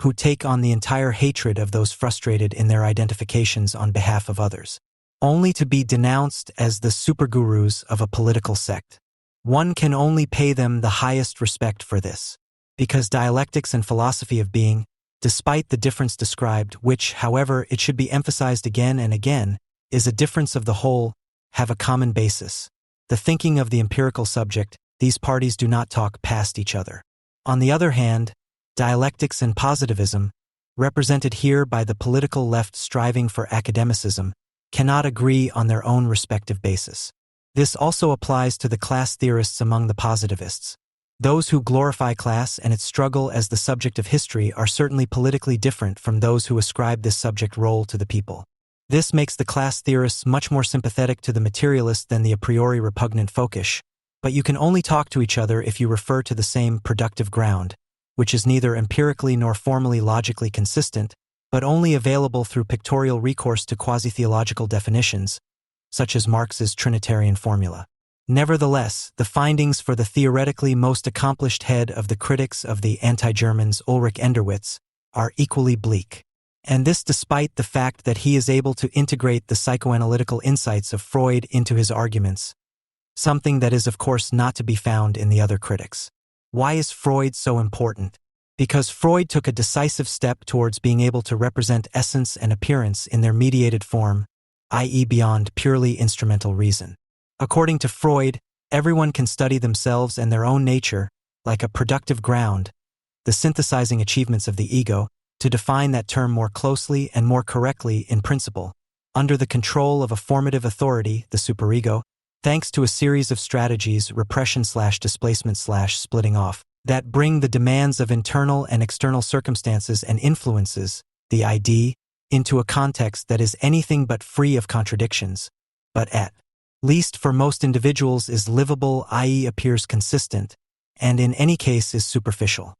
who take on the entire hatred of those frustrated in their identifications on behalf of others, only to be denounced as the supergurus of a political sect. One can only pay them the highest respect for this, because dialectics and philosophy of being, despite the difference described, which, however, it should be emphasized again and again, is a difference of the whole, have a common basis. The thinking of the empirical subject, these parties do not talk past each other. On the other hand, dialectics and positivism, represented here by the political left striving for academicism, cannot agree on their own respective basis. This also applies to the class theorists among the positivists. Those who glorify class and its struggle as the subject of history are certainly politically different from those who ascribe this subject role to the people. This makes the class theorists much more sympathetic to the materialist than the a priori repugnant folkish, but you can only talk to each other if you refer to the same productive ground, which is neither empirically nor formally logically consistent, but only available through pictorial recourse to quasi-theological definitions, such as Marx's Trinitarian formula. Nevertheless, the findings for the theoretically most accomplished head of the critics of the anti-Germans, Ulrich Enderwitz, are equally bleak. And this despite the fact that he is able to integrate the psychoanalytical insights of Freud into his arguments, something that is of course not to be found in the other critics. Why is Freud so important? Because Freud took a decisive step towards being able to represent essence and appearance in their mediated form, i.e. beyond purely instrumental reason. According to Freud, everyone can study themselves and their own nature, like a productive ground, the synthesizing achievements of the ego, to define that term more closely and more correctly in principle, under the control of a formative authority, the superego, thanks to a series of strategies, repression/displacement/splitting off, that bring the demands of internal and external circumstances and influences, the ID, into a context that is anything but free of contradictions, but at least for most individuals is livable, i.e. appears consistent, and in any case is superficial.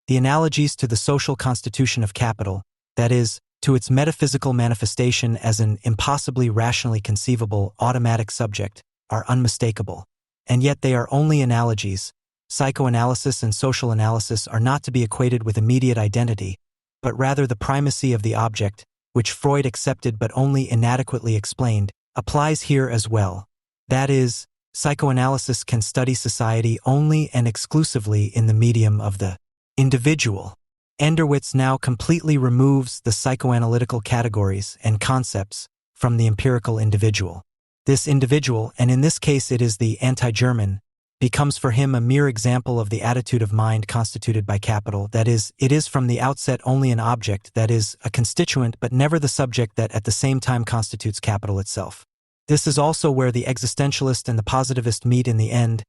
The analogies to the social constitution of capital, that is, to its metaphysical manifestation as an impossibly rationally conceivable automatic subject, are unmistakable, and yet they are only analogies. Psychoanalysis and social analysis are not to be equated with immediate identity, but rather the primacy of the object, which Freud accepted but only inadequately explained, applies here as well. That is, psychoanalysis can study society only and exclusively in the medium of the individual. Enderwitz now completely removes the psychoanalytical categories and concepts from the empirical individual. This individual, and in this case it is the anti-German, becomes for him a mere example of the attitude of mind constituted by capital, that is, it is from the outset only an object, that is, a constituent but never the subject that at the same time constitutes capital itself. This is also where the existentialist and the positivist meet in the end,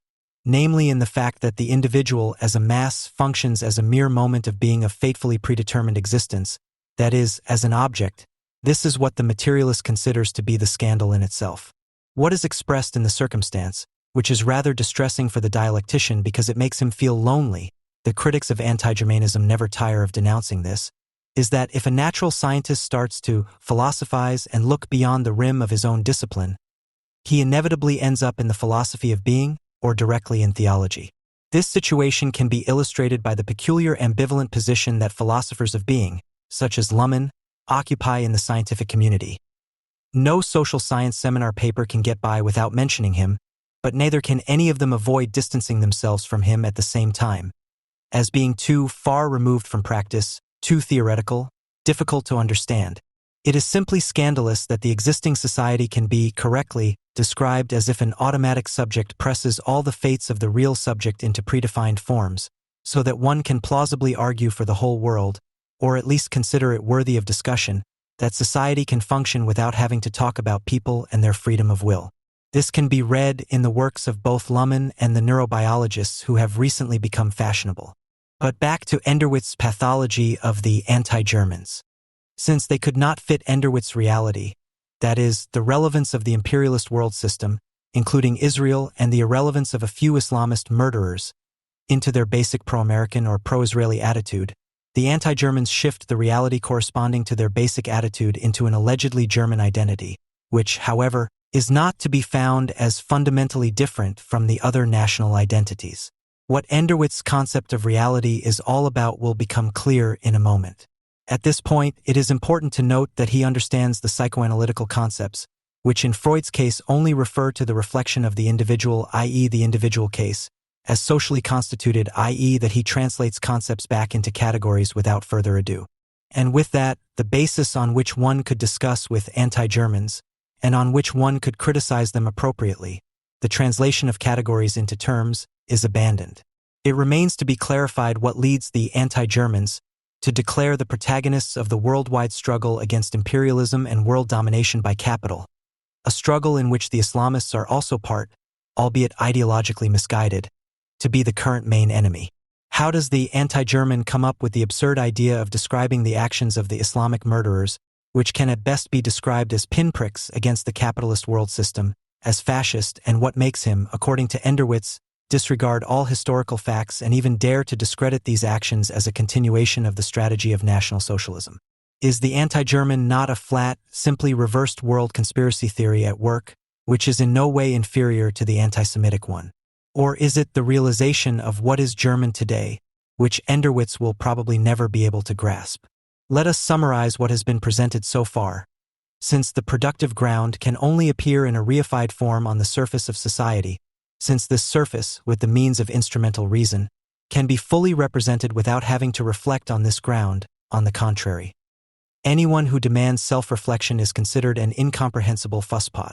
namely in the fact that the individual as a mass functions as a mere moment of being of fatefully predetermined existence, that is, as an object. This is what the materialist considers to be the scandal in itself. What is expressed in the circumstance, which is rather distressing for the dialectician because it makes him feel lonely, the critics of anti-Germanism never tire of denouncing this, is that if a natural scientist starts to philosophize and look beyond the rim of his own discipline, he inevitably ends up in the philosophy of being or directly in theology. This situation can be illustrated by the peculiar ambivalent position that philosophers of being, such as Luhmann, occupy in the scientific community. No social science seminar paper can get by without mentioning him, but neither can any of them avoid distancing themselves from him at the same time, as being too far removed from practice, too theoretical, difficult to understand. It is simply scandalous that the existing society can be, correctly, described as if an automatic subject presses all the fates of the real subject into predefined forms, so that one can plausibly argue for the whole world, or at least consider it worthy of discussion, that society can function without having to talk about people and their freedom of will. This can be read in the works of both Luhmann and the neurobiologists who have recently become fashionable. But back to Enderwitz's pathology of the anti-Germans. Since they could not fit Enderwitz's reality, that is, the relevance of the imperialist world system, including Israel and the irrelevance of a few Islamist murderers, into their basic pro-American or pro-Israeli attitude, the anti-Germans shift the reality corresponding to their basic attitude into an allegedly German identity, which, however, is not to be found as fundamentally different from the other national identities. What Enderwitz's concept of reality is all about will become clear in a moment. At this point, it is important to note that he understands the psychoanalytical concepts, which in Freud's case only refer to the reflection of the individual, i.e. the individual case, as socially constituted, i.e. that he translates concepts back into categories without further ado. And with that, the basis on which one could discuss with anti-Germans, and on which one could criticize them appropriately, the translation of categories into terms, is abandoned. It remains to be clarified what leads the anti-Germans to declare the protagonists of the worldwide struggle against imperialism and world domination by capital, a struggle in which the Islamists are also part, albeit ideologically misguided, to be the current main enemy. How does the anti-German come up with the absurd idea of describing the actions of the Islamic murderers, which can at best be described as pinpricks against the capitalist world system, as fascist, and what makes him, according to Enderwitz, disregard all historical facts and even dare to discredit these actions as a continuation of the strategy of National Socialism? Is the anti-German not a flat, simply reversed world conspiracy theory at work, which is in no way inferior to the anti-Semitic one? Or is it the realization of what is German today, which Enderwitz will probably never be able to grasp? Let us summarize what has been presented so far. Since the productive ground can only appear in a reified form on the surface of society, since this surface, with the means of instrumental reason, can be fully represented without having to reflect on this ground. On the contrary, anyone who demands self-reflection is considered an incomprehensible fusspot.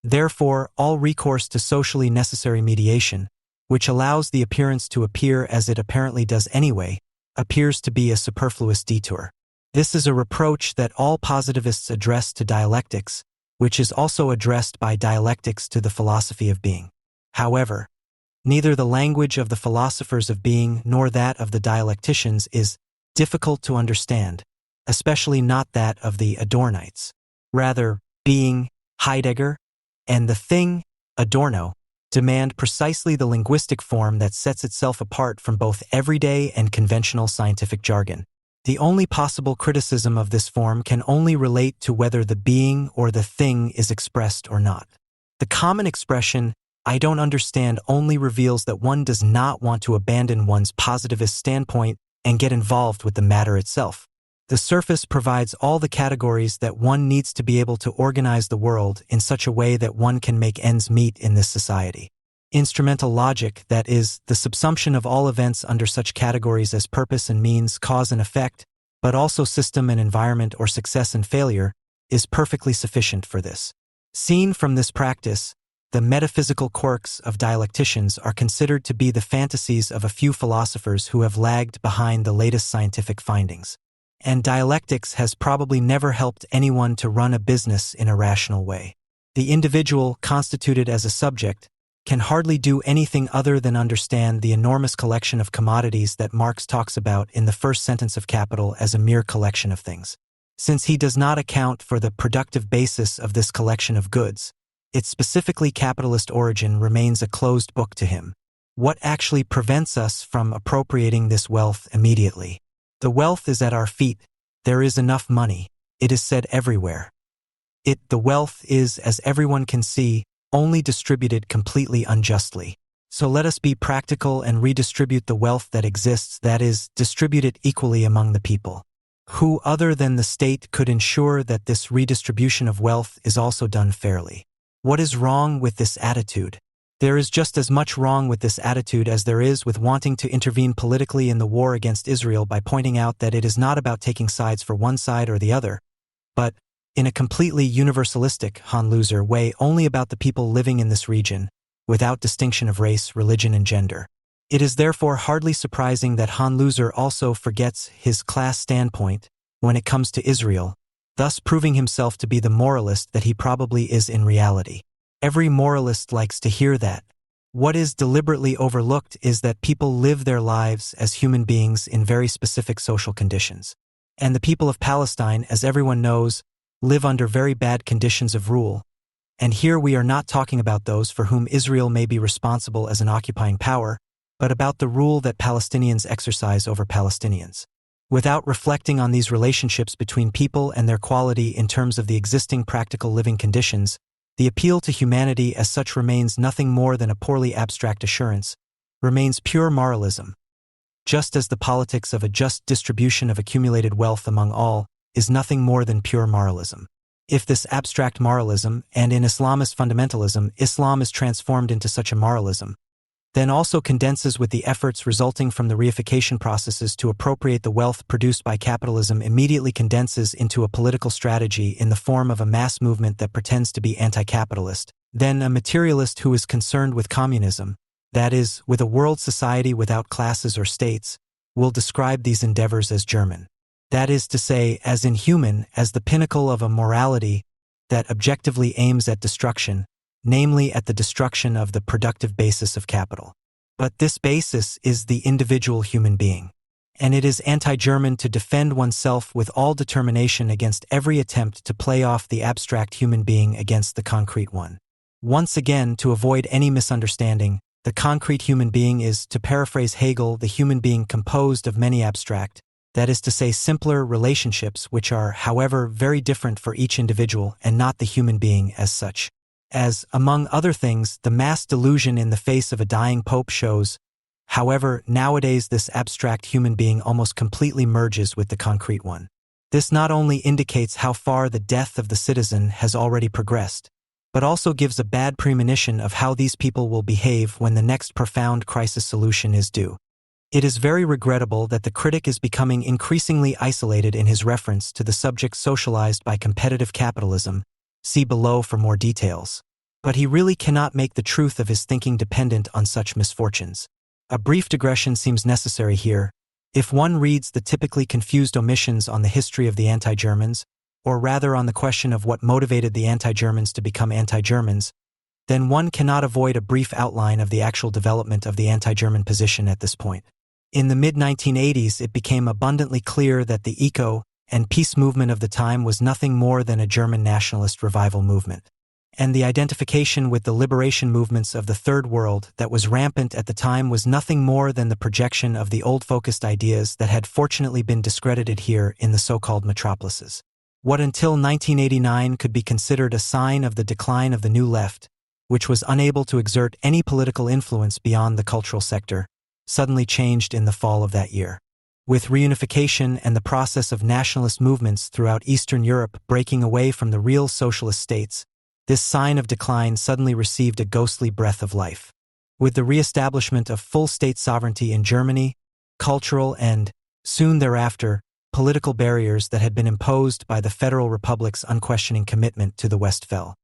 Therefore, all recourse to socially necessary mediation, which allows the appearance to appear as it apparently does anyway, appears to be a superfluous detour. This is a reproach that all positivists address to dialectics, which is also addressed by dialectics to the philosophy of being. However, neither the language of the philosophers of being nor that of the dialecticians is difficult to understand, especially not that of the Adornites. Rather, being, Heidegger, and the thing, Adorno, demand precisely the linguistic form that sets itself apart from both everyday and conventional scientific jargon. The only possible criticism of this form can only relate to whether the being or the thing is expressed or not. The common expression, "I don't understand," only reveals that one does not want to abandon one's positivist standpoint and get involved with the matter itself. The surface provides all the categories that one needs to be able to organize the world in such a way that one can make ends meet in this society. Instrumental logic, that is, the subsumption of all events under such categories as purpose and means, cause and effect, but also system and environment or success and failure, is perfectly sufficient for this. Seen from this practice, the metaphysical quirks of dialecticians are considered to be the fantasies of a few philosophers who have lagged behind the latest scientific findings. And dialectics has probably never helped anyone to run a business in a rational way. The individual, constituted as a subject, can hardly do anything other than understand the enormous collection of commodities that Marx talks about in the first sentence of Capital as a mere collection of things. Since he does not account for the productive basis of this collection of goods, its specifically capitalist origin remains a closed book to him. What actually prevents us from appropriating this wealth immediately? The wealth is at our feet. There is enough money. It is said everywhere. The wealth is, as everyone can see, only distributed completely unjustly. So let us be practical and redistribute the wealth that exists, that is, distribute it equally among the people. Who other than the state could ensure that this redistribution of wealth is also done fairly? What is wrong with this attitude? There is just as much wrong with this attitude as there is with wanting to intervene politically in the war against Israel by pointing out that it is not about taking sides for one side or the other, but, in a completely universalistic, Hohn-Loser way, only about the people living in this region, without distinction of race, religion, and gender. It is therefore hardly surprising that Hohn-Loser also forgets his class standpoint when it comes to Israel, thus proving himself to be the moralist that he probably is in reality. Every moralist likes to hear that. What is deliberately overlooked is that people live their lives as human beings in very specific social conditions. And the people of Palestine, as everyone knows, live under very bad conditions of rule. And here we are not talking about those for whom Israel may be responsible as an occupying power, but about the rule that Palestinians exercise over Palestinians. Without reflecting on these relationships between people and their quality in terms of the existing practical living conditions, the appeal to humanity as such remains nothing more than a poorly abstract assurance, remains pure moralism, just as the politics of a just distribution of accumulated wealth among all is nothing more than pure moralism. If this abstract moralism, and in Islamist fundamentalism, Islam is transformed into such a moralism, then also condenses with the efforts resulting from the reification processes to appropriate the wealth produced by capitalism, immediately condenses into a political strategy in the form of a mass movement that pretends to be anti-capitalist, then a materialist who is concerned with communism, that is, with a world society without classes or states, will describe these endeavors as German. That is to say, as inhuman, as the pinnacle of a morality that objectively aims at destruction, namely at the destruction of the productive basis of capital. But this basis is the individual human being, and it is anti-German to defend oneself with all determination against every attempt to play off the abstract human being against the concrete one. Once again, to avoid any misunderstanding, the concrete human being is, to paraphrase Hegel, the human being composed of many abstract, that is to say simpler relationships which are, however, very different for each individual and not the human being as such. As, among other things, the mass delusion in the face of a dying pope shows, however, nowadays this abstract human being almost completely merges with the concrete one. This not only indicates how far the death of the citizen has already progressed, but also gives a bad premonition of how these people will behave when the next profound crisis solution is due. It is very regrettable that the critic is becoming increasingly isolated in his reference to the subject socialized by competitive capitalism. See below for more details. But he really cannot make the truth of his thinking dependent on such misfortunes. A brief digression seems necessary here. If one reads the typically confused omissions on the history of the anti-Germans, or rather on the question of what motivated the anti-Germans to become anti-Germans, then one cannot avoid a brief outline of the actual development of the anti-German position at this point. In the mid-1980s, it became abundantly clear that the eco and peace movement of the time was nothing more than a German nationalist revival movement. And the identification with the liberation movements of the Third World that was rampant at the time was nothing more than the projection of the old focused ideas that had fortunately been discredited here in the so-called metropolises. What until 1989 could be considered a sign of the decline of the New Left, which was unable to exert any political influence beyond the cultural sector, suddenly changed in the fall of that year. With reunification and the process of nationalist movements throughout Eastern Europe breaking away from the real socialist states, this sign of decline suddenly received a ghostly breath of life. With the re-establishment of full state sovereignty in Germany, cultural and, soon thereafter, political barriers that had been imposed by the Federal Republic's unquestioning commitment to the West fell.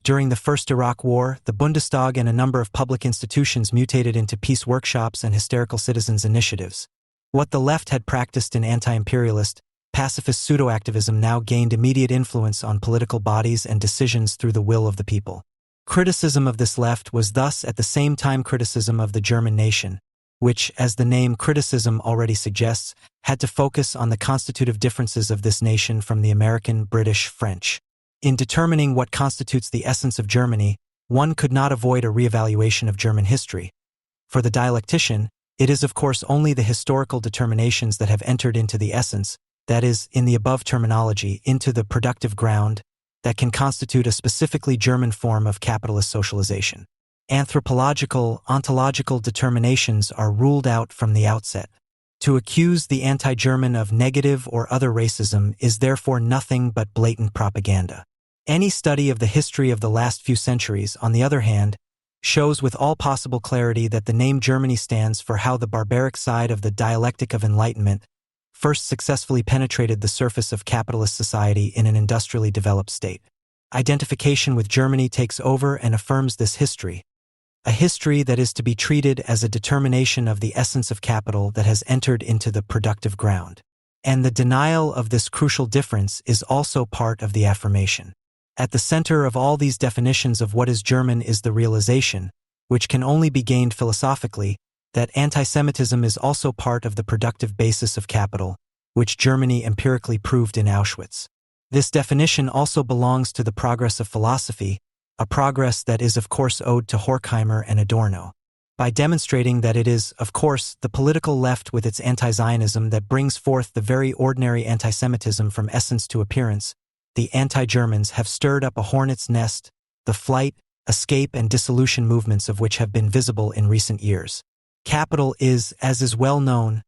During the First Iraq War, the Bundestag and a number of public institutions mutated into peace workshops and hysterical citizens' initiatives. What the left had practiced in anti-imperialist, pacifist pseudo-activism now gained immediate influence on political bodies and decisions through the will of the people. Criticism of this left was thus at the same time criticism of the German nation, which, as the name criticism already suggests, had to focus on the constitutive differences of this nation from the American, British, French. In determining what constitutes the essence of Germany, one could not avoid a reevaluation of German history. For the dialectician, it is of course only the historical determinations that have entered into the essence, that is, in the above terminology, into the productive ground, that can constitute a specifically German form of capitalist socialization. Anthropological, ontological determinations are ruled out from the outset. To accuse the anti-German of negative or other racism is therefore nothing but blatant propaganda. Any study of the history of the last few centuries, on the other hand, shows with all possible clarity that the name Germany stands for how the barbaric side of the dialectic of enlightenment first successfully penetrated the surface of capitalist society in an industrially developed state. Identification with Germany takes over and affirms this history, a history that is to be treated as a determination of the essence of capital that has entered into the productive ground. And the denial of this crucial difference is also part of the affirmation. At the center of all these definitions of what is German is the realization, which can only be gained philosophically, that anti-Semitism is also part of the productive basis of capital, which Germany empirically proved in Auschwitz. This definition also belongs to the progress of philosophy, a progress that is of course owed to Horkheimer and Adorno. By demonstrating that it is, of course, the political left with its anti-Zionism that brings forth the very ordinary anti-Semitism from essence to appearance, the anti-Germans have stirred up a hornet's nest, the flight, escape and dissolution movements of which have been visible in recent years. Capital is, as is well known,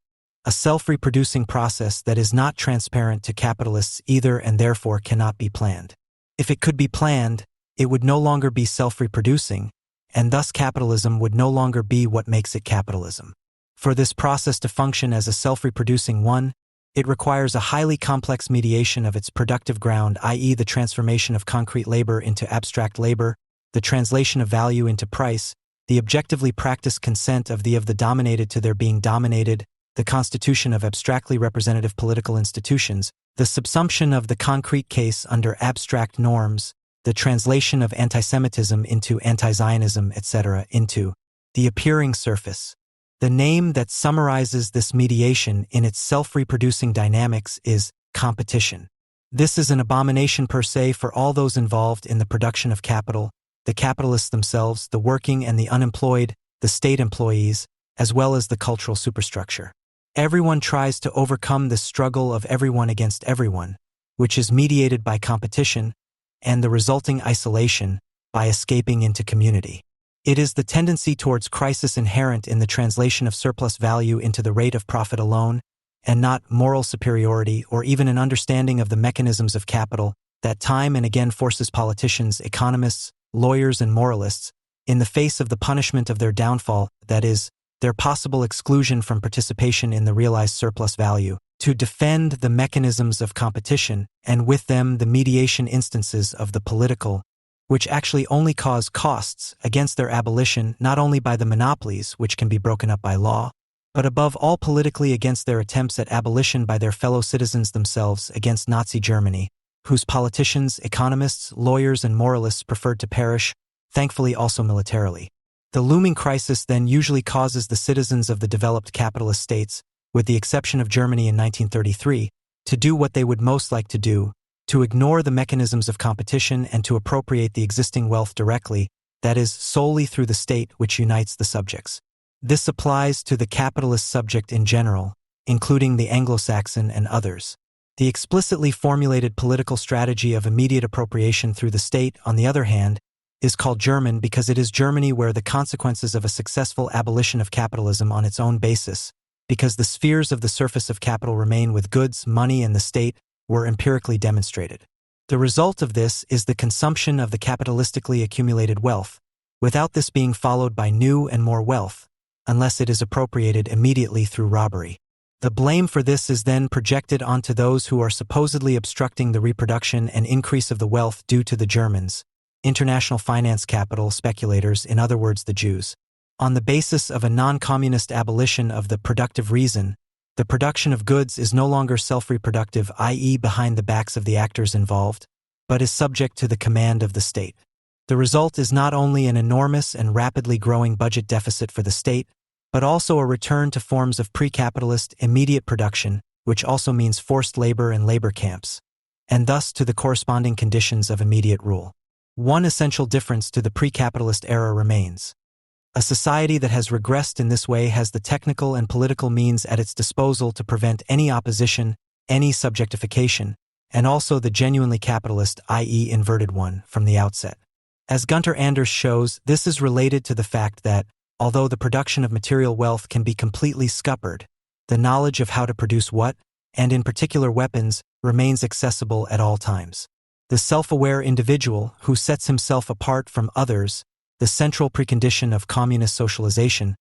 a self-reproducing process that is not transparent to capitalists either and therefore cannot be planned. If it could be planned, it would no longer be self-reproducing, and thus capitalism would no longer be what makes it capitalism. For this process to function as a self-reproducing one, it requires a highly complex mediation of its productive ground, i.e. the transformation of concrete labor into abstract labor, the translation of value into price, the objectively practiced consent of the dominated to their being dominated, the constitution of abstractly representative political institutions, the subsumption of the concrete case under abstract norms, the translation of anti-Semitism into anti-Zionism, etc., into the appearing surface. The name that summarizes this mediation in its self-reproducing dynamics is competition. This is an abomination per se for all those involved in the production of capital, the capitalists themselves, the working and the unemployed, the state employees, as well as the cultural superstructure. Everyone tries to overcome this struggle of everyone against everyone, which is mediated by competition, and the resulting isolation by escaping into community. It is the tendency towards crisis inherent in the translation of surplus value into the rate of profit alone, and not moral superiority or even an understanding of the mechanisms of capital, that time and again forces politicians, economists, lawyers, and moralists, in the face of the punishment of their downfall, that is, their possible exclusion from participation in the realized surplus value, to defend the mechanisms of competition, and with them the mediation instances of the political, which actually only cause costs, against their abolition not only by the monopolies, which can be broken up by law, but above all politically against their attempts at abolition by their fellow citizens themselves against Nazi Germany, whose politicians, economists, lawyers, and moralists preferred to perish, thankfully also militarily. The looming crisis then usually causes the citizens of the developed capitalist states, with the exception of Germany in 1933, to do what they would most like to do, to ignore the mechanisms of competition and to appropriate the existing wealth directly, that is, solely through the state which unites the subjects. This applies to the capitalist subject in general, including the Anglo-Saxon and others. The explicitly formulated political strategy of immediate appropriation through the state, on the other hand, is called German because it is Germany where the consequences of a successful abolition of capitalism on its own basis, because the spheres of the surface of capital remain with goods, money, and the state, were empirically demonstrated. The result of this is the consumption of the capitalistically accumulated wealth, without this being followed by new and more wealth, unless it is appropriated immediately through robbery. The blame for this is then projected onto those who are supposedly obstructing the reproduction and increase of the wealth due to the Germans, international finance capital speculators, in other words the Jews. On the basis of a non-communist abolition of the productive reason, the production of goods is no longer self-reproductive, i.e. behind the backs of the actors involved, but is subject to the command of the state. The result is not only an enormous and rapidly growing budget deficit for the state, but also a return to forms of pre-capitalist immediate production, which also means forced labor and labor camps, and thus to the corresponding conditions of immediate rule. One essential difference to the pre-capitalist era remains. A society that has regressed in this way has the technical and political means at its disposal to prevent any opposition, any subjectification, and also the genuinely capitalist, i.e. inverted one, from the outset. As Gunter Anders shows, this is related to the fact that, although the production of material wealth can be completely scuppered, the knowledge of how to produce what, and in particular weapons, remains accessible at all times. The self-aware individual, who sets himself apart from others, the central precondition of communist socialization,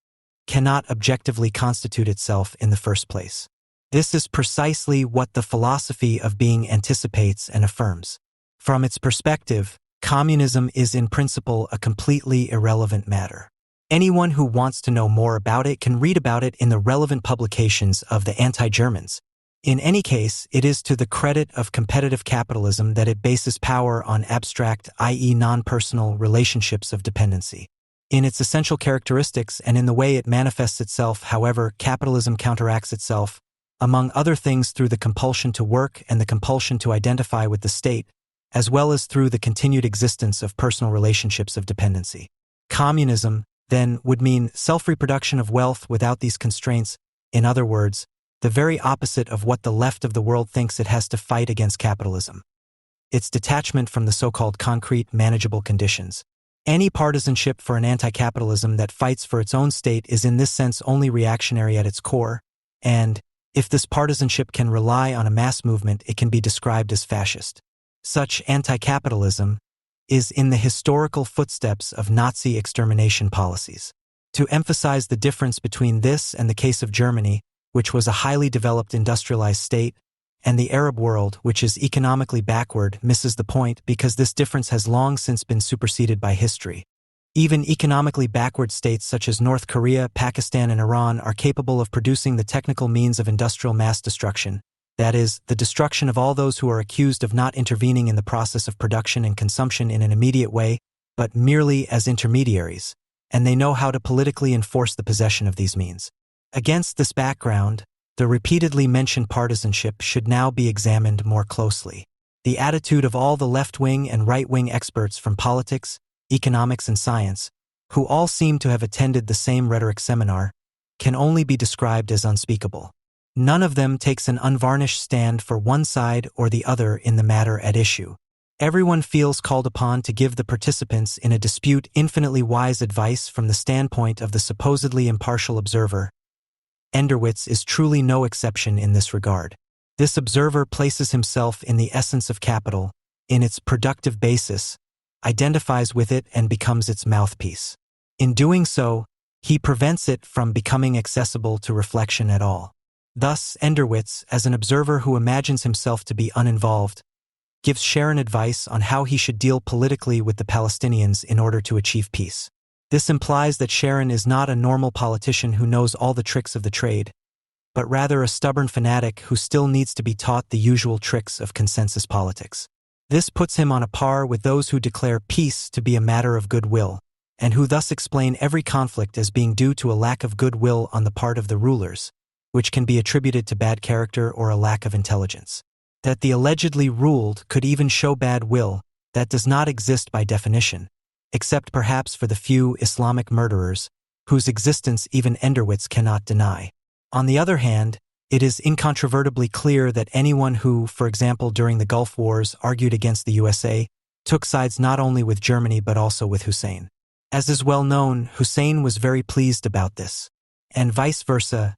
cannot objectively constitute itself in the first place. This is precisely what the philosophy of being anticipates and affirms. From its perspective, communism is in principle a completely irrelevant matter. Anyone who wants to know more about it can read about it in the relevant publications of the anti-Germans. In any case, it is to the credit of competitive capitalism that it bases power on abstract, i.e. non-personal, relationships of dependency. In its essential characteristics and in the way it manifests itself, however, capitalism counteracts itself, among other things through the compulsion to work and the compulsion to identify with the state, as well as through the continued existence of personal relationships of dependency. Communism, then, would mean self-reproduction of wealth without these constraints, in other words, the very opposite of what the left of the world thinks it has to fight against capitalism. Its detachment from the so-called concrete, manageable conditions. Any partisanship for an anti-capitalism that fights for its own state is in this sense only reactionary at its core, and, if this partisanship can rely on a mass movement, it can be described as fascist. Such anti-capitalism is in the historical footsteps of Nazi extermination policies. To emphasize the difference between this and the case of Germany, which was a highly developed industrialized state, and the Arab world, which is economically backward, misses the point because this difference has long since been superseded by history. Even economically backward states such as North Korea, Pakistan, and Iran are capable of producing the technical means of industrial mass destruction, that is, the destruction of all those who are accused of not intervening in the process of production and consumption in an immediate way, but merely as intermediaries, and they know how to politically enforce the possession of these means. Against this background, the repeatedly mentioned partisanship should now be examined more closely. The attitude of all the left-wing and right-wing experts from politics, economics, and science, who all seem to have attended the same rhetoric seminar, can only be described as unspeakable. None of them takes an unvarnished stand for one side or the other in the matter at issue. Everyone feels called upon to give the participants in a dispute infinitely wise advice from the standpoint of the supposedly impartial observer. Enderwitz is truly no exception in this regard. This observer places himself in the essence of capital, in its productive basis, identifies with it and becomes its mouthpiece. In doing so, He prevents it from becoming accessible to reflection at all. Thus, Enderwitz, as an observer who imagines himself to be uninvolved, gives Sharon advice on how he should deal politically with the Palestinians in order to achieve peace. This implies that Sharon is not a normal politician who knows all the tricks of the trade, but rather a stubborn fanatic who still needs to be taught the usual tricks of consensus politics. This puts him on a par with those who declare peace to be a matter of goodwill, and who thus explain every conflict as being due to a lack of goodwill on the part of the rulers, which can be attributed to bad character or a lack of intelligence. That the allegedly ruled could even show bad will, that does not exist by definition, except perhaps for the few Islamic murderers, whose existence even Enderwitz cannot deny. On the other hand, it is incontrovertibly clear that anyone who, for example during the Gulf Wars, argued against the USA, took sides not only with Germany but also with Hussein. As is well known, Hussein was very pleased about this. And vice versa,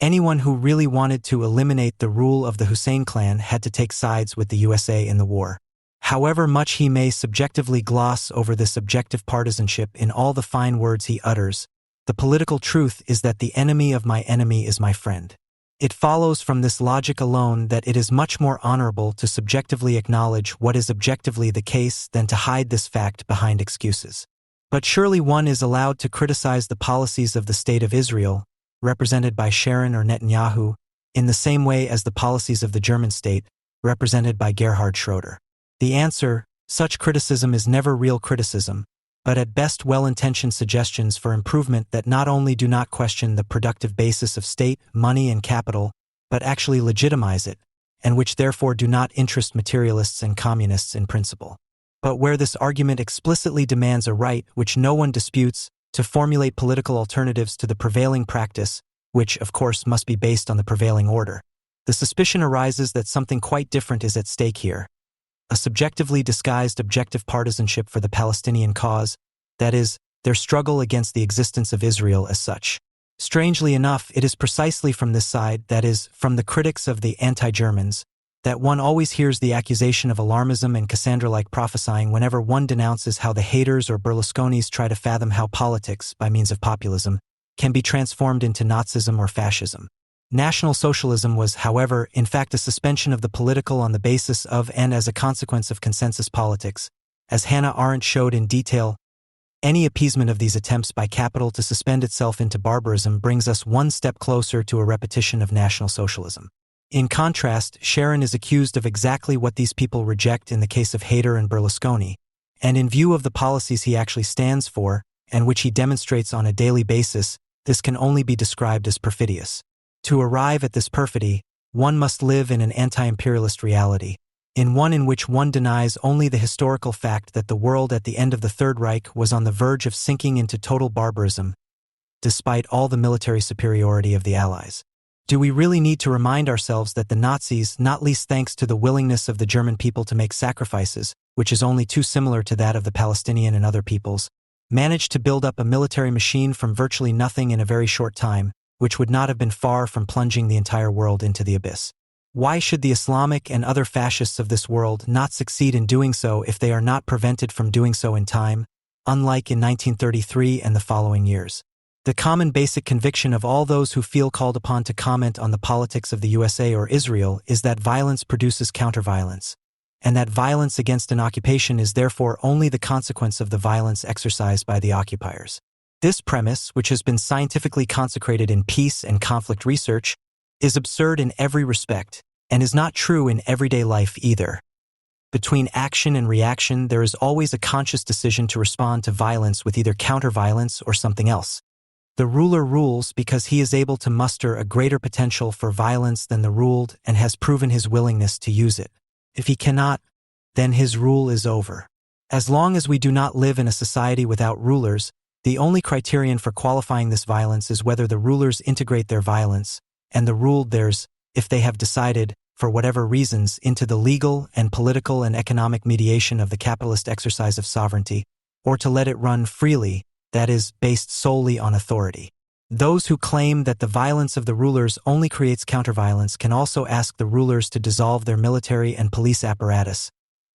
anyone who really wanted to eliminate the rule of the Hussein clan had to take sides with the USA in the war. However much he may subjectively gloss over this objective partisanship in all the fine words he utters, the political truth is that the enemy of my enemy is my friend. It follows from this logic alone that it is much more honorable to subjectively acknowledge what is objectively the case than to hide this fact behind excuses. But surely one is allowed to criticize the policies of the State of Israel, represented by Sharon or Netanyahu, in the same way as the policies of the German state, represented by Gerhard Schroeder. The answer, such criticism is never real criticism, but at best well-intentioned suggestions for improvement that not only do not question the productive basis of state, money, and capital, but actually legitimize it, and which therefore do not interest materialists and communists in principle. But where this argument explicitly demands a right, which no one disputes, to formulate political alternatives to the prevailing practice, which, of course, must be based on the prevailing order, the suspicion arises that something quite different is at stake here. A subjectively disguised objective partisanship for the Palestinian cause, that is, their struggle against the existence of Israel as such. Strangely enough, it is precisely from this side, that is, from the critics of the anti-Germans, that one always hears the accusation of alarmism and Cassandra-like prophesying whenever one denounces how the haters or Berlusconis try to fathom how politics, by means of populism, can be transformed into Nazism or fascism. National Socialism was, however, in fact a suspension of the political on the basis of and as a consequence of consensus politics. As Hannah Arendt showed in detail, any appeasement of these attempts by capital to suspend itself into barbarism brings us one step closer to a repetition of National Socialism. In contrast, Sharon is accused of exactly what these people reject in the case of Haider and Berlusconi, and in view of the policies he actually stands for, and which he demonstrates on a daily basis, this can only be described as perfidious. To arrive at this perfidy, one must live in an anti-imperialist reality, in one in which one denies only the historical fact that the world at the end of the Third Reich was on the verge of sinking into total barbarism, despite all the military superiority of the Allies. Do we really need to remind ourselves that the Nazis, not least thanks to the willingness of the German people to make sacrifices, which is only too similar to that of the Palestinian and other peoples, managed to build up a military machine from virtually nothing in a very short time, which would not have been far from plunging the entire world into the abyss? Why should the Islamic and other fascists of this world not succeed in doing so if they are not prevented from doing so in time, unlike in 1933 and the following years? The common basic conviction of all those who feel called upon to comment on the politics of the USA or Israel is that violence produces counterviolence, and that violence against an occupation is therefore only the consequence of the violence exercised by the occupiers. This premise, which has been scientifically consecrated in peace and conflict research, is absurd in every respect, and is not true in everyday life either. Between action and reaction, there is always a conscious decision to respond to violence with either counter-violence or something else. The ruler rules because he is able to muster a greater potential for violence than the ruled and has proven his willingness to use it. If he cannot, then his rule is over. As long as we do not live in a society without rulers, the only criterion for qualifying this violence is whether the rulers integrate their violence, and the ruled theirs, if they have decided, for whatever reasons, into the legal and political and economic mediation of the capitalist exercise of sovereignty, or to let it run freely, that is, based solely on authority. Those who claim that the violence of the rulers only creates counterviolence can also ask the rulers to dissolve their military and police apparatus,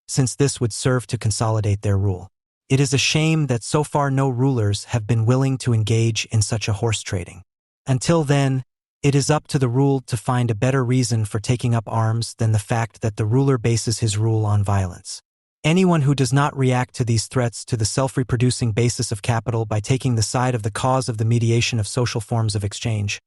since this would serve to consolidate their rule. It is a shame that so far no rulers have been willing to engage in such a horse trading. Until then, it is up to the ruled to find a better reason for taking up arms than the fact that the ruler bases his rule on violence. Anyone who does not react to these threats to the self-reproducing basis of capital by taking the side of the cause of the mediation of social forms of exchange,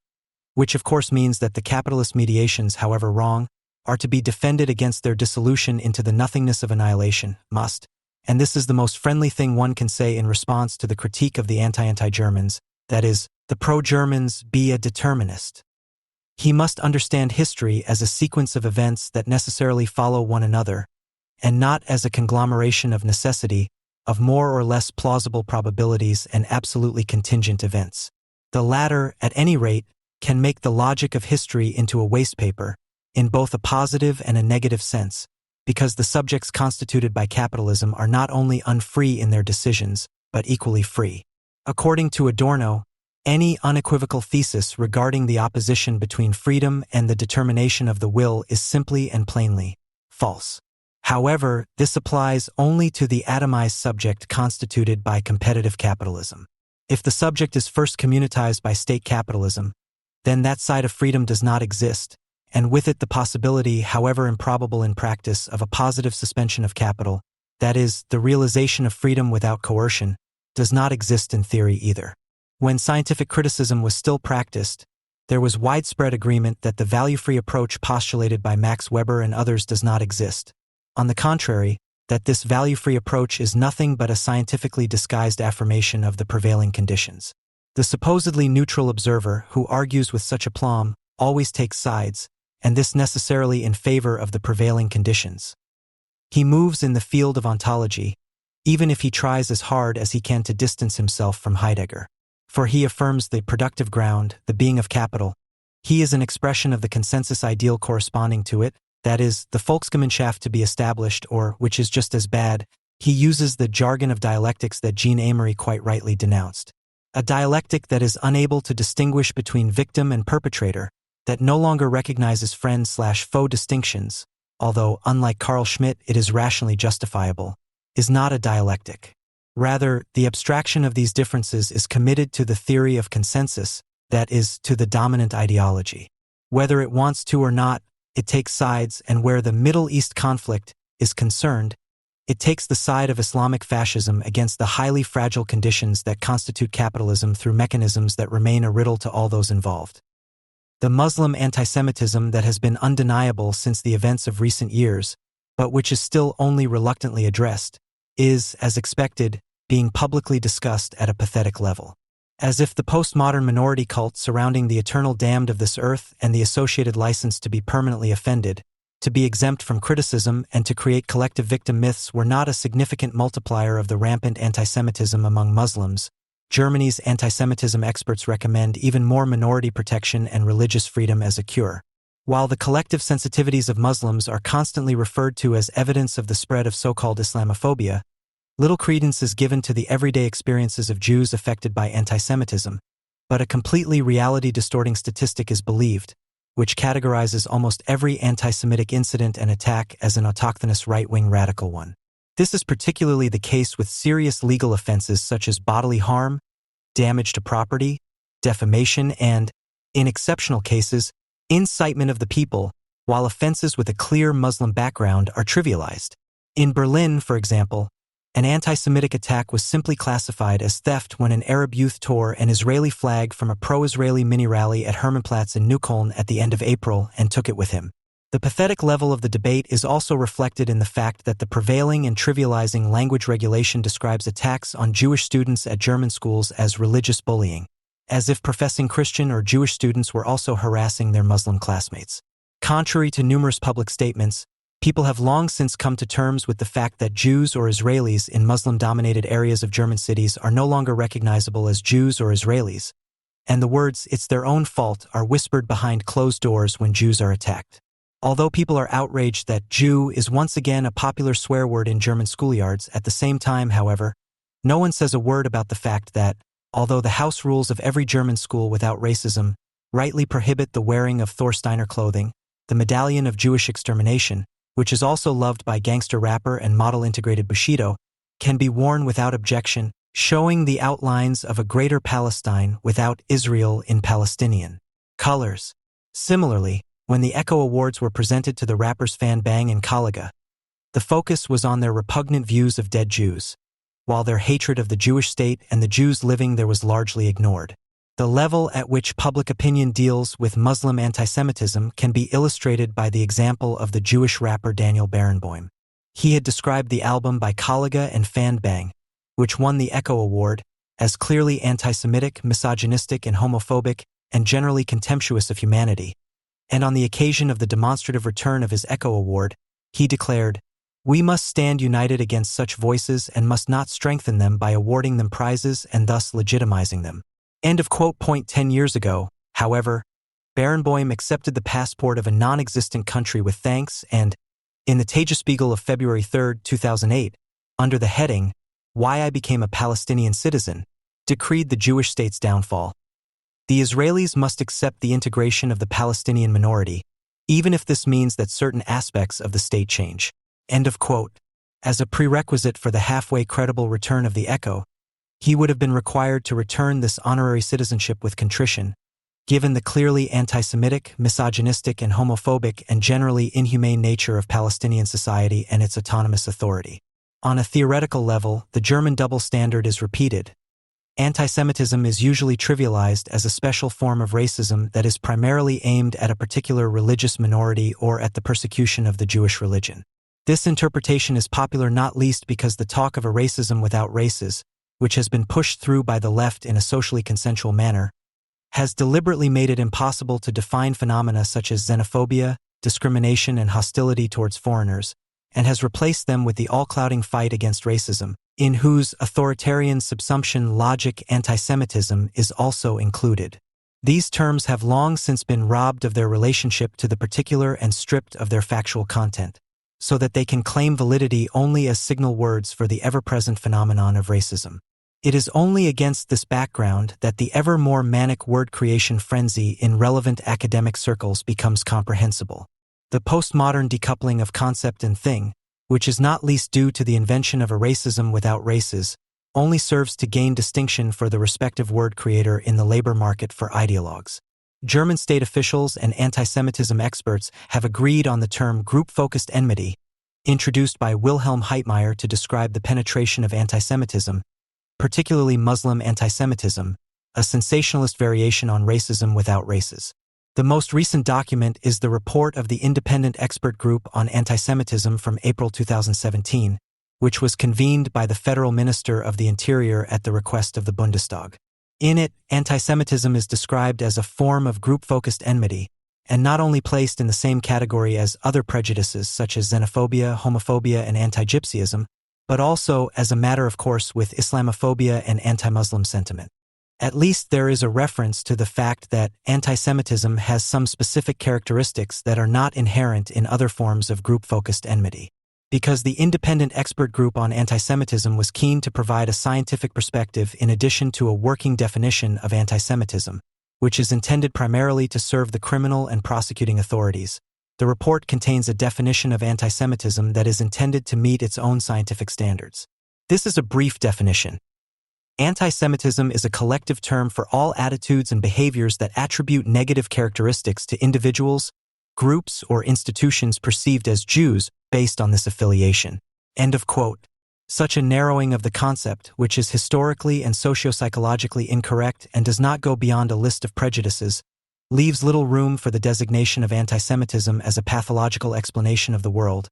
which of course means that the capitalist mediations, however wrong, are to be defended against their dissolution into the nothingness of annihilation, must, and this is the most friendly thing one can say in response to the critique of the anti-Germans, that is, the pro-Germans, be a determinist. He must understand history as a sequence of events that necessarily follow one another, and not as a conglomeration of necessity, of more or less plausible probabilities and absolutely contingent events. The latter, at any rate, can make the logic of history into a wastepaper, in both a positive and a negative sense, because the subjects constituted by capitalism are not only unfree in their decisions, but equally free. According to Adorno, any unequivocal thesis regarding the opposition between freedom and the determination of the will is simply and plainly false. However, this applies only to the atomized subject constituted by competitive capitalism. If the subject is first communitized by state capitalism, then that side of freedom does not exist, and with it the possibility, however improbable in practice, of a positive suspension of capital, that is, the realization of freedom without coercion, does not exist in theory either. When scientific criticism was still practiced, there was widespread agreement that the value-free approach postulated by Max Weber and others does not exist. On the contrary, that this value-free approach is nothing but a scientifically disguised affirmation of the prevailing conditions. The supposedly neutral observer, who argues with such aplomb, always takes sides, and this necessarily in favor of the prevailing conditions. He moves in the field of ontology, even if he tries as hard as he can to distance himself from Heidegger. For he affirms the productive ground, the being of capital. He is an expression of the consensus ideal corresponding to it, that is, the Volksgemeinschaft to be established, or, which is just as bad, he uses the jargon of dialectics that Jean Amory quite rightly denounced. A dialectic that is unable to distinguish between victim and perpetrator, that no longer recognizes friend/foe distinctions, although, unlike Carl Schmitt, it is rationally justifiable, is not a dialectic. Rather, the abstraction of these differences is committed to the theory of consensus, that is, to the dominant ideology. Whether it wants to or not, it takes sides, and where the Middle East conflict is concerned, it takes the side of Islamic fascism against the highly fragile conditions that constitute capitalism through mechanisms that remain a riddle to all those involved. The Muslim antisemitism that has been undeniable since the events of recent years, but which is still only reluctantly addressed, is, as expected, being publicly discussed at a pathetic level. As if the postmodern minority cult surrounding the eternal damned of this earth and the associated license to be permanently offended, to be exempt from criticism and to create collective victim myths were not a significant multiplier of the rampant antisemitism among Muslims. Germany's antisemitism experts recommend even more minority protection and religious freedom as a cure. While the collective sensitivities of Muslims are constantly referred to as evidence of the spread of so-called Islamophobia, little credence is given to the everyday experiences of Jews affected by antisemitism, but a completely reality-distorting statistic is believed, which categorizes almost every anti-Semitic incident and attack as an autochthonous right-wing radical one. This is particularly the case with serious legal offenses such as bodily harm, damage to property, defamation, and, in exceptional cases, incitement of the people, while offenses with a clear Muslim background are trivialized. In Berlin, for example, an anti-Semitic attack was simply classified as theft when an Arab youth tore an Israeli flag from a pro-Israeli mini-rally at Hermannplatz in Neukölln at the end of April and took it with him. The pathetic level of the debate is also reflected in the fact that the prevailing and trivializing language regulation describes attacks on Jewish students at German schools as religious bullying, as if professing Christian or Jewish students were also harassing their Muslim classmates. Contrary to numerous public statements, people have long since come to terms with the fact that Jews or Israelis in Muslim-dominated areas of German cities are no longer recognizable as Jews or Israelis, and the words "it's their own fault" are whispered behind closed doors when Jews are attacked. Although people are outraged that Jew is once again a popular swear word in German schoolyards, at the same time, however, no one says a word about the fact that, although the house rules of every German school without racism rightly prohibit the wearing of Thorsteiner clothing, the medallion of Jewish extermination, which is also loved by gangster rapper and model integrated Bushido, can be worn without objection, showing the outlines of a greater Palestine without Israel in Palestinian colors. Similarly, when the Echo Awards were presented to the rappers Fan Bang and Kalaga, the focus was on their repugnant views of dead Jews, while their hatred of the Jewish state and the Jews living there was largely ignored. The level at which public opinion deals with Muslim antisemitism can be illustrated by the example of the Jewish rapper Daniel Barenboim. He had described the album by Kalaga and Fan Bang, which won the Echo Award, as clearly anti-Semitic, misogynistic, and homophobic, and generally contemptuous of humanity. And on the occasion of the demonstrative return of his Echo Award, he declared, "We must stand united against such voices and must not strengthen them by awarding them prizes and thus legitimizing them." End of quote. 10 years ago, however, Barenboim accepted the passport of a non-existent country with thanks and, in the Tagesspiegel of February 3, 2008, under the heading, "Why I Became a Palestinian Citizen," decreed the Jewish state's downfall. The Israelis must accept the integration of the Palestinian minority, even if this means that certain aspects of the state change. End of quote. As a prerequisite for the halfway credible return of the Echo, he would have been required to return this honorary citizenship with contrition, given the clearly anti-Semitic, misogynistic, and homophobic and generally inhumane nature of Palestinian society and its autonomous authority. On a theoretical level, the German double standard is repeated. Antisemitism is usually trivialized as a special form of racism that is primarily aimed at a particular religious minority or at the persecution of the Jewish religion. This interpretation is popular not least because the talk of a racism without races, which has been pushed through by the left in a socially consensual manner, has deliberately made it impossible to define phenomena such as xenophobia, discrimination, and hostility towards foreigners, and has replaced them with the all-clouding fight against racism, in whose authoritarian subsumption logic antisemitism is also included. These terms have long since been robbed of their relationship to the particular and stripped of their factual content, so that they can claim validity only as signal words for the ever-present phenomenon of racism. It is only against this background that the ever more manic word creation frenzy in relevant academic circles becomes comprehensible. The postmodern decoupling of concept and thing, which is not least due to the invention of a racism without races, only serves to gain distinction for the respective word creator in the labor market for ideologues. German state officials and antisemitism experts have agreed on the term group-focused enmity, introduced by Wilhelm Heitmeyer to describe the penetration of antisemitism, particularly Muslim antisemitism, a sensationalist variation on racism without races. The most recent document is the report of the Independent Expert Group on Antisemitism from April 2017, which was convened by the Federal Minister of the Interior at the request of the Bundestag. In it, antisemitism is described as a form of group-focused enmity, and not only placed in the same category as other prejudices such as xenophobia, homophobia, and anti-Gypsyism, but also as a matter of course with Islamophobia and anti-Muslim sentiment. At least there is a reference to the fact that antisemitism has some specific characteristics that are not inherent in other forms of group-focused enmity. Because the Independent Expert Group on Antisemitism was keen to provide a scientific perspective in addition to a working definition of antisemitism, which is intended primarily to serve the criminal and prosecuting authorities, the report contains a definition of antisemitism that is intended to meet its own scientific standards. This is a brief definition. Antisemitism is a collective term for all attitudes and behaviors that attribute negative characteristics to individuals, groups, or institutions perceived as Jews based on this affiliation. End of quote. Such a narrowing of the concept, which is historically and socio-psychologically incorrect and does not go beyond a list of prejudices, leaves little room for the designation of antisemitism as a pathological explanation of the world,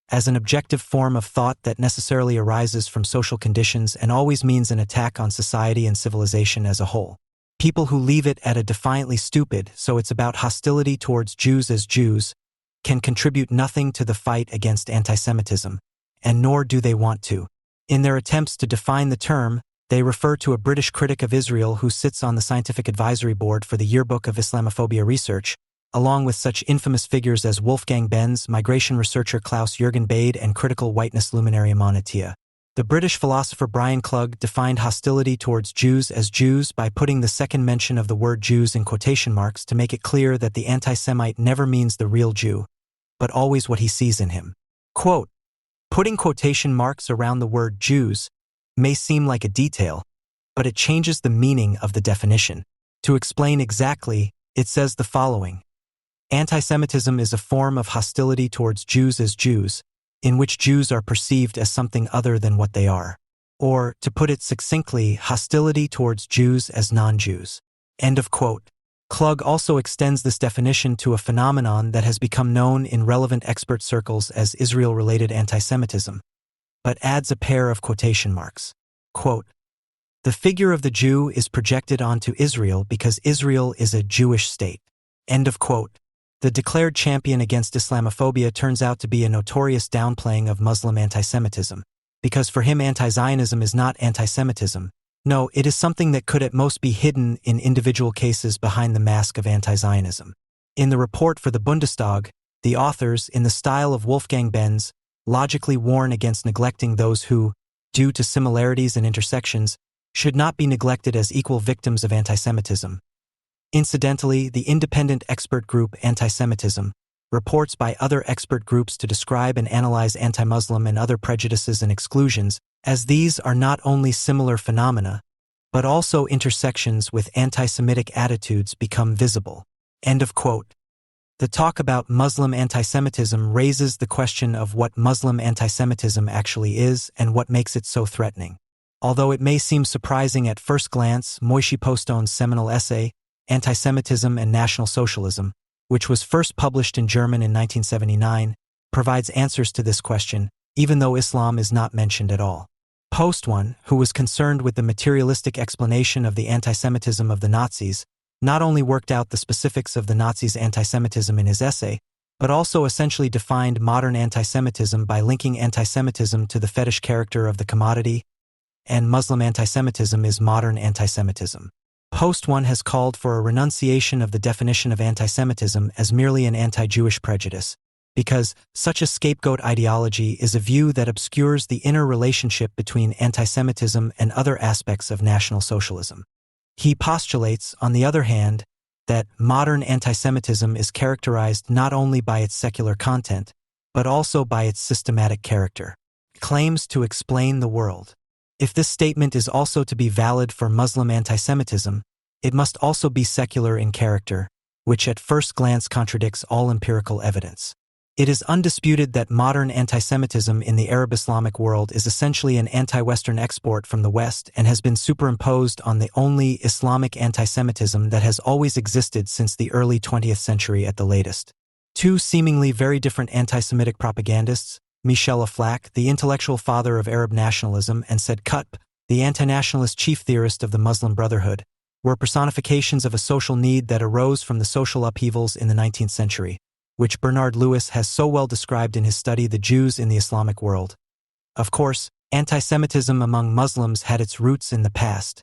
as an objective form of thought that necessarily arises from social conditions and always means an attack on society and civilization as a whole. People who leave it at a defiantly stupid, so it's about hostility towards Jews as Jews, can contribute nothing to the fight against antisemitism, and nor do they want to. In their attempts to define the term, they refer to a British critic of Israel who sits on the Scientific Advisory Board for the Yearbook of Islamophobia Research, along with such infamous figures as Wolfgang Benz, migration researcher Klaus-Jürgen Bade, and critical whiteness luminary Aman Atiyah. The British philosopher Brian Klug defined hostility towards Jews as Jews by putting the second mention of the word Jews in quotation marks to make it clear that the anti-Semite never means the real Jew, but always what he sees in him. Quote, Putting quotation marks around the word Jews may seem like a detail, but it changes the meaning of the definition. To explain exactly, it says the following. Antisemitism is a form of hostility towards Jews as Jews, in which Jews are perceived as something other than what they are. Or, to put it succinctly, hostility towards Jews as non-Jews. End of quote. Klug also extends this definition to a phenomenon that has become known in relevant expert circles as Israel-related antisemitism, but adds a pair of quotation marks. Quote, "The figure of the Jew is projected onto Israel because Israel is a Jewish state." End of quote. The declared champion against Islamophobia turns out to be a notorious downplaying of Muslim antisemitism, because for him anti-Zionism is not antisemitism. No, it is something that could at most be hidden in individual cases behind the mask of anti-Zionism. In the report for the Bundestag, the authors, in the style of Wolfgang Benz, logically warn against neglecting those who, due to similarities and intersections, should not be neglected as equal victims of antisemitism. Incidentally, the independent expert group Antisemitism reports by other expert groups to describe and analyze anti-Muslim and other prejudices and exclusions, as these are not only similar phenomena, but also intersections with anti-Semitic attitudes become visible. End of quote. The talk about Muslim antisemitism raises the question of what Muslim antisemitism actually is and what makes it so threatening. Although it may seem surprising at first glance, Moishe Poston's seminal essay, Antisemitism and National Socialism, which was first published in German in 1979, provides answers to this question, even though Islam is not mentioned at all. Poston, who was concerned with the materialistic explanation of the antisemitism of the Nazis, not only worked out the specifics of the Nazis' antisemitism in his essay, but also essentially defined modern antisemitism by linking antisemitism to the fetish character of the commodity, and Muslim antisemitism is modern antisemitism. Poston has called for a renunciation of the definition of antisemitism as merely an anti-Jewish prejudice, because such a scapegoat ideology is a view that obscures the inner relationship between antisemitism and other aspects of National Socialism. He postulates, on the other hand, that modern antisemitism is characterized not only by its secular content, but also by its systematic character. Claims to explain the world. If this statement is also to be valid for Muslim antisemitism, it must also be secular in character, which at first glance contradicts all empirical evidence. It is undisputed that modern antisemitism in the Arab Islamic world is essentially an anti-Western export from the West and has been superimposed on the only Islamic antisemitism that has always existed since the early 20th century at the latest. Two seemingly very different anti-Semitic propagandists, Michel Aflaq, the intellectual father of Arab nationalism, and Said Qutb, the anti-nationalist chief theorist of the Muslim Brotherhood, were personifications of a social need that arose from the social upheavals in the 19th century, which Bernard Lewis has so well described in his study The Jews in the Islamic World. Of course, anti-Semitism among Muslims had its roots in the past,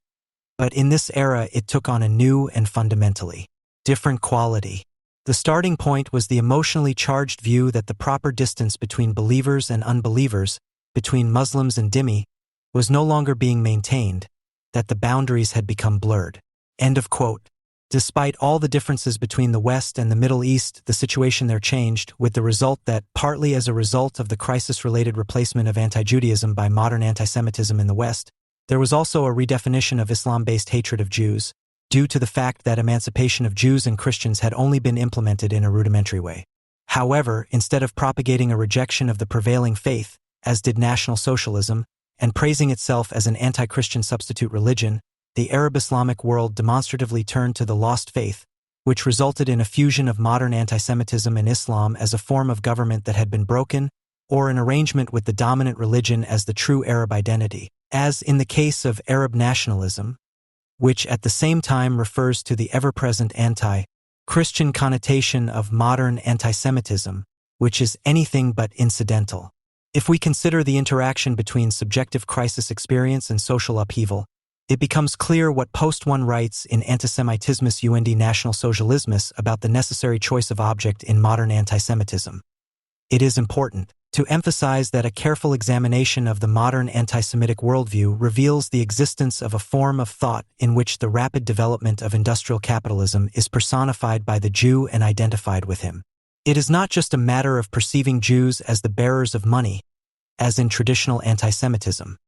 but in this era it took on a new and fundamentally different quality. The starting point was the emotionally charged view that the proper distance between believers and unbelievers, between Muslims and dhimmi, was no longer being maintained, that the boundaries had become blurred. End of quote. Despite all the differences between the West and the Middle East, the situation there changed, with the result that, partly as a result of the crisis-related replacement of anti-Judaism by modern anti-Semitism in the West, there was also a redefinition of Islam-based hatred of Jews, due to the fact that emancipation of Jews and Christians had only been implemented in a rudimentary way. However, instead of propagating a rejection of the prevailing faith, as did National Socialism, and praising itself as an anti-Christian substitute religion, the Arab Islamic world demonstratively turned to the lost faith, which resulted in a fusion of modern anti-Semitism and Islam as a form of government that had been broken, or an arrangement with the dominant religion as the true Arab identity, as in the case of Arab nationalism, which at the same time refers to the ever-present anti-Christian connotation of modern anti-Semitism, which is anything but incidental. If we consider the interaction between subjective crisis experience and social upheaval, it becomes clear what Poston writes in Antisemitismus und National Socialismus about the necessary choice of object in modern antisemitism. It is important to emphasize that a careful examination of the modern anti-Semitic worldview reveals the existence of a form of thought in which the rapid development of industrial capitalism is personified by the Jew and identified with him. It is not just a matter of perceiving Jews as the bearers of money, as in traditional anti-Semitism.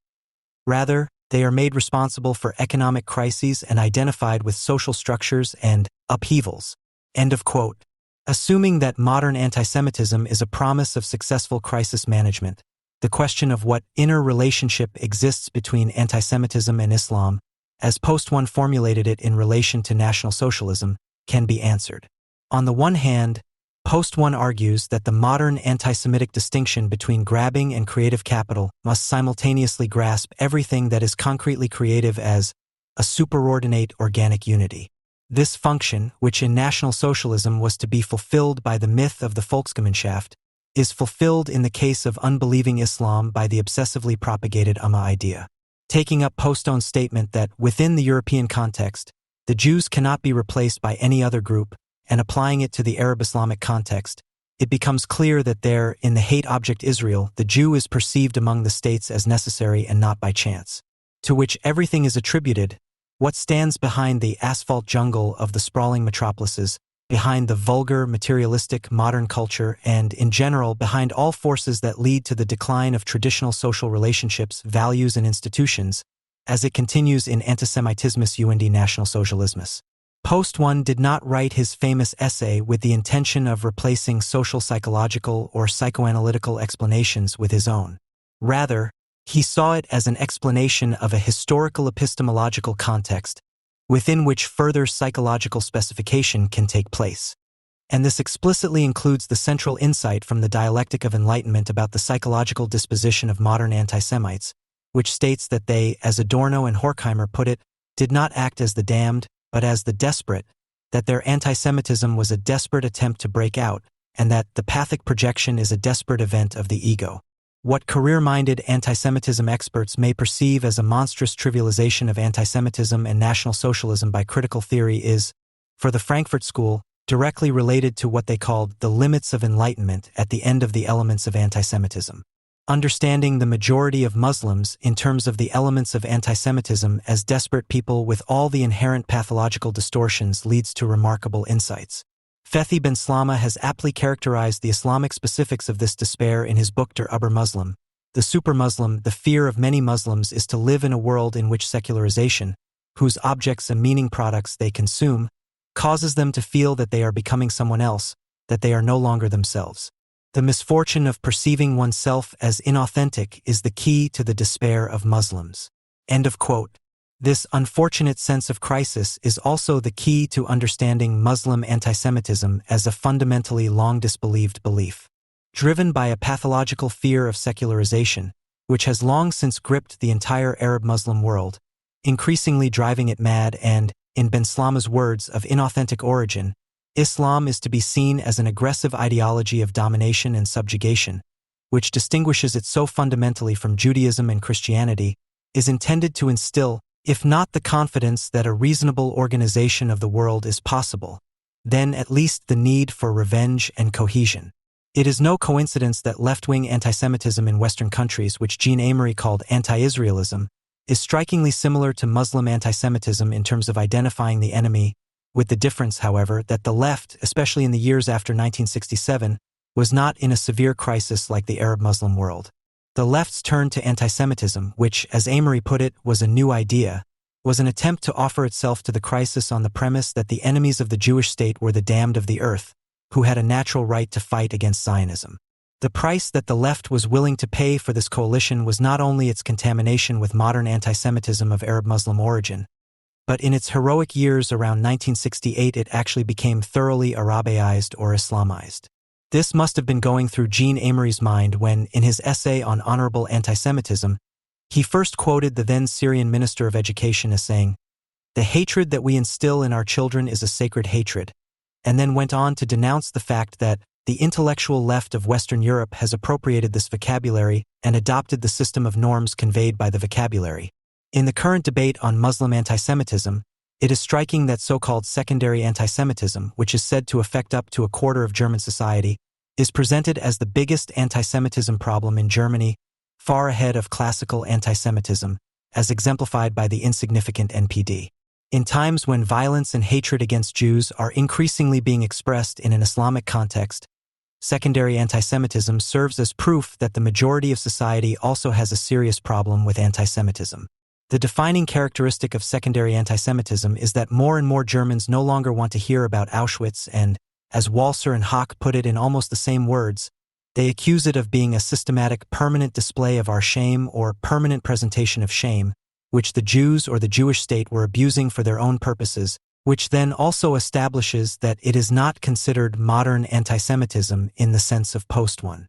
Rather, they are made responsible for economic crises and identified with social structures and upheavals. End of quote. Assuming that modern anti-Semitism is a promise of successful crisis management, the question of what inner relationship exists between anti-Semitism and Islam, as Post One formulated it in relation to National Socialism, can be answered. On the one hand, Post One argues that the modern anti-Semitic distinction between grabbing and creative capital must simultaneously grasp everything that is concretely creative as a superordinate organic unity. This function, which in National Socialism was to be fulfilled by the myth of the Volksgemeinschaft, is fulfilled in the case of unbelieving Islam by the obsessively propagated Ummah idea. Taking up Post One's statement that within the European context, the Jews cannot be replaced by any other group, and applying it to the Arab-Islamic context, it becomes clear that there, in the hate object Israel, the Jew is perceived among the states as necessary and not by chance, to which everything is attributed. What stands behind the asphalt jungle of the sprawling metropolises, behind the vulgar, materialistic modern culture, and, in general, behind all forces that lead to the decline of traditional social relationships, values, and institutions, as it continues in Antisemitismus und National Socialismus. Post One did not write his famous essay with the intention of replacing social psychological or psychoanalytical explanations with his own. Rather, he saw it as an explanation of a historical epistemological context within which further psychological specification can take place. And this explicitly includes the central insight from the dialectic of enlightenment about the psychological disposition of modern anti-Semites, which states that they, as Adorno and Horkheimer put it, did not act as the damned, but as the desperate, that their anti-Semitism was a desperate attempt to break out, and that the pathic projection is a desperate event of the ego. What career-minded anti-Semitism experts may perceive as a monstrous trivialization of anti-Semitism and National Socialism by critical theory is, for the Frankfurt School, directly related to what they called the limits of enlightenment at the end of the elements of anti-Semitism. Understanding the majority of Muslims in terms of the elements of anti-Semitism as desperate people with all the inherent pathological distortions leads to remarkable insights. Fethi Ben Slama has aptly characterized the Islamic specifics of this despair in his book Der Über-Muslim. The super-Muslim, the fear of many Muslims is to live in a world in which secularization, whose objects and meaning products they consume, causes them to feel that they are becoming someone else, that they are no longer themselves. The misfortune of perceiving oneself as inauthentic is the key to the despair of Muslims. End of quote. This unfortunate sense of crisis is also the key to understanding Muslim anti-Semitism as a fundamentally long-disbelieved belief. Driven by a pathological fear of secularization, which has long since gripped the entire Arab-Muslim world, increasingly driving it mad and, in Ben Slama's words, of inauthentic origin, Islam is to be seen as an aggressive ideology of domination and subjugation, which distinguishes it so fundamentally from Judaism and Christianity, is intended to instill, if not the confidence that a reasonable organization of the world is possible, then at least the need for revenge and cohesion. It is no coincidence that left-wing anti-Semitism in Western countries, which Jean Amery called anti-Israelism, is strikingly similar to Muslim anti-Semitism in terms of identifying the enemy, with the difference, however, that the left, especially in the years after 1967, was not in a severe crisis like the Arab-Muslim world. The left's turn to anti-Semitism, which, as Amery put it, was a new idea, was an attempt to offer itself to the crisis on the premise that the enemies of the Jewish state were the damned of the earth, who had a natural right to fight against Zionism. The price that the left was willing to pay for this coalition was not only its contamination with modern anti-Semitism of Arab-Muslim origin, but in its heroic years around 1968 it actually became thoroughly Arabiized or Islamized. This must have been going through Jean Amery's mind when, in his essay on honorable anti-Semitism, he first quoted the then Syrian Minister of Education as saying, "The hatred that we instill in our children is a sacred hatred," and then went on to denounce the fact that the intellectual left of Western Europe has appropriated this vocabulary and adopted the system of norms conveyed by the vocabulary. In the current debate on Muslim anti-Semitism, it is striking that so-called secondary anti-Semitism, which is said to affect up to a quarter of German society, is presented as the biggest anti-Semitism problem in Germany, far ahead of classical anti-Semitism, as exemplified by the insignificant NPD. In times when violence and hatred against Jews are increasingly being expressed in an Islamic context, secondary antisemitism serves as proof that the majority of society also has a serious problem with antisemitism. The defining characteristic of secondary antisemitism is that more and more Germans no longer want to hear about Auschwitz and, as Walser and Hock put it in almost the same words, they accuse it of being a systematic, permanent display of our shame or permanent presentation of shame, which the Jews or the Jewish state were abusing for their own purposes, which then also establishes that it is not considered modern antisemitism in the sense of post-one.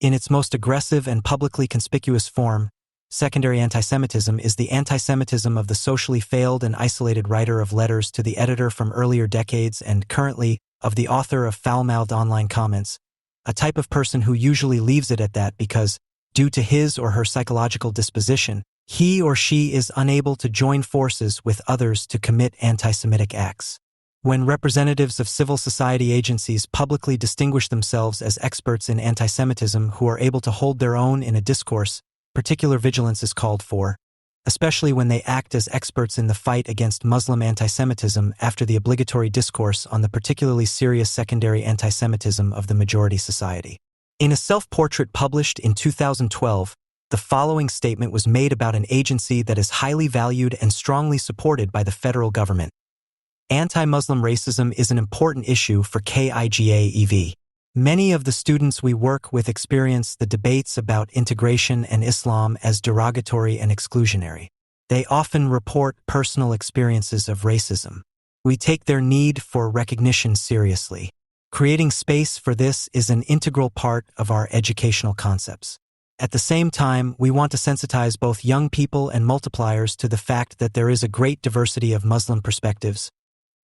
In its most aggressive and publicly conspicuous form, secondary antisemitism is the antisemitism of the socially failed and isolated writer of letters to the editor from earlier decades and currently of the author of foul-mouthed online comments, a type of person who usually leaves it at that because, due to his or her psychological disposition, he or she is unable to join forces with others to commit anti-Semitic acts. When representatives of civil society agencies publicly distinguish themselves as experts in antisemitism who are able to hold their own in a discourse, particular vigilance is called for, especially when they act as experts in the fight against Muslim antisemitism after the obligatory discourse on the particularly serious secondary antisemitism of the majority society. In a self-portrait published in 2012, the following statement was made about an agency that is highly valued and strongly supported by the federal government. Anti-Muslim racism is an important issue for KIGA-EV. Many of the students we work with experience the debates about integration and Islam as derogatory and exclusionary. They often report personal experiences of racism. We take their need for recognition seriously. Creating space for this is an integral part of our educational concepts. At the same time, we want to sensitize both young people and multipliers to the fact that there is a great diversity of Muslim perspectives,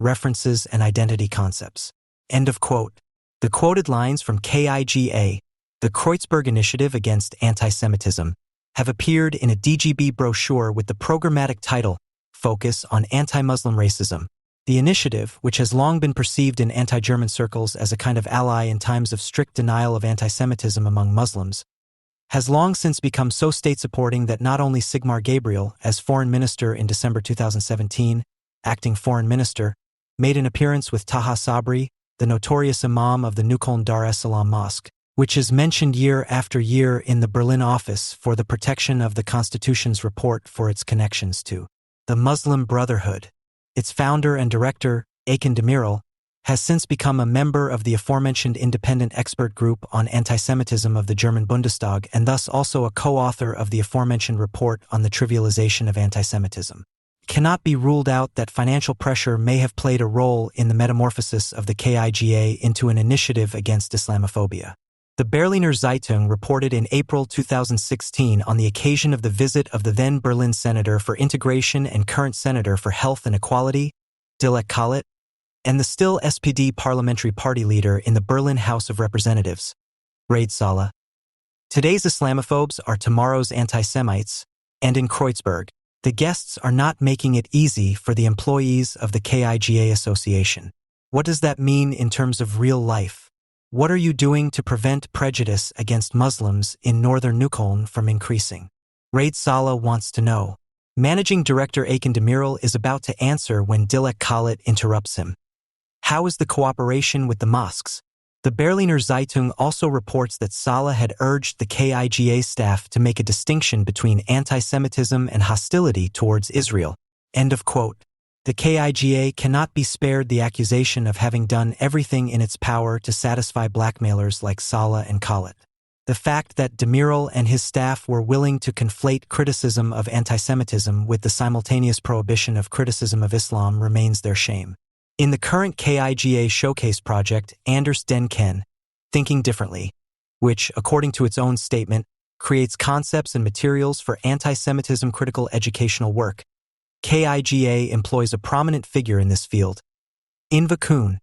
references, and identity concepts. End of quote. The quoted lines from KIGA, the Kreuzberg Initiative Against Antisemitism, have appeared in a DGB brochure with the programmatic title, Focus on Anti-Muslim Racism. The initiative, which has long been perceived in anti-German circles as a kind of ally in times of strict denial of antisemitism among Muslims, has long since become so state-supporting that not only Sigmar Gabriel, as foreign minister in December 2017, acting foreign minister, made an appearance with Taha Sabri, the notorious imam of the Neukölln Dar es Salaam Mosque, which is mentioned year after year in the Berlin office for the protection of the Constitution's report for its connections to the Muslim Brotherhood. Its founder and director, Akin Demirel, has since become a member of the aforementioned independent expert group on antisemitism of the German Bundestag and thus also a co-author of the aforementioned report on the trivialization of antisemitism. It cannot be ruled out that financial pressure may have played a role in the metamorphosis of the KIGA into an initiative against Islamophobia. The Berliner Zeitung reported in April 2016 on the occasion of the visit of the then Berlin Senator for Integration and current Senator for Health and Equality, Dilek Khalid, and the still SPD parliamentary party leader in the Berlin House of Representatives, Raid Saleh. Today's Islamophobes are tomorrow's anti-Semites, and in Kreuzberg, the guests are not making it easy for the employees of the KIGA Association. What does that mean in terms of real life? What are you doing to prevent prejudice against Muslims in northern Neukölln from increasing? Raid Saleh wants to know. Managing Director Akin Demirel is about to answer when Dilek Khalid interrupts him. How is the cooperation with the mosques? The Berliner Zeitung also reports that Saleh had urged the KIGA staff to make a distinction between anti-Semitism and hostility towards Israel. End of quote. The KIGA cannot be spared the accusation of having done everything in its power to satisfy blackmailers like Saleh and Khalid. The fact that Demirel and his staff were willing to conflate criticism of antisemitism with the simultaneous prohibition of criticism of Islam remains their shame. In the current KIGA Showcase project, Anders Den Ken, Thinking Differently, which, according to its own statement, creates concepts and materials for anti-Semitism critical educational work, KIGA employs a prominent figure in this field. Inva Kuhn,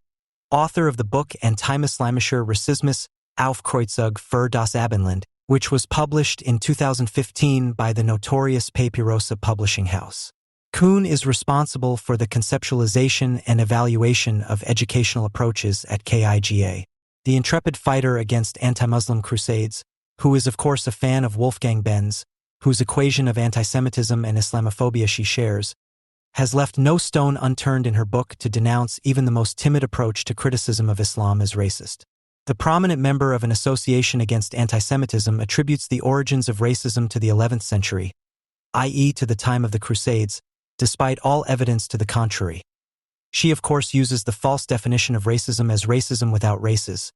author of the book Anti-Islamischer Rassismus auf Kreuzzug für das Abendland, which was published in 2015 by the notorious Papirosa publishing house. Kuhn is responsible for the conceptualization and evaluation of educational approaches at KIGA. The intrepid fighter against anti-Muslim crusades, who is of course a fan of Wolfgang Benz, whose equation of antisemitism and Islamophobia she shares, has left no stone unturned in her book to denounce even the most timid approach to criticism of Islam as racist. The prominent member of an association against antisemitism attributes the origins of racism to the 11th century, i.e. to the time of the Crusades, despite all evidence to the contrary. She of course uses the false definition of racism as racism without races.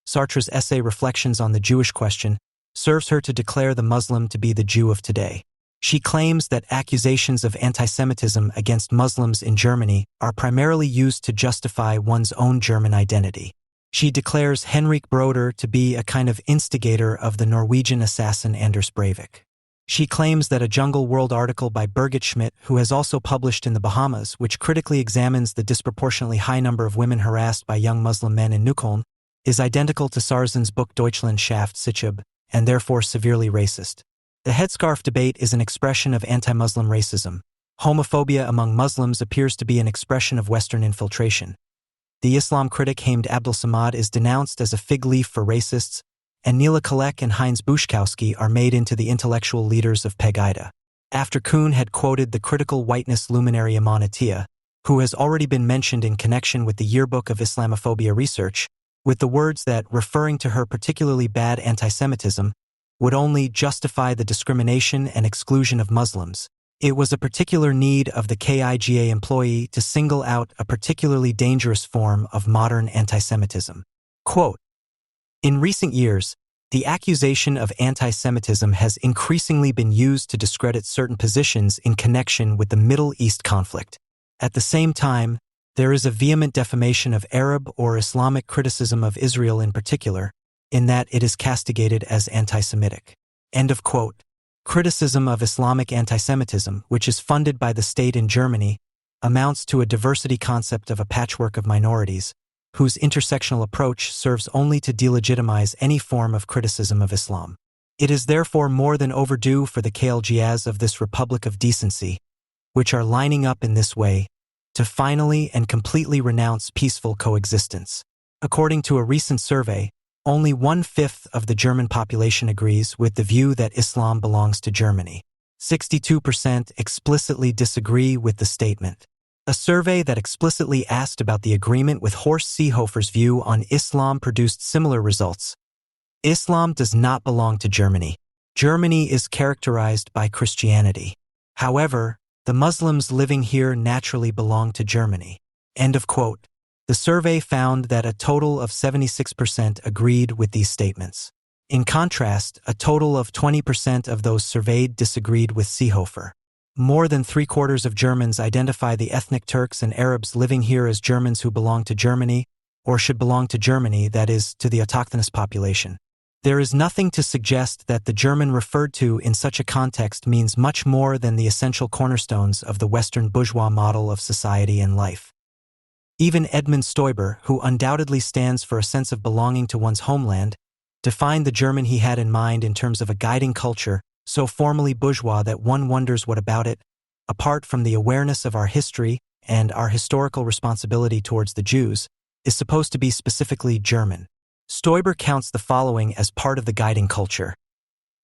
Sartre's essay Reflections on the Jewish Question serves her to declare the Muslim to be the Jew of today. She claims that accusations of antisemitism against Muslims in Germany are primarily used to justify one's own German identity. She declares Henrik Broder to be a kind of instigator of the Norwegian assassin Anders Breivik. She claims that a Jungle World article by Birgit Schmidt, who has also published in the Bahamas, which critically examines the disproportionately high number of women harassed by young Muslim men in Neukölln, is identical to Sarzen's book Deutschland schafft Sichub, and therefore severely racist. The headscarf debate is an expression of anti-Muslim racism. Homophobia among Muslims appears to be an expression of Western infiltration. The Islam critic Hamed Abdul Samad is denounced as a fig leaf for racists, and Nila Kalek and Heinz Buschkowski are made into the intellectual leaders of Pegida. After Kuhn had quoted the critical whiteness luminary Iman Atiyah, who has already been mentioned in connection with the Yearbook of Islamophobia Research, with the words that, referring to her particularly bad antisemitism, would only justify the discrimination and exclusion of Muslims. It was a particular need of the KIGA employee to single out a particularly dangerous form of modern antisemitism. Quote, "In recent years, the accusation of antisemitism has increasingly been used to discredit certain positions in connection with the Middle East conflict. At the same time, there is a vehement defamation of Arab or Islamic criticism of Israel in particular, in that it is castigated as anti-Semitic." End of quote. Criticism of Islamic antisemitism, which is funded by the state in Germany, amounts to a diversity concept of a patchwork of minorities, whose intersectional approach serves only to delegitimize any form of criticism of Islam. It is therefore more than overdue for the KLGAs of this Republic of Decency, which are lining up in this way, to finally and completely renounce peaceful coexistence. According to a recent survey, only 1/5 of the German population agrees with the view that Islam belongs to Germany. 62% explicitly disagree with the statement. A survey that explicitly asked about the agreement with Horst Seehofer's view on Islam produced similar results. Islam does not belong to Germany. Germany is characterized by Christianity. However, the Muslims living here naturally belong to Germany. End of quote. The survey found that a total of 76% agreed with these statements. In contrast, a total of 20% of those surveyed disagreed with Seehofer. More than 3/4 of Germans identify the ethnic Turks and Arabs living here as Germans who belong to Germany, or should belong to Germany, that is, to the autochthonous population. There is nothing to suggest that the German referred to in such a context means much more than the essential cornerstones of the Western bourgeois model of society and life. Even Edmund Stoiber, who undoubtedly stands for a sense of belonging to one's homeland, defined the German he had in mind in terms of a guiding culture so formally bourgeois that one wonders what about it, apart from the awareness of our history and our historical responsibility towards the Jews, is supposed to be specifically German. Stoiber counts the following as part of the guiding culture: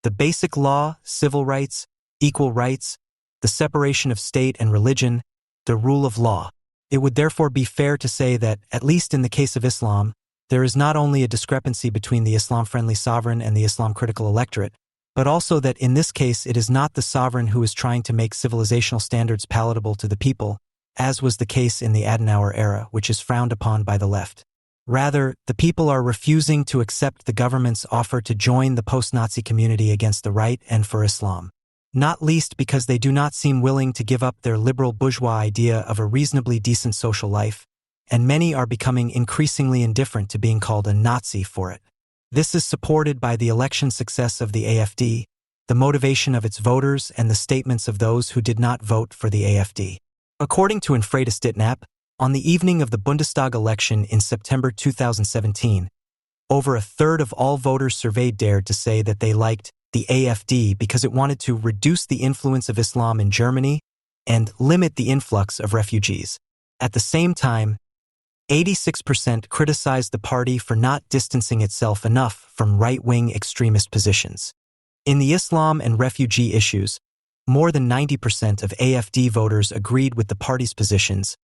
the basic law, civil rights, equal rights, the separation of state and religion, the rule of law. It would therefore be fair to say that, at least in the case of Islam, there is not only a discrepancy between the Islam-friendly sovereign and the Islam-critical electorate, but also that in this case it is not the sovereign who is trying to make civilizational standards palatable to the people, as was the case in the Adenauer era, which is frowned upon by the left. Rather, the people are refusing to accept the government's offer to join the post-Nazi community against the right and for Islam. Not least because they do not seem willing to give up their liberal bourgeois idea of a reasonably decent social life, and many are becoming increasingly indifferent to being called a Nazi for it. This is supported by the election success of the AfD, the motivation of its voters, and the statements of those who did not vote for the AfD. According to Infratus Ditnap, on the evening of the Bundestag election in September 2017, over a third of all voters surveyed dared to say that they liked the AfD because it wanted to reduce the influence of Islam in Germany and limit the influx of refugees. At the same time, 86% criticized the party for not distancing itself enough from right-wing extremist positions. In the Islam and refugee issues, more than 90% of AfD voters agreed with the party's positions,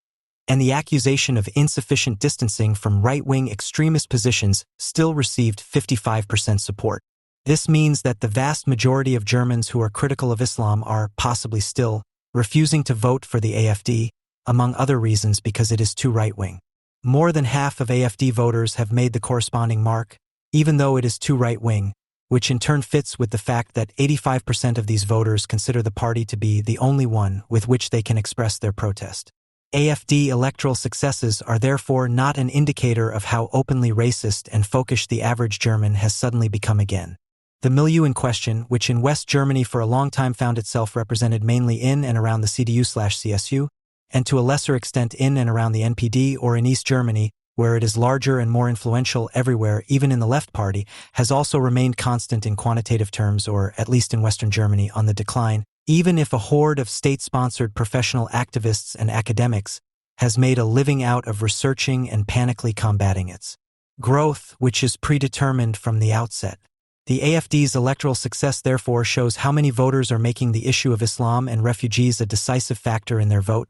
and the accusation of insufficient distancing from right-wing extremist positions still received 55% support. This means that the vast majority of Germans who are critical of Islam are, possibly still, refusing to vote for the AfD, among other reasons because it is too right-wing. More than half of AfD voters have made the corresponding mark, even though it is too right-wing, which in turn fits with the fact that 85% of these voters consider the party to be the only one with which they can express their protest. AfD electoral successes are therefore not an indicator of how openly racist and folkish the average German has suddenly become again. The milieu in question, which in West Germany for a long time found itself represented mainly in and around the CDU/CSU, and to a lesser extent in and around the NPD, or in East Germany, where it is larger and more influential everywhere, even in the left party, has also remained constant in quantitative terms, or at least in Western Germany, on the decline, even if a horde of state-sponsored professional activists and academics has made a living out of researching and panically combating its growth, which is predetermined from the outset. The AfD's electoral success therefore shows how many voters are making the issue of Islam and refugees a decisive factor in their vote,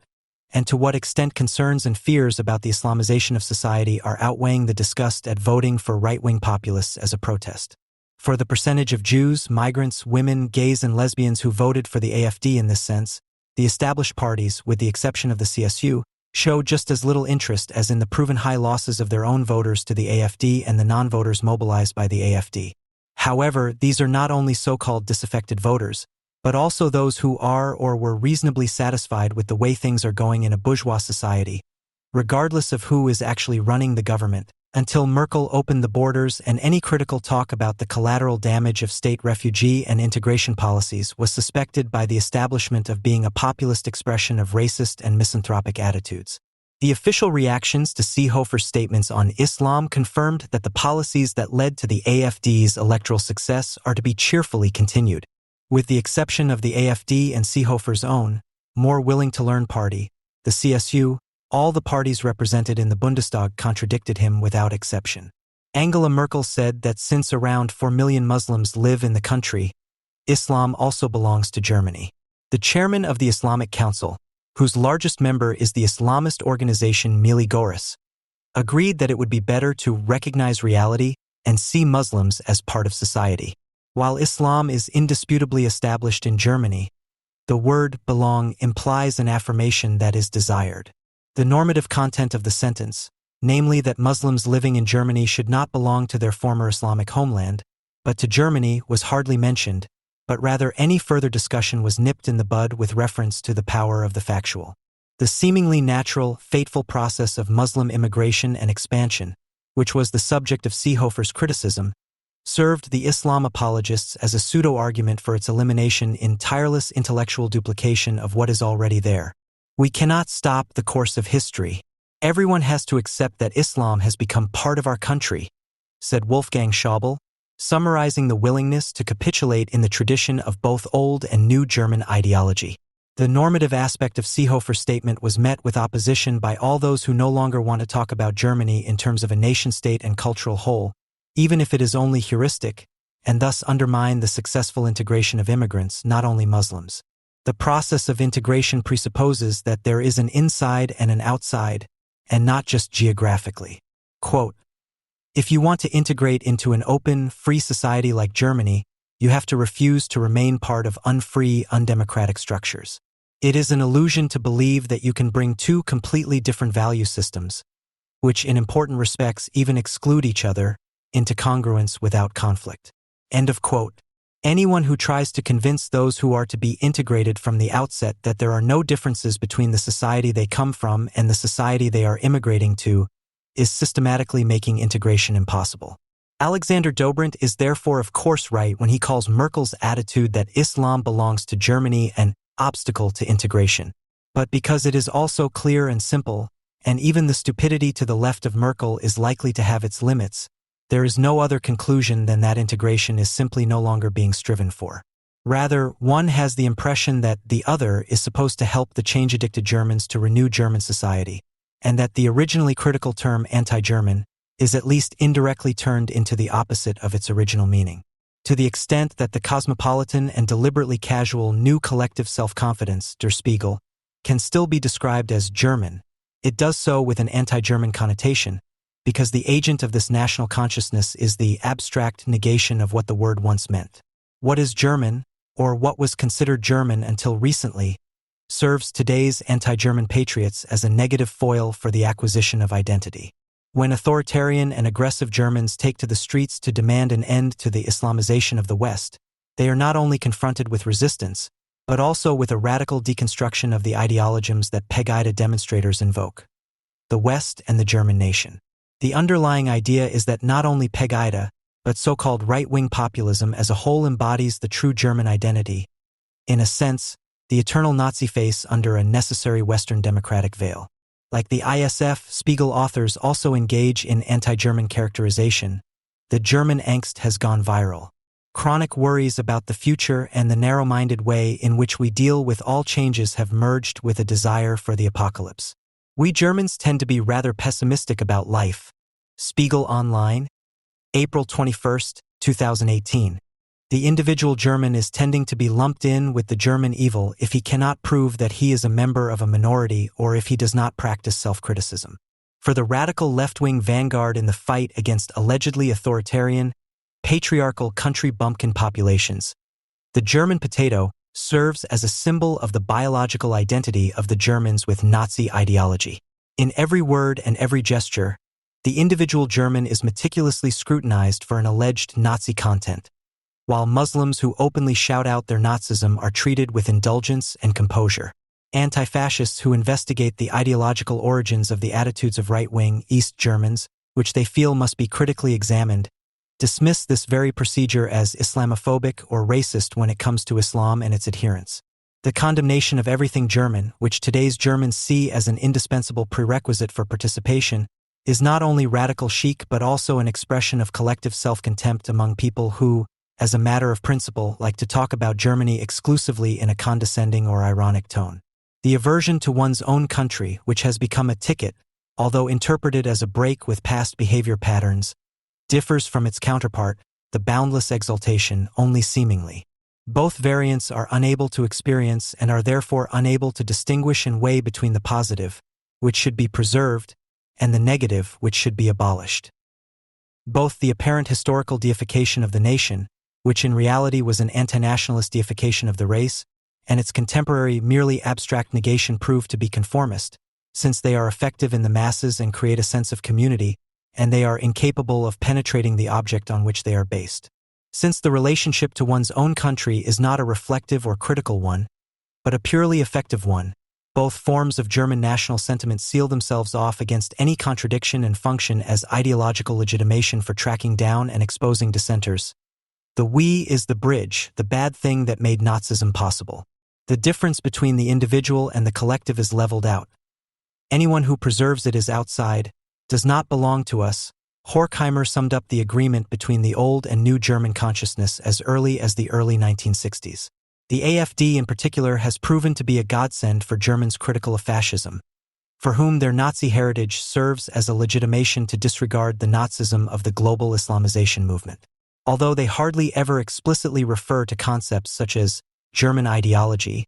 and to what extent concerns and fears about the Islamization of society are outweighing the disgust at voting for right-wing populists as a protest. For the percentage of Jews, migrants, women, gays, and lesbians who voted for the AfD in this sense, the established parties, with the exception of the CSU, show just as little interest as in the proven high losses of their own voters to the AfD and the non-voters mobilized by the AfD. However, these are not only so-called disaffected voters, but also those who are or were reasonably satisfied with the way things are going in a bourgeois society, regardless of who is actually running the government, until Merkel opened the borders, and any critical talk about the collateral damage of state refugee and integration policies was suspected by the establishment of being a populist expression of racist and misanthropic attitudes. The official reactions to Seehofer's statements on Islam confirmed that the policies that led to the AfD's electoral success are to be cheerfully continued. With the exception of the AfD and Seehofer's own, more willing-to-learn party, the CSU, all the parties represented in the Bundestag contradicted him without exception. Angela Merkel said that since around 4 million Muslims live in the country, Islam also belongs to Germany. The chairman of the Islamic Council, whose largest member is the Islamist organization Mili Goris, agreed that it would be better to recognize reality and see Muslims as part of society. While Islam is indisputably established in Germany, the word belong implies an affirmation that is desired. The normative content of the sentence, namely that Muslims living in Germany should not belong to their former Islamic homeland, but to Germany, was hardly mentioned, but rather any further discussion was nipped in the bud with reference to the power of the factual. The seemingly natural, fateful process of Muslim immigration and expansion, which was the subject of Seehofer's criticism, served the Islam apologists as a pseudo-argument for its elimination in tireless intellectual duplication of what is already there. We cannot stop the course of history. Everyone has to accept that Islam has become part of our country, said Wolfgang Schäuble, summarizing the willingness to capitulate in the tradition of both old and new German ideology. The normative aspect of Seehofer's statement was met with opposition by all those who no longer want to talk about Germany in terms of a nation-state and cultural whole, even if it is only heuristic, and thus undermine the successful integration of immigrants, not only Muslims. The process of integration presupposes that there is an inside and an outside, and not just geographically. Quote, "If you want to integrate into an open, free society like Germany, you have to refuse to remain part of unfree, undemocratic structures. It is an illusion to believe that you can bring two completely different value systems, which in important respects even exclude each other, into congruence without conflict." End of quote. Anyone who tries to convince those who are to be integrated from the outset that there are no differences between the society they come from and the society they are immigrating to is systematically making integration impossible. Alexander Dobrindt is therefore of course right when he calls Merkel's attitude that Islam belongs to Germany an obstacle to integration. But because it is also clear and simple, and even the stupidity to the left of Merkel is likely to have its limits, there is no other conclusion than that integration is simply no longer being striven for. Rather, one has the impression that the other is supposed to help the change-addicted Germans to renew German society, and that the originally critical term anti-German is at least indirectly turned into the opposite of its original meaning. To the extent that the cosmopolitan and deliberately casual new collective self-confidence, Der Spiegel, can still be described as German, It does so with an anti-German connotation, because the agent of this national consciousness is the abstract negation of what the word once meant. What is German, or what was considered German until recently, serves today's anti-German patriots as a negative foil for the acquisition of identity. When authoritarian and aggressive Germans take to the streets to demand an end to the Islamization of the West, they are not only confronted with resistance, but also with a radical deconstruction of the ideologisms that Pegida demonstrators invoke. The West and the German nation. The underlying idea is that not only Pegida, but so-called right-wing populism as a whole embodies the true German identity, in a sense, the eternal Nazi face under a necessary Western democratic veil. Like the ISF, Spiegel authors also engage in anti-German characterization. The German angst has gone viral. Chronic worries about the future and the narrow-minded way in which we deal with all changes have merged with a desire for the apocalypse. We Germans tend to be rather pessimistic about life. Spiegel Online, April 21, 2018. The individual German is tending to be lumped in with the German evil if he cannot prove that he is a member of a minority or if he does not practice self-criticism. For the radical left-wing vanguard in the fight against allegedly authoritarian, patriarchal country bumpkin populations, the German potato serves as a symbol of the biological identity of the Germans with Nazi ideology. In every word and every gesture, the individual German is meticulously scrutinized for an alleged Nazi content, while Muslims who openly shout out their Nazism are treated with indulgence and composure. Anti-fascists who investigate the ideological origins of the attitudes of right-wing East Germans, which they feel must be critically examined, dismiss this very procedure as Islamophobic or racist when it comes to Islam and its adherents. The condemnation of everything German, which today's Germans see as an indispensable prerequisite for participation, is not only radical chic but also an expression of collective self-contempt among people who, as a matter of principle, like to talk about Germany exclusively in a condescending or ironic tone. The aversion to one's own country, which has become a ticket, although interpreted as a break with past behavior patterns, differs from its counterpart, the boundless exultation, only seemingly. Both variants are unable to experience and are therefore unable to distinguish and weigh between the positive, which should be preserved, and the negative, which should be abolished. Both the apparent historical deification of the nation, which in reality was an anti-nationalist deification of the race, and its contemporary merely abstract negation prove to be conformist, since they are effective in the masses and create a sense of community, and they are incapable of penetrating the object on which they are based. Since the relationship to one's own country is not a reflective or critical one, but a purely affective one, both forms of German national sentiment seal themselves off against any contradiction and function as ideological legitimation for tracking down and exposing dissenters. The we is the bridge, the bad thing that made Nazism possible. The difference between the individual and the collective is leveled out. Anyone who preserves it is outside, does not belong to us. Horkheimer summed up the agreement between the old and new German consciousness as early as the early 1960s. The AfD in particular has proven to be a godsend for Germans critical of fascism, for whom their Nazi heritage serves as a legitimation to disregard the Nazism of the global Islamization movement. Although they hardly ever explicitly refer to concepts such as German ideology,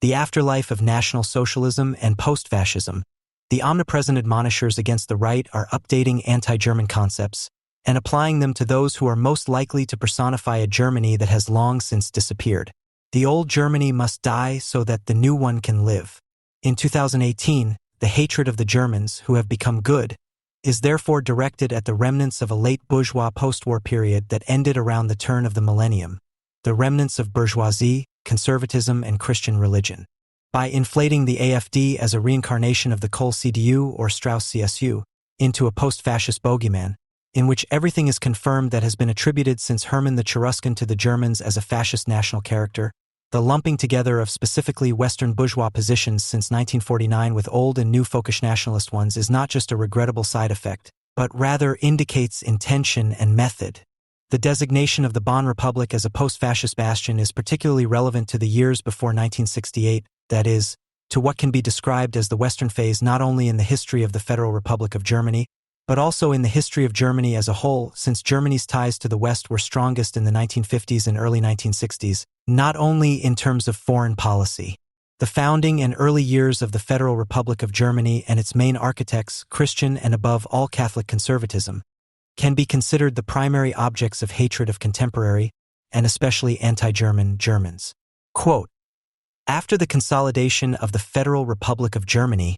the afterlife of National Socialism and post-fascism, the omnipresent admonishers against the right are updating anti-German concepts and applying them to those who are most likely to personify a Germany that has long since disappeared. The old Germany must die so that the new one can live. In 2018, the hatred of the Germans, who have become good, is therefore directed at the remnants of a late bourgeois post-war period that ended around the turn of the millennium, the remnants of bourgeoisie, conservatism, and Christian religion. By inflating the AfD as a reincarnation of the Kohl-CDU or Strauss-CSU into a post-fascist bogeyman, in which everything is confirmed that has been attributed since Hermann the Cheruscan to the Germans as a fascist national character, the lumping together of specifically Western bourgeois positions since 1949 with old and new folkish nationalist ones is not just a regrettable side effect, but rather indicates intention and method. The designation of the Bonn Republic as a post-fascist bastion is particularly relevant to the years before 1968, that is, to what can be described as the Western phase not only in the history of the Federal Republic of Germany, but also in the history of Germany as a whole, since Germany's ties to the West were strongest in the 1950s and early 1960s, not only in terms of foreign policy, The founding and early years of the Federal Republic of Germany and its main architects, Christian and above all Catholic conservatism, can be considered the primary objects of hatred of contemporary, and especially anti-German, Germans. Quote, "After the consolidation of the Federal Republic of Germany,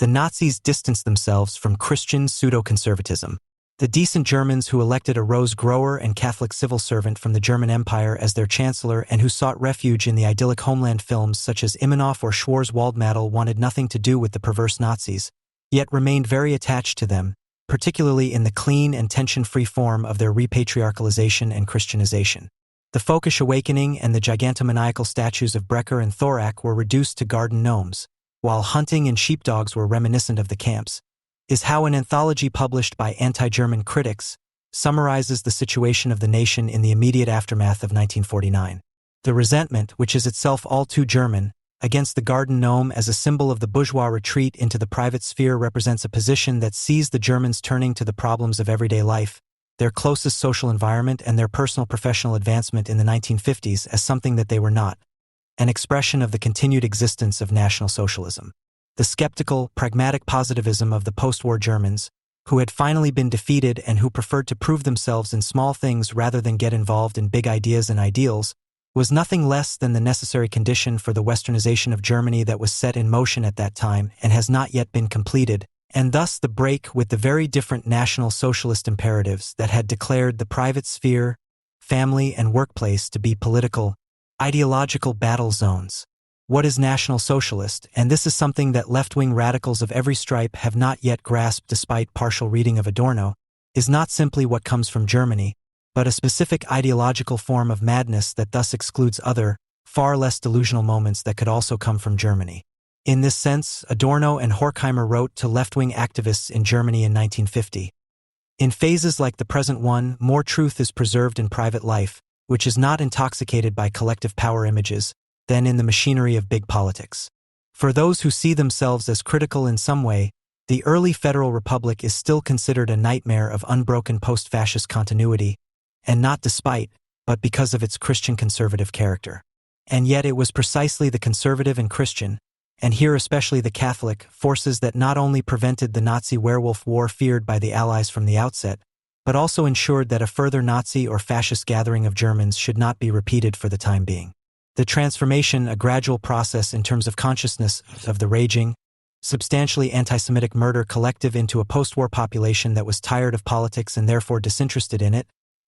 the Nazis distanced themselves from Christian pseudo-conservatism. The decent Germans who elected a rose grower and Catholic civil servant from the German Empire as their chancellor and who sought refuge in the idyllic homeland films such as Immenhof or Schwarzwaldmädel wanted nothing to do with the perverse Nazis, yet remained very attached to them, particularly in the clean and tension-free form of their repatriarchalization and Christianization. The Folkish Awakening and the gigantomaniacal statues of Brecher and Thorak were reduced to garden gnomes, while hunting and sheepdogs were reminiscent of the camps, is how an anthology published by anti-German critics summarizes the situation of the nation in the immediate aftermath of 1949. The resentment, which is itself all too German, against the garden gnome as a symbol of the bourgeois retreat into the private sphere represents a position that sees the Germans turning to the problems of everyday life, their closest social environment and their personal professional advancement in the 1950s as something that they were not, an expression of the continued existence of National Socialism. The skeptical, pragmatic positivism of the post-war Germans, who had finally been defeated and who preferred to prove themselves in small things rather than get involved in big ideas and ideals, was nothing less than the necessary condition for the westernization of Germany that was set in motion at that time and has not yet been completed, and thus the break with the very different National Socialist imperatives that had declared the private sphere, family, and workplace to be political, ideological battle zones. What is National Socialist? And this is something that left-wing radicals of every stripe have not yet grasped despite partial reading of Adorno, is not simply what comes from Germany, but a specific ideological form of madness that thus excludes other, far less delusional moments that could also come from Germany. In this sense, Adorno and Horkheimer wrote to left-wing activists in Germany in 1950. In phases like the present one, more truth is preserved in private life, which is not intoxicated by collective power images, than in the machinery of big politics. For those who see themselves as critical in some way, the early Federal Republic is still considered a nightmare of unbroken post-fascist continuity, and not despite, but because of its Christian conservative character. And yet it was precisely the conservative and Christian, and here especially the Catholic, forces that not only prevented the Nazi werewolf war feared by the Allies from the outset, but also ensured that a further Nazi or fascist gathering of Germans should not be repeated for the time being. The transformation, a gradual process in terms of consciousness of the raging, substantially anti-Semitic murder collective into a post-war population that was tired of politics and therefore disinterested in it,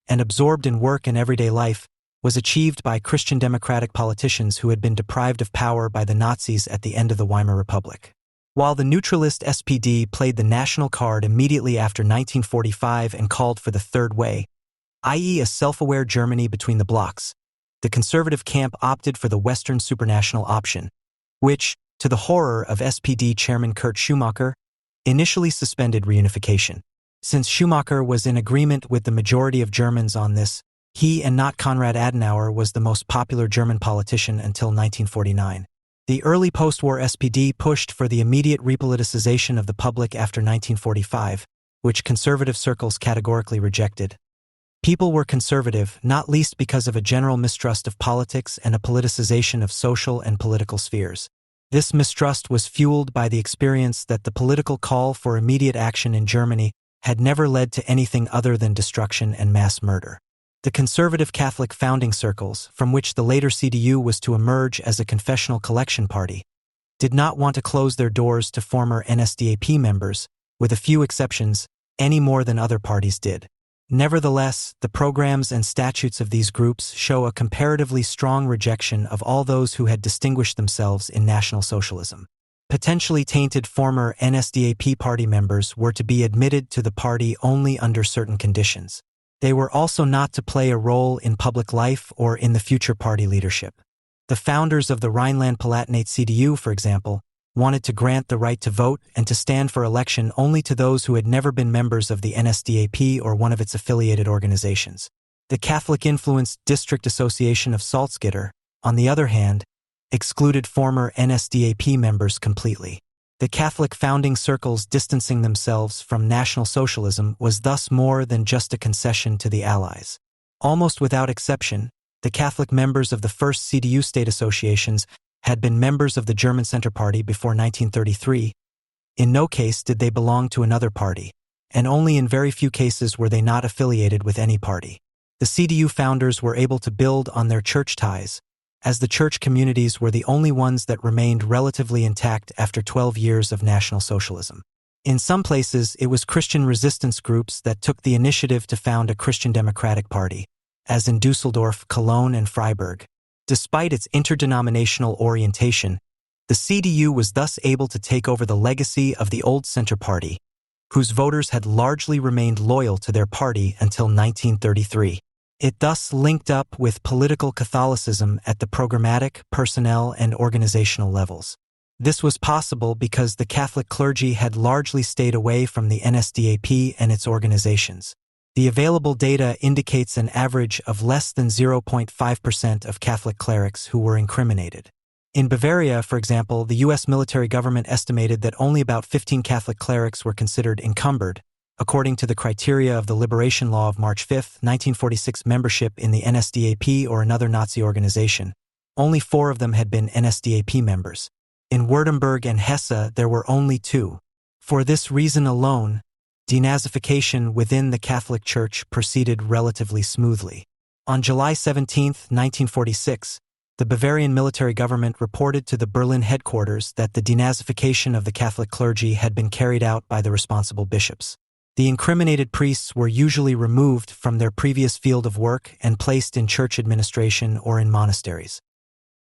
and absorbed in work and everyday life, was achieved by Christian democratic politicians who had been deprived of power by the Nazis at the end of the Weimar Republic. While the neutralist SPD played the national card immediately after 1945 and called for the Third Way, i.e. a self-aware Germany between the blocks, the conservative camp opted for the Western supranational option, which, to the horror of SPD chairman Kurt Schumacher, initially suspended reunification. Since Schumacher was in agreement with the majority of Germans on this, he and not Konrad Adenauer was the most popular German politician until 1949. The early post-war SPD pushed for the immediate repoliticization of the public after 1945, which conservative circles categorically rejected. People were conservative, not least because of a general mistrust of politics and a politicization of social and political spheres. This mistrust was fueled by the experience that the political call for immediate action in Germany had never led to anything other than destruction and mass murder. The conservative Catholic founding circles, from which the later CDU was to emerge as a confessional collection party, did not want to close their doors to former NSDAP members, with a few exceptions, any more than other parties did. Nevertheless, the programs and statutes of these groups show a comparatively strong rejection of all those who had distinguished themselves in National Socialism. Potentially tainted former NSDAP party members were to be admitted to the party only under certain conditions. They were also not to play a role in public life or in the future party leadership. The founders of the Rhineland-Palatinate CDU, for example, wanted to grant the right to vote and to stand for election only to those who had never been members of the NSDAP or one of its affiliated organizations. The Catholic-influenced District Association of Salzgitter, on the other hand, excluded former NSDAP members completely. The Catholic founding circles distancing themselves from National Socialism was thus more than just a concession to the Allies. Almost without exception, the Catholic members of the first CDU state associations had been members of the German Center Party before 1933, in no case did they belong to another party, and only in very few cases were they not affiliated with any party. The CDU founders were able to build on their church ties, as the church communities were the only ones that remained relatively intact after 12 years of National Socialism. In some places, it was Christian resistance groups that took the initiative to found a Christian Democratic Party, as in Dusseldorf, Cologne, and Freiburg. Despite its interdenominational orientation, the CDU was thus able to take over the legacy of the old Center Party, whose voters had largely remained loyal to their party until 1933. It thus linked up with political Catholicism at the programmatic, personnel, and organizational levels. This was possible because the Catholic clergy had largely stayed away from the NSDAP and its organizations. The available data indicates an average of less than 0.5% of Catholic clerics who were incriminated. In Bavaria, for example, the U.S. military government estimated that only about 15 Catholic clerics were considered encumbered, according to the criteria of the Liberation Law of March 5, 1946 membership in the NSDAP or another Nazi organization. Only 4 of them had been NSDAP members. In Württemberg and Hesse, there were only 2. For this reason alone, denazification within the Catholic Church proceeded relatively smoothly. On July 17, 1946, the Bavarian military government reported to the Berlin headquarters that the denazification of the Catholic clergy had been carried out by the responsible bishops. The incriminated priests were usually removed from their previous field of work and placed in church administration or in monasteries.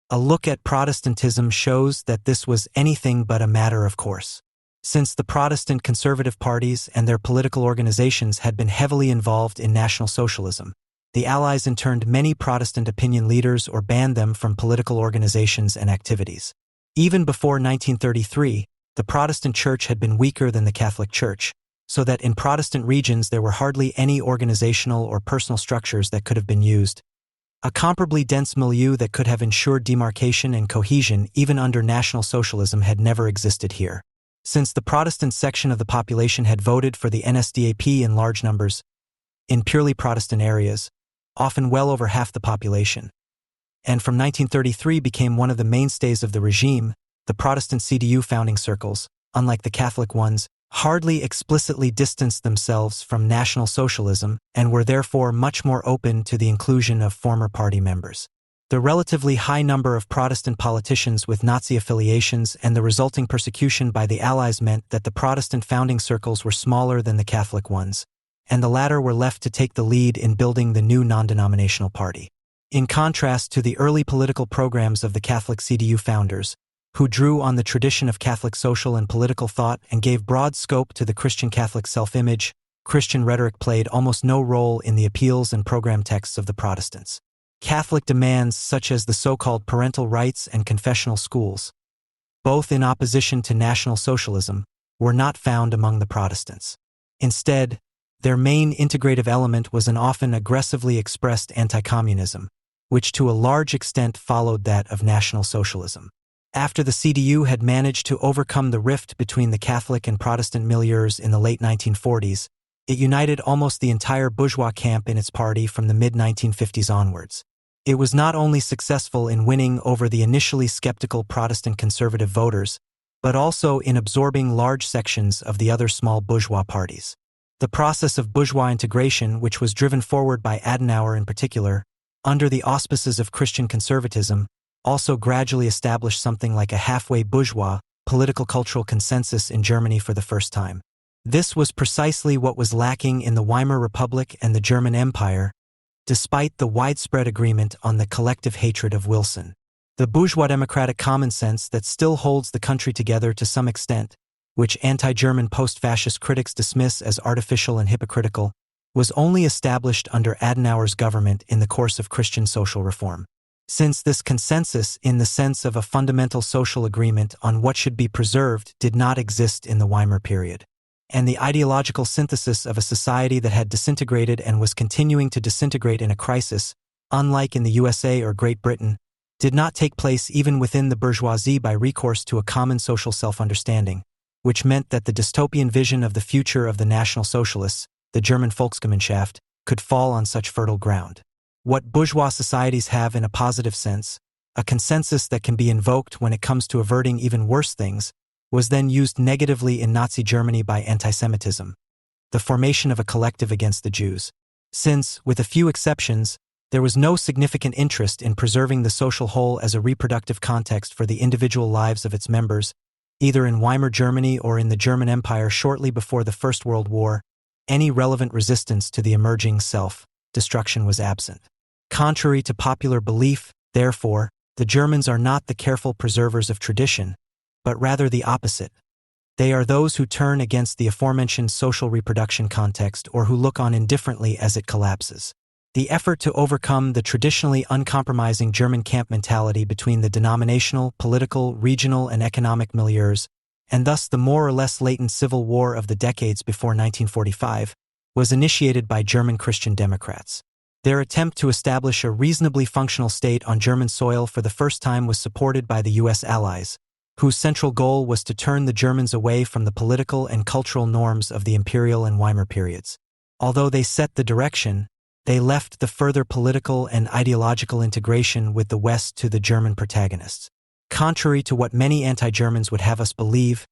A look at Protestantism shows that this was anything but a matter of course. Since the Protestant conservative parties and their political organizations had been heavily involved in National Socialism, the Allies interned many Protestant opinion leaders or banned them from political organizations and activities. Even before 1933, the Protestant Church had been weaker than the Catholic Church, so that in Protestant regions there were hardly any organizational or personal structures that could have been used. A comparably dense milieu that could have ensured demarcation and cohesion even under National Socialism had never existed here. Since the Protestant section of the population had voted for the NSDAP in large numbers, in purely Protestant areas, often well over half the population, and from 1933 became one of the mainstays of the regime, the Protestant CDU founding circles, unlike the Catholic ones, hardly explicitly distanced themselves from National Socialism and were therefore much more open to the inclusion of former party members. The relatively high number of Protestant politicians with Nazi affiliations and the resulting persecution by the Allies meant that the Protestant founding circles were smaller than the Catholic ones, and the latter were left to take the lead in building the new non-denominational party. In contrast to the early political programs of the Catholic CDU founders, who drew on the tradition of Catholic social and political thought and gave broad scope to the Christian Catholic self-image, Christian rhetoric played almost no role in the appeals and program texts of the Protestants. Catholic demands such as the so-called parental rights and confessional schools, both in opposition to National Socialism, were not found among the Protestants. Instead, their main integrative element was an often aggressively expressed anti-communism, which to a large extent followed that of National Socialism. After the CDU had managed to overcome the rift between the Catholic and Protestant milieus in the late 1940s, it united almost the entire bourgeois camp in its party from the mid-1950s onwards. It was not only successful in winning over the initially skeptical Protestant conservative voters, but also in absorbing large sections of the other small bourgeois parties. The process of bourgeois integration, which was driven forward by Adenauer in particular, under the auspices of Christian conservatism, also gradually established something like a halfway bourgeois, political-cultural consensus in Germany for the first time. This was precisely what was lacking in the Weimar Republic and the German Empire, despite the widespread agreement on the collective hatred of Wilson. The bourgeois democratic common sense that still holds the country together to some extent, which anti-German post-fascist critics dismiss as artificial and hypocritical, was only established under Adenauer's government in the course of Christian social reform. Since this consensus, in the sense of a fundamental social agreement on what should be preserved, did not exist in the Weimar period, and the ideological synthesis of a society that had disintegrated and was continuing to disintegrate in a crisis, unlike in the USA or Great Britain, did not take place even within the bourgeoisie by recourse to a common social self-understanding, which meant that the dystopian vision of the future of the National Socialists, the German Volksgemeinschaft, could fall on such fertile ground. What bourgeois societies have in a positive sense, a consensus that can be invoked when it comes to averting even worse things, was then used negatively in Nazi Germany by antisemitism, the formation of a collective against the Jews. Since, with a few exceptions, there was no significant interest in preserving the social whole as a reproductive context for the individual lives of its members, either in Weimar Germany or in the German Empire shortly before the First World War, any relevant resistance to the emerging self-destruction was absent. Contrary to popular belief, therefore, the Germans are not the careful preservers of tradition, but rather the opposite. They are those who turn against the aforementioned social reproduction context or who look on indifferently as it collapses. The effort to overcome the traditionally uncompromising German camp mentality between the denominational, political, regional, and economic milieus, and thus the more or less latent civil war of the decades before 1945, was initiated by German Christian Democrats. Their attempt to establish a reasonably functional state on German soil for the first time was supported by the U.S. allies, whose central goal was to turn the Germans away from the political and cultural norms of the Imperial and Weimar periods. Although they set the direction, they left the further political and ideological integration with the West to the German protagonists. Contrary to what many anti-Germans would have us believe,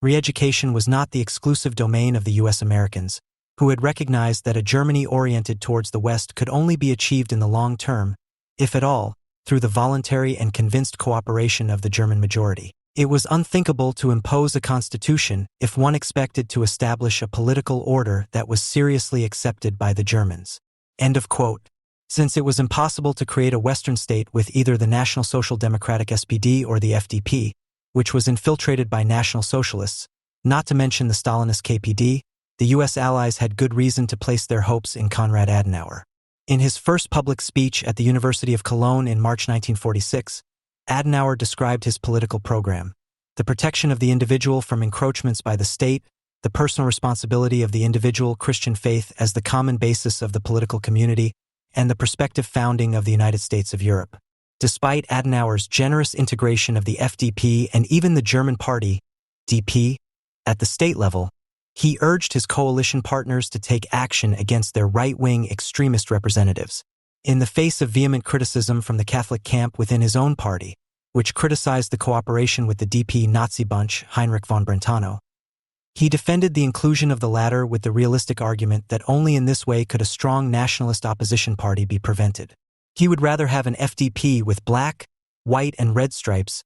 re-education was not the exclusive domain of the U.S. Americans, who had recognized that a Germany oriented towards the West could only be achieved in the long term, if at all, through the voluntary and convinced cooperation of the German majority. It was unthinkable to impose a constitution if one expected to establish a political order that was seriously accepted by the Germans. End of quote. Since it was impossible to create a Western state with either the National Social Democratic SPD or the FDP, which was infiltrated by National Socialists, not to mention the Stalinist KPD, the U.S. allies had good reason to place their hopes in Konrad Adenauer. In his first public speech at the University of Cologne in March 1946, Adenauer described his political program: the protection of the individual from encroachments by the state, the personal responsibility of the individual Christian faith as the common basis of the political community, and the prospective founding of the United States of Europe. Despite Adenauer's generous integration of the FDP and even the German Party, DP, at the state level, he urged his coalition partners to take action against their right-wing extremist representatives. In the face of vehement criticism from the Catholic camp within his own party, which criticized the cooperation with the DP Nazi bunch Heinrich von Brentano, he defended the inclusion of the latter with the realistic argument that only in this way could a strong nationalist opposition party be prevented. He would rather have an FDP with black, white, and red stripes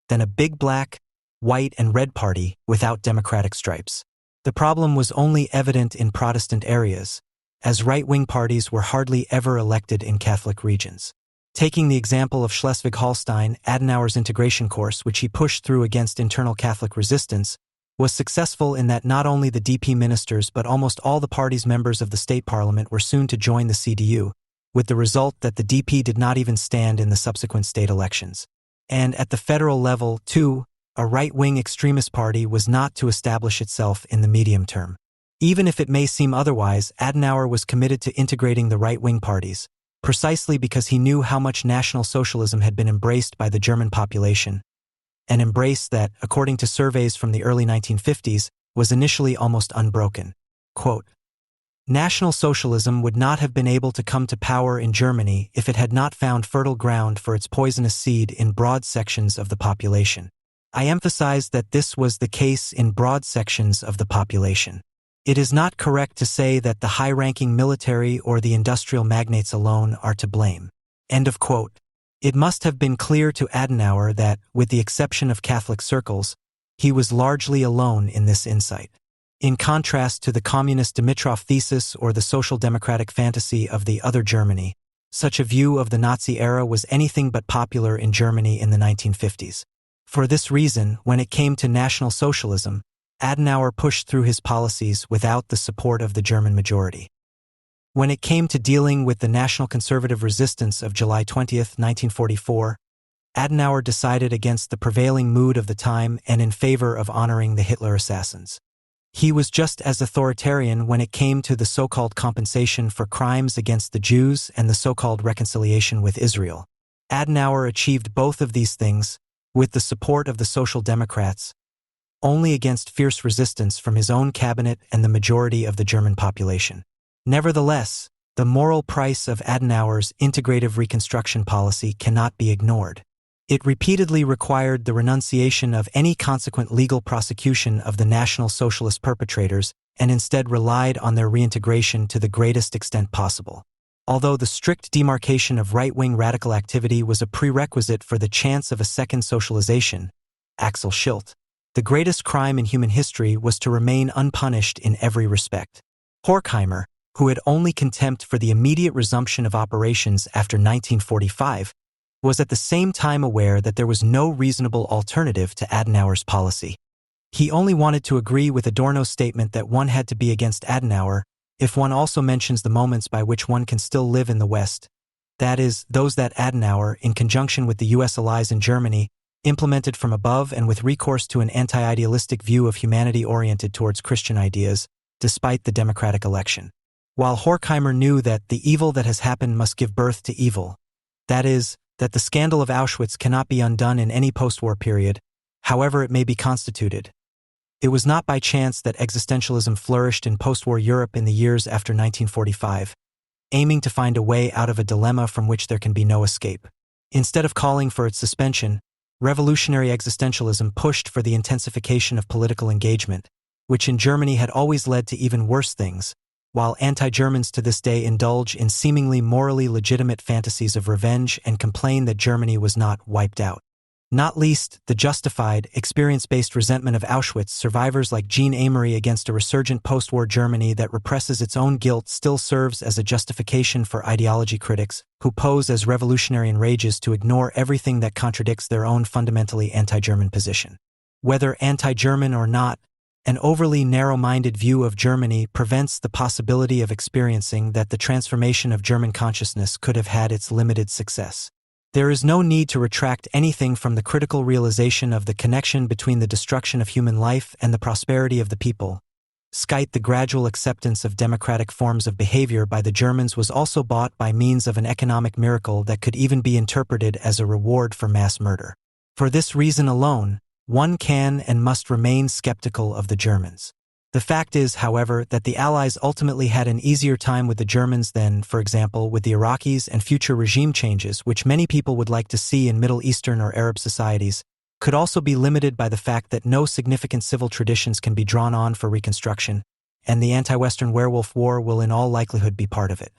than a big black, white, and red party without democratic stripes. The problem was only evident in Protestant areas, as right-wing parties were hardly ever elected in Catholic regions. Taking the example of Schleswig-Holstein, Adenauer's integration course, which he pushed through against internal Catholic resistance, was successful in that not only the DP ministers but almost all the party's members of the state parliament were soon to join the CDU, with the result that the DP did not even stand in the subsequent state elections. And at the federal level, too, a right-wing extremist party was not to establish itself in the medium term. Even if it may seem otherwise, Adenauer was committed to integrating the right-wing parties, precisely because he knew how much National Socialism had been embraced by the German population, an embrace that, according to surveys from the early 1950s, was initially almost unbroken. Quote, National Socialism would not have been able to come to power in Germany if it had not found fertile ground for its poisonous seed in broad sections of the population. I emphasize that this was the case in broad sections of the population. It is not correct to say that the high-ranking military or the industrial magnates alone are to blame. End of quote. It must have been clear to Adenauer that, with the exception of Catholic circles, he was largely alone in this insight. In contrast to the communist Dimitrov thesis or the social democratic fantasy of the other Germany, such a view of the Nazi era was anything but popular in Germany in the 1950s. For this reason, when it came to National Socialism, Adenauer pushed through his policies without the support of the German majority. When it came to dealing with the national conservative resistance of July 20, 1944, Adenauer decided against the prevailing mood of the time and in favor of honoring the Hitler assassins. He was just as authoritarian when it came to the so-called compensation for crimes against the Jews and the so-called reconciliation with Israel. Adenauer achieved both of these things, with the support of the Social Democrats, only against fierce resistance from his own cabinet and the majority of the German population. Nevertheless, The moral price of Adenauer's integrative reconstruction policy cannot be ignored. It repeatedly required the renunciation of any consequent legal prosecution of the National Socialist perpetrators and instead relied on their reintegration to the greatest extent possible. Although the strict demarcation of right-wing radical activity was a prerequisite for the chance of a second socialization, Axel Schilt, the greatest crime in human history was to remain unpunished in every respect. Horkheimer, who had only contempt for the immediate resumption of operations after 1945, was at the same time aware that there was no reasonable alternative to Adenauer's policy. He only wanted to agree with Adorno's statement that one had to be against Adenauer if one also mentions the moments by which one can still live in the West, that is, those that Adenauer, in conjunction with the U.S. allies in Germany, implemented from above and with recourse to an anti-idealistic view of humanity oriented towards Christian ideas, despite the democratic election. While Horkheimer knew that the evil that has happened must give birth to evil, that is, that the scandal of Auschwitz cannot be undone in any post-war period, however it may be constituted. It was not by chance that existentialism flourished in post-war Europe in the years after 1945, aiming to find a way out of a dilemma from which there can be no escape. Instead of calling for its suspension, revolutionary existentialism pushed for the intensification of political engagement, which in Germany had always led to even worse things, while anti-Germans to this day indulge in seemingly morally legitimate fantasies of revenge and complain that Germany was not wiped out. Not least, the justified, experience-based resentment of Auschwitz survivors like Jean Amery against a resurgent post-war Germany that represses its own guilt still serves as a justification for ideology critics who pose as revolutionary enrages to ignore everything that contradicts their own fundamentally anti-German position. Whether anti-German or not, an overly narrow-minded view of Germany prevents the possibility of experiencing that the transformation of German consciousness could have had its limited success. There is no need to retract anything from the critical realization of the connection between the destruction of human life and the prosperity of the people. Skite the gradual acceptance of democratic forms of behavior by the Germans was also bought by means of an economic miracle that could even be interpreted as a reward for mass murder. For this reason alone, one can and must remain skeptical of the Germans. The fact is, however, that the Allies ultimately had an easier time with the Germans than, for example, with the Iraqis, and future regime changes, which many people would like to see in Middle Eastern or Arab societies, could also be limited by the fact that no significant civil traditions can be drawn on for reconstruction, and the anti-Western werewolf war will in all likelihood be part of it.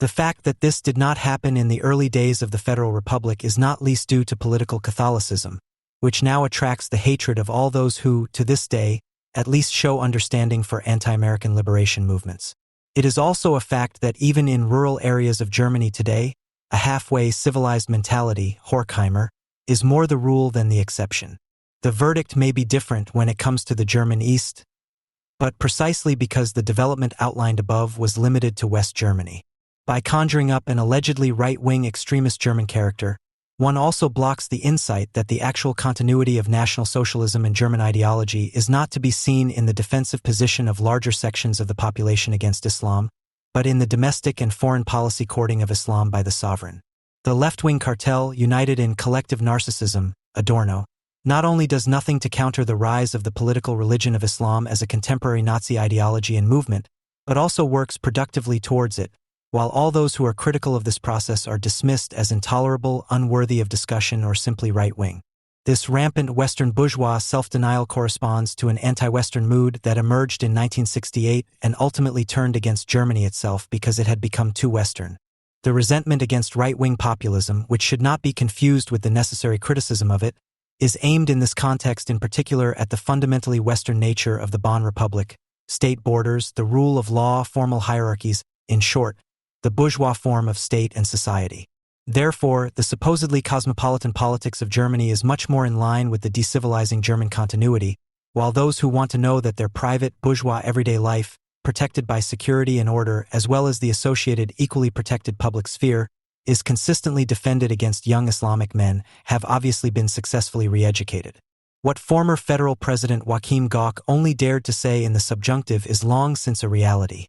The fact that this did not happen in the early days of the Federal Republic is not least due to political Catholicism, which now attracts the hatred of all those who, to this day, at least show understanding for anti-American liberation movements. It is also a fact that even in rural areas of Germany today, a halfway civilized mentality, Horkheimer, is more the rule than the exception. The verdict may be different when it comes to the German East, but precisely because the development outlined above was limited to West Germany. By conjuring up an allegedly right-wing extremist German character, one also blocks the insight that the actual continuity of National Socialism and German ideology is not to be seen in the defensive position of larger sections of the population against Islam, but in the domestic and foreign policy courting of Islam by the sovereign. The left-wing cartel, united in collective narcissism, Adorno, not only does nothing to counter the rise of the political religion of Islam as a contemporary Nazi ideology and movement, but also works productively towards it, while all those who are critical of this process are dismissed as intolerable, unworthy of discussion, or simply right-wing. This rampant Western bourgeois self-denial corresponds to an anti-Western mood that emerged in 1968 and ultimately turned against Germany itself because it had become too Western. The resentment against right-wing populism, which should not be confused with the necessary criticism of it, is aimed in this context in particular at the fundamentally Western nature of the Bonn Republic, state borders, the rule of law, formal hierarchies, in short, the bourgeois form of state and society. Therefore, the supposedly cosmopolitan politics of Germany is much more in line with the decivilizing German continuity, while those who want to know that their private, bourgeois everyday life, protected by security and order as well as the associated equally protected public sphere, is consistently defended against young Islamic men, have obviously been successfully re-educated. What former federal president Joachim Gauck only dared to say in the subjunctive is long since a reality.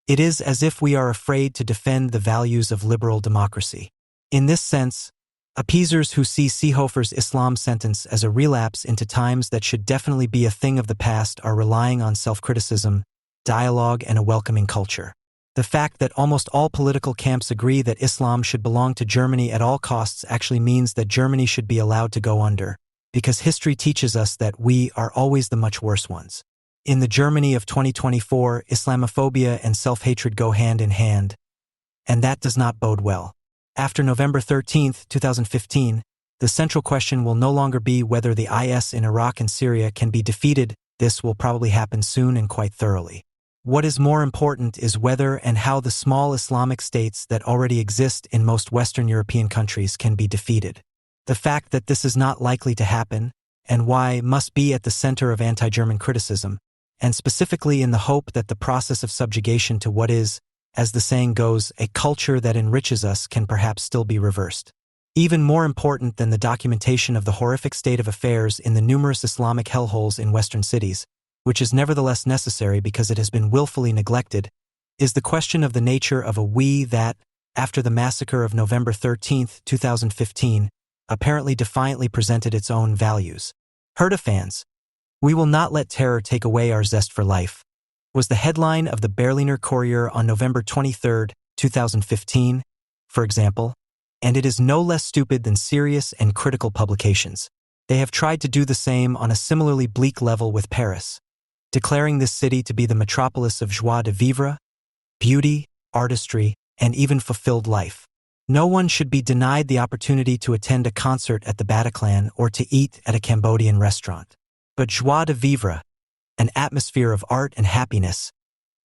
It is as if we are afraid to defend the values of liberal democracy. In this sense, appeasers who see Seehofer's Islam sentence as a relapse into times that should definitely be a thing of the past are relying on self-criticism, dialogue, and a welcoming culture. The fact that almost all political camps agree that Islam should belong to Germany at all costs actually means that Germany should be allowed to go under, because history teaches us that we are always the much worse ones. In the Germany of 2024, Islamophobia and self-hatred go hand in hand, and that does not bode well. After November 13, 2015, the central question will no longer be whether the IS in Iraq and Syria can be defeated. This will probably happen soon and quite thoroughly. What is more important is whether and how the small Islamic states that already exist in most Western European countries can be defeated. The fact that this is not likely to happen, and why, must be at the center of anti-German criticism, and specifically in the hope that the process of subjugation to what is, as the saying goes, a culture that enriches us can perhaps still be reversed. Even more important than the documentation of the horrific state of affairs in the numerous Islamic hellholes in Western cities, which is nevertheless necessary because it has been willfully neglected, is the question of the nature of a we that, after the massacre of November 13, 2015, apparently defiantly presented its own values. Hertha fans, "We will not let terror take away our zest for life," was the headline of the Berliner Kurier on November 23, 2015, for example, and it is no less stupid than serious and critical publications. They have tried to do the same on a similarly bleak level with Paris, declaring this city to be the metropolis of joie de vivre, beauty, artistry, and even fulfilled life. No one should be denied the opportunity to attend a concert at the Bataclan or to eat at a Cambodian restaurant. But joie de vivre, an atmosphere of art and happiness,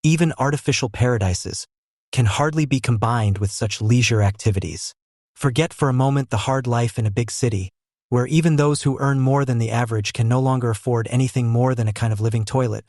even artificial paradises, can hardly be combined with such leisure activities. Forget for a moment the hard life in a big city, where even those who earn more than the average can no longer afford anything more than a kind of living toilet,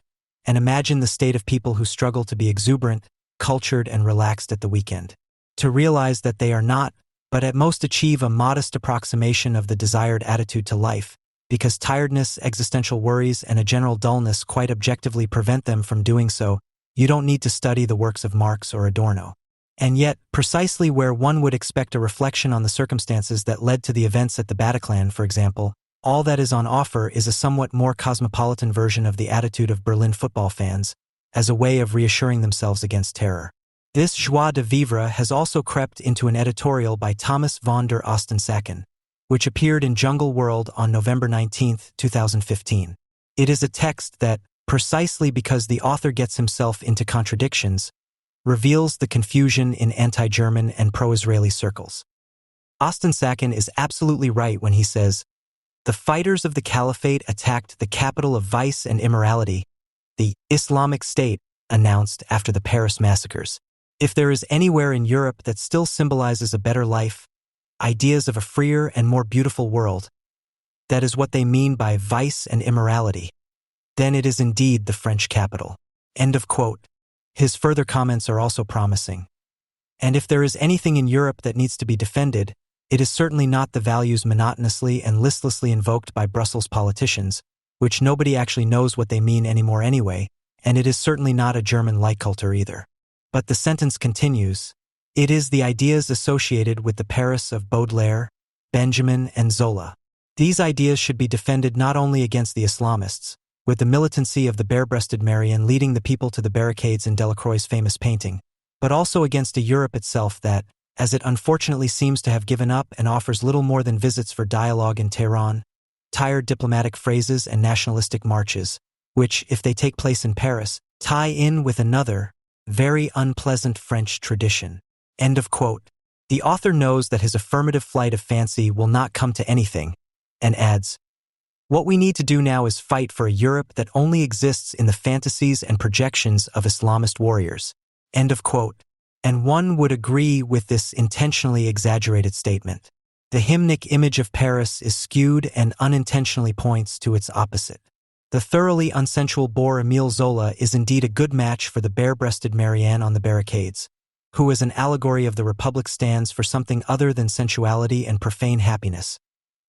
and imagine the state of people who struggle to be exuberant, cultured, and relaxed at the weekend. To realize that they are not, but at most achieve a modest approximation of the desired attitude to life, because tiredness, existential worries, and a general dullness quite objectively prevent them from doing so. You don't need to study the works of Marx or Adorno. And yet, precisely where one would expect a reflection on the circumstances that led to the events at the Bataclan, for example, all that is on offer is a somewhat more cosmopolitan version of the attitude of Berlin football fans, as a way of reassuring themselves against terror. This joie de vivre has also crept into an editorial by Thomas von der Ostensacken, which appeared in Jungle World on November 19, 2015. It is a text that, precisely because the author gets himself into contradictions, reveals the confusion in anti-German and pro-Israeli circles. Ostensacken is absolutely right when he says, "The fighters of the caliphate attacked the capital of vice and immorality, the Islamic State," announced after the Paris massacres. If there is anywhere in Europe that still symbolizes a better life, ideas of a freer and more beautiful world, that is what they mean by vice and immorality, then it is indeed the French capital. End of quote. His further comments are also promising. And if there is anything in Europe that needs to be defended, it is certainly not the values monotonously and listlessly invoked by Brussels politicians, which nobody actually knows what they mean anymore anyway, and it is certainly not a German Leitkultur either. But the sentence continues, "It is the ideas associated with the Paris of Baudelaire, Benjamin, and Zola. These ideas should be defended not only against the Islamists, with the militancy of the bare-breasted Marian leading the people to the barricades in Delacroix's famous painting, but also against a Europe itself that, as it unfortunately seems to have given up and offers little more than visits for dialogue in Tehran, tired diplomatic phrases and nationalistic marches, which, if they take place in Paris, tie in with another, very unpleasant French tradition." End of quote. The author knows that his affirmative flight of fancy will not come to anything, and adds, "What we need to do now is fight for a Europe that only exists in the fantasies and projections of Islamist warriors." End of quote. And one would agree with this intentionally exaggerated statement. The hymnic image of Paris is skewed and unintentionally points to its opposite. The thoroughly unsensual boor Émile Zola is indeed a good match for the bare-breasted Marianne on the barricades, who as an allegory of the Republic stands for something other than sensuality and profane happiness.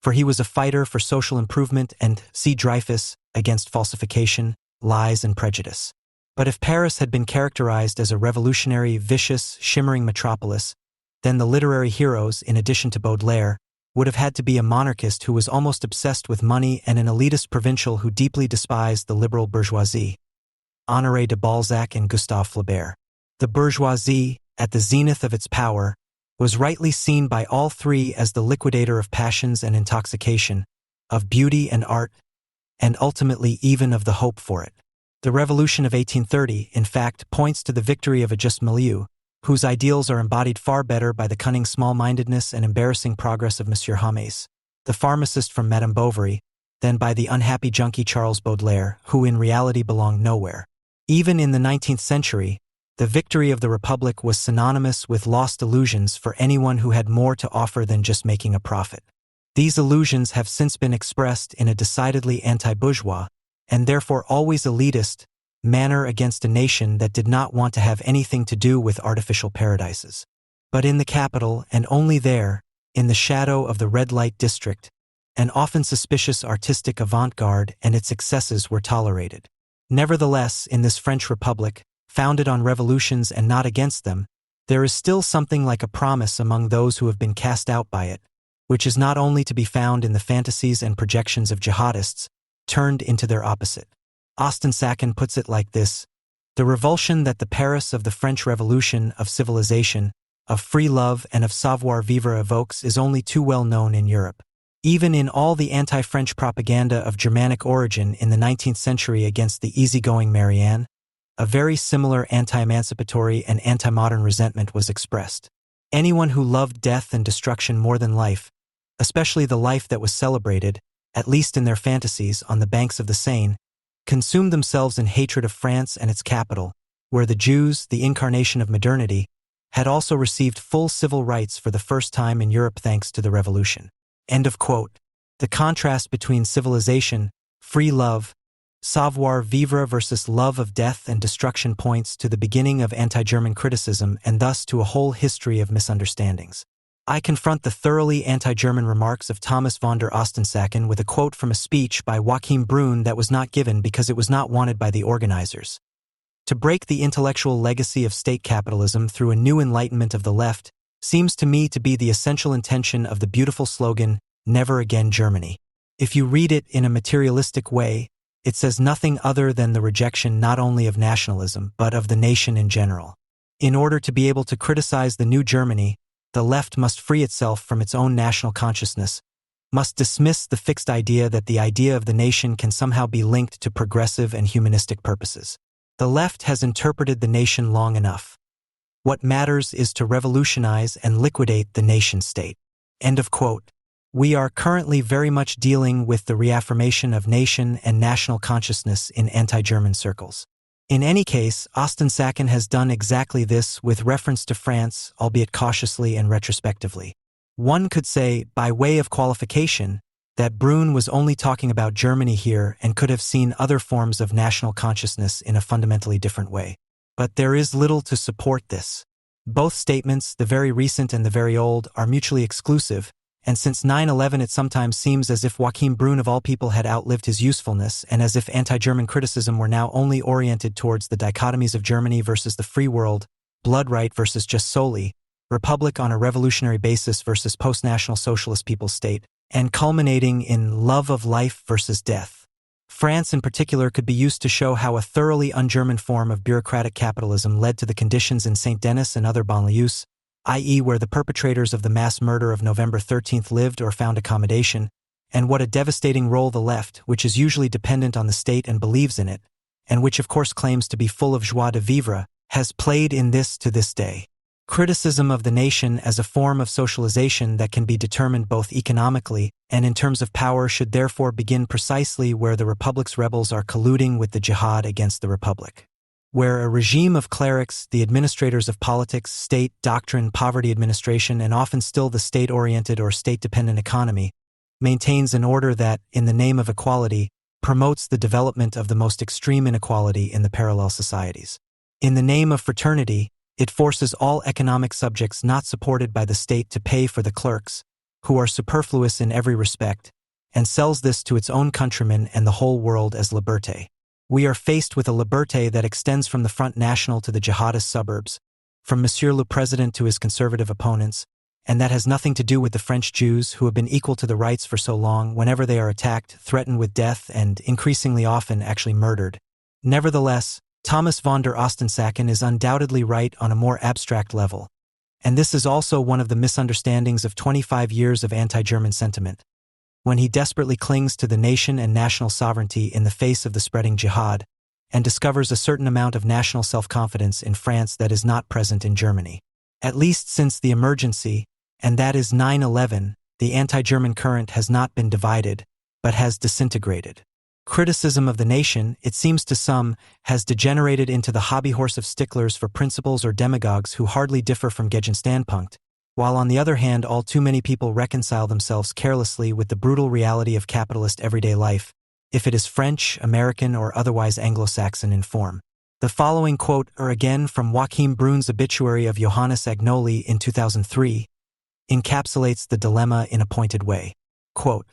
For he was a fighter for social improvement and, see Dreyfus, against falsification, lies, and prejudice. But if Paris had been characterized as a revolutionary, vicious, shimmering metropolis, then the literary heroes, in addition to Baudelaire, would have had to be a monarchist who was almost obsessed with money and an elitist provincial who deeply despised the liberal bourgeoisie, Honoré de Balzac and Gustave Flaubert. The bourgeoisie, at the zenith of its power, was rightly seen by all three as the liquidator of passions and intoxication, of beauty and art, and ultimately even of the hope for it. The Revolution of 1830, in fact, points to the victory of a just milieu, whose ideals are embodied far better by the cunning small-mindedness and embarrassing progress of Monsieur Hobbes, the pharmacist from Madame Bovary, than by the unhappy junkie Charles Baudelaire, who in reality belonged nowhere. Even in the 19th century, the victory of the Republic was synonymous with lost illusions for anyone who had more to offer than just making a profit. These illusions have since been expressed in a decidedly anti-bourgeois, and therefore always elitist, manner against a nation that did not want to have anything to do with artificial paradises. But in the capital, and only there, in the shadow of the red light district, an often suspicious artistic avant-garde and its excesses were tolerated. Nevertheless, in this French Republic, founded on revolutions and not against them, there is still something like a promise among those who have been cast out by it, which is not only to be found in the fantasies and projections of jihadists, turned into their opposite. Osten-Sacken puts it like this: the revulsion that the Paris of the French Revolution, of civilization, of free love and of savoir-vivre evokes is only too well known in Europe. Even in all the anti-French propaganda of Germanic origin in the 19th century against the easygoing Marianne, a very similar anti-emancipatory and anti-modern resentment was expressed. Anyone who loved death and destruction more than life, especially the life that was celebrated, at least in their fantasies, on the banks of the Seine, consumed themselves in hatred of France and its capital, where the Jews, the incarnation of modernity, had also received full civil rights for the first time in Europe thanks to the Revolution. End of quote. The contrast between civilization, free love, savoir-vivre versus love of death and destruction points to the beginning of anti-German criticism and thus to a whole history of misunderstandings. I confront the thoroughly anti-German remarks of Thomas von der Osten-Sacken with a quote from a speech by Joachim Brun that was not given because it was not wanted by the organizers. To break the intellectual legacy of state capitalism through a new enlightenment of the left seems to me to be the essential intention of the beautiful slogan, "Never Again Germany." If you read it in a materialistic way, it says nothing other than the rejection not only of nationalism but of the nation in general. In order to be able to criticize the new Germany, the left must free itself from its own national consciousness, must dismiss the fixed idea that the idea of the nation can somehow be linked to progressive and humanistic purposes. The left has interpreted the nation long enough. What matters is to revolutionize and liquidate the nation-state. End of quote. We are currently very much dealing with the reaffirmation of nation and national consciousness in anti-German circles. In any case, Osten-Sacken has done exactly this with reference to France, albeit cautiously and retrospectively. One could say, by way of qualification, that Brun was only talking about Germany here and could have seen other forms of national consciousness in a fundamentally different way. But there is little to support this. Both statements, the very recent and the very old, are mutually exclusive, and since 9/11 it sometimes seems as if Joachim Brun of all people had outlived his usefulness and as if anti-German criticism were now only oriented towards the dichotomies of Germany versus the free world, blood right versus just solely, republic on a revolutionary basis versus post-national socialist people's state, and culminating in love of life versus death. France in particular could be used to show how a thoroughly un-German form of bureaucratic capitalism led to the conditions in Saint-Denis and other banlieues, i.e. where the perpetrators of the mass murder of November 13th lived or found accommodation, and what a devastating role the left, which is usually dependent on the state and believes in it, and which of course claims to be full of joie de vivre, has played in this to this day. Criticism of the nation as a form of socialization that can be determined both economically and in terms of power should therefore begin precisely where the Republic's rebels are colluding with the jihad against the Republic. Where a regime of clerics, the administrators of politics, state, doctrine, poverty administration, and often still the state-oriented or state-dependent economy, maintains an order that, in the name of equality, promotes the development of the most extreme inequality in the parallel societies. In the name of fraternity, it forces all economic subjects not supported by the state to pay for the clerks, who are superfluous in every respect, and sells this to its own countrymen and the whole world as liberté. We are faced with a liberté that extends from the Front National to the jihadist suburbs, from Monsieur le President to his conservative opponents, and that has nothing to do with the French Jews who have been equal to the rights for so long whenever they are attacked, threatened with death, and increasingly often actually murdered. Nevertheless, Thomas von der Ostensacken is undoubtedly right on a more abstract level, and this is also one of the misunderstandings of 25 years of anti-German sentiment. When he desperately clings to the nation and national sovereignty in the face of the spreading jihad, and discovers a certain amount of national self-confidence in France that is not present in Germany. At least since the emergency, and that is 9/11, the anti-German current has not been divided, but has disintegrated. Criticism of the nation, it seems to some, has degenerated into the hobbyhorse of sticklers for principles or demagogues who hardly differ from Gegenstandpunkt, while on the other hand all too many people reconcile themselves carelessly with the brutal reality of capitalist everyday life, if it is French, American, or otherwise Anglo-Saxon in form. The following quote are again from Joachim Brun's obituary of Johannes Agnoli in 2003, encapsulates the dilemma in a pointed way. Quote,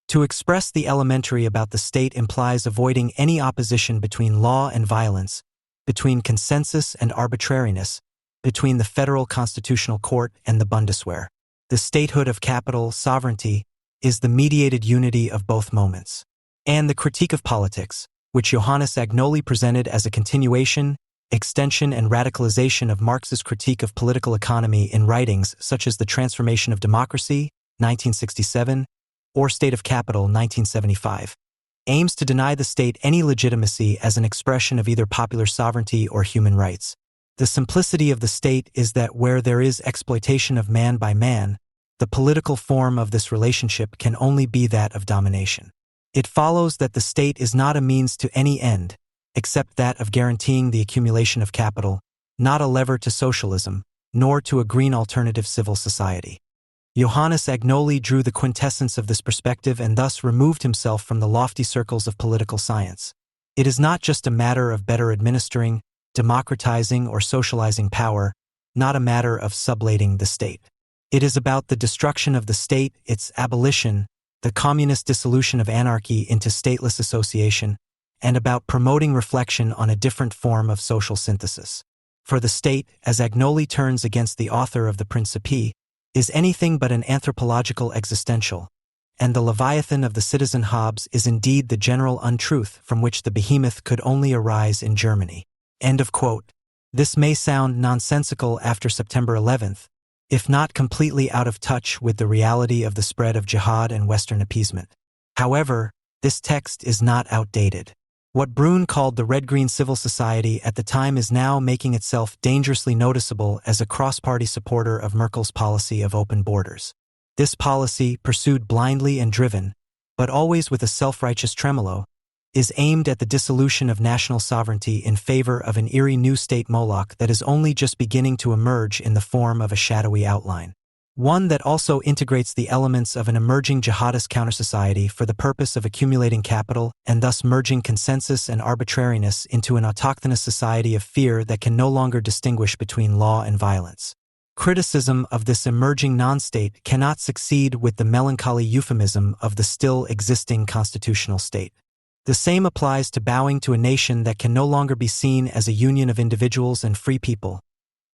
"To express the elementary about the state implies avoiding any opposition between law and violence, between consensus and arbitrariness, between the federal constitutional court and the Bundeswehr. The statehood of capital, sovereignty, is the mediated unity of both moments." And the critique of politics, which Johannes Agnoli presented as a continuation, extension and radicalization of Marx's critique of political economy in writings such as The Transformation of Democracy, 1967, or State of Capital, 1975, aims to deny the state any legitimacy as an expression of either popular sovereignty or human rights. The simplicity of the state is that where there is exploitation of man by man, the political form of this relationship can only be that of domination. It follows that the state is not a means to any end, except that of guaranteeing the accumulation of capital, not a lever to socialism, nor to a green alternative civil society. Johannes Agnoli drew the quintessence of this perspective and thus removed himself from the lofty circles of political science. It is not just a matter of better administering, democratizing, or socializing power, not a matter of sublating the state. It is about the destruction of the state, its abolition, the communist dissolution of anarchy into stateless association, and about promoting reflection on a different form of social synthesis. For the state, as Agnoli turns against the author of the Principe, is anything but an anthropological existential, and the Leviathan of the citizen Hobbes is indeed the general untruth from which the behemoth could only arise in Germany. End of quote. This may sound nonsensical after September 11th, if not completely out of touch with the reality of the spread of jihad and Western appeasement. However, this text is not outdated. What Brun called the red-green civil society at the time is now making itself dangerously noticeable as a cross-party supporter of Merkel's policy of open borders. This policy, pursued blindly and driven, but always with a self-righteous tremolo, is aimed at the dissolution of national sovereignty in favor of an eerie new state Moloch that is only just beginning to emerge in the form of a shadowy outline. One that also integrates the elements of an emerging jihadist counter-society for the purpose of accumulating capital and thus merging consensus and arbitrariness into an autochthonous society of fear that can no longer distinguish between law and violence. Criticism of this emerging non-state cannot succeed with the melancholy euphemism of the still existing constitutional state. The same applies to bowing to a nation that can no longer be seen as a union of individuals and free people,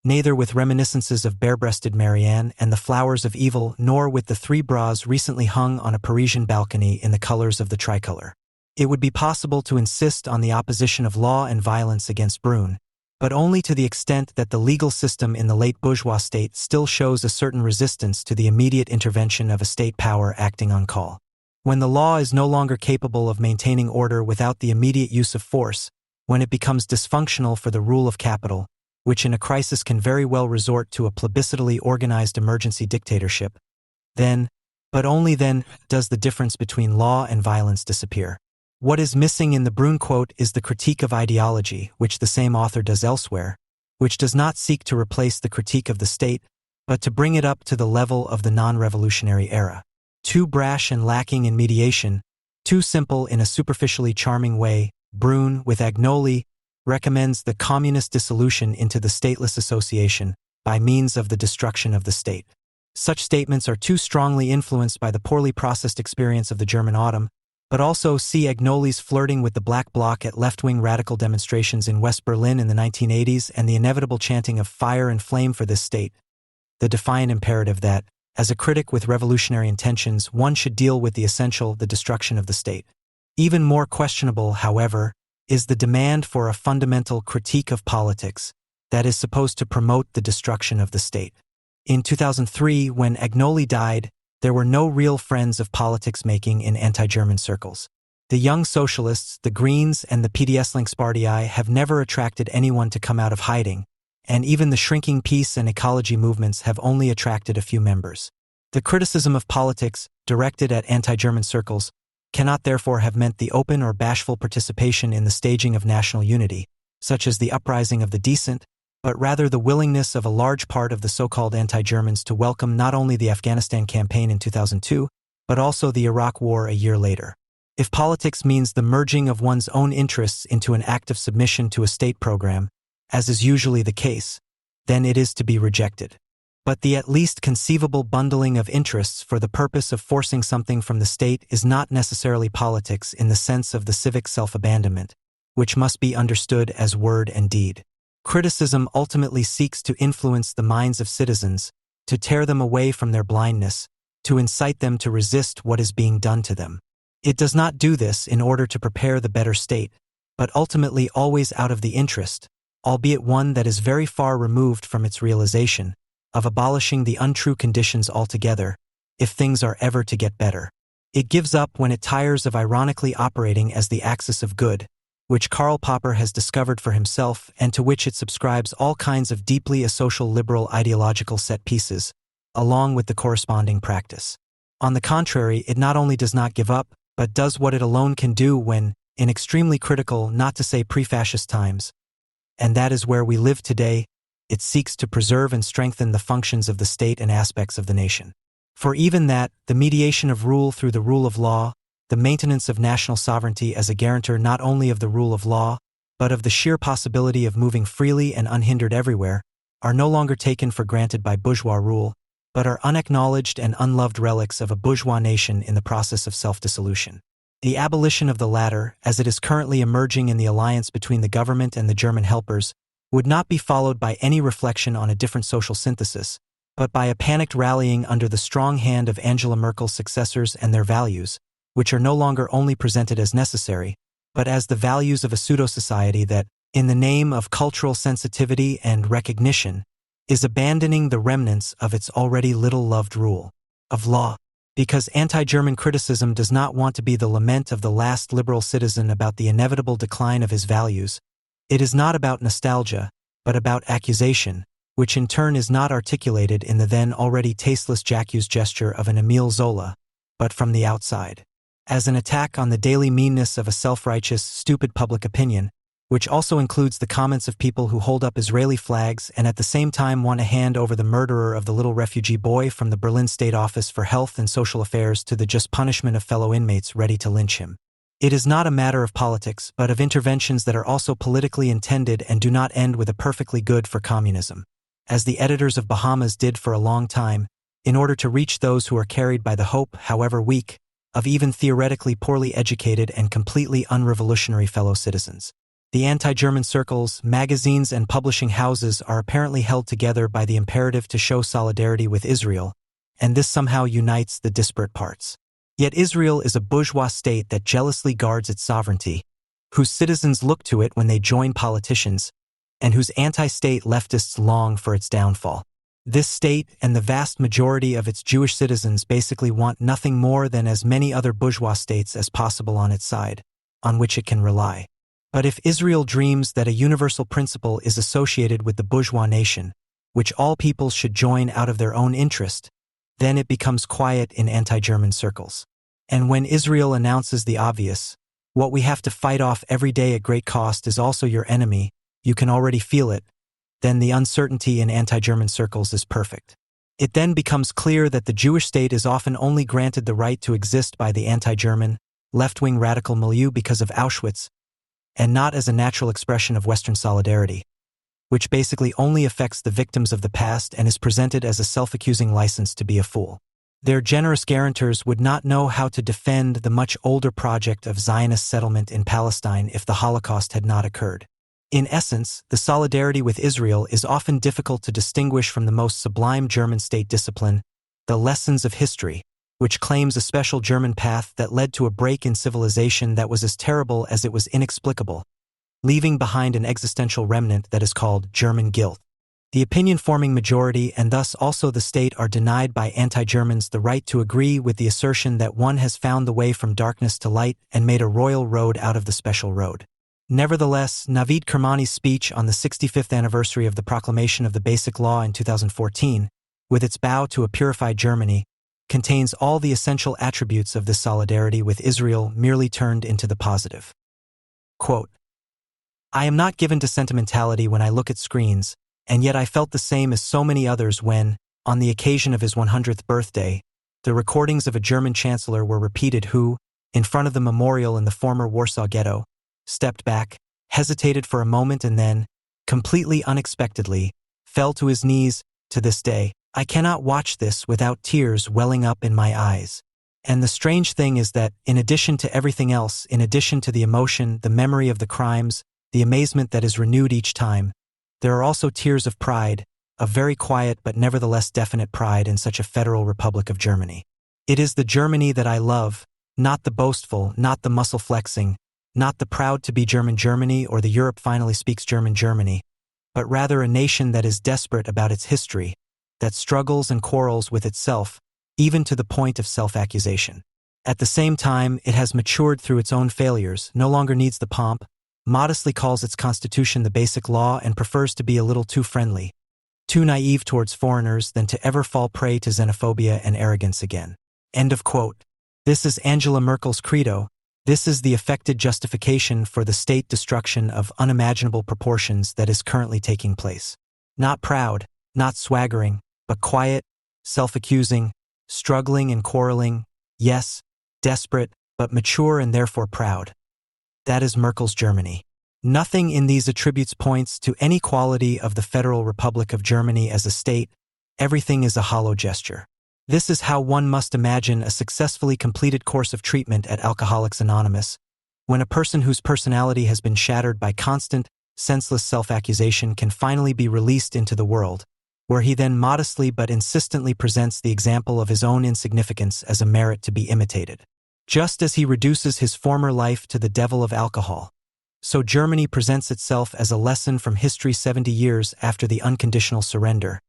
neither with reminiscences of bare-breasted Marianne and the flowers of evil, nor with the three bras recently hung on a Parisian balcony in the colors of the tricolor. It would be possible to insist on the opposition of law and violence against Brun, but only to the extent that the legal system in the late bourgeois state still shows a certain resistance to the immediate intervention of a state power acting on call. When the law is no longer capable of maintaining order without the immediate use of force, when it becomes dysfunctional for the rule of capital, which in a crisis can very well resort to a plebiscitally organized emergency dictatorship, then, but only then, does the difference between law and violence disappear. What is missing in the Brun quote is the critique of ideology, which the same author does elsewhere, which does not seek to replace the critique of the state, but to bring it up to the level of the non-revolutionary era. Too brash and lacking in mediation, too simple in a superficially charming way, Brun, with Agnoli, recommends the communist dissolution into the stateless association by means of the destruction of the state. Such statements are too strongly influenced by the poorly processed experience of the German autumn, but also see Agnoli's flirting with the Black Bloc at left-wing radical demonstrations in West Berlin in the 1980s and the inevitable chanting of fire and flame for this state, the defiant imperative that, as a critic with revolutionary intentions, one should deal with the essential, the destruction of the state. Even more questionable, however, is the demand for a fundamental critique of politics that is supposed to promote the destruction of the state. In 2003, when Agnoli died, there were no real friends of politics making in anti-German circles. The Young Socialists, the Greens, and the PDS-Linkspartei have never attracted anyone to come out of hiding, and even the shrinking peace and ecology movements have only attracted a few members. The criticism of politics, directed at anti-German circles, cannot therefore have meant the open or bashful participation in the staging of national unity, such as the uprising of the decent, but rather the willingness of a large part of the so-called anti-Germans to welcome not only the Afghanistan campaign in 2002, but also the Iraq War a year later. If politics means the merging of one's own interests into an act of submission to a state program, as is usually the case, then it is to be rejected. But the at least conceivable bundling of interests for the purpose of forcing something from the state is not necessarily politics in the sense of the civic self-abandonment, which must be understood as word and deed. Criticism ultimately seeks to influence the minds of citizens, to tear them away from their blindness, to incite them to resist what is being done to them. It does not do this in order to prepare the better state, but ultimately always out of the interest, albeit one that is very far removed from its realization, of abolishing the untrue conditions altogether, if things are ever to get better. It gives up when it tires of ironically operating as the axis of good, which Karl Popper has discovered for himself and to which it subscribes all kinds of deeply asocial liberal ideological set pieces, along with the corresponding practice. On the contrary, it not only does not give up, but does what it alone can do when, in extremely critical, not to say pre-fascist times, and that is where we live today, it seeks to preserve and strengthen the functions of the state and aspects of the nation. For even that, the mediation of rule through the rule of law, the maintenance of national sovereignty as a guarantor not only of the rule of law, but of the sheer possibility of moving freely and unhindered everywhere, are no longer taken for granted by bourgeois rule, but are unacknowledged and unloved relics of a bourgeois nation in the process of self-dissolution. The abolition of the latter, as it is currently emerging in the alliance between the government and the German helpers, would not be followed by any reflection on a different social synthesis, but by a panicked rallying under the strong hand of Angela Merkel's successors and their values, which are no longer only presented as necessary, but as the values of a pseudo-society that, in the name of cultural sensitivity and recognition, is abandoning the remnants of its already little-loved rule of law. Because anti-German criticism does not want to be the lament of the last liberal citizen about the inevitable decline of his values, it is not about nostalgia, but about accusation, which in turn is not articulated in the then already tasteless J'accuse gesture of an Émile Zola, but from the outside. As an attack on the daily meanness of a self-righteous, stupid public opinion, which also includes the comments of people who hold up Israeli flags and at the same time want to hand over the murderer of the little refugee boy from the Berlin State Office for Health and Social Affairs to the just punishment of fellow inmates ready to lynch him. It is not a matter of politics, but of interventions that are also politically intended and do not end with a perfectly good for communism, as the editors of Bahamas did for a long time, in order to reach those who are carried by the hope, however weak, of even theoretically poorly educated and completely unrevolutionary fellow citizens. The anti-German circles, magazines, and publishing houses are apparently held together by the imperative to show solidarity with Israel, and this somehow unites the disparate parts. Yet Israel is a bourgeois state that jealously guards its sovereignty, whose citizens look to it when they join politicians, and whose anti-state leftists long for its downfall. This state and the vast majority of its Jewish citizens basically want nothing more than as many other bourgeois states as possible on its side, on which it can rely. But if Israel dreams that a universal principle is associated with the bourgeois nation, which all peoples should join out of their own interest, then it becomes quiet in anti-German circles. And when Israel announces the obvious, what we have to fight off every day at great cost is also your enemy, you can already feel it, then the uncertainty in anti-German circles is perfect. It then becomes clear that the Jewish state is often only granted the right to exist by the anti-German, left-wing radical milieu because of Auschwitz, and not as a natural expression of Western solidarity, which basically only affects the victims of the past and is presented as a self-accusing license to be a fool. Their generous guarantors would not know how to defend the much older project of Zionist settlement in Palestine if the Holocaust had not occurred. In essence, the solidarity with Israel is often difficult to distinguish from the most sublime German state discipline, the lessons of history, which claims a special German path that led to a break in civilization that was as terrible as it was inexplicable, leaving behind an existential remnant that is called German guilt. The opinion-forming majority and thus also the state are denied by anti-Germans the right to agree with the assertion that one has found the way from darkness to light and made a royal road out of the special road. Nevertheless, Navid Kermani's speech on the 65th anniversary of the proclamation of the Basic Law in 2014, with its bow to a purified Germany, contains all the essential attributes of this solidarity with Israel merely turned into the positive. Quote, "I am not given to sentimentality when I look at screens, and yet I felt the same as so many others when, on the occasion of his 100th birthday, the recordings of a German chancellor were repeated who, in front of the memorial in the former Warsaw Ghetto, stepped back, hesitated for a moment and then, completely unexpectedly, fell to his knees. To this day, I cannot watch this without tears welling up in my eyes. And the strange thing is that, in addition to everything else, in addition to the emotion, the memory of the crimes, the amazement that is renewed each time, there are also tears of pride, of very quiet but nevertheless definite pride in such a federal republic of Germany. It is the Germany that I love, not the boastful, not the muscle-flexing, not the proud to be German Germany or the Europe finally speaks German Germany, but rather a nation that is desperate about its history, that struggles and quarrels with itself, even to the point of self-accusation. At the same time, it has matured through its own failures, no longer needs the pomp, modestly calls its constitution the Basic Law and prefers to be a little too friendly, too naive towards foreigners than to ever fall prey to xenophobia and arrogance again." End of quote. This is Angela Merkel's credo. This is the affected justification for the state destruction of unimaginable proportions that is currently taking place. Not proud, not swaggering, but quiet, self-accusing, struggling and quarreling, yes, desperate, but mature and therefore proud. That is Merkel's Germany. Nothing in these attributes points to any quality of the Federal Republic of Germany as a state. Everything is a hollow gesture. This is how one must imagine a successfully completed course of treatment at Alcoholics Anonymous, when a person whose personality has been shattered by constant, senseless self-accusation can finally be released into the world, where he then modestly but insistently presents the example of his own insignificance as a merit to be imitated. Just as he reduces his former life to the devil of alcohol, so Germany presents itself as a lesson from history 70 years after the unconditional surrender,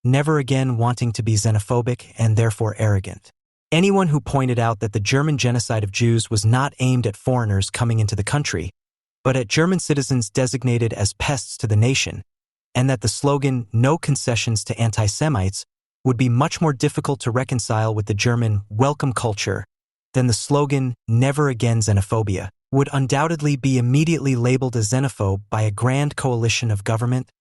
never again wanting to be xenophobic and therefore arrogant. Anyone who pointed out that the German genocide of Jews was not aimed at foreigners coming into the country, but at German citizens designated as pests to the nation, and that the slogan, "No concessions to anti-Semites," would be much more difficult to reconcile with the German welcome culture than the slogan, "Never again xenophobia," would undoubtedly be immediately labeled as xenophobe by a grand coalition of government,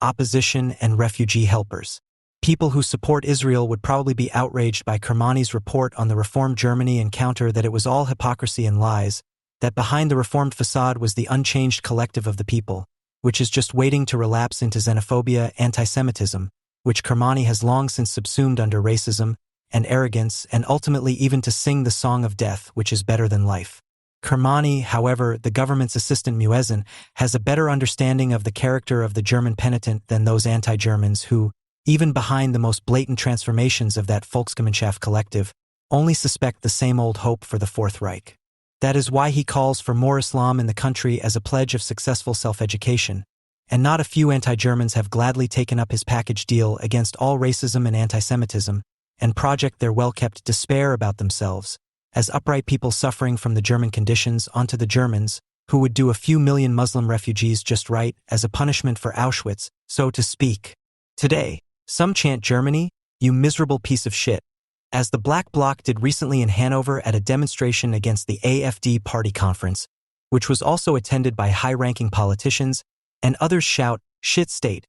opposition, and refugee helpers. People who support Israel would probably be outraged by Kermani's report on the reformed Germany and counter that it was all hypocrisy and lies, that behind the reformed facade was the unchanged collective of the people, which is just waiting to relapse into xenophobia, anti-Semitism, which Kermani has long since subsumed under racism and arrogance, and ultimately even to sing the song of death, which is better than life. Kermani, however, the government's assistant muezzin, has a better understanding of the character of the German penitent than those anti-Germans who, even behind the most blatant transformations of that Volksgemeinschaft collective, only suspect the same old hope for the Fourth Reich. That is why he calls for more Islam in the country as a pledge of successful self-education, and not a few anti-Germans have gladly taken up his package deal against all racism and anti-Semitism, and project their well-kept despair about themselves, as upright people suffering from the German conditions, onto the Germans, who would do a few million Muslim refugees just right as a punishment for Auschwitz, so to speak. Today, some chant Germany, you miserable piece of shit, as the Black Bloc did recently in Hanover at a demonstration against the AfD party conference, which was also attended by high-ranking politicians, and others shout, shit state,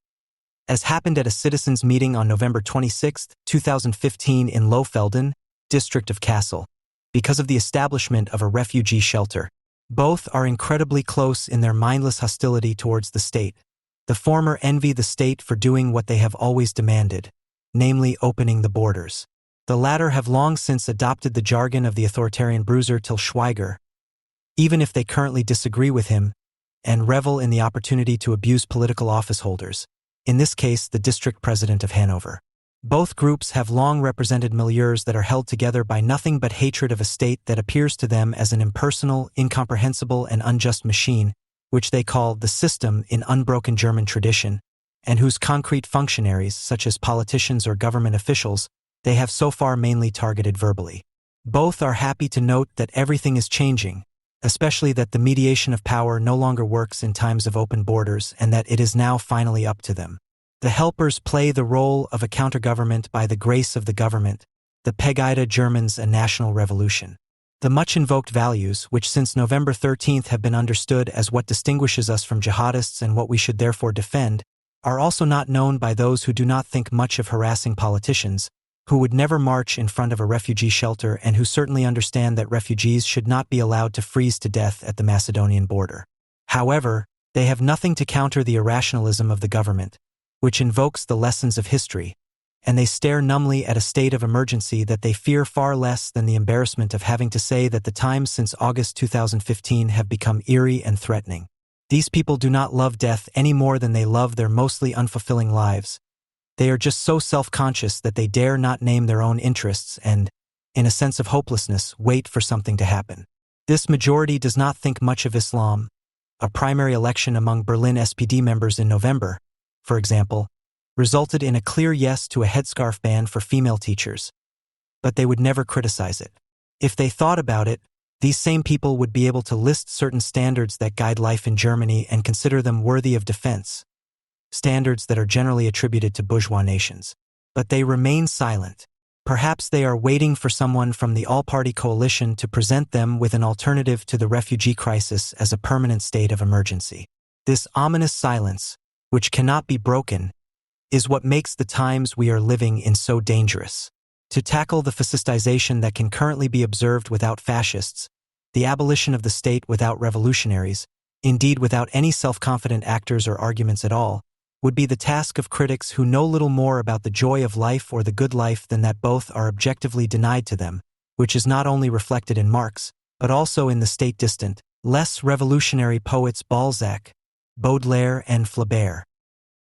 as happened at a citizens' meeting on November 26, 2015 in Lohfelden, district of Kassel, because of the establishment of a refugee shelter. Both are incredibly close in their mindless hostility towards the state. The former envy the state for doing what they have always demanded, namely opening the borders. The latter have long since adopted the jargon of the authoritarian bruiser Til Schweiger, even if they currently disagree with him, and revel in the opportunity to abuse political office holders, in this case the district president of Hanover. Both groups have long represented milieus that are held together by nothing but hatred of a state that appears to them as an impersonal, incomprehensible, and unjust machine, which they call the system in unbroken German tradition, and whose concrete functionaries, such as politicians or government officials, they have so far mainly targeted verbally. Both are happy to note that everything is changing, especially that the mediation of power no longer works in times of open borders and that it is now finally up to them. The helpers play the role of a counter-government by the grace of the government, the Pegida Germans a national revolution. The much-invoked values, which since November 13th have been understood as what distinguishes us from jihadists and what we should therefore defend, are also not known by those who do not think much of harassing politicians, who would never march in front of a refugee shelter and who certainly understand that refugees should not be allowed to freeze to death at the Macedonian border. However, they have nothing to counter the irrationalism of the government, which invokes the lessons of history, and they stare numbly at a state of emergency that they fear far less than the embarrassment of having to say that the times since August 2015 have become eerie and threatening. These people do not love death any more than they love their mostly unfulfilling lives. They are just so self-conscious that they dare not name their own interests and, in a sense of hopelessness, wait for something to happen. This majority does not think much of Islam. A primary election among Berlin SPD members in November, for example, resulted in a clear yes to a headscarf ban for female teachers. But they would never criticize it. If they thought about it, these same people would be able to list certain standards that guide life in Germany and consider them worthy of defense. Standards that are generally attributed to bourgeois nations. But they remain silent. Perhaps they are waiting for someone from the all-party coalition to present them with an alternative to the refugee crisis as a permanent state of emergency. This ominous silence, which cannot be broken, is what makes the times we are living in so dangerous. To tackle the fascistization that can currently be observed without fascists, the abolition of the state without revolutionaries, indeed without any self-confident actors or arguments at all, would be the task of critics who know little more about the joy of life or the good life than that both are objectively denied to them, which is not only reflected in Marx, but also in the state-distant, less revolutionary poets Balzac, Baudelaire and Flaubert.